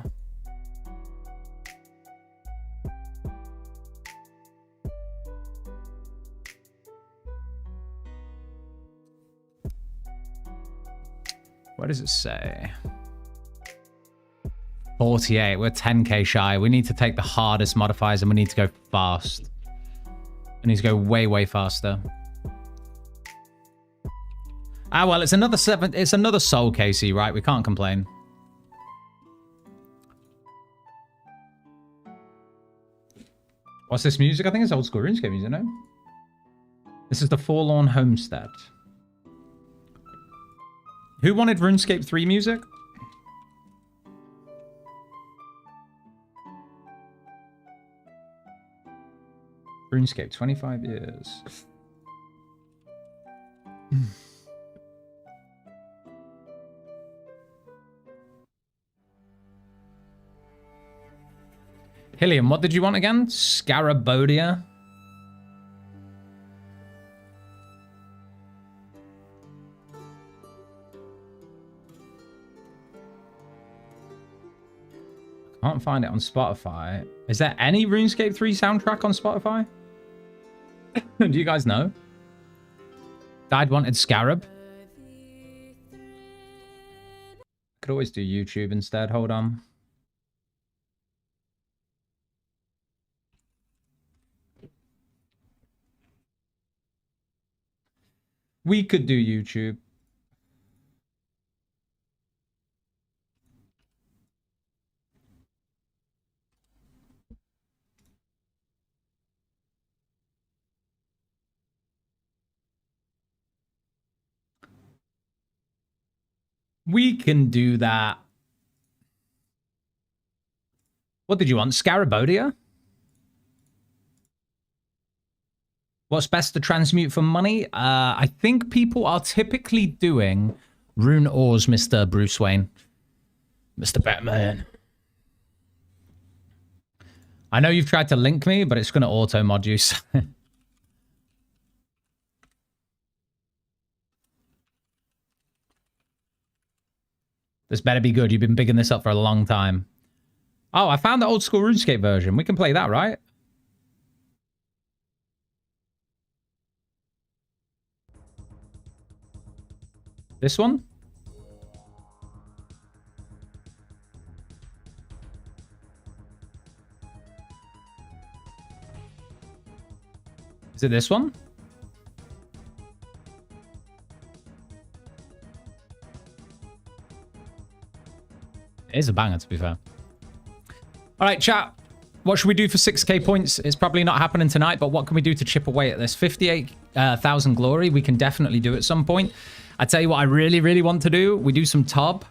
What does it say? 48. We're 10k shy. We need to take the hardest modifiers and we need to go fast. We need to go way, way faster. Ah, well, it's another 7. It's another soul KC, right? We can't complain. What's this music? I think it's old school RuneScape music, no? This is the Forlorn Homestead. Who wanted RuneScape 3 music? RuneScape, 25 years. Hilliam, what did you want again? Scarabodia? Can't find it on Spotify. Is there any RuneScape 3 soundtrack on Spotify? Do you guys know? Dad wanted Scarab. Could always do YouTube instead. Hold on. We could do YouTube. We can do that. What did you want? Scarabodia? What's best to transmute for money? I think people are typically doing Rune Ores, Mr. Bruce Wayne. Mr. Batman. I know you've tried to link me, but it's going to auto-mod you. This better be good. You've been bigging this up for a long time. Oh, I found the old school RuneScape version. We can play that, right? This one? Is it this one? It is a banger, to be fair. All right, chat. What should we do for 6k points? It's probably not happening tonight, but what can we do to chip away at this? 58,000 glory, we can definitely do at some point. I tell you what I really, really want to do. We do some Tob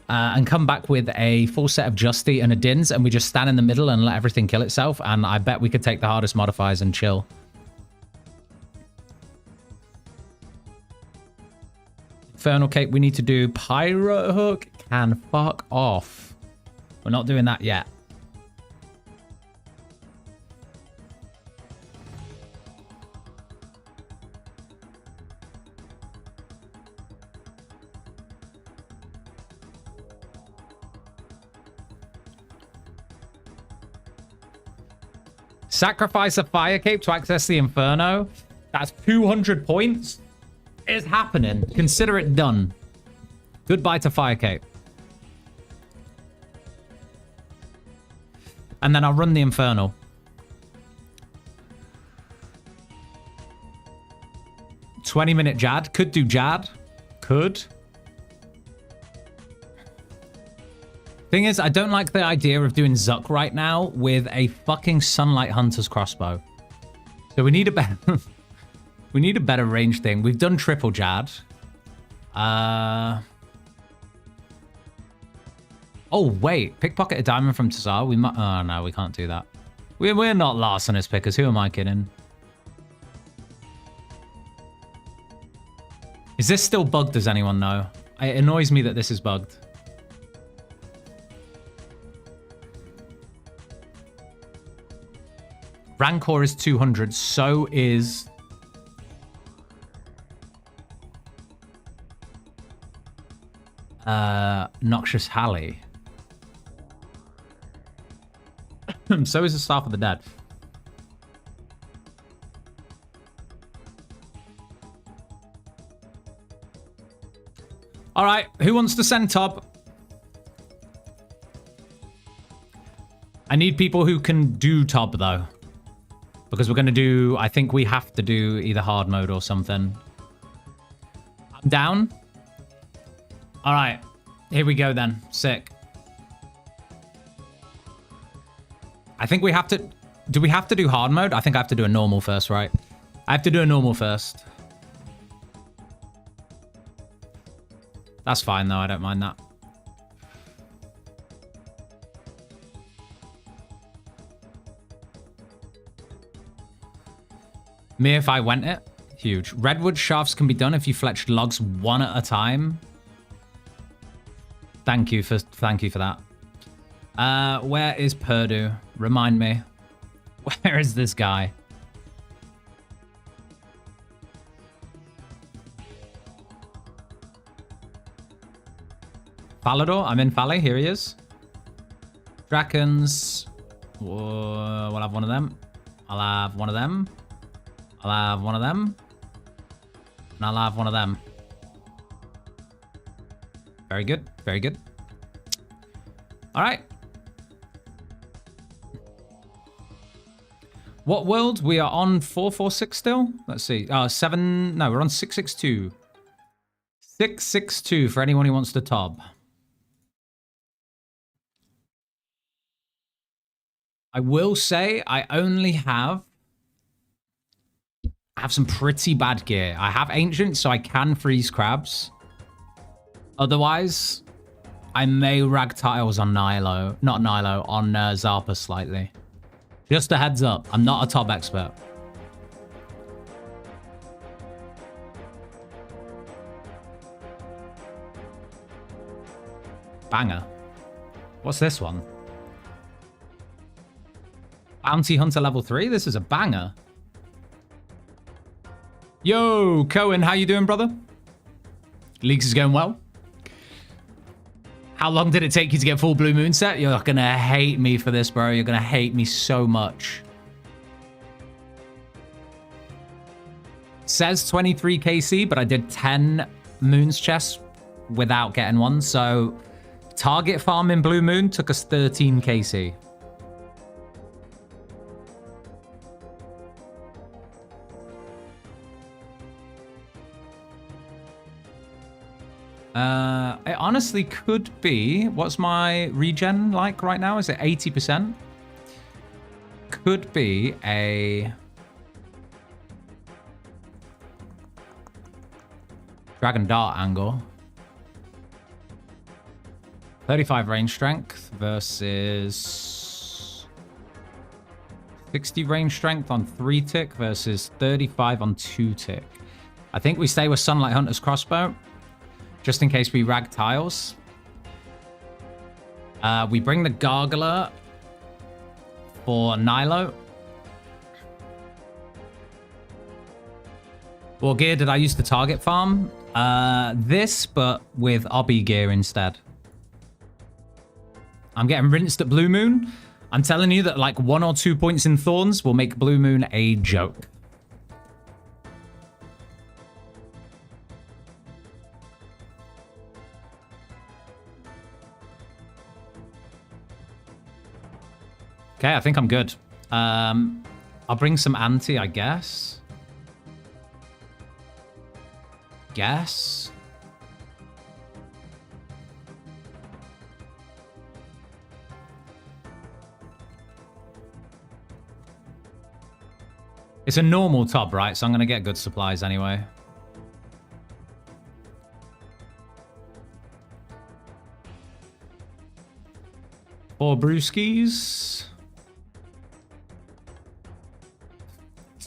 and come back with a full set of Justy and a Dins, and we just stand in the middle and let everything kill itself. And I bet we could take the hardest modifiers and chill. Infernal Cape, we need to do Pyro Hook and fuck off. We're not doing that yet. Sacrifice a fire cape to access the Inferno. That's 200 points. It's happening. Consider it done. Goodbye to fire cape. And then I'll run the Infernal. $20-minute Jad. Could do Jad. Could. Thing is, I don't like the idea of doing Zuck right now with a fucking Sunlight Hunter's crossbow. So we need a better... we need a better range thing. We've done triple Jad. Oh, wait. Pickpocket a diamond from Tazar. We might... Oh, no, we can't do that. We're not larcenous pickers. Who am I kidding? Is this still bugged, does anyone know? It annoys me that this is bugged. Rancor is 200, so is... Noxious Halley. So is the Staff of the Dead. Alright, who wants to send Tob? I need people who can do Tob, though. Because we're going to do... I think we have to do either hard mode or something. I'm down. Alright, here we go then. Sick. I think we have to... Do we have to do hard mode? I think I have to do a normal first, right? I have to do a normal first. That's fine, though. I don't mind that. Me if I went it. Huge. Redwood shafts can be done if you fletched logs one at a time. Thank you for that. Where is Purdue? Remind me. Where is this guy? Falador? I'm in Valley. Here he is. Drakens. Whoa, we'll have one of them. I'll have one of them. I'll have one of them. And I'll have one of them. Very good. Very good. All right. What world? We are on 446 still? Let's see. 7... No, we're on 662. 662 for anyone who wants to Tob. I will say I only have... I have some pretty bad gear. I have Ancient, so I can freeze crabs. Otherwise, I may rag tiles on Nilo. Not Nilo, on Zarpa slightly. Just a heads up, I'm not a Tob expert. Banger. What's this one? Bounty Hunter level 3? This is a banger. Yo, Cohen, how you doing, brother? Leagues is going well. How long did it take you to get full Blue Moon set? You're gonna hate me for this, bro. You're gonna hate me so much. Says 23 KC, but I did 10 Moons chests without getting one. So target farm in Blue Moon took us 13 KC. It honestly could be. What's my regen like right now? Is it 80%? Could be a Dragon Dart angle. 35 range strength versus 60 range strength on 3 tick versus 35 on 2 tick. I think we stay with Sunlight Hunter's crossbow. Just in case we rag tiles. We bring the Gargoyle for Nilo. What gear did I use to target farm? This, but with obby gear instead. I'm getting rinsed at Blue Moon. I'm telling you that like 1 or 2 points in Thorns will make Blue Moon a joke. Okay, I think I'm good. I'll bring some anti, I guess. It's a normal top, right? So I'm going to get good supplies anyway. Four brewskis.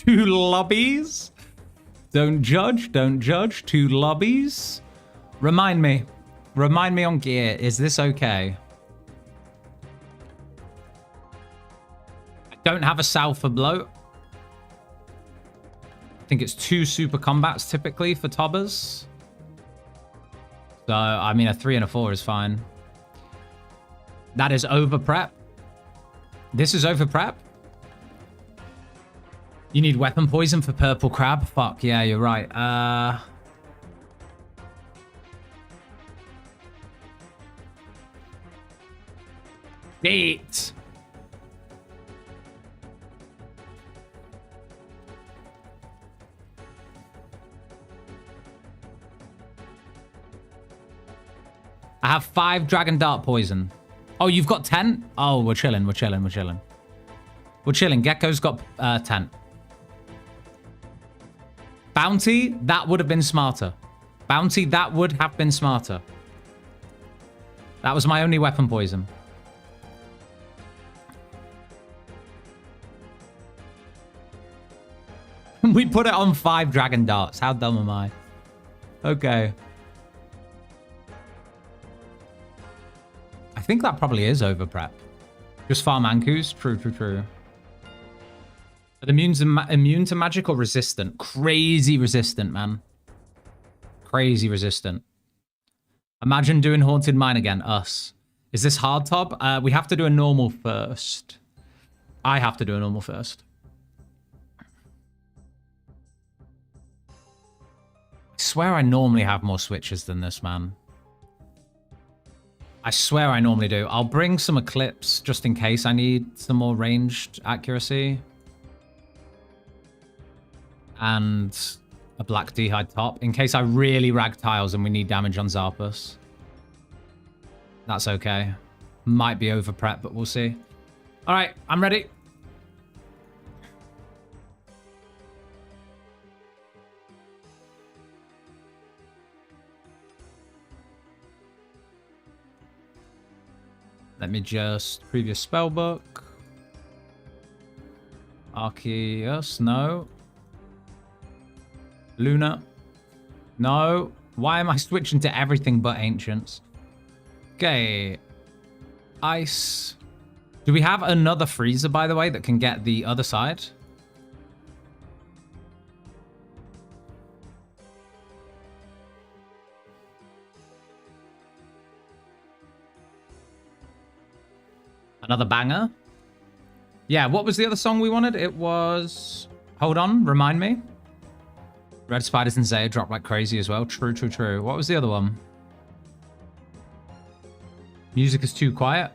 2 lobbies. Don't judge, don't judge. 2 lobbies. Remind me on gear. Is this okay? I don't have a Salfa bloat. I think it's 2 super combats typically for tobbers. So, I mean, a 3 and a 4 is fine. That is over prep. This is over prep. You need weapon poison for purple crab? Fuck, yeah, you're right. Neat. I have 5 Dragon Dart poison. Oh, you've got 10? Oh, we're chilling, we're chilling, we're chilling. We're chilling. Gecko's got 10. Bounty, that would have been smarter. Bounty, that would have been smarter. That was my only weapon poison. We put it on 5 Dragon Darts. How dumb am I? Okay. I think that probably is over prep. Just farm Ankus. True, true, true. But immune to magic or resistant? Crazy resistant, man. Crazy resistant. Imagine doing Haunted Mine again. Us. Is this hard top? We have to do a normal first. I have to do a normal first. I swear I normally have more switches than this, man. I swear I normally do. I'll bring some Eclipse just in case I need some more ranged accuracy. And a black D'hide top in case I really rag tiles and we need damage on Zarpus. That's okay. Might be over prep, but we'll see. All right, I'm ready. Let me just previous spellbook. Arceus, no. Luna, no. Why am I switching to everything but ancients? Okay. Ice. Do we have another freezer, by the way, that can get the other side? Another banger. Yeah, what was the other song we wanted? It was... Hold on, remind me. Red Spiders and Zaya dropped like crazy as well. True, true, true. What was the other one? Music is too quiet.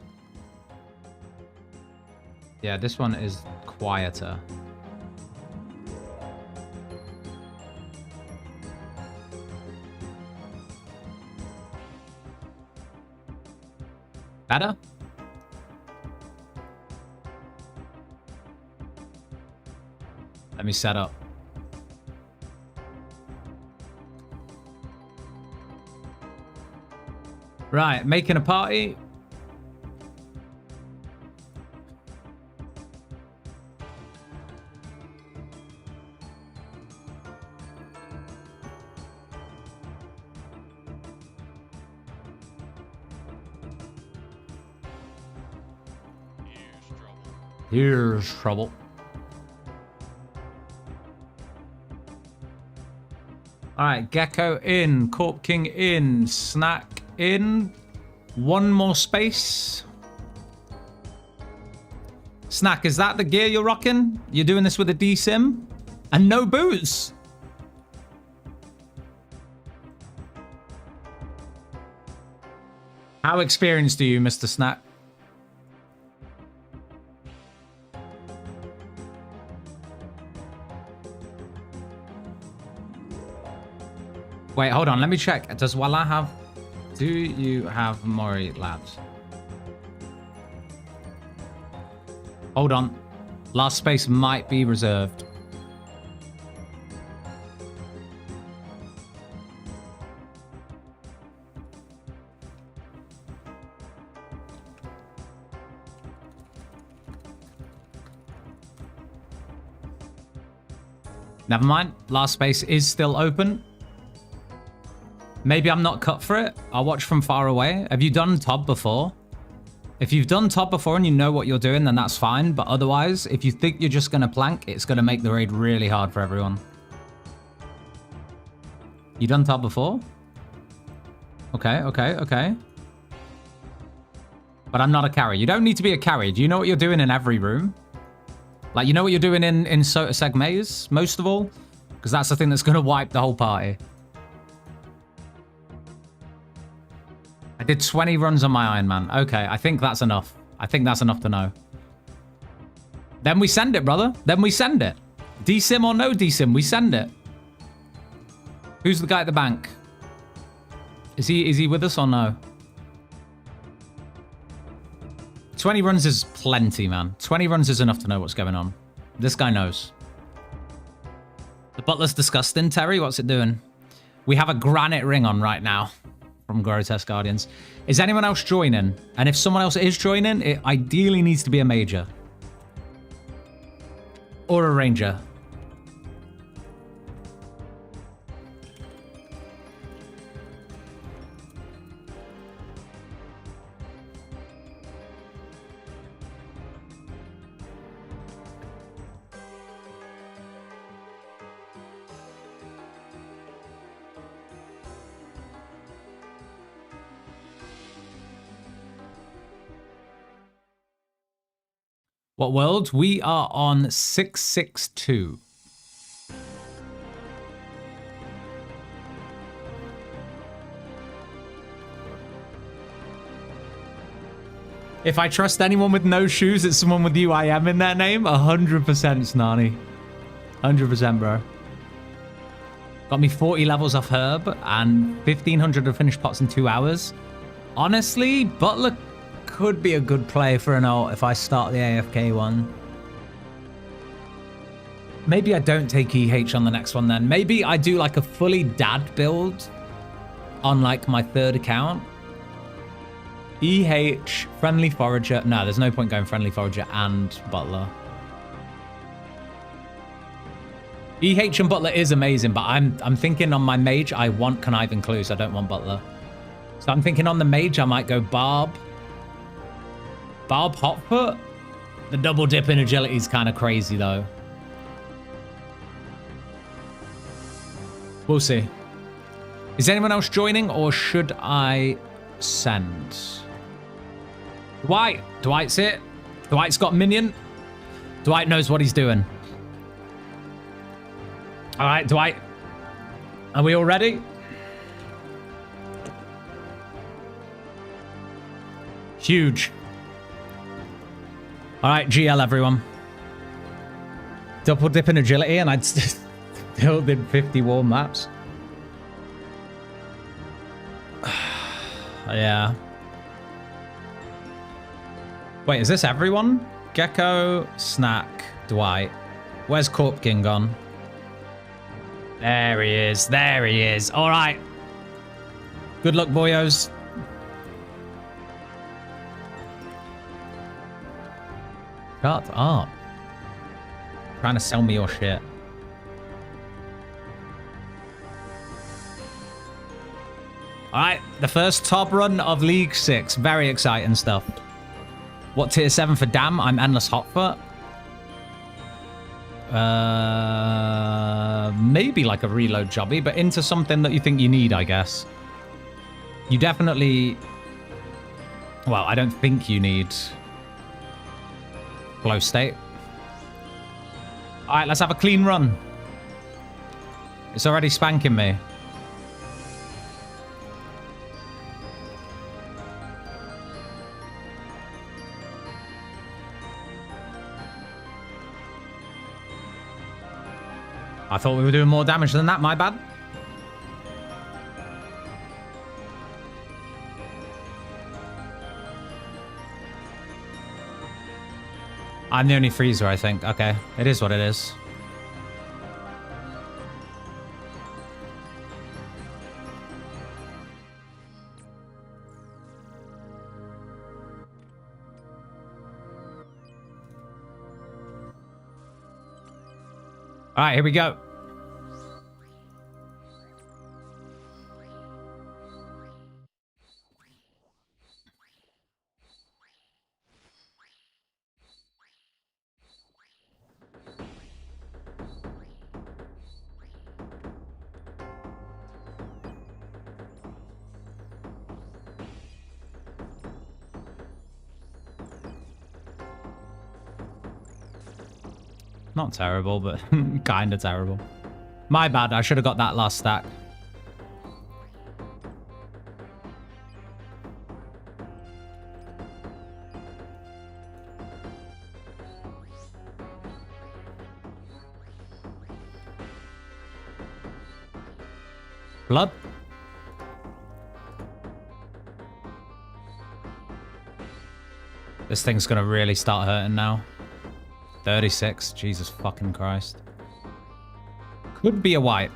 Yeah, this one is quieter. Better? Let me set up. Right, making a party. Here's trouble. All right, Gecko in, Corp King in, Snack in. One more space. Snack, is that the gear you're rocking? You're doing this with a D-Sim? And no boots? How experienced are you, Mr. Snack? Wait, hold on. Let me check. Does Walla have... Do you have Mori Labs? Hold on. Last space might be reserved. Never mind. Last space is still open. Maybe I'm not cut for it. I'll watch from far away. Have you done top before? If you've done top before and you know what you're doing, then that's fine. But otherwise, if you think you're just going to plank, it's going to make the raid really hard for everyone. You done top before? Okay, okay, okay. But I'm not a carry. You don't need to be a carry. Do you know what you're doing in every room? Like, you know what you're doing in Seg Maze, most of all? Because that's the thing that's going to wipe the whole party. I did 20 runs on my Iron Man. Okay, I think that's enough. I think that's enough to know. Then we send it, brother. Then we send it. D-Sim or no D-Sim, we send it. Who's the guy at the bank? Is he with us or no? 20 runs is plenty, man. 20 runs is enough to know what's going on. This guy knows. The butler's disgusting. Terry, what's it doing? We have a granite ring on right now. From Grotesque Guardians. Is anyone else joining? And if someone else is joining, it ideally needs to be a major. Or a ranger. What world? We are on 662. If I trust anyone with no shoes, it's someone with UIM in their name. 100% Snarny. 100%, bro. Got me 40 levels off Herb and 1,500 of finished pots in 2 hours. Honestly, Butler could be a good play for an ult if I start the AFK one. Maybe I don't take EH on the next one then. Maybe I do like a fully dad build on like my third account. EH, Friendly Forager. No, there's no point going Friendly Forager and Butler. EH and Butler is amazing, but I'm thinking on my mage, I want Conniving Clues. I don't want Butler. So I'm thinking on the mage, I might go Barb. Barb Hotfoot? The double dip in agility is kind of crazy, though. We'll see. Is anyone else joining, or should I send? Dwight's it. Dwight's got minion. Dwight knows what he's doing. All right, Dwight. Are we all ready? Huge. All right, GL, everyone. Double dip in agility, and I'd still did 50 warm maps. Yeah. Wait, is this everyone? Gecko, Snack, Dwight. Where's Corp King gone? There he is. There he is. All right. Good luck, boyos. Shut up. Trying to sell me your shit. All right, the first top run of League 6. Very exciting stuff. What tier 7 for Damn? I'm Endless Hotfoot. Maybe like a reload jobby, but into something that you think you need, I guess. You definitely... Well, I don't think you need... Glow state. All right, let's have a clean run. It's already spanking me. I thought we were doing more damage than that, my bad. I'm the only freezer, I think. Okay, it is what it is. All right, here we go. Not terrible, but kind of terrible. My bad, I should have got that last stack. Blood? This thing's gonna really start hurting now. 36, Jesus fucking Christ. Could be a wipe.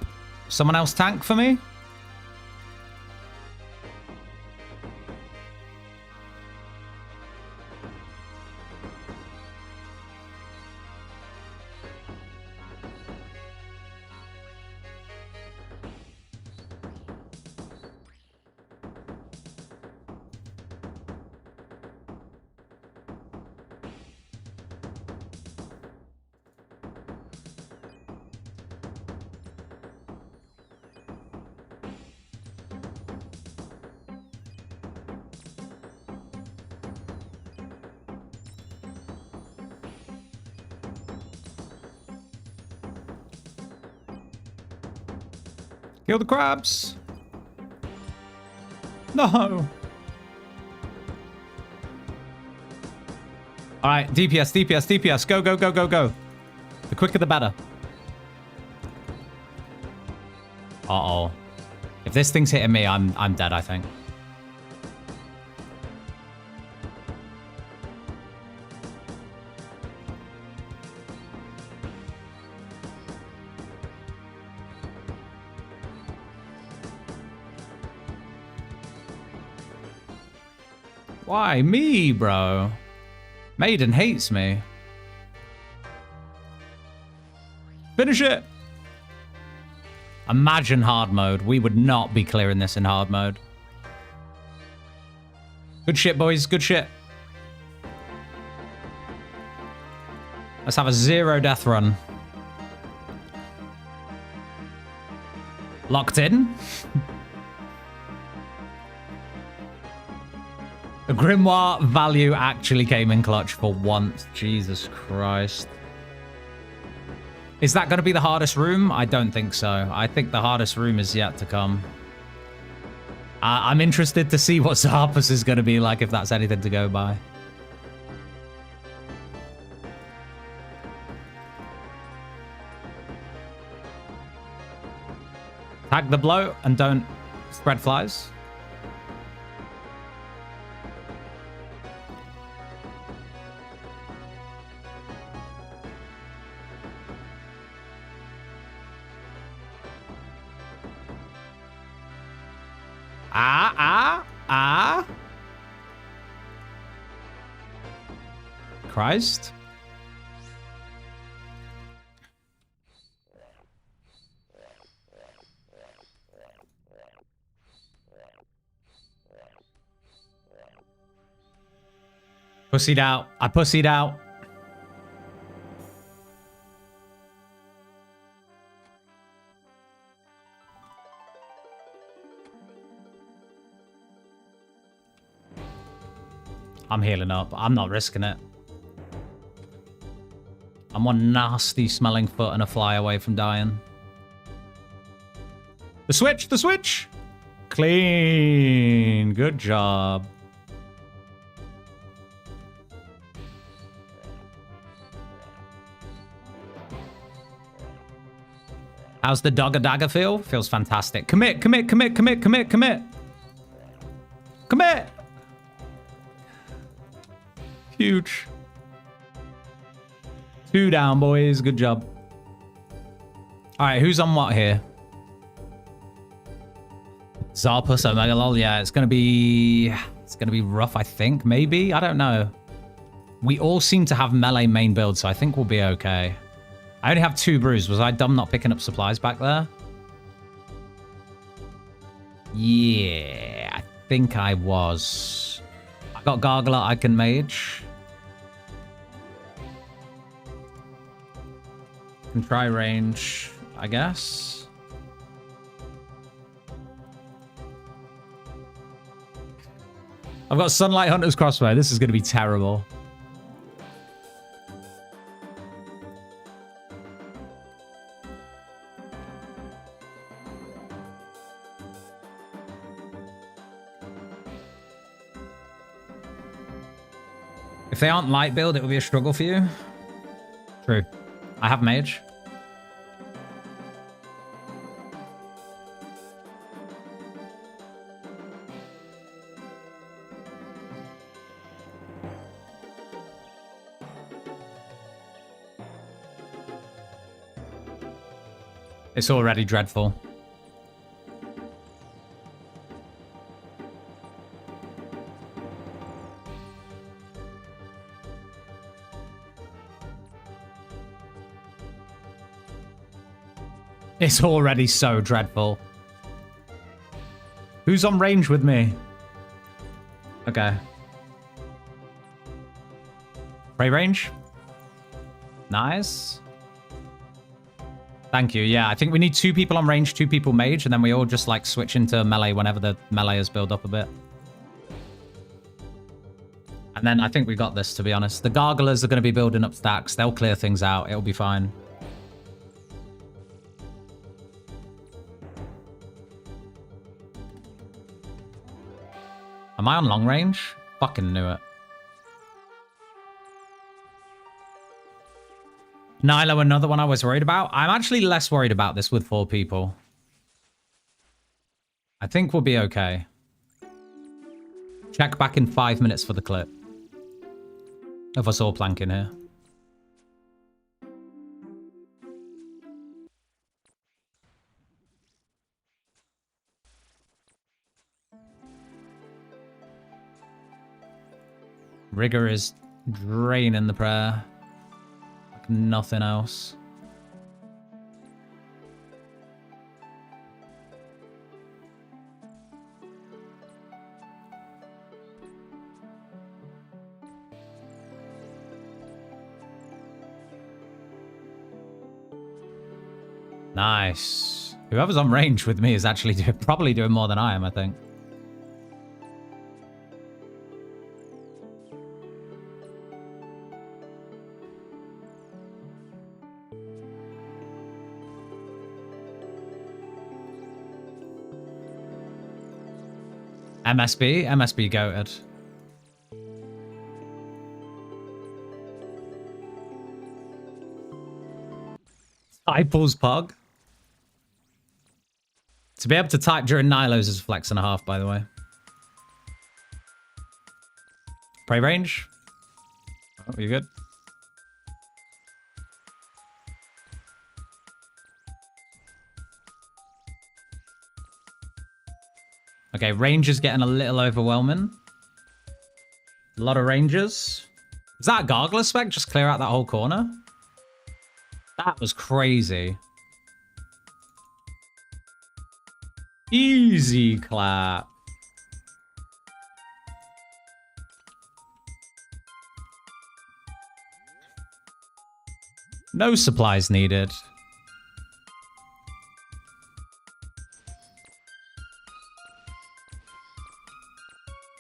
Someone else tank for me? Kill the crabs. No. All right, DPS, DPS, DPS. Go, go, go, go, go. The quicker the better. Uh-oh. If this thing's hitting me, I'm dead, I think. Why me, bro? Maiden hates me. Finish it! Imagine hard mode. We would not be clearing this in hard mode. Good shit, boys. Good shit. Let's have a 0 death run. Locked in. The Grimoire value actually came in clutch for once. Jesus Christ. Is that going to be the hardest room? I don't think so. I think the hardest room is yet to come. I'm interested to see what Zarpus is going to be like, if that's anything to go by. Tag the blow and don't spread flies. Christ. Pussied out. I pussied out. I'm healing up. I'm not risking it. I'm one nasty smelling foot and a fly away from dying. The switch! The switch! Clean. Good job. How's the Dogger Dagger feel? Feels fantastic. Commit, commit, commit, commit, commit, commit. Commit! Huge. 2 down, boys. Good job. All right, who's on what here? Zarpus, Omega Lol. Yeah, it's gonna be rough, I think. Maybe, I don't know. We all seem to have melee main build, so I think we'll be okay. I only have 2 brews. Was I dumb not picking up supplies back there? Yeah, I think I was. I got Gargoyle, I can mage. Can try range, I guess. I've got Sunlight Hunter's crossbow. This is going to be terrible. If they aren't light build, it will be a struggle for you. True. I have mage. It's already dreadful. It's already so dreadful. Who's on range with me? Okay. Prey range? Nice. Thank you. Yeah, I think we need 2 people on range, 2 people mage, and then we all just like switch into melee whenever the melee has built up a bit. And then I think we got this, to be honest. The garglers are going to be building up stacks. They'll clear things out. It'll be fine. Am I on long range? Fucking knew it. Nilo, another one I was worried about. I'm actually less worried about this with 4 people. I think we'll be okay. Check back in 5 minutes for the clip. Of us all planking here. Rigor is draining the prayer. Like nothing else. Nice. Whoever's on range with me is actually probably doing more than I am, I think. MSB goated. Typles Pug. To be able to type during Nilos is a flex and a half, by the way. Prey range. Oh, you good? Okay, range is getting a little overwhelming. A lot of rangers. Is that a Gargoyle spec? Just clear out that whole corner? That was crazy. Easy clap. No supplies needed.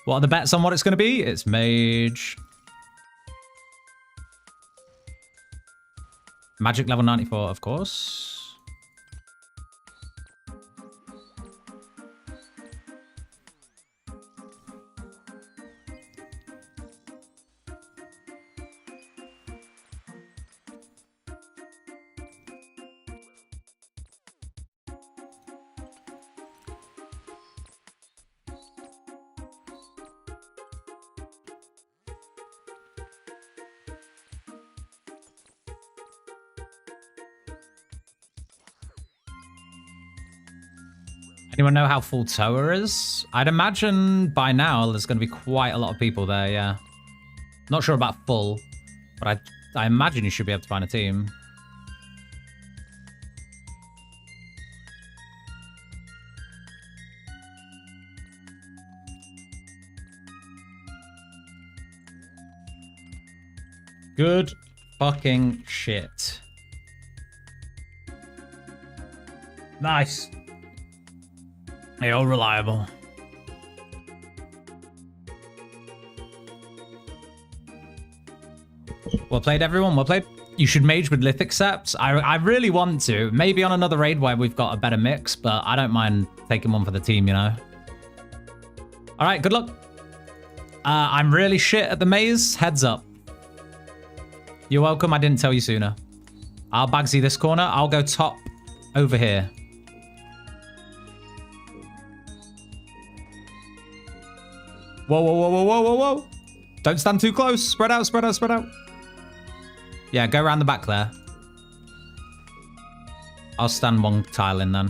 What are the bets on what it's going to be? It's mage. Magic level 94, of course. Anyone know how full Tower is? I'd imagine by now there's going to be quite a lot of people there, yeah. Not sure about full, but I imagine you should be able to find a team. Good fucking shit. Nice. Hey, all reliable. Well played, everyone. Well played. You should mage with Lithic Seps. I really want to. Maybe on another raid where we've got a better mix, but I don't mind taking one for the team, you know. All right, good luck. I'm really shit at the maze. Heads up. You're welcome. I didn't tell you sooner. I'll Bagsy this corner. I'll go top over here. Whoa, whoa, whoa, whoa, whoa, whoa, whoa. Don't stand too close. Spread out, spread out, spread out. Yeah, go around the back there. I'll stand one tile in then.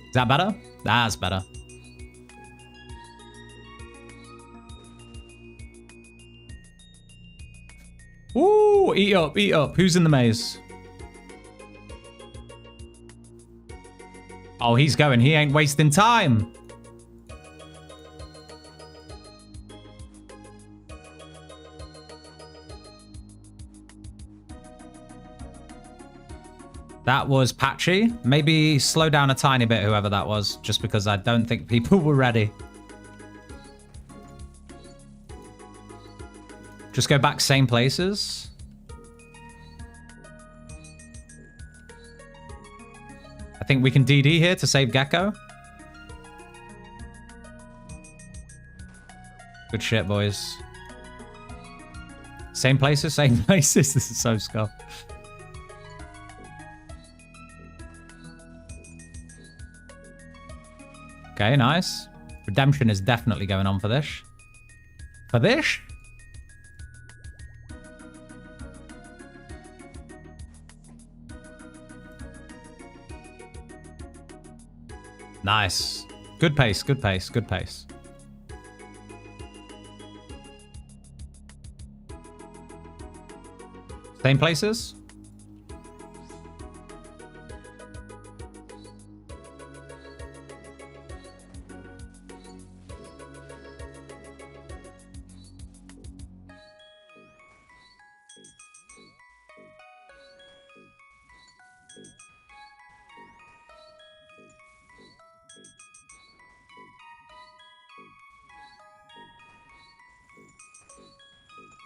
Is that better? That's better. Ooh, eat up, eat up. Who's in the maze? Oh, he's going. He ain't wasting time. That was patchy. Maybe slow down a tiny bit, whoever that was, just because I don't think people were ready. Just go back same places. I think we can DD here to save Gecko. Good shit, boys. Same places, same places. This is so scuffed. Okay, nice. Redemption is definitely going on for this. For this? Nice. Good pace, good pace, good pace. Same places?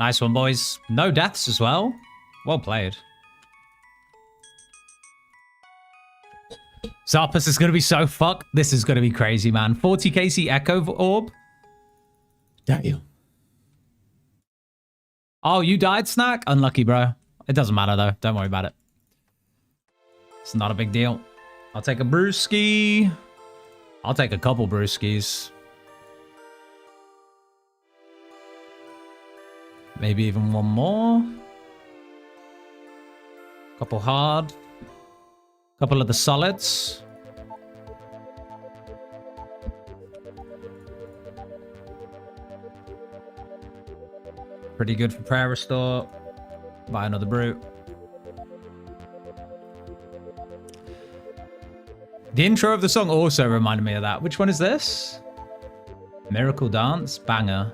Nice one, boys. No deaths as well. Well played. Zarpus is going to be so fucked. This is going to be crazy, man. 40 KC Echo Orb. Damn. Oh, you died, Snack? Unlucky, bro. It doesn't matter, though. Don't worry about it. It's not a big deal. I'll take a brewski. I'll take a couple brewskis. Maybe even one more. Couple hard. Couple of the solids. Pretty good for prayer restore. Buy another brew. The intro of the song also reminded me of that. Which one is this? Miracle Dance? Banger.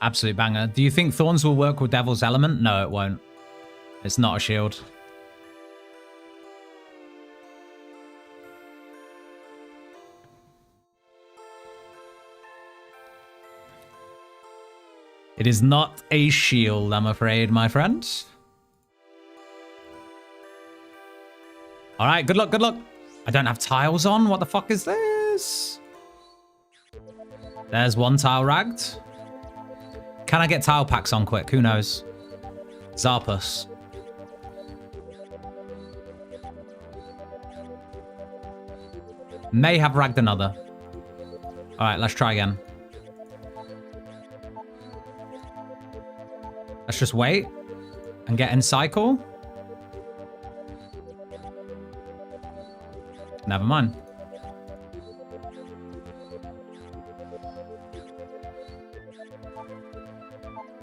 Absolute banger. Do you think Thorns will work with Devil's Element? No, it won't. It's not a shield. It is not a shield, I'm afraid, my friend. All right, good luck, good luck. I don't have tiles on. What the fuck is this? There's one tile ragged. Can I get tile packs on quick? Who knows? Zarpus. May have ragged another. All right, let's try again. Let's just wait and get in cycle. Never mind.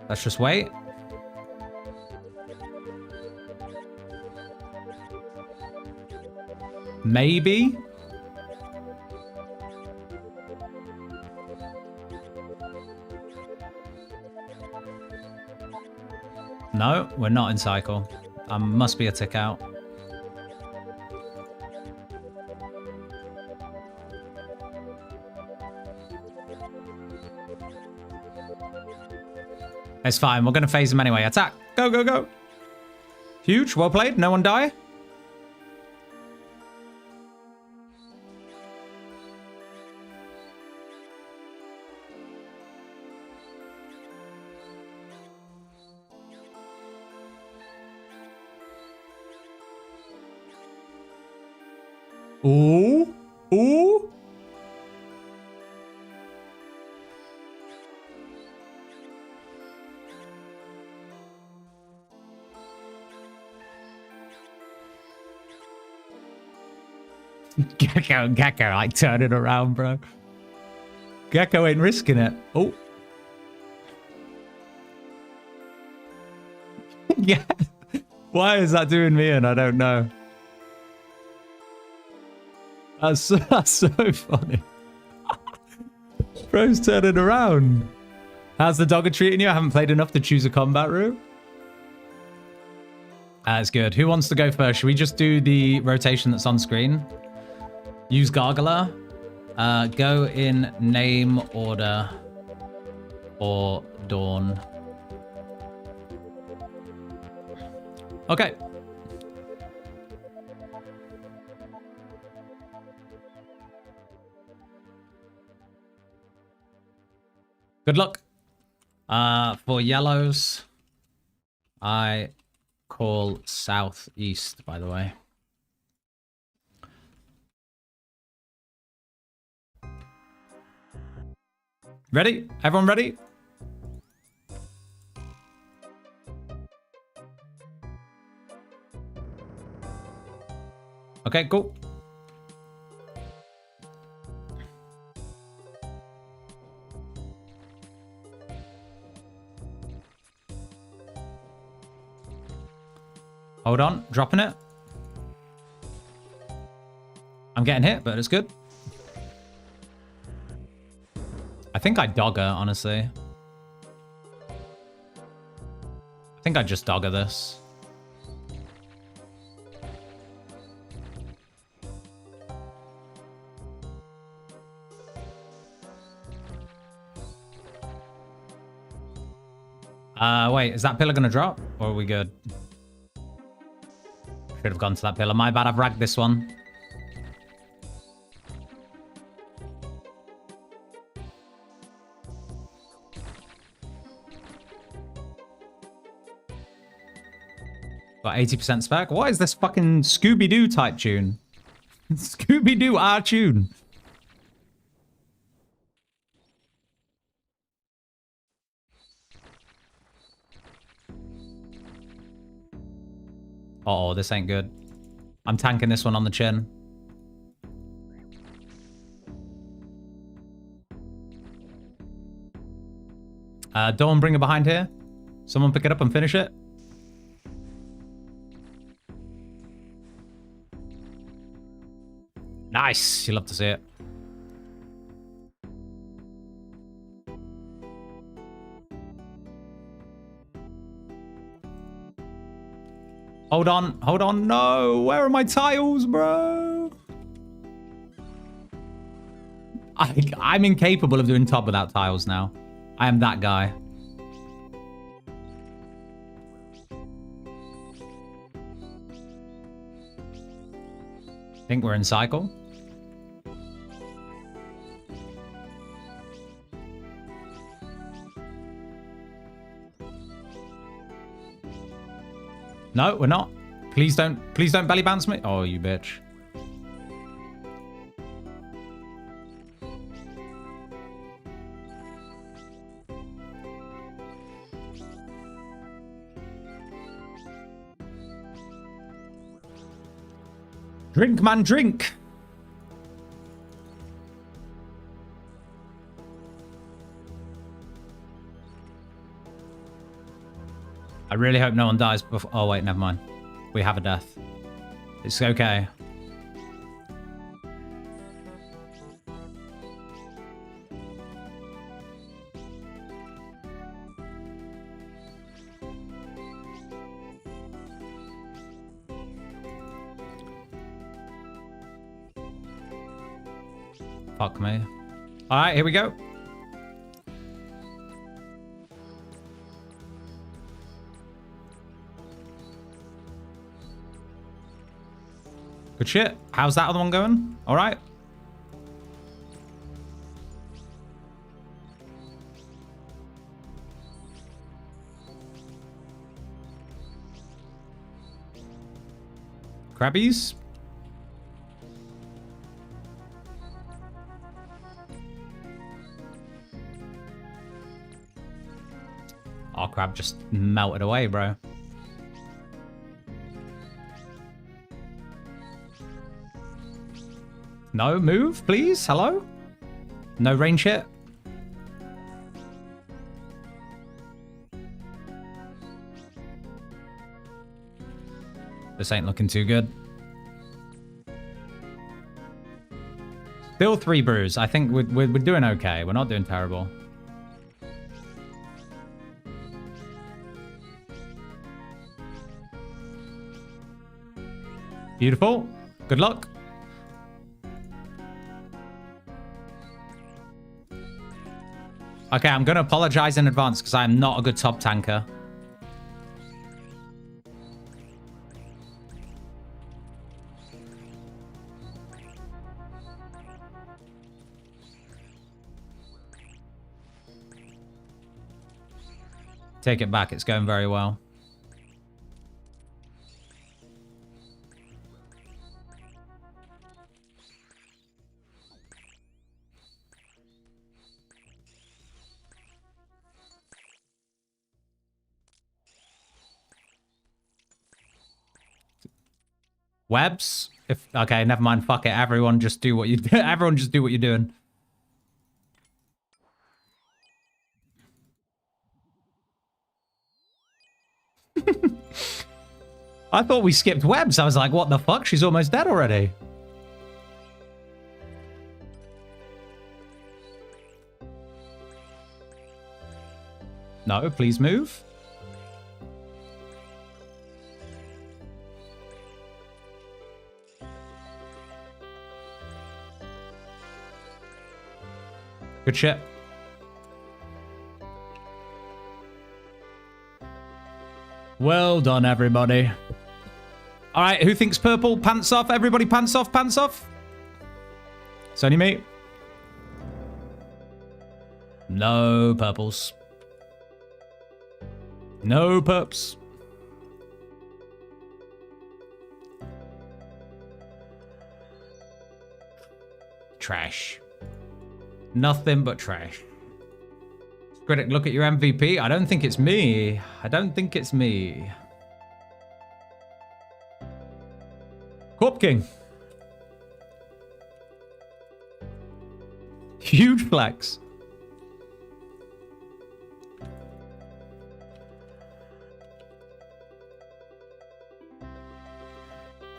Let's just wait. Maybe. No, we're not in cycle. Must be a tick out. It's fine. We're going to phase him anyway. Attack. Go, go, go. Huge. Well played. No one die. Ooh. Ooh. Gecko, like, turn it around, bro. Gecko ain't risking it. Oh. Yeah. Why is that doing me in? I don't know. That's so funny. Bro's turning around. How's the dogger treating you? I haven't played enough to choose a combat route. That's good. Who wants to go first? Should we just do the rotation that's on screen? Use Gargoyle. Go in name order or Dawn. Okay. Good luck. For yellows, I call southeast, by the way. Ready? Everyone ready? Okay, cool. Hold on, dropping it. I'm getting hit, but it's good. I think I dogger, honestly. I think I just dogger this. Wait, is that pillar gonna drop? Or are we good? Should have gone to that pillar. My bad, I've ragged this one. Got 80% spec. What is this fucking Scooby-Doo type tune? Scooby-Doo our tune. Uh-oh, this ain't good. I'm tanking this one on the chin. Dawn, bring it behind here. Someone pick it up and finish it. Nice. You love to see it. Hold on. Hold on. No. Where are my tiles, bro? I'm incapable of doing top without tiles now. I am that guy. I think we're in cycle. No, we're not. Please don't belly bounce me. Oh, you bitch. Drink, man, drink. I really hope no one dies before... Oh, wait, never mind. We have a death. It's okay. Fuck me. All right, here we go. Good shit. How's that other one going? All right. Crabbies. Oh, crab just melted away, bro. No, move, please. Hello? No range hit. This ain't looking too good. Still 3 brews. I think we're doing okay. We're not doing terrible. Beautiful. Good luck. Okay, I'm going to apologize in advance because I'm not a good top tanker. Take it back. It's going very well. Webs? If okay, never mind. Fuck it. Everyone just do what you do. Everyone just do what you're doing. I thought we skipped webs. I was like, what the fuck? She's almost dead already. No, please move. Good shit. Well done, everybody. All right, who thinks purple? Pants off. Everybody pants off, pants off. It's only me. No purples. No perps. Trash. Nothing but trash. Scritic, look at your MVP. I don't think it's me. I don't think it's me. Corp King. Huge flex.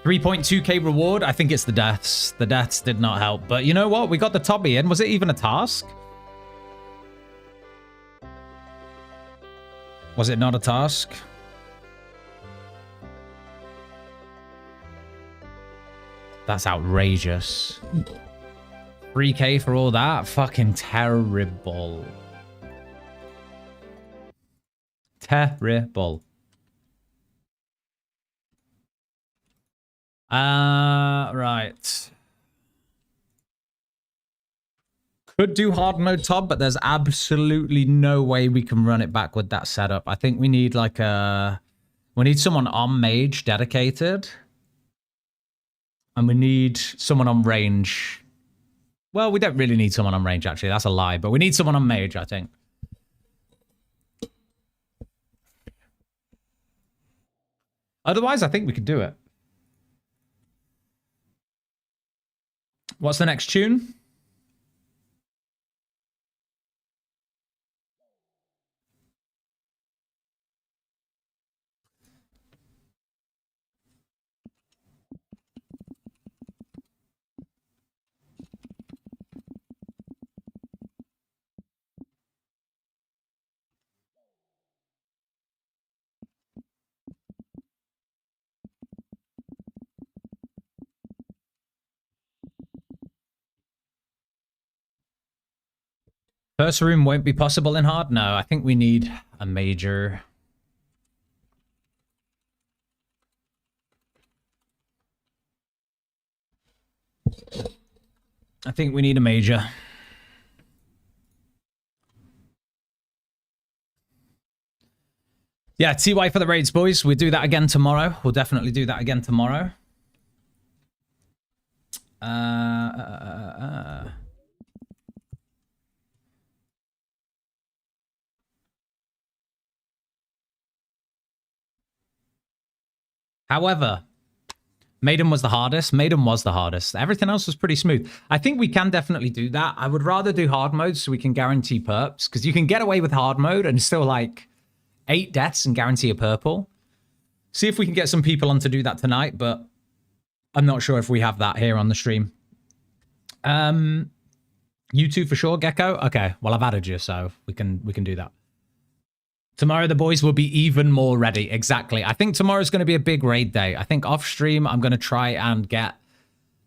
$3.2k reward. I think it's the deaths. The deaths did not help. But you know what? We got the Tobby in. Was it even a task? Was it not a task? That's outrageous. 3k for all that? Fucking terrible. Terrible. Right. Could do hard mode top, but there's absolutely no way we can run it back with that setup. I think we need like we need someone on mage dedicated. And we need someone on range. Well, we don't really need someone on range, actually. That's a lie. But we need someone on mage, I think. Otherwise, I think we could do it. What's the next tune? First room won't be possible in hard? No, I think we need a major. I think we need a major. Yeah, TY for the raids, boys. We'll do that again tomorrow. We'll definitely do that again tomorrow. However, Maiden was the hardest. Maiden was the hardest. Everything else was pretty smooth. I think we can definitely do that. I would rather do hard mode so we can guarantee perps, because you can get away with hard mode and still like 8 deaths and guarantee a purple. See if we can get some people on to do that tonight, but I'm not sure if we have that here on the stream. You two for sure, Gecko? Okay, well, I've added you, so we can do that. Tomorrow, the boys will be even more ready. Exactly. I think tomorrow's going to be a big raid day. I think off stream, I'm going to try and get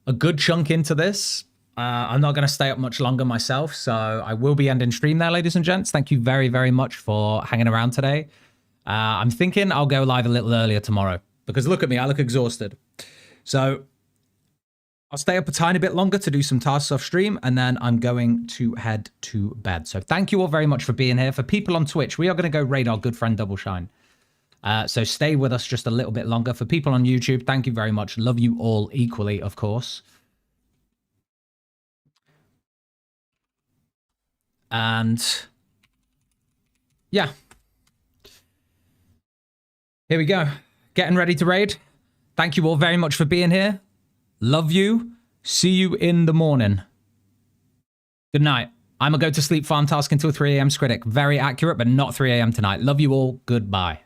a good chunk into this. I'm not going to stay up much longer myself, so I will be ending stream there, ladies and gents. Thank you very, very much for hanging around today. I'm thinking I'll go live a little earlier tomorrow, because look at me, I look exhausted. So I'll stay up a tiny bit longer to do some tasks off stream, and then I'm going to head to bed. So thank you all very much for being here. For people on Twitch, we are going to go raid our good friend Double Shine. So stay with us just a little bit longer. For people on YouTube, thank you very much. Love you all equally, of course. And yeah. Here we go. Getting ready to raid. Thank you all very much for being here. Love you. See you in the morning. Good night. I'm going to go to sleep farm task until 3 a.m. Scritic. Very accurate, but not 3 a.m. tonight. Love you all. Goodbye.